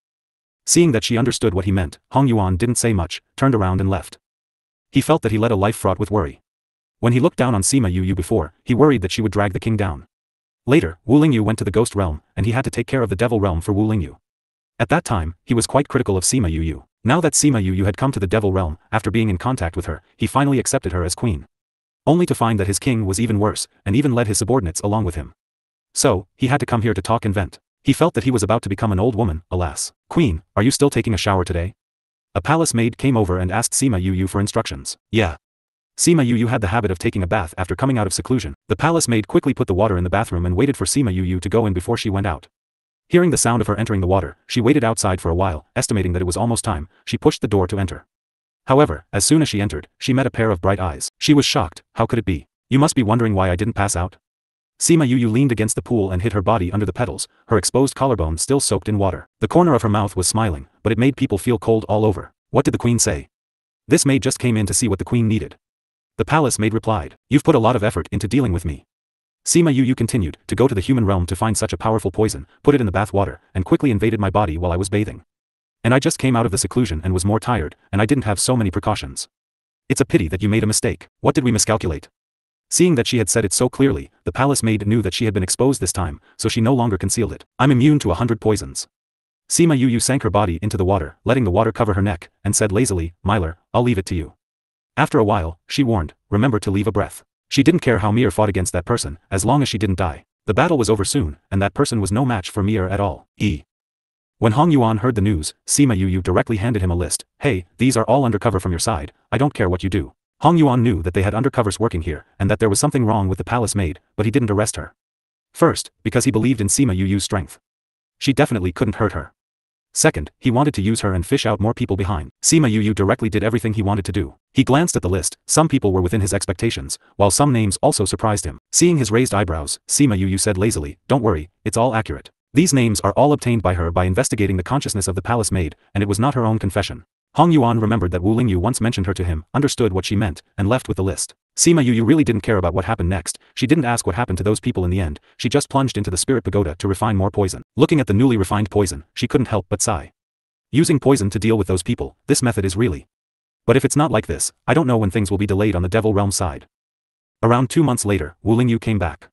Seeing that she understood what he meant, Hong Yuan didn't say much, turned around and left. He felt that he led a life fraught with worry. When he looked down on Sima Yu before, he worried that she would drag the king down. Later, Wu Lingyu went to the ghost realm, and he had to take care of the devil realm for Wu Lingyu. At that time, he was quite critical of Sima Yu. Now that Sima Yu had come to the devil realm, after being in contact with her, he finally accepted her as queen. Only to find that his king was even worse, and even led his subordinates along with him. So, he had to come here to talk and vent. He felt that he was about to become an old woman, alas. "Queen, are you still taking a shower today?" A palace maid came over and asked Sima Yu for instructions. "Yeah." Sima Yu had the habit of taking a bath after coming out of seclusion. The palace maid quickly put the water in the bathroom and waited for Sima Yu to go in before she went out. Hearing the sound of her entering the water, she waited outside for a while, estimating that it was almost time. She pushed the door to enter. However, as soon as she entered, she met a pair of bright eyes. She was shocked. "How could it be? You must be wondering why I didn't pass out." Sima Yu leaned against the pool and hid her body under the petals, her exposed collarbone still soaked in water. The corner of her mouth was smiling, but it made people feel cold all over. What did the queen say? This maid just came in to see what the queen needed. The palace maid replied, "You've put a lot of effort into dealing with me." Sima Yu continued, "To go to the human realm to find such a powerful poison, put it in the bath water, and quickly invaded my body while I was bathing. And I just came out of the seclusion and was more tired, and I didn't have so many precautions. It's a pity that you made a mistake. What did we miscalculate?" Seeing that she had said it so clearly, the palace maid knew that she had been exposed this time, so she no longer concealed it. "I'm immune to 100 poisons." Sima Yu sank her body into the water, letting the water cover her neck, and said lazily, "Myler, I'll leave it to you." After a while, she warned, "Remember to leave a breath." She didn't care how Mir fought against that person, as long as she didn't die. The battle was over soon, and that person was no match for Mir at all. When Hong Yuan heard the news, Sima Yu directly handed him a list. "Hey, these are all undercover from your side, I don't care what you do." Hong Yuan knew that they had undercovers working here, and that there was something wrong with the palace maid, but he didn't arrest her. First, because he believed in Sima Yu's strength. She definitely couldn't hurt her. Second, he wanted to use her and fish out more people behind. Sima Yu directly did everything he wanted to do. He glanced at the list, some people were within his expectations, while some names also surprised him. Seeing his raised eyebrows, Sima Yu said lazily, "Don't worry, it's all accurate. These names are all obtained by her by investigating the consciousness of the palace maid, and it was not her own confession." Hong Yuan remembered that Wu Lingyu once mentioned her to him, understood what she meant, and left with the list. Sima Yu really didn't care about what happened next. She didn't ask what happened to those people in the end, she just plunged into the spirit pagoda to refine more poison. Looking at the newly refined poison, she couldn't help but sigh. Using poison to deal with those people, this method is really. But if it's not like this, I don't know when things will be delayed on the devil realm side. Around 2 months later, Wu Lingyu came back.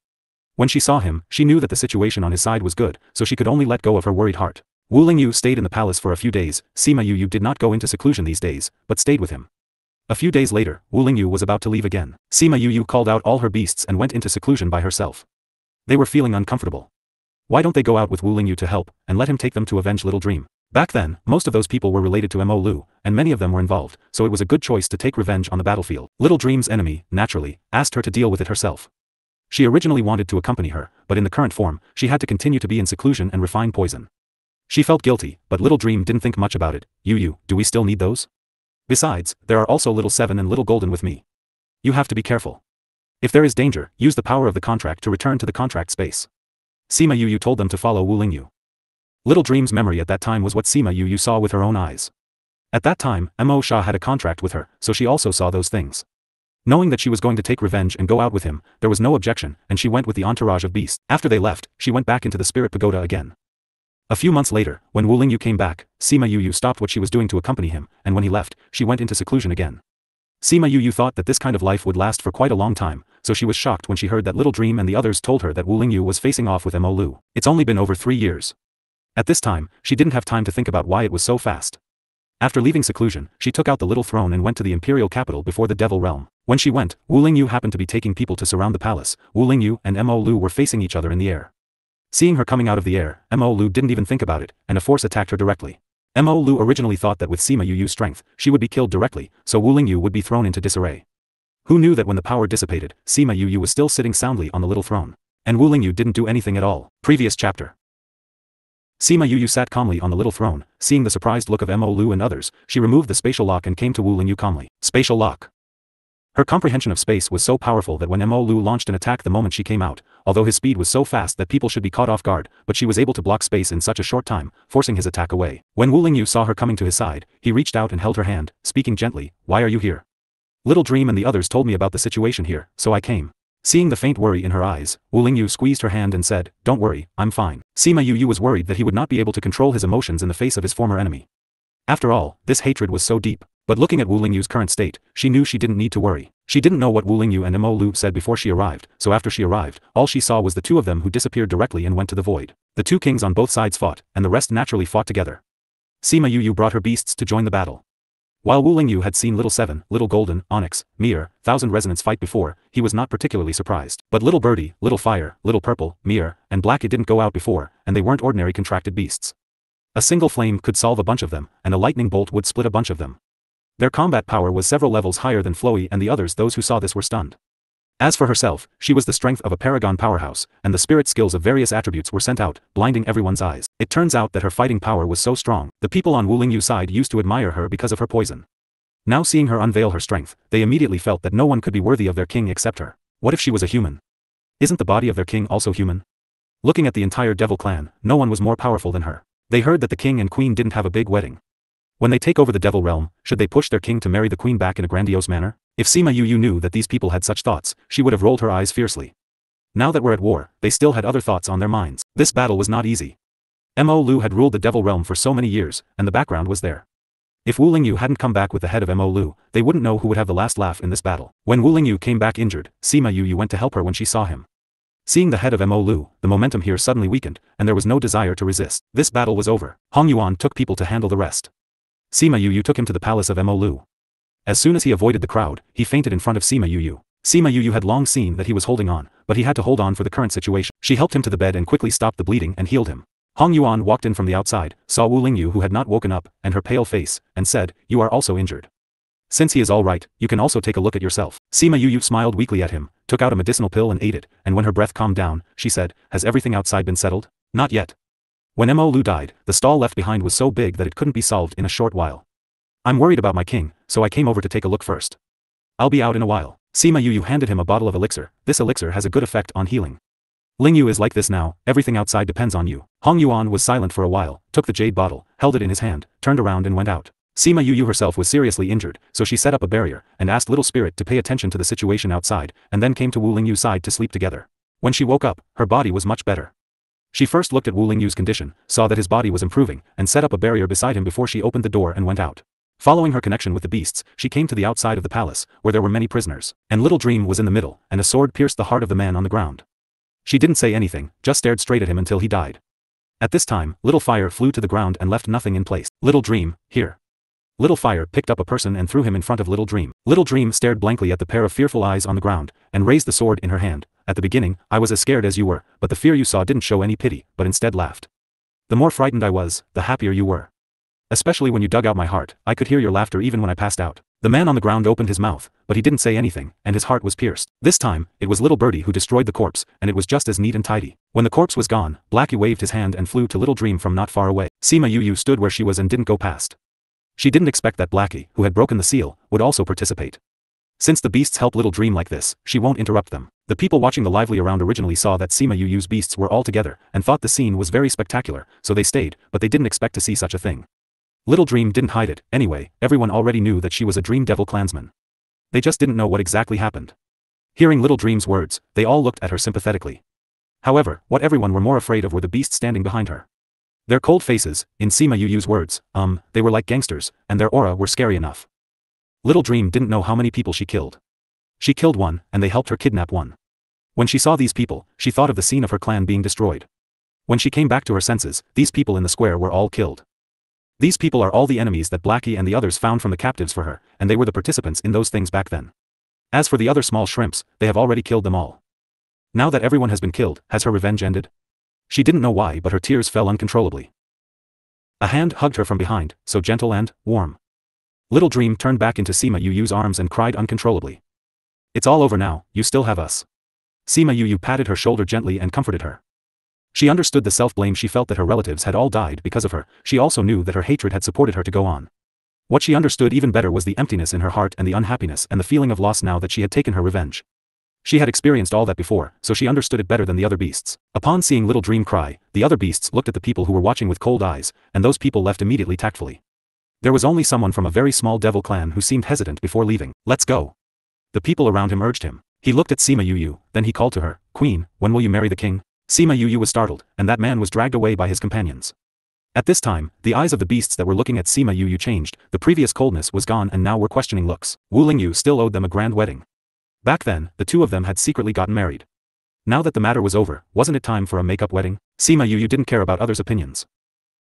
When she saw him, she knew that the situation on his side was good, so she could only let go of her worried heart. Wu Lingyu stayed in the palace for a few days. Sima Yu did not go into seclusion these days, but stayed with him. A few days later, Wu Lingyu was about to leave again. Sima Yu called out all her beasts and went into seclusion by herself. They were feeling uncomfortable. Why don't they go out with Wu Lingyu to help, and let him take them to avenge Little Dream? Back then, most of those people were related to Mo Lu, and many of them were involved, so it was a good choice to take revenge on the battlefield. Little Dream's enemy, naturally, asked her to deal with it herself. She originally wanted to accompany her, but in the current form, she had to continue to be in seclusion and refine poison. She felt guilty, but Little Dream didn't think much about it. Yu, do we still need those? Besides, there are also Little Seven and Little Golden with me. You have to be careful. If there is danger, use the power of the contract to return to the contract space. Sima Yu told them to follow Wu Lingyu. Little Dream's memory at that time was what Sima Yu saw with her own eyes. At that time, Mo Sha had a contract with her, so she also saw those things. Knowing that she was going to take revenge and go out with him, there was no objection, and she went with the entourage of beasts. After they left, she went back into the spirit pagoda again. A few months later, when Wu Lingyu came back, Sima Yu stopped what she was doing to accompany him, and when he left, she went into seclusion again. Sima Yu thought that this kind of life would last for quite a long time, so she was shocked when she heard that Little Dream and the others told her that Wu Lingyu was facing off with Mo Lu. It's only been over 3 years. At this time, she didn't have time to think about why it was so fast. After leaving seclusion, she took out the little throne and went to the imperial capital before the devil realm. When she went, Wu Lingyu happened to be taking people to surround the palace. Wu Lingyu and Mo Lu were facing each other in the air. Seeing her coming out of the air, Mo Lu didn't even think about it, and a force attacked her directly. Mo Lu originally thought that with Sima Yu's strength, she would be killed directly, so Wu Lingyu would be thrown into disarray. Who knew that when the power dissipated, Sima Yu was still sitting soundly on the little throne. And Wu Lingyu didn't do anything at all. Previous chapter. Sima Yu sat calmly on the little throne. Seeing the surprised look of Mo Lu and others, she removed the spatial lock and came to Wu Lingyu calmly. Spatial lock. Her comprehension of space was so powerful that when Mo Lu launched an attack the moment she came out, although his speed was so fast that people should be caught off guard, but she was able to block space in such a short time, forcing his attack away. When Wu Lingyu saw her coming to his side, he reached out and held her hand, speaking gently, "Why are you here?" "Little Dream and the others told me about the situation here, so I came." Seeing the faint worry in her eyes, Wu Lingyu squeezed her hand and said, "Don't worry, I'm fine." Sima Yu was worried that he would not be able to control his emotions in the face of his former enemy. After all, this hatred was so deep. But looking at Wu Lingyu's current state, she knew she didn't need to worry. She didn't know what Wu Lingyu and Mo Lu said before she arrived, so after she arrived, all she saw was the two of them who disappeared directly and went to the void. The two kings on both sides fought, and the rest naturally fought together. Sima Yu brought her beasts to join the battle. While Wu Lingyu had seen Little Seven, Little Golden, Onyx, Mir, Thousand Resonance fight before, he was not particularly surprised. But Little Birdie, Little Fire, Little Purple, Mir, and Black it didn't go out before, and they weren't ordinary contracted beasts. A single flame could solve a bunch of them, and a lightning bolt would split a bunch of them. Their combat power was several levels higher than Flowey and the others. Those who saw this were stunned. As for herself, she was the strength of a paragon powerhouse, and the spirit skills of various attributes were sent out, blinding everyone's eyes. It turns out that her fighting power was so strong, the people on Wu Lingyu's side used to admire her because of her poison. Now seeing her unveil her strength, they immediately felt that no one could be worthy of their king except her. What if she was a human? Isn't the body of their king also human? Looking at the entire devil clan, no one was more powerful than her. They heard that the king and queen didn't have a big wedding. When they take over the devil realm, should they push their king to marry the queen back in a grandiose manner? If Sima Yu knew that these people had such thoughts, she would have rolled her eyes fiercely. Now that we're at war, they still had other thoughts on their minds. This battle was not easy. Mo Lu had ruled the devil realm for so many years, and the background was there. If Wu Lingyu hadn't come back with the head of Mo Lu, they wouldn't know who would have the last laugh in this battle. When Wu Lingyu came back injured, Sima Yu went to help her when she saw him. Seeing the head of Mo Lu, the momentum here suddenly weakened, and there was no desire to resist. This battle was over. Hong Yuan took people to handle the rest. Sima Yu took him to the palace of Mo Lu. As soon as he avoided the crowd, he fainted in front of Sima Yu. Sima Yu had long seen that he was holding on, but he had to hold on for the current situation. She helped him to the bed and quickly stopped the bleeding and healed him. Hong Yuan walked in from the outside, saw Wu Lingyu who had not woken up, and her pale face, and said, "You are also injured. Since he is all right, you can also take a look at yourself." Sima Yu smiled weakly at him, took out a medicinal pill and ate it, and when her breath calmed down, she said, "Has everything outside been settled?" "Not yet. When Mo Lu died, the stall left behind was so big that it couldn't be solved in a short while. I'm worried about my king, so I came over to take a look first. I'll be out in a while." Sima Yu handed him a bottle of elixir. This elixir has a good effect on healing. "Lingyu is like this now, everything outside depends on you." Hong Yuan was silent for a while, took the jade bottle, held it in his hand, turned around and went out. Sima Yu herself was seriously injured, so she set up a barrier, and asked Little Spirit to pay attention to the situation outside, and then came to Wu Lingyu's side to sleep together. When she woke up, her body was much better. She first looked at Wu Lingyu's condition, saw that his body was improving, and set up a barrier beside him before she opened the door and went out. Following her connection with the beasts, she came to the outside of the palace, where there were many prisoners, and Little Dream was in the middle, and a sword pierced the heart of the man on the ground. She didn't say anything, just stared straight at him until he died. At this time, Little Fire flew to the ground and left nothing in place. Little Dream, here. Little Fire picked up a person and threw him in front of Little Dream. Little Dream stared blankly at the pair of fearful eyes on the ground, and raised the sword in her hand. At the beginning, I was as scared as you were, but the fear you saw didn't show any pity, but instead laughed. The more frightened I was, the happier you were. Especially when you dug out my heart, I could hear your laughter even when I passed out. The man on the ground opened his mouth, but he didn't say anything, and his heart was pierced. This time, it was Little Birdie who destroyed the corpse, and it was just as neat and tidy. When the corpse was gone, Blackie waved his hand and flew to Little Dream from not far away. Sima Yu stood where she was and didn't go past. She didn't expect that Blackie, who had broken the seal, would also participate. Since the beasts help Little Dream like this, she won't interrupt them. The people watching the lively around originally saw that Sima Yu's beasts were all together, and thought the scene was very spectacular, so they stayed, but they didn't expect to see such a thing. Little Dream didn't hide it, anyway, everyone already knew that she was a Dream Devil clansman. They just didn't know what exactly happened. Hearing Little Dream's words, they all looked at her sympathetically. However, what everyone were more afraid of were the beasts standing behind her. Their cold faces, in Sima Yu's words, they were like gangsters, and their aura were scary enough. Little Dream didn't know how many people she killed. She killed one, and they helped her kidnap one. When she saw these people, she thought of the scene of her clan being destroyed. When she came back to her senses, these people in the square were all killed. These people are all the enemies that Blackie and the others found from the captives for her, and they were the participants in those things back then. As for the other small shrimps, they have already killed them all. Now that everyone has been killed, has her revenge ended? She didn't know why, but her tears fell uncontrollably. A hand hugged her from behind, so gentle and warm. Little Dream turned back into Sima Yu's arms and cried uncontrollably. It's all over now, you still have us. Sima Yu patted her shoulder gently and comforted her. She understood the self-blame she felt that her relatives had all died because of her. She also knew that her hatred had supported her to go on. What she understood even better was the emptiness in her heart and the unhappiness and the feeling of loss now that she had taken her revenge. She had experienced all that before, so she understood it better than the other beasts. Upon seeing Little Dream cry, the other beasts looked at the people who were watching with cold eyes, and those people left immediately tactfully. There was only someone from a very small devil clan who seemed hesitant before leaving. Let's go. The people around him urged him. He looked at Sima Yu, then he called to her, Queen, when will you marry the king? Sima Yu was startled, and that man was dragged away by his companions. At this time, the eyes of the beasts that were looking at Sima Yu changed, the previous coldness was gone and now were questioning looks. Wu Lingyu still owed them a grand wedding. Back then, the two of them had secretly gotten married. Now that the matter was over, wasn't it time for a make-up wedding? Sima Yu didn't care about others' opinions.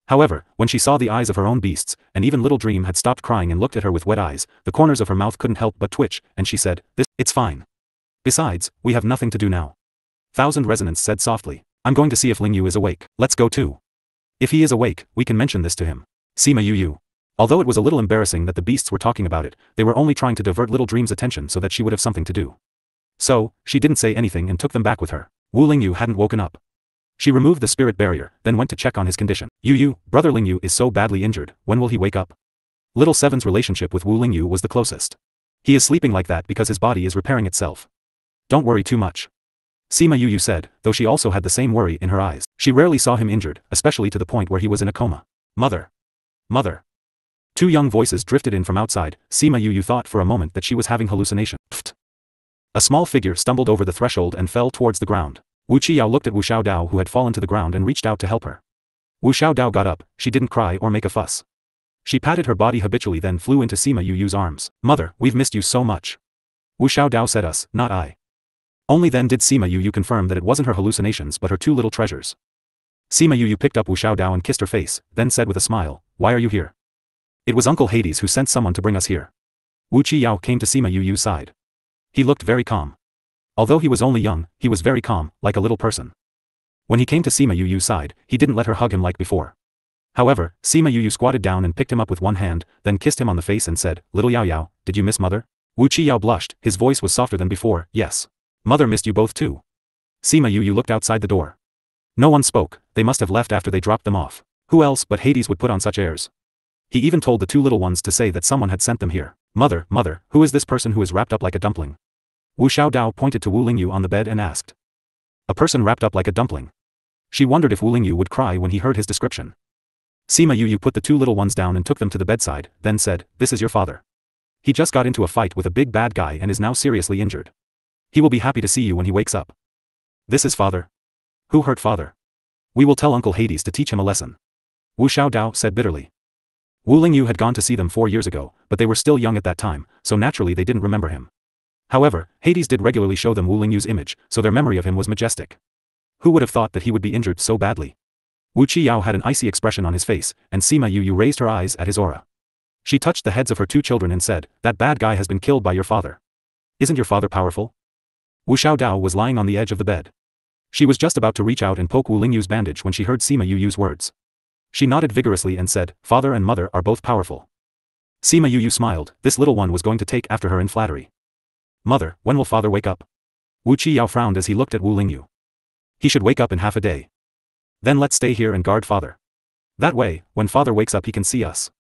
However, when she saw the eyes of her own beasts, and even Little Dream had stopped crying and looked at her with wet eyes, the corners of her mouth couldn't help but twitch, and she said, it's fine. Besides, we have nothing to do now. Thousand Resonance said softly, I'm going to see if Lingyu is awake. Let's go too. If he is awake, we can mention this to him. Sima Yu. Although it was a little embarrassing that the beasts were talking about it, they were only trying to divert Little Dream's attention so that she would have something to do. So, she didn't say anything and took them back with her. Wu Lingyu hadn't woken up. She removed the spirit barrier, then went to check on his condition. Brother Lingyu is so badly injured, when will he wake up? Little Seven's relationship with Wu Lingyu was the closest. He is sleeping like that because his body is repairing itself. Don't worry too much. Sima Yu said, though she also had the same worry in her eyes. She rarely saw him injured, especially to the point where he was in a coma. Mother. Mother. Two young voices drifted in from outside. Sima Yu thought for a moment that she was having hallucination. Pfft. A small figure stumbled over the threshold and fell towards the ground. Wu Qiao looked at Wu Xiaodao who had fallen to the ground and reached out to help her. Wu Xiaodao got up, she didn't cry or make a fuss. She patted her body habitually then flew into Sima Yu's arms. Mother, we've missed you so much. Wu Xiaodao said us, not I. Only then did Sima Yu confirm that it wasn't her hallucinations but her two little treasures. Sima Yu picked up Wu Xiaodao and kissed her face, then said with a smile, why are you here? It was Uncle Hades who sent someone to bring us here. Wu Qiao came to Sima Yu's side. He looked very calm. Although he was only young, he was very calm, like a little person. When he came to Sima Yu's side, he didn't let her hug him like before. However, Sima Yu squatted down and picked him up with one hand, then kissed him on the face and said, Little Yao Yao, did you miss mother? Wu Qiao blushed, his voice was softer than before, yes. Mother missed you both too. Sima Yu looked outside the door. No one spoke, they must have left after they dropped them off. Who else but Hades would put on such airs? He even told the two little ones to say that someone had sent them here. Mother, mother, who is this person who is wrapped up like a dumpling? Wu Xiaodao pointed to Wu Lingyu on the bed and asked. A person wrapped up like a dumpling. She wondered if Wu Lingyu would cry when he heard his description. Sima Yu put the two little ones down and took them to the bedside, then said, this is your father. He just got into a fight with a big bad guy and is now seriously injured. He will be happy to see you when he wakes up. This is father. Who hurt father? We will tell Uncle Hades to teach him a lesson. Wu Xiaodao said bitterly. Wu Lingyu had gone to see them 4 years ago, but they were still young at that time, so naturally they didn't remember him. However, Hades did regularly show them Wu Lingyu's image, so their memory of him was majestic. Who would have thought that he would be injured so badly? Wu Qiyao had an icy expression on his face, and Sima Yu raised her eyes at his aura. She touched the heads of her 2 children and said, "That bad guy has been killed by your father. Isn't your father powerful?" Wu Xiaodao was lying on the edge of the bed. She was just about to reach out and poke Wu Lingyu's bandage when she heard Sima Yu's words. She nodded vigorously and said, "Father and mother are both powerful." Sima Yu smiled. This little one was going to take after her in flattery. "Mother, when will father wake up?" Wu Qiyao frowned as he looked at Wu Lingyu. "He should wake up in half a day. Then let's stay here and guard father. That way, when father wakes up he can see us."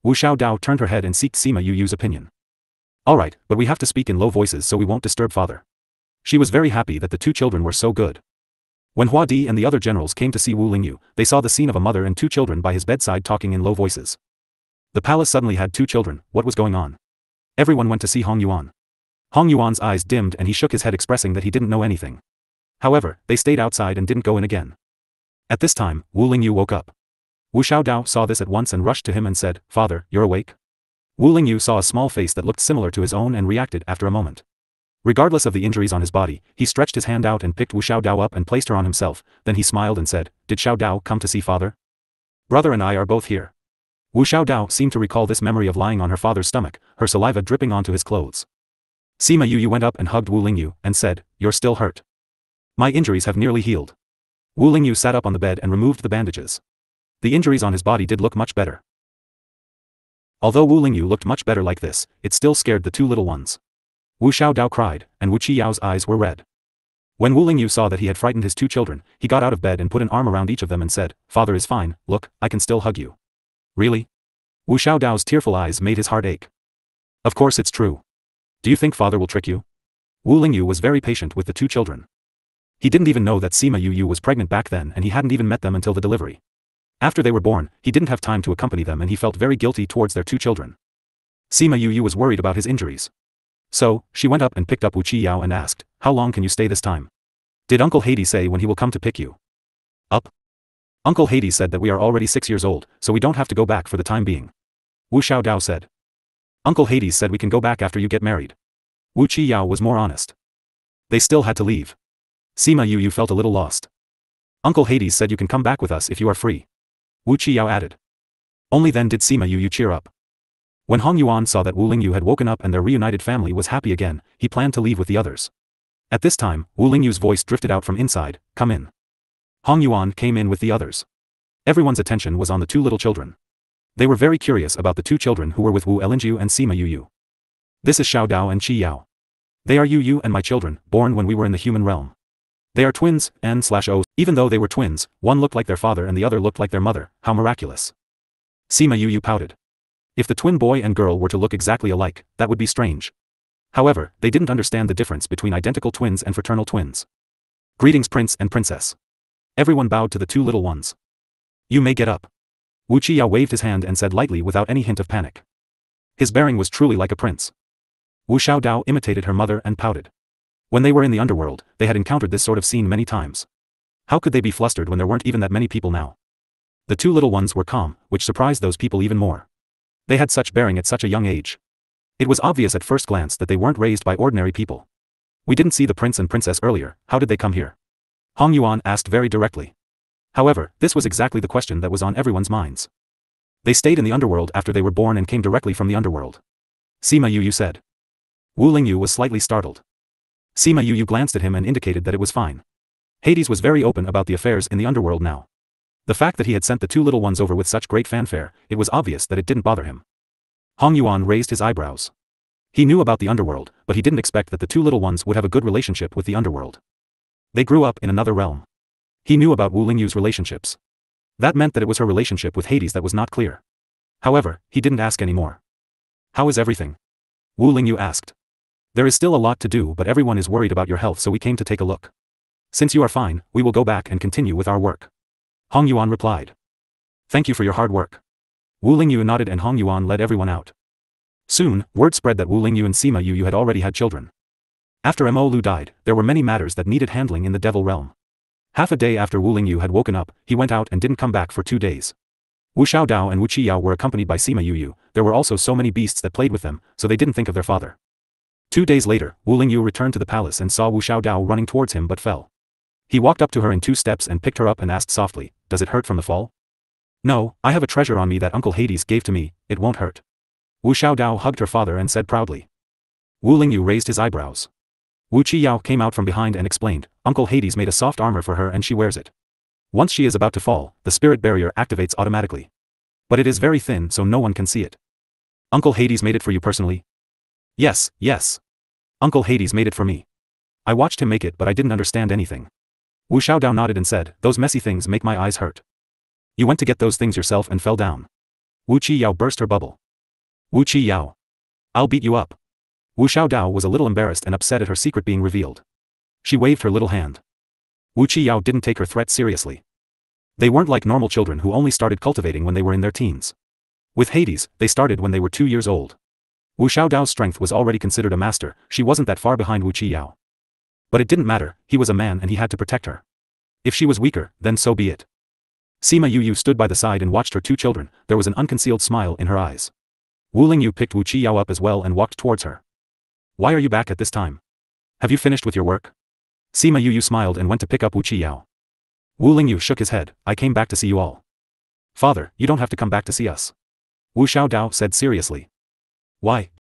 Wu Xiaodao turned her head and seeked Sima Yu's opinion. "Alright, but we have to speak in low voices so we won't disturb father." She was very happy that the 2 children were so good. When Hua Di and the other generals came to see Wu Lingyu, they saw the scene of a mother and 2 children by his bedside talking in low voices. The palace suddenly had 2 children. What was going on? Everyone went to see Hong Yuan. Hong Yuan's eyes dimmed and he shook his head expressing that he didn't know anything. However, they stayed outside and didn't go in again. At this time, Wu Lingyu woke up. Wu Xiaodao saw this at once and rushed to him and said, "Father, you're awake?" Wu Lingyu saw a small face that looked similar to his own and reacted after a moment. Regardless of the injuries on his body, he stretched his hand out and picked Wu Xiaodao up and placed her on himself, then he smiled and said, "Did Xiaodao come to see father?" "Brother and I are both here." Wu Xiaodao seemed to recall this memory of lying on her father's stomach, her saliva dripping onto his clothes. Sima Yu went up and hugged Wu Lingyu, and said, "You're still hurt." "My injuries have nearly healed." Wu Lingyu sat up on the bed and removed the bandages. The injuries on his body did look much better. Although Wu Lingyu looked much better like this, it still scared the 2 little ones. Wu Xiaodao cried, and Wu Qiyao's eyes were red. When Wu Lingyu saw that he had frightened his 2 children, he got out of bed and put an arm around each of them and said, "Father is fine, look, I can still hug you." "Really?" Wu Xiaodao's tearful eyes made his heart ache. "Of course it's true. Do you think father will trick you?" Wu Lingyu was very patient with the 2 children. He didn't even know that Sima Yu was pregnant back then and he hadn't even met them until the delivery. After they were born, he didn't have time to accompany them and he felt very guilty towards their 2 children. Sima Yu was worried about his injuries. So, she went up and picked up Wu Qiyao and asked, "How long can you stay this time? Did Uncle Hades say when he will come to pick you up?" "Uncle Hades said that we are already 6 years old, so we don't have to go back for the time being." Wu Xiaodao said. "Uncle Hades said we can go back after you get married." Wu Qiyao was more honest. They still had to leave. Sima Yu felt a little lost. "Uncle Hades said you can come back with us if you are free." Wu Qiyao added. Only then did Sima Yu cheer up. When Hong Yuan saw that Wu Lingyu had woken up and their reunited family was happy again, he planned to leave with the others. At this time, Wu Lingyu's voice drifted out from inside, "Come in." Hong Yuan came in with the others. Everyone's attention was on the 2 little children. They were very curious about the 2 children who were with Wu Lingyu and Sima Yu. "This is Xiaodao and Qi Yao. They are Yu and my children, born when we were in the human realm. They are twins, N/O. Even though they were twins, one looked like their father and the other looked like their mother, how miraculous." Sima Yu pouted. If the twin boy and girl were to look exactly alike, that would be strange. However, they didn't understand the difference between identical twins and fraternal twins. "Greetings Prince and Princess." Everyone bowed to the 2 little ones. "You may get up." Wu Qiyao waved his hand and said lightly without any hint of panic. His bearing was truly like a prince. Wu Xiaodao imitated her mother and pouted. When they were in the underworld, they had encountered this sort of scene many times. How could they be flustered when there weren't even that many people now? The 2 little ones were calm, which surprised those people even more. They had such bearing at such a young age. It was obvious at first glance that they weren't raised by ordinary people. "We didn't see the prince and princess earlier, how did they come here?" Hong Yuan asked very directly. However, this was exactly the question that was on everyone's minds. "They stayed in the underworld after they were born and came directly from the underworld." Sima Yu said. Wu Lingyu was slightly startled. Sima Yu glanced at him and indicated that it was fine. Hades was very open about the affairs in the underworld now. The fact that he had sent the 2 little ones over with such great fanfare, it was obvious that it didn't bother him. Hong Yuan raised his eyebrows. He knew about the underworld, but he didn't expect that the 2 little ones would have a good relationship with the underworld. They grew up in another realm. He knew about Wu Lingyu's relationships. That meant that it was her relationship with Hades that was not clear. However, he didn't ask any more. "How is everything?" Wu Lingyu asked. "There is still a lot to do, but everyone is worried about your health, so we came to take a look. Since you are fine, we will go back and continue with our work." Hong Yuan replied. "Thank you for your hard work." Wu Lingyu nodded and Hong Yuan led everyone out. Soon, word spread that Wu Lingyu and Sima Yu had already had children. After Mo Lu died, there were many matters that needed handling in the devil realm. Half a day after Wu Lingyu had woken up, he went out and didn't come back for 2 days. Wu Xiaodao and Wu Qiyao were accompanied by Sima Yu. There were also so many beasts that played with them, so they didn't think of their father. 2 days later, Wu Lingyu returned to the palace and saw Wu Xiaodao running towards him but fell. He walked up to her in 2 steps and picked her up and asked softly, "Does it hurt from the fall?" "No, I have a treasure on me that Uncle Hades gave to me, it won't hurt." Wu Xiaodao hugged her father and said proudly. Wu Lingyu raised his eyebrows. Wu Qiyao came out from behind and explained, "Uncle Hades made a soft armor for her and she wears it. Once she is about to fall, the spirit barrier activates automatically. But it is very thin so no one can see it." "Uncle Hades made it for you personally?" "Yes, yes. Uncle Hades made it for me. I watched him make it but I didn't understand anything." Wu Xiaodao nodded and said, "Those messy things make my eyes hurt." "You went to get those things yourself and fell down." Wu Qiyao burst her bubble. "Wu Qiyao. I'll beat you up." Wu Xiaodao was a little embarrassed and upset at her secret being revealed. She waved her little hand. Wu Qiyao didn't take her threat seriously. They weren't like normal children who only started cultivating when they were in their teens. With Hades, they started when they were 2 years old. Wu Xiaodao's strength was already considered a master, she wasn't that far behind Wu Qiyao. But it didn't matter, he was a man and he had to protect her. If she was weaker, then so be it. Sima Yu stood by the side and watched her 2 children, there was an unconcealed smile in her eyes. Wu Lingyu picked Wu Qiyao up as well and walked towards her. "Why are you back at this time? Have you finished with your work?" Sima Yu smiled and went to pick up Wu Qiyao. Wu Lingyu shook his head, "I came back to see you all." "Father, you don't have to come back to see us." Wu Xiaodao said seriously. "Why?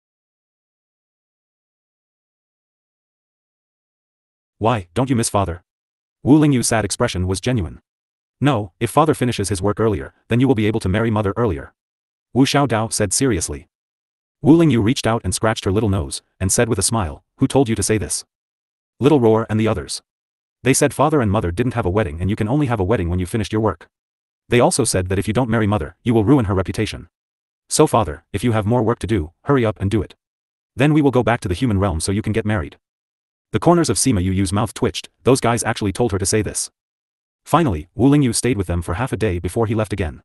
Why, don't you miss father?" Wu Lingyu's sad expression was genuine. "No, if father finishes his work earlier, then you will be able to marry mother earlier." Wu Xiaodao said seriously. Wu Lingyu reached out and scratched her little nose, and said with a smile, "Who told you to say this?" "Little Roar and the others. They said father and mother didn't have a wedding and you can only have a wedding when you finished your work. They also said that if you don't marry mother, you will ruin her reputation. So father, if you have more work to do, hurry up and do it. Then we will go back to the human realm so you can get married." The corners of Sima Yu's mouth twitched, those guys actually told her to say this. Finally, Wu Lingyu stayed with them for half a day before he left again.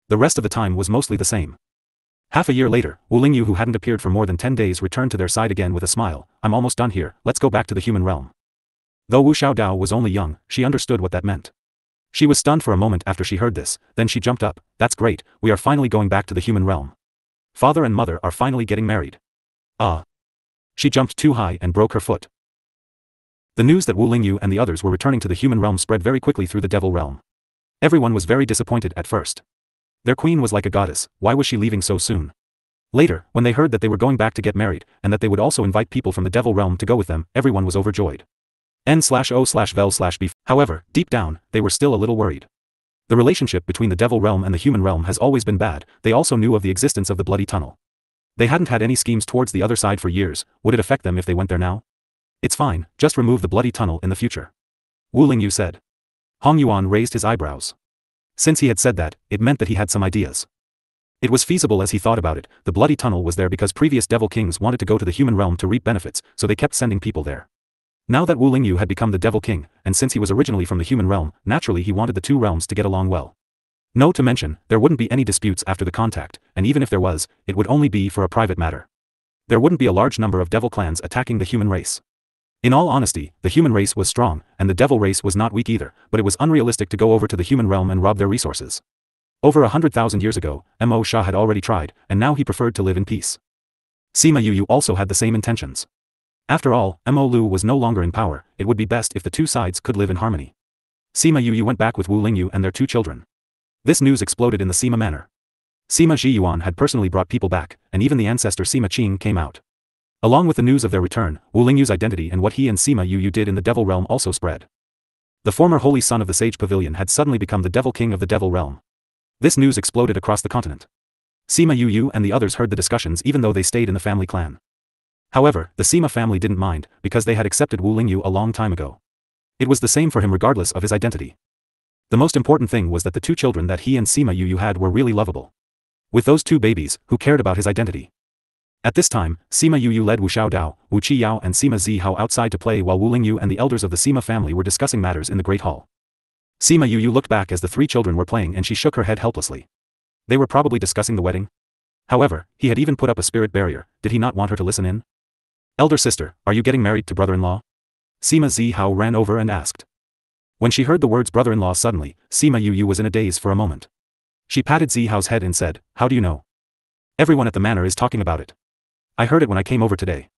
The rest of the time was mostly the same. Half a year later, Wu Lingyu who hadn't appeared for more than 10 days returned to their side again with a smile, "I'm almost done here, let's go back to the human realm." Though Wu Xiaodao was only young, she understood what that meant. She was stunned for a moment after she heard this, then she jumped up, "That's great, we are finally going back to the human realm. Father and mother are finally getting married." Ah. She jumped too high and broke her foot. The news that Wu Lingyu and the others were returning to the human realm spread very quickly through the devil realm. Everyone was very disappointed at first. Their queen was like a goddess, why was she leaving so soon? Later, when they heard that they were going back to get married, and that they would also invite people from the devil realm to go with them, everyone was overjoyed. N/O/vel/beef. However, deep down, they were still a little worried. The relationship between the devil realm and the human realm has always been bad, they also knew of the existence of the bloody tunnel. They hadn't had any schemes towards the other side for years, would it affect them if they went there now? "It's fine, just remove the bloody tunnel in the future," Wu Lingyu said. Hong Yuan raised his eyebrows. Since he had said that, it meant that he had some ideas. It was feasible as he thought about it, the bloody tunnel was there because previous devil kings wanted to go to the human realm to reap benefits, so they kept sending people there. Now that Wu Lingyu had become the devil king, and since he was originally from the human realm, naturally he wanted the 2 realms to get along well. No to mention, there wouldn't be any disputes after the contact, and even if there was, it would only be for a private matter. There wouldn't be a large number of devil clans attacking the human race. In all honesty, the human race was strong, and the devil race was not weak either, but it was unrealistic to go over to the human realm and rob their resources. Over 100,000 years ago, Mo Shah had already tried, and now he preferred to live in peace. Sima Yu also had the same intentions. After all, Mo Lu was no longer in power, it would be best if the 2 sides could live in harmony. Sima Yu went back with Wu Lingyu and their 2 children. This news exploded in the Sima manor. Sima Zhiyuan had personally brought people back, and even the ancestor Sima Qing came out. Along with the news of their return, Wu Lingyu's identity and what he and Sima Yu did in the devil realm also spread. The former holy son of the sage pavilion had suddenly become the devil king of the devil realm. This news exploded across the continent. Sima Yu and the others heard the discussions even though they stayed in the family clan. However, the Sima family didn't mind, because they had accepted Wu Lingyu a long time ago. It was the same for him regardless of his identity. The most important thing was that the 2 children that he and Sima Yu had were really lovable. With those 2 babies, who cared about his identity? At this time, Sima Yu led Wu Xiaodao, Wu Qiyao and Sima Zihao outside to play while Wu Lingyu and the elders of the Sima family were discussing matters in the Great Hall. Sima Yu looked back as the 3 children were playing and she shook her head helplessly. They were probably discussing the wedding. However, he had even put up a spirit barrier, did he not want her to listen in? "Elder sister, are you getting married to brother-in-law?" Sima Zihao ran over and asked. When she heard the words brother-in-law suddenly, Sima Yu was in a daze for a moment. She patted Zihao's head and said, "How do you know?" "Everyone at the manor is talking about it. I heard it when I came over today."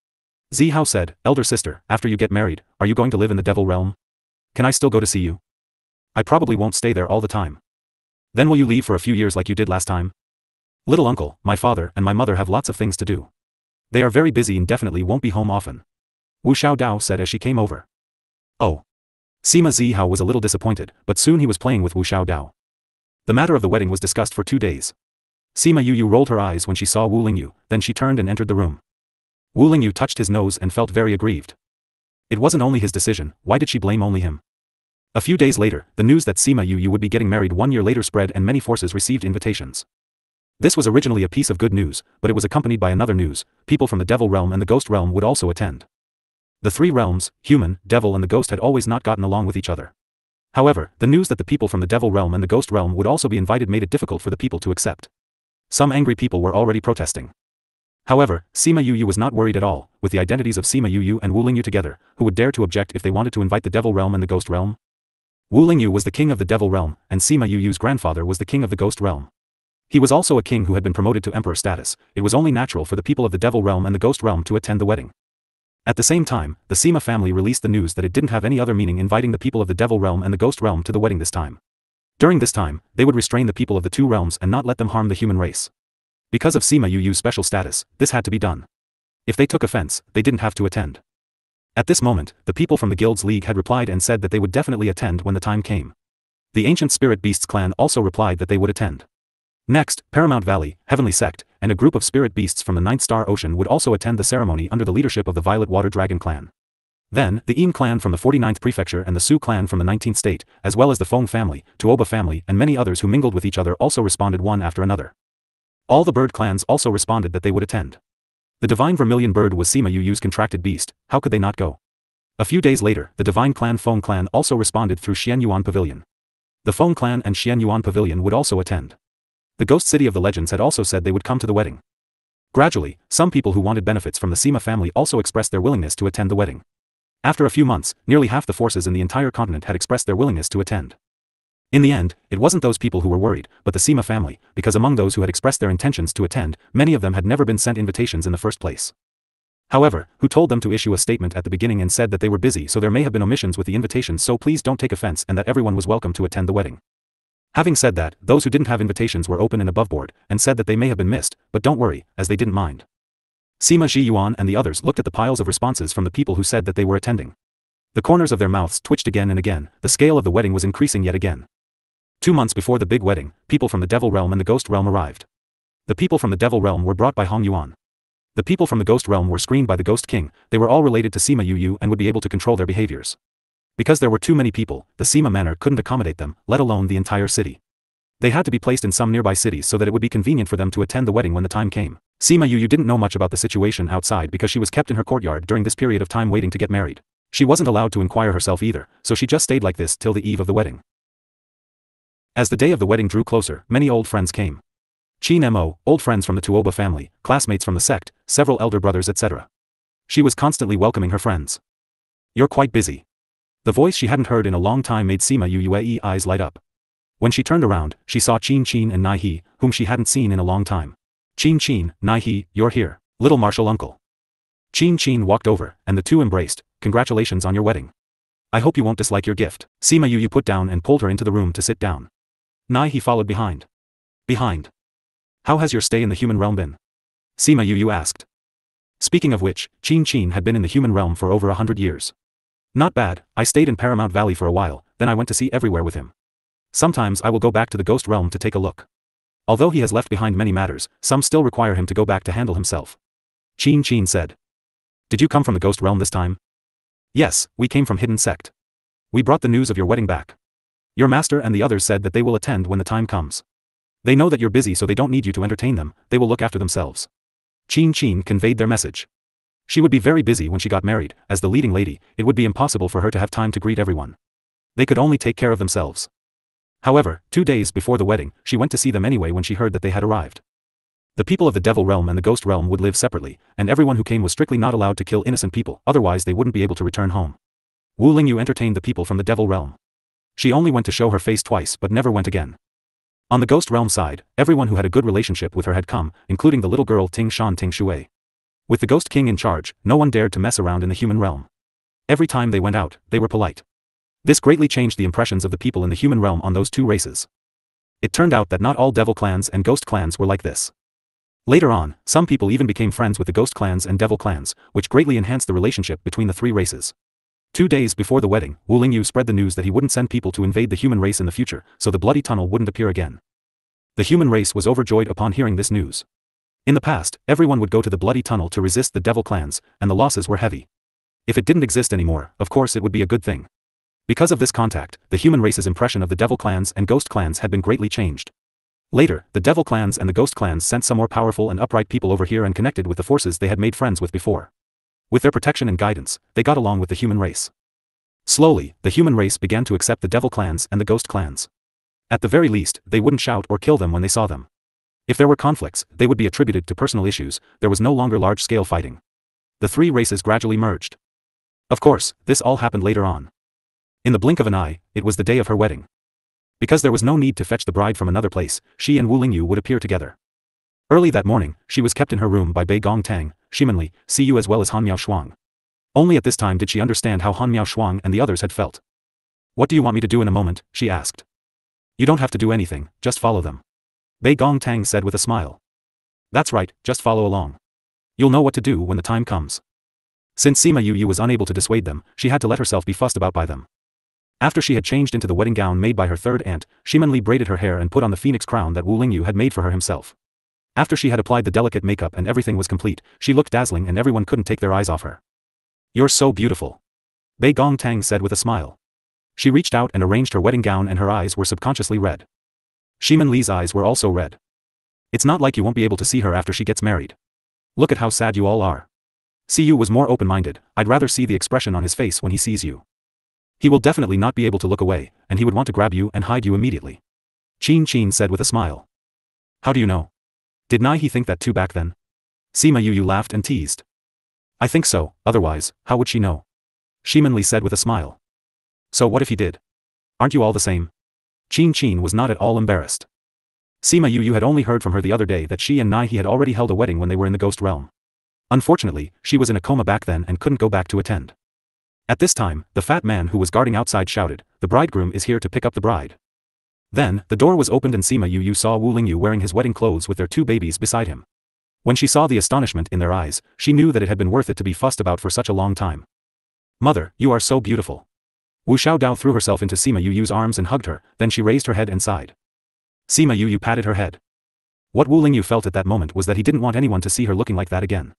Zihao said, "Elder sister, after you get married, are you going to live in the devil realm?" Can I still go to see you? I probably won't stay there all the time. Then will you leave for a few years like you did last time? Little uncle, my father and my mother have lots of things to do. They are very busy and definitely won't be home often. Wu Xiaodao said as she came over. Oh. Sima Zihao was a little disappointed, but soon he was playing with Wu Xiaodao. The matter of the wedding was discussed for 2 days. Sima Yuyu rolled her eyes when she saw Wu Lingyu, then she turned and entered the room. Wu Lingyu touched his nose and felt very aggrieved. It wasn't only his decision, why did she blame only him? A few days later, the news that Sima Yuyu would be getting married 1 year later spread and many forces received invitations. This was originally a piece of good news, but it was accompanied by another news: people from the devil realm and the ghost realm would also attend. The three realms, human, devil and the ghost had always not gotten along with each other. However, the news that the people from the devil realm and the ghost realm would also be invited made it difficult for the people to accept. Some angry people were already protesting. However, Sima Yuyu was not worried at all, with the identities of Sima Yuyu and Wu Lingyu together, who would dare to object if they wanted to invite the devil realm and the ghost realm? Wu Lingyu was the king of the devil realm, and Sima Yuyu's grandfather was the king of the ghost realm. He was also a king who had been promoted to emperor status. It was only natural for the people of the devil realm and the ghost realm to attend the wedding. At the same time, the Sima family released the news that it didn't have any other meaning inviting the people of the devil realm and the ghost realm to the wedding this time. During this time, they would restrain the people of the two realms and not let them harm the human race. Because of Sima Yuyu's special status, this had to be done. If they took offense, they didn't have to attend. At this moment, the people from the Guilds League had replied and said that they would definitely attend when the time came. The ancient Spirit Beasts clan also replied that they would attend. Next, Paramount Valley, Heavenly Sect, and a group of spirit beasts from the Ninth Star Ocean would also attend the ceremony under the leadership of the Violet Water Dragon clan. Then, the Eam clan from the 49th Prefecture and the Su clan from the 19th State, as well as the Feng family, Tuoba family and many others who mingled with each other also responded one after another. All the bird clans also responded that they would attend. The Divine Vermilion Bird was Sima Yuyu's contracted beast, how could they not go? A few days later, the Divine Clan Feng clan also responded through Xian Yuan Pavilion. The Feng clan and Xian Yuan Pavilion would also attend. The Ghost City of the Legends had also said they would come to the wedding. Gradually, some people who wanted benefits from the Sima family also expressed their willingness to attend the wedding. After a few months, nearly half the forces in the entire continent had expressed their willingness to attend. In the end, it wasn't those people who were worried, but the Sima family, because among those who had expressed their intentions to attend, many of them had never been sent invitations in the first place. However, who told them to issue a statement at the beginning and said that they were busy, so there may have been omissions with the invitations, so please don't take offense, and that everyone was welcome to attend the wedding. Having said that, those who didn't have invitations were open and aboveboard, and said that they may have been missed, but don't worry, as they didn't mind. Sima Ji Yuan and the others looked at the piles of responses from the people who said that they were attending. The corners of their mouths twitched again and again, the scale of the wedding was increasing yet again. 2 months before the big wedding, people from the Devil Realm and the Ghost Realm arrived. The people from the Devil Realm were brought by Hong Yuan. The people from the Ghost Realm were screened by the Ghost King. They were all related to Sima Yuyu and would be able to control their behaviors. Because there were too many people, the Sima manor couldn't accommodate them, let alone the entire city. They had to be placed in some nearby cities so that it would be convenient for them to attend the wedding when the time came. Sima Yuyu didn't know much about the situation outside because she was kept in her courtyard during this period of time waiting to get married. She wasn't allowed to inquire herself either, so she just stayed like this till the eve of the wedding. As the day of the wedding drew closer, many old friends came. Qin Mo, old friends from the Tuoba family, classmates from the sect, several elder brothers etc. She was constantly welcoming her friends. You're quite busy. The voice she hadn't heard in a long time made Sima Yuyu's eyes light up. When she turned around, she saw Qin and Nai He, whom she hadn't seen in a long time. Qin, Nai He, you're here, little martial uncle. Qin walked over, and the two embraced. Congratulations on your wedding. I hope you won't dislike your gift. Sima Yuyu put down and pulled her into the room to sit down. Nai He followed behind. Behind. How has your stay in the human realm been? Sima Yuyu asked. Speaking of which, Qin had been in the human realm for over 100 years. Not bad, I stayed in Paramount Valley for a while, then I went to see everywhere with him. Sometimes I will go back to the ghost realm to take a look. Although he has left behind many matters, some still require him to go back to handle himself. Qin said. Did you come from the ghost realm this time? Yes, we came from Hidden Sect. We brought the news of your wedding back. Your master and the others said that they will attend when the time comes. They know that you're busy so they don't need you to entertain them, they will look after themselves. Qin conveyed their message. She would be very busy when she got married, as the leading lady, it would be impossible for her to have time to greet everyone. They could only take care of themselves. However, 2 days before the wedding, she went to see them anyway when she heard that they had arrived. The people of the Devil Realm and the Ghost Realm would live separately, and everyone who came was strictly not allowed to kill innocent people, otherwise they wouldn't be able to return home. Wu Lingyu entertained the people from the Devil Realm. She only went to show her face twice but never went again. On the Ghost Realm side, everyone who had a good relationship with her had come, including the little girl Ting Shui. With the Ghost King in charge, no one dared to mess around in the human realm. Every time they went out, they were polite. This greatly changed the impressions of the people in the human realm on those two races. It turned out that not all devil clans and ghost clans were like this. Later on, some people even became friends with the ghost clans and devil clans, which greatly enhanced the relationship between the three races. 2 days before the wedding, Wu Lingyu spread the news that he wouldn't send people to invade the human race in the future, so the bloody tunnel wouldn't appear again. The human race was overjoyed upon hearing this news. In the past, everyone would go to the bloody tunnel to resist the devil clans, and the losses were heavy. If it didn't exist anymore, of course it would be a good thing. Because of this contact, the human race's impression of the devil clans and ghost clans had been greatly changed. Later, the devil clans and the ghost clans sent some more powerful and upright people over here and connected with the forces they had made friends with before. With their protection and guidance, they got along with the human race. Slowly, the human race began to accept the devil clans and the ghost clans. At the very least, they wouldn't shout or kill them when they saw them. If there were conflicts, they would be attributed to personal issues. There was no longer large-scale fighting. The three races gradually merged. Of course, this all happened later on. In the blink of an eye, it was the day of her wedding. Because there was no need to fetch the bride from another place, she and Wu Lingyu would appear together. Early that morning, she was kept in her room by Bei Gong Tang, Shimanli, Siyu as well as Han Miao Shuang. Only at this time did she understand how Han Miao Shuang and the others had felt. "What do you want me to do in a moment?" she asked. "You don't have to do anything, just follow them," Bei Gong Tang said with a smile. "That's right, just follow along. You'll know what to do when the time comes." Since Sima Yu was unable to dissuade them, she had to let herself be fussed about by them. After she had changed into the wedding gown made by her third aunt, Shimanli braided her hair and put on the phoenix crown that Wu Lingyu had made for her himself. After she had applied the delicate makeup and everything was complete, she looked dazzling and everyone couldn't take their eyes off her. "You're so beautiful," Bei Gong Tang said with a smile. She reached out and arranged her wedding gown and her eyes were subconsciously red. Shimanli's eyes were also red. "It's not like you won't be able to see her after she gets married. Look at how sad you all are." Siyu was more open-minded. "I'd rather see the expression on his face when he sees you. He will definitely not be able to look away, and he would want to grab you and hide you immediately," Qin said with a smile. "How do you know? Didn't he think that too back then?" Sima Yu laughed and teased. "I think so, otherwise, how would she know?" Shimanli said with a smile. "So what if he did? Aren't you all the same?" Qin was not at all embarrassed. Sima Yu had only heard from her the other day that she and Nai he had already held a wedding when they were in the ghost realm. Unfortunately, she was in a coma back then and couldn't go back to attend. At this time, the fat man who was guarding outside shouted, "The bridegroom is here to pick up the bride." Then, the door was opened and Sima Yu saw Wu Lingyu wearing his wedding clothes with their 2 babies beside him. When she saw the astonishment in their eyes, she knew that it had been worth it to be fussed about for such a long time. "Mother, you are so beautiful." Wu Xiaodao threw herself into Sima Yu's arms and hugged her, then she raised her head and sighed. Sima Yu patted her head. What Wu Lingyu felt at that moment was that he didn't want anyone to see her looking like that again.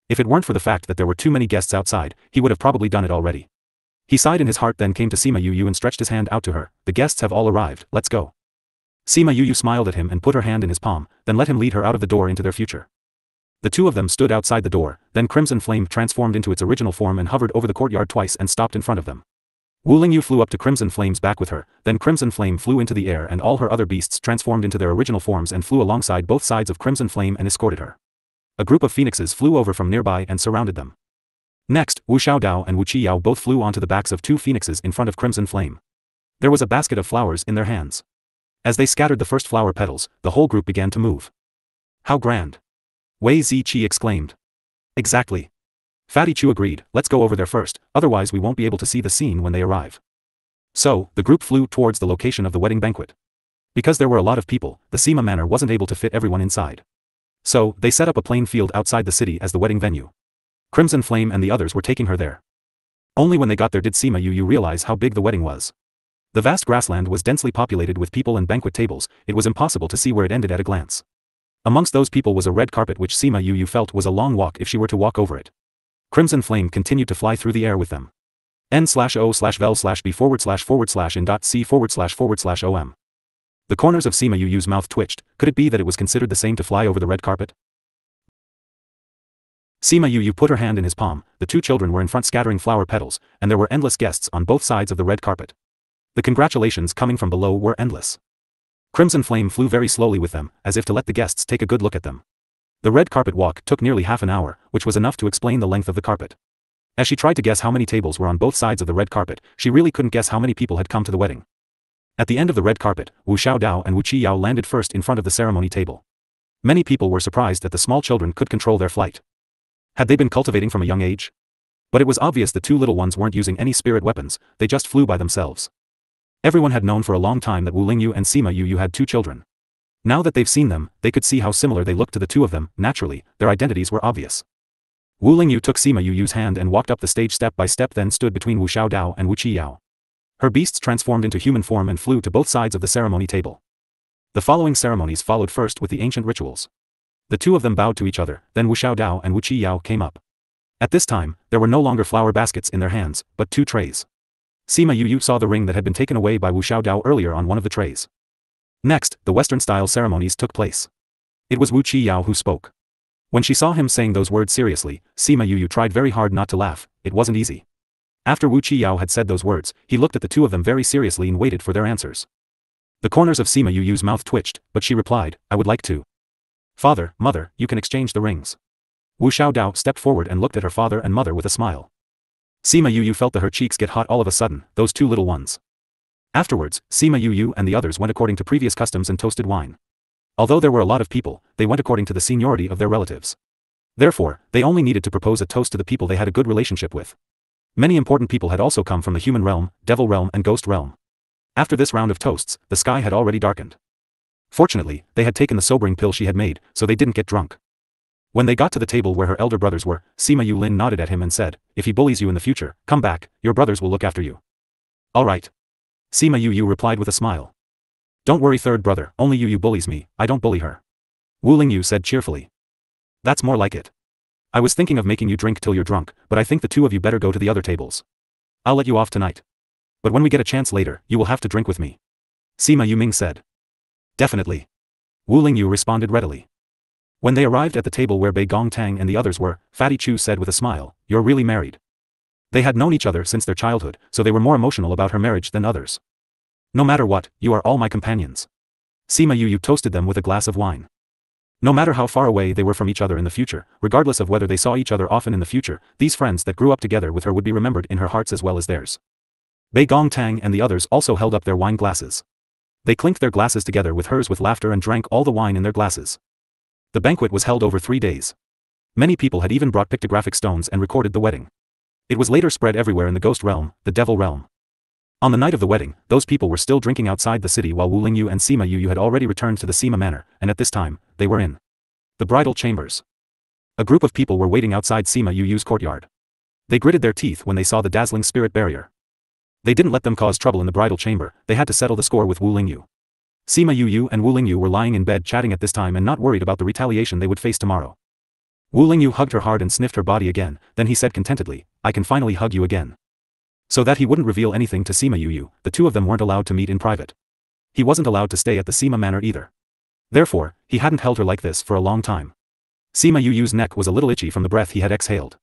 If it weren't for the fact that there were too many guests outside, he would have probably done it already. He sighed in his heart then came to Sima Yu and stretched his hand out to her. "The guests have all arrived, let's go." Sima Yu smiled at him and put her hand in his palm, then let him lead her out of the door into their future. The two of them stood outside the door, then Crimson Flame transformed into its original form and hovered over the courtyard twice and stopped in front of them. Wu Lingyu flew up to Crimson Flame's back with her, then Crimson Flame flew into the air and all her other beasts transformed into their original forms and flew alongside both sides of Crimson Flame and escorted her. A group of phoenixes flew over from nearby and surrounded them. Next, Wu Xiaodao and Wu Qiyao both flew onto the backs of 2 phoenixes in front of Crimson Flame. There was a basket of flowers in their hands. As they scattered the first flower petals, the whole group began to move. "How grand!" Wei Ziqi exclaimed. "Exactly." Fatty Chu agreed, "Let's go over there first, otherwise we won't be able to see the scene when they arrive." So, the group flew towards the location of the wedding banquet. Because there were a lot of people, the Sima Manor wasn't able to fit everyone inside. So, they set up a plain field outside the city as the wedding venue. Crimson Flame and the others were taking her there. Only when they got there did Sima Yu realize how big the wedding was. The vast grassland was densely populated with people and banquet tables. It was impossible to see where it ended at a glance. Amongst those people was a red carpet which Sima Yu felt was a long walk if she were to walk over it. Crimson Flame continued to fly through the air with them. N/O/vel/b/in.c//om. The corners of Sima Yu's mouth twitched. Could it be that it was considered the same to fly over the red carpet? Sima Yu put her hand in his palm. The 2 children were in front scattering flower petals, and there were endless guests on both sides of the red carpet. The congratulations coming from below were endless. Crimson Flame flew very slowly with them, as if to let the guests take a good look at them. The red carpet walk took nearly half an hour, which was enough to explain the length of the carpet. As she tried to guess how many tables were on both sides of the red carpet, she really couldn't guess how many people had come to the wedding. At the end of the red carpet, Wu Xiaodao and Wu Qiyao landed first in front of the ceremony table. Many people were surprised that the small children could control their flight. Had they been cultivating from a young age? But it was obvious the two little ones weren't using any spirit weapons, they just flew by themselves. Everyone had known for a long time that Wu Lingyu and Sima Yu had two children. Now that they've seen them, they could see how similar they looked to the two of them. Naturally, their identities were obvious. Wu Lingyu took Sima Yu's hand and walked up the stage step by step, then stood between Wu Xiaodao and Wu Qiyao. Her beasts transformed into human form and flew to both sides of the ceremony table. The following ceremonies followed, first with the ancient rituals. The two of them bowed to each other, then Wu Xiaodao and Wu Qiyao came up. At this time, there were no longer flower baskets in their hands, but two trays. Sima Yu saw the ring that had been taken away by Wu Xiaodao earlier on one of the trays. Next, the Western-style ceremonies took place. It was Wu Qiyao who spoke. When she saw him saying those words seriously, Sima Yu tried very hard not to laugh. It wasn't easy. After Wu Qiyao had said those words, he looked at the two of them very seriously and waited for their answers. The corners of Sima Yu's mouth twitched, but she replied, "I would like to." "Father, mother, you can exchange the rings." Wu Xiaodao stepped forward and looked at her father and mother with a smile. Sima Yu felt that her cheeks get hot all of a sudden, those two little ones. Afterwards, Sima Yu and the others went according to previous customs and toasted wine. Although there were a lot of people, they went according to the seniority of their relatives. Therefore, they only needed to propose a toast to the people they had a good relationship with. Many important people had also come from the human realm, devil realm and ghost realm. After this round of toasts, the sky had already darkened. Fortunately, they had taken the sobering pill she had made, so they didn't get drunk. When they got to the table where her elder brothers were, Sima Yulin nodded at him and said, "If he bullies you in the future, come back, your brothers will look after you." "All right." Sima Yu replied with a smile. "Don't worry, third brother, only Yu bullies me, I don't bully her." Wu Lingyu said cheerfully. "That's more like it. I was thinking of making you drink till you're drunk, but I think the two of you better go to the other tables. I'll let you off tonight. But when we get a chance later, you will have to drink with me." Sima Yuming said. "Definitely." Wu Lingyu responded readily. When they arrived at the table where Bei Gongtang and the others were, Fatty Chu said with a smile, "You're really married." They had known each other since their childhood, so they were more emotional about her marriage than others. "No matter what, you are all my companions." Sima Yu toasted them with a glass of wine. No matter how far away they were from each other in the future, regardless of whether they saw each other often in the future, these friends that grew up together with her would be remembered in her hearts as well as theirs. Bei Gongtang and the others also held up their wine glasses. They clinked their glasses together with hers with laughter and drank all the wine in their glasses. The banquet was held over 3 days. Many people had even brought pictographic stones and recorded the wedding. It was later spread everywhere in the ghost realm, the devil realm. On the night of the wedding, those people were still drinking outside the city while Wu Lingyu and Sima Yu had already returned to the Sima Manor, and at this time, they were in the bridal chambers. A group of people were waiting outside Sima Yu's courtyard. They gritted their teeth when they saw the dazzling spirit barrier. They didn't let them cause trouble in the bridal chamber, they had to settle the score with Wu Lingyu. Sima Yu and Wu Lingyu were lying in bed chatting at this time and not worried about the retaliation they would face tomorrow. Wu Lingyu hugged her hard and sniffed her body again, then he said contentedly, "I can finally hug you again." So that he wouldn't reveal anything to Sima Yu, the two of them weren't allowed to meet in private. He wasn't allowed to stay at the Sima Manor either. Therefore, he hadn't held her like this for a long time. Sima Yu's neck was a little itchy from the breath he had exhaled.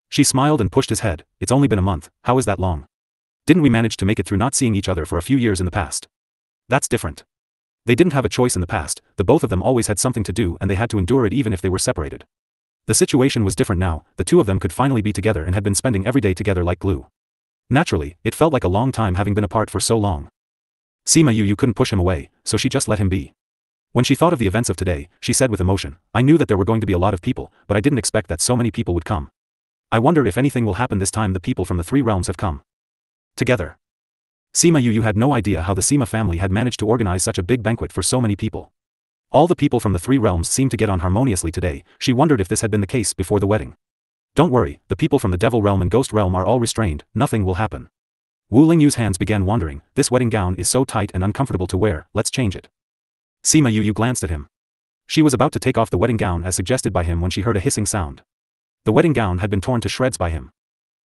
She smiled and pushed his head. "It's only been a month, how is that long? Didn't we manage to make it through not seeing each other for a few years in the past? That's different." They didn't have a choice in the past, the both of them always had something to do and they had to endure it even if they were separated. The situation was different now, the two of them could finally be together and had been spending every day together like glue. Naturally, it felt like a long time having been apart for so long. Sima Yu couldn't push him away, so she just let him be. When she thought of the events of today, she said with emotion, "I knew that there were going to be a lot of people, but I didn't expect that so many people would come. I wonder if anything will happen this time the people from the 3 realms have come together." Sima Yu had no idea how the Sima family had managed to organize such a big banquet for so many people. All the people from the 3 realms seemed to get on harmoniously today, she wondered if this had been the case before the wedding. "Don't worry, the people from the devil realm and ghost realm are all restrained, nothing will happen." Wu Lingyu's hands began wandering, "This wedding gown is so tight and uncomfortable to wear, let's change it." Sima Yu glanced at him. She was about to take off the wedding gown as suggested by him when she heard a hissing sound. The wedding gown had been torn to shreds by him.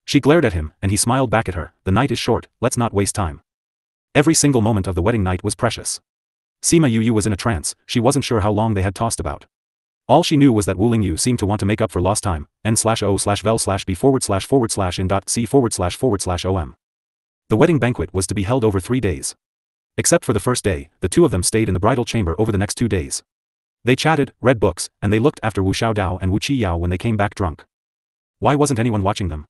She glared at him, and he smiled back at her, "The night is short, let's not waste time." Every single moment of the wedding night was precious. Sima Yu was in a trance, she wasn't sure how long they had tossed about. All she knew was that Wu Lingyu seemed to want to make up for lost time, n/o/vel/b/in.c//in.c/om. The wedding banquet was to be held over 3 days. Except for the first day, the two of them stayed in the bridal chamber over the next 2 days. They chatted, read books, and they looked after Wu Xiaodao and Wu Qiyao when they came back drunk. Why wasn't anyone watching them?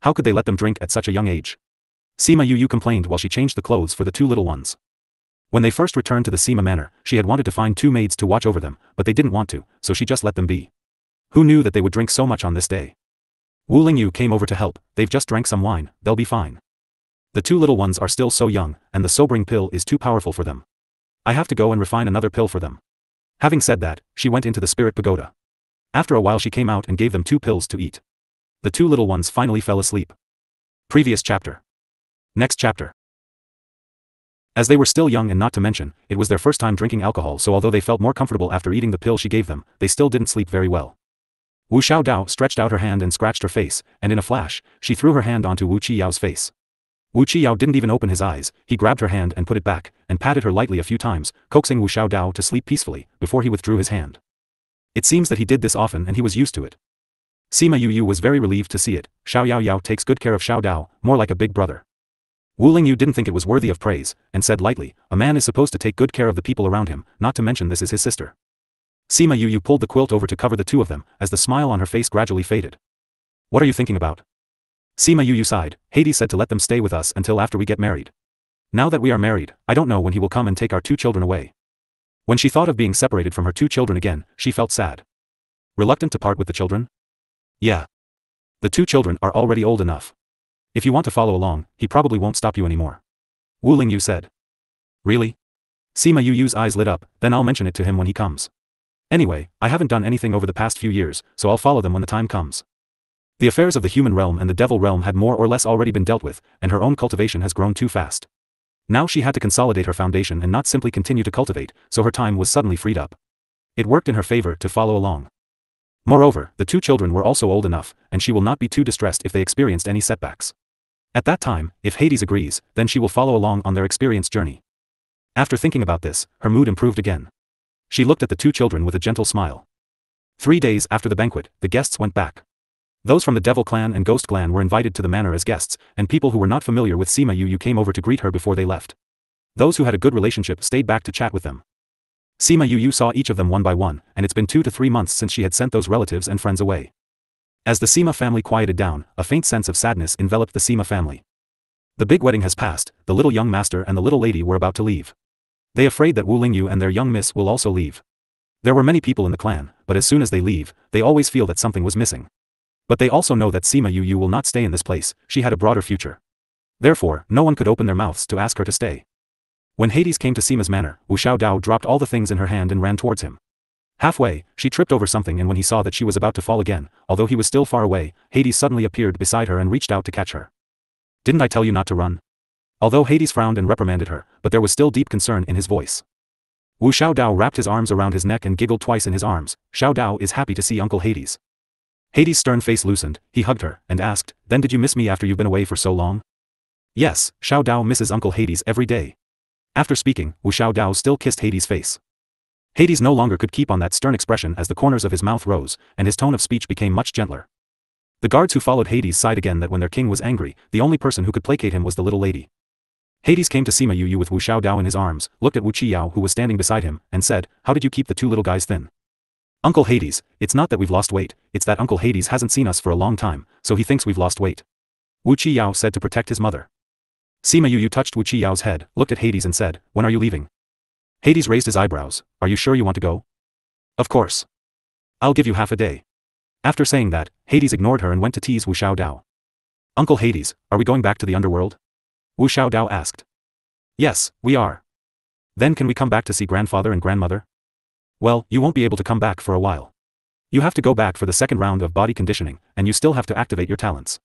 How could they let them drink at such a young age? Sima Yu complained while she changed the clothes for the 2 little ones. When they first returned to the Sima Manor, she had wanted to find 2 maids to watch over them, but they didn't want to, so she just let them be. Who knew that they would drink so much on this day? Wu Lingyu came over to help. They've just drank some wine, they'll be fine. The two little ones are still so young, and the sobering pill is too powerful for them. I have to go and refine another pill for them. Having said that, she went into the spirit pagoda. After a while she came out and gave them 2 pills to eat. The two little ones finally fell asleep. Previous chapter. Next chapter. As they were still young and not to mention, it was their first time drinking alcohol, so although they felt more comfortable after eating the pill she gave them, they still didn't sleep very well. Wu Xiaodao stretched out her hand and scratched her face, and in a flash, she threw her hand onto Wu Qiyao's face. Wu Qiyao didn't even open his eyes, he grabbed her hand and put it back, and patted her lightly a few times, coaxing Wu Xiaodao to sleep peacefully, before he withdrew his hand. It seems that he did this often and he was used to it. Sima Yu was very relieved to see it. Xiao Yao Yao takes good care of Xiaodao, more like a big brother. Wu Lingyu didn't think it was worthy of praise, and said lightly, a man is supposed to take good care of the people around him, not to mention this is his sister. Sima Yu pulled the quilt over to cover the two of them, as the smile on her face gradually faded. What are you thinking about? Sima Yu sighed. Hades said to let them stay with us until after we get married. Now that we are married, I don't know when he will come and take our 2 children away. When she thought of being separated from her 2 children again, she felt sad. Reluctant to part with the children? Yeah. The 2 children are already old enough. If you want to follow along, he probably won't stop you anymore. Wu Lingyu said. Really? Sima Yu's eyes lit up, then I'll mention it to him when he comes. Anyway, I haven't done anything over the past few years, so I'll follow them when the time comes. The affairs of the human realm and the devil realm had more or less already been dealt with, and her own cultivation has grown too fast. Now she had to consolidate her foundation and not simply continue to cultivate, so her time was suddenly freed up. It worked in her favor to follow along. Moreover, the 2 children were also old enough, and she will not be too distressed if they experienced any setbacks. At that time, if Hades agrees, then she will follow along on their experience journey. After thinking about this, her mood improved again. She looked at the 2 children with a gentle smile. 3 days after the banquet, the guests went back. Those from the Devil Clan and Ghost Clan were invited to the manor as guests, and people who were not familiar with Sima Yu came over to greet her before they left. Those who had a good relationship stayed back to chat with them. Sima Yu saw each of them one by one, and it's been 2 to 3 months since she had sent those relatives and friends away. As the Sima family quieted down, a faint sense of sadness enveloped the Sima family. The big wedding has passed, the little young master and the little lady were about to leave. They afraid that Wu Lingyu and their young miss will also leave. There were many people in the clan, but as soon as they leave, they always feel that something was missing. But they also know that Sima Yu will not stay in this place, she had a broader future. Therefore, no one could open their mouths to ask her to stay. When Hades came to Sima's manor, Wu Xiaodao dropped all the things in her hand and ran towards him. Halfway, she tripped over something, and when he saw that she was about to fall again, although he was still far away, Hades suddenly appeared beside her and reached out to catch her. Didn't I tell you not to run? Although Hades frowned and reprimanded her, but there was still deep concern in his voice. Wu Xiaodao wrapped his arms around his neck and giggled twice in his arms. Xiaodao is happy to see Uncle Hades. Hades' stern face loosened, he hugged her, and asked, then did you miss me after you've been away for so long? Yes, Xiaodao misses Uncle Hades every day. After speaking, Wu Xiaodao still kissed Hades' face. Hades no longer could keep on that stern expression as the corners of his mouth rose, and his tone of speech became much gentler. The guards who followed Hades sighed again that when their king was angry, the only person who could placate him was the little lady. Hades came to Sima Yu with Wu Xiaodao in his arms, looked at Wu Qiyao who was standing beside him, and said, how did you keep the 2 little guys thin? Uncle Hades, it's not that we've lost weight, it's that Uncle Hades hasn't seen us for a long time, so he thinks we've lost weight. Wu Qiyao said to protect his mother. Sima Yu touched Wu Qiyao's head, looked at Hades and said, when are you leaving? Hades raised his eyebrows, are you sure you want to go? Of course. I'll give you half a day. After saying that, Hades ignored her and went to tease Wu Xiaodao. Uncle Hades, are we going back to the underworld? Wu Xiaodao asked. Yes, we are. Then can we come back to see grandfather and grandmother? Well, you won't be able to come back for a while. You have to go back for the second round of body conditioning, and you still have to activate your talents.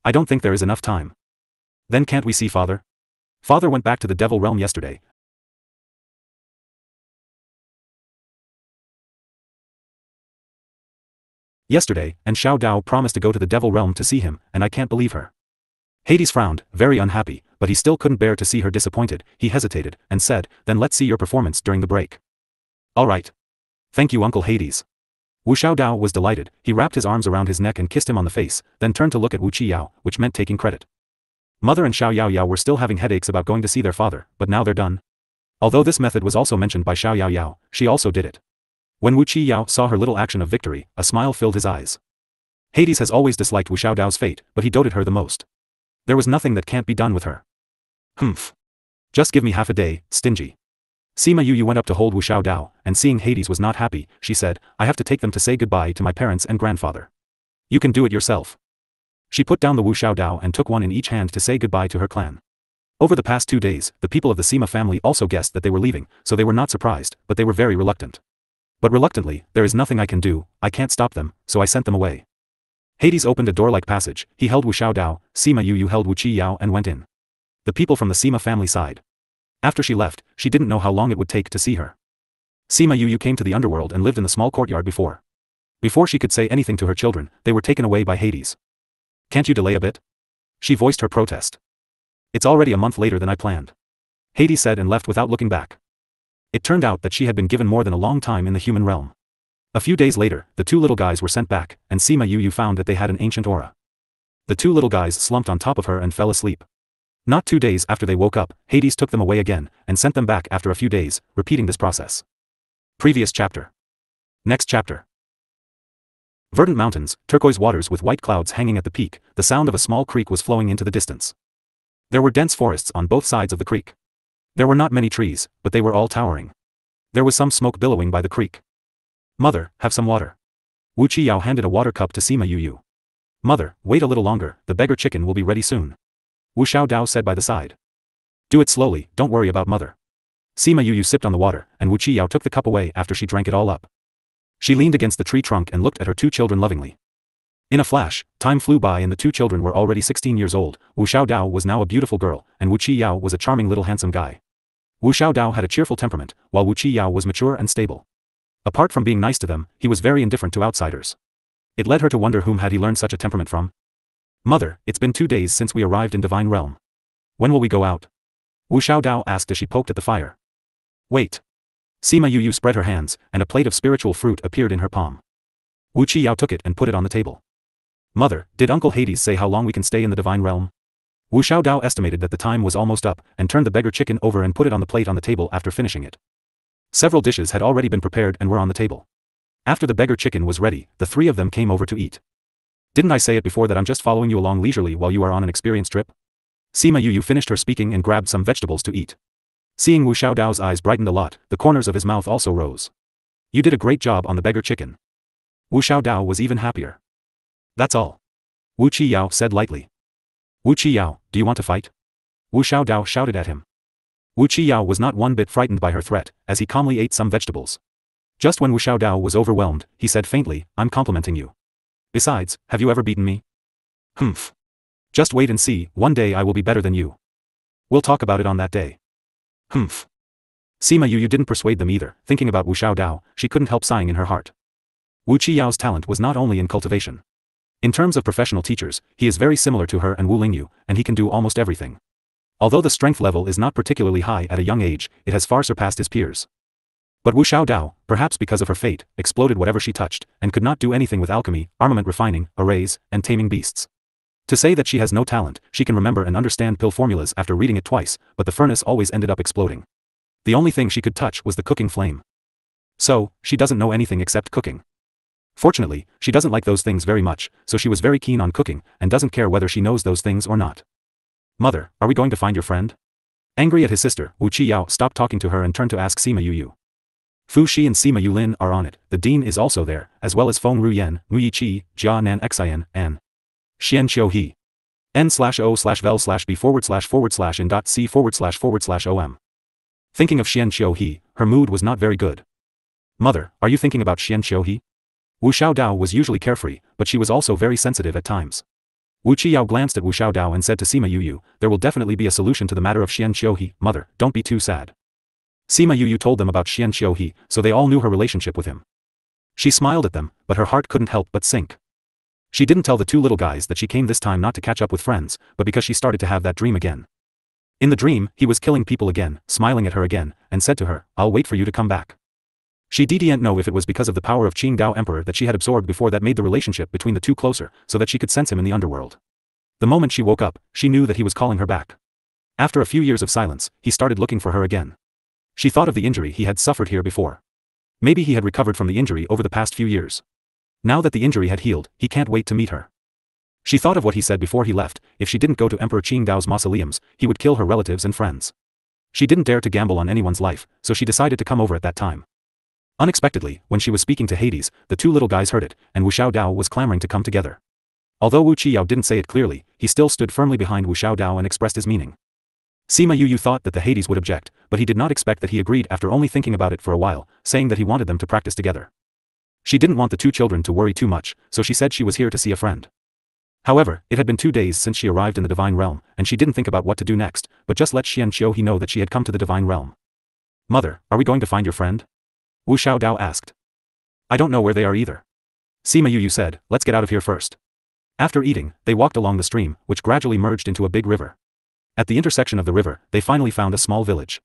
I don't think there is enough time. Then can't we see father? Father went back to the devil realm yesterday. And Xiaodao promised to go to the devil realm to see him, and I can't believe her. Hades frowned, very unhappy, but he still couldn't bear to see her disappointed. He hesitated, and said, then let's see your performance during the break. All right. Thank you Uncle Hades. Wu Xiaodao was delighted, he wrapped his arms around his neck and kissed him on the face, then turned to look at Wu Qiyao, which meant taking credit. Mother and Xiao Yao Yao were still having headaches about going to see their father, but now they're done. Although this method was also mentioned by Xiao Yao Yao, she also did it. When Wu Qiyao saw her little action of victory, a smile filled his eyes. Hades has always disliked Wu Xiaodao's fate, but he doted her the most. There was nothing that can't be done with her. Humph. Just give me half a day, stingy. Sima Yu went up to hold Wu Xiaodao, and seeing Hades was not happy, she said, I have to take them to say goodbye to my parents and grandfather. You can do it yourself. She put down the Wu Xiao Dao and took one in each hand to say goodbye to her clan. Over the past 2 days, the people of the Sima family also guessed that they were leaving, so they were not surprised, but they were very reluctant. But reluctantly, there is nothing I can do, I can't stop them, so I sent them away. Hades opened a door-like passage, he held Wu Xiao Dao, Sima Yu held Wu Qi Yao and went in. The people from the Sima family sighed. After she left, she didn't know how long it would take to see her. Sima Yu came to the underworld and lived in the small courtyard before. Before she could say anything to her children, they were taken away by Hades. Can't you delay a bit? She voiced her protest. It's already a month later than I planned. Hades said and left without looking back. It turned out that she had been given more than a long time in the human realm. A few days later, the 2 little guys were sent back, and Sima Yu found that they had an ancient aura. The 2 little guys slumped on top of her and fell asleep. Not 2 days after they woke up, Hades took them away again, and sent them back after a few days, repeating this process. Previous chapter. Next chapter. Verdant mountains, turquoise waters with white clouds hanging at the peak, the sound of a small creek was flowing into the distance. There were dense forests on both sides of the creek. There were not many trees, but they were all towering. There was some smoke billowing by the creek. Mother, have some water. Wu Qi Yao handed a water cup to Sima Yu. Mother, wait a little longer, the beggar chicken will be ready soon. Wu Xiao Dao said by the side. Do it slowly, don't worry about mother. Sima Yu sipped on the water, and Wu Qi Yao took the cup away after she drank it all up. She leaned against the tree trunk and looked at her 2 children lovingly. In a flash, time flew by and the 2 children were already 16 years old. Wu Xiao Dao was now a beautiful girl, and Wu Qi Yao was a charming little handsome guy. Wu Xiao Dao had a cheerful temperament, while Wu Qi Yao was mature and stable. Apart from being nice to them, he was very indifferent to outsiders. It led her to wonder whom had he learned such a temperament from. Mother, it's been 2 days since we arrived in Divine Realm. When will we go out? Wu Xiao Dao asked as she poked at the fire. Wait. Sima Yu spread her hands, and a plate of spiritual fruit appeared in her palm. Wu Qi Yao took it and put it on the table. Mother, did Uncle Hades say how long we can stay in the Divine Realm? Wu Xiao Dao estimated that the time was almost up, and turned the beggar chicken over and put it on the plate on the table after finishing it. Several dishes had already been prepared and were on the table. After the beggar chicken was ready, the 3 of them came over to eat. Didn't I say it before that I'm just following you along leisurely while you are on an experience trip? Sima Yu finished her speaking and grabbed some vegetables to eat. Seeing Wu Xiao Dao's eyes brightened a lot, the corners of his mouth also rose. You did a great job on the beggar chicken. Wu Xiao Dao was even happier. That's all. Wu Qi Yao said lightly. Wu Qi Yao, do you want to fight? Wu Xiao Dao shouted at him. Wu Qi Yao was not one bit frightened by her threat, as he calmly ate some vegetables. Just when Wu Xiao Dao was overwhelmed, he said faintly, I'm complimenting you. Besides, have you ever beaten me? Humph. Just wait and see, one day I will be better than you. We'll talk about it on that day. Humph. Sima Yu didn't persuade them either, thinking about Wu Xiao Dao, she couldn't help sighing in her heart. Wu Qi Yao's talent was not only in cultivation. In terms of professional teachers, he is very similar to her and Wu Lingyu, and he can do almost everything. Although the strength level is not particularly high at a young age, it has far surpassed his peers. But Wu Xiao Dao, perhaps because of her fate, exploded whatever she touched, and could not do anything with alchemy, armament refining, arrays, and taming beasts. To say that she has no talent, she can remember and understand pill formulas after reading it twice, but the furnace always ended up exploding. The only thing she could touch was the cooking flame. So, she doesn't know anything except cooking. Fortunately, she doesn't like those things very much, so she was very keen on cooking, and doesn't care whether she knows those things or not. Mother, are we going to find your friend? Angry at his sister, Wu Qi Yao stopped talking to her and turned to ask Sima Yu. Fu Shi and Sima Yulin are on it, the dean is also there, as well as Feng Ruyen, Mu Yiqi, Jia Nan Xian, and Xian Qiu He. n/o/vel/b/in.c/om. Thinking of Xian Qiu He, her mood was not very good. Mother, are you thinking about Xian Qiu He? Wu Xiao Dao was usually carefree, but she was also very sensitive at times. Wu Qi Yao glanced at Wu Xiao Dao and said to Sima Yu, there will definitely be a solution to the matter of Xian Qiu He, mother, don't be too sad. Sima Yu told them about Xian Qiu He, so they all knew her relationship with him. She smiled at them, but her heart couldn't help but sink. She didn't tell the 2 little guys that she came this time not to catch up with friends, but because she started to have that dream again. In the dream, he was killing people again, smiling at her again, and said to her, I'll wait for you to come back. She didn't know if it was because of the power of Qingdao Emperor that she had absorbed before that made the relationship between the 2 closer, so that she could sense him in the underworld. The moment she woke up, she knew that he was calling her back. After a few years of silence, he started looking for her again. She thought of the injury he had suffered here before. Maybe he had recovered from the injury over the past few years. Now that the injury had healed, he can't wait to meet her. She thought of what he said before he left, if she didn't go to Emperor Qingdao's mausoleums, he would kill her relatives and friends. She didn't dare to gamble on anyone's life, so she decided to come over at that time. Unexpectedly, when she was speaking to Hades, the 2 little guys heard it, and Wu Xiao Dao was clamoring to come together. Although Wu Qiyao didn't say it clearly, he still stood firmly behind Wu Xiaodao and expressed his meaning. Sima Yu thought that the Hades would object, but he did not expect that he agreed after only thinking about it for a while, saying that he wanted them to practice together. She didn't want the two children to worry too much, so she said she was here to see a friend. However, it had been 2 days since she arrived in the Divine Realm, and she didn't think about what to do next, but just let Xian Qiuhe know that she had come to the Divine Realm. Mother, are we going to find your friend? Wu Xiaodao asked. I don't know where they are either. Sima Yu said, let's get out of here first. After eating, they walked along the stream, which gradually merged into a big river. At the intersection of the river, they finally found a small village.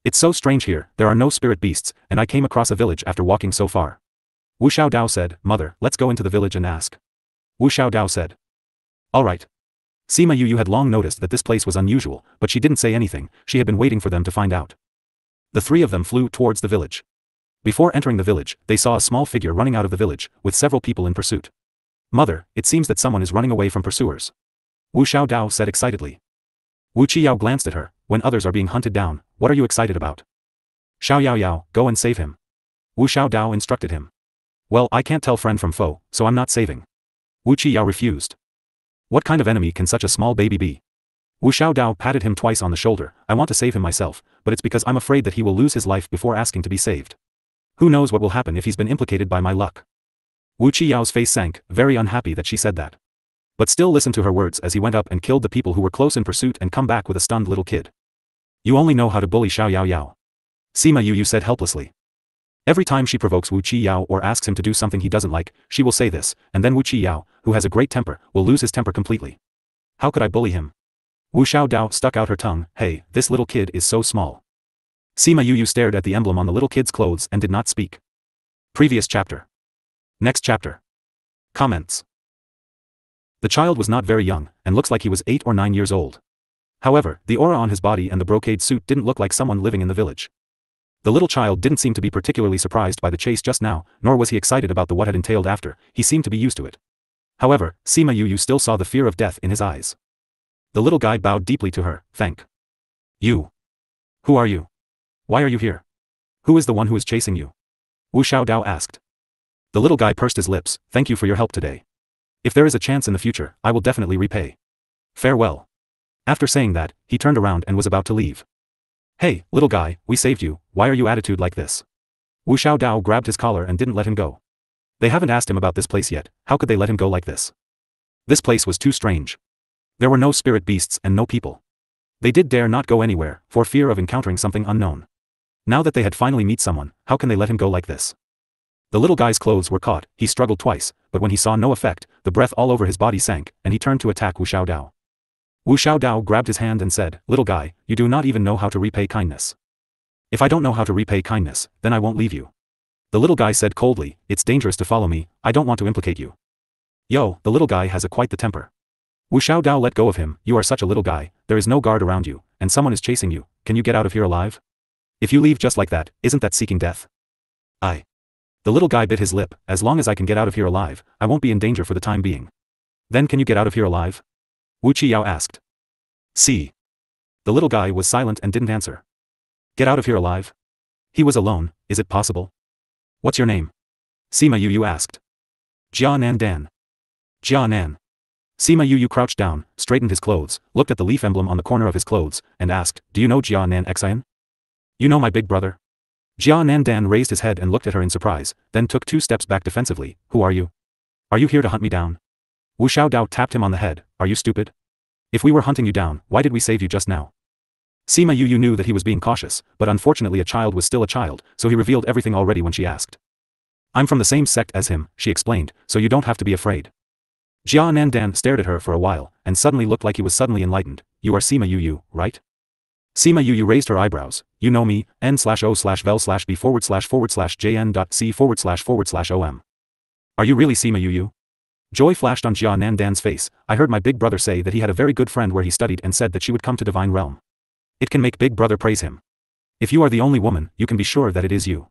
It's so strange here, there are no spirit beasts, and I came across a village after walking so far. Wu Xiaodao said, Mother, let's go into the village and ask. Wu Xiaodao said. Alright. Sima Yu had long noticed that this place was unusual, but she didn't say anything, she had been waiting for them to find out. The three of them flew towards the village. Before entering the village, they saw a small figure running out of the village, with several people in pursuit. Mother, it seems that someone is running away from pursuers. Wu Xiaodao said excitedly. Wu Qiyao glanced at her, when others are being hunted down, what are you excited about? Xiao Yao, go and save him. Wu Xiaodao instructed him. Well, I can't tell friend from foe, so I'm not saving. Wu Qiyao refused. What kind of enemy can such a small baby be? Wu Xiaodao patted him twice on the shoulder, I want to save him myself, but it's because I'm afraid that he will lose his life before asking to be saved. Who knows what will happen if he's been implicated by my luck? Wu Qiyao's face sank, very unhappy that she said that. But still listened to her words as he went up and killed the people who were close in pursuit and come back with a stunned little kid. You only know how to bully Xiao Yao. Sima Yu said helplessly. Every time she provokes Wu Qiyao or asks him to do something he doesn't like, she will say this, and then Wu Qiyao, who has a great temper, will lose his temper completely. How could I bully him? Wu Xiaodao stuck out her tongue, hey, this little kid is so small. Sima Yu stared at the emblem on the little kid's clothes and did not speak. Previous chapter. Next chapter. Comments. The child was not very young, and looks like he was 8 or 9 years old. However, the aura on his body and the brocade suit didn't look like someone living in the village. The little child didn't seem to be particularly surprised by the chase just now, nor was he excited about what had entailed after, he seemed to be used to it. However, Sima Yu still saw the fear of death in his eyes. The little guy bowed deeply to her, thank you. Who are you? Why are you here? Who is the one who is chasing you? Wu Xiaodao asked. The little guy pursed his lips, thank you for your help today. If there is a chance in the future, I will definitely repay. Farewell. After saying that, he turned around and was about to leave. Hey, little guy, we saved you, why are you attitude like this? Wu Xiaodao grabbed his collar and didn't let him go. They haven't asked him about this place yet, how could they let him go like this? This place was too strange. There were no spirit beasts and no people. They did dare not go anywhere, for fear of encountering something unknown. Now that they had finally met someone, how can they let him go like this? The little guy's clothes were caught, he struggled twice, but when he saw no effect, the breath all over his body sank, and he turned to attack Wu Xiaodao. Wu Xiaodao grabbed his hand and said, little guy, you do not even know how to repay kindness. If I don't know how to repay kindness, then I won't leave you. The little guy said coldly, it's dangerous to follow me, I don't want to implicate you. Yo, the little guy has quite the temper. Wu Xiaodao let go of him, you are such a little guy, there is no guard around you, and someone is chasing you, can you get out of here alive? If you leave just like that, isn't that seeking death? The little guy bit his lip, as long as I can get out of here alive, I won't be in danger for the time being. Then can you get out of here alive? Wu Qiyao asked. See. The little guy was silent and didn't answer. Get out of here alive? He was alone, is it possible? What's your name? Sima Yu asked. Jia Nan Dan. Jia Nan. Sima Yu crouched down, straightened his clothes, looked at the leaf emblem on the corner of his clothes, and asked, do you know Jia Nan Xian? You know my big brother? Jia Nan Dan raised his head and looked at her in surprise, then took 2 steps back defensively, who are you? Are you here to hunt me down? Wu Xiaodao tapped him on the head, are you stupid? If we were hunting you down, why did we save you just now? Sima Yu knew that he was being cautious, but unfortunately a child was still a child, so he revealed everything already when she asked. I'm from the same sect as him, she explained, so you don't have to be afraid. Jia Nan Dan stared at her for a while, and suddenly looked like he was suddenly enlightened, you are Sima Yu, right? Sima Yu raised her eyebrows, you know me, n/o/vel/b/jn.c//om. Are you really Sima Yu? Joy flashed on Jia Nan Dan's face, I heard my big brother say that he had a very good friend where he studied and said that she would come to Divine Realm. It can make big brother praise him. If you are the only woman, you can be sure that it is you.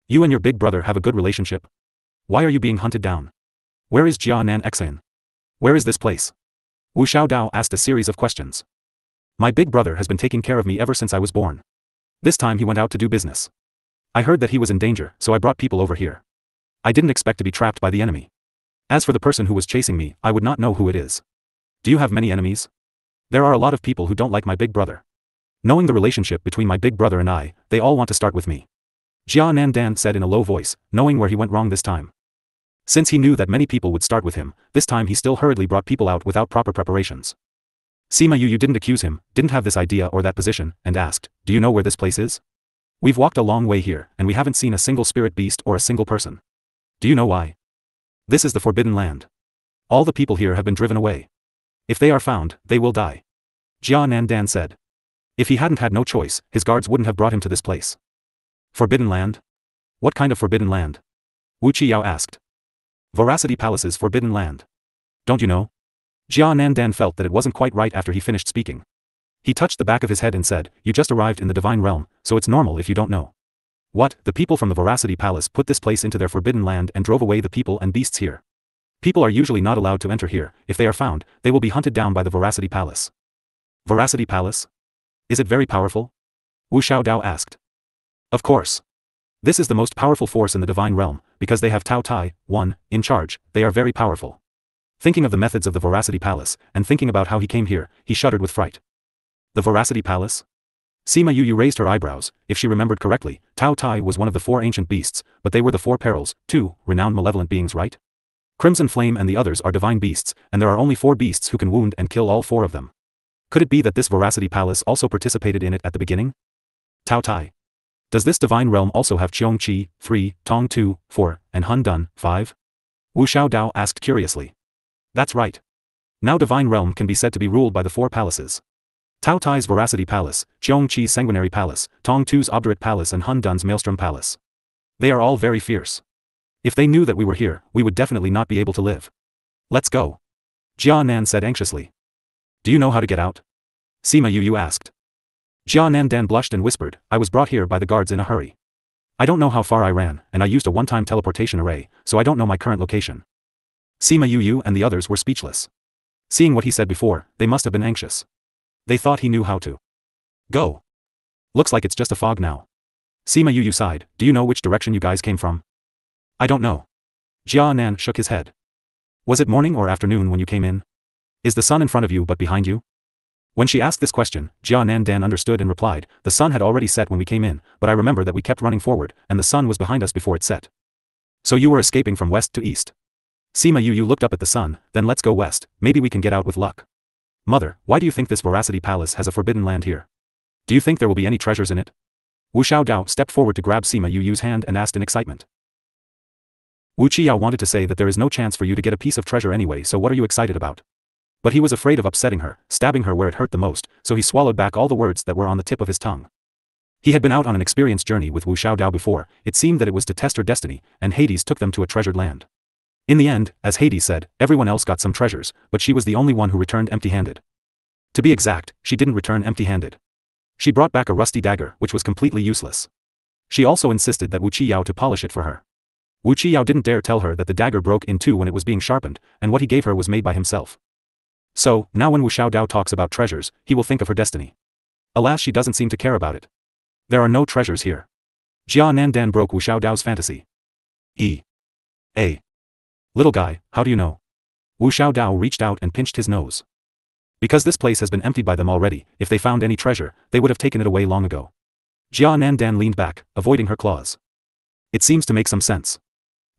You and your big brother have a good relationship. Why are you being hunted down? Where is Jia Nan Xian? Where is this place? Wu Xiaodao asked a series of questions. My big brother has been taking care of me ever since I was born. This time he went out to do business. I heard that he was in danger, so I brought people over here. I didn't expect to be trapped by the enemy. As for the person who was chasing me, I would not know who it is. Do you have many enemies? There are a lot of people who don't like my big brother. Knowing the relationship between my big brother and I, they all want to start with me. Jia Nandan said in a low voice, knowing where he went wrong this time. Since he knew that many people would start with him, this time he still hurriedly brought people out without proper preparations. Sima Yu didn't accuse him, didn't have this idea or that position, and asked, do you know where this place is? We've walked a long way here, and we haven't seen a single spirit beast or a single person. Do you know why? This is the Forbidden Land. All the people here have been driven away. If they are found, they will die. Jia Nandan said. If he hadn't had no choice, his guards wouldn't have brought him to this place. Forbidden Land? What kind of Forbidden Land? Wu Qiyao asked. Veracity Palace's Forbidden Land. Don't you know? Jia Nandan felt that it wasn't quite right after he finished speaking. He touched the back of his head and said, you just arrived in the Divine Realm, so it's normal if you don't know. What, the people from the Veracity Palace put this place into their Forbidden Land and drove away the people and beasts here. People are usually not allowed to enter here. If they are found, they will be hunted down by the Veracity Palace. Veracity Palace? Is it very powerful? Wu Xiaodao asked. Of course. This is the most powerful force in the Divine Realm, because they have Tao Tai, one, in charge, they are very powerful. Thinking of the methods of the Veracity Palace, and thinking about how he came here, he shuddered with fright. The Veracity Palace? Sima Yu raised her eyebrows. If she remembered correctly, Tao Tai was one of the 4 ancient beasts, but they were the 4 perils, 2, renowned malevolent beings, right? Crimson Flame and the others are divine beasts, and there are only 4 beasts who can wound and kill all 4 of them. Could it be that this Veracity Palace also participated in it at the beginning? Tao Tai. Does this divine realm also have Cheong Qi, 3, Tong 2, 4, and Hun Dun, 5? Wu Xiaodao asked curiously. That's right. Now divine realm can be said to be ruled by the 4 palaces. Tao Tai's Veracity Palace, Cheong Qi's Sanguinary Palace, Tong Tu's Obdurate Palace and Hun Dun's Maelstrom Palace. They are all very fierce. If they knew that we were here, we would definitely not be able to live. Let's go. Jia Nan said anxiously. Do you know how to get out? Sima Yu asked. Jia Nandan blushed and whispered, I was brought here by the guards in a hurry. I don't know how far I ran, and I used a one-time teleportation array, so I don't know my current location. Sima Yu and the others were speechless. Seeing what he said before, they must have been anxious. They thought he knew how to go. Looks like it's just a fog now. Sima Yu sighed, do you know which direction you guys came from? I don't know. Jia Nan shook his head. Was it morning or afternoon when you came in? Is the sun in front of you but behind you? When she asked this question, Jia Nandan understood and replied, the sun had already set when we came in, but I remember that we kept running forward, and the sun was behind us before it set. So you were escaping from west to east. Sima Yu looked up at the sun, then let's go west, maybe we can get out with luck. Mother, why do you think this Veracity Palace has a forbidden land here? Do you think there will be any treasures in it? Wu Xiaodao stepped forward to grab Sima Yu's hand and asked in excitement. Wu Qiyao wanted to say that there is no chance for you to get a piece of treasure anyway, so what are you excited about? But he was afraid of upsetting her, stabbing her where it hurt the most, so he swallowed back all the words that were on the tip of his tongue. He had been out on an experience journey with Wu Xiaodao before. It seemed that it was to test her destiny, and Hades took them to a treasured land. In the end, as Hades said, everyone else got some treasures, but she was the only one who returned empty-handed. To be exact, she didn't return empty-handed. She brought back a rusty dagger, which was completely useless. She also insisted that Wu Qiyao to polish it for her. Wu Qiyao didn't dare tell her that the dagger broke in 2 when it was being sharpened, and what he gave her was made by himself. So, now when Wu Xiaodao talks about treasures, he will think of her destiny. Alas, she doesn't seem to care about it. There are no treasures here. Jia Nandan broke Wu Xiaodao's fantasy. Little guy, how do you know? Wu Xiaodao reached out and pinched his nose. Because this place has been emptied by them already, if they found any treasure, they would have taken it away long ago. Jia Nandan leaned back, avoiding her claws. It seems to make some sense.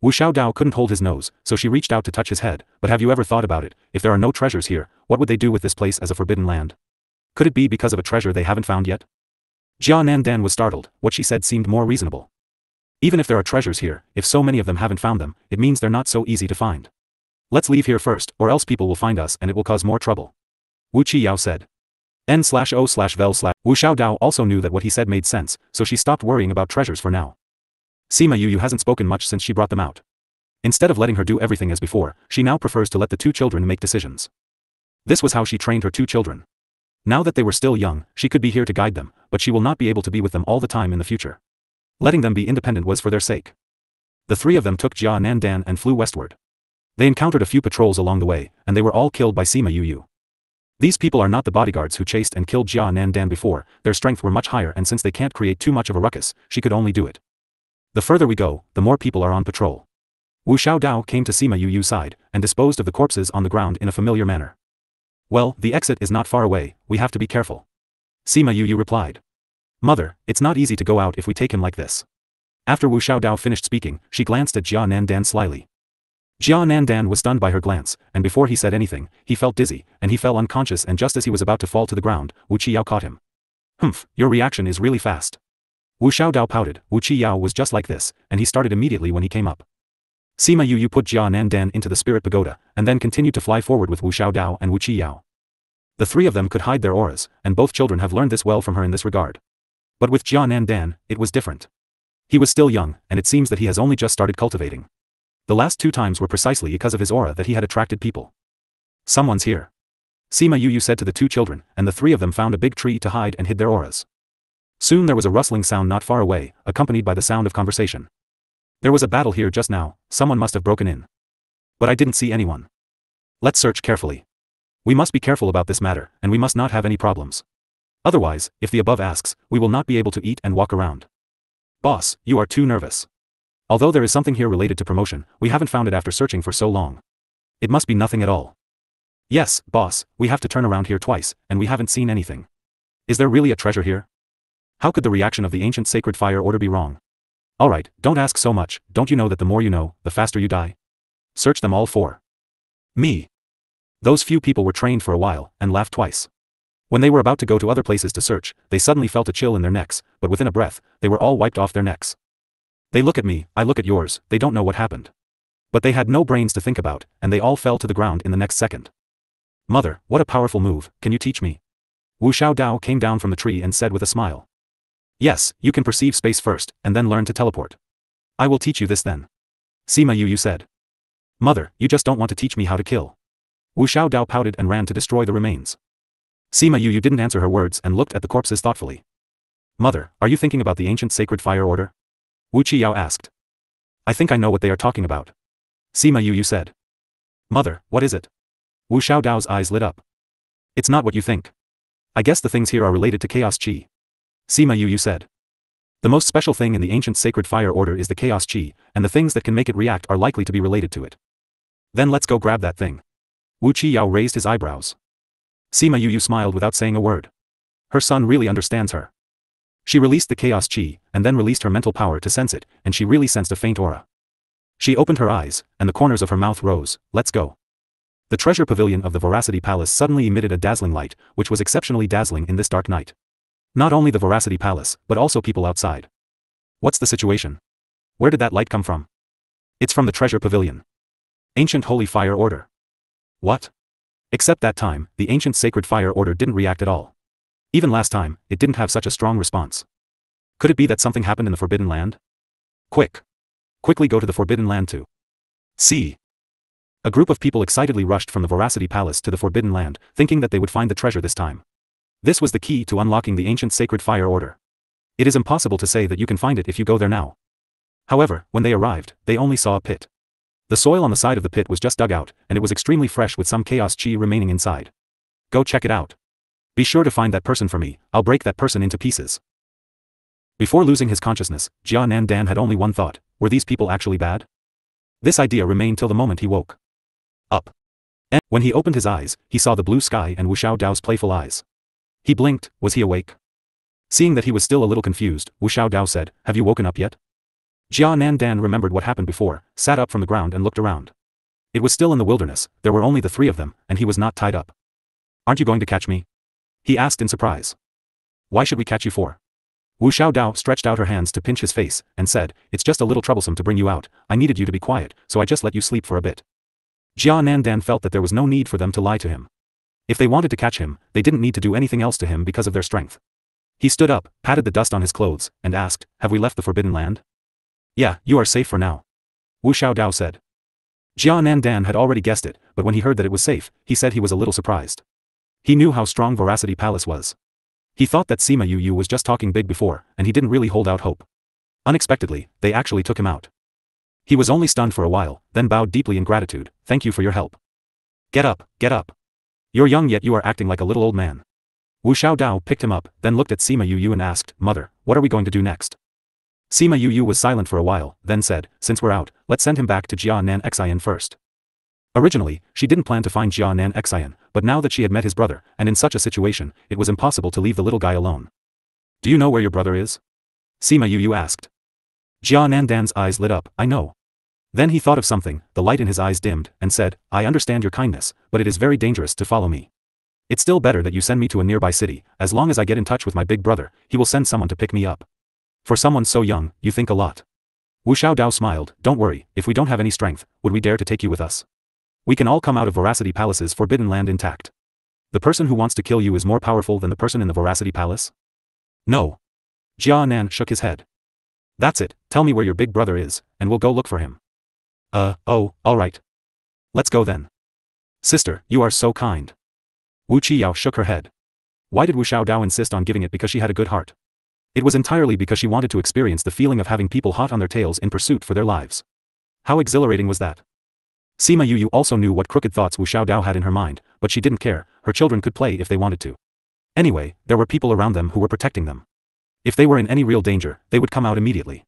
Wu Xiaodao couldn't hold his nose, so she reached out to touch his head, but have you ever thought about it, if there are no treasures here, what would they do with this place as a forbidden land? Could it be because of a treasure they haven't found yet? Jia Nandan was startled, what she said seemed more reasonable. Even if there are treasures here, if so many of them haven't found them, it means they're not so easy to find. Let's leave here first, or else people will find us and it will cause more trouble. Wu Qiyao said. N/O/vel/. Wu Xiaodao also knew that what he said made sense, so she stopped worrying about treasures for now. Sima Yu hasn't spoken much since she brought them out. Instead of letting her do everything as before, she now prefers to let the 2 children make decisions. This was how she trained her 2 children. Now that they were still young, she could be here to guide them, but she will not be able to be with them all the time in the future. Letting them be independent was for their sake. The 3 of them took Jia Nandan and flew westward. They encountered a few patrols along the way, and they were all killed by Sima Yu. These people are not the bodyguards who chased and killed Jia Nandan before, their strength were much higher, and since they can't create too much of a ruckus, she could only do it. The further we go, the more people are on patrol. Wu Xiaodao came to Sima Yu's side, and disposed of the corpses on the ground in a familiar manner. Well, the exit is not far away, we have to be careful. Sima Yu replied. Mother, it's not easy to go out if we take him like this. After Wu Xiaodao finished speaking, she glanced at Jia Nandan slyly. Jia Nandan was stunned by her glance, and before he said anything, he felt dizzy, and he fell unconscious, and just as he was about to fall to the ground, Wu Qiyao caught him. Humph, your reaction is really fast. Wu Xiaodao pouted. Wu Qiyao was just like this, and he started immediately when he came up. Sima Yu put Jia Nandan into the spirit pagoda, and then continued to fly forward with Wu Xiaodao and Wu Qiyao. The three of them could hide their auras, and both children have learned this well from her in this regard. But with Jia Nandan, it was different. He was still young, and it seems that he has only just started cultivating. The last 2 times were precisely because of his aura that he had attracted people. Someone's here. Sima Yu said to the 2 children, and the 3 of them found a big tree to hide and hid their auras. Soon there was a rustling sound not far away, accompanied by the sound of conversation. There was a battle here just now, someone must have broken in. But I didn't see anyone. Let's search carefully. We must be careful about this matter, and we must not have any problems. Otherwise, if the above asks, we will not be able to eat and walk around. Boss, you are too nervous. Although there is something here related to promotion, we haven't found it after searching for so long. It must be nothing at all. Yes, boss, we have to turn around here twice, and we haven't seen anything. Is there really a treasure here? How could the reaction of the ancient sacred fire order be wrong? Alright, don't ask so much, don't you know that the more you know, the faster you die? Search them all for me. Those few people were trained for a while, and laughed twice. When they were about to go to other places to search, they suddenly felt a chill in their necks, but within a breath, they were all wiped off their necks. They look at me, I look at yours, they don't know what happened. But they had no brains to think about, and they all fell to the ground in the next second. Mother, what a powerful move, can you teach me? Wu Xiaodao came down from the tree and said with a smile. Yes, you can perceive space first, and then learn to teleport. I will teach you this then. Sima Yu said. Mother, you just don't want to teach me how to kill. Wu Xiaodao pouted and ran to destroy the remains. Sima Yu didn't answer her words and looked at the corpses thoughtfully. Mother, are you thinking about the ancient sacred fire order? Wu Qiyao asked. I think I know what they are talking about. Sima Yu said. Mother, what is it? Wu Xiaodao's eyes lit up. It's not what you think. I guess the things here are related to chaos qi. Sima Yu said. The most special thing in the ancient sacred fire order is the chaos qi, and the things that can make it react are likely to be related to it. Then let's go grab that thing. Wu Qiyao raised his eyebrows. Sima Yu smiled without saying a word. Her son really understands her. She released the chaos qi, and then released her mental power to sense it, and she really sensed a faint aura. She opened her eyes, and the corners of her mouth rose. Let's go. The treasure pavilion of the Veracity Palace suddenly emitted a dazzling light, which was exceptionally dazzling in this dark night. Not only the Veracity Palace, but also people outside. What's the situation? Where did that light come from? It's from the treasure pavilion. Ancient Holy Fire Order. What? Except that time, the ancient sacred fire order didn't react at all. Even last time, it didn't have such a strong response. Could it be that something happened in the Forbidden Land? Quickly go to the Forbidden Land too. See. A group of people excitedly rushed from the Veracity Palace to the Forbidden Land, thinking that they would find the treasure this time. This was the key to unlocking the ancient sacred fire order. It is impossible to say that you can find it if you go there now. However, when they arrived, they only saw a pit. The soil on the side of the pit was just dug out, and it was extremely fresh with some chaos qi remaining inside. Go check it out. Be sure to find that person for me, I'll break that person into pieces. Before losing his consciousness, Jia Nandan had only one thought: were these people actually bad? This idea remained till the moment he woke up. And when he opened his eyes, he saw the blue sky and Wu Xiaodao's playful eyes. He blinked. Was he awake? Seeing that he was still a little confused, Wu Xiaodao said, have you woken up yet? Jia Nandan remembered what happened before, sat up from the ground and looked around. It was still in the wilderness, there were only the 3 of them, and he was not tied up. Aren't you going to catch me? He asked in surprise. Why should we catch you for? Wu Xiaodao stretched out her hands to pinch his face, and said, it's just a little troublesome to bring you out, I needed you to be quiet, so I just let you sleep for a bit. Jia Nandan felt that there was no need for them to lie to him. If they wanted to catch him, they didn't need to do anything else to him because of their strength. He stood up, patted the dust on his clothes, and asked, have we left the Forbidden Land? Yeah, you are safe for now. Wu Xiaodao said. Jia Nandan had already guessed it, but when he heard that it was safe, he said he was a little surprised. He knew how strong Veracity Palace was. He thought that Sima Yu was just talking big before, and he didn't really hold out hope. Unexpectedly, they actually took him out. He was only stunned for a while, then bowed deeply in gratitude. Thank you for your help. Get up, get up. You're young yet you are acting like a little old man. Wu Xiaodao picked him up, then looked at Sima Yu and asked, Mother, what are we going to do next? Sima Yu was silent for a while, then said, since we're out, let's send him back to Jia Nan Xian first. Originally, she didn't plan to find Jia Nan Xian, but now that she had met his brother, and in such a situation, it was impossible to leave the little guy alone. Do you know where your brother is? Sima Yu asked. Jia Nan Dan's eyes lit up, I know. Then he thought of something, the light in his eyes dimmed, and said, I understand your kindness, but it is very dangerous to follow me. It's still better that you send me to a nearby city, as long as I get in touch with my big brother, he will send someone to pick me up. For someone so young, you think a lot. Wu Xiaodao smiled, don't worry, if we don't have any strength, would we dare to take you with us? We can all come out of Veracity Palace's forbidden land intact. The person who wants to kill you is more powerful than the person in the Veracity Palace? No. Jia Nan shook his head. That's it, tell me where your big brother is, and we'll go look for him. Oh, alright. Let's go then. Sister, you are so kind. Wu Qiyao shook her head. Why did Wu Xiaodao insist on giving it because she had a good heart? It was entirely because she wanted to experience the feeling of having people hot on their tails in pursuit for their lives. How exhilarating was that? Sima Yu also knew what crooked thoughts Wu Xiaodao had in her mind, but she didn't care, her children could play if they wanted to. Anyway, there were people around them who were protecting them. If they were in any real danger, they would come out immediately.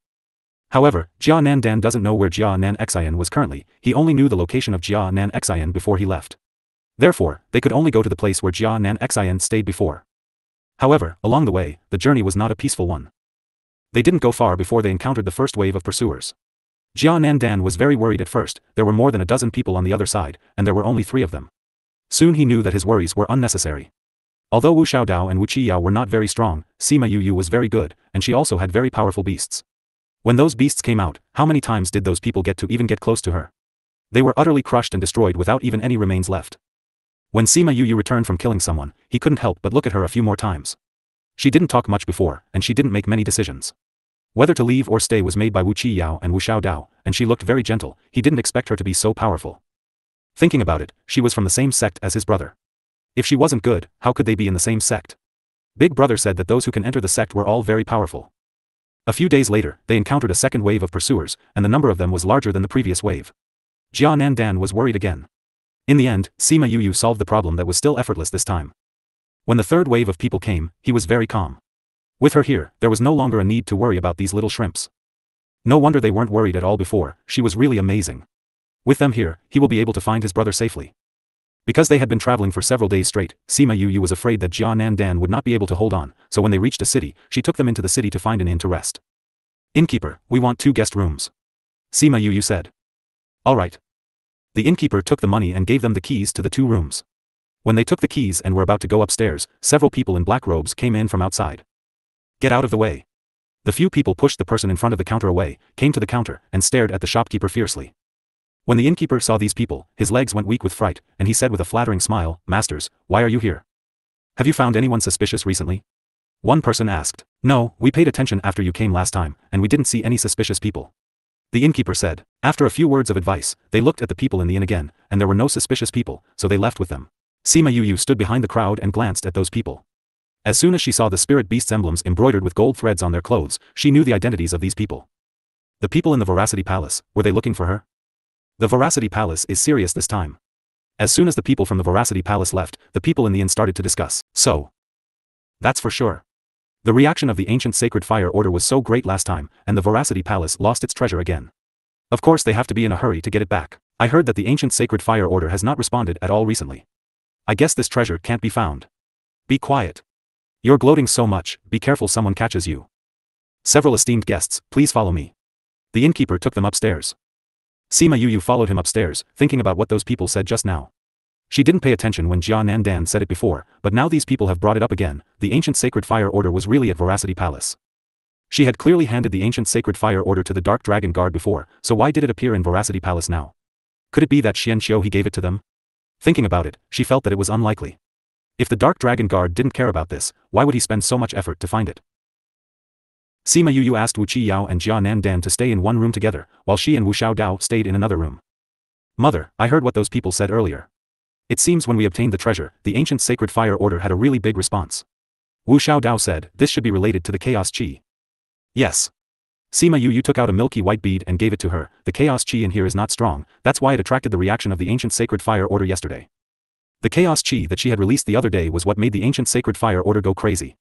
However, Jia Nan Dan doesn't know where Jia Nan Xian was currently, he only knew the location of Jia Nan Xian before he left. Therefore, they could only go to the place where Jia Nan Xian stayed before. However, along the way, the journey was not a peaceful one. They didn't go far before they encountered the first wave of pursuers. Jia Nan Dan was very worried at first, there were more than a dozen people on the other side, and there were only 3 of them. Soon he knew that his worries were unnecessary. Although Wu Xiaodao and Wu Qiyao were not very strong, Sima Yu was very good, and she also had very powerful beasts. When those beasts came out, how many times did those people get to even get close to her? They were utterly crushed and destroyed without even any remains left. When Sima Yu returned from killing someone, he couldn't help but look at her a few more times. She didn't talk much before, and she didn't make many decisions. Whether to leave or stay was made by Wu Qiyao and Wu Xiaodao, and she looked very gentle, he didn't expect her to be so powerful. Thinking about it, she was from the same sect as his brother. If she wasn't good, how could they be in the same sect? Big Brother said that those who can enter the sect were all very powerful. A few days later, they encountered a second wave of pursuers, and the number of them was larger than the previous wave. Jia Nan Dan was worried again. In the end, Sima Yu solved the problem that was still effortless this time. When the third wave of people came, he was very calm. With her here, there was no longer a need to worry about these little shrimps. No wonder they weren't worried at all before, she was really amazing. With them here, he will be able to find his brother safely. Because they had been traveling for several days straight, Sima Yu was afraid that Jia Nan Dan would not be able to hold on, so when they reached a city, she took them into the city to find an inn to rest. Innkeeper, we want 2 guest rooms. Sima Yu said. Alright. The innkeeper took the money and gave them the keys to the 2 rooms. When they took the keys and were about to go upstairs, several people in black robes came in from outside. Get out of the way. The few people pushed the person in front of the counter away, came to the counter, and stared at the shopkeeper fiercely. When the innkeeper saw these people, his legs went weak with fright, and he said with a flattering smile, Masters, why are you here? Have you found anyone suspicious recently? One person asked. No, we paid attention after you came last time, and we didn't see any suspicious people. The innkeeper said. After a few words of advice, they looked at the people in the inn again, and there were no suspicious people, so they left with them. Sima Yu stood behind the crowd and glanced at those people. As soon as she saw the spirit beast's emblems embroidered with gold threads on their clothes, she knew the identities of these people. The people in the Veracity Palace, were they looking for her? The Veracity Palace is serious this time. As soon as the people from the Veracity Palace left, the people in the inn started to discuss. So. That's for sure. The reaction of the ancient sacred fire order was so great last time, and the Veracity Palace lost its treasure again. Of course they have to be in a hurry to get it back. I heard that the ancient sacred fire order has not responded at all recently. I guess this treasure can't be found. Be quiet. You're gloating so much, be careful someone catches you. Several esteemed guests, please follow me. The innkeeper took them upstairs. Sima Yu followed him upstairs, thinking about what those people said just now. She didn't pay attention when Jia Nan Dan said it before, but now these people have brought it up again, the ancient sacred fire order was really at Veracity Palace. She had clearly handed the ancient sacred fire order to the Dark Dragon Guard before, so why did it appear in Veracity Palace now? Could it be that Xian Qiu he gave it to them? Thinking about it, she felt that it was unlikely. If the Dark Dragon Guard didn't care about this, why would he spend so much effort to find it? Sima Yu asked Wu Qiyao and Jia Nan Dan to stay in one room together, while she and Wu Xiaodao stayed in another room. Mother, I heard what those people said earlier. It seems when we obtained the treasure, the ancient sacred fire order had a really big response. Wu Xiaodao said, this should be related to the chaos chi. Yes. Sima Yu took out a milky white bead and gave it to her, the chaos chi in here is not strong, that's why it attracted the reaction of the ancient sacred fire order yesterday. The chaos chi that she had released the other day was what made the ancient sacred fire order go crazy.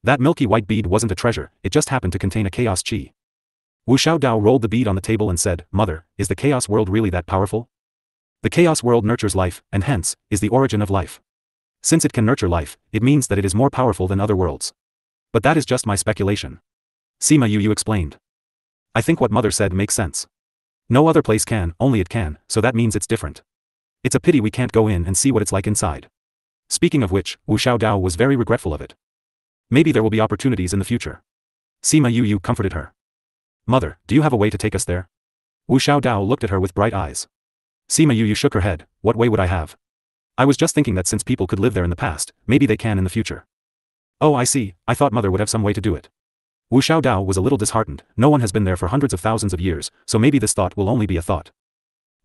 That milky white bead wasn't a treasure, it just happened to contain a chaos chi. Wu Xiaodao rolled the bead on the table and said, Mother, is the chaos world really that powerful? The chaos world nurtures life, and hence, is the origin of life. Since it can nurture life, it means that it is more powerful than other worlds. But that is just my speculation. Sima Yu explained. I think what Mother said makes sense. No other place can, only it can, so that means it's different. It's a pity we can't go in and see what it's like inside. Speaking of which, Wu Xiaodao was very regretful of it. Maybe there will be opportunities in the future. Sima Yu comforted her. Mother, do you have a way to take us there? Wu Xiaodao looked at her with bright eyes. Sima Yu shook her head. What way would I have? I was just thinking that since people could live there in the past, maybe they can in the future. Oh, I see, I thought Mother would have some way to do it. Wu Xiaodao was a little disheartened. No one has been there for hundreds of thousands of years, so maybe this thought will only be a thought.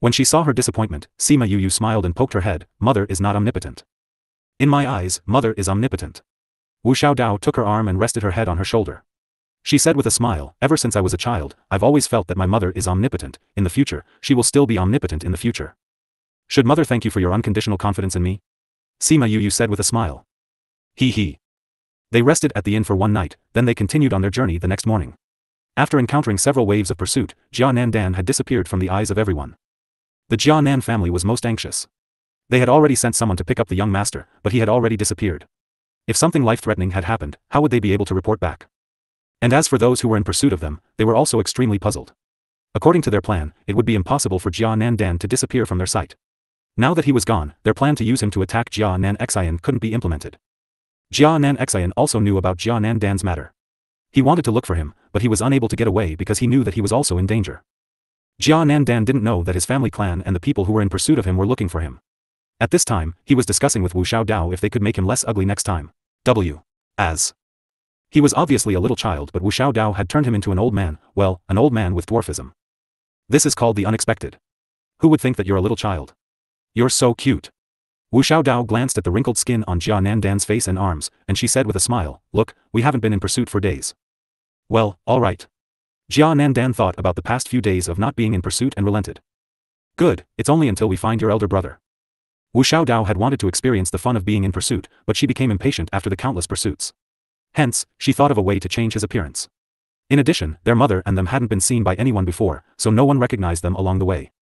When she saw her disappointment, Sima Yu smiled and poked her head. Mother is not omnipotent. In my eyes, Mother is omnipotent. Wu Xiaodao took her arm and rested her head on her shoulder. She said with a smile, ever since I was a child, I've always felt that my mother is omnipotent. In the future, she will still be omnipotent in the future. Should Mother thank you for your unconditional confidence in me? Sima Yu said with a smile. He. They rested at the inn for one night, then they continued on their journey the next morning. After encountering several waves of pursuit, Jia Nandan had disappeared from the eyes of everyone. The Jia Nan family was most anxious. They had already sent someone to pick up the young master, but he had already disappeared. If something life-threatening had happened, how would they be able to report back? And as for those who were in pursuit of them, they were also extremely puzzled. According to their plan, it would be impossible for Jia Nandan to disappear from their sight. Now that he was gone, their plan to use him to attack Jia Nan Xian couldn't be implemented. Jia Nan Xian also knew about Jia Nandan's matter. He wanted to look for him, but he was unable to get away because he knew that he was also in danger. Jia Nandan didn't know that his family clan and the people who were in pursuit of him were looking for him. At this time, he was discussing with Wu Xiaodao if they could make him less ugly next time. As he was obviously a little child, but Wu Xiaodao had turned him into an old man, well, an old man with dwarfism. This is called the unexpected. Who would think that you're a little child? You're so cute. Wu Xiaodao glanced at the wrinkled skin on Jia Nandan's face and arms, and she said with a smile, look, we haven't been in pursuit for days. Well, all right. Jia Nandan thought about the past few days of not being in pursuit and relented. Good, it's only until we find your elder brother. Wu Xiaodao had wanted to experience the fun of being in pursuit, but she became impatient after the countless pursuits. Hence, she thought of a way to change his appearance. In addition, their mother and them hadn't been seen by anyone before, so no one recognized them along the way.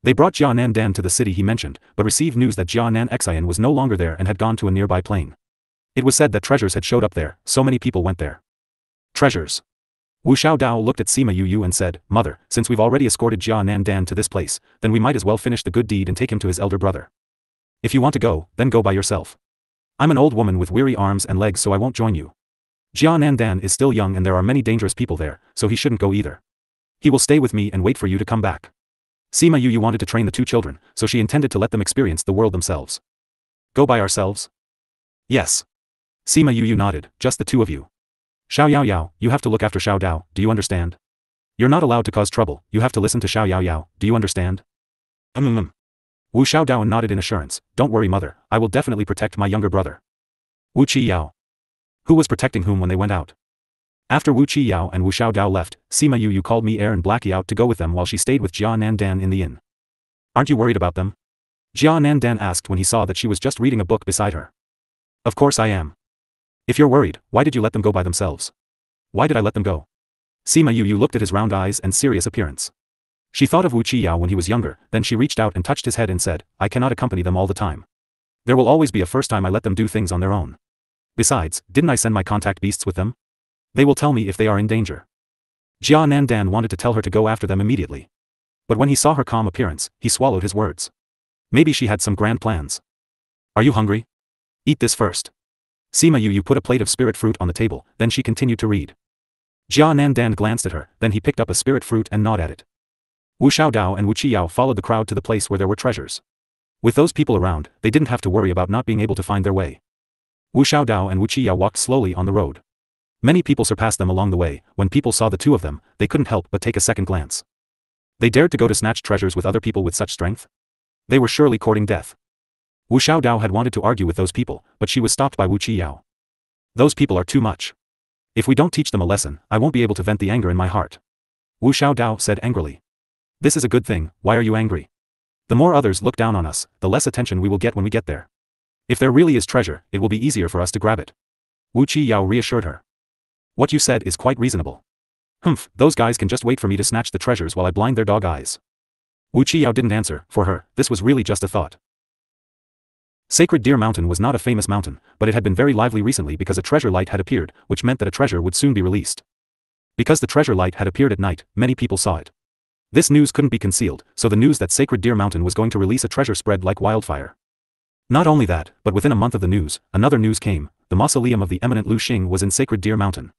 They brought Jia Nandan to the city he mentioned, but received news that Jia Nan Xian was no longer there and had gone to a nearby plain. It was said that treasures had showed up there, so many people went there. Treasures. Wu Xiaodao looked at Sima Yu and said, Mother, since we've already escorted Jia Nandan to this place, then we might as well finish the good deed and take him to his elder brother. If you want to go, then go by yourself. I'm an old woman with weary arms and legs, so I won't join you. Jia Nandan is still young and there are many dangerous people there, so he shouldn't go either. He will stay with me and wait for you to come back. Sima Yu wanted to train the two children, so she intended to let them experience the world themselves. Go by ourselves? Yes. Sima Yu nodded, just the two of you. Xiao Yao, you have to look after Xiao Dao, do you understand? You're not allowed to cause trouble, you have to listen to Xiao Yao, do you understand? Wu Xiaodao nodded in assurance, don't worry mother, I will definitely protect my younger brother. Wu Qiyao. Who was protecting whom when they went out? After Wu Qiyao and Wu Xiaodao left, Sima Yu called Mi and Blackie out to go with them while she stayed with Jia Nandan in the inn. Aren't you worried about them? Jia Nandan asked when he saw that she was just reading a book beside her. Of course I am. If you're worried, why did you let them go by themselves? Why did I let them go? Sima Yu looked at his round eyes and serious appearance. She thought of Wu Qiyao when he was younger, then she reached out and touched his head and said, I cannot accompany them all the time. There will always be a first time I let them do things on their own. Besides, didn't I send my contact beasts with them? They will tell me if they are in danger. Jia Nandan wanted to tell her to go after them immediately. But when he saw her calm appearance, he swallowed his words. Maybe she had some grand plans. Are you hungry? Eat this first. Sima Yu put a plate of spirit fruit on the table, then she continued to read. Jia Nandan glanced at her, then he picked up a spirit fruit and gnawed at it. Wu Xiaodao and Wu Qiyao followed the crowd to the place where there were treasures. With those people around, they didn't have to worry about not being able to find their way. Wu Xiaodao and Wu Qiyao walked slowly on the road. Many people surpassed them along the way. When people saw the two of them, they couldn't help but take a second glance. They dared to go to snatch treasures with other people with such strength? They were surely courting death. Wu Xiaodao had wanted to argue with those people, but she was stopped by Wu Qiyao. Those people are too much. If we don't teach them a lesson, I won't be able to vent the anger in my heart. Wu Xiaodao said angrily. This is a good thing, why are you angry? The more others look down on us, the less attention we will get when we get there. If there really is treasure, it will be easier for us to grab it. Wu Qiyao reassured her. What you said is quite reasonable. Humph, those guys can just wait for me to snatch the treasures while I blind their dog eyes. Wu Qiao didn't answer. For her, this was really just a thought. Sacred Deer Mountain was not a famous mountain, but it had been very lively recently because a treasure light had appeared, which meant that a treasure would soon be released. Because the treasure light had appeared at night, many people saw it. This news couldn't be concealed, so the news that Sacred Deer Mountain was going to release a treasure spread like wildfire. Not only that, but within a month of the news, another news came: the mausoleum of the eminent Lu Xing was in Sacred Deer Mountain.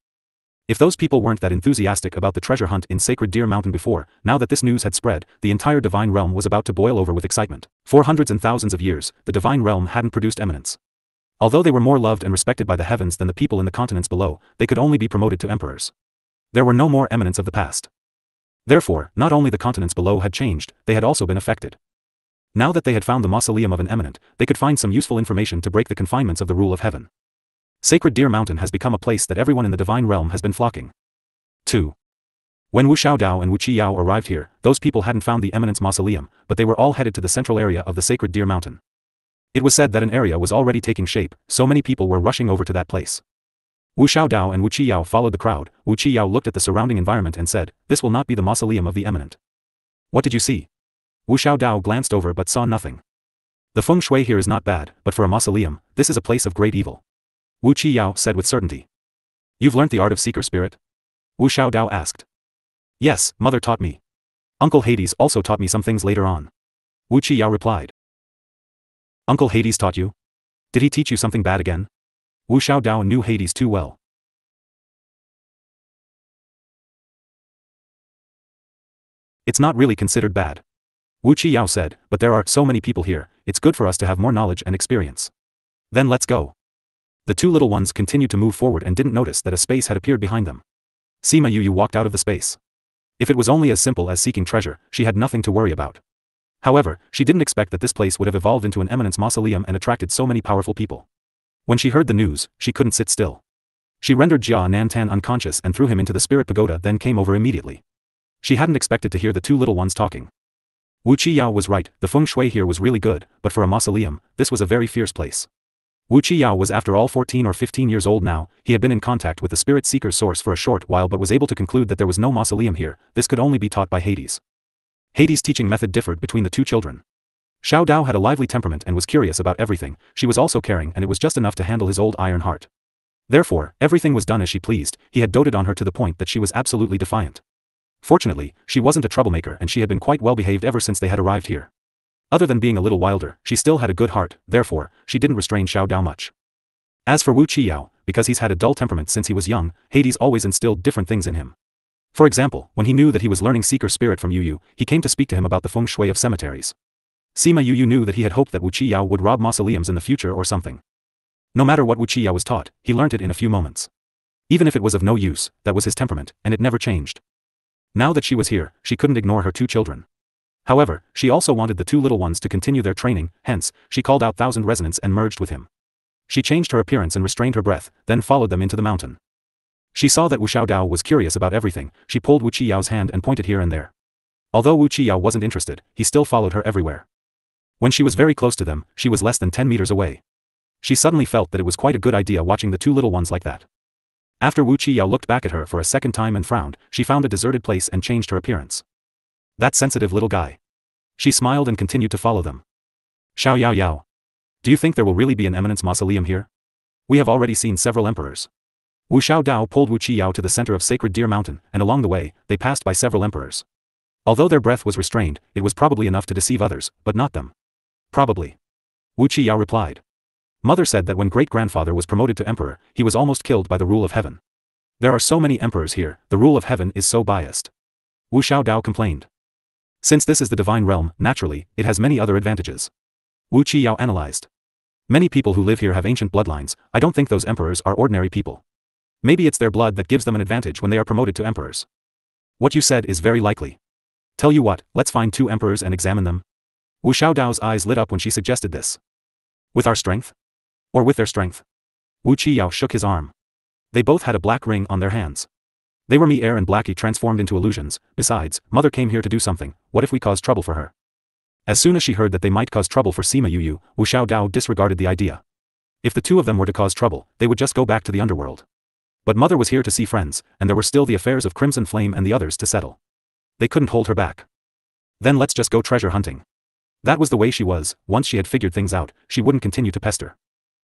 If those people weren't that enthusiastic about the treasure hunt in Sacred Deer Mountain before, now that this news had spread, the entire divine realm was about to boil over with excitement. For hundreds and thousands of years, the divine realm hadn't produced eminence. Although they were more loved and respected by the heavens than the people in the continents below, they could only be promoted to emperors. There were no more eminence of the past. Therefore, not only the continents below had changed, they had also been affected. Now that they had found the mausoleum of an eminent, they could find some useful information to break the confinements of the rule of heaven. Sacred Deer Mountain has become a place that everyone in the divine realm has been flocking. 2. When Wu Xiaodao and Wu Qiyao arrived here, those people hadn't found the eminence mausoleum, but they were all headed to the central area of the Sacred Deer Mountain. It was said that an area was already taking shape, so many people were rushing over to that place. Wu Xiaodao and Wu Qiyao followed the crowd. Wu Qiyao looked at the surrounding environment and said, "This will not be the mausoleum of the eminent." "What did you see?" Wu Xiaodao glanced over but saw nothing. "The feng shui here is not bad, but for a mausoleum, this is a place of great evil," Wu Qiyao said with certainty. "You've learnt the art of seeker spirit?" Wu Xiaodao asked. "Yes, mother taught me. Uncle Hades also taught me some things later on," Wu Qiyao replied. "Uncle Hades taught you? Did he teach you something bad again?" Wu Xiaodao knew Hades too well. "It's not really considered bad," Wu Qiyao said, "but there are so many people here, it's good for us to have more knowledge and experience. Then let's go." The two little ones continued to move forward and didn't notice that a space had appeared behind them. Sima Yu walked out of the space. If it was only as simple as seeking treasure, she had nothing to worry about. However, she didn't expect that this place would have evolved into an eminence mausoleum and attracted so many powerful people. When she heard the news, she couldn't sit still. She rendered Jia Nantan unconscious and threw him into the spirit pagoda, then came over immediately. She hadn't expected to hear the two little ones talking. Wu Qiyao was right, the feng shui here was really good, but for a mausoleum, this was a very fierce place. Wu Qiyao was after all 14 or 15 years old now. He had been in contact with the spirit seeker's source for a short while but was able to conclude that there was no mausoleum here. This could only be taught by Hades. Hades' teaching method differed between the two children. Xiao Dao had a lively temperament and was curious about everything. She was also caring, and it was just enough to handle his old iron heart. Therefore, everything was done as she pleased. He had doted on her to the point that she was absolutely defiant. Fortunately, she wasn't a troublemaker and she had been quite well behaved ever since they had arrived here. Other than being a little wilder, she still had a good heart, therefore, she didn't restrain Xiao Dao much. As for Wu Qiyao, because he's had a dull temperament since he was young, Hades always instilled different things in him. For example, when he knew that he was learning seeker spirit from Yu Yu, he came to speak to him about the feng shui of cemeteries. Sima Yu knew that he had hoped that Wu Qiyao would rob mausoleums in the future or something. No matter what Wu Qiyao was taught, he learnt it in a few moments. Even if it was of no use, that was his temperament, and it never changed. Now that she was here, she couldn't ignore her two children. However, she also wanted the two little ones to continue their training, hence, she called out Thousand Resonance and merged with him. She changed her appearance and restrained her breath, then followed them into the mountain. She saw that Wu Xiaodao was curious about everything. She pulled Wu Qiyao's hand and pointed here and there. Although Wu Qiyao wasn't interested, he still followed her everywhere. When she was very close to them, she was less than 10 meters away. She suddenly felt that it was quite a good idea watching the two little ones like that. After Wu Qiyao looked back at her for a second time and frowned, she found a deserted place and changed her appearance. That sensitive little guy. She smiled and continued to follow them. Xiao Yao Yao. Do you think there will really be an eminence mausoleum here? We have already seen several emperors. Wu Xiaodao pulled Wu Qiyao to the center of Sacred Deer Mountain, and along the way, they passed by several emperors. Although their breath was restrained, it was probably enough to deceive others, but not them. Probably. Wu Qiyao replied. Mother said that when great-grandfather was promoted to emperor, he was almost killed by the rule of heaven. There are so many emperors here, the rule of heaven is so biased. Wu Xiaodao complained. Since this is the divine realm, naturally, it has many other advantages. Wu Qiyao analyzed. Many people who live here have ancient bloodlines. I don't think those emperors are ordinary people. Maybe it's their blood that gives them an advantage when they are promoted to emperors. What you said is very likely. Tell you what, let's find two emperors and examine them. Wu Xiaodao's eyes lit up when she suggested this. With our strength? Or with their strength? Wu Qiyao shook his arm. They both had a black ring on their hands. They were Air and Blackie transformed into illusions. Besides, Mother came here to do something. What if we cause trouble for her? As soon as she heard that they might cause trouble for Sima Yu, Wu Xiaodao disregarded the idea. If the two of them were to cause trouble, they would just go back to the underworld. But mother was here to see friends, and there were still the affairs of Crimson Flame and the others to settle. They couldn't hold her back. Then let's just go treasure hunting. That was the way she was. Once she had figured things out, she wouldn't continue to pester.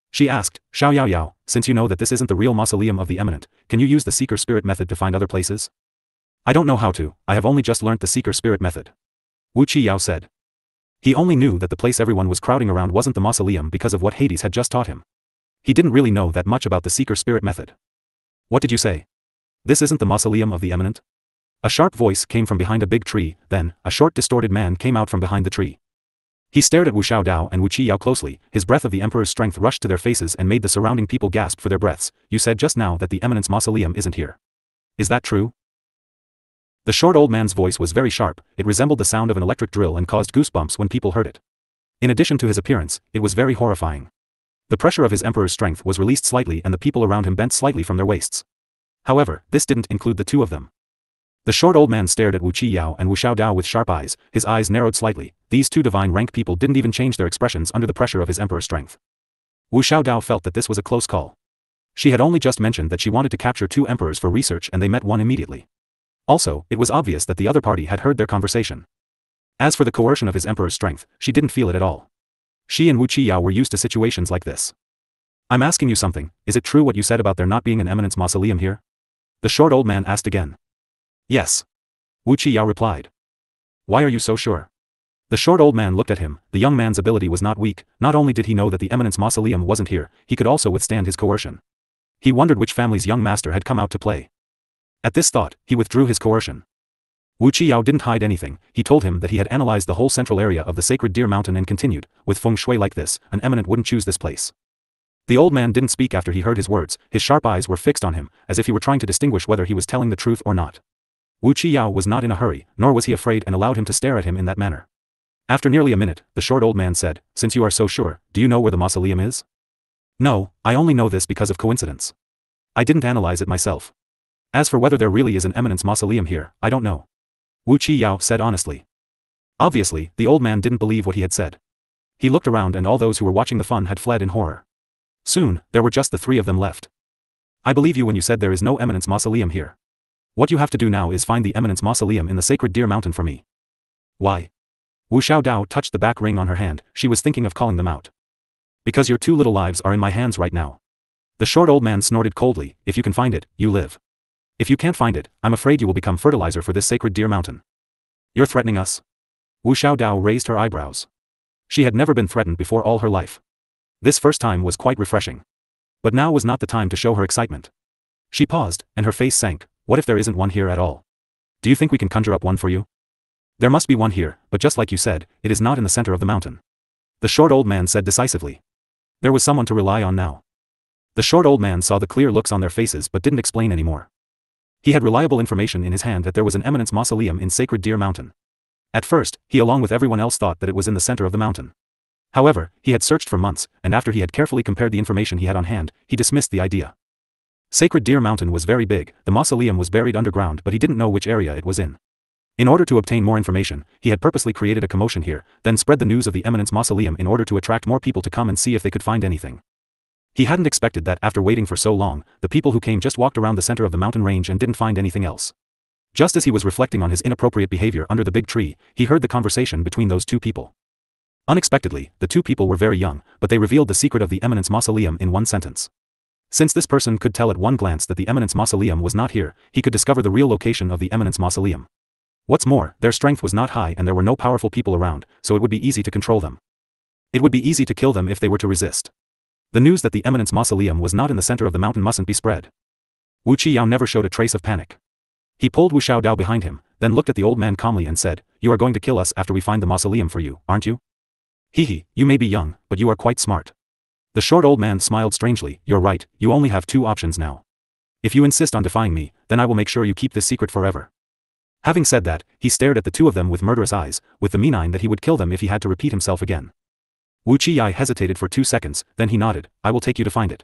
She asked, Xiao Yao Yao, since you know that this isn't the real mausoleum of the eminent, can you use the seeker spirit method to find other places? I don't know how to, I have only just learnt the seeker spirit method. Wu Qiyao said. He only knew that the place everyone was crowding around wasn't the mausoleum because of what Hades had just taught him. He didn't really know that much about the seeker spirit method. What did you say? This isn't the mausoleum of the eminent? A sharp voice came from behind a big tree, then, a short distorted man came out from behind the tree. He stared at Wu Xiaodao and Wu Qiyao closely, his breath of the Emperor's strength rushed to their faces and made the surrounding people gasp for their breaths. You said just now that the eminent's mausoleum isn't here. Is that true? The short old man's voice was very sharp, it resembled the sound of an electric drill and caused goosebumps when people heard it. In addition to his appearance, it was very horrifying. The pressure of his Emperor's strength was released slightly and the people around him bent slightly from their waists. However, this didn't include the two of them. The short old man stared at Wu Qiyao and Wu Xiaodao with sharp eyes, his eyes narrowed slightly. These two divine rank people didn't even change their expressions under the pressure of his Emperor's strength. Wu Xiaodao felt that this was a close call. She had only just mentioned that she wanted to capture two emperors for research and they met one immediately. Also, it was obvious that the other party had heard their conversation. As for the coercion of his Emperor's strength, she didn't feel it at all. She and Wu Qiyao were used to situations like this. I'm asking you something, is it true what you said about there not being an eminence mausoleum here? The short old man asked again. Yes. Wu Qiyao replied. Why are you so sure? The short old man looked at him, the young man's ability was not weak, not only did he know that the eminence mausoleum wasn't here, he could also withstand his coercion. He wondered which family's young master had come out to play. At this thought, he withdrew his coercion. Wu Qiyao didn't hide anything, he told him that he had analyzed the whole central area of the sacred deer mountain and continued, with feng shui like this, an eminent wouldn't choose this place. The old man didn't speak after he heard his words, his sharp eyes were fixed on him, as if he were trying to distinguish whether he was telling the truth or not. Wu Qiyao was not in a hurry, nor was he afraid and allowed him to stare at him in that manner. After nearly a minute, the short old man said, since you are so sure, do you know where the mausoleum is? No, I only know this because of coincidence. I didn't analyze it myself. As for whether there really is an eminence mausoleum here, I don't know. Wu Qiyao said honestly. Obviously, the old man didn't believe what he had said. He looked around and all those who were watching the fun had fled in horror. Soon, there were just the three of them left. I believe you when you said there is no eminence mausoleum here. What you have to do now is find the eminence mausoleum in the sacred deer mountain for me. Why? Wu Xiaodao touched the back ring on her hand, she was thinking of calling them out. Because your two little lives are in my hands right now. The short old man snorted coldly, if you can find it, you live. If you can't find it, I'm afraid you will become fertilizer for this sacred deer mountain. You're threatening us? Wu Xiaodao raised her eyebrows. She had never been threatened before all her life. This first time was quite refreshing. But now was not the time to show her excitement. She paused, and her face sank. What if there isn't one here at all? Do you think we can conjure up one for you? There must be one here, but just like you said, it is not in the center of the mountain. The short old man said decisively. There was someone to rely on now. The short old man saw the clear looks on their faces but didn't explain anymore. He had reliable information in his hand that there was an eminence mausoleum in Sacred Deer Mountain. At first, he along with everyone else thought that it was in the center of the mountain. However, he had searched for months, and after he had carefully compared the information he had on hand, he dismissed the idea. Sacred Deer Mountain was very big, the mausoleum was buried underground but he didn't know which area it was in. In order to obtain more information, he had purposely created a commotion here, then spread the news of the eminence mausoleum in order to attract more people to come and see if they could find anything. He hadn't expected that after waiting for so long, the people who came just walked around the center of the mountain range and didn't find anything else. Just as he was reflecting on his inappropriate behavior under the big tree, he heard the conversation between those two people. Unexpectedly, the two people were very young, but they revealed the secret of the eminence mausoleum in one sentence. Since this person could tell at one glance that the eminence mausoleum was not here, he could discover the real location of the eminence mausoleum. What's more, their strength was not high and there were no powerful people around, so it would be easy to control them. It would be easy to kill them if they were to resist. The news that the eminence mausoleum was not in the center of the mountain mustn't be spread. Wu Qiyao never showed a trace of panic. He pulled Wu Xiaodao behind him, then looked at the old man calmly and said, "You are going to kill us after we find the mausoleum for you, aren't you?" "Hehe, you may be young, but you are quite smart." The short old man smiled strangely. "You're right, you only have two options now. If you insist on defying me, then I will make sure you keep this secret forever." Having said that, he stared at the two of them with murderous eyes, with the meaning that he would kill them if he had to repeat himself again. Wu Qiyao hesitated for 2 seconds, then he nodded, "I will take you to find it."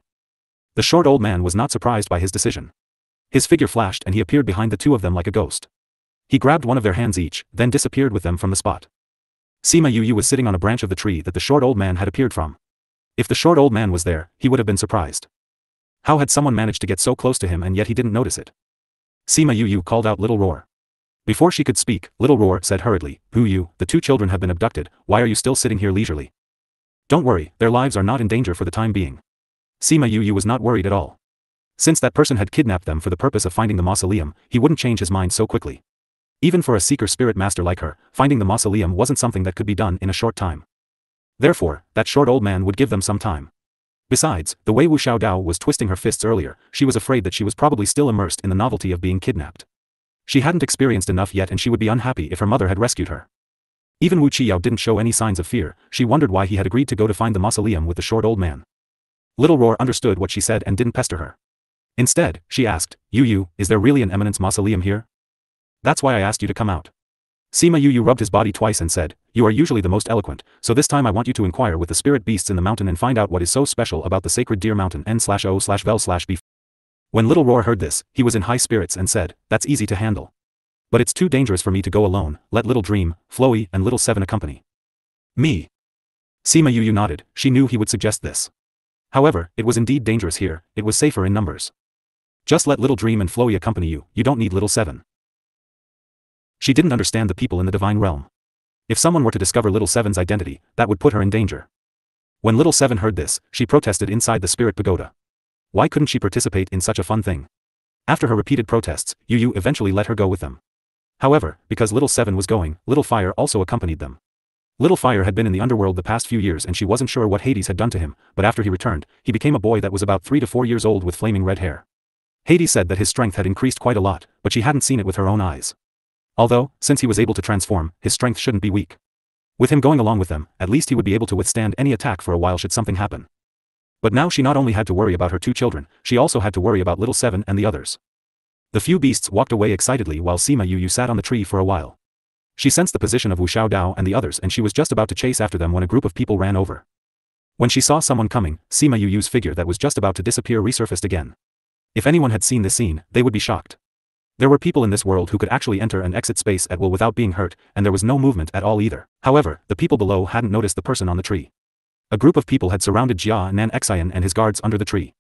The short old man was not surprised by his decision. His figure flashed and he appeared behind the two of them like a ghost. He grabbed one of their hands each, then disappeared with them from the spot. Sima Yu was sitting on a branch of the tree that the short old man had appeared from. If the short old man was there, he would have been surprised. How had someone managed to get so close to him and yet he didn't notice it? Sima Yu called out Little Roar. Before she could speak, Little Roar said hurriedly, Yu, the 2 children have been abducted, why are you still sitting here leisurely? Don't worry, their lives are not in danger for the time being. Sima Yu was not worried at all. Since that person had kidnapped them for the purpose of finding the mausoleum, he wouldn't change his mind so quickly. Even for a seeker spirit master like her, finding the mausoleum wasn't something that could be done in a short time. Therefore, that short old man would give them some time. Besides, the way Wu Xiaodao was twisting her fists earlier, she was afraid that she was probably still immersed in the novelty of being kidnapped. She hadn't experienced enough yet and she would be unhappy if her mother had rescued her. Even Wu Qiao didn't show any signs of fear, she wondered why he had agreed to go to find the mausoleum with the short old man. Little Roar understood what she said and didn't pester her. Instead, she asked, Yu, is there really an eminence mausoleum here? That's why I asked you to come out. Sima Yu rubbed his body twice and said, you are usually the most eloquent, so this time I want you to inquire with the spirit beasts in the mountain and find out what is so special about the sacred deer mountain n/o/vel/b. When Little Roar heard this, he was in high spirits and said, that's easy to handle. But it's too dangerous for me to go alone, let Little Dream, Floey and Little Seven accompany me. Sima Yu nodded, she knew he would suggest this. However, it was indeed dangerous here, it was safer in numbers. Just let Little Dream and Floey accompany you, you don't need Little Seven. She didn't understand the people in the divine realm. If someone were to discover Little Seven's identity, that would put her in danger. When Little Seven heard this, she protested inside the spirit pagoda. Why couldn't she participate in such a fun thing? After her repeated protests, Yu eventually let her go with them. However, because Little Seven was going, Little Fire also accompanied them. Little Fire had been in the underworld the past few years and she wasn't sure what Hades had done to him, but after he returned, he became a boy that was about 3 to 4 years old with flaming red hair. Hades said that his strength had increased quite a lot, but she hadn't seen it with her own eyes. Although, since he was able to transform, his strength shouldn't be weak. With him going along with them, at least he would be able to withstand any attack for a while should something happen. But now she not only had to worry about her 2 children, she also had to worry about Little Seven and the others. The few beasts walked away excitedly while Sima Yu sat on the tree for a while. She sensed the position of Wu Xiaodao and the others and she was just about to chase after them when a group of people ran over. When she saw someone coming, Sima Yu's figure that was just about to disappear resurfaced again. If anyone had seen this scene, they would be shocked. There were people in this world who could actually enter and exit space at will without being hurt, and there was no movement at all either. However, the people below hadn't noticed the person on the tree. A group of people had surrounded Jia Nan Xian and his guards under the tree.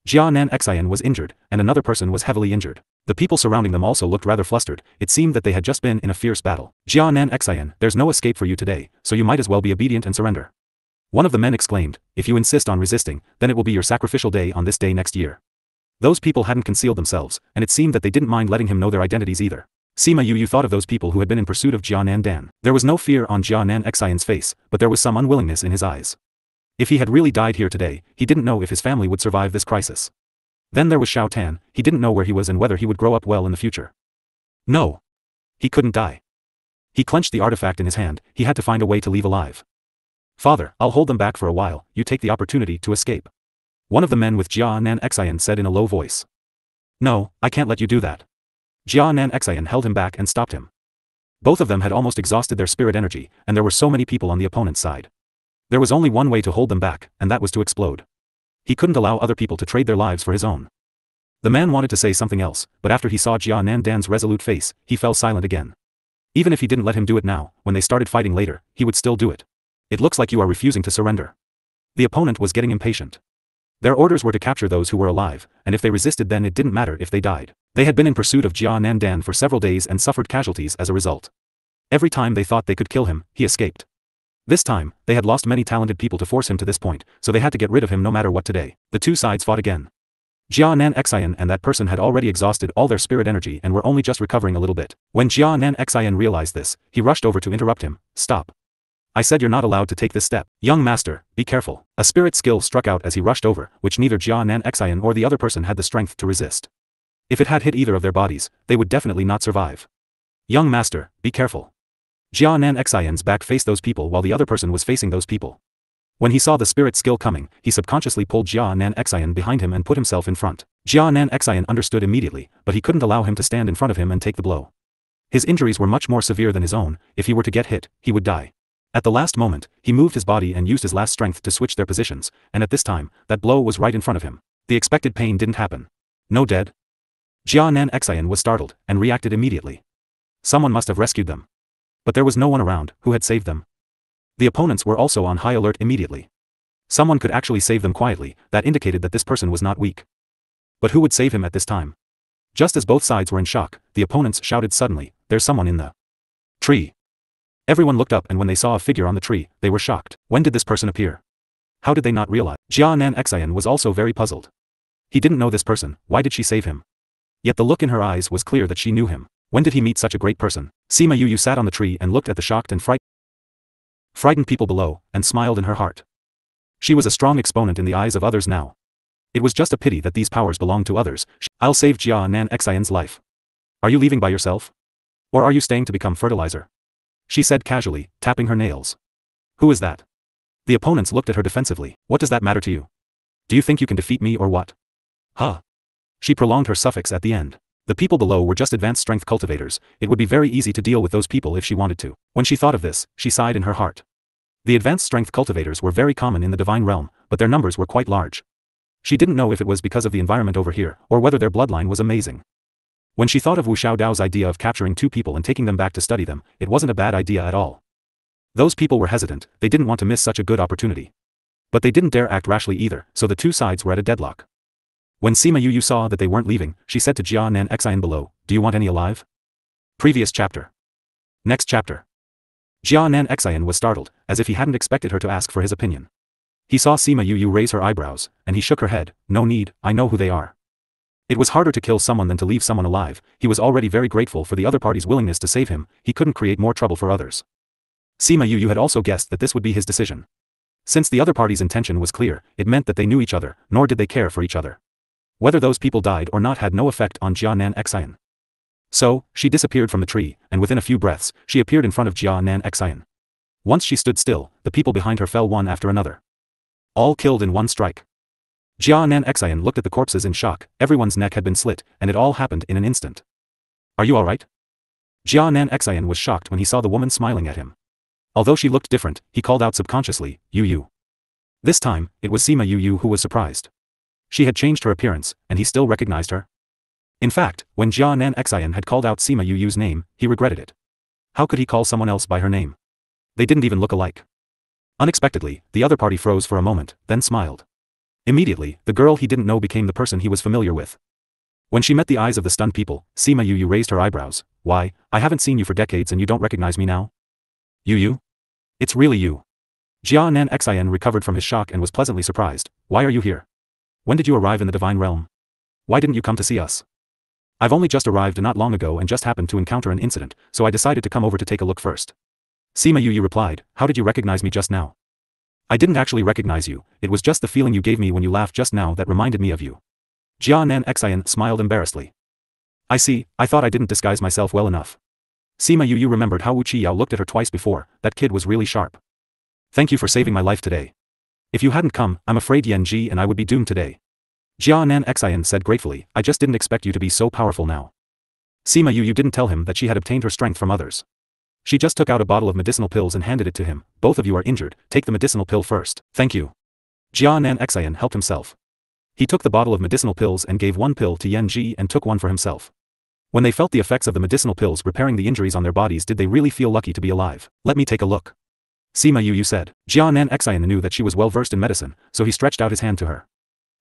Jia Nan Xian was injured, and another person was heavily injured. The people surrounding them also looked rather flustered, it seemed that they had just been in a fierce battle. Jia Nan Xian, there's no escape for you today, so you might as well be obedient and surrender. One of the men exclaimed, if you insist on resisting, then it will be your sacrificial day on this day next year. Those people hadn't concealed themselves, and it seemed that they didn't mind letting him know their identities either. Sima Yu thought of those people who had been in pursuit of Jia Nan Dan. There was no fear on Jia Nan Xian's face, but there was some unwillingness in his eyes. If he had really died here today, he didn't know if his family would survive this crisis. Then there was Shao Tan, he didn't know where he was and whether he would grow up well in the future. No. He couldn't die. He clenched the artifact in his hand, he had to find a way to leave alive. Father, I'll hold them back for a while, you take the opportunity to escape. One of the men with Jia Nan Xian said in a low voice. No, I can't let you do that. Jia Nan Xian held him back and stopped him. Both of them had almost exhausted their spirit energy, and there were so many people on the opponent's side. There was only one way to hold them back, and that was to explode. He couldn't allow other people to trade their lives for his own. The man wanted to say something else, but after he saw Jia Nan Dan's resolute face, he fell silent again. Even if he didn't let him do it now, when they started fighting later, he would still do it. It looks like you are refusing to surrender. The opponent was getting impatient. Their orders were to capture those who were alive, and if they resisted then it didn't matter if they died. They had been in pursuit of Jia Nan Dan for several days and suffered casualties as a result. Every time they thought they could kill him, he escaped. This time, they had lost many talented people to force him to this point, so they had to get rid of him no matter what today. The two sides fought again. Jia Nan Xian and that person had already exhausted all their spirit energy and were only just recovering a little bit. When Jia Nan Xian realized this, he rushed over to interrupt him. Stop. I said you're not allowed to take this step. Young master, be careful. A spirit skill struck out as he rushed over, which neither Jia Nan Xian or the other person had the strength to resist. If it had hit either of their bodies, they would definitely not survive. Young master, be careful. Jia Nan Xian's back faced those people while the other person was facing those people. When he saw the spirit skill coming, he subconsciously pulled Jia Nan Xian behind him and put himself in front. Jia Nan Xian understood immediately, but he couldn't allow him to stand in front of him and take the blow. His injuries were much more severe than his own, if he were to get hit, he would die. At the last moment, he moved his body and used his last strength to switch their positions, and at this time, that blow was right in front of him. The expected pain didn't happen. No dead? Jia Nan Xian was startled, and reacted immediately. Someone must have rescued them. But there was no one around, who had saved them. The opponents were also on high alert immediately. Someone could actually save them quietly, that indicated that this person was not weak. But who would save him at this time? Just as both sides were in shock, the opponents shouted suddenly, "There's someone in the tree." Everyone looked up, and when they saw a figure on the tree, they were shocked. When did this person appear? How did they not realize? Jia Nan Xian was also very puzzled. He didn't know this person, why did she save him? Yet the look in her eyes was clear that she knew him. When did he meet such a great person? Sima Yu sat on the tree and looked at the shocked and frightened people below, and smiled in her heart. She was a strong exponent in the eyes of others now. It was just a pity that these powers belonged to others. I'll save Jia Nan Xian's life. Are you leaving by yourself? Or are you staying to become fertilizer? She said casually, tapping her nails. Who is that? The opponents looked at her defensively. What does that matter to you? Do you think you can defeat me or what? Huh. She prolonged her suffix at the end. The people below were just advanced strength cultivators. It would be very easy to deal with those people if she wanted to. When she thought of this, she sighed in her heart. The advanced strength cultivators were very common in the divine realm, but their numbers were quite large. She didn't know if it was because of the environment over here, or whether their bloodline was amazing. When she thought of Wu Xiaodao's idea of capturing 2 people and taking them back to study them, it wasn't a bad idea at all. Those people were hesitant, they didn't want to miss such a good opportunity. But they didn't dare act rashly either, so the 2 sides were at a deadlock. When Sima Yu saw that they weren't leaving, she said to Jia Nan Xian below, "Do you want any alive?" Previous chapter. Next chapter. Jia Nan Xian was startled, as if he hadn't expected her to ask for his opinion. He saw Sima Yu raise her eyebrows, and he shook her head. "No need, I know who they are." It was harder to kill someone than to leave someone alive. He was already very grateful for the other party's willingness to save him. He couldn't create more trouble for others. Sima Yu had also guessed that this would be his decision. Since the other party's intention was clear, it meant that they knew each other, nor did they care for each other. Whether those people died or not had no effect on Jia Nan Xian. So, she disappeared from the tree, and within a few breaths, she appeared in front of Jia Nan Xian. Once she stood still, the people behind her fell one after another. All killed in one strike. Jia Nan Xian looked at the corpses in shock. Everyone's neck had been slit, and it all happened in an instant. "Are you alright?" Jia Nan Xian was shocked when he saw the woman smiling at him. Although she looked different, he called out subconsciously, "Yu." This time, it was Sima Yu who was surprised. She had changed her appearance, and he still recognized her. In fact, when Jia Nan Xian had called out Sima Yu's name, he regretted it. How could he call someone else by her name? They didn't even look alike. Unexpectedly, the other party froze for a moment, then smiled. Immediately, the girl he didn't know became the person he was familiar with. When she met the eyes of the stunned people, Sima Yu raised her eyebrows. "Why, I haven't seen you for decades and you don't recognize me now?" "Yu? It's really you." Jia Nan Xian recovered from his shock and was pleasantly surprised. "Why are you here? When did you arrive in the divine realm? Why didn't you come to see us?" "I've only just arrived not long ago and just happened to encounter an incident, so I decided to come over to take a look first." Sima Yu replied, "How did you recognize me just now?" "I didn't actually recognize you, it was just the feeling you gave me when you laughed just now that reminded me of you." Jia Nan Xian smiled embarrassedly. "I see, I thought I didn't disguise myself well enough." Sima Yu remembered how Wu Qiyao looked at her twice before. That kid was really sharp. "Thank you for saving my life today. If you hadn't come, I'm afraid Yan Ji and I would be doomed today." Jia Nan Xian said gratefully, "I just didn't expect you to be so powerful now." Sima Yu didn't tell him that she had obtained her strength from others. She just took out a bottle of medicinal pills and handed it to him. "Both of you are injured, take the medicinal pill first." "Thank you." Jia Nan Xian helped himself. He took the bottle of medicinal pills and gave one pill to Yan Ji and took one for himself. When they felt the effects of the medicinal pills repairing the injuries on their bodies, did they really feel lucky to be alive? "Let me take a look." Sima Yu said. Jia Nan Xian knew that she was well versed in medicine, so he stretched out his hand to her.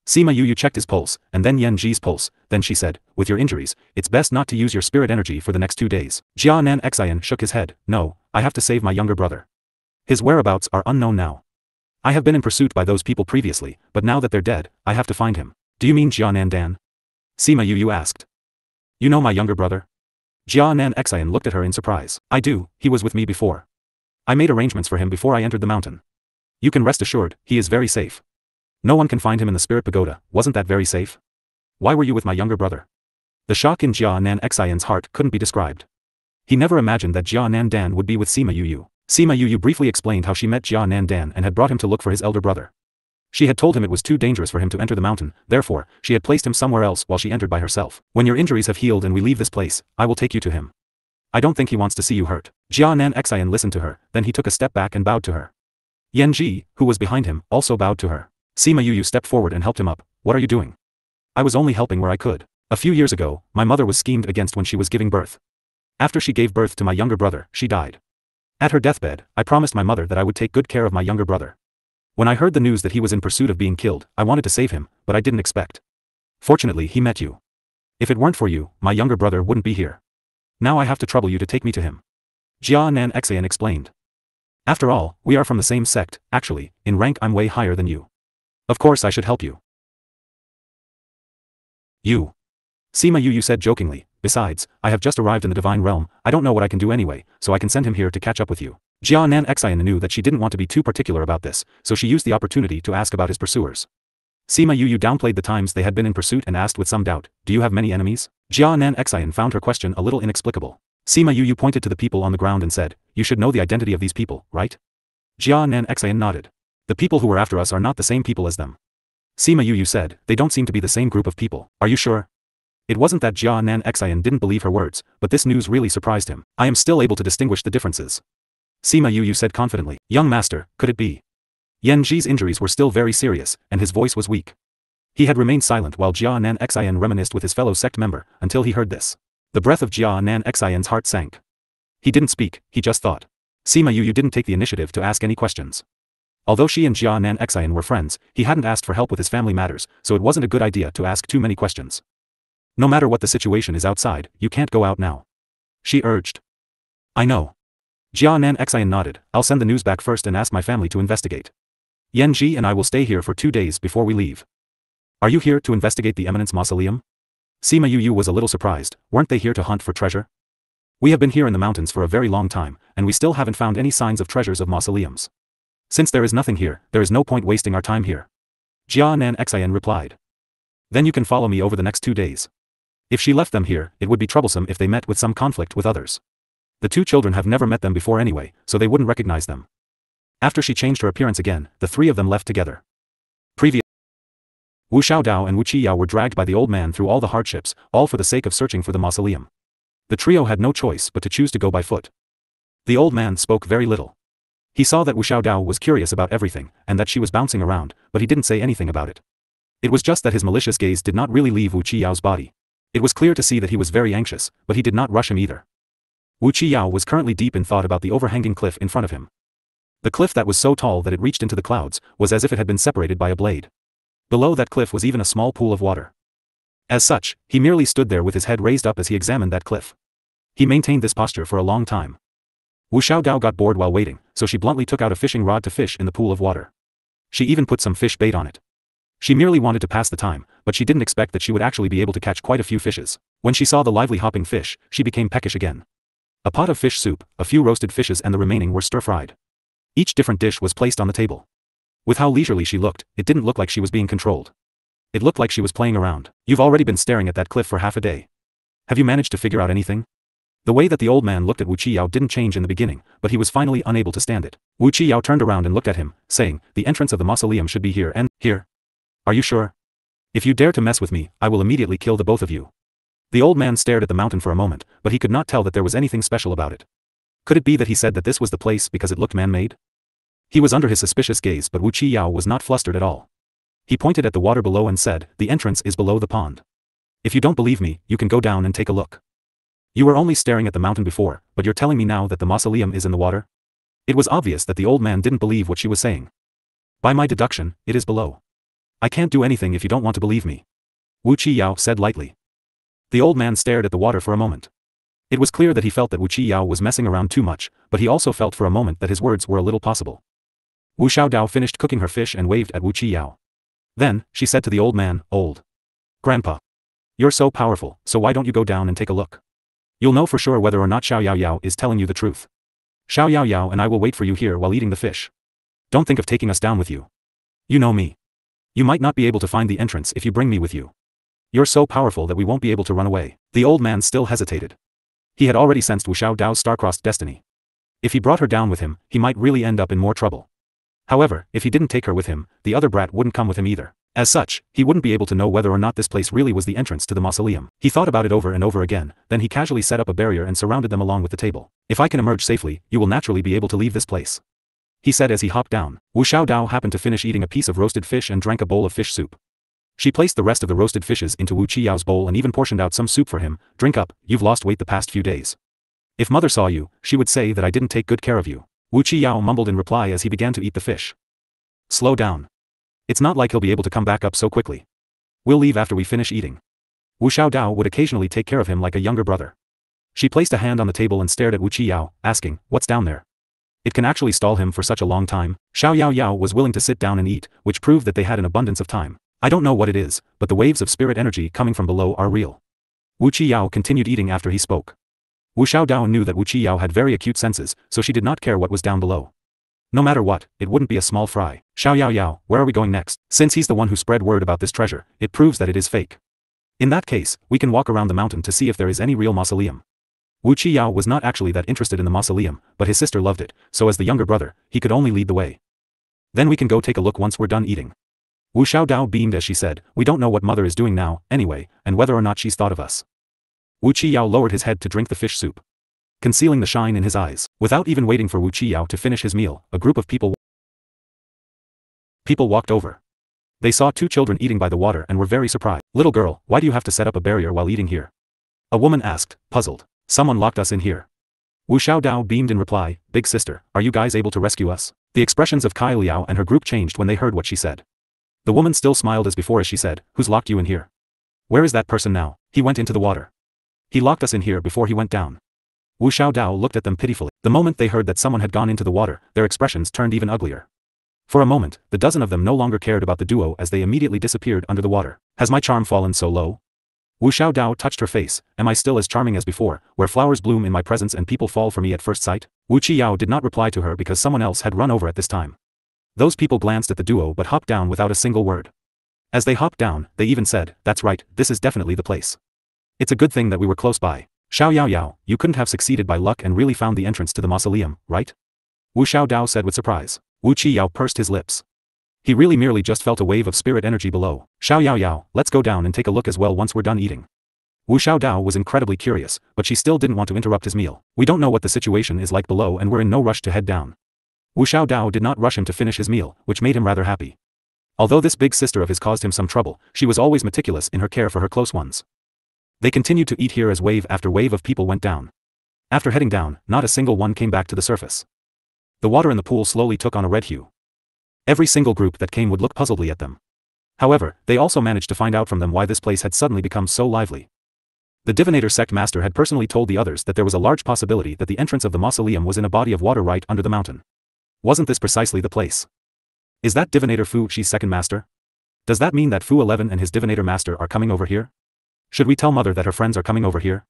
Sima Yu checked his pulse, and then Yan Ji's pulse, then she said, "With your injuries, it's best not to use your spirit energy for the next 2 days. Jia Nan Xian shook his head. "No, I have to save my younger brother. His whereabouts are unknown now. I have been in pursuit by those people previously, but now that they're dead, I have to find him." "Do you mean Jia Nan Dan?" Sima Yu asked. "You know my younger brother?" Jia Nan Xian looked at her in surprise. "I do, he was with me before. I made arrangements for him before I entered the mountain. You can rest assured, he is very safe. No one can find him in the spirit pagoda. Wasn't that very safe? Why were you with my younger brother?" The shock in Jia Nan Xian's heart couldn't be described. He never imagined that Jia Nan Dan would be with Sima Yu. Sima Yu briefly explained how she met Jia Nan Dan and had brought him to look for his elder brother. She had told him it was too dangerous for him to enter the mountain, therefore, she had placed him somewhere else while she entered by herself. "When your injuries have healed and we leave this place, I will take you to him. I don't think he wants to see you hurt." Jia Nan Xian listened to her, then he took a step back and bowed to her. Yan Ji, who was behind him, also bowed to her. Sima Yu stepped forward and helped him up. "What are you doing?" "I was only helping where I could. A few years ago, my mother was schemed against when she was giving birth. After she gave birth to my younger brother, she died. At her deathbed, I promised my mother that I would take good care of my younger brother. When I heard the news that he was in pursuit of being killed, I wanted to save him, but I didn't expect." Fortunately he met you. If it weren't for you, my younger brother wouldn't be here. Now I have to trouble you to take me to him. Jia Nan Exayan explained. After all, we are from the same sect. Actually, in rank I'm way higher than you. Of course I should help you. You. Sima Yu said jokingly, besides, I have just arrived in the divine realm, I don't know what I can do anyway, so I can send him here to catch up with you. Jia Nan Exayan knew that she didn't want to be too particular about this, so she used the opportunity to ask about his pursuers. Sima Yu downplayed the times they had been in pursuit and asked with some doubt, do you have many enemies? Jia Nan Exayan found her question a little inexplicable. Sima Yu pointed to the people on the ground and said, you should know the identity of these people, right? Jia Nan Exayan nodded. The people who were after us are not the same people as them. Sima Yu said, they don't seem to be the same group of people. Are you sure? It wasn't that Jia Nan Exayan didn't believe her words, but this news really surprised him. I am still able to distinguish the differences. Sima Yu said confidently, young master, could it be? Yan Ji's injuries were still very serious, and his voice was weak. He had remained silent while Jia Nan Exayan reminisced with his fellow sect member, until he heard this. The breath of Jia Nan Exayan's heart sank. He didn't speak, he just thought. Sima Yu didn't take the initiative to ask any questions. Although she and Jia Nan Exayan were friends, he hadn't asked for help with his family matters, so it wasn't a good idea to ask too many questions. No matter what the situation is outside, you can't go out now. She urged. I know. Jia Nan Exayan nodded, I'll send the news back first and ask my family to investigate. Yan Ji and I will stay here for 2 days before we leave. Are you here to investigate the Eminence Mausoleum? Sima Yu was a little surprised, weren't they here to hunt for treasure? We have been here in the mountains for a very long time, and we still haven't found any signs of treasures of mausoleums. Since there is nothing here, there is no point wasting our time here. Jia Nan Exayan replied. Then you can follow me over the next 2 days. If she left them here, it would be troublesome if they met with some conflict with others. The two children have never met them before anyway, so they wouldn't recognize them. After she changed her appearance again, the three of them left together. Wu Xiaodao and Wu Qiyao were dragged by the old man through all the hardships, all for the sake of searching for the mausoleum. The trio had no choice but to choose to go by foot. The old man spoke very little. He saw that Wu Xiaodao was curious about everything, and that she was bouncing around, but he didn't say anything about it. It was just that his malicious gaze did not really leave Wu Qiyao's body. It was clear to see that he was very anxious, but he did not rush him either. Wu Qiyao was currently deep in thought about the overhanging cliff in front of him. The cliff that was so tall that it reached into the clouds, was as if it had been separated by a blade. Below that cliff was even a small pool of water. As such, he merely stood there with his head raised up as he examined that cliff. He maintained this posture for a long time. Wu Xiaodao got bored while waiting, so she bluntly took out a fishing rod to fish in the pool of water. She even put some fish bait on it. She merely wanted to pass the time, but she didn't expect that she would actually be able to catch quite a few fishes. When she saw the lively hopping fish, she became peckish again. A pot of fish soup, a few roasted fishes and the remaining were stir-fried. Each different dish was placed on the table. With how leisurely she looked, it didn't look like she was being controlled. It looked like she was playing around. You've already been staring at that cliff for half a day. Have you managed to figure out anything? The way that the old man looked at Wu Qiyao didn't change in the beginning, but he was finally unable to stand it. Wu Qiyao turned around and looked at him, saying, the entrance of the mausoleum should be here and here. Are you sure? If you dare to mess with me, I will immediately kill the both of you. The old man stared at the mountain for a moment, but he could not tell that there was anything special about it. Could it be that he said that this was the place because it looked man-made? He was under his suspicious gaze, but Wu Qiyao was not flustered at all. He pointed at the water below and said, the entrance is below the pond. If you don't believe me, you can go down and take a look. You were only staring at the mountain before, but you're telling me now that the mausoleum is in the water? It was obvious that the old man didn't believe what she was saying. By my deduction, it is below. I can't do anything if you don't want to believe me. Wu Qiyao said lightly. The old man stared at the water for a moment. It was clear that he felt that Wu Qiyao was messing around too much, but he also felt for a moment that his words were a little possible. Wu Xiaodao finished cooking her fish and waved at Wu Qiyao. Then, she said to the old man, old Grandpa. You're so powerful, so why don't you go down and take a look? You'll know for sure whether or not Xiao Yao Yao is telling you the truth. Xiao Yao Yao and I will wait for you here while eating the fish. Don't think of taking us down with you. You know me. You might not be able to find the entrance if you bring me with you. You're so powerful that we won't be able to run away. The old man still hesitated. He had already sensed Wu Xiaodao's star-crossed destiny. If he brought her down with him, he might really end up in more trouble. However, if he didn't take her with him, the other brat wouldn't come with him either. As such, he wouldn't be able to know whether or not this place really was the entrance to the mausoleum. He thought about it over and over again, then he casually set up a barrier and surrounded them along with the table. If I can emerge safely, you will naturally be able to leave this place, he said as he hopped down. Wu Xiaodao happened to finish eating a piece of roasted fish and drank a bowl of fish soup. She placed the rest of the roasted fishes into Wu Qiyao's bowl and even portioned out some soup for him. Drink up, you've lost weight the past few days. If mother saw you, she would say that I didn't take good care of you. Wu Qiyao mumbled in reply as he began to eat the fish. Slow down. It's not like he'll be able to come back up so quickly. We'll leave after we finish eating. Wu Xiaodao would occasionally take care of him like a younger brother. She placed a hand on the table and stared at Wu Qiyao, asking, what's down there? It can actually stall him for such a long time. Xiao Yao Yao was willing to sit down and eat, which proved that they had an abundance of time. I don't know what it is, but the waves of spirit energy coming from below are real. Wu Qiyao continued eating after he spoke. Wu Xiaodao knew that Wu Qiyao had very acute senses, so she did not care what was down below. No matter what, it wouldn't be a small fry. Xiao Yao Yao, where are we going next? Since he's the one who spread word about this treasure, it proves that it is fake. In that case, we can walk around the mountain to see if there is any real mausoleum. Wu Qiyao was not actually that interested in the mausoleum, but his sister loved it, so as the younger brother, he could only lead the way. Then we can go take a look once we're done eating. Wu Xiaodao beamed as she said, we don't know what mother is doing now, anyway, and whether or not she's thought of us. Wu Qiyao lowered his head to drink the fish soup, concealing the shine in his eyes. Without even waiting for Wu Qiyao to finish his meal, a group of people walked over. They saw two children eating by the water and were very surprised. Little girl, why do you have to set up a barrier while eating here? A woman asked, puzzled. Someone locked us in here. Wu Xiaodao beamed in reply, big sister, are you guys able to rescue us? The expressions of Kai Liao and her group changed when they heard what she said. The woman still smiled as before as she said, who's locked you in here? Where is that person now? He went into the water. He locked us in here before he went down. Wu Xiaodao looked at them pitifully. The moment they heard that someone had gone into the water, their expressions turned even uglier. For a moment, the dozen of them no longer cared about the duo as they immediately disappeared under the water. Has my charm fallen so low? Wu Xiaodao touched her face, am I still as charming as before, where flowers bloom in my presence and people fall for me at first sight? Wu Qiyao did not reply to her because someone else had run over at this time. Those people glanced at the duo but hopped down without a single word. As they hopped down, they even said, that's right, this is definitely the place. It's a good thing that we were close by. Xiao Yao Yao, you couldn't have succeeded by luck and really found the entrance to the mausoleum, right? Wu Xiaodao said with surprise. Wu Qiyao pursed his lips. He really merely just felt a wave of spirit energy below. Xiao Yao Yao, let's go down and take a look as well once we're done eating. Wu Xiaodao was incredibly curious, but she still didn't want to interrupt his meal. We don't know what the situation is like below and we're in no rush to head down. Wu Xiaodao did not rush him to finish his meal, which made him rather happy. Although this big sister of his caused him some trouble, she was always meticulous in her care for her close ones. They continued to eat here as wave after wave of people went down. After heading down, not a single one came back to the surface. The water in the pool slowly took on a red hue. Every single group that came would look puzzledly at them. However, they also managed to find out from them why this place had suddenly become so lively. The divinator sect master had personally told the others that there was a large possibility that the entrance of the mausoleum was in a body of water right under the mountain. Wasn't this precisely the place? Is that divinator Fu Xi's second master? Does that mean that Fu 11 and his divinator master are coming over here? Should we tell mother that her friends are coming over here?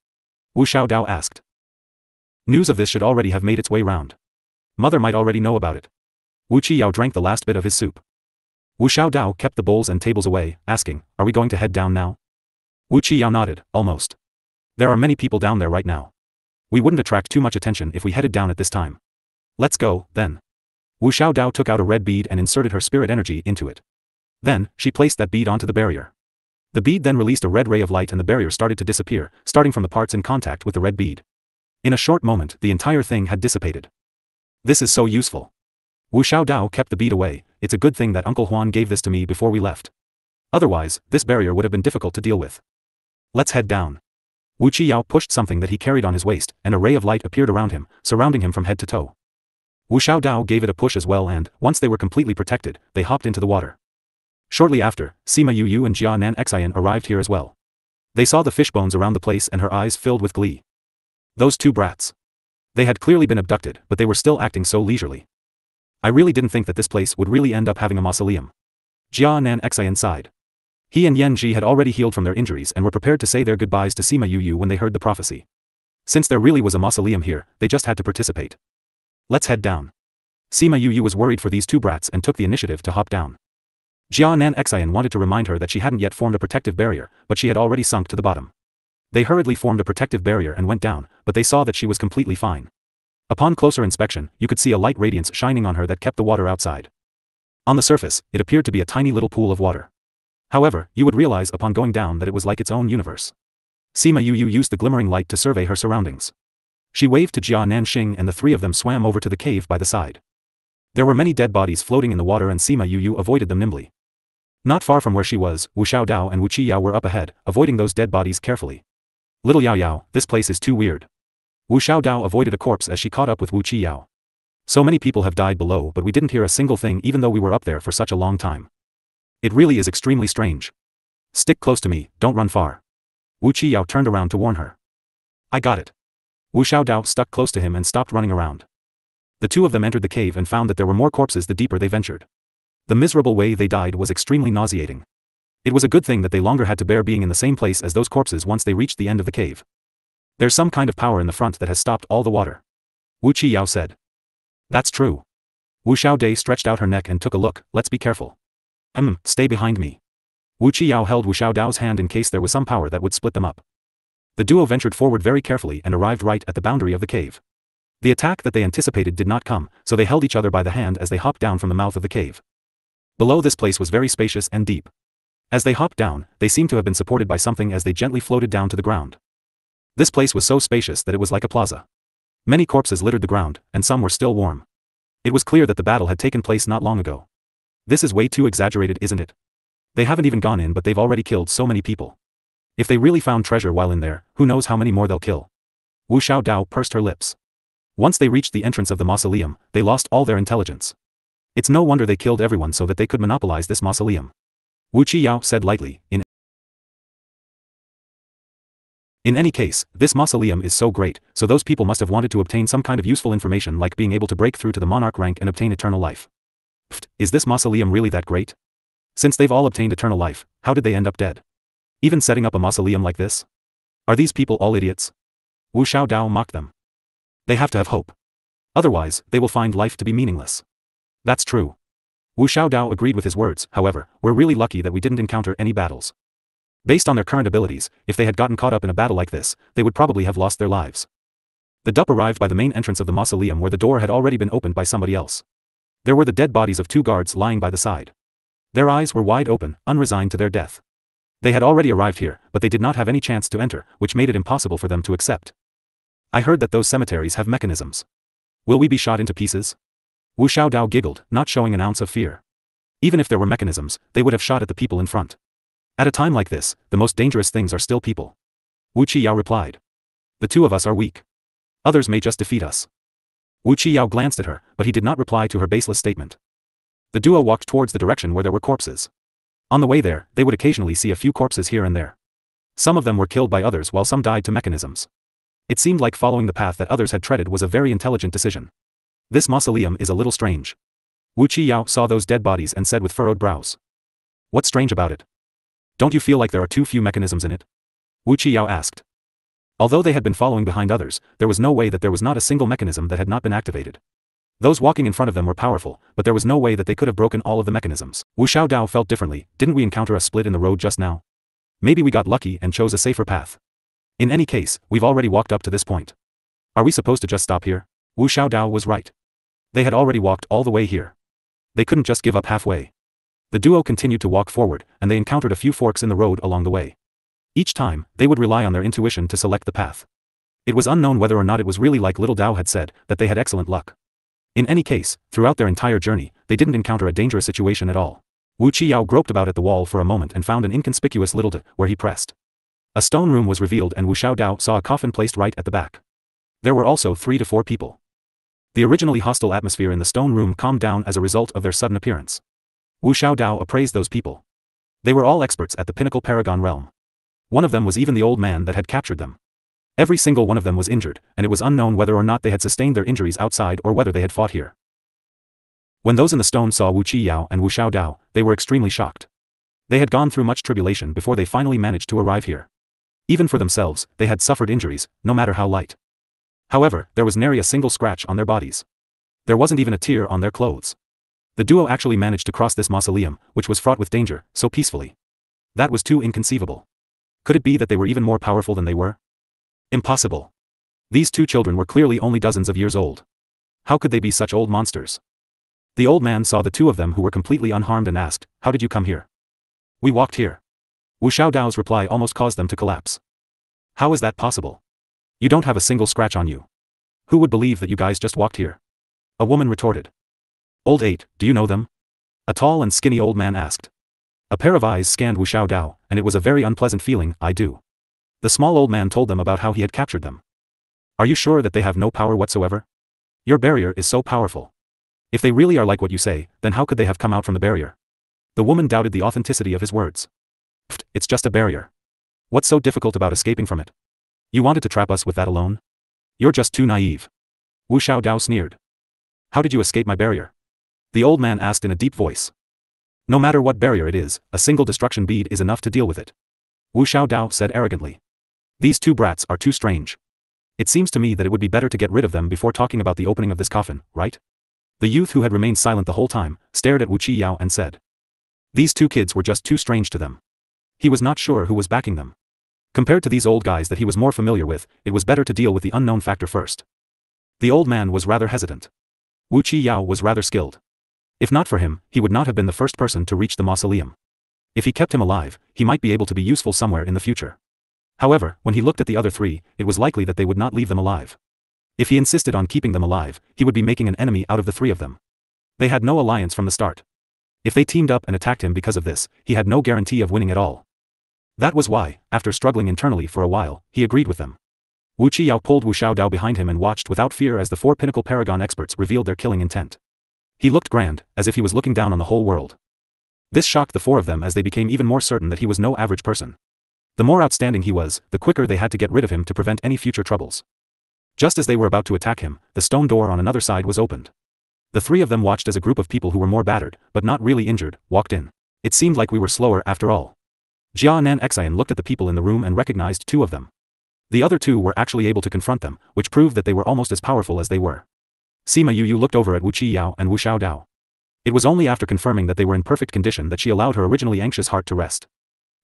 Wu Xiaodao asked. News of this should already have made its way round. Mother might already know about it. Wu Qiyao drank the last bit of his soup. Wu Xiaodao kept the bowls and tables away, asking, are we going to head down now? Wu Qiyao nodded, almost. There are many people down there right now. We wouldn't attract too much attention if we headed down at this time. Let's go, then. Wu Xiaodao took out a red bead and inserted her spirit energy into it. Then, she placed that bead onto the barrier. The bead then released a red ray of light and the barrier started to disappear, starting from the parts in contact with the red bead. In a short moment, the entire thing had dissipated. This is so useful. Wu Xiaodao kept the bead away, it's a good thing that Uncle Huan gave this to me before we left. Otherwise, this barrier would have been difficult to deal with. Let's head down. Wu Qiyao pushed something that he carried on his waist, and a ray of light appeared around him, surrounding him from head to toe. Wu Xiaodao gave it a push as well and, once they were completely protected, they hopped into the water. Shortly after, Sima Yu and Jia Nan Xian arrived here as well. They saw the fish bones around the place and her eyes filled with glee. Those two brats. They had clearly been abducted, but they were still acting so leisurely. I really didn't think that this place would really end up having a mausoleum. Jia Nan Xian sighed. He and Yan Ji had already healed from their injuries and were prepared to say their goodbyes to Sima Yu when they heard the prophecy. Since there really was a mausoleum here, they just had to participate. Let's head down. Sima Yu was worried for these two brats and took the initiative to hop down. Jia Nan Xian wanted to remind her that she hadn't yet formed a protective barrier, but she had already sunk to the bottom. They hurriedly formed a protective barrier and went down, but they saw that she was completely fine. Upon closer inspection, you could see a light radiance shining on her that kept the water outside. On the surface, it appeared to be a tiny little pool of water. However, you would realize upon going down that it was like its own universe. Sima Yu used the glimmering light to survey her surroundings. She waved to Jia Nanxing and the three of them swam over to the cave by the side. There were many dead bodies floating in the water and Sima Yu avoided them nimbly. Not far from where she was, Wu Xiaodao and Wu Qiyao were up ahead, avoiding those dead bodies carefully. Little Yao Yao, this place is too weird. Wu Xiaodao avoided a corpse as she caught up with Wu Qiyao. So many people have died below but we didn't hear a single thing even though we were up there for such a long time. It really is extremely strange. Stick close to me, don't run far. Wu Qiyao turned around to warn her. I got it. Wu Xiaodao stuck close to him and stopped running around. The two of them entered the cave and found that there were more corpses the deeper they ventured. The miserable way they died was extremely nauseating. It was a good thing that they longer had to bear being in the same place as those corpses once they reached the end of the cave. There's some kind of power in the front that has stopped all the water. Wu Qiyao said. That's true. Wu Xiaodai stretched out her neck and took a look. Let's be careful. Stay behind me. Wu Qiyao held Wu Xiaodao's hand in case there was some power that would split them up. The duo ventured forward very carefully and arrived right at the boundary of the cave. The attack that they anticipated did not come, so they held each other by the hand as they hopped down from the mouth of the cave. Below, this place was very spacious and deep. As they hopped down, they seemed to have been supported by something as they gently floated down to the ground. This place was so spacious that it was like a plaza. Many corpses littered the ground, and some were still warm. It was clear that the battle had taken place not long ago. This is way too exaggerated, isn't it? They haven't even gone in, but they've already killed so many people. If they really found treasure while in there, who knows how many more they'll kill. Wu Xiaodao pursed her lips. Once they reached the entrance of the mausoleum, they lost all their intelligence. It's no wonder they killed everyone so that they could monopolize this mausoleum. Wu Qiyao said lightly. In any case, this mausoleum is so great, so those people must have wanted to obtain some kind of useful information like being able to break through to the monarch rank and obtain eternal life. Is this mausoleum really that great? Since they've all obtained eternal life, how did they end up dead? Even setting up a mausoleum like this? Are these people all idiots? Wu Xiaodao mocked them. They have to have hope. Otherwise, they will find life to be meaningless. That's true. Wu Xiaodao agreed with his words. However, we're really lucky that we didn't encounter any battles. Based on their current abilities, if they had gotten caught up in a battle like this, they would probably have lost their lives. The dup arrived by the main entrance of the mausoleum where the door had already been opened by somebody else. There were the dead bodies of two guards lying by the side. Their eyes were wide open, unresigned to their death. They had already arrived here, but they did not have any chance to enter, which made it impossible for them to accept. I heard that those cemeteries have mechanisms. Will we be shot into pieces? Wu Xiaodao giggled, not showing an ounce of fear. Even if there were mechanisms, they would have shot at the people in front. At a time like this, the most dangerous things are still people. Wu Qiyao replied. The two of us are weak. Others may just defeat us. Wu Qiyao glanced at her, but he did not reply to her baseless statement. The duo walked towards the direction where there were corpses. On the way there, they would occasionally see a few corpses here and there. Some of them were killed by others while some died to mechanisms. It seemed like following the path that others had treaded was a very intelligent decision. This mausoleum is a little strange. Wu Qiyao saw those dead bodies and said with furrowed brows. What's strange about it? Don't you feel like there are too few mechanisms in it? Wu Qiyao asked. Although they had been following behind others, there was no way that there was not a single mechanism that had not been activated. Those walking in front of them were powerful, but there was no way that they could have broken all of the mechanisms. Wu Xiaodao felt differently. Didn't we encounter a split in the road just now? Maybe we got lucky and chose a safer path. In any case, we've already walked up to this point. Are we supposed to just stop here? Wu Xiaodao was right. They had already walked all the way here. They couldn't just give up halfway. The duo continued to walk forward, and they encountered a few forks in the road along the way. Each time, they would rely on their intuition to select the path. It was unknown whether or not it was really like Little Dao had said, that they had excellent luck. In any case, throughout their entire journey, they didn't encounter a dangerous situation at all. Wu Qiyao groped about at the wall for a moment and found an inconspicuous little d where he pressed. A stone room was revealed and Wu Xiaodao saw a coffin placed right at the back. There were also 3 to 4 people. The originally hostile atmosphere in the stone room calmed down as a result of their sudden appearance. Wu Xiaodao appraised those people. They were all experts at the pinnacle paragon realm. One of them was even the old man that had captured them. Every single one of them was injured, and it was unknown whether or not they had sustained their injuries outside or whether they had fought here. When those in the stone saw Wu Qiyao and Wu Xiaodao, they were extremely shocked. They had gone through much tribulation before they finally managed to arrive here. Even for themselves, they had suffered injuries, no matter how light. However, there was nary a single scratch on their bodies. There wasn't even a tear on their clothes. The duo actually managed to cross this mausoleum, which was fraught with danger, so peacefully. That was too inconceivable. Could it be that they were even more powerful than they were? Impossible. These 2 children were clearly only dozens of years old. How could they be such old monsters? The old man saw the 2 of them who were completely unharmed and asked, "How did you come here?" "We walked here." Wu Xiaodao's reply almost caused them to collapse. "How is that possible? You don't have a single scratch on you. Who would believe that you guys just walked here?" A woman retorted. "Old 8, do you know them?" A tall and skinny old man asked. A pair of eyes scanned Wu Xiaodao, and it was a very unpleasant feeling. "I do." The small old man told them about how he had captured them. "Are you sure that they have no power whatsoever? Your barrier is so powerful. If they really are like what you say, then how could they have come out from the barrier?" The woman doubted the authenticity of his words. it's just a barrier. What's so difficult about escaping from it? You wanted to trap us with that alone? You're just too naive. Wu Xiaodao sneered. How did you escape my barrier? The old man asked in a deep voice. No matter what barrier it is, a single destruction bead is enough to deal with it. Wu Xiaodao said arrogantly. These two brats are too strange. It seems to me that it would be better to get rid of them before talking about the opening of this coffin, right? The youth who had remained silent the whole time, stared at Wu Qiyao and said. These two kids were just too strange to them. He was not sure who was backing them. Compared to these old guys that he was more familiar with, it was better to deal with the unknown factor first. The old man was rather hesitant. Wu Qiyao was rather skilled. If not for him, he would not have been the first person to reach the mausoleum. If he kept him alive, he might be able to be useful somewhere in the future. However, when he looked at the other three, it was likely that they would not leave them alive. If he insisted on keeping them alive, he would be making an enemy out of the three of them. They had no alliance from the start. If they teamed up and attacked him because of this, he had no guarantee of winning at all. That was why, after struggling internally for a while, he agreed with them. Wu Qiyao pulled Wu Xiaodao behind him and watched without fear as the four pinnacle paragon experts revealed their killing intent. He looked grand, as if he was looking down on the whole world. This shocked the four of them as they became even more certain that he was no average person. The more outstanding he was, the quicker they had to get rid of him to prevent any future troubles. Just as they were about to attack him, the stone door on another side was opened. The three of them watched as a group of people who were more battered, but not really injured, walked in. It seemed like we were slower after all. Jia Nan Xian looked at the people in the room and recognized two of them. The other two were actually able to confront them, which proved that they were almost as powerful as they were. Sima Yu looked over at Wu Qiyao and Wu Xiaodao. It was only after confirming that they were in perfect condition that she allowed her originally anxious heart to rest.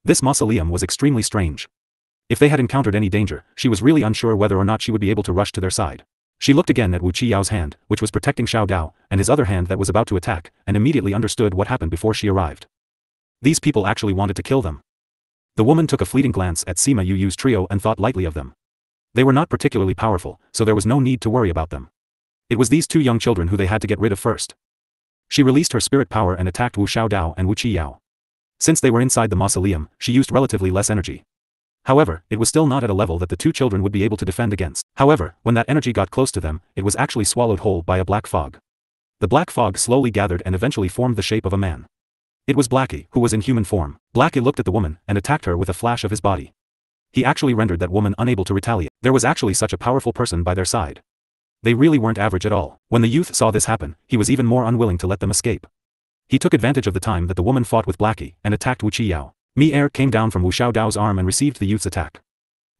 This mausoleum was extremely strange. If they had encountered any danger, she was really unsure whether or not she would be able to rush to their side. She looked again at Wu Qiyao's hand, which was protecting Xiaodao, and his other hand that was about to attack, and immediately understood what happened before she arrived. These people actually wanted to kill them. The woman took a fleeting glance at Sima Yu's trio and thought lightly of them. They were not particularly powerful, so there was no need to worry about them. It was these two young children who they had to get rid of first. She released her spirit power and attacked Wu Xiaodao and Wu Qiyao. Since they were inside the mausoleum, she used relatively less energy. However, it was still not at a level that the two children would be able to defend against. However, when that energy got close to them, it was actually swallowed whole by a black fog. The black fog slowly gathered and eventually formed the shape of a man. It was Blackie, who was in human form. Blackie looked at the woman and attacked her with a flash of his body. He actually rendered that woman unable to retaliate. There was actually such a powerful person by their side. They really weren't average at all. When the youth saw this happen, he was even more unwilling to let them escape. He took advantage of the time that the woman fought with Blackie and attacked Wu Qiyao. Air came down from Wu Xiaodao's arm and received the youth's attack.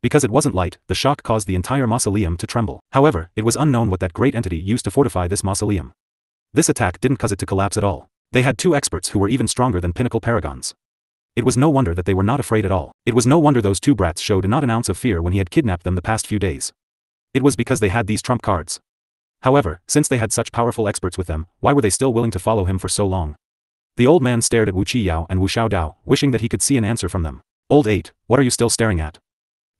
Because it wasn't light, the shock caused the entire mausoleum to tremble. However, it was unknown what that great entity used to fortify this mausoleum. This attack didn't cause it to collapse at all. They had two experts who were even stronger than pinnacle paragons. It was no wonder that they were not afraid at all. It was no wonder those two brats showed not an ounce of fear when he had kidnapped them the past few days. It was because they had these trump cards. However, since they had such powerful experts with them, why were they still willing to follow him for so long? The old man stared at Wu Qiyao and Wu Xiaodao, wishing that he could see an answer from them. Old 8, what are you still staring at?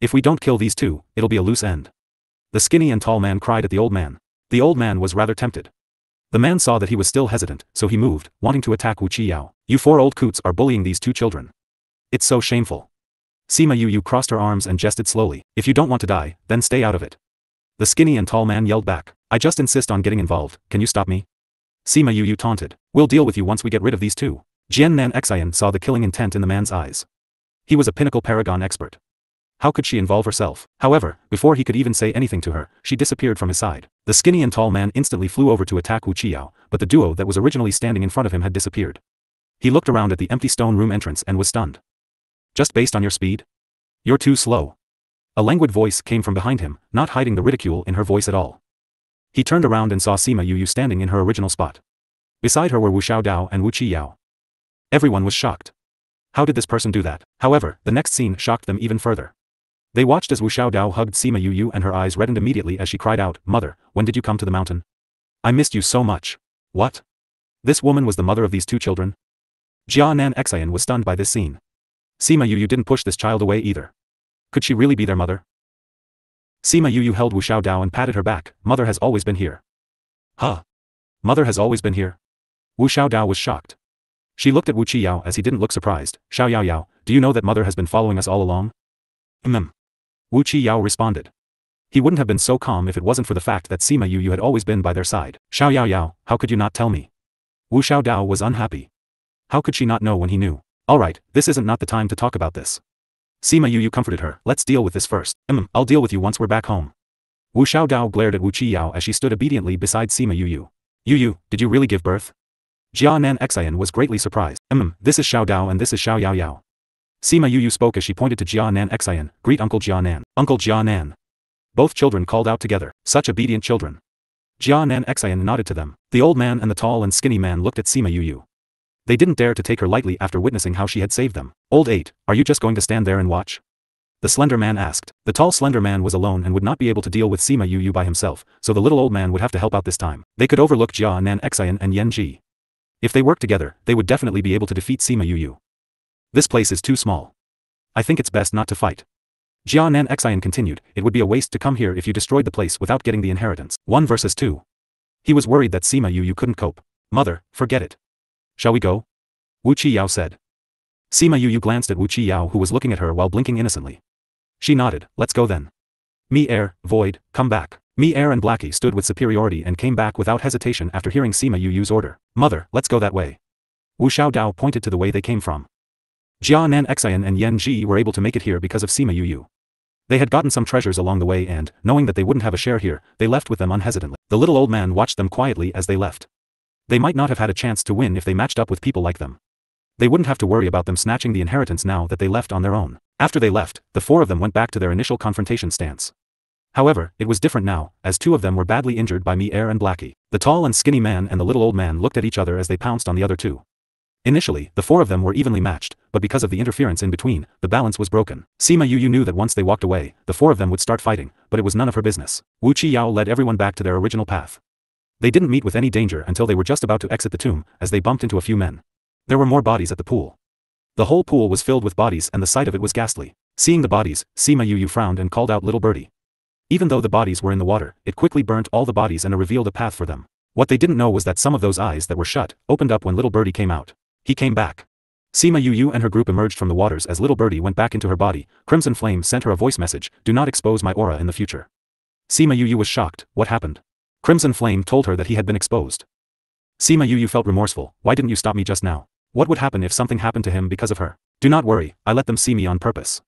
If we don't kill these two, it'll be a loose end. The skinny and tall man cried at the old man. The old man was rather tempted. The man saw that he was still hesitant, so he moved, wanting to attack Wu Qiyao. You four old coots are bullying these two children. It's so shameful. Sima Yu crossed her arms and gestured slowly. If you don't want to die, then stay out of it. The skinny and tall man yelled back. I just insist on getting involved, can you stop me? Sima Yu taunted. We'll deal with you once we get rid of these two. Jian Nan Xian saw the killing intent in the man's eyes. He was a pinnacle paragon expert. How could she involve herself? However, before he could even say anything to her, she disappeared from his side. The skinny and tall man instantly flew over to attack Wu Qiyao, but the duo that was originally standing in front of him had disappeared. He looked around at the empty stone room entrance and was stunned. Just based on your speed? You're too slow. A languid voice came from behind him, not hiding the ridicule in her voice at all. He turned around and saw Sima Yu standing in her original spot. Beside her were Wu Xiaodao and Wu Qiyao. Everyone was shocked. How did this person do that? However, the next scene shocked them even further. They watched as Wu Xiaodao hugged Sima Yu and her eyes reddened immediately as she cried out, Mother, when did you come to the mountain? I missed you so much. What? This woman was the mother of these two children? Jia Nan Xian was stunned by this scene. Sima Yu didn't push this child away either. Could she really be their mother? Sima Yu held Wu Xiaodao and patted her back. Mother has always been here. Huh? Mother has always been here? Wu Xiaodao was shocked. She looked at Wu Qiyao as he didn't look surprised. Xiao Yao Yao, do you know that mother has been following us all along? Wu Qiyao responded. He wouldn't have been so calm if it wasn't for the fact that Sima Yu had always been by their side. Xiao Yao Yao, how could you not tell me? Wu Xiaodao was unhappy. How could she not know when he knew? Alright, this isn't not the time to talk about this. Sima Yu comforted her, let's deal with this first. I'll deal with you once we're back home. Wu Xiaodao glared at Wu Qiyao as she stood obediently beside Sima Yu. Yu, did you really give birth? Jia Nan Xian was greatly surprised. This is Xiaodao and this is Xiao Yao Yao. Sima Yu spoke as she pointed to Jia Nan Xian, greet Uncle Jia Nan. Uncle Jia Nan. Both children called out together, such obedient children. Jia Nan Xian nodded to them. The old man and the tall and skinny man looked at Sima Yu. They didn't dare to take her lightly after witnessing how she had saved them. Old 8, are you just going to stand there and watch? The slender man asked. The tall slender man was alone and would not be able to deal with Sima Yu by himself, so the little old man would have to help out this time. They could overlook Jia Nan Xian and Yen Ji. If they worked together, they would definitely be able to defeat Sima Yu. This place is too small. I think it's best not to fight. Jia Nan Xian continued, it would be a waste to come here if you destroyed the place without getting the inheritance. 1 versus 2. He was worried that Sima Yu couldn't cope. Mother, forget it. Shall we go? Wu Qiyao said. Sima Yu glanced at Wu Qiyao who was looking at her while blinking innocently. She nodded, let's go then. Me Air, Void, come back. Me Air and Blackie stood with superiority and came back without hesitation after hearing Sima Yu's order. Mother, let's go that way. Wu Xiaodao pointed to the way they came from. Jia Nan Xian and Yen Ji were able to make it here because of Sima Yu. They had gotten some treasures along the way and, knowing that they wouldn't have a share here, they left with them unhesitantly. The little old man watched them quietly as they left. They might not have had a chance to win if they matched up with people like them. They wouldn't have to worry about them snatching the inheritance now that they left on their own. After they left, the 4 of them went back to their initial confrontation stance. However, it was different now, as 2 of them were badly injured by Me Air and Blackie. The tall and skinny man and the little old man looked at each other as they pounced on the other 2. Initially, the 4 of them were evenly matched, but because of the interference in between, the balance was broken. Sima Yu knew that once they walked away, the 4 of them would start fighting, but it was none of her business. Wu Qiyao led everyone back to their original path. They didn't meet with any danger until they were just about to exit the tomb, as they bumped into a few men. There were more bodies at the pool. The whole pool was filled with bodies and the sight of it was ghastly. Seeing the bodies, Sima Yu frowned and called out little birdie. Even though the bodies were in the water, it quickly burnt all the bodies and revealed a path for them. What they didn't know was that some of those eyes that were shut, opened up when little birdie came out. He came back. Sima Yu and her group emerged from the waters as little birdie went back into her body. Crimson Flame sent her a voice message, do not expose my aura in the future. Sima Yu was shocked, what happened? Crimson Flame told her that he had been exposed. Sima Yu felt remorseful, why didn't you stop me just now? What would happen if something happened to him because of her? Do not worry, I let them see me on purpose.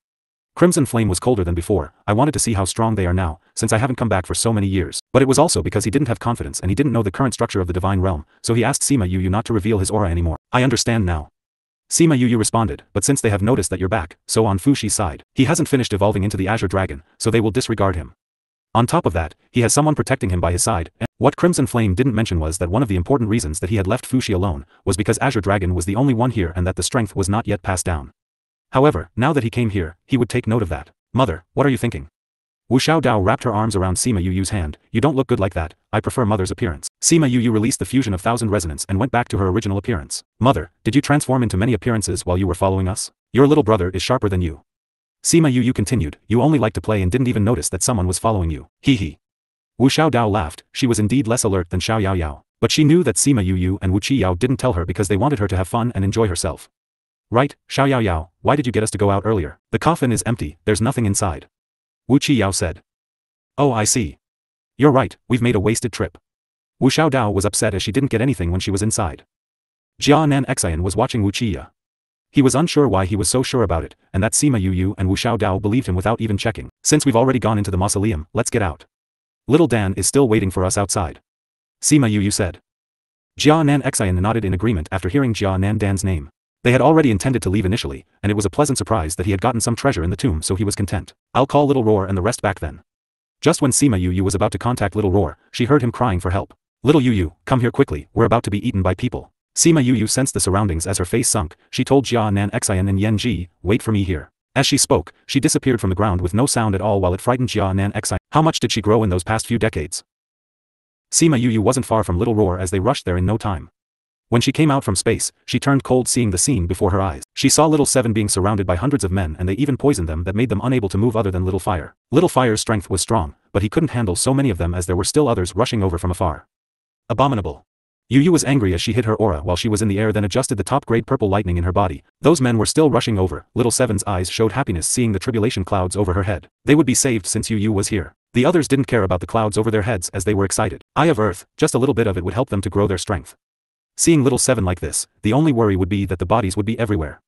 Crimson Flame was colder than before, I wanted to see how strong they are now, since I haven't come back for so many years. But it was also because he didn't have confidence and he didn't know the current structure of the divine realm, so he asked Sima Yu not to reveal his aura anymore. I understand now. Sima Yu responded, but since they have noticed that you're back, so on Fushi's side, he hasn't finished evolving into the Azure Dragon, so they will disregard him. On top of that, he has someone protecting him by his side, and what Crimson Flame didn't mention was that one of the important reasons that he had left Fushi alone, was because Azure Dragon was the only one here and that the strength was not yet passed down. However, now that he came here, he would take note of that. Mother, what are you thinking? Wu Xiaodao wrapped her arms around Sima Yu's hand, you don't look good like that, I prefer Mother's appearance. Sima Yu released the fusion of Thousand Resonance and went back to her original appearance. Mother, did you transform into many appearances while you were following us? Your little brother is sharper than you. Sima Yu continued, you only like to play and didn't even notice that someone was following you. Hee hee. Wu Xiaodao laughed, she was indeed less alert than Xiao Yao Yao. But she knew that Sima Yu and Wu Qiyao didn't tell her because they wanted her to have fun and enjoy herself. Right, Xiao Yao Yao, why did you get us to go out earlier? The coffin is empty, there's nothing inside. Wu Qiyao said. Oh I see. You're right, we've made a wasted trip. Wu Xiaodao was upset as she didn't get anything when she was inside. Jia Nan Xian was watching Wu Qiyao. He was unsure why he was so sure about it, and that Sima Yu and Wu Xiaodao believed him without even checking. Since we've already gone into the mausoleum, let's get out. Little Dan is still waiting for us outside. Sima Yu said. Jia Nan Xian nodded in agreement after hearing Jia Nan Dan's name. They had already intended to leave initially, and it was a pleasant surprise that he had gotten some treasure in the tomb so he was content. I'll call Little Roar and the rest back then. Just when Sima Yu was about to contact Little Roar, she heard him crying for help. Little Yu, come here quickly, we're about to be eaten by people. Sima Yu sensed the surroundings as her face sunk, she told Jia Nan Xian and Yen Ji, wait for me here. As she spoke, she disappeared from the ground with no sound at all while it frightened Jia Nan Xian. How much did she grow in those past few decades? Sima Yu wasn't far from Little Roar as they rushed there in no time. When she came out from space, she turned cold seeing the scene before her eyes. She saw Little Seven being surrounded by hundreds of men and they even poisoned them that made them unable to move other than Little Fire. Little Fire's strength was strong, but he couldn't handle so many of them as there were still others rushing over from afar. Abominable. Yu was angry as she hid her aura while she was in the air then adjusted the top-grade purple lightning in her body. Those men were still rushing over. Little Seven's eyes showed happiness seeing the tribulation clouds over her head. They would be saved since Yu was here. The others didn't care about the clouds over their heads as they were excited. Eye of Earth, just a little bit of it would help them to grow their strength. Seeing Little Seven like this, the only worry would be that the bodies would be everywhere.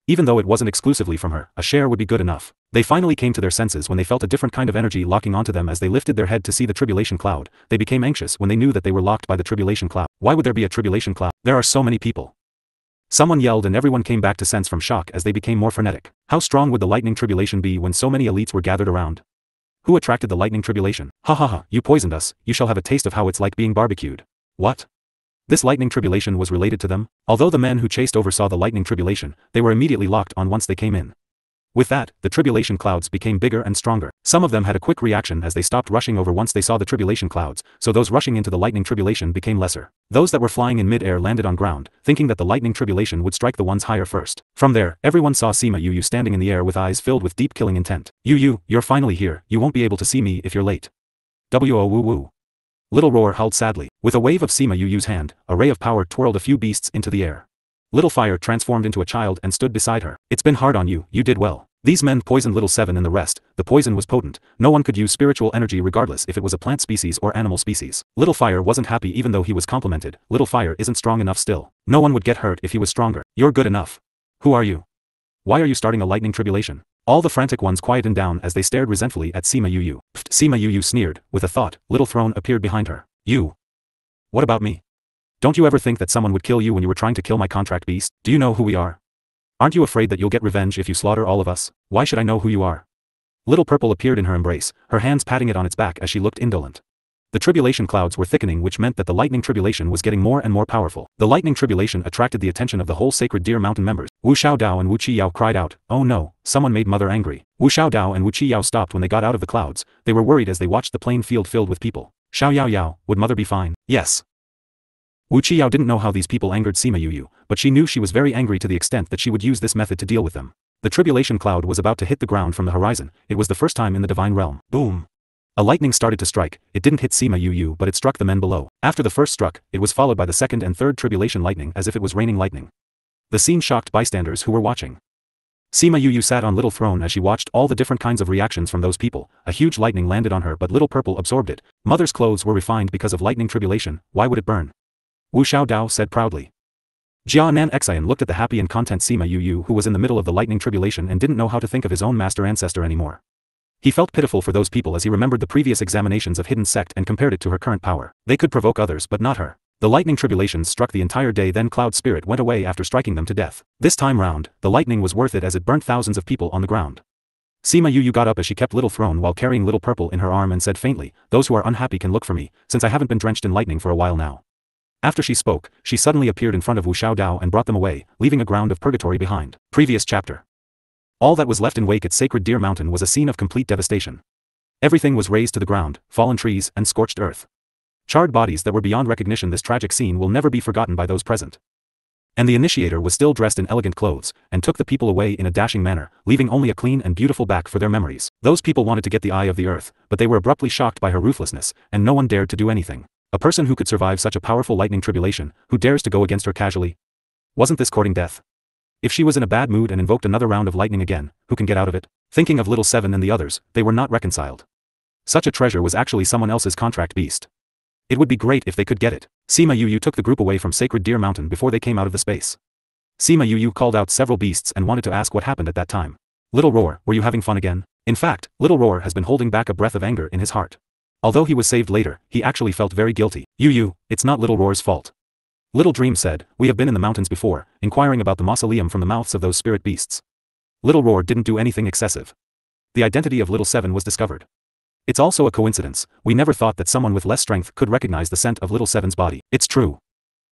Even though it wasn't exclusively from her, a share would be good enough. They finally came to their senses when they felt a different kind of energy locking onto them as they lifted their head to see the tribulation cloud. They became anxious when they knew that they were locked by the tribulation cloud. Why would there be a tribulation cloud? There are so many people. Someone yelled and everyone came back to sense from shock as they became more frenetic. How strong would the lightning tribulation be when so many elites were gathered around? Who attracted the lightning tribulation? Ha ha ha, you poisoned us, you shall have a taste of how it's like being barbecued. What? This lightning tribulation was related to them? Although the men who chased over saw the lightning tribulation, they were immediately locked on once they came in. With that, the tribulation clouds became bigger and stronger. Some of them had a quick reaction as they stopped rushing over once they saw the tribulation clouds, so those rushing into the lightning tribulation became lesser. Those that were flying in mid-air landed on ground, thinking that the lightning tribulation would strike the ones higher first. From there, everyone saw Sima Yu standing in the air with eyes filled with deep killing intent. Yu, you're finally here, you won't be able to see me if you're late. Wo woo woo. Little Roar howled sadly. With a wave of Sima Yu's hand, a ray of power twirled a few beasts into the air. Little Fire transformed into a child and stood beside her. It's been hard on you, you did well. These men poisoned Little Seven and the rest. The poison was potent. No one could use spiritual energy regardless if it was a plant species or animal species. Little Fire wasn't happy even though he was complimented. Little Fire isn't strong enough still. No one would get hurt if he was stronger. You're good enough. Who are you? Why are you starting a lightning tribulation? All the frantic ones quietened down as they stared resentfully at Sima Yu. Pfft, Sima Yu sneered. With a thought, Little Throne appeared behind her. You. What about me? Don't you ever think that someone would kill you when you were trying to kill my contract beast? Do you know who we are? Aren't you afraid that you'll get revenge if you slaughter all of us? Why should I know who you are? Little Purple appeared in her embrace, her hands patting it on its back as she looked indolent. The tribulation clouds were thickening, which meant that the lightning tribulation was getting more and more powerful. The lightning tribulation attracted the attention of the whole Sacred Deer Mountain members. Wu Xiaodao and Wu Qiyao cried out, "Oh no, someone made Mother angry." Wu Xiaodao and Wu Qiyao stopped when they got out of the clouds. They were worried as they watched the plain field filled with people. Xiao Yao Yao, would Mother be fine? Yes. Wu Qiyao didn't know how these people angered Sima Yu, but she knew she was very angry to the extent that she would use this method to deal with them. The tribulation cloud was about to hit the ground from the horizon. It was the first time in the divine realm. Boom. A lightning started to strike. It didn't hit Sima Yu but it struck the men below. After the first struck, it was followed by the second and third tribulation lightning as if it was raining lightning. The scene shocked bystanders who were watching. Sima Yu sat on Little Throne as she watched all the different kinds of reactions from those people. A huge lightning landed on her but Little Purple absorbed it. Mother's clothes were refined because of lightning tribulation, why would it burn? Wu Xiaodao said proudly. Jia Nan Xian looked at the happy and content Sima Yu who was in the middle of the lightning tribulation and didn't know how to think of his own master ancestor anymore. He felt pitiful for those people as he remembered the previous examinations of Hidden Sect and compared it to her current power. They could provoke others but not her. The lightning tribulations struck the entire day, then Cloud Spirit went away after striking them to death. This time round, the lightning was worth it as it burnt thousands of people on the ground. Sima Yu got up as she kept Little Throne while carrying Little Purple in her arm and said faintly, "Those who are unhappy can look for me, since I haven't been drenched in lightning for a while now." After she spoke, she suddenly appeared in front of Wu Xiaodao and brought them away, leaving a ground of purgatory behind. Previous chapter. All that was left in wake at Sacred Deer Mountain was a scene of complete devastation. Everything was razed to the ground, fallen trees and scorched earth. Charred bodies that were beyond recognition. This tragic scene will never be forgotten by those present. And the initiator was still dressed in elegant clothes, and took the people away in a dashing manner, leaving only a clean and beautiful back for their memories. Those people wanted to get the eye of the earth, but they were abruptly shocked by her ruthlessness, and no one dared to do anything. A person who could survive such a powerful lightning tribulation, who dares to go against her casually? Wasn't this courting death? If she was in a bad mood and invoked another round of lightning again, who can get out of it? Thinking of Little Seven and the others, they were not reconciled. Such a treasure was actually someone else's contract beast. It would be great if they could get it. Sima Yu took the group away from Sacred Deer Mountain before they came out of the space. Sima Yu called out several beasts and wanted to ask what happened at that time. Little Roar, were you having fun again? In fact, Little Roar has been holding back a breath of anger in his heart. Although he was saved later, he actually felt very guilty. Yu, it's not Little Roar's fault. Little Dream said, we have been in the mountains before, inquiring about the mausoleum from the mouths of those spirit beasts. Little Roar didn't do anything excessive. The identity of Little Seven was discovered. It's also a coincidence, we never thought that someone with less strength could recognize the scent of Little Seven's body. It's true.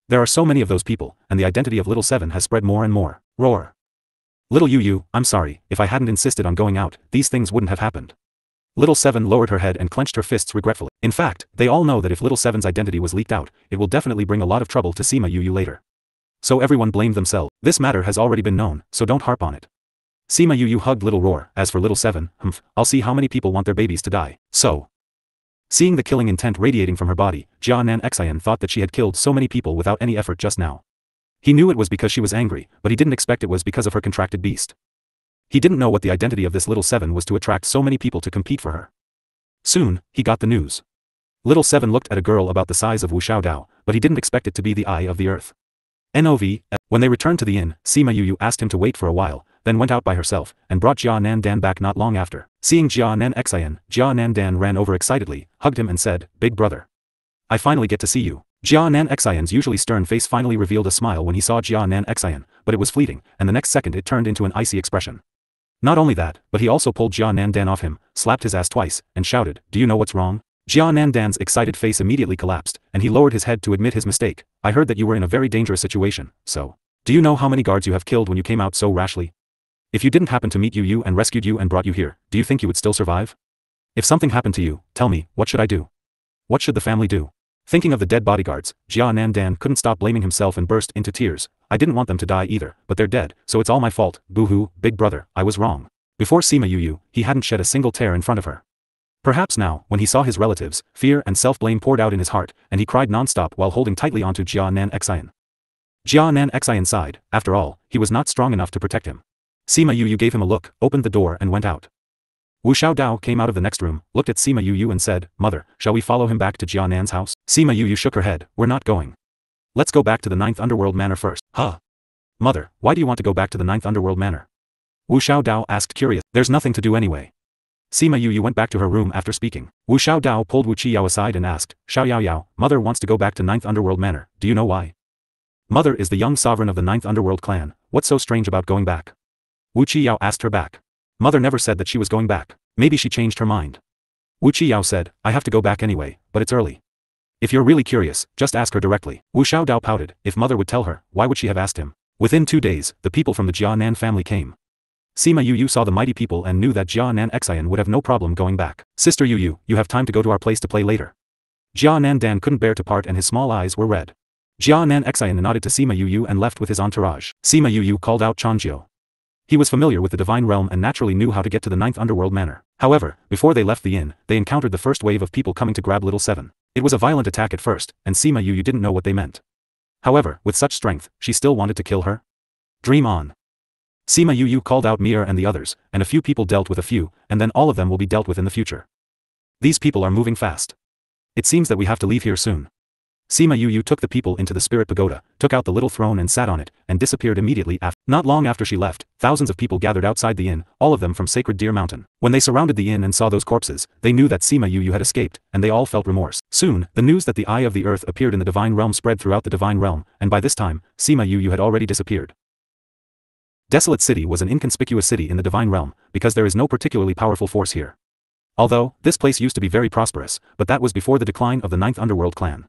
There are so many of those people, and the identity of Little Seven has spread more and more. Roar. Little Yu, I'm sorry, if I hadn't insisted on going out, these things wouldn't have happened. Little Seven lowered her head and clenched her fists regretfully. In fact, they all know that if Little Seven's identity was leaked out, it will definitely bring a lot of trouble to Sima Yu later. So everyone blamed themselves. This matter has already been known, so don't harp on it. Sima Yu hugged Little Roar. As for Little Seven, I'll see how many people want their babies to die. So. Seeing the killing intent radiating from her body, Jia Nan Xian thought that she had killed so many people without any effort just now. He knew it was because she was angry, but he didn't expect it was because of her contracted beast. He didn't know what the identity of this Little Seven was to attract so many people to compete for her. Soon, he got the news. Little Seven looked at a girl about the size of Wu Xiaodao, but he didn't expect it to be the eye of the earth. NOV. When they returned to the inn, Sima Yuyu asked him to wait for a while, then went out by herself, and brought Jia Nan Dan back not long after. Seeing Jia Nan Xian, Jia Nan Dan ran over excitedly, hugged him and said, "Big brother. I finally get to see you." Jia Nan Xian's usually stern face finally revealed a smile when he saw Jia Nan Xian, but it was fleeting, and the next second it turned into an icy expression. Not only that, but he also pulled Jia Nan Dan off him, slapped his ass twice, and shouted, "Do you know what's wrong?" Jia Nan Dan's excited face immediately collapsed, and he lowered his head to admit his mistake. "I heard that you were in a very dangerous situation, so. Do you know how many guards you have killed when you came out so rashly? If you didn't happen to meet you and rescued you and brought you here, do you think you would still survive? If something happened to you, tell me, what should I do? What should the family do?" Thinking of the dead bodyguards, Jia Nan Dan couldn't stop blaming himself and burst into tears. "I didn't want them to die either, but they're dead, so it's all my fault. Boo-hoo, big brother, I was wrong." Before Sima Yuyu, he hadn't shed a single tear in front of her. Perhaps now, when he saw his relatives, fear and self-blame poured out in his heart, and he cried non-stop while holding tightly onto Jia Nan Xian. Jia Nan Xian sighed. After all, he was not strong enough to protect him. Sima Yuyu gave him a look, opened the door and went out. Wu Xiaodao came out of the next room, looked at Sima Yuyu and said, "Mother, shall we follow him back to Jia Nan's house?" Sima Yuyu shook her head. "We're not going. Let's go back to the 9th Underworld Manor first." "Huh? Mother, why do you want to go back to the 9th Underworld Manor?" Wu Xiaodao asked curious. "There's nothing to do anyway." Sima Yuyu went back to her room after speaking. Wu Xiaodao pulled Wu Qiyao aside and asked, "Xiao Yao Yao, Mother wants to go back to 9th Underworld Manor, do you know why?" "Mother is the young sovereign of the 9th Underworld clan, what's so strange about going back?" Wu Qiyao asked her back. "Mother never said that she was going back. Maybe she changed her mind." Wu Qiyao said, "I have to go back anyway, but it's early. If you're really curious, just ask her directly." Wu Xiaodao pouted. If Mother would tell her, why would she have asked him? Within 2 days, the people from the Jia Nan family came. Sima Yuyu saw the mighty people and knew that Jia Nan Xian would have no problem going back. "Sister Yuyu, you have time to go to our place to play later." Jia Nan Dan couldn't bear to part and his small eyes were red. Jia Nan Xian nodded to Sima Yuyu and left with his entourage. Sima Yuyu called out Chanjiu. He was familiar with the divine realm and naturally knew how to get to the 9th Underworld Manor. However, before they left the inn, they encountered the first wave of people coming to grab Little Seven. It was a violent attack at first, and Sima Yuyu didn't know what they meant. However, with such strength, she still wanted to kill her? Dream on. Sima Yuyu called out Mir and the others, and a few people dealt with a few, and then all of them will be dealt with in the future. These people are moving fast. It seems that we have to leave here soon. Sima Yuyu took the people into the spirit pagoda, took out the little throne and sat on it, and disappeared immediately after. Not long after she left, thousands of people gathered outside the inn, all of them from Sacred Deer Mountain. When they surrounded the inn and saw those corpses, they knew that Sima Yuyu had escaped, and they all felt remorse. Soon, the news that the Eye of the Earth appeared in the Divine Realm spread throughout the Divine Realm, and by this time, Sima Yuyu had already disappeared. Desolate City was an inconspicuous city in the Divine Realm, because there is no particularly powerful force here. Although, this place used to be very prosperous, but that was before the decline of the 9th Underworld clan.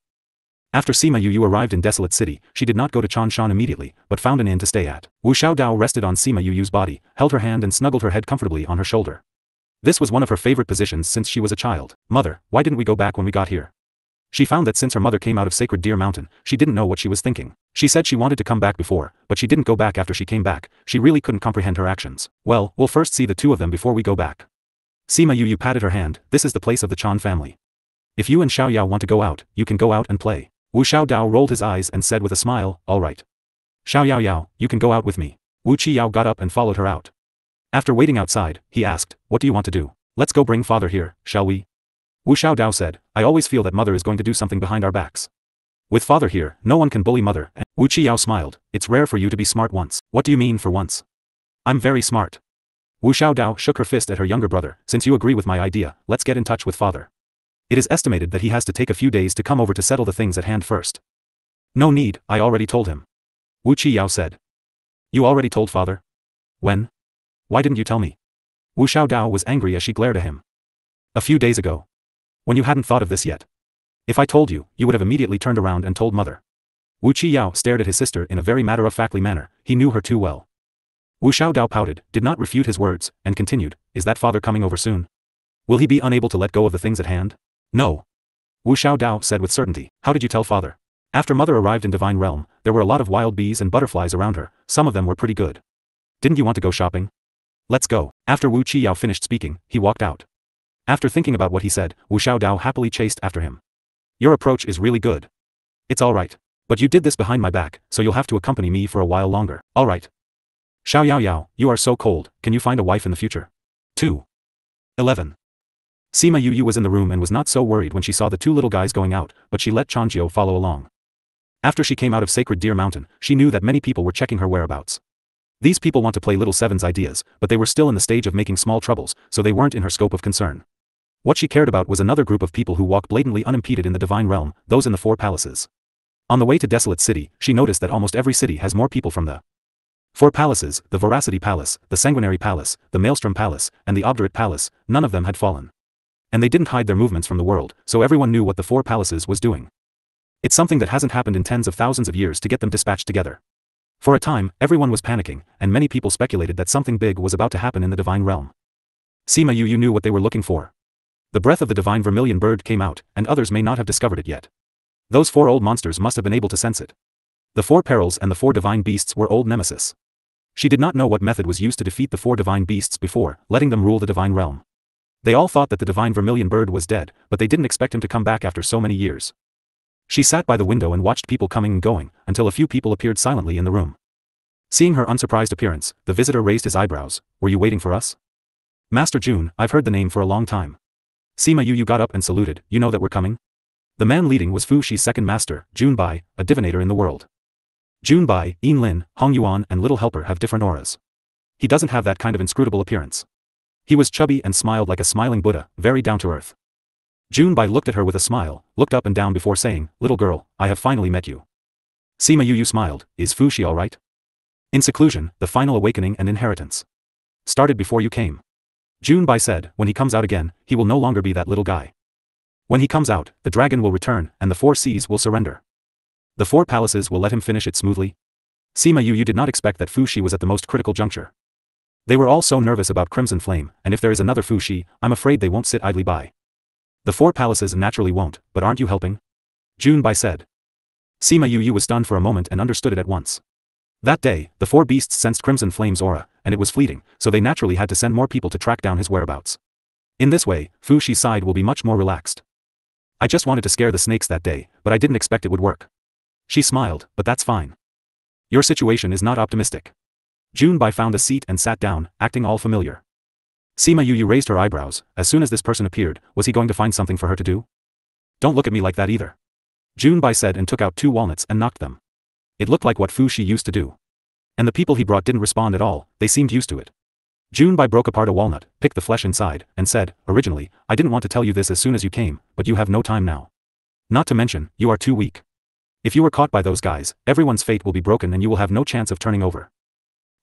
After Sima Yuyu arrived in Desolate City, she did not go to Chanshan immediately, but found an inn to stay at. Wu Xiaodao rested on Sima Yuyu's body, held her hand and snuggled her head comfortably on her shoulder. This was one of her favorite positions since she was a child. "Mother, why didn't we go back when we got here?" She found that since her mother came out of Sacred Deer Mountain, she didn't know what she was thinking. She said she wanted to come back before, but she didn't go back after she came back. She really couldn't comprehend her actions. "Well, we'll first see the two of them before we go back." Sima Yuyu patted her hand. "This is the place of the Chan family. If you and Xiao Yao want to go out, you can go out and play." Wu Xiaodao rolled his eyes and said with a smile, "All right. Xiao Yao Yao, you can go out with me." Wu Qiyao got up and followed her out. After waiting outside, he asked, "What do you want to do? Let's go bring father here, shall we?" Wu Xiaodao said, "I always feel that mother is going to do something behind our backs. With father here, no one can bully mother." Wu Qiyao smiled. "It's rare for you to be smart once." "What do you mean for once?" "I'm very smart." Wu Xiaodao shook her fist at her younger brother. "Since you agree with my idea, let's get in touch with father. It is estimated that he has to take a few days to come over to settle the things at hand first." "No need, I already told him." Wu Qiyao said. "You already told father? When? Why didn't you tell me?" Wu Xiaodao was angry as she glared at him. "A few days ago. When you hadn't thought of this yet. If I told you, you would have immediately turned around and told mother." Wu Qiyao stared at his sister in a very matter-of-factly manner. He knew her too well. Wu Xiaodao pouted, did not refute his words, and continued, "Is that father coming over soon? Will he be unable to let go of the things at hand?" "No." Wu Xiaodao said with certainty. "How did you tell father?" "After mother arrived in Divine Realm, there were a lot of wild bees and butterflies around her, some of them were pretty good. Didn't you want to go shopping? Let's go." After Wu Qiyao finished speaking, he walked out. After thinking about what he said, Wu Xiaodao happily chased after him. "Your approach is really good. It's alright. But you did this behind my back, so you'll have to accompany me for a while longer." "Alright. Xiao Yao Yao, you are so cold, can you find a wife in the future?" 2. 11. Sima Yuyu was in the room and was not so worried when she saw the two little guys going out, but she let Chanjiu follow along. After she came out of Sacred Deer Mountain, she knew that many people were checking her whereabouts. These people want to play Little Seven's ideas, but they were still in the stage of making small troubles, so they weren't in her scope of concern. What she cared about was another group of people who walk blatantly unimpeded in the divine realm, those in the four palaces. On the way to Desolate City, she noticed that almost every city has more people from the four palaces, the Voracity Palace, the Sanguinary Palace, the Maelstrom Palace, and the Obdurate Palace. None of them had fallen. And they didn't hide their movements from the world, so everyone knew what the four palaces was doing. It's something that hasn't happened in tens of thousands of years to get them dispatched together. For a time, everyone was panicking, and many people speculated that something big was about to happen in the divine realm. Sima Yu knew what they were looking for. The breath of the divine vermilion bird came out, and others may not have discovered it yet. Those four old monsters must have been able to sense it. The four perils and the four divine beasts were old nemesis. She did not know what method was used to defeat the four divine beasts before, letting them rule the divine realm. They all thought that the divine vermilion bird was dead, but they didn't expect him to come back after so many years. She sat by the window and watched people coming and going, until a few people appeared silently in the room. Seeing her unsurprised appearance, the visitor raised his eyebrows. "Were you waiting for us?" "Master Jun, I've heard the name for a long time." Sima Yu got up and saluted. "You know that we're coming?" The man leading was Fu Shi's second master, Jun Bai, a divinator in the world. Jun Bai, Yin Lin, Hong Yuan and Little Helper have different auras. He doesn't have that kind of inscrutable appearance. He was chubby and smiled like a smiling Buddha, very down to earth. Jun Bai looked at her with a smile, looked up and down before saying, "Little girl, I have finally met you." Sima Yu smiled. "Is Fu Shi alright?" "In seclusion, the final awakening and inheritance. Started before you came." Jun Bai said, "When he comes out again, he will no longer be that little guy. When he comes out, the dragon will return, and the four seas will surrender. The four palaces will let him finish it smoothly." Sima Yu did not expect that Fu Shi was at the most critical juncture. They were all so nervous about Crimson Flame, and if there is another Fu Shi, I'm afraid they won't sit idly by. "The four palaces naturally won't, but aren't you helping?" Jun Bai said. Sima Yu was stunned for a moment and understood it at once. That day, the four beasts sensed Crimson Flame's aura, and it was fleeting, so they naturally had to send more people to track down his whereabouts. In this way, Fu Shi's side will be much more relaxed. "I just wanted to scare the snakes that day, but I didn't expect it would work." She smiled, "But that's fine. Your situation is not optimistic." Jun Bai found a seat and sat down, acting all familiar. Sima Yu raised her eyebrows. As soon as this person appeared, was he going to find something for her to do? "Don't look at me like that either." Jun Bai said and took out 2 walnuts and knocked them. It looked like what Fu Shi used to do. And the people he brought didn't respond at all, they seemed used to it. Jun Bai broke apart a walnut, picked the flesh inside, and said, "Originally, I didn't want to tell you this as soon as you came, but you have no time now. Not to mention, you are too weak. If you were caught by those guys, everyone's fate will be broken and you will have no chance of turning over.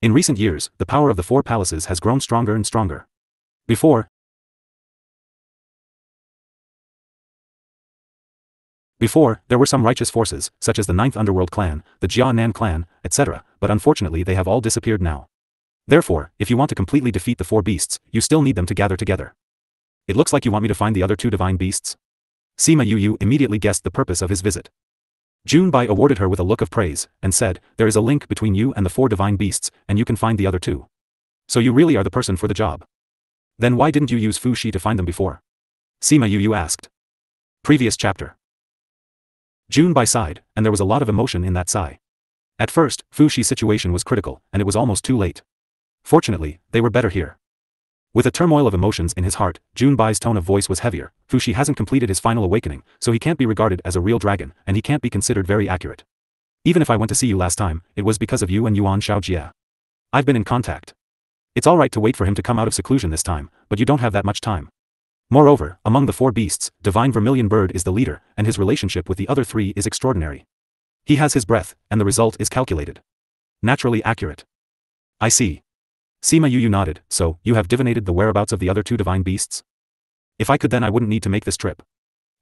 In recent years, the power of the four palaces has grown stronger and stronger. Before, there were some righteous forces, such as the 9th Underworld clan, the Jia Nan clan, etc., but unfortunately they have all disappeared now. Therefore, if you want to completely defeat the four beasts, you still need them to gather together. It looks like you want me to find the other 2 divine beasts?" Sima Yu immediately guessed the purpose of his visit. Jun Bai awarded her with a look of praise, and said, "There is a link between you and the 4 divine beasts, and you can find the other 2. So you really are the person for the job. Then why didn't you use Fu Shi to find them before?" Sima Yu asked. Previous chapter. Jun Bai sighed, and there was a lot of emotion in that sigh. At first, Fu Shi's situation was critical, and it was almost too late. Fortunately, they were better here. With a turmoil of emotions in his heart, Jun Bai's tone of voice was heavier. "Fu Shi hasn't completed his final awakening, so he can't be regarded as a real dragon, and he can't be considered very accurate. Even if I went to see you last time, it was because of you and Yuan Shaojia. I've been in contact. It's alright to wait for him to come out of seclusion this time, but you don't have that much time. Moreover, among the 4 beasts, Divine Vermilion Bird is the leader, and his relationship with the other 3 is extraordinary. He has his breath, and the result is calculated. Naturally accurate." "I see." Sima Yu nodded. "So, you have divinated the whereabouts of the other 2 divine beasts?" "If I could then I wouldn't need to make this trip."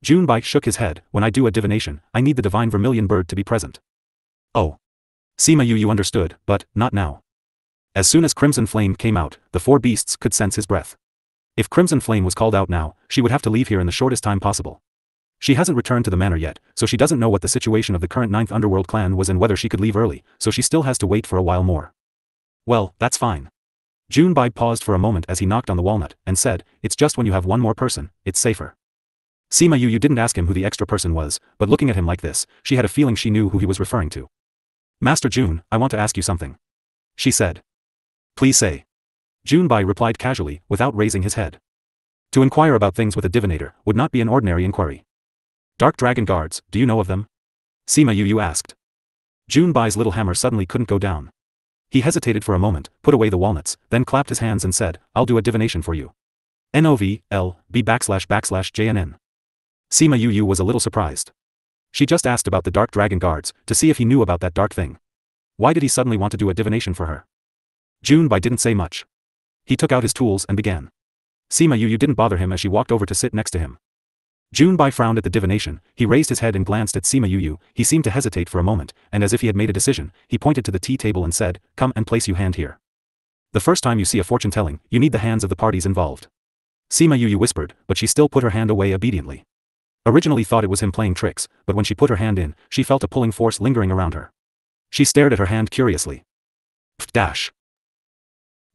Jun Bai shook his head. "When I do a divination, I need the Divine Vermilion Bird to be present." "Oh." Sima Yu understood, but, not now. As soon as Crimson Flame came out, the 4 beasts could sense his breath. If Crimson Flame was called out now, she would have to leave here in the shortest time possible. She hasn't returned to the manor yet, so she doesn't know what the situation of the current 9th Underworld clan was and whether she could leave early, so she still has to wait for a while more. "Well, that's fine." Jun Bai paused for a moment as he knocked on the walnut, and said, "It's just when you have one more person, it's safer." Sima Yu didn't ask him who the extra person was, but looking at him like this, she had a feeling she knew who he was referring to. "Master Jun, I want to ask you something," she said. "Please say." Jun Bai replied casually, without raising his head. To inquire about things with a divinator would not be an ordinary inquiry. "Dark Dragon Guards, do you know of them?" Sima Yu asked. Junbai's little hammer suddenly couldn't go down. He hesitated for a moment, put away the walnuts, then clapped his hands and said, I'll do a divination for you. NOVLB //JNN. Sima Yu was a little surprised. She just asked about the dark dragon guards, to see if he knew about that dark thing. Why did he suddenly want to do a divination for her? Junbai didn't say much. He took out his tools and began. Sima Yu didn't bother him as she walked over to sit next to him. Junbai frowned at the divination, he raised his head and glanced at Sima Yu. He seemed to hesitate for a moment, and as if he had made a decision, he pointed to the tea table and said, come and place your hand here. The first time you see a fortune-telling, you need the hands of the parties involved. Sima Yu whispered, but she still put her hand away obediently. Originally thought it was him playing tricks, but when she put her hand in, she felt a pulling force lingering around her. She stared at her hand curiously. Pfft.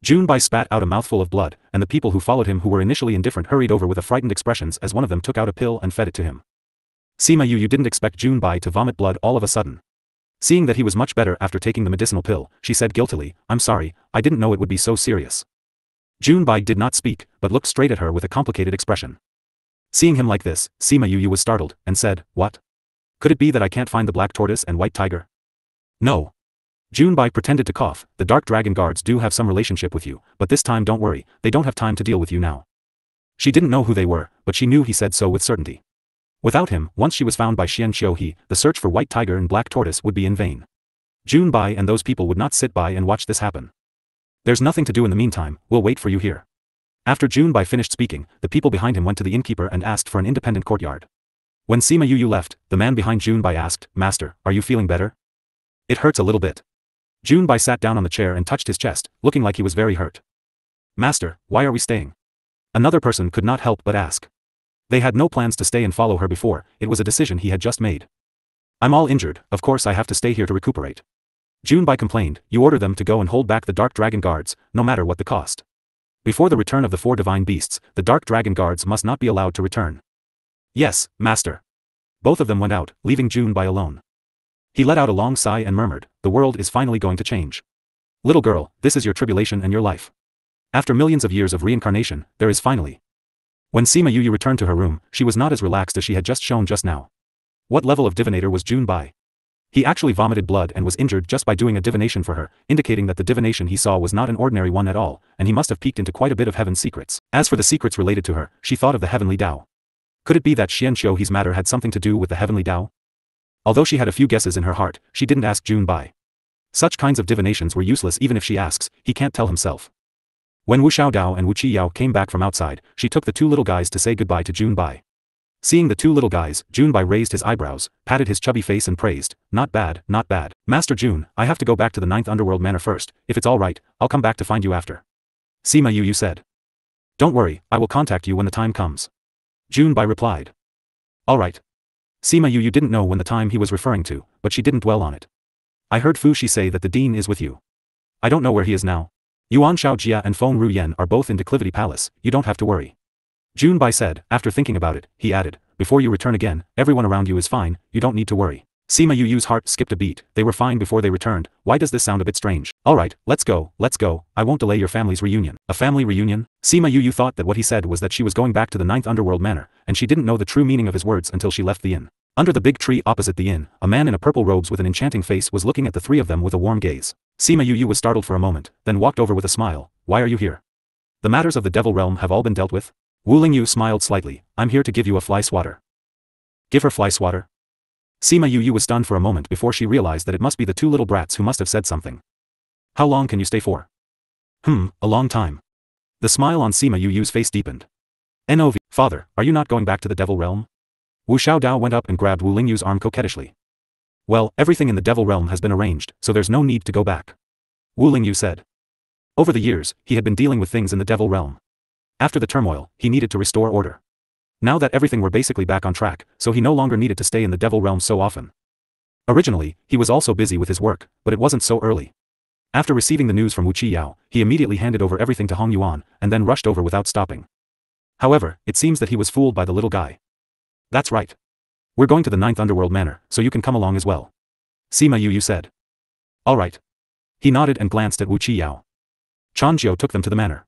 Junbai spat out a mouthful of blood, and the people who followed him who were initially indifferent hurried over with frightened expressions as one of them took out a pill and fed it to him. Sima Yu didn't expect Junbai to vomit blood all of a sudden. Seeing that he was much better after taking the medicinal pill, she said guiltily, I'm sorry, I didn't know it would be so serious. Junbai did not speak, but looked straight at her with a complicated expression. Seeing him like this, Sima Yu was startled, and said, what? Could it be that I can't find the black tortoise and white tiger? No. Junbai pretended to cough, the dark dragon guards do have some relationship with you, but this time don't worry, they don't have time to deal with you now. She didn't know who they were, but she knew he said so with certainty. Without him, once she was found by Xian Xiuhe, the search for white tiger and black tortoise would be in vain. Junbai and those people would not sit by and watch this happen. There's nothing to do in the meantime, we'll wait for you here. After Junbai finished speaking, the people behind him went to the innkeeper and asked for an independent courtyard. When Sima Yu left, the man behind Junbai asked, Master, are you feeling better? It hurts a little bit. Junbai sat down on the chair and touched his chest, looking like he was very hurt. Master, why are we staying? Another person could not help but ask. They had no plans to stay and follow her before, it was a decision he had just made. I'm all injured, of course I have to stay here to recuperate. Junbai complained, you order them to go and hold back the dark dragon guards, no matter what the cost. Before the return of the 4 divine beasts, the dark dragon guards must not be allowed to return. Yes, master. Both of them went out, leaving Junbai alone. He let out a long sigh and murmured, the world is finally going to change. Little girl, this is your tribulation and your life. After millions of years of reincarnation, there is finally. When Sima Yu returned to her room, she was not as relaxed as she had just shown just now. What level of divinator was Junbai? He actually vomited blood and was injured just by doing a divination for her, indicating that the divination he saw was not an ordinary one at all, and he must have peeked into quite a bit of heaven's secrets. As for the secrets related to her, she thought of the heavenly Tao. Could it be that Xian Xiuhe's matter had something to do with the heavenly Tao? Although she had a few guesses in her heart, she didn't ask Junbai. Such kinds of divinations were useless even if she asks, he can't tell himself. When Wu Xiaodao and Wu Qiyao came back from outside, she took the 2 little guys to say goodbye to Junbai. Seeing the 2 little guys, Junbai raised his eyebrows, patted his chubby face and praised, not bad, not bad. Master Jun, I have to go back to the 9th Underworld Manor first, if it's alright, I'll come back to find you after. Sima Yu said. Don't worry, I will contact you when the time comes. Junbai replied. Alright. Sima Yu didn't know when the time he was referring to, but she didn't dwell on it. I heard Fu Shi say that the dean is with you. I don't know where he is now. Yuan Xiaojia and Feng Ruyen are both in Declivity Palace, you don't have to worry. Junbai said, after thinking about it, he added, before you return again, everyone around you is fine, you don't need to worry. Sima Yu's heart skipped a beat, they were fine before they returned, why does this sound a bit strange? Alright, let's go, I won't delay your family's reunion. A family reunion? Sima Yu thought that what he said was that she was going back to the 9th Underworld Manor, and she didn't know the true meaning of his words until she left the inn. Under the big tree opposite the inn, a man in a purple robes with an enchanting face was looking at the 3 of them with a warm gaze. Sima Yu was startled for a moment, then walked over with a smile, why are you here? The matters of the devil realm have all been dealt with? Wu Lingyu smiled slightly, I'm here to give you a fly swatter. Give her fly swatter? Sima Yu was stunned for a moment before she realized that it must be the 2 little brats who must have said something. How long can you stay for? A long time. The smile on Sima Yu's face deepened. Nov, father, are you not going back to the devil realm? Wu Xiaodao went up and grabbed Wu Lingyu's arm coquettishly. Well, everything in the devil realm has been arranged, so there's no need to go back. Wu Lingyu said. Over the years, he had been dealing with things in the devil realm. After the turmoil, he needed to restore order. Now that everything were basically back on track, so he no longer needed to stay in the devil realm so often. Originally, he was also busy with his work, but it wasn't so early. After receiving the news from Wu Qiyao, he immediately handed over everything to Hong Yuan, and then rushed over without stopping. However, it seems that he was fooled by the little guy. That's right. We're going to the 9th Underworld Manor, so you can come along as well. Sima Yu said. Alright. He nodded and glanced at Wu Qiyao. Chanjiu took them to the manor.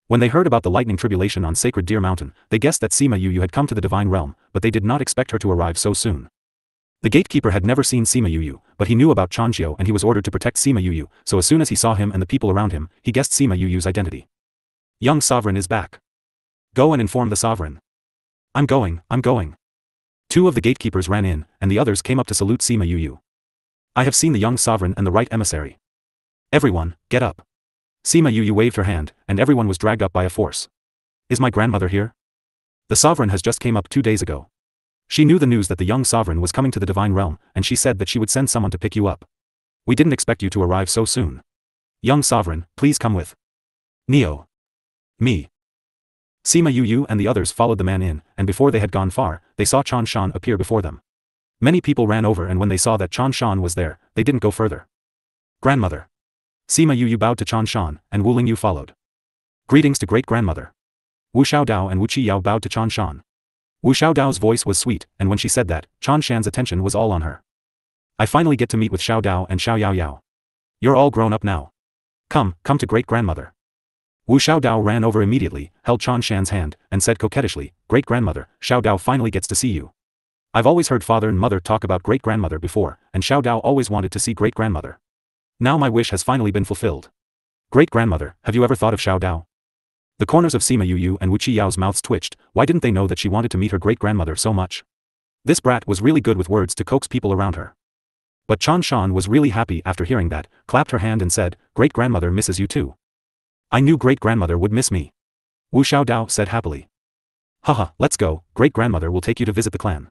When they heard about the lightning tribulation on Sacred Deer Mountain, they guessed that Sima Yu had come to the divine realm, but they did not expect her to arrive so soon. The gatekeeper had never seen Sima Yuyu, but he knew about Chanxiu and he was ordered to protect Sima Yuyu, so as soon as he saw him and the people around him, he guessed Sima Yuyu's identity. Young sovereign is back. Go and inform the sovereign. I'm going. Two of the gatekeepers ran in, and the others came up to salute Sima Yuyu. I have seen the young sovereign and the right emissary. Everyone, get up. Sima Yuyu waved her hand, and everyone was dragged up by a force. Is my grandmother here? The sovereign has just came up 2 days ago. She knew the news that the young sovereign was coming to the divine realm, and she said that she would send someone to pick you up. We didn't expect you to arrive so soon. Young sovereign, please come with Neo. Me. Sima Yuyu and the others followed the man in, and before they had gone far, they saw Chan Shan appear before them. Many people ran over, and when they saw that Chan Shan was there, they didn't go further. Grandmother. Sima Yuyu bowed to Chan Shan, and Wu Lingyu followed. Greetings to great-grandmother. Wu Xiaodao and Wu Qiyao bowed to Chan Shan. Wu Xiaodao's voice was sweet, and when she said that, Chan Shan's attention was all on her. I finally get to meet with Xiaodao and Xiao Yao Yao. You're all grown up now. Come to great-grandmother. Wu Xiaodao ran over immediately, held Chan Shan's hand, and said coquettishly, Great-grandmother, Xiaodao finally gets to see you. I've always heard father and mother talk about great-grandmother before, and Xiaodao always wanted to see great-grandmother. Now my wish has finally been fulfilled. Great-grandmother, have you ever thought of Xiaodao? The corners of Sima Yuyu and Wu Qiyao's mouths twitched. Why didn't they know that she wanted to meet her great-grandmother so much? This brat was really good with words to coax people around her. But Chan Shan was really happy after hearing that, clapped her hand and said, Great-grandmother misses you too. I knew great-grandmother would miss me. Wu Xiaodao said happily. Haha, let's go, great-grandmother will take you to visit the clan.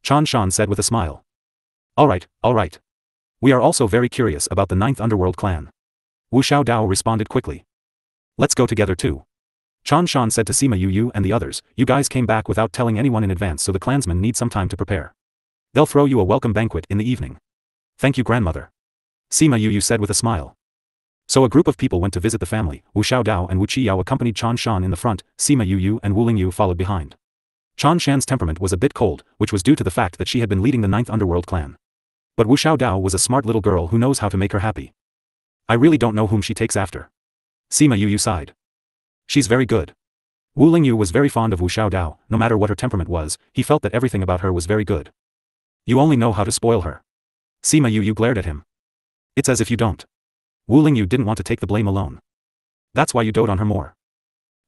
Chan Shan said with a smile. Alright. We are also very curious about the 9th Underworld clan. Wu Xiaodao responded quickly. Let's go together too. Chan Shan said to Sima Yuyu and the others, you guys came back without telling anyone in advance, so the clansmen need some time to prepare. They'll throw you a welcome banquet in the evening. Thank you, grandmother. Sima Yuyu said with a smile. So a group of people went to visit the family. Wu Xiaodao and Wu Qiyao accompanied Chan Shan in the front, Sima Yuyu and Wu Lingyu followed behind. Chan Shan's temperament was a bit cold, which was due to the fact that she had been leading the 9th Underworld clan. But Wu Xiaodao was a smart little girl who knows how to make her happy. I really don't know whom she takes after. Sima Yuyu sighed. She's very good. Wu Lingyu was very fond of Wu Xiaodao. No matter what her temperament was, he felt that everything about her was very good. You only know how to spoil her. Sima Yuyu glared at him. It's as if you don't. Wu Lingyu didn't want to take the blame alone. That's why you dote on her more.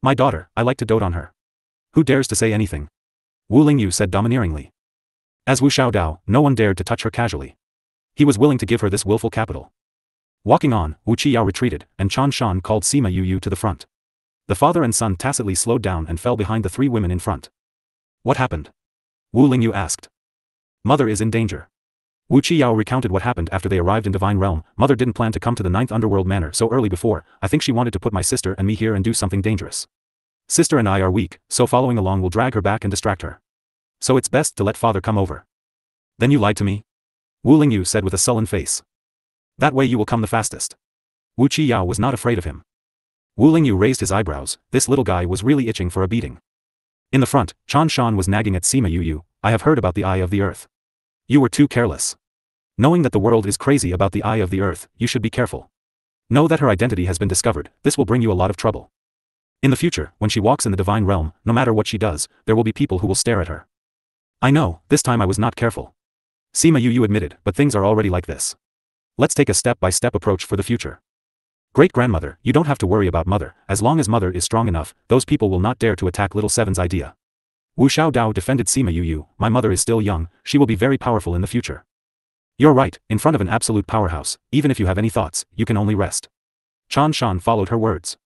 My daughter, I like to dote on her. Who dares to say anything? Wu Lingyu said domineeringly. As Wu Xiaodao, no one dared to touch her casually. He was willing to give her this willful capital. Walking on, Wu Qiyao retreated, and Chan Shan called Sima Yuyu to the front. The father and son tacitly slowed down and fell behind the 3 women in front. What happened? Wu Lingyu asked. Mother is in danger. Wu Qiyao recounted what happened after they arrived in Divine Realm. Mother didn't plan to come to the 9th Underworld Manor so early before. I think she wanted to put my sister and me here and do something dangerous. Sister and I are weak, so following along will drag her back and distract her. So it's best to let father come over. Then you lied to me? Wu Lingyu said with a sullen face. That way you will come the fastest. Wu Qiyao was not afraid of him. Wu Lingyu raised his eyebrows. This little guy was really itching for a beating. In the front, Chan Shan was nagging at Sima Yuyu. I have heard about the Eye of the Earth. You were too careless. Knowing that the world is crazy about the Eye of the Earth, you should be careful. Know that her identity has been discovered. This will bring you a lot of trouble. In the future, when she walks in the Divine Realm, no matter what she does, there will be people who will stare at her. I know, this time I was not careful. Sima Yuyu admitted, but things are already like this. Let's take a step-by-step approach for the future. Great-grandmother, you don't have to worry about mother. As long as mother is strong enough, those people will not dare to attack little Seven's idea. Wu Xiaodao defended Sima Yuyu. My mother is still young, she will be very powerful in the future. You're right, in front of an absolute powerhouse, even if you have any thoughts, you can only rest. Chan Shan followed her words.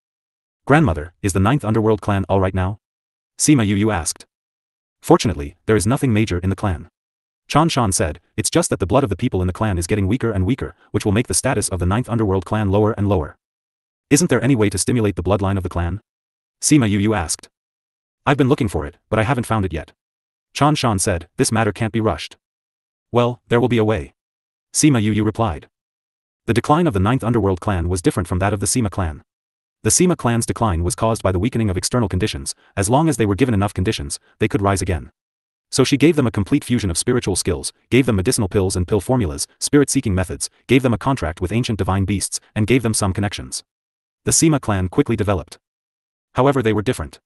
Grandmother, is the 9th Underworld clan all right now? Sima Yuyu asked. Fortunately, there is nothing major in the clan. Chan Shan said, it's just that the blood of the people in the clan is getting weaker and weaker, which will make the status of the 9th Underworld clan lower and lower. Isn't there any way to stimulate the bloodline of the clan? Sima Yuyu asked. I've been looking for it, but I haven't found it yet. Chan Shan said, this matter can't be rushed. Well, there will be a way. Sima Yuyu replied. The decline of the 9th Underworld clan was different from that of the Sima clan. The Sima clan's decline was caused by the weakening of external conditions. As long as they were given enough conditions, they could rise again. So she gave them a complete fusion of spiritual skills, gave them medicinal pills and pill formulas, spirit-seeking methods, gave them a contract with ancient divine beasts, and gave them some connections. The Sima clan quickly developed. However, they were different.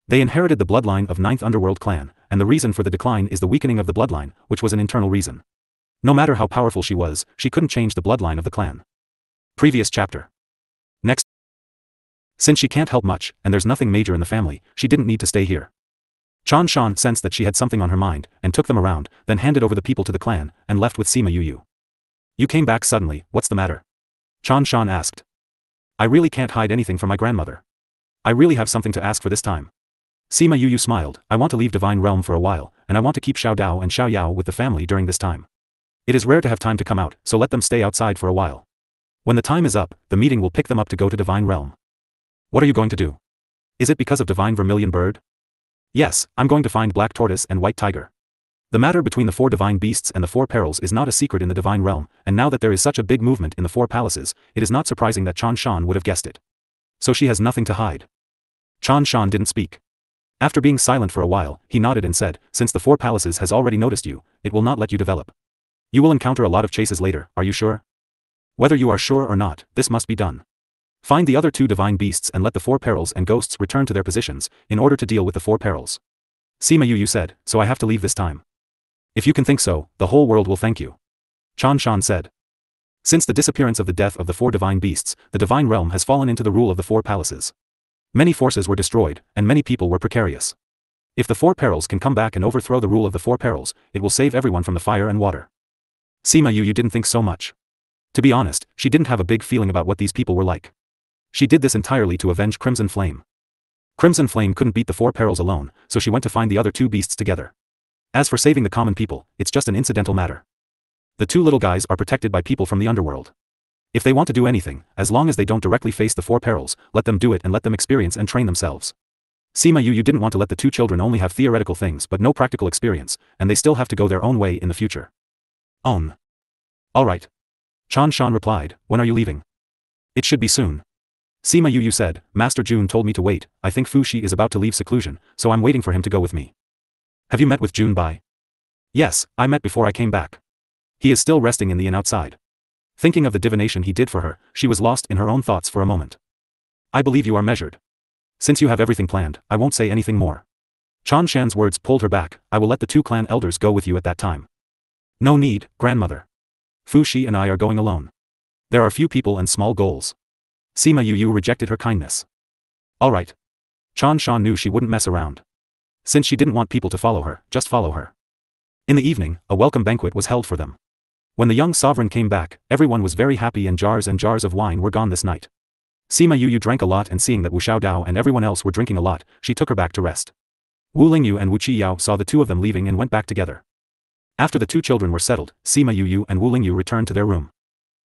They inherited the bloodline of 9th Underworld clan, and the reason for the decline is the weakening of the bloodline, which was an internal reason. No matter how powerful she was, she couldn't change the bloodline of the clan. Previous chapter. Next. Since she can't help much, and there's nothing major in the family, she didn't need to stay here. Chan Shan sensed that she had something on her mind, and took them around, then handed over the people to the clan, and left with Sima Yu. You came back suddenly, what's the matter? Chan Shan asked. I really can't hide anything from my grandmother. I really have something to ask for this time. Sima Yu smiled, I want to leave Divine Realm for a while, and I want to keep Xiao Dao and Xiao Yao with the family during this time. It is rare to have time to come out, so let them stay outside for a while. When the time is up, the meeting will pick them up to go to Divine Realm. What are you going to do? Is it because of Divine Vermilion Bird? Yes, I'm going to find Black Tortoise and White Tiger. The matter between the 4 divine beasts and the 4 perils is not a secret in the Divine Realm, and now that there is such a big movement in the 4 palaces, it is not surprising that Chan Shan would have guessed it. So she has nothing to hide. Chan Shan didn't speak. After being silent for a while, he nodded and said, since the 4 palaces has already noticed you, it will not let you develop. You will encounter a lot of chases later, are you sure? Whether you are sure or not, this must be done. Find the other 2 divine beasts and let the 4 perils and ghosts return to their positions, in order to deal with the 4 perils. Sima Yu said, so I have to leave this time. If you can think so, the whole world will thank you. Chan Shan said. Since the disappearance of the death of the 4 divine beasts, the divine realm has fallen into the rule of the 4 palaces. Many forces were destroyed, and many people were precarious. If the 4 perils can come back and overthrow the rule of the 4 perils, it will save everyone from the fire and water. Sima Yu didn't think so much. To be honest, she didn't have a big feeling about what these people were like. She did this entirely to avenge Crimson Flame. Crimson Flame couldn't beat the 4 perils alone, so she went to find the other 2 beasts together. As for saving the common people, it's just an incidental matter. The 2 little guys are protected by people from the underworld. If they want to do anything, as long as they don't directly face the 4 perils, let them do it and let them experience and train themselves. Sima Yu didn't want to let the 2 children only have theoretical things but no practical experience, and they still have to go their own way in the future. Own. Alright. Chan Shan replied, when are you leaving? It should be soon. Sima Yu said, Master Jun told me to wait, I think Fu Shi is about to leave seclusion, so I'm waiting for him to go with me. Have you met with Jun Bai? Yes, I met before I came back. He is still resting in the inn outside. Thinking of the divination he did for her, she was lost in her own thoughts for a moment. I believe you are measured. Since you have everything planned, I won't say anything more. Chan Shan's words pulled her back, I will let the 2 clan elders go with you at that time. No need, grandmother. Fu Shi and I are going alone. There are few people and small goals. Sima Yu rejected her kindness. Alright. Chan Shan knew she wouldn't mess around. Since she didn't want people to follow her, just follow her. In the evening, a welcome banquet was held for them. When the young sovereign came back, everyone was very happy and jars of wine were gone this night. Sima Yu drank a lot and seeing that Wu Xiaodao and everyone else were drinking a lot, she took her back to rest. Wu Lingyu and Wu Qiyao saw the 2 of them leaving and went back together. After the 2 children were settled, Sima Yu and Wu Lingyu returned to their room.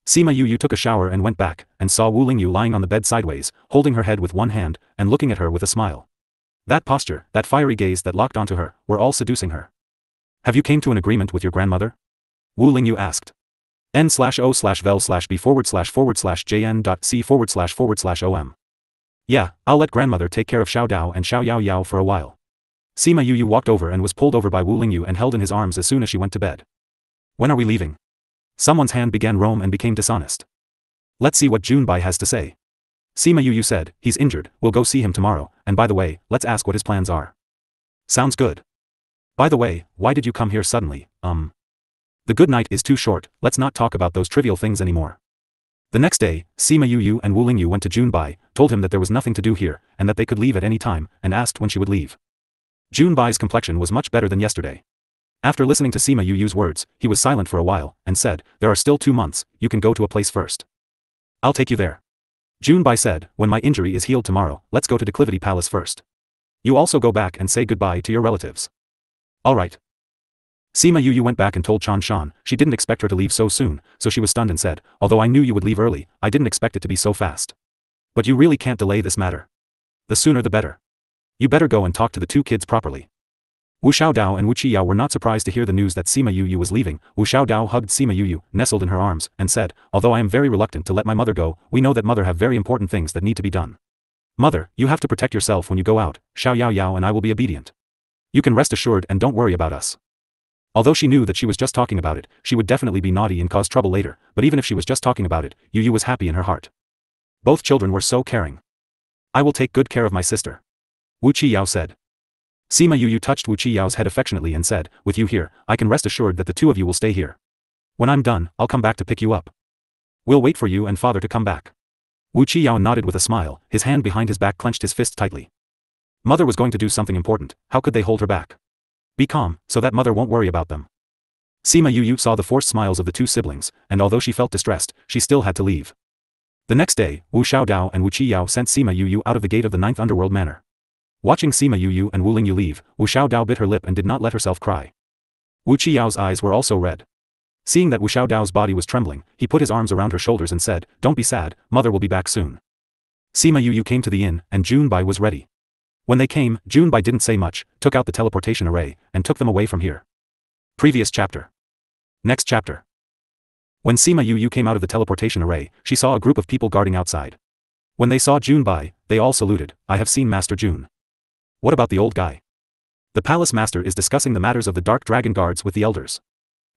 Sima Yu took a shower and went back, and saw Wu Lingyu lying on the bed sideways, holding her head with one hand, and looking at her with a smile. That posture, that fiery gaze that locked onto her, were all seducing her. Have you came to an agreement with your grandmother? Wu Lingyu asked. n/o/vel/b//jn.c//om. Yeah, I'll let grandmother take care of Xiao Dao and Xiao Yao Yao for a while. Sima Yu walked over and was pulled over by Wu Lingyu and held in his arms as soon as she went to bed. When are we leaving? Someone's hand began roam and became dishonest. Let's see what Junbai has to say. Sima Yu said, he's injured, we'll go see him tomorrow, and by the way, let's ask what his plans are. Sounds good. By the way, why did you come here suddenly, The good night is too short, let's not talk about those trivial things anymore. The next day, Sima Yu and Wu Lingyu went to Junbai, told him that there was nothing to do here, and that they could leave at any time, and asked when she would leave. Junbai's complexion was much better than yesterday. After listening to Sima Yu's words, he was silent for a while, and said, there are still 2 months, you can go to a place first. I'll take you there. Junbai said, when my injury is healed tomorrow, let's go to Declivity Palace first. You also go back and say goodbye to your relatives. Alright. Sima Yu went back and told Chan Shan, she didn't expect her to leave so soon, so she was stunned and said, although I knew you would leave early, I didn't expect it to be so fast. But you really can't delay this matter. The sooner the better. You better go and talk to the 2 kids properly. Wu Xiaodao and Wu Qiyao were not surprised to hear the news that Sima Yu was leaving. Wu Xiaodao hugged Sima Yu, nestled in her arms, and said, although I am very reluctant to let my mother go, we know that mother have very important things that need to be done. Mother, you have to protect yourself when you go out, Xiao Yao Yao and I will be obedient. You can rest assured and don't worry about us. Although she knew that she was just talking about it, she would definitely be naughty and cause trouble later, but even if she was just talking about it, Yu was happy in her heart. Both children were so caring. I will take good care of my sister. Wu Qiyao said. Sima Yu touched Wu Qiyao's head affectionately and said, with you here, I can rest assured that the 2 of you will stay here. When I'm done, I'll come back to pick you up. We'll wait for you and father to come back. Wu Qiyao nodded with a smile, his hand behind his back clenched his fist tightly. Mother was going to do something important, how could they hold her back? Be calm, so that mother won't worry about them. Sima Yu saw the forced smiles of the two siblings, and although she felt distressed, she still had to leave. The next day, Wu Xiaodao and Wu Qiyao sent Sima Yu out of the gate of the 9th Underworld Manor. Watching Sima Yu and Wu Lingyu leave, Wu Xiaodao bit her lip and did not let herself cry. Wu Qiyao's eyes were also red. Seeing that Wu Xiaodao's body was trembling, he put his arms around her shoulders and said, "Don't be sad, mother will be back soon." Sima Yu came to the inn, and Junbai was ready. When they came, Junbai didn't say much, took out the teleportation array, and took them away from here. Previous chapter. Next chapter. When Sima Yu came out of the teleportation array, she saw a group of people guarding outside. When they saw Junbai, they all saluted. "I have seen Master Jun. What about the old guy? The palace master is discussing the matters of the Dark Dragon Guards with the elders.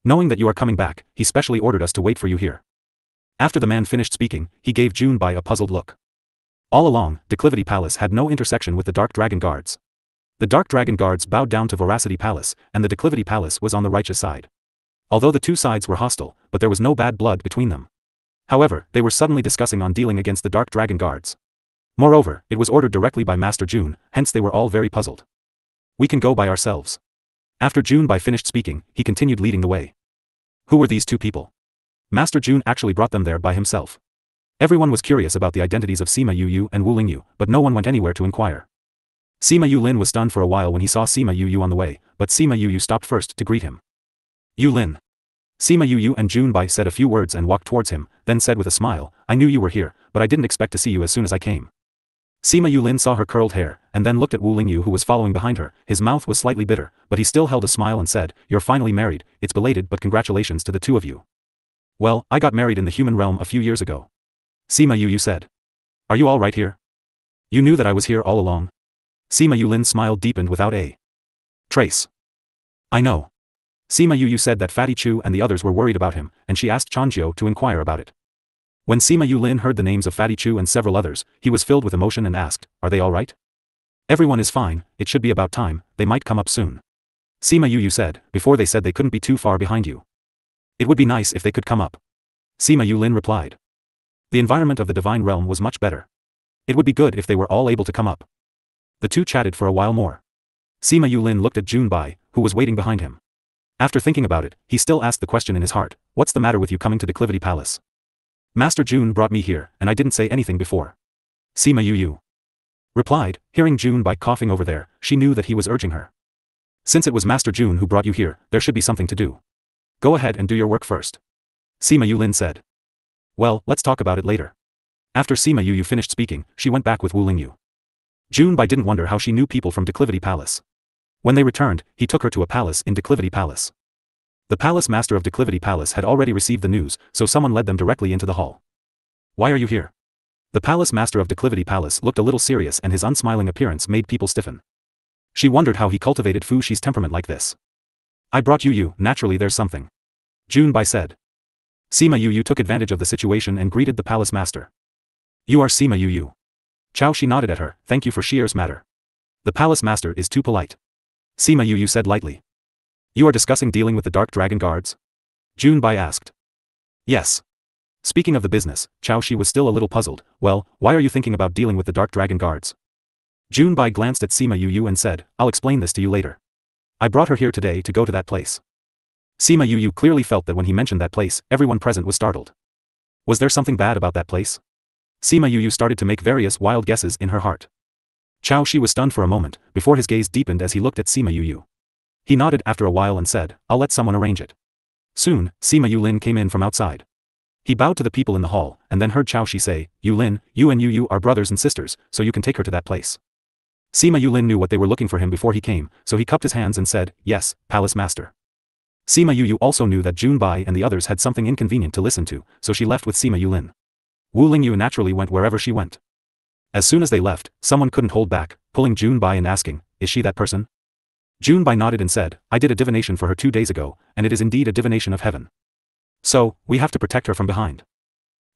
Knowing that you are coming back, he specially ordered us to wait for you here." After the man finished speaking, he gave Junbai a puzzled look. All along, Declivity Palace had no intersection with the Dark Dragon Guards. The Dark Dragon Guards bowed down to Veracity Palace, and the Declivity Palace was on the righteous side. Although the two sides were hostile, but there was no bad blood between them. However, they were suddenly discussing on dealing against the Dark Dragon Guards. Moreover, it was ordered directly by Master Jun, hence they were all very puzzled. "We can go by ourselves." After Junbai finished speaking, he continued leading the way. Who were these two people? Master Jun actually brought them there by himself. Everyone was curious about the identities of Sima Yu and Wu Lingyu, but no one went anywhere to inquire. Sima Yulin was stunned for a while when he saw Sima Yu on the way, but Sima Yu stopped first to greet him. "Yulin." Sima Yu and Junbai said a few words and walked towards him, then said with a smile, "I knew you were here, but I didn't expect to see you as soon as I came." Sima Yulin saw her curled hair, and then looked at Wu Lingyu who was following behind her. His mouth was slightly bitter, but he still held a smile and said, "You're finally married, it's belated but congratulations to the two of you." "Well, I got married in the human realm a few years ago." Sima Yu said. "Are you all right here? You knew that I was here all along?" Sima Yulin's smile deepened without a trace. "I know." Sima Yu said that Fatty Chu and the others were worried about him, and she asked Chanjiu to inquire about it. When Sima Yulin heard the names of Fatty Chu and several others, he was filled with emotion and asked, "Are they all right?" "Everyone is fine, it should be about time, they might come up soon." Sima Yu said, "Before they said they couldn't be too far behind you. It would be nice if they could come up." Sima Yulin replied. The environment of the divine realm was much better. It would be good if they were all able to come up. The two chatted for a while more. Sima Yulin looked at Junbai, who was waiting behind him. After thinking about it, he still asked the question in his heart, "What's the matter with you coming to Declivity Palace?" "Master Jun brought me here, and I didn't say anything before." Sima Yu replied, hearing Junbai coughing over there, she knew that he was urging her. "Since it was Master Jun who brought you here, there should be something to do. Go ahead and do your work first." Sima Yulin said. "Well, let's talk about it later." After Sima Yu finished speaking, she went back with Wu Lingyu. Junbai didn't wonder how she knew people from Declivity Palace. When they returned, he took her to a palace in Declivity Palace. The palace master of Declivity Palace had already received the news, so someone led them directly into the hall. "Why are you here?" The palace master of Declivity Palace looked a little serious and his unsmiling appearance made people stiffen. She wondered how he cultivated Fu Shi's temperament like this. "I brought you, naturally there's something," Junbai said. Sima Yu took advantage of the situation and greeted the palace master. "You are Sima Yu. Chao Shi nodded at her, "Thank you for Shier's matter. The palace master is too polite." Sima Yu said lightly. "You are discussing dealing with the Dark Dragon Guards?" Junbai asked. "Yes." Speaking of the business, Chao Shi was still a little puzzled. "Well, why are you thinking about dealing with the Dark Dragon Guards?" Junbai glanced at Sima Yu and said, "I'll explain this to you later. I brought her here today to go to that place." Sima Yu clearly felt that when he mentioned that place, everyone present was startled. Was there something bad about that place? Sima Yu started to make various wild guesses in her heart. Chao Shi was stunned for a moment, before his gaze deepened as he looked at Sima Yu. He nodded after a while and said, "I'll let someone arrange it." Soon, Sima Yulin came in from outside. He bowed to the people in the hall, and then heard Chao Shi say, "Yulin, you and Yu are brothers and sisters, so you can take her to that place." Sima Yulin knew what they were looking for him before he came, so he cupped his hands and said, "Yes, palace master." Sima Yu also knew that Junbai and the others had something inconvenient to listen to, so she left with Sima Yulin. Wu Lingyu naturally went wherever she went. As soon as they left, someone couldn't hold back, pulling Junbai and asking, "Is she that person?" Junbai nodded and said, "I did a divination for her 2 days ago, and it is indeed a divination of heaven. So, we have to protect her from behind.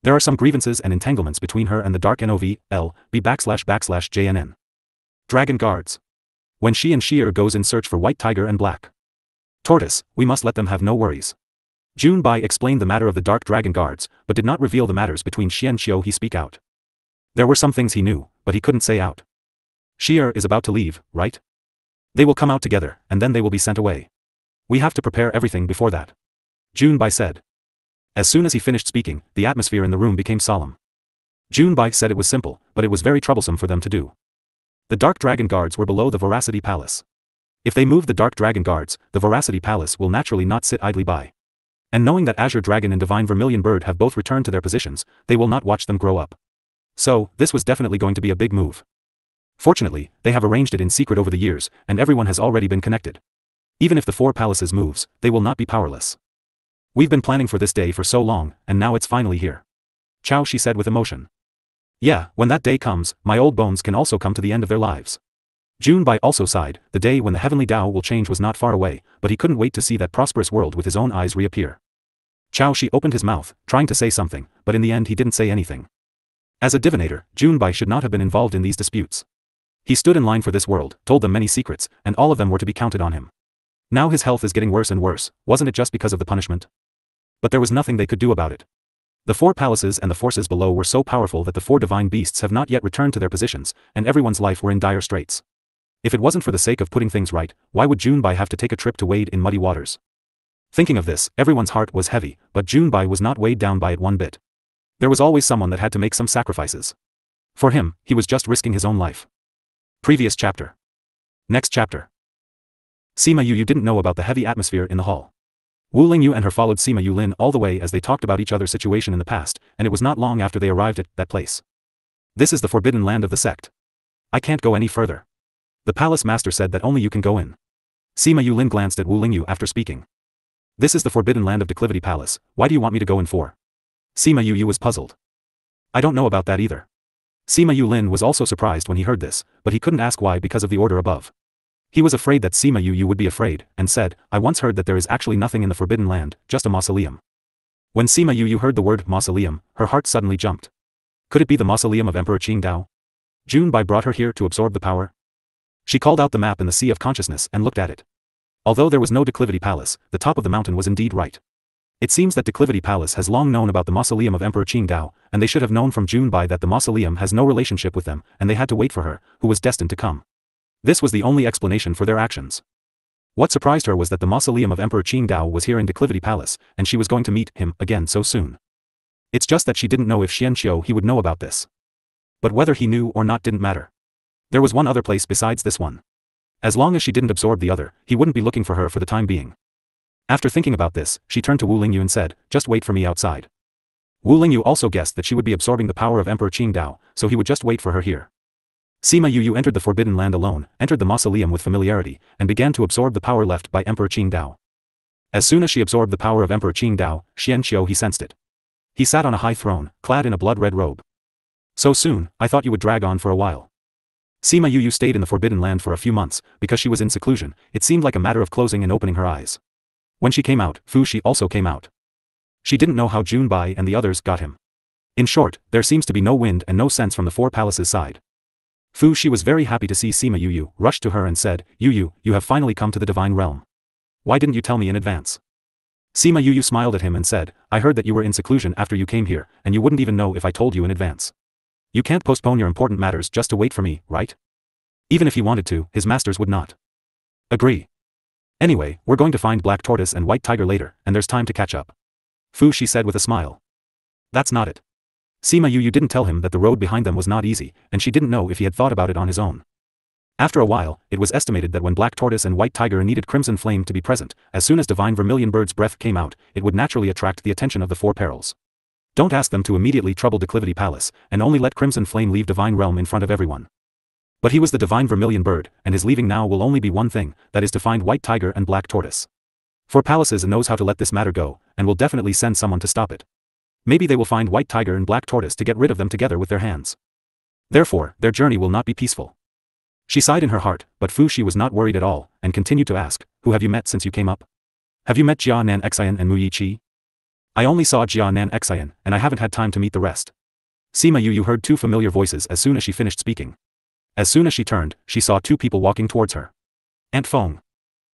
There are some grievances and entanglements between her and the Dark NOV/L/B/JNN. Dragon Guards. When she and Shier goes in search for White Tiger and Black Tortoise, we must let them have no worries. June Bai explained the matter of the Dark Dragon Guards, but did not reveal the matters between Xie and Xiao. He speak out. There were some things he knew, but he couldn't say out. Xie is about to leave, right? They will come out together, and then they will be sent away. We have to prepare everything before that. June Bai said. As soon as he finished speaking, the atmosphere in the room became solemn. June Bai said it was simple, but it was very troublesome for them to do. The Dark Dragon Guards were below the Veracity Palace. If they move the Dark Dragon Guards, the Veracity Palace will naturally not sit idly by. And knowing that Azure Dragon and Divine Vermilion Bird have both returned to their positions, they will not watch them grow up. So, this was definitely going to be a big move. Fortunately, they have arranged it in secret over the years, and everyone has already been connected. Even if the four palaces moves, they will not be powerless. We've been planning for this day for so long, and now it's finally here. Chao Shi said with emotion. Yeah, when that day comes, my old bones can also come to the end of their lives. June Bai also sighed. The day when the heavenly Tao will change was not far away, but he couldn't wait to see that prosperous world with his own eyes reappear. Chao Shi opened his mouth, trying to say something, but in the end he didn't say anything. As a divinator, June Bai should not have been involved in these disputes. He stood in line for this world, told them many secrets, and all of them were to be counted on him. Now his health is getting worse and worse, wasn't it just because of the punishment? But there was nothing they could do about it. The four palaces and the forces below were so powerful that the four divine beasts have not yet returned to their positions, and everyone's life were in dire straits. If it wasn't for the sake of putting things right, why would June Bai have to take a trip to wade in muddy waters? Thinking of this, everyone's heart was heavy, but June Bai was not weighed down by it one bit. There was always someone that had to make some sacrifices. For him, he was just risking his own life. Previous chapter. Next chapter. Sima Yu didn't know about the heavy atmosphere in the hall. Wu Lingyu and her followed Sima Yulin all the way as they talked about each other's situation in the past, and it was not long after they arrived at that place. This is the forbidden land of the sect. I can't go any further. The palace master said that only you can go in. Sima Yulin glanced at Wu Lingyu after speaking. This is the forbidden land of Declivity Palace, why do you want me to go in for? Sima Yu was puzzled. I don't know about that either. Sima Yulin was also surprised when he heard this, but he couldn't ask why because of the order above. He was afraid that Sima Yu would be afraid, and said, I once heard that there is actually nothing in the forbidden land, just a mausoleum. When Sima Yu heard the word mausoleum, her heart suddenly jumped. Could it be the mausoleum of Emperor Qingdao? June Bai brought her here to absorb the power? She called out the map in the Sea of Consciousness and looked at it. Although there was no Declivity Palace, the top of the mountain was indeed right. It seems that Declivity Palace has long known about the mausoleum of Emperor Qingdao, and they should have known from June Bai that the mausoleum has no relationship with them, and they had to wait for her, who was destined to come. This was the only explanation for their actions. What surprised her was that the mausoleum of Emperor Qingdao was here in Declivity Palace, and she was going to meet him again so soon. It's just that she didn't know if Xianqiu he would know about this. But whether he knew or not didn't matter. There was one other place besides this one. As long as she didn't absorb the other, he wouldn't be looking for her for the time being. After thinking about this, she turned to Wu Lingyu and said, just wait for me outside. Wu Lingyu also guessed that she would be absorbing the power of Emperor Qingdao, so he would just wait for her here. Sima Yu entered the forbidden land alone, entered the mausoleum with familiarity, and began to absorb the power left by Emperor Qingdao. As soon as she absorbed the power of Emperor Qingdao, Xianqiu he sensed it. He sat on a high throne, clad in a blood-red robe. So soon, I thought you would drag on for a while. Sima Yu stayed in the forbidden land for a few months, because she was in seclusion, it seemed like a matter of closing and opening her eyes. When she came out, Fu Shi also came out. She didn't know how June Bai and the others got him. In short, there seems to be no wind and no sense from the four palaces side. Fu Shi was very happy to see Sima Yu, rushed to her and said, you have finally come to the divine realm. Why didn't you tell me in advance? Sima Yu smiled at him and said, I heard that you were in seclusion after you came here, and you wouldn't even know if I told you in advance. You can't postpone your important matters just to wait for me, right? Even if he wanted to, his masters would not. Agree. Anyway, we're going to find Black Tortoise and White Tiger later, and there's time to catch up. Fu Shi said with a smile. That's not it. Sima Yu didn't tell him that the road behind them was not easy, and she didn't know if he had thought about it on his own. After a while, it was estimated that when Black Tortoise and White Tiger needed Crimson Flame to be present, as soon as Divine Vermilion Bird's breath came out, it would naturally attract the attention of the Four Perils. Don't ask them to immediately trouble Declivity Palace, and only let Crimson Flame leave Divine Realm in front of everyone. But he was the Divine Vermilion Bird, and his leaving now will only be one thing, that is to find White Tiger and Black Tortoise. Four Palaces knows how to let this matter go, and will definitely send someone to stop it. Maybe they will find White Tiger and Black Tortoise to get rid of them together with their hands. Therefore, their journey will not be peaceful. She sighed in her heart, but Fu Shi was not worried at all, and continued to ask, who have you met since you came up? Have you met Jia Nan Xian and Mu Yiqi? I only saw Jia Nan Xian, and I haven't had time to meet the rest. Sima Yu heard two familiar voices as soon as she finished speaking. As soon as she turned, she saw two people walking towards her. Aunt Feng.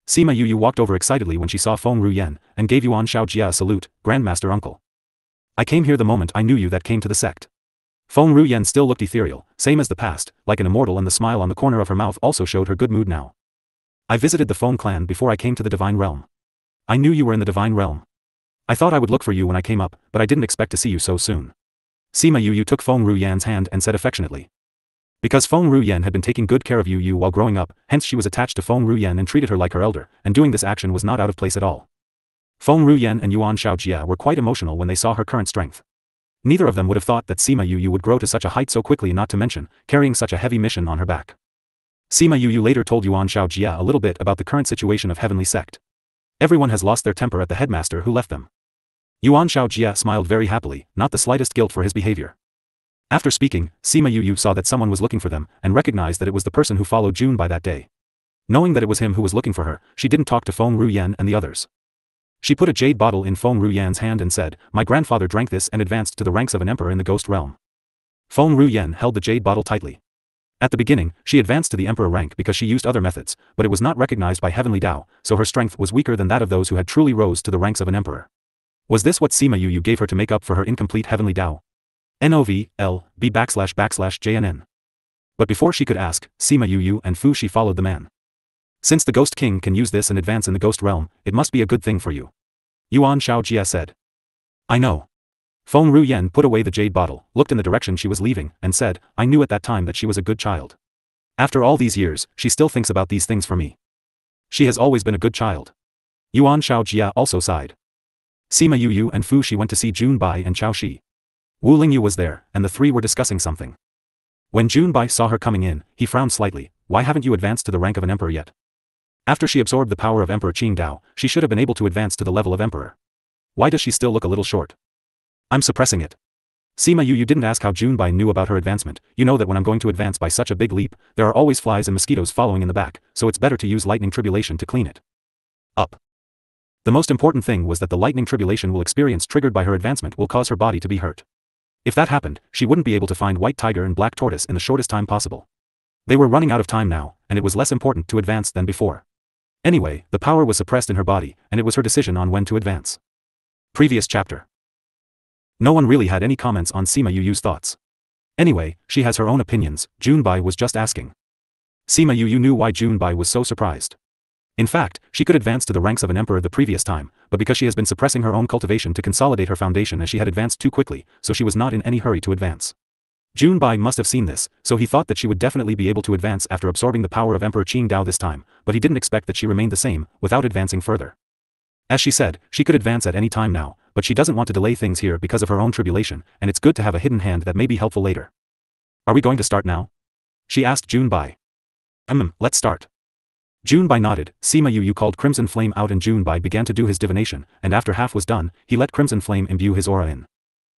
Sima Yu walked over excitedly when she saw Feng Ruyen, and gave Yuan Shaojia a salute, Grandmaster Uncle. I came here the moment I knew you that came to the sect. Feng Ruyen still looked ethereal, same as the past, like an immortal, and the smile on the corner of her mouth also showed her good mood now. I visited the Feng clan before I came to the Divine Realm. I knew you were in the Divine Realm. I thought I would look for you when I came up, but I didn't expect to see you so soon. Sima Yu took Feng Ruyen's hand and said affectionately. Because Feng Ruyen had been taking good care of Yu while growing up, hence she was attached to Feng Ruyen and treated her like her elder, and doing this action was not out of place at all. Feng Ruyen and Yuan Shaojia were quite emotional when they saw her current strength. Neither of them would have thought that Sima Yu would grow to such a height so quickly, not to mention, carrying such a heavy mission on her back. Sima Yu later told Yuan Shaojia a little bit about the current situation of Heavenly Sect. Everyone has lost their temper at the headmaster who left them. Yuan Shaojia smiled very happily, not the slightest guilt for his behavior. After speaking, Sima Yu saw that someone was looking for them, and recognized that it was the person who followed June by that day. Knowing that it was him who was looking for her, she didn't talk to Feng Ruyen and the others. She put a jade bottle in Feng Ruyen's hand and said, "My grandfather drank this and advanced to the ranks of an emperor in the ghost realm." Feng Ruyen held the jade bottle tightly. At the beginning, she advanced to the emperor rank because she used other methods, but it was not recognized by Heavenly Dao, so her strength was weaker than that of those who had truly rose to the ranks of an emperor. Was this what Sima Yu gave her to make up for her incomplete Heavenly Dao? NOVLB //JNN. But before she could ask, Sima Yu and Fu Shi followed the man. Since the Ghost King can use this and advance in the ghost realm, it must be a good thing for you. Yuan Shaojia said. I know. Feng Ruyen put away the jade bottle, looked in the direction she was leaving, and said, I knew at that time that she was a good child. After all these years, she still thinks about these things for me. She has always been a good child. Yuan Shaojia also sighed. Sima Yu and Fu Shi went to see Jun Bai and Chao Shi. Wu Lingyu was there, and the three were discussing something. When Jun Bai saw her coming in, he frowned slightly. Why haven't you advanced to the rank of an emperor yet? After she absorbed the power of Emperor Qing Dao, she should have been able to advance to the level of emperor. Why does she still look a little short? I'm suppressing it. Sima Yu didn't ask how Jun Bai knew about her advancement. You know that when I'm going to advance by such a big leap, there are always flies and mosquitoes following in the back, so it's better to use lightning tribulation to clean it up. The most important thing was that the lightning tribulation will experience triggered by her advancement will cause her body to be hurt. If that happened, she wouldn't be able to find White Tiger and Black Tortoise in the shortest time possible. They were running out of time now, and it was less important to advance than before. Anyway, the power was suppressed in her body, and it was her decision on when to advance. Previous chapter. No one really had any comments on Sima Yu's thoughts. Anyway, she has her own opinions. Jun Bai was just asking. Sima Yu knew why Jun Bai was so surprised. In fact, she could advance to the ranks of an emperor the previous time, but because she has been suppressing her own cultivation to consolidate her foundation as she had advanced too quickly, so she was not in any hurry to advance. Jun Bai must have seen this, so he thought that she would definitely be able to advance after absorbing the power of Emperor Qing Dao this time, but he didn't expect that she remained the same, without advancing further. As she said, she could advance at any time now, but she doesn't want to delay things here because of her own tribulation, and it's good to have a hidden hand that may be helpful later. Are we going to start now? She asked Jun Bai. Let's start. Jun Bai nodded. Sima Yu called Crimson Flame out and Jun Bai began to do his divination, and after half was done, he let Crimson Flame imbue his aura in.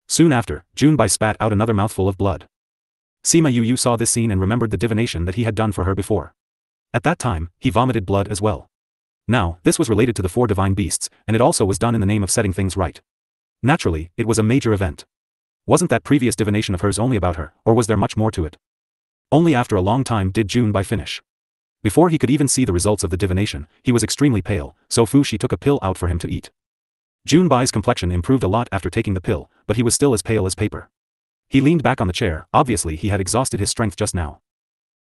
Soon after, Jun Bai spat out another mouthful of blood. Sima Yu saw this scene and remembered the divination that he had done for her before. At that time, he vomited blood as well. Now, this was related to the 4 divine beasts, and it also was done in the name of setting things right. Naturally, it was a major event. Wasn't that previous divination of hers only about her, or was there much more to it? Only after a long time did Jun Bai finish. Before he could even see the results of the divination, he was extremely pale, so Fu Shi took a pill out for him to eat. Jun Bai's complexion improved a lot after taking the pill, but he was still as pale as paper. He leaned back on the chair, obviously he had exhausted his strength just now.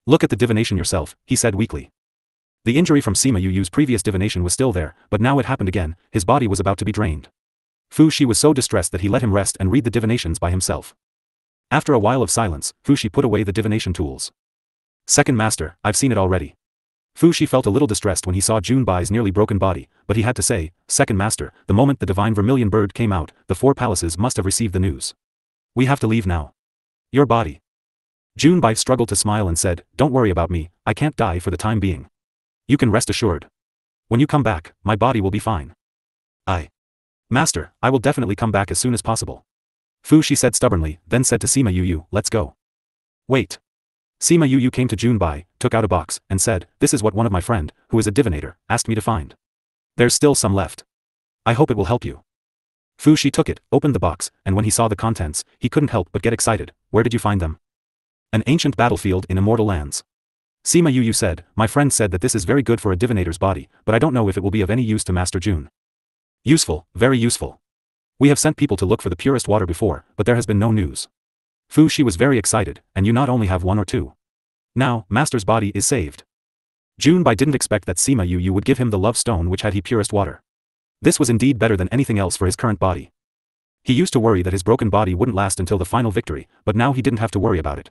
Look at the divination yourself, he said weakly. The injury from Sima Yu's previous divination was still there, but now it happened again, his body was about to be drained. Fu Shi was so distressed that he let him rest and read the divinations by himself. After a while of silence, Fu Shi put away the divination tools. Second master, I've seen it already. Fu Shi felt a little distressed when he saw Jun Bai's nearly broken body, but he had to say, Second master, the moment the divine vermilion bird came out, the 4 palaces must have received the news. We have to leave now. Your body. Jun Bai struggled to smile and said, Don't worry about me, I can't die for the time being. You can rest assured. When you come back, my body will be fine. Master, I will definitely come back as soon as possible. Fu Shi said stubbornly, then said to Sima Yu, let's go. Wait. Sima Yu came to Jun Bai, took out a box, and said, This is what one of my friend, who is a divinator, asked me to find. There's still some left. I hope it will help you. Fu Shi took it, opened the box, and when he saw the contents, he couldn't help but get excited. Where did you find them? An ancient battlefield in immortal lands. Sima Yu said, my friend said that this is very good for a divinator's body, but I don't know if it will be of any use to Master Jun. Useful, very useful. We have sent people to look for the purest water before, but there has been no news. Fu Shi was very excited, and you not only have one or two. Now, Master's body is saved. Junbai didn't expect that Sima Yu would give him the love stone which had he purest water. This was indeed better than anything else for his current body. He used to worry that his broken body wouldn't last until the final victory, but now he didn't have to worry about it.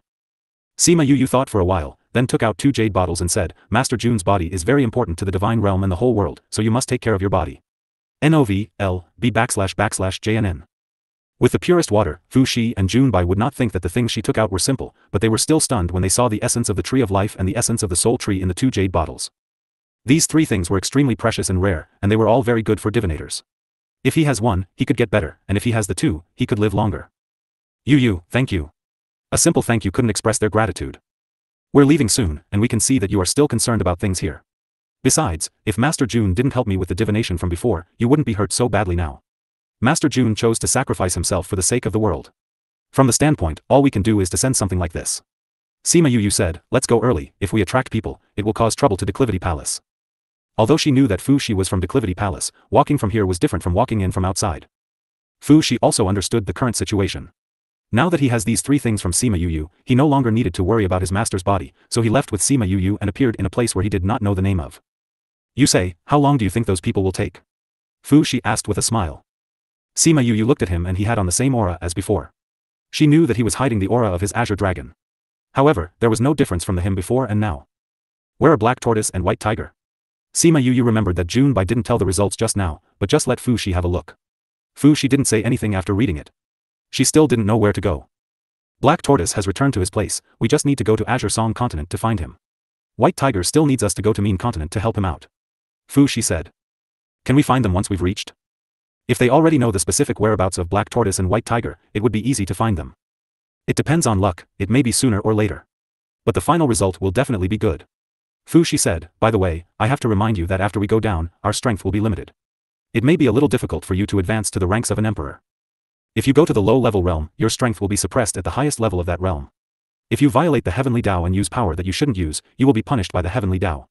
Sima Yu thought for a while, then took out 2 jade bottles and said, Master Jun's body is very important to the divine realm and the whole world, so you must take care of your body. NOVLB //JNN. With the purest water, Fu Shi and Junbai would not think that the things she took out were simple, but they were still stunned when they saw the essence of the tree of life and the essence of the soul tree in the 2 jade bottles. These 3 things were extremely precious and rare, and they were all very good for divinators. If he has one, he could get better, and if he has the 2, he could live longer. Yu, thank you. A simple thank you couldn't express their gratitude. We're leaving soon, and we can see that you are still concerned about things here. Besides, if Master Jun didn't help me with the divination from before, you wouldn't be hurt so badly now. Master Jun chose to sacrifice himself for the sake of the world. From the standpoint, all we can do is to send something like this. Sima Yu said, let's go early, if we attract people, it will cause trouble to Declivity Palace. Although she knew that Fu Shi was from Declivity Palace, walking from here was different from walking in from outside. Fu Shi also understood the current situation. Now that he has these 3 things from Sima Yu, he no longer needed to worry about his master's body, so he left with Sima Yu and appeared in a place where he did not know the name of. You say, how long do you think those people will take? Fu Shi asked with a smile. Sima Yu looked at him and he had on the same aura as before. She knew that he was hiding the aura of his azure dragon. However, there was no difference from the him before and now. Where are Black Tortoise and White Tiger? Sima Yu remembered that Junbai didn't tell the results just now, but just let Fu Shi have a look. Fu Shi didn't say anything after reading it. She still didn't know where to go. Black Tortoise has returned to his place, we just need to go to Azure Song Continent to find him. White Tiger still needs us to go to Mean Continent to help him out. Fu Shi said. Can we find them once we've reached? If they already know the specific whereabouts of Black Tortoise and White Tiger, it would be easy to find them. It depends on luck, it may be sooner or later. But the final result will definitely be good. Fu Shi said, by the way, I have to remind you that after we go down, our strength will be limited. It may be a little difficult for you to advance to the ranks of an emperor. If you go to the low-level realm, your strength will be suppressed at the highest level of that realm. If you violate the heavenly Tao and use power that you shouldn't use, you will be punished by the heavenly Tao.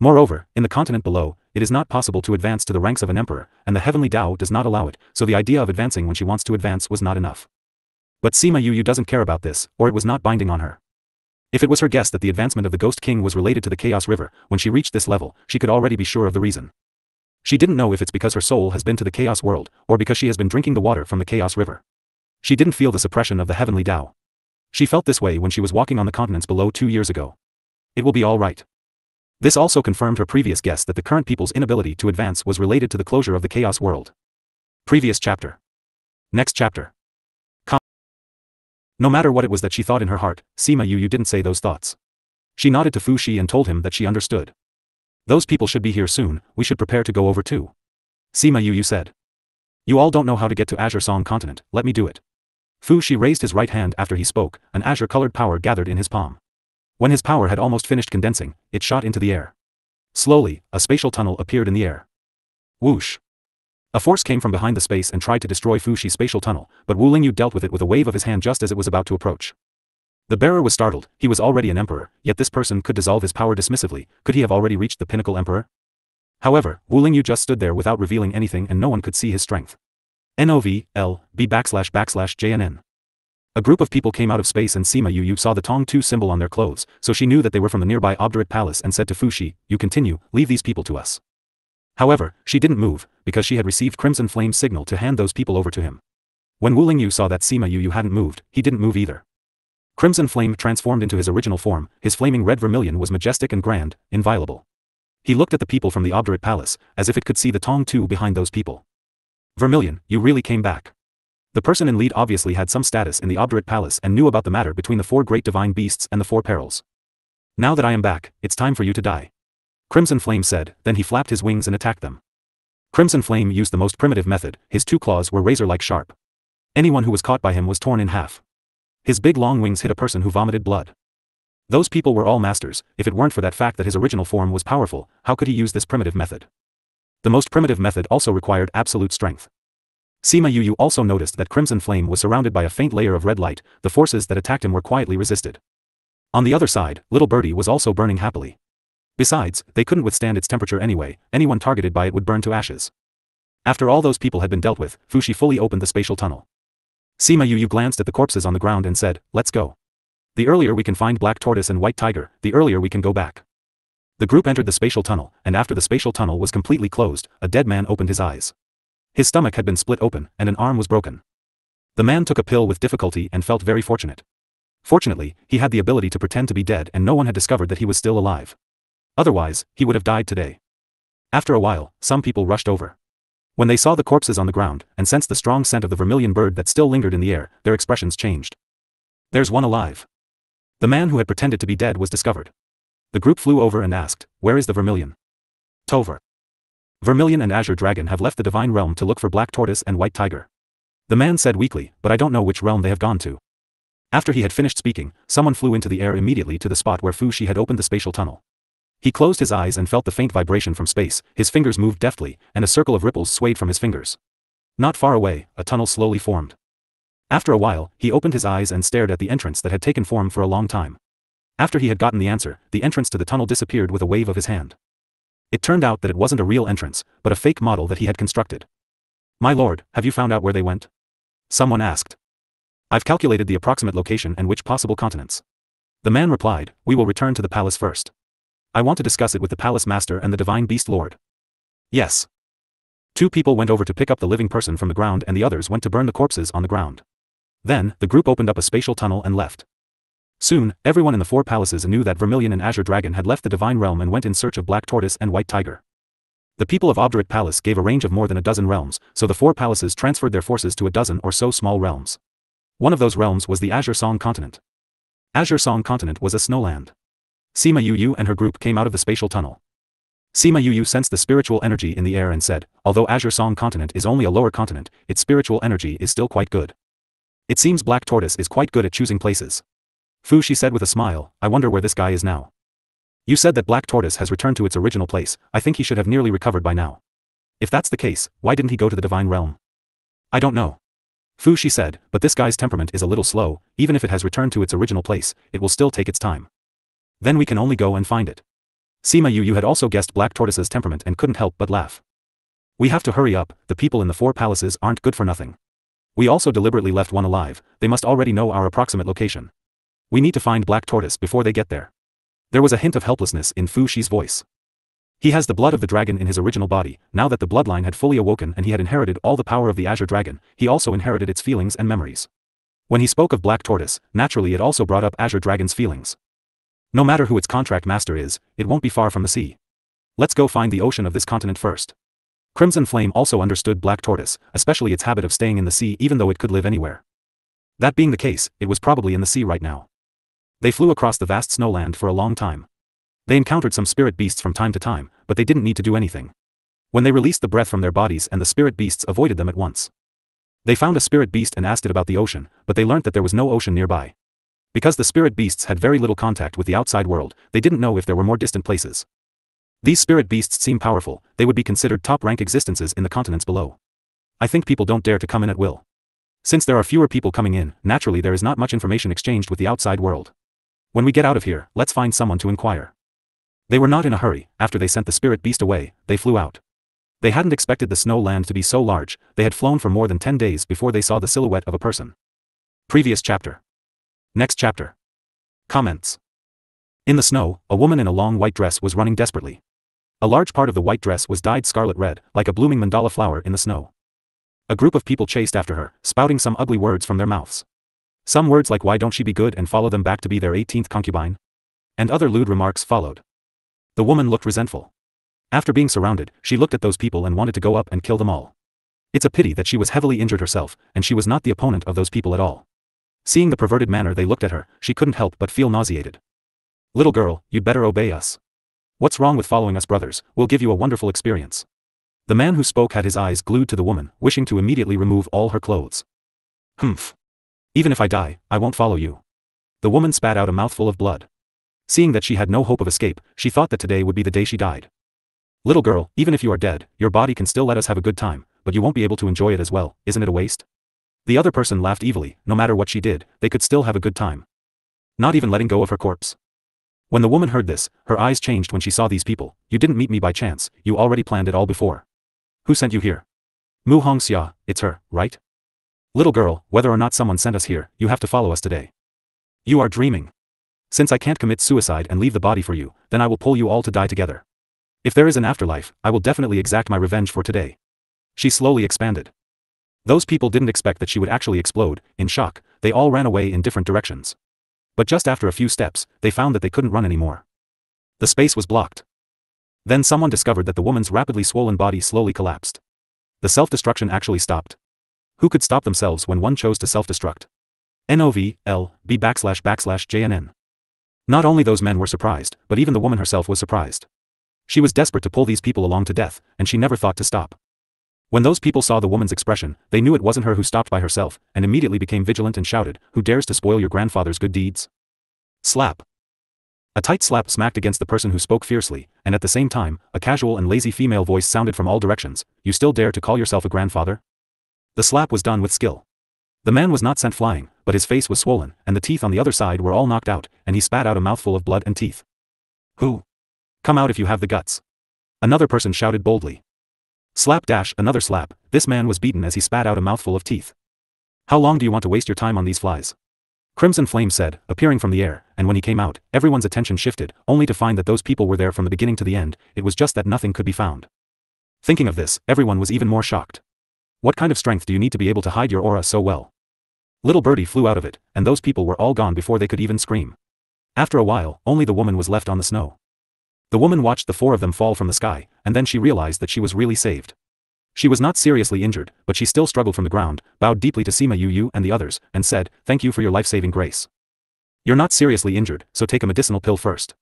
Moreover, in the continent below, it is not possible to advance to the ranks of an emperor, and the heavenly Tao does not allow it, so the idea of advancing when she wants to advance was not enough. But Sima Yu doesn't care about this, or it was not binding on her. If it was her guess that the advancement of the Ghost King was related to the Chaos River, when she reached this level, she could already be sure of the reason. She didn't know if it's because her soul has been to the Chaos World, or because she has been drinking the water from the Chaos River. She didn't feel the suppression of the heavenly Tao. She felt this way when she was walking on the continents below 2 years ago. It will be all right. This also confirmed her previous guess that the current people's inability to advance was related to the closure of the Chaos World. Previous chapter. Next chapter. No matter what it was that she thought in her heart, Sima Yu didn't say those thoughts. She nodded to Fu Shi and told him that she understood. Those people should be here soon, we should prepare to go over too. Sima Yu said. You all don't know how to get to Azure Song Continent, let me do it. Fu Shi raised his right hand after he spoke, an azure-colored power gathered in his palm. When his power had almost finished condensing, it shot into the air. Slowly, a spatial tunnel appeared in the air. Whoosh! A force came from behind the space and tried to destroy Fu Shi's spatial tunnel, but Wu Lingyu dealt with it with a wave of his hand just as it was about to approach. The bearer was startled, he was already an emperor, yet this person could dissolve his power dismissively, could he have already reached the pinnacle emperor? However, Wu Lingyu just stood there without revealing anything and no one could see his strength. NOVLB //JNN. A group of people came out of space and Sima Yu saw the Tong 2 symbol on their clothes, so she knew that they were from the nearby obdurate palace and said to Fu Shi, you continue, leave these people to us. However, she didn't move, because she had received Crimson Flame's signal to hand those people over to him. When Wu Lingyu saw that Sima Yu hadn't moved, he didn't move either. Crimson Flame transformed into his original form, his flaming red vermilion was majestic and grand, inviolable. He looked at the people from the obdurate palace, as if it could see the Tong 2 behind those people. Vermilion, you really came back. The person in lead obviously had some status in the obdurate palace and knew about the matter between the 4 great divine beasts and the 4 perils. Now that I am back, it's time for you to die. Crimson Flame said, then he flapped his wings and attacked them. Crimson Flame used the most primitive method, his 2 claws were razor-like sharp. Anyone who was caught by him was torn in half. His big long wings hit a person who vomited blood. Those people were all masters, if it weren't for that fact that his original form was powerful, how could he use this primitive method? The most primitive method also required absolute strength. Sima Yu also noticed that Crimson Flame was surrounded by a faint layer of red light, the forces that attacked him were quietly resisted. On the other side, little birdie was also burning happily. Besides, they couldn't withstand its temperature anyway, anyone targeted by it would burn to ashes. After all those people had been dealt with, Fushi fully opened the spatial tunnel. Sima Yu glanced at the corpses on the ground and said, let's go. The earlier we can find Black Tortoise and White Tiger, the earlier we can go back. The group entered the spatial tunnel, and after the spatial tunnel was completely closed, a dead man opened his eyes. His stomach had been split open, and an arm was broken. The man took a pill with difficulty and felt very fortunate. Fortunately, he had the ability to pretend to be dead and no one had discovered that he was still alive. Otherwise, he would have died today. After a while, some people rushed over. When they saw the corpses on the ground, and sensed the strong scent of the vermilion bird that still lingered in the air, their expressions changed. There's one alive. The man who had pretended to be dead was discovered. The group flew over and asked, where is the vermilion? Tover. Vermilion and Azure Dragon have left the Divine Realm to look for Black Tortoise and White Tiger. The man said weakly, but I don't know which realm they have gone to. After he had finished speaking, someone flew into the air immediately to the spot where Fushi had opened the spatial tunnel. He closed his eyes and felt the faint vibration from space, his fingers moved deftly, and a circle of ripples swayed from his fingers. Not far away, a tunnel slowly formed. After a while, he opened his eyes and stared at the entrance that had taken form for a long time. After he had gotten the answer, the entrance to the tunnel disappeared with a wave of his hand. It turned out that it wasn't a real entrance, but a fake model that he had constructed. My lord, have you found out where they went? Someone asked. I've calculated the approximate location and which possible continents. The man replied, we will return to the palace first. I want to discuss it with the palace master and the divine beast lord. Yes. 2 people went over to pick up the living person from the ground and the others went to burn the corpses on the ground. Then, the group opened up a spatial tunnel and left. Soon, everyone in the 4 palaces knew that Vermilion and Azure Dragon had left the Divine Realm and went in search of Black Tortoise and White Tiger. The people of Obdurate Palace gave a range of more than a dozen realms, so the 4 palaces transferred their forces to a dozen or so small realms. One of those realms was the Azure Song Continent. Azure Song Continent was a snowland. Sima Yu and her group came out of the spatial tunnel. Sima Yu sensed the spiritual energy in the air and said, although Azure Song Continent is only a lower continent, its spiritual energy is still quite good. It seems Black Tortoise is quite good at choosing places. Fushi said with a smile, I wonder where this guy is now. You said that Black Tortoise has returned to its original place, I think he should have nearly recovered by now. If that's the case, why didn't he go to the Divine Realm? I don't know. Fushi said, but this guy's temperament is a little slow, even if it has returned to its original place, it will still take its time. Then we can only go and find it. Sima Yu had also guessed Black Tortoise's temperament and couldn't help but laugh. We have to hurry up, the people in the 4 palaces aren't good for nothing. We also deliberately left one alive, they must already know our approximate location. We need to find Black Tortoise before they get there. There was a hint of helplessness in Fushi's voice. He has the blood of the dragon in his original body, now that the bloodline had fully awoken and he had inherited all the power of the Azure Dragon, he also inherited its feelings and memories. When he spoke of Black Tortoise, naturally it also brought up Azure Dragon's feelings. No matter who its contract master is, it won't be far from the sea. Let's go find the ocean of this continent first. Crimson Flame also understood Black Tortoise, especially its habit of staying in the sea even though it could live anywhere. That being the case, it was probably in the sea right now. They flew across the vast snowland for a long time. They encountered some spirit beasts from time to time, but they didn't need to do anything. When they released the breath from their bodies and the spirit beasts avoided them at once. They found a spirit beast and asked it about the ocean, but they learnt that there was no ocean nearby. Because the spirit beasts had very little contact with the outside world, they didn't know if there were more distant places. These spirit beasts seem powerful, they would be considered top-rank existences in the continents below. I think people don't dare to come in at will. Since there are fewer people coming in, naturally there is not much information exchanged with the outside world. When we get out of here, let's find someone to inquire. They were not in a hurry, after they sent the spirit beast away, they flew out. They hadn't expected the snow land to be so large, they had flown for more than 10 days before they saw the silhouette of a person. Previous chapter. Next chapter. Comments. In the snow, a woman in a long white dress was running desperately. A large part of the white dress was dyed scarlet red, like a blooming mandala flower in the snow. A group of people chased after her, spouting some ugly words from their mouths. Some words like why don't she be good and follow them back to be their 18th concubine? And other lewd remarks followed. The woman looked resentful. After being surrounded, she looked at those people and wanted to go up and kill them all. It's a pity that she was heavily injured herself, and she was not the opponent of those people at all. Seeing the perverted manner they looked at her, she couldn't help but feel nauseated. Little girl, you'd better obey us. What's wrong with following us, brothers? We'll give you a wonderful experience. The man who spoke had his eyes glued to the woman, wishing to immediately remove all her clothes. Humph. Even if I die, I won't follow you. The woman spat out a mouthful of blood. Seeing that she had no hope of escape, she thought that today would be the day she died. Little girl, even if you are dead, your body can still let us have a good time, but you won't be able to enjoy it as well, isn't it a waste? The other person laughed evilly, no matter what she did, they could still have a good time. Not even letting go of her corpse. When the woman heard this, her eyes changed when she saw these people. You didn't meet me by chance, you already planned it all before. Who sent you here? Mu Hongxia, it's her, right? Little girl, whether or not someone sent us here, you have to follow us today. You are dreaming. Since I can't commit suicide and leave the body for you, then I will pull you all to die together. If there is an afterlife, I will definitely exact my revenge for today. She slowly expanded. Those people didn't expect that she would actually explode. In shock, they all ran away in different directions. But just after a few steps, they found that they couldn't run anymore. The space was blocked. Then someone discovered that the woman's rapidly swollen body slowly collapsed. The self-destruction actually stopped. Who could stop themselves when one chose to self-destruct? NOVLB //JNN. Not only those men were surprised, but even the woman herself was surprised. She was desperate to pull these people along to death, and she never thought to stop. When those people saw the woman's expression, they knew it wasn't her who stopped by herself, and immediately became vigilant and shouted, "Who dares to spoil your grandfather's good deeds?" Slap. A tight slap smacked against the person who spoke fiercely, and at the same time, a casual and lazy female voice sounded from all directions, "You still dare to call yourself a grandfather?" The slap was done with skill. The man was not sent flying, but his face was swollen, and the teeth on the other side were all knocked out, and he spat out a mouthful of blood and teeth. "Who? Come out if you have the guts." Another person shouted boldly. Slap dash another slap, this man was beaten as he spat out a mouthful of teeth. "How long do you want to waste your time on these flies?" Crimson Flame said, appearing from the air, and when he came out, everyone's attention shifted, only to find that those people were there from the beginning to the end. It was just that nothing could be found. Thinking of this, everyone was even more shocked. What kind of strength do you need to be able to hide your aura so well? Little birdie flew out of it, and those people were all gone before they could even scream. After a while, only the woman was left on the snow. The woman watched the four of them fall from the sky, and then she realized that she was really saved. She was not seriously injured, but she still struggled from the ground, bowed deeply to Sima Yu and the others, and said, "Thank you for your life-saving grace. You're not seriously injured, so take a medicinal pill first."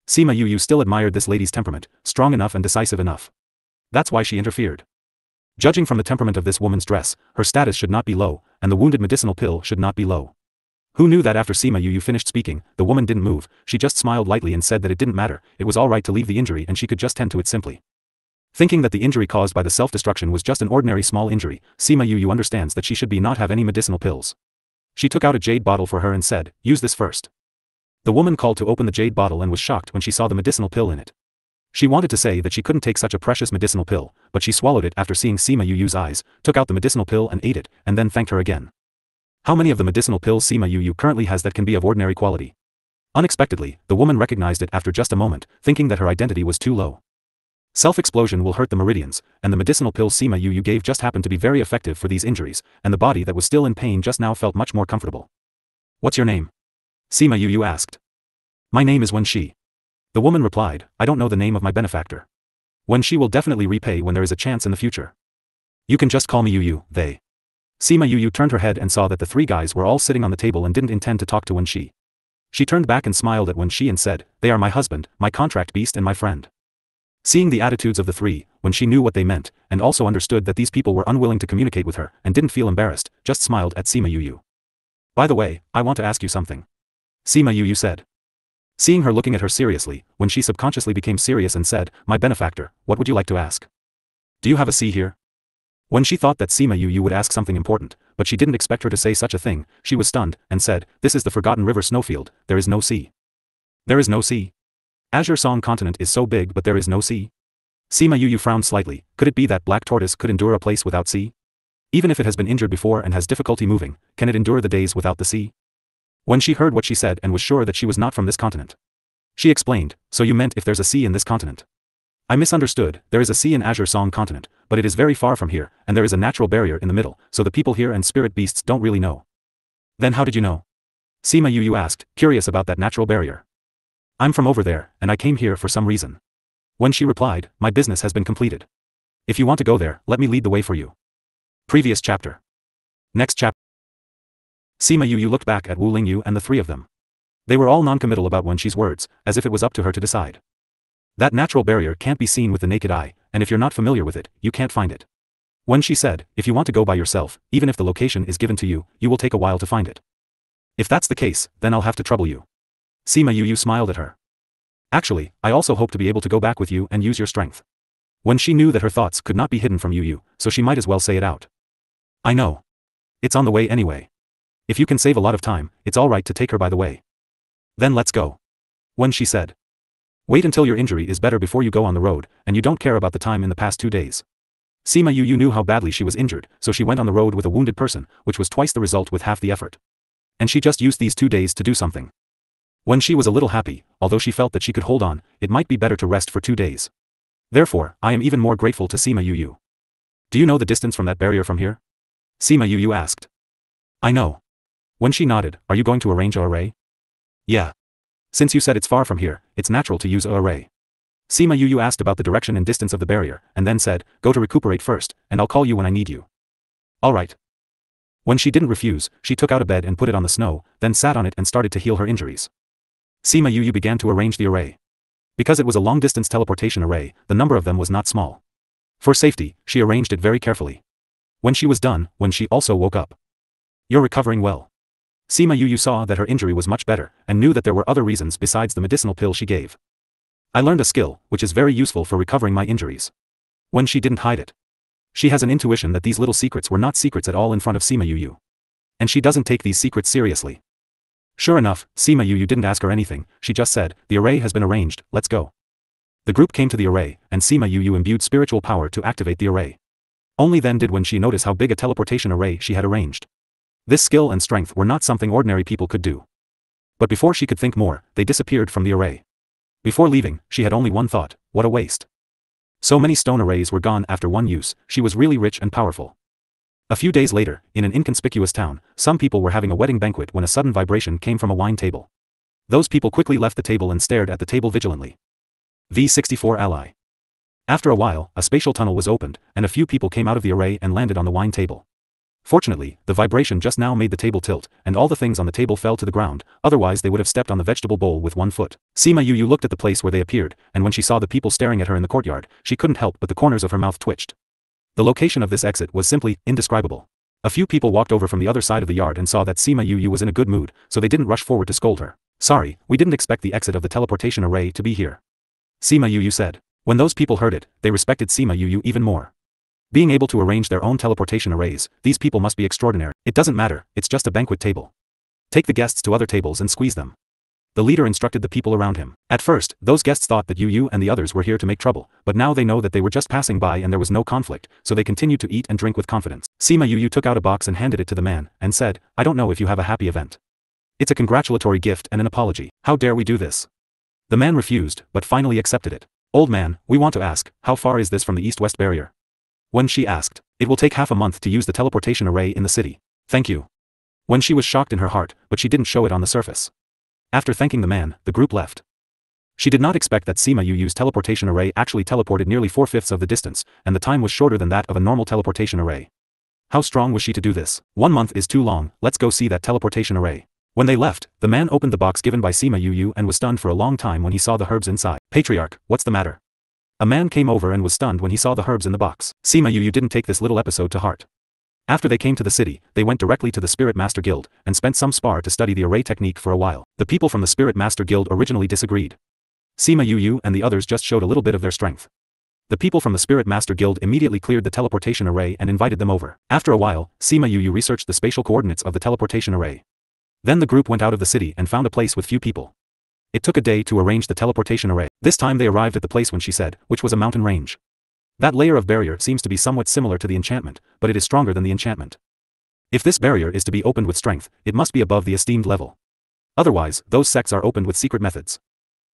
Sima Yu still admired this lady's temperament, strong enough and decisive enough. That's why she interfered. Judging from the temperament of this woman's dress, her status should not be low, and the wounded medicinal pill should not be low. Who knew that after Sima Yu finished speaking, the woman didn't move, she just smiled lightly and said that it didn't matter, it was alright to leave the injury and she could just tend to it simply. Thinking that the injury caused by the self-destruction was just an ordinary small injury, Sima Yu understands that she should be not have any medicinal pills. She took out a jade bottle for her and said, "Use this first." The woman called to open the jade bottle and was shocked when she saw the medicinal pill in it. She wanted to say that she couldn't take such a precious medicinal pill, but she swallowed it after seeing Sima Yu's eyes, took out the medicinal pill and ate it, and then thanked her again. How many of the medicinal pills Sima Yu currently has that can be of ordinary quality? Unexpectedly, the woman recognized it after just a moment, thinking that her identity was too low. Self-explosion will hurt the meridians, and the medicinal pills Sima Yu gave just happened to be very effective for these injuries, and the body that was still in pain just now felt much more comfortable. "What's your name?" Sima Yu asked. "My name is Wen Shi." The woman replied, "I don't know the name of my benefactor. Wen Shi will definitely repay when there is a chance in the future. You can just call me Yu, they." Sima Yu turned her head and saw that the three guys were all sitting on the table and didn't intend to talk to Wen Shi. She turned back and smiled at Wen Shi and said, "They are my husband, my contract beast and my friend." Seeing the attitudes of the three, Wen Shi knew what they meant, and also understood that these people were unwilling to communicate with her, and didn't feel embarrassed, just smiled at Sima Yu. "By the way, I want to ask you something." Sima Yu said. Seeing her looking at her seriously, Wen Shi subconsciously became serious and said, "My benefactor, what would you like to ask? Do you have a sea here?" When she thought that Sima Yu would ask something important, but she didn't expect her to say such a thing, she was stunned, and said, "This is the Forgotten River Snowfield, there is no sea." "There is no sea? Azure Song continent is so big but there is no sea?" Sima Yu frowned slightly, could it be that Black Tortoise could endure a place without sea? Even if it has been injured before and has difficulty moving, can it endure the days without the sea? When she heard what she said and was sure that she was not from this continent. She explained, "So you meant if there's a sea in this continent?" "I misunderstood, there is a sea in Azure Song continent, but it is very far from here, and there is a natural barrier in the middle, so the people here and spirit beasts don't really know." "Then how did you know?" Sima Yu asked, curious about that natural barrier. "I'm from over there, and I came here for some reason." When she replied, "My business has been completed. If you want to go there, let me lead the way for you." Previous chapter. Next chapter. Sima Yu looked back at Wu Lingyu and the three of them. They were all non-committal about Wen Shi's words, as if it was up to her to decide. That natural barrier can't be seen with the naked eye, and if you're not familiar with it, you can't find it. Wen Shi said, "If you want to go by yourself, even if the location is given to you, you will take a while to find it. If that's the case, then I'll have to trouble you." Sima Yu smiled at her. "Actually, I also hope to be able to go back with you and use your strength." When she knew that her thoughts could not be hidden from Yu, so she might as well say it out. "I know. It's on the way anyway. If you can save a lot of time, it's alright to take her by the way." Then let's go. When she said. Wait until your injury is better before you go on the road, and you don't care about the time in the past 2 days. Sima Yu knew how badly she was injured, so she went on the road with a wounded person, which was twice the result with half the effort. And she just used these 2 days to do something. When she was a little happy, although she felt that she could hold on, it might be better to rest for 2 days. Therefore, I am even more grateful to Sima Yu. Do you know the distance from that barrier from here? Sima Yu asked. I know. When she nodded, are you going to arrange a array? Yeah. Since you said it's far from here, it's natural to use a array. Sima Yu asked about the direction and distance of the barrier, and then said, go to recuperate first, and I'll call you when I need you. Alright. When she didn't refuse, she took out a bed and put it on the snow, then sat on it and started to heal her injuries. Sima Yu began to arrange the array. Because it was a long-distance teleportation array, the number of them was not small. For safety, she arranged it very carefully. When she was done, she also woke up. You're recovering well. Sima Yu saw that her injury was much better, and knew that there were other reasons besides the medicinal pill she gave. I learned a skill, which is very useful for recovering my injuries. When she didn't hide it. She has an intuition that these little secrets were not secrets at all in front of Sima Yu. And she doesn't take these secrets seriously. Sure enough, Sima Yu didn't ask her anything, she just said, the array has been arranged, let's go. The group came to the array, and Sima Yu imbued spiritual power to activate the array. Only then did she notice how big a teleportation array she had arranged. This skill and strength were not something ordinary people could do. But before she could think more, they disappeared from the array. Before leaving, she had only one thought, what a waste. So many stone arrays were gone after one use, she was really rich and powerful. A few days later, in an inconspicuous town, some people were having a wedding banquet when a sudden vibration came from a wine table. Those people quickly left the table and stared at the table vigilantly. V64 Ally. After a while, a spatial tunnel was opened, and a few people came out of the array and landed on the wine table. Fortunately, the vibration just now made the table tilt, and all the things on the table fell to the ground, otherwise they would have stepped on the vegetable bowl with 1 foot. Sima Yu looked at the place where they appeared, and when she saw the people staring at her in the courtyard, she couldn't help but the corners of her mouth twitched. The location of this exit was simply indescribable. A few people walked over from the other side of the yard and saw that Sima Yu was in a good mood, so they didn't rush forward to scold her. Sorry, we didn't expect the exit of the teleportation array to be here. Sima Yu said. When those people heard it, they respected Sima Yu even more. Being able to arrange their own teleportation arrays, these people must be extraordinary. It doesn't matter, it's just a banquet table. Take the guests to other tables and squeeze them. The leader instructed the people around him. At first, those guests thought that Yu and the others were here to make trouble, but now they know that they were just passing by and there was no conflict, so they continued to eat and drink with confidence. Sima Yu took out a box and handed it to the man, and said, I don't know if you have a happy event. It's a congratulatory gift and an apology. How dare we do this? The man refused, but finally accepted it. Old man, we want to ask, how far is this from the east-west barrier? When she asked, it will take half a month to use the teleportation array in the city. Thank you. When she was shocked in her heart, but she didn't show it on the surface. After thanking the man, the group left. She did not expect that Sima Yu's teleportation array actually teleported nearly 4/5 of the distance, and the time was shorter than that of a normal teleportation array. How strong was she to do this? 1 month is too long, let's go see that teleportation array. When they left, the man opened the box given by Sima Yu and was stunned for a long time when he saw the herbs inside. Patriarch, what's the matter? A man came over and was stunned when he saw the herbs in the box. Sima Yu didn't take this little episode to heart. After they came to the city, they went directly to the Spirit Master Guild, and spent some spar to study the array technique for a while. The people from the Spirit Master Guild originally disagreed. Sima Yu and the others just showed a little bit of their strength. The people from the Spirit Master Guild immediately cleared the teleportation array and invited them over. After a while, Sima Yu researched the spatial coordinates of the teleportation array. Then the group went out of the city and found a place with few people. It took a day to arrange the teleportation array. This time they arrived at the place when she said, which was a mountain range. That layer of barrier seems to be somewhat similar to the enchantment, but it is stronger than the enchantment. If this barrier is to be opened with strength, it must be above the esteemed level. Otherwise, those sects are opened with secret methods.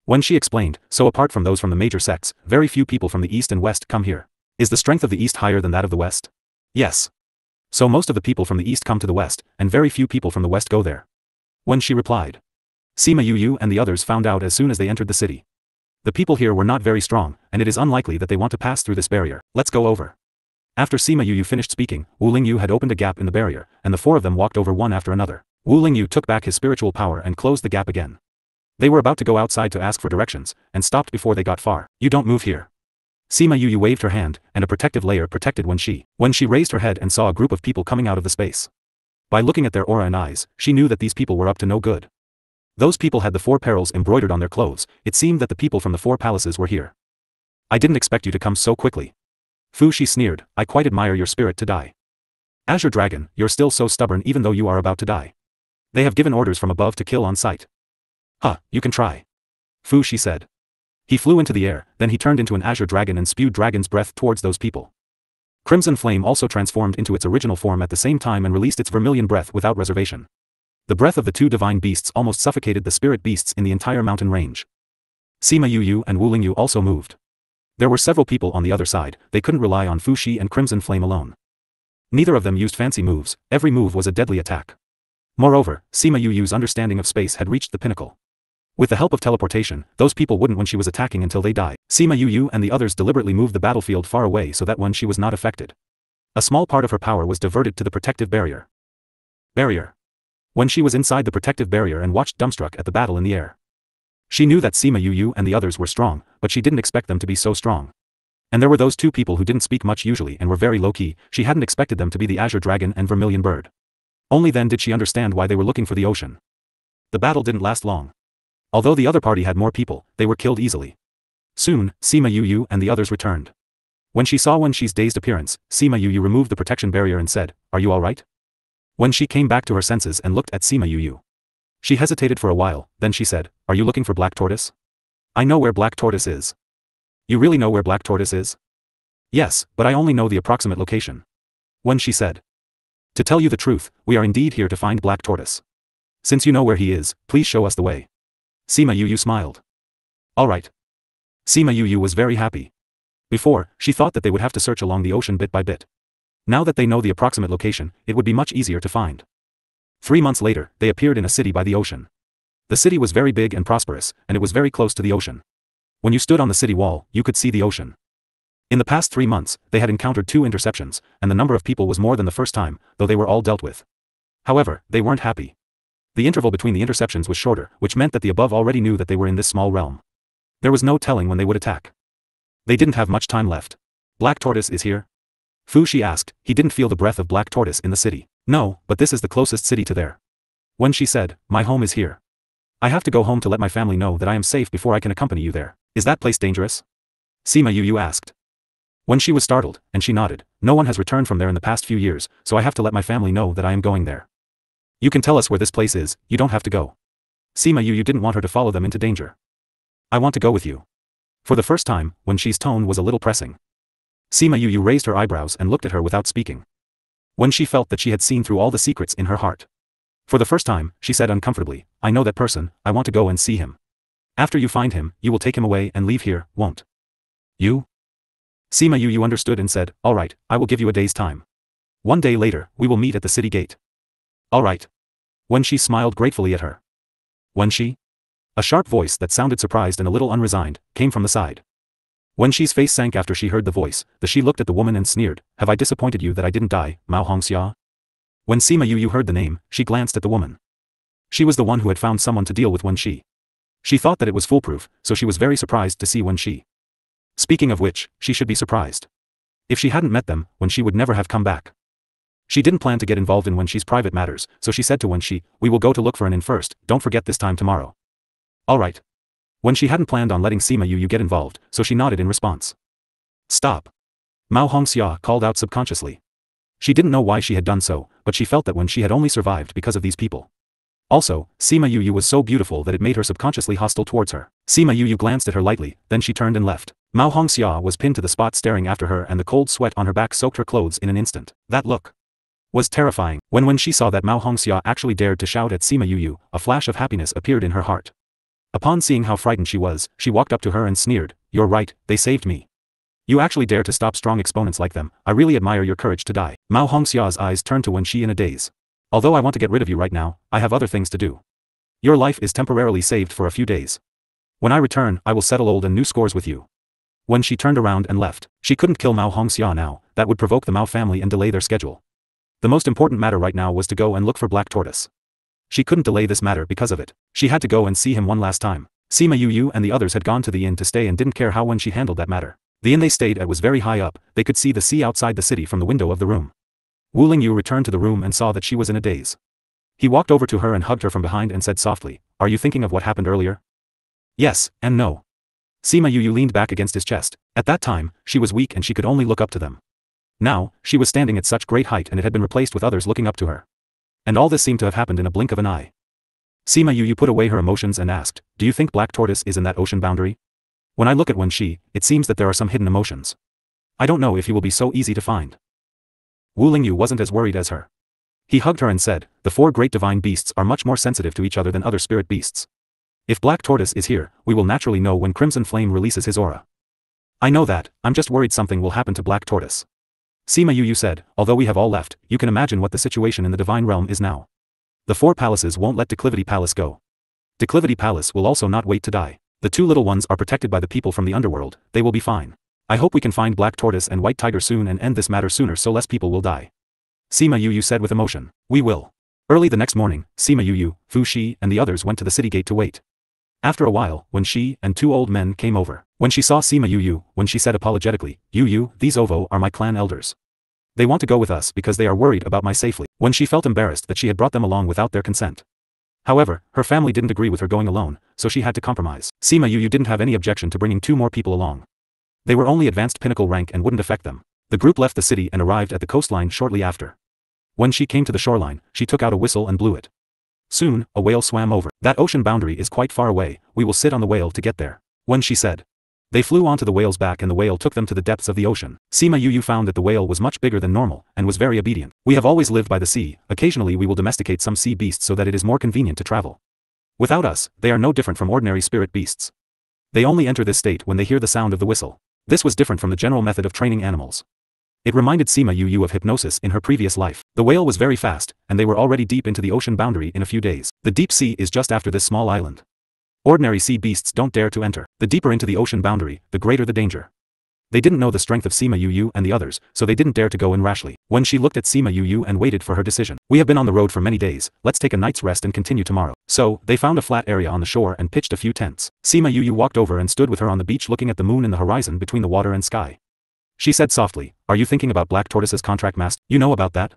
When she explained, so apart from those from the major sects, very few people from the east and west come here. Is the strength of the east higher than that of the west? Yes. So most of the people from the east come to the west, and very few people from the west go there. When she replied. Sima Yu and the others found out as soon as they entered the city. The people here were not very strong, and it is unlikely that they want to pass through this barrier. Let's go over. After Sima Yu finished speaking, Wu Lingyu had opened a gap in the barrier, and the four of them walked over one after another. Wu Lingyu took back his spiritual power and closed the gap again. They were about to go outside to ask for directions, and stopped before they got far. You don't move here. Sima Yu waved her hand, and a protective layer protected when she raised her head and saw a group of people coming out of the space. By looking at their aura and eyes, she knew that these people were up to no good. Those people had the 4 perils embroidered on their clothes. It seemed that the people from the 4 palaces were here. I didn't expect you to come so quickly. Fu, she sneered, I quite admire your spirit to die. Azure Dragon, you're still so stubborn even though you are about to die. They have given orders from above to kill on sight. Huh, you can try. Fu Shi said. He flew into the air, then he turned into an azure dragon and spewed dragon's breath towards those people. Crimson Flame also transformed into its original form at the same time and released its vermilion breath without reservation. The breath of the two divine beasts almost suffocated the spirit beasts in the entire mountain range. Sima Yu and Wu Lingyu also moved. There were several people on the other side, they couldn't rely on Fu Shi and Crimson Flame alone. Neither of them used fancy moves, every move was a deadly attack. Moreover, Sima Yu's understanding of space had reached the pinnacle. With the help of teleportation, those people wouldn't when she was attacking until they died. Sima Yu and the others deliberately moved the battlefield far away so that when she was not affected. A small part of her power was diverted to the protective barrier. When she was inside the protective barrier and watched dumbstruck at the battle in the air. She knew that Sima Yu and the others were strong, but she didn't expect them to be so strong. And there were those two people who didn't speak much usually and were very low-key, she hadn't expected them to be the Azure Dragon and Vermilion Bird. Only then did she understand why they were looking for the ocean. The battle didn't last long. Although the other party had more people, they were killed easily. Soon, Sima Yu and the others returned. When she saw Wen Shi's dazed appearance, Sima Yu removed the protection barrier and said, "Are you alright?" Wen Shi came back to her senses and looked at Sima Yu. She hesitated for a while, then she said, "Are you looking for Black Tortoise?" "I know where Black Tortoise is." "You really know where Black Tortoise is?" "Yes, but I only know the approximate location." Wen Shi said. "To tell you the truth, we are indeed here to find Black Tortoise. Since you know where he is, please show us the way." Sima Yu smiled. "Alright." Sima Yu was very happy. Before, she thought that they would have to search along the ocean bit by bit. Now that they know the approximate location, it would be much easier to find. 3 months later, they appeared in a city by the ocean. The city was very big and prosperous, and it was very close to the ocean. When you stood on the city wall, you could see the ocean. In the past 3 months, they had encountered 2 interceptions, and the number of people was more than the first time, though they were all dealt with. However, they weren't happy. The interval between the interceptions was shorter, which meant that the above already knew that they were in this small realm. There was no telling when they would attack. They didn't have much time left. "Black Tortoise is here?" Fu Shi asked. He didn't feel the breath of Black Tortoise in the city. "No, but this is the closest city to there." Wen Shi said, "My home is here. I have to go home to let my family know that I am safe before I can accompany you there. Is that place dangerous?" Sima Yu asked. Wen Shi was startled, and she nodded. "No one has returned from there in the past few years, so I have to let my family know that I am going there." "You can tell us where this place is, you don't have to go." Sima Yu didn't want her to follow them into danger. "I want to go with you." For the first time, Wen Shi's tone was a little pressing. Sima Yu raised her eyebrows and looked at her without speaking. Wen Shi felt that she had seen through all the secrets in her heart. For the first time, she said uncomfortably, "I know that person, I want to go and see him." "After you find him, you will take him away and leave here, won't you?" Sima Yu understood and said, "Alright, I will give you a day's time. 1 day later, we will meet at the city gate." "Alright." Wen Shi smiled gratefully at her. "Wen Shi?" A sharp voice that sounded surprised and a little unresigned, came from the side. Wen Shi's face sank after she heard the voice. She looked at the woman and sneered, "Have I disappointed you that I didn't die, Mao Hongxia?" When Sima Yu heard the name, she glanced at the woman. She was the one who had found someone to deal with Wen Shi. She thought that it was foolproof, so she was very surprised to see Wen Shi. Speaking of which, she should be surprised. If she hadn't met them, Wen Shi would never have come back. She didn't plan to get involved in Wen Shi's private matters, so she said to Wen Shi, "We will go to look for an inn first, don't forget this time tomorrow." "Alright." Wen Shi hadn't planned on letting Sima Yu get involved, so she nodded in response. "Stop." Mao Hongxia called out subconsciously. She didn't know why she had done so, but she felt that Wen Shi had only survived because of these people. Also, Sima Yu was so beautiful that it made her subconsciously hostile towards her. Sima Yu glanced at her lightly, then she turned and left. Mao Hongxia was pinned to the spot staring after her and the cold sweat on her back soaked her clothes in an instant. That look was terrifying. When she saw that Mao Hongxia actually dared to shout at Sima Yu, a flash of happiness appeared in her heart. Upon seeing how frightened she was, she walked up to her and sneered, "You're right, they saved me. You actually dare to stop strong exponents like them, I really admire your courage to die." Mao Hongxia's eyes turned to Wen Shi in a daze. "Although I want to get rid of you right now, I have other things to do. Your life is temporarily saved for a few days. When I return, I will settle old and new scores with you." When she turned around and left, she couldn't kill Mao Hongxia now, that would provoke the Mao family and delay their schedule. The most important matter right now was to go and look for Black Tortoise. She couldn't delay this matter because of it. She had to go and see him one last time. Sima Yu and the others had gone to the inn to stay and didn't care how Wen Shi handled that matter. The inn they stayed at was very high up, they could see the sea outside the city from the window of the room. Wu Lingyu returned to the room and saw that she was in a daze. He walked over to her and hugged her from behind and said softly, "Are you thinking of what happened earlier?" "Yes, and no." Sima Yu leaned back against his chest. At that time, she was weak and she could only look up to them. Now, she was standing at such great height and it had been replaced with others looking up to her. And all this seemed to have happened in a blink of an eye. Sima Yu put away her emotions and asked, do you think Black Tortoise is in that ocean boundary? When I look at it seems that there are some hidden emotions. I don't know if he will be so easy to find. Wu Lingyu wasn't as worried as her. He hugged her and said, the 4 great divine beasts are much more sensitive to each other than other spirit beasts. If Black Tortoise is here, we will naturally know when Crimson Flame releases his aura. I know that, I'm just worried something will happen to Black Tortoise. Sima Yu said, although we have all left, you can imagine what the situation in the divine realm is now. The 4 palaces won't let Declivity Palace go. Declivity Palace will also not wait to die. The 2 little ones are protected by the people from the underworld, they will be fine. I hope we can find Black Tortoise and White Tiger soon and end this matter sooner so less people will die. Sima Yu said with emotion. We will. Early the next morning, Sima Yu, Fu Shi and the others went to the city gate to wait. After a while, when she and 2 old men came over. When she saw Sima Yu, when she said apologetically, Yu, these Ovo are my clan elders. They want to go with us because they are worried about my safety. When she felt embarrassed that she had brought them along without their consent. However, her family didn't agree with her going alone, so she had to compromise. Sima Yu didn't have any objection to bringing 2 more people along. They were only advanced pinnacle rank and wouldn't affect them. The group left the city and arrived at the coastline shortly after. When she came to the shoreline, she took out a whistle and blew it. Soon, a whale swam over. That ocean boundary is quite far away, we will sit on the whale to get there. When she said. They flew onto the whale's back and the whale took them to the depths of the ocean. Sima Yu found that the whale was much bigger than normal, and was very obedient. We have always lived by the sea, occasionally we will domesticate some sea beasts so that it is more convenient to travel. Without us, they are no different from ordinary spirit beasts. They only enter this state when they hear the sound of the whistle. This was different from the general method of training animals. It reminded Sima Yu of hypnosis in her previous life. The whale was very fast, and they were already deep into the ocean boundary in a few days. The deep sea is just after this small island. Ordinary sea beasts don't dare to enter. The deeper into the ocean boundary, the greater the danger. They didn't know the strength of Sima Yu and the others, so they didn't dare to go in rashly. When she looked at Sima Yu and waited for her decision. We have been on the road for many days, let's take a night's rest and continue tomorrow. So, they found a flat area on the shore and pitched a few tents. Sima Yu walked over and stood with her on the beach looking at the moon in the horizon between the water and sky. She said softly, are you thinking about Black Tortoise's contract master? You know about that?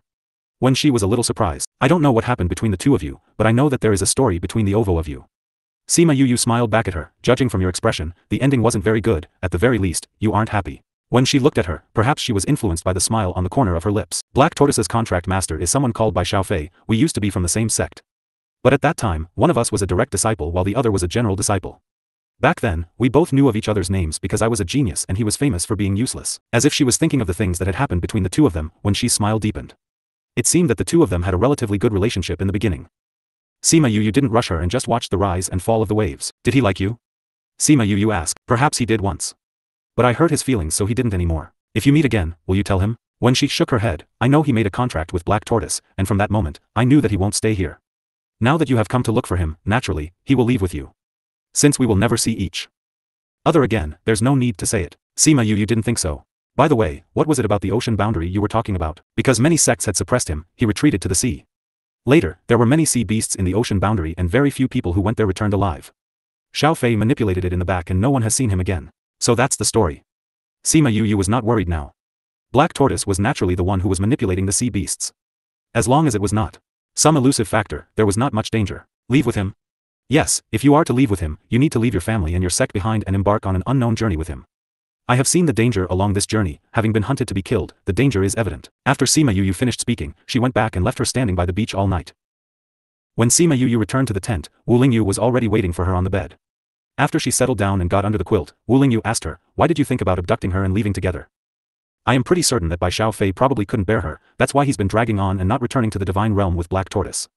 When she was a little surprised. I don't know what happened between the 2 of you, but I know that there is a story between the Ovo of you. Sima Yu smiled back at her, judging from your expression, the ending wasn't very good, at the very least, you aren't happy. When she looked at her, perhaps she was influenced by the smile on the corner of her lips. Black Tortoise's contract master is someone called by Xiaofei, we used to be from the same sect. But at that time, one of us was a direct disciple while the other was a general disciple. Back then, we both knew of each other's names because I was a genius and he was famous for being useless. As if she was thinking of the things that had happened between the 2 of them, when she smile deepened. It seemed that the 2 of them had a relatively good relationship in the beginning. Sima Yu didn't rush her and just watched the rise and fall of the waves. Did he like you? Sima Yu asked. Perhaps he did once. But I hurt his feelings so he didn't anymore. If you meet again, will you tell him? When she shook her head, I know he made a contract with Black Tortoise, and from that moment, I knew that he won't stay here. Now that you have come to look for him, naturally, he will leave with you. Since we will never see each other again, there's no need to say it. Sima Yu didn't think so. By the way, what was it about the ocean boundary you were talking about? Because many sects had suppressed him, he retreated to the sea. Later, there were many sea beasts in the ocean boundary and very few people who went there returned alive. Xiaofei manipulated it in the back and no one has seen him again. So that's the story. Sima Yu was not worried now. Black Tortoise was naturally the one who was manipulating the sea beasts. As long as it was not some elusive factor, there was not much danger. Leave with him? Yes, if you are to leave with him, you need to leave your family and your sect behind and embark on an unknown journey with him. I have seen the danger along this journey, having been hunted to be killed, the danger is evident. After Sima Yu finished speaking, she went back and left her standing by the beach all night. When Sima Yu returned to the tent, Wu Lingyu was already waiting for her on the bed. After she settled down and got under the quilt, Wu Lingyu asked her, why did you think about abducting her and leaving together? I am pretty certain that Bai Xiaofei probably couldn't bear her, that's why he's been dragging on and not returning to the divine realm with Black Tortoise.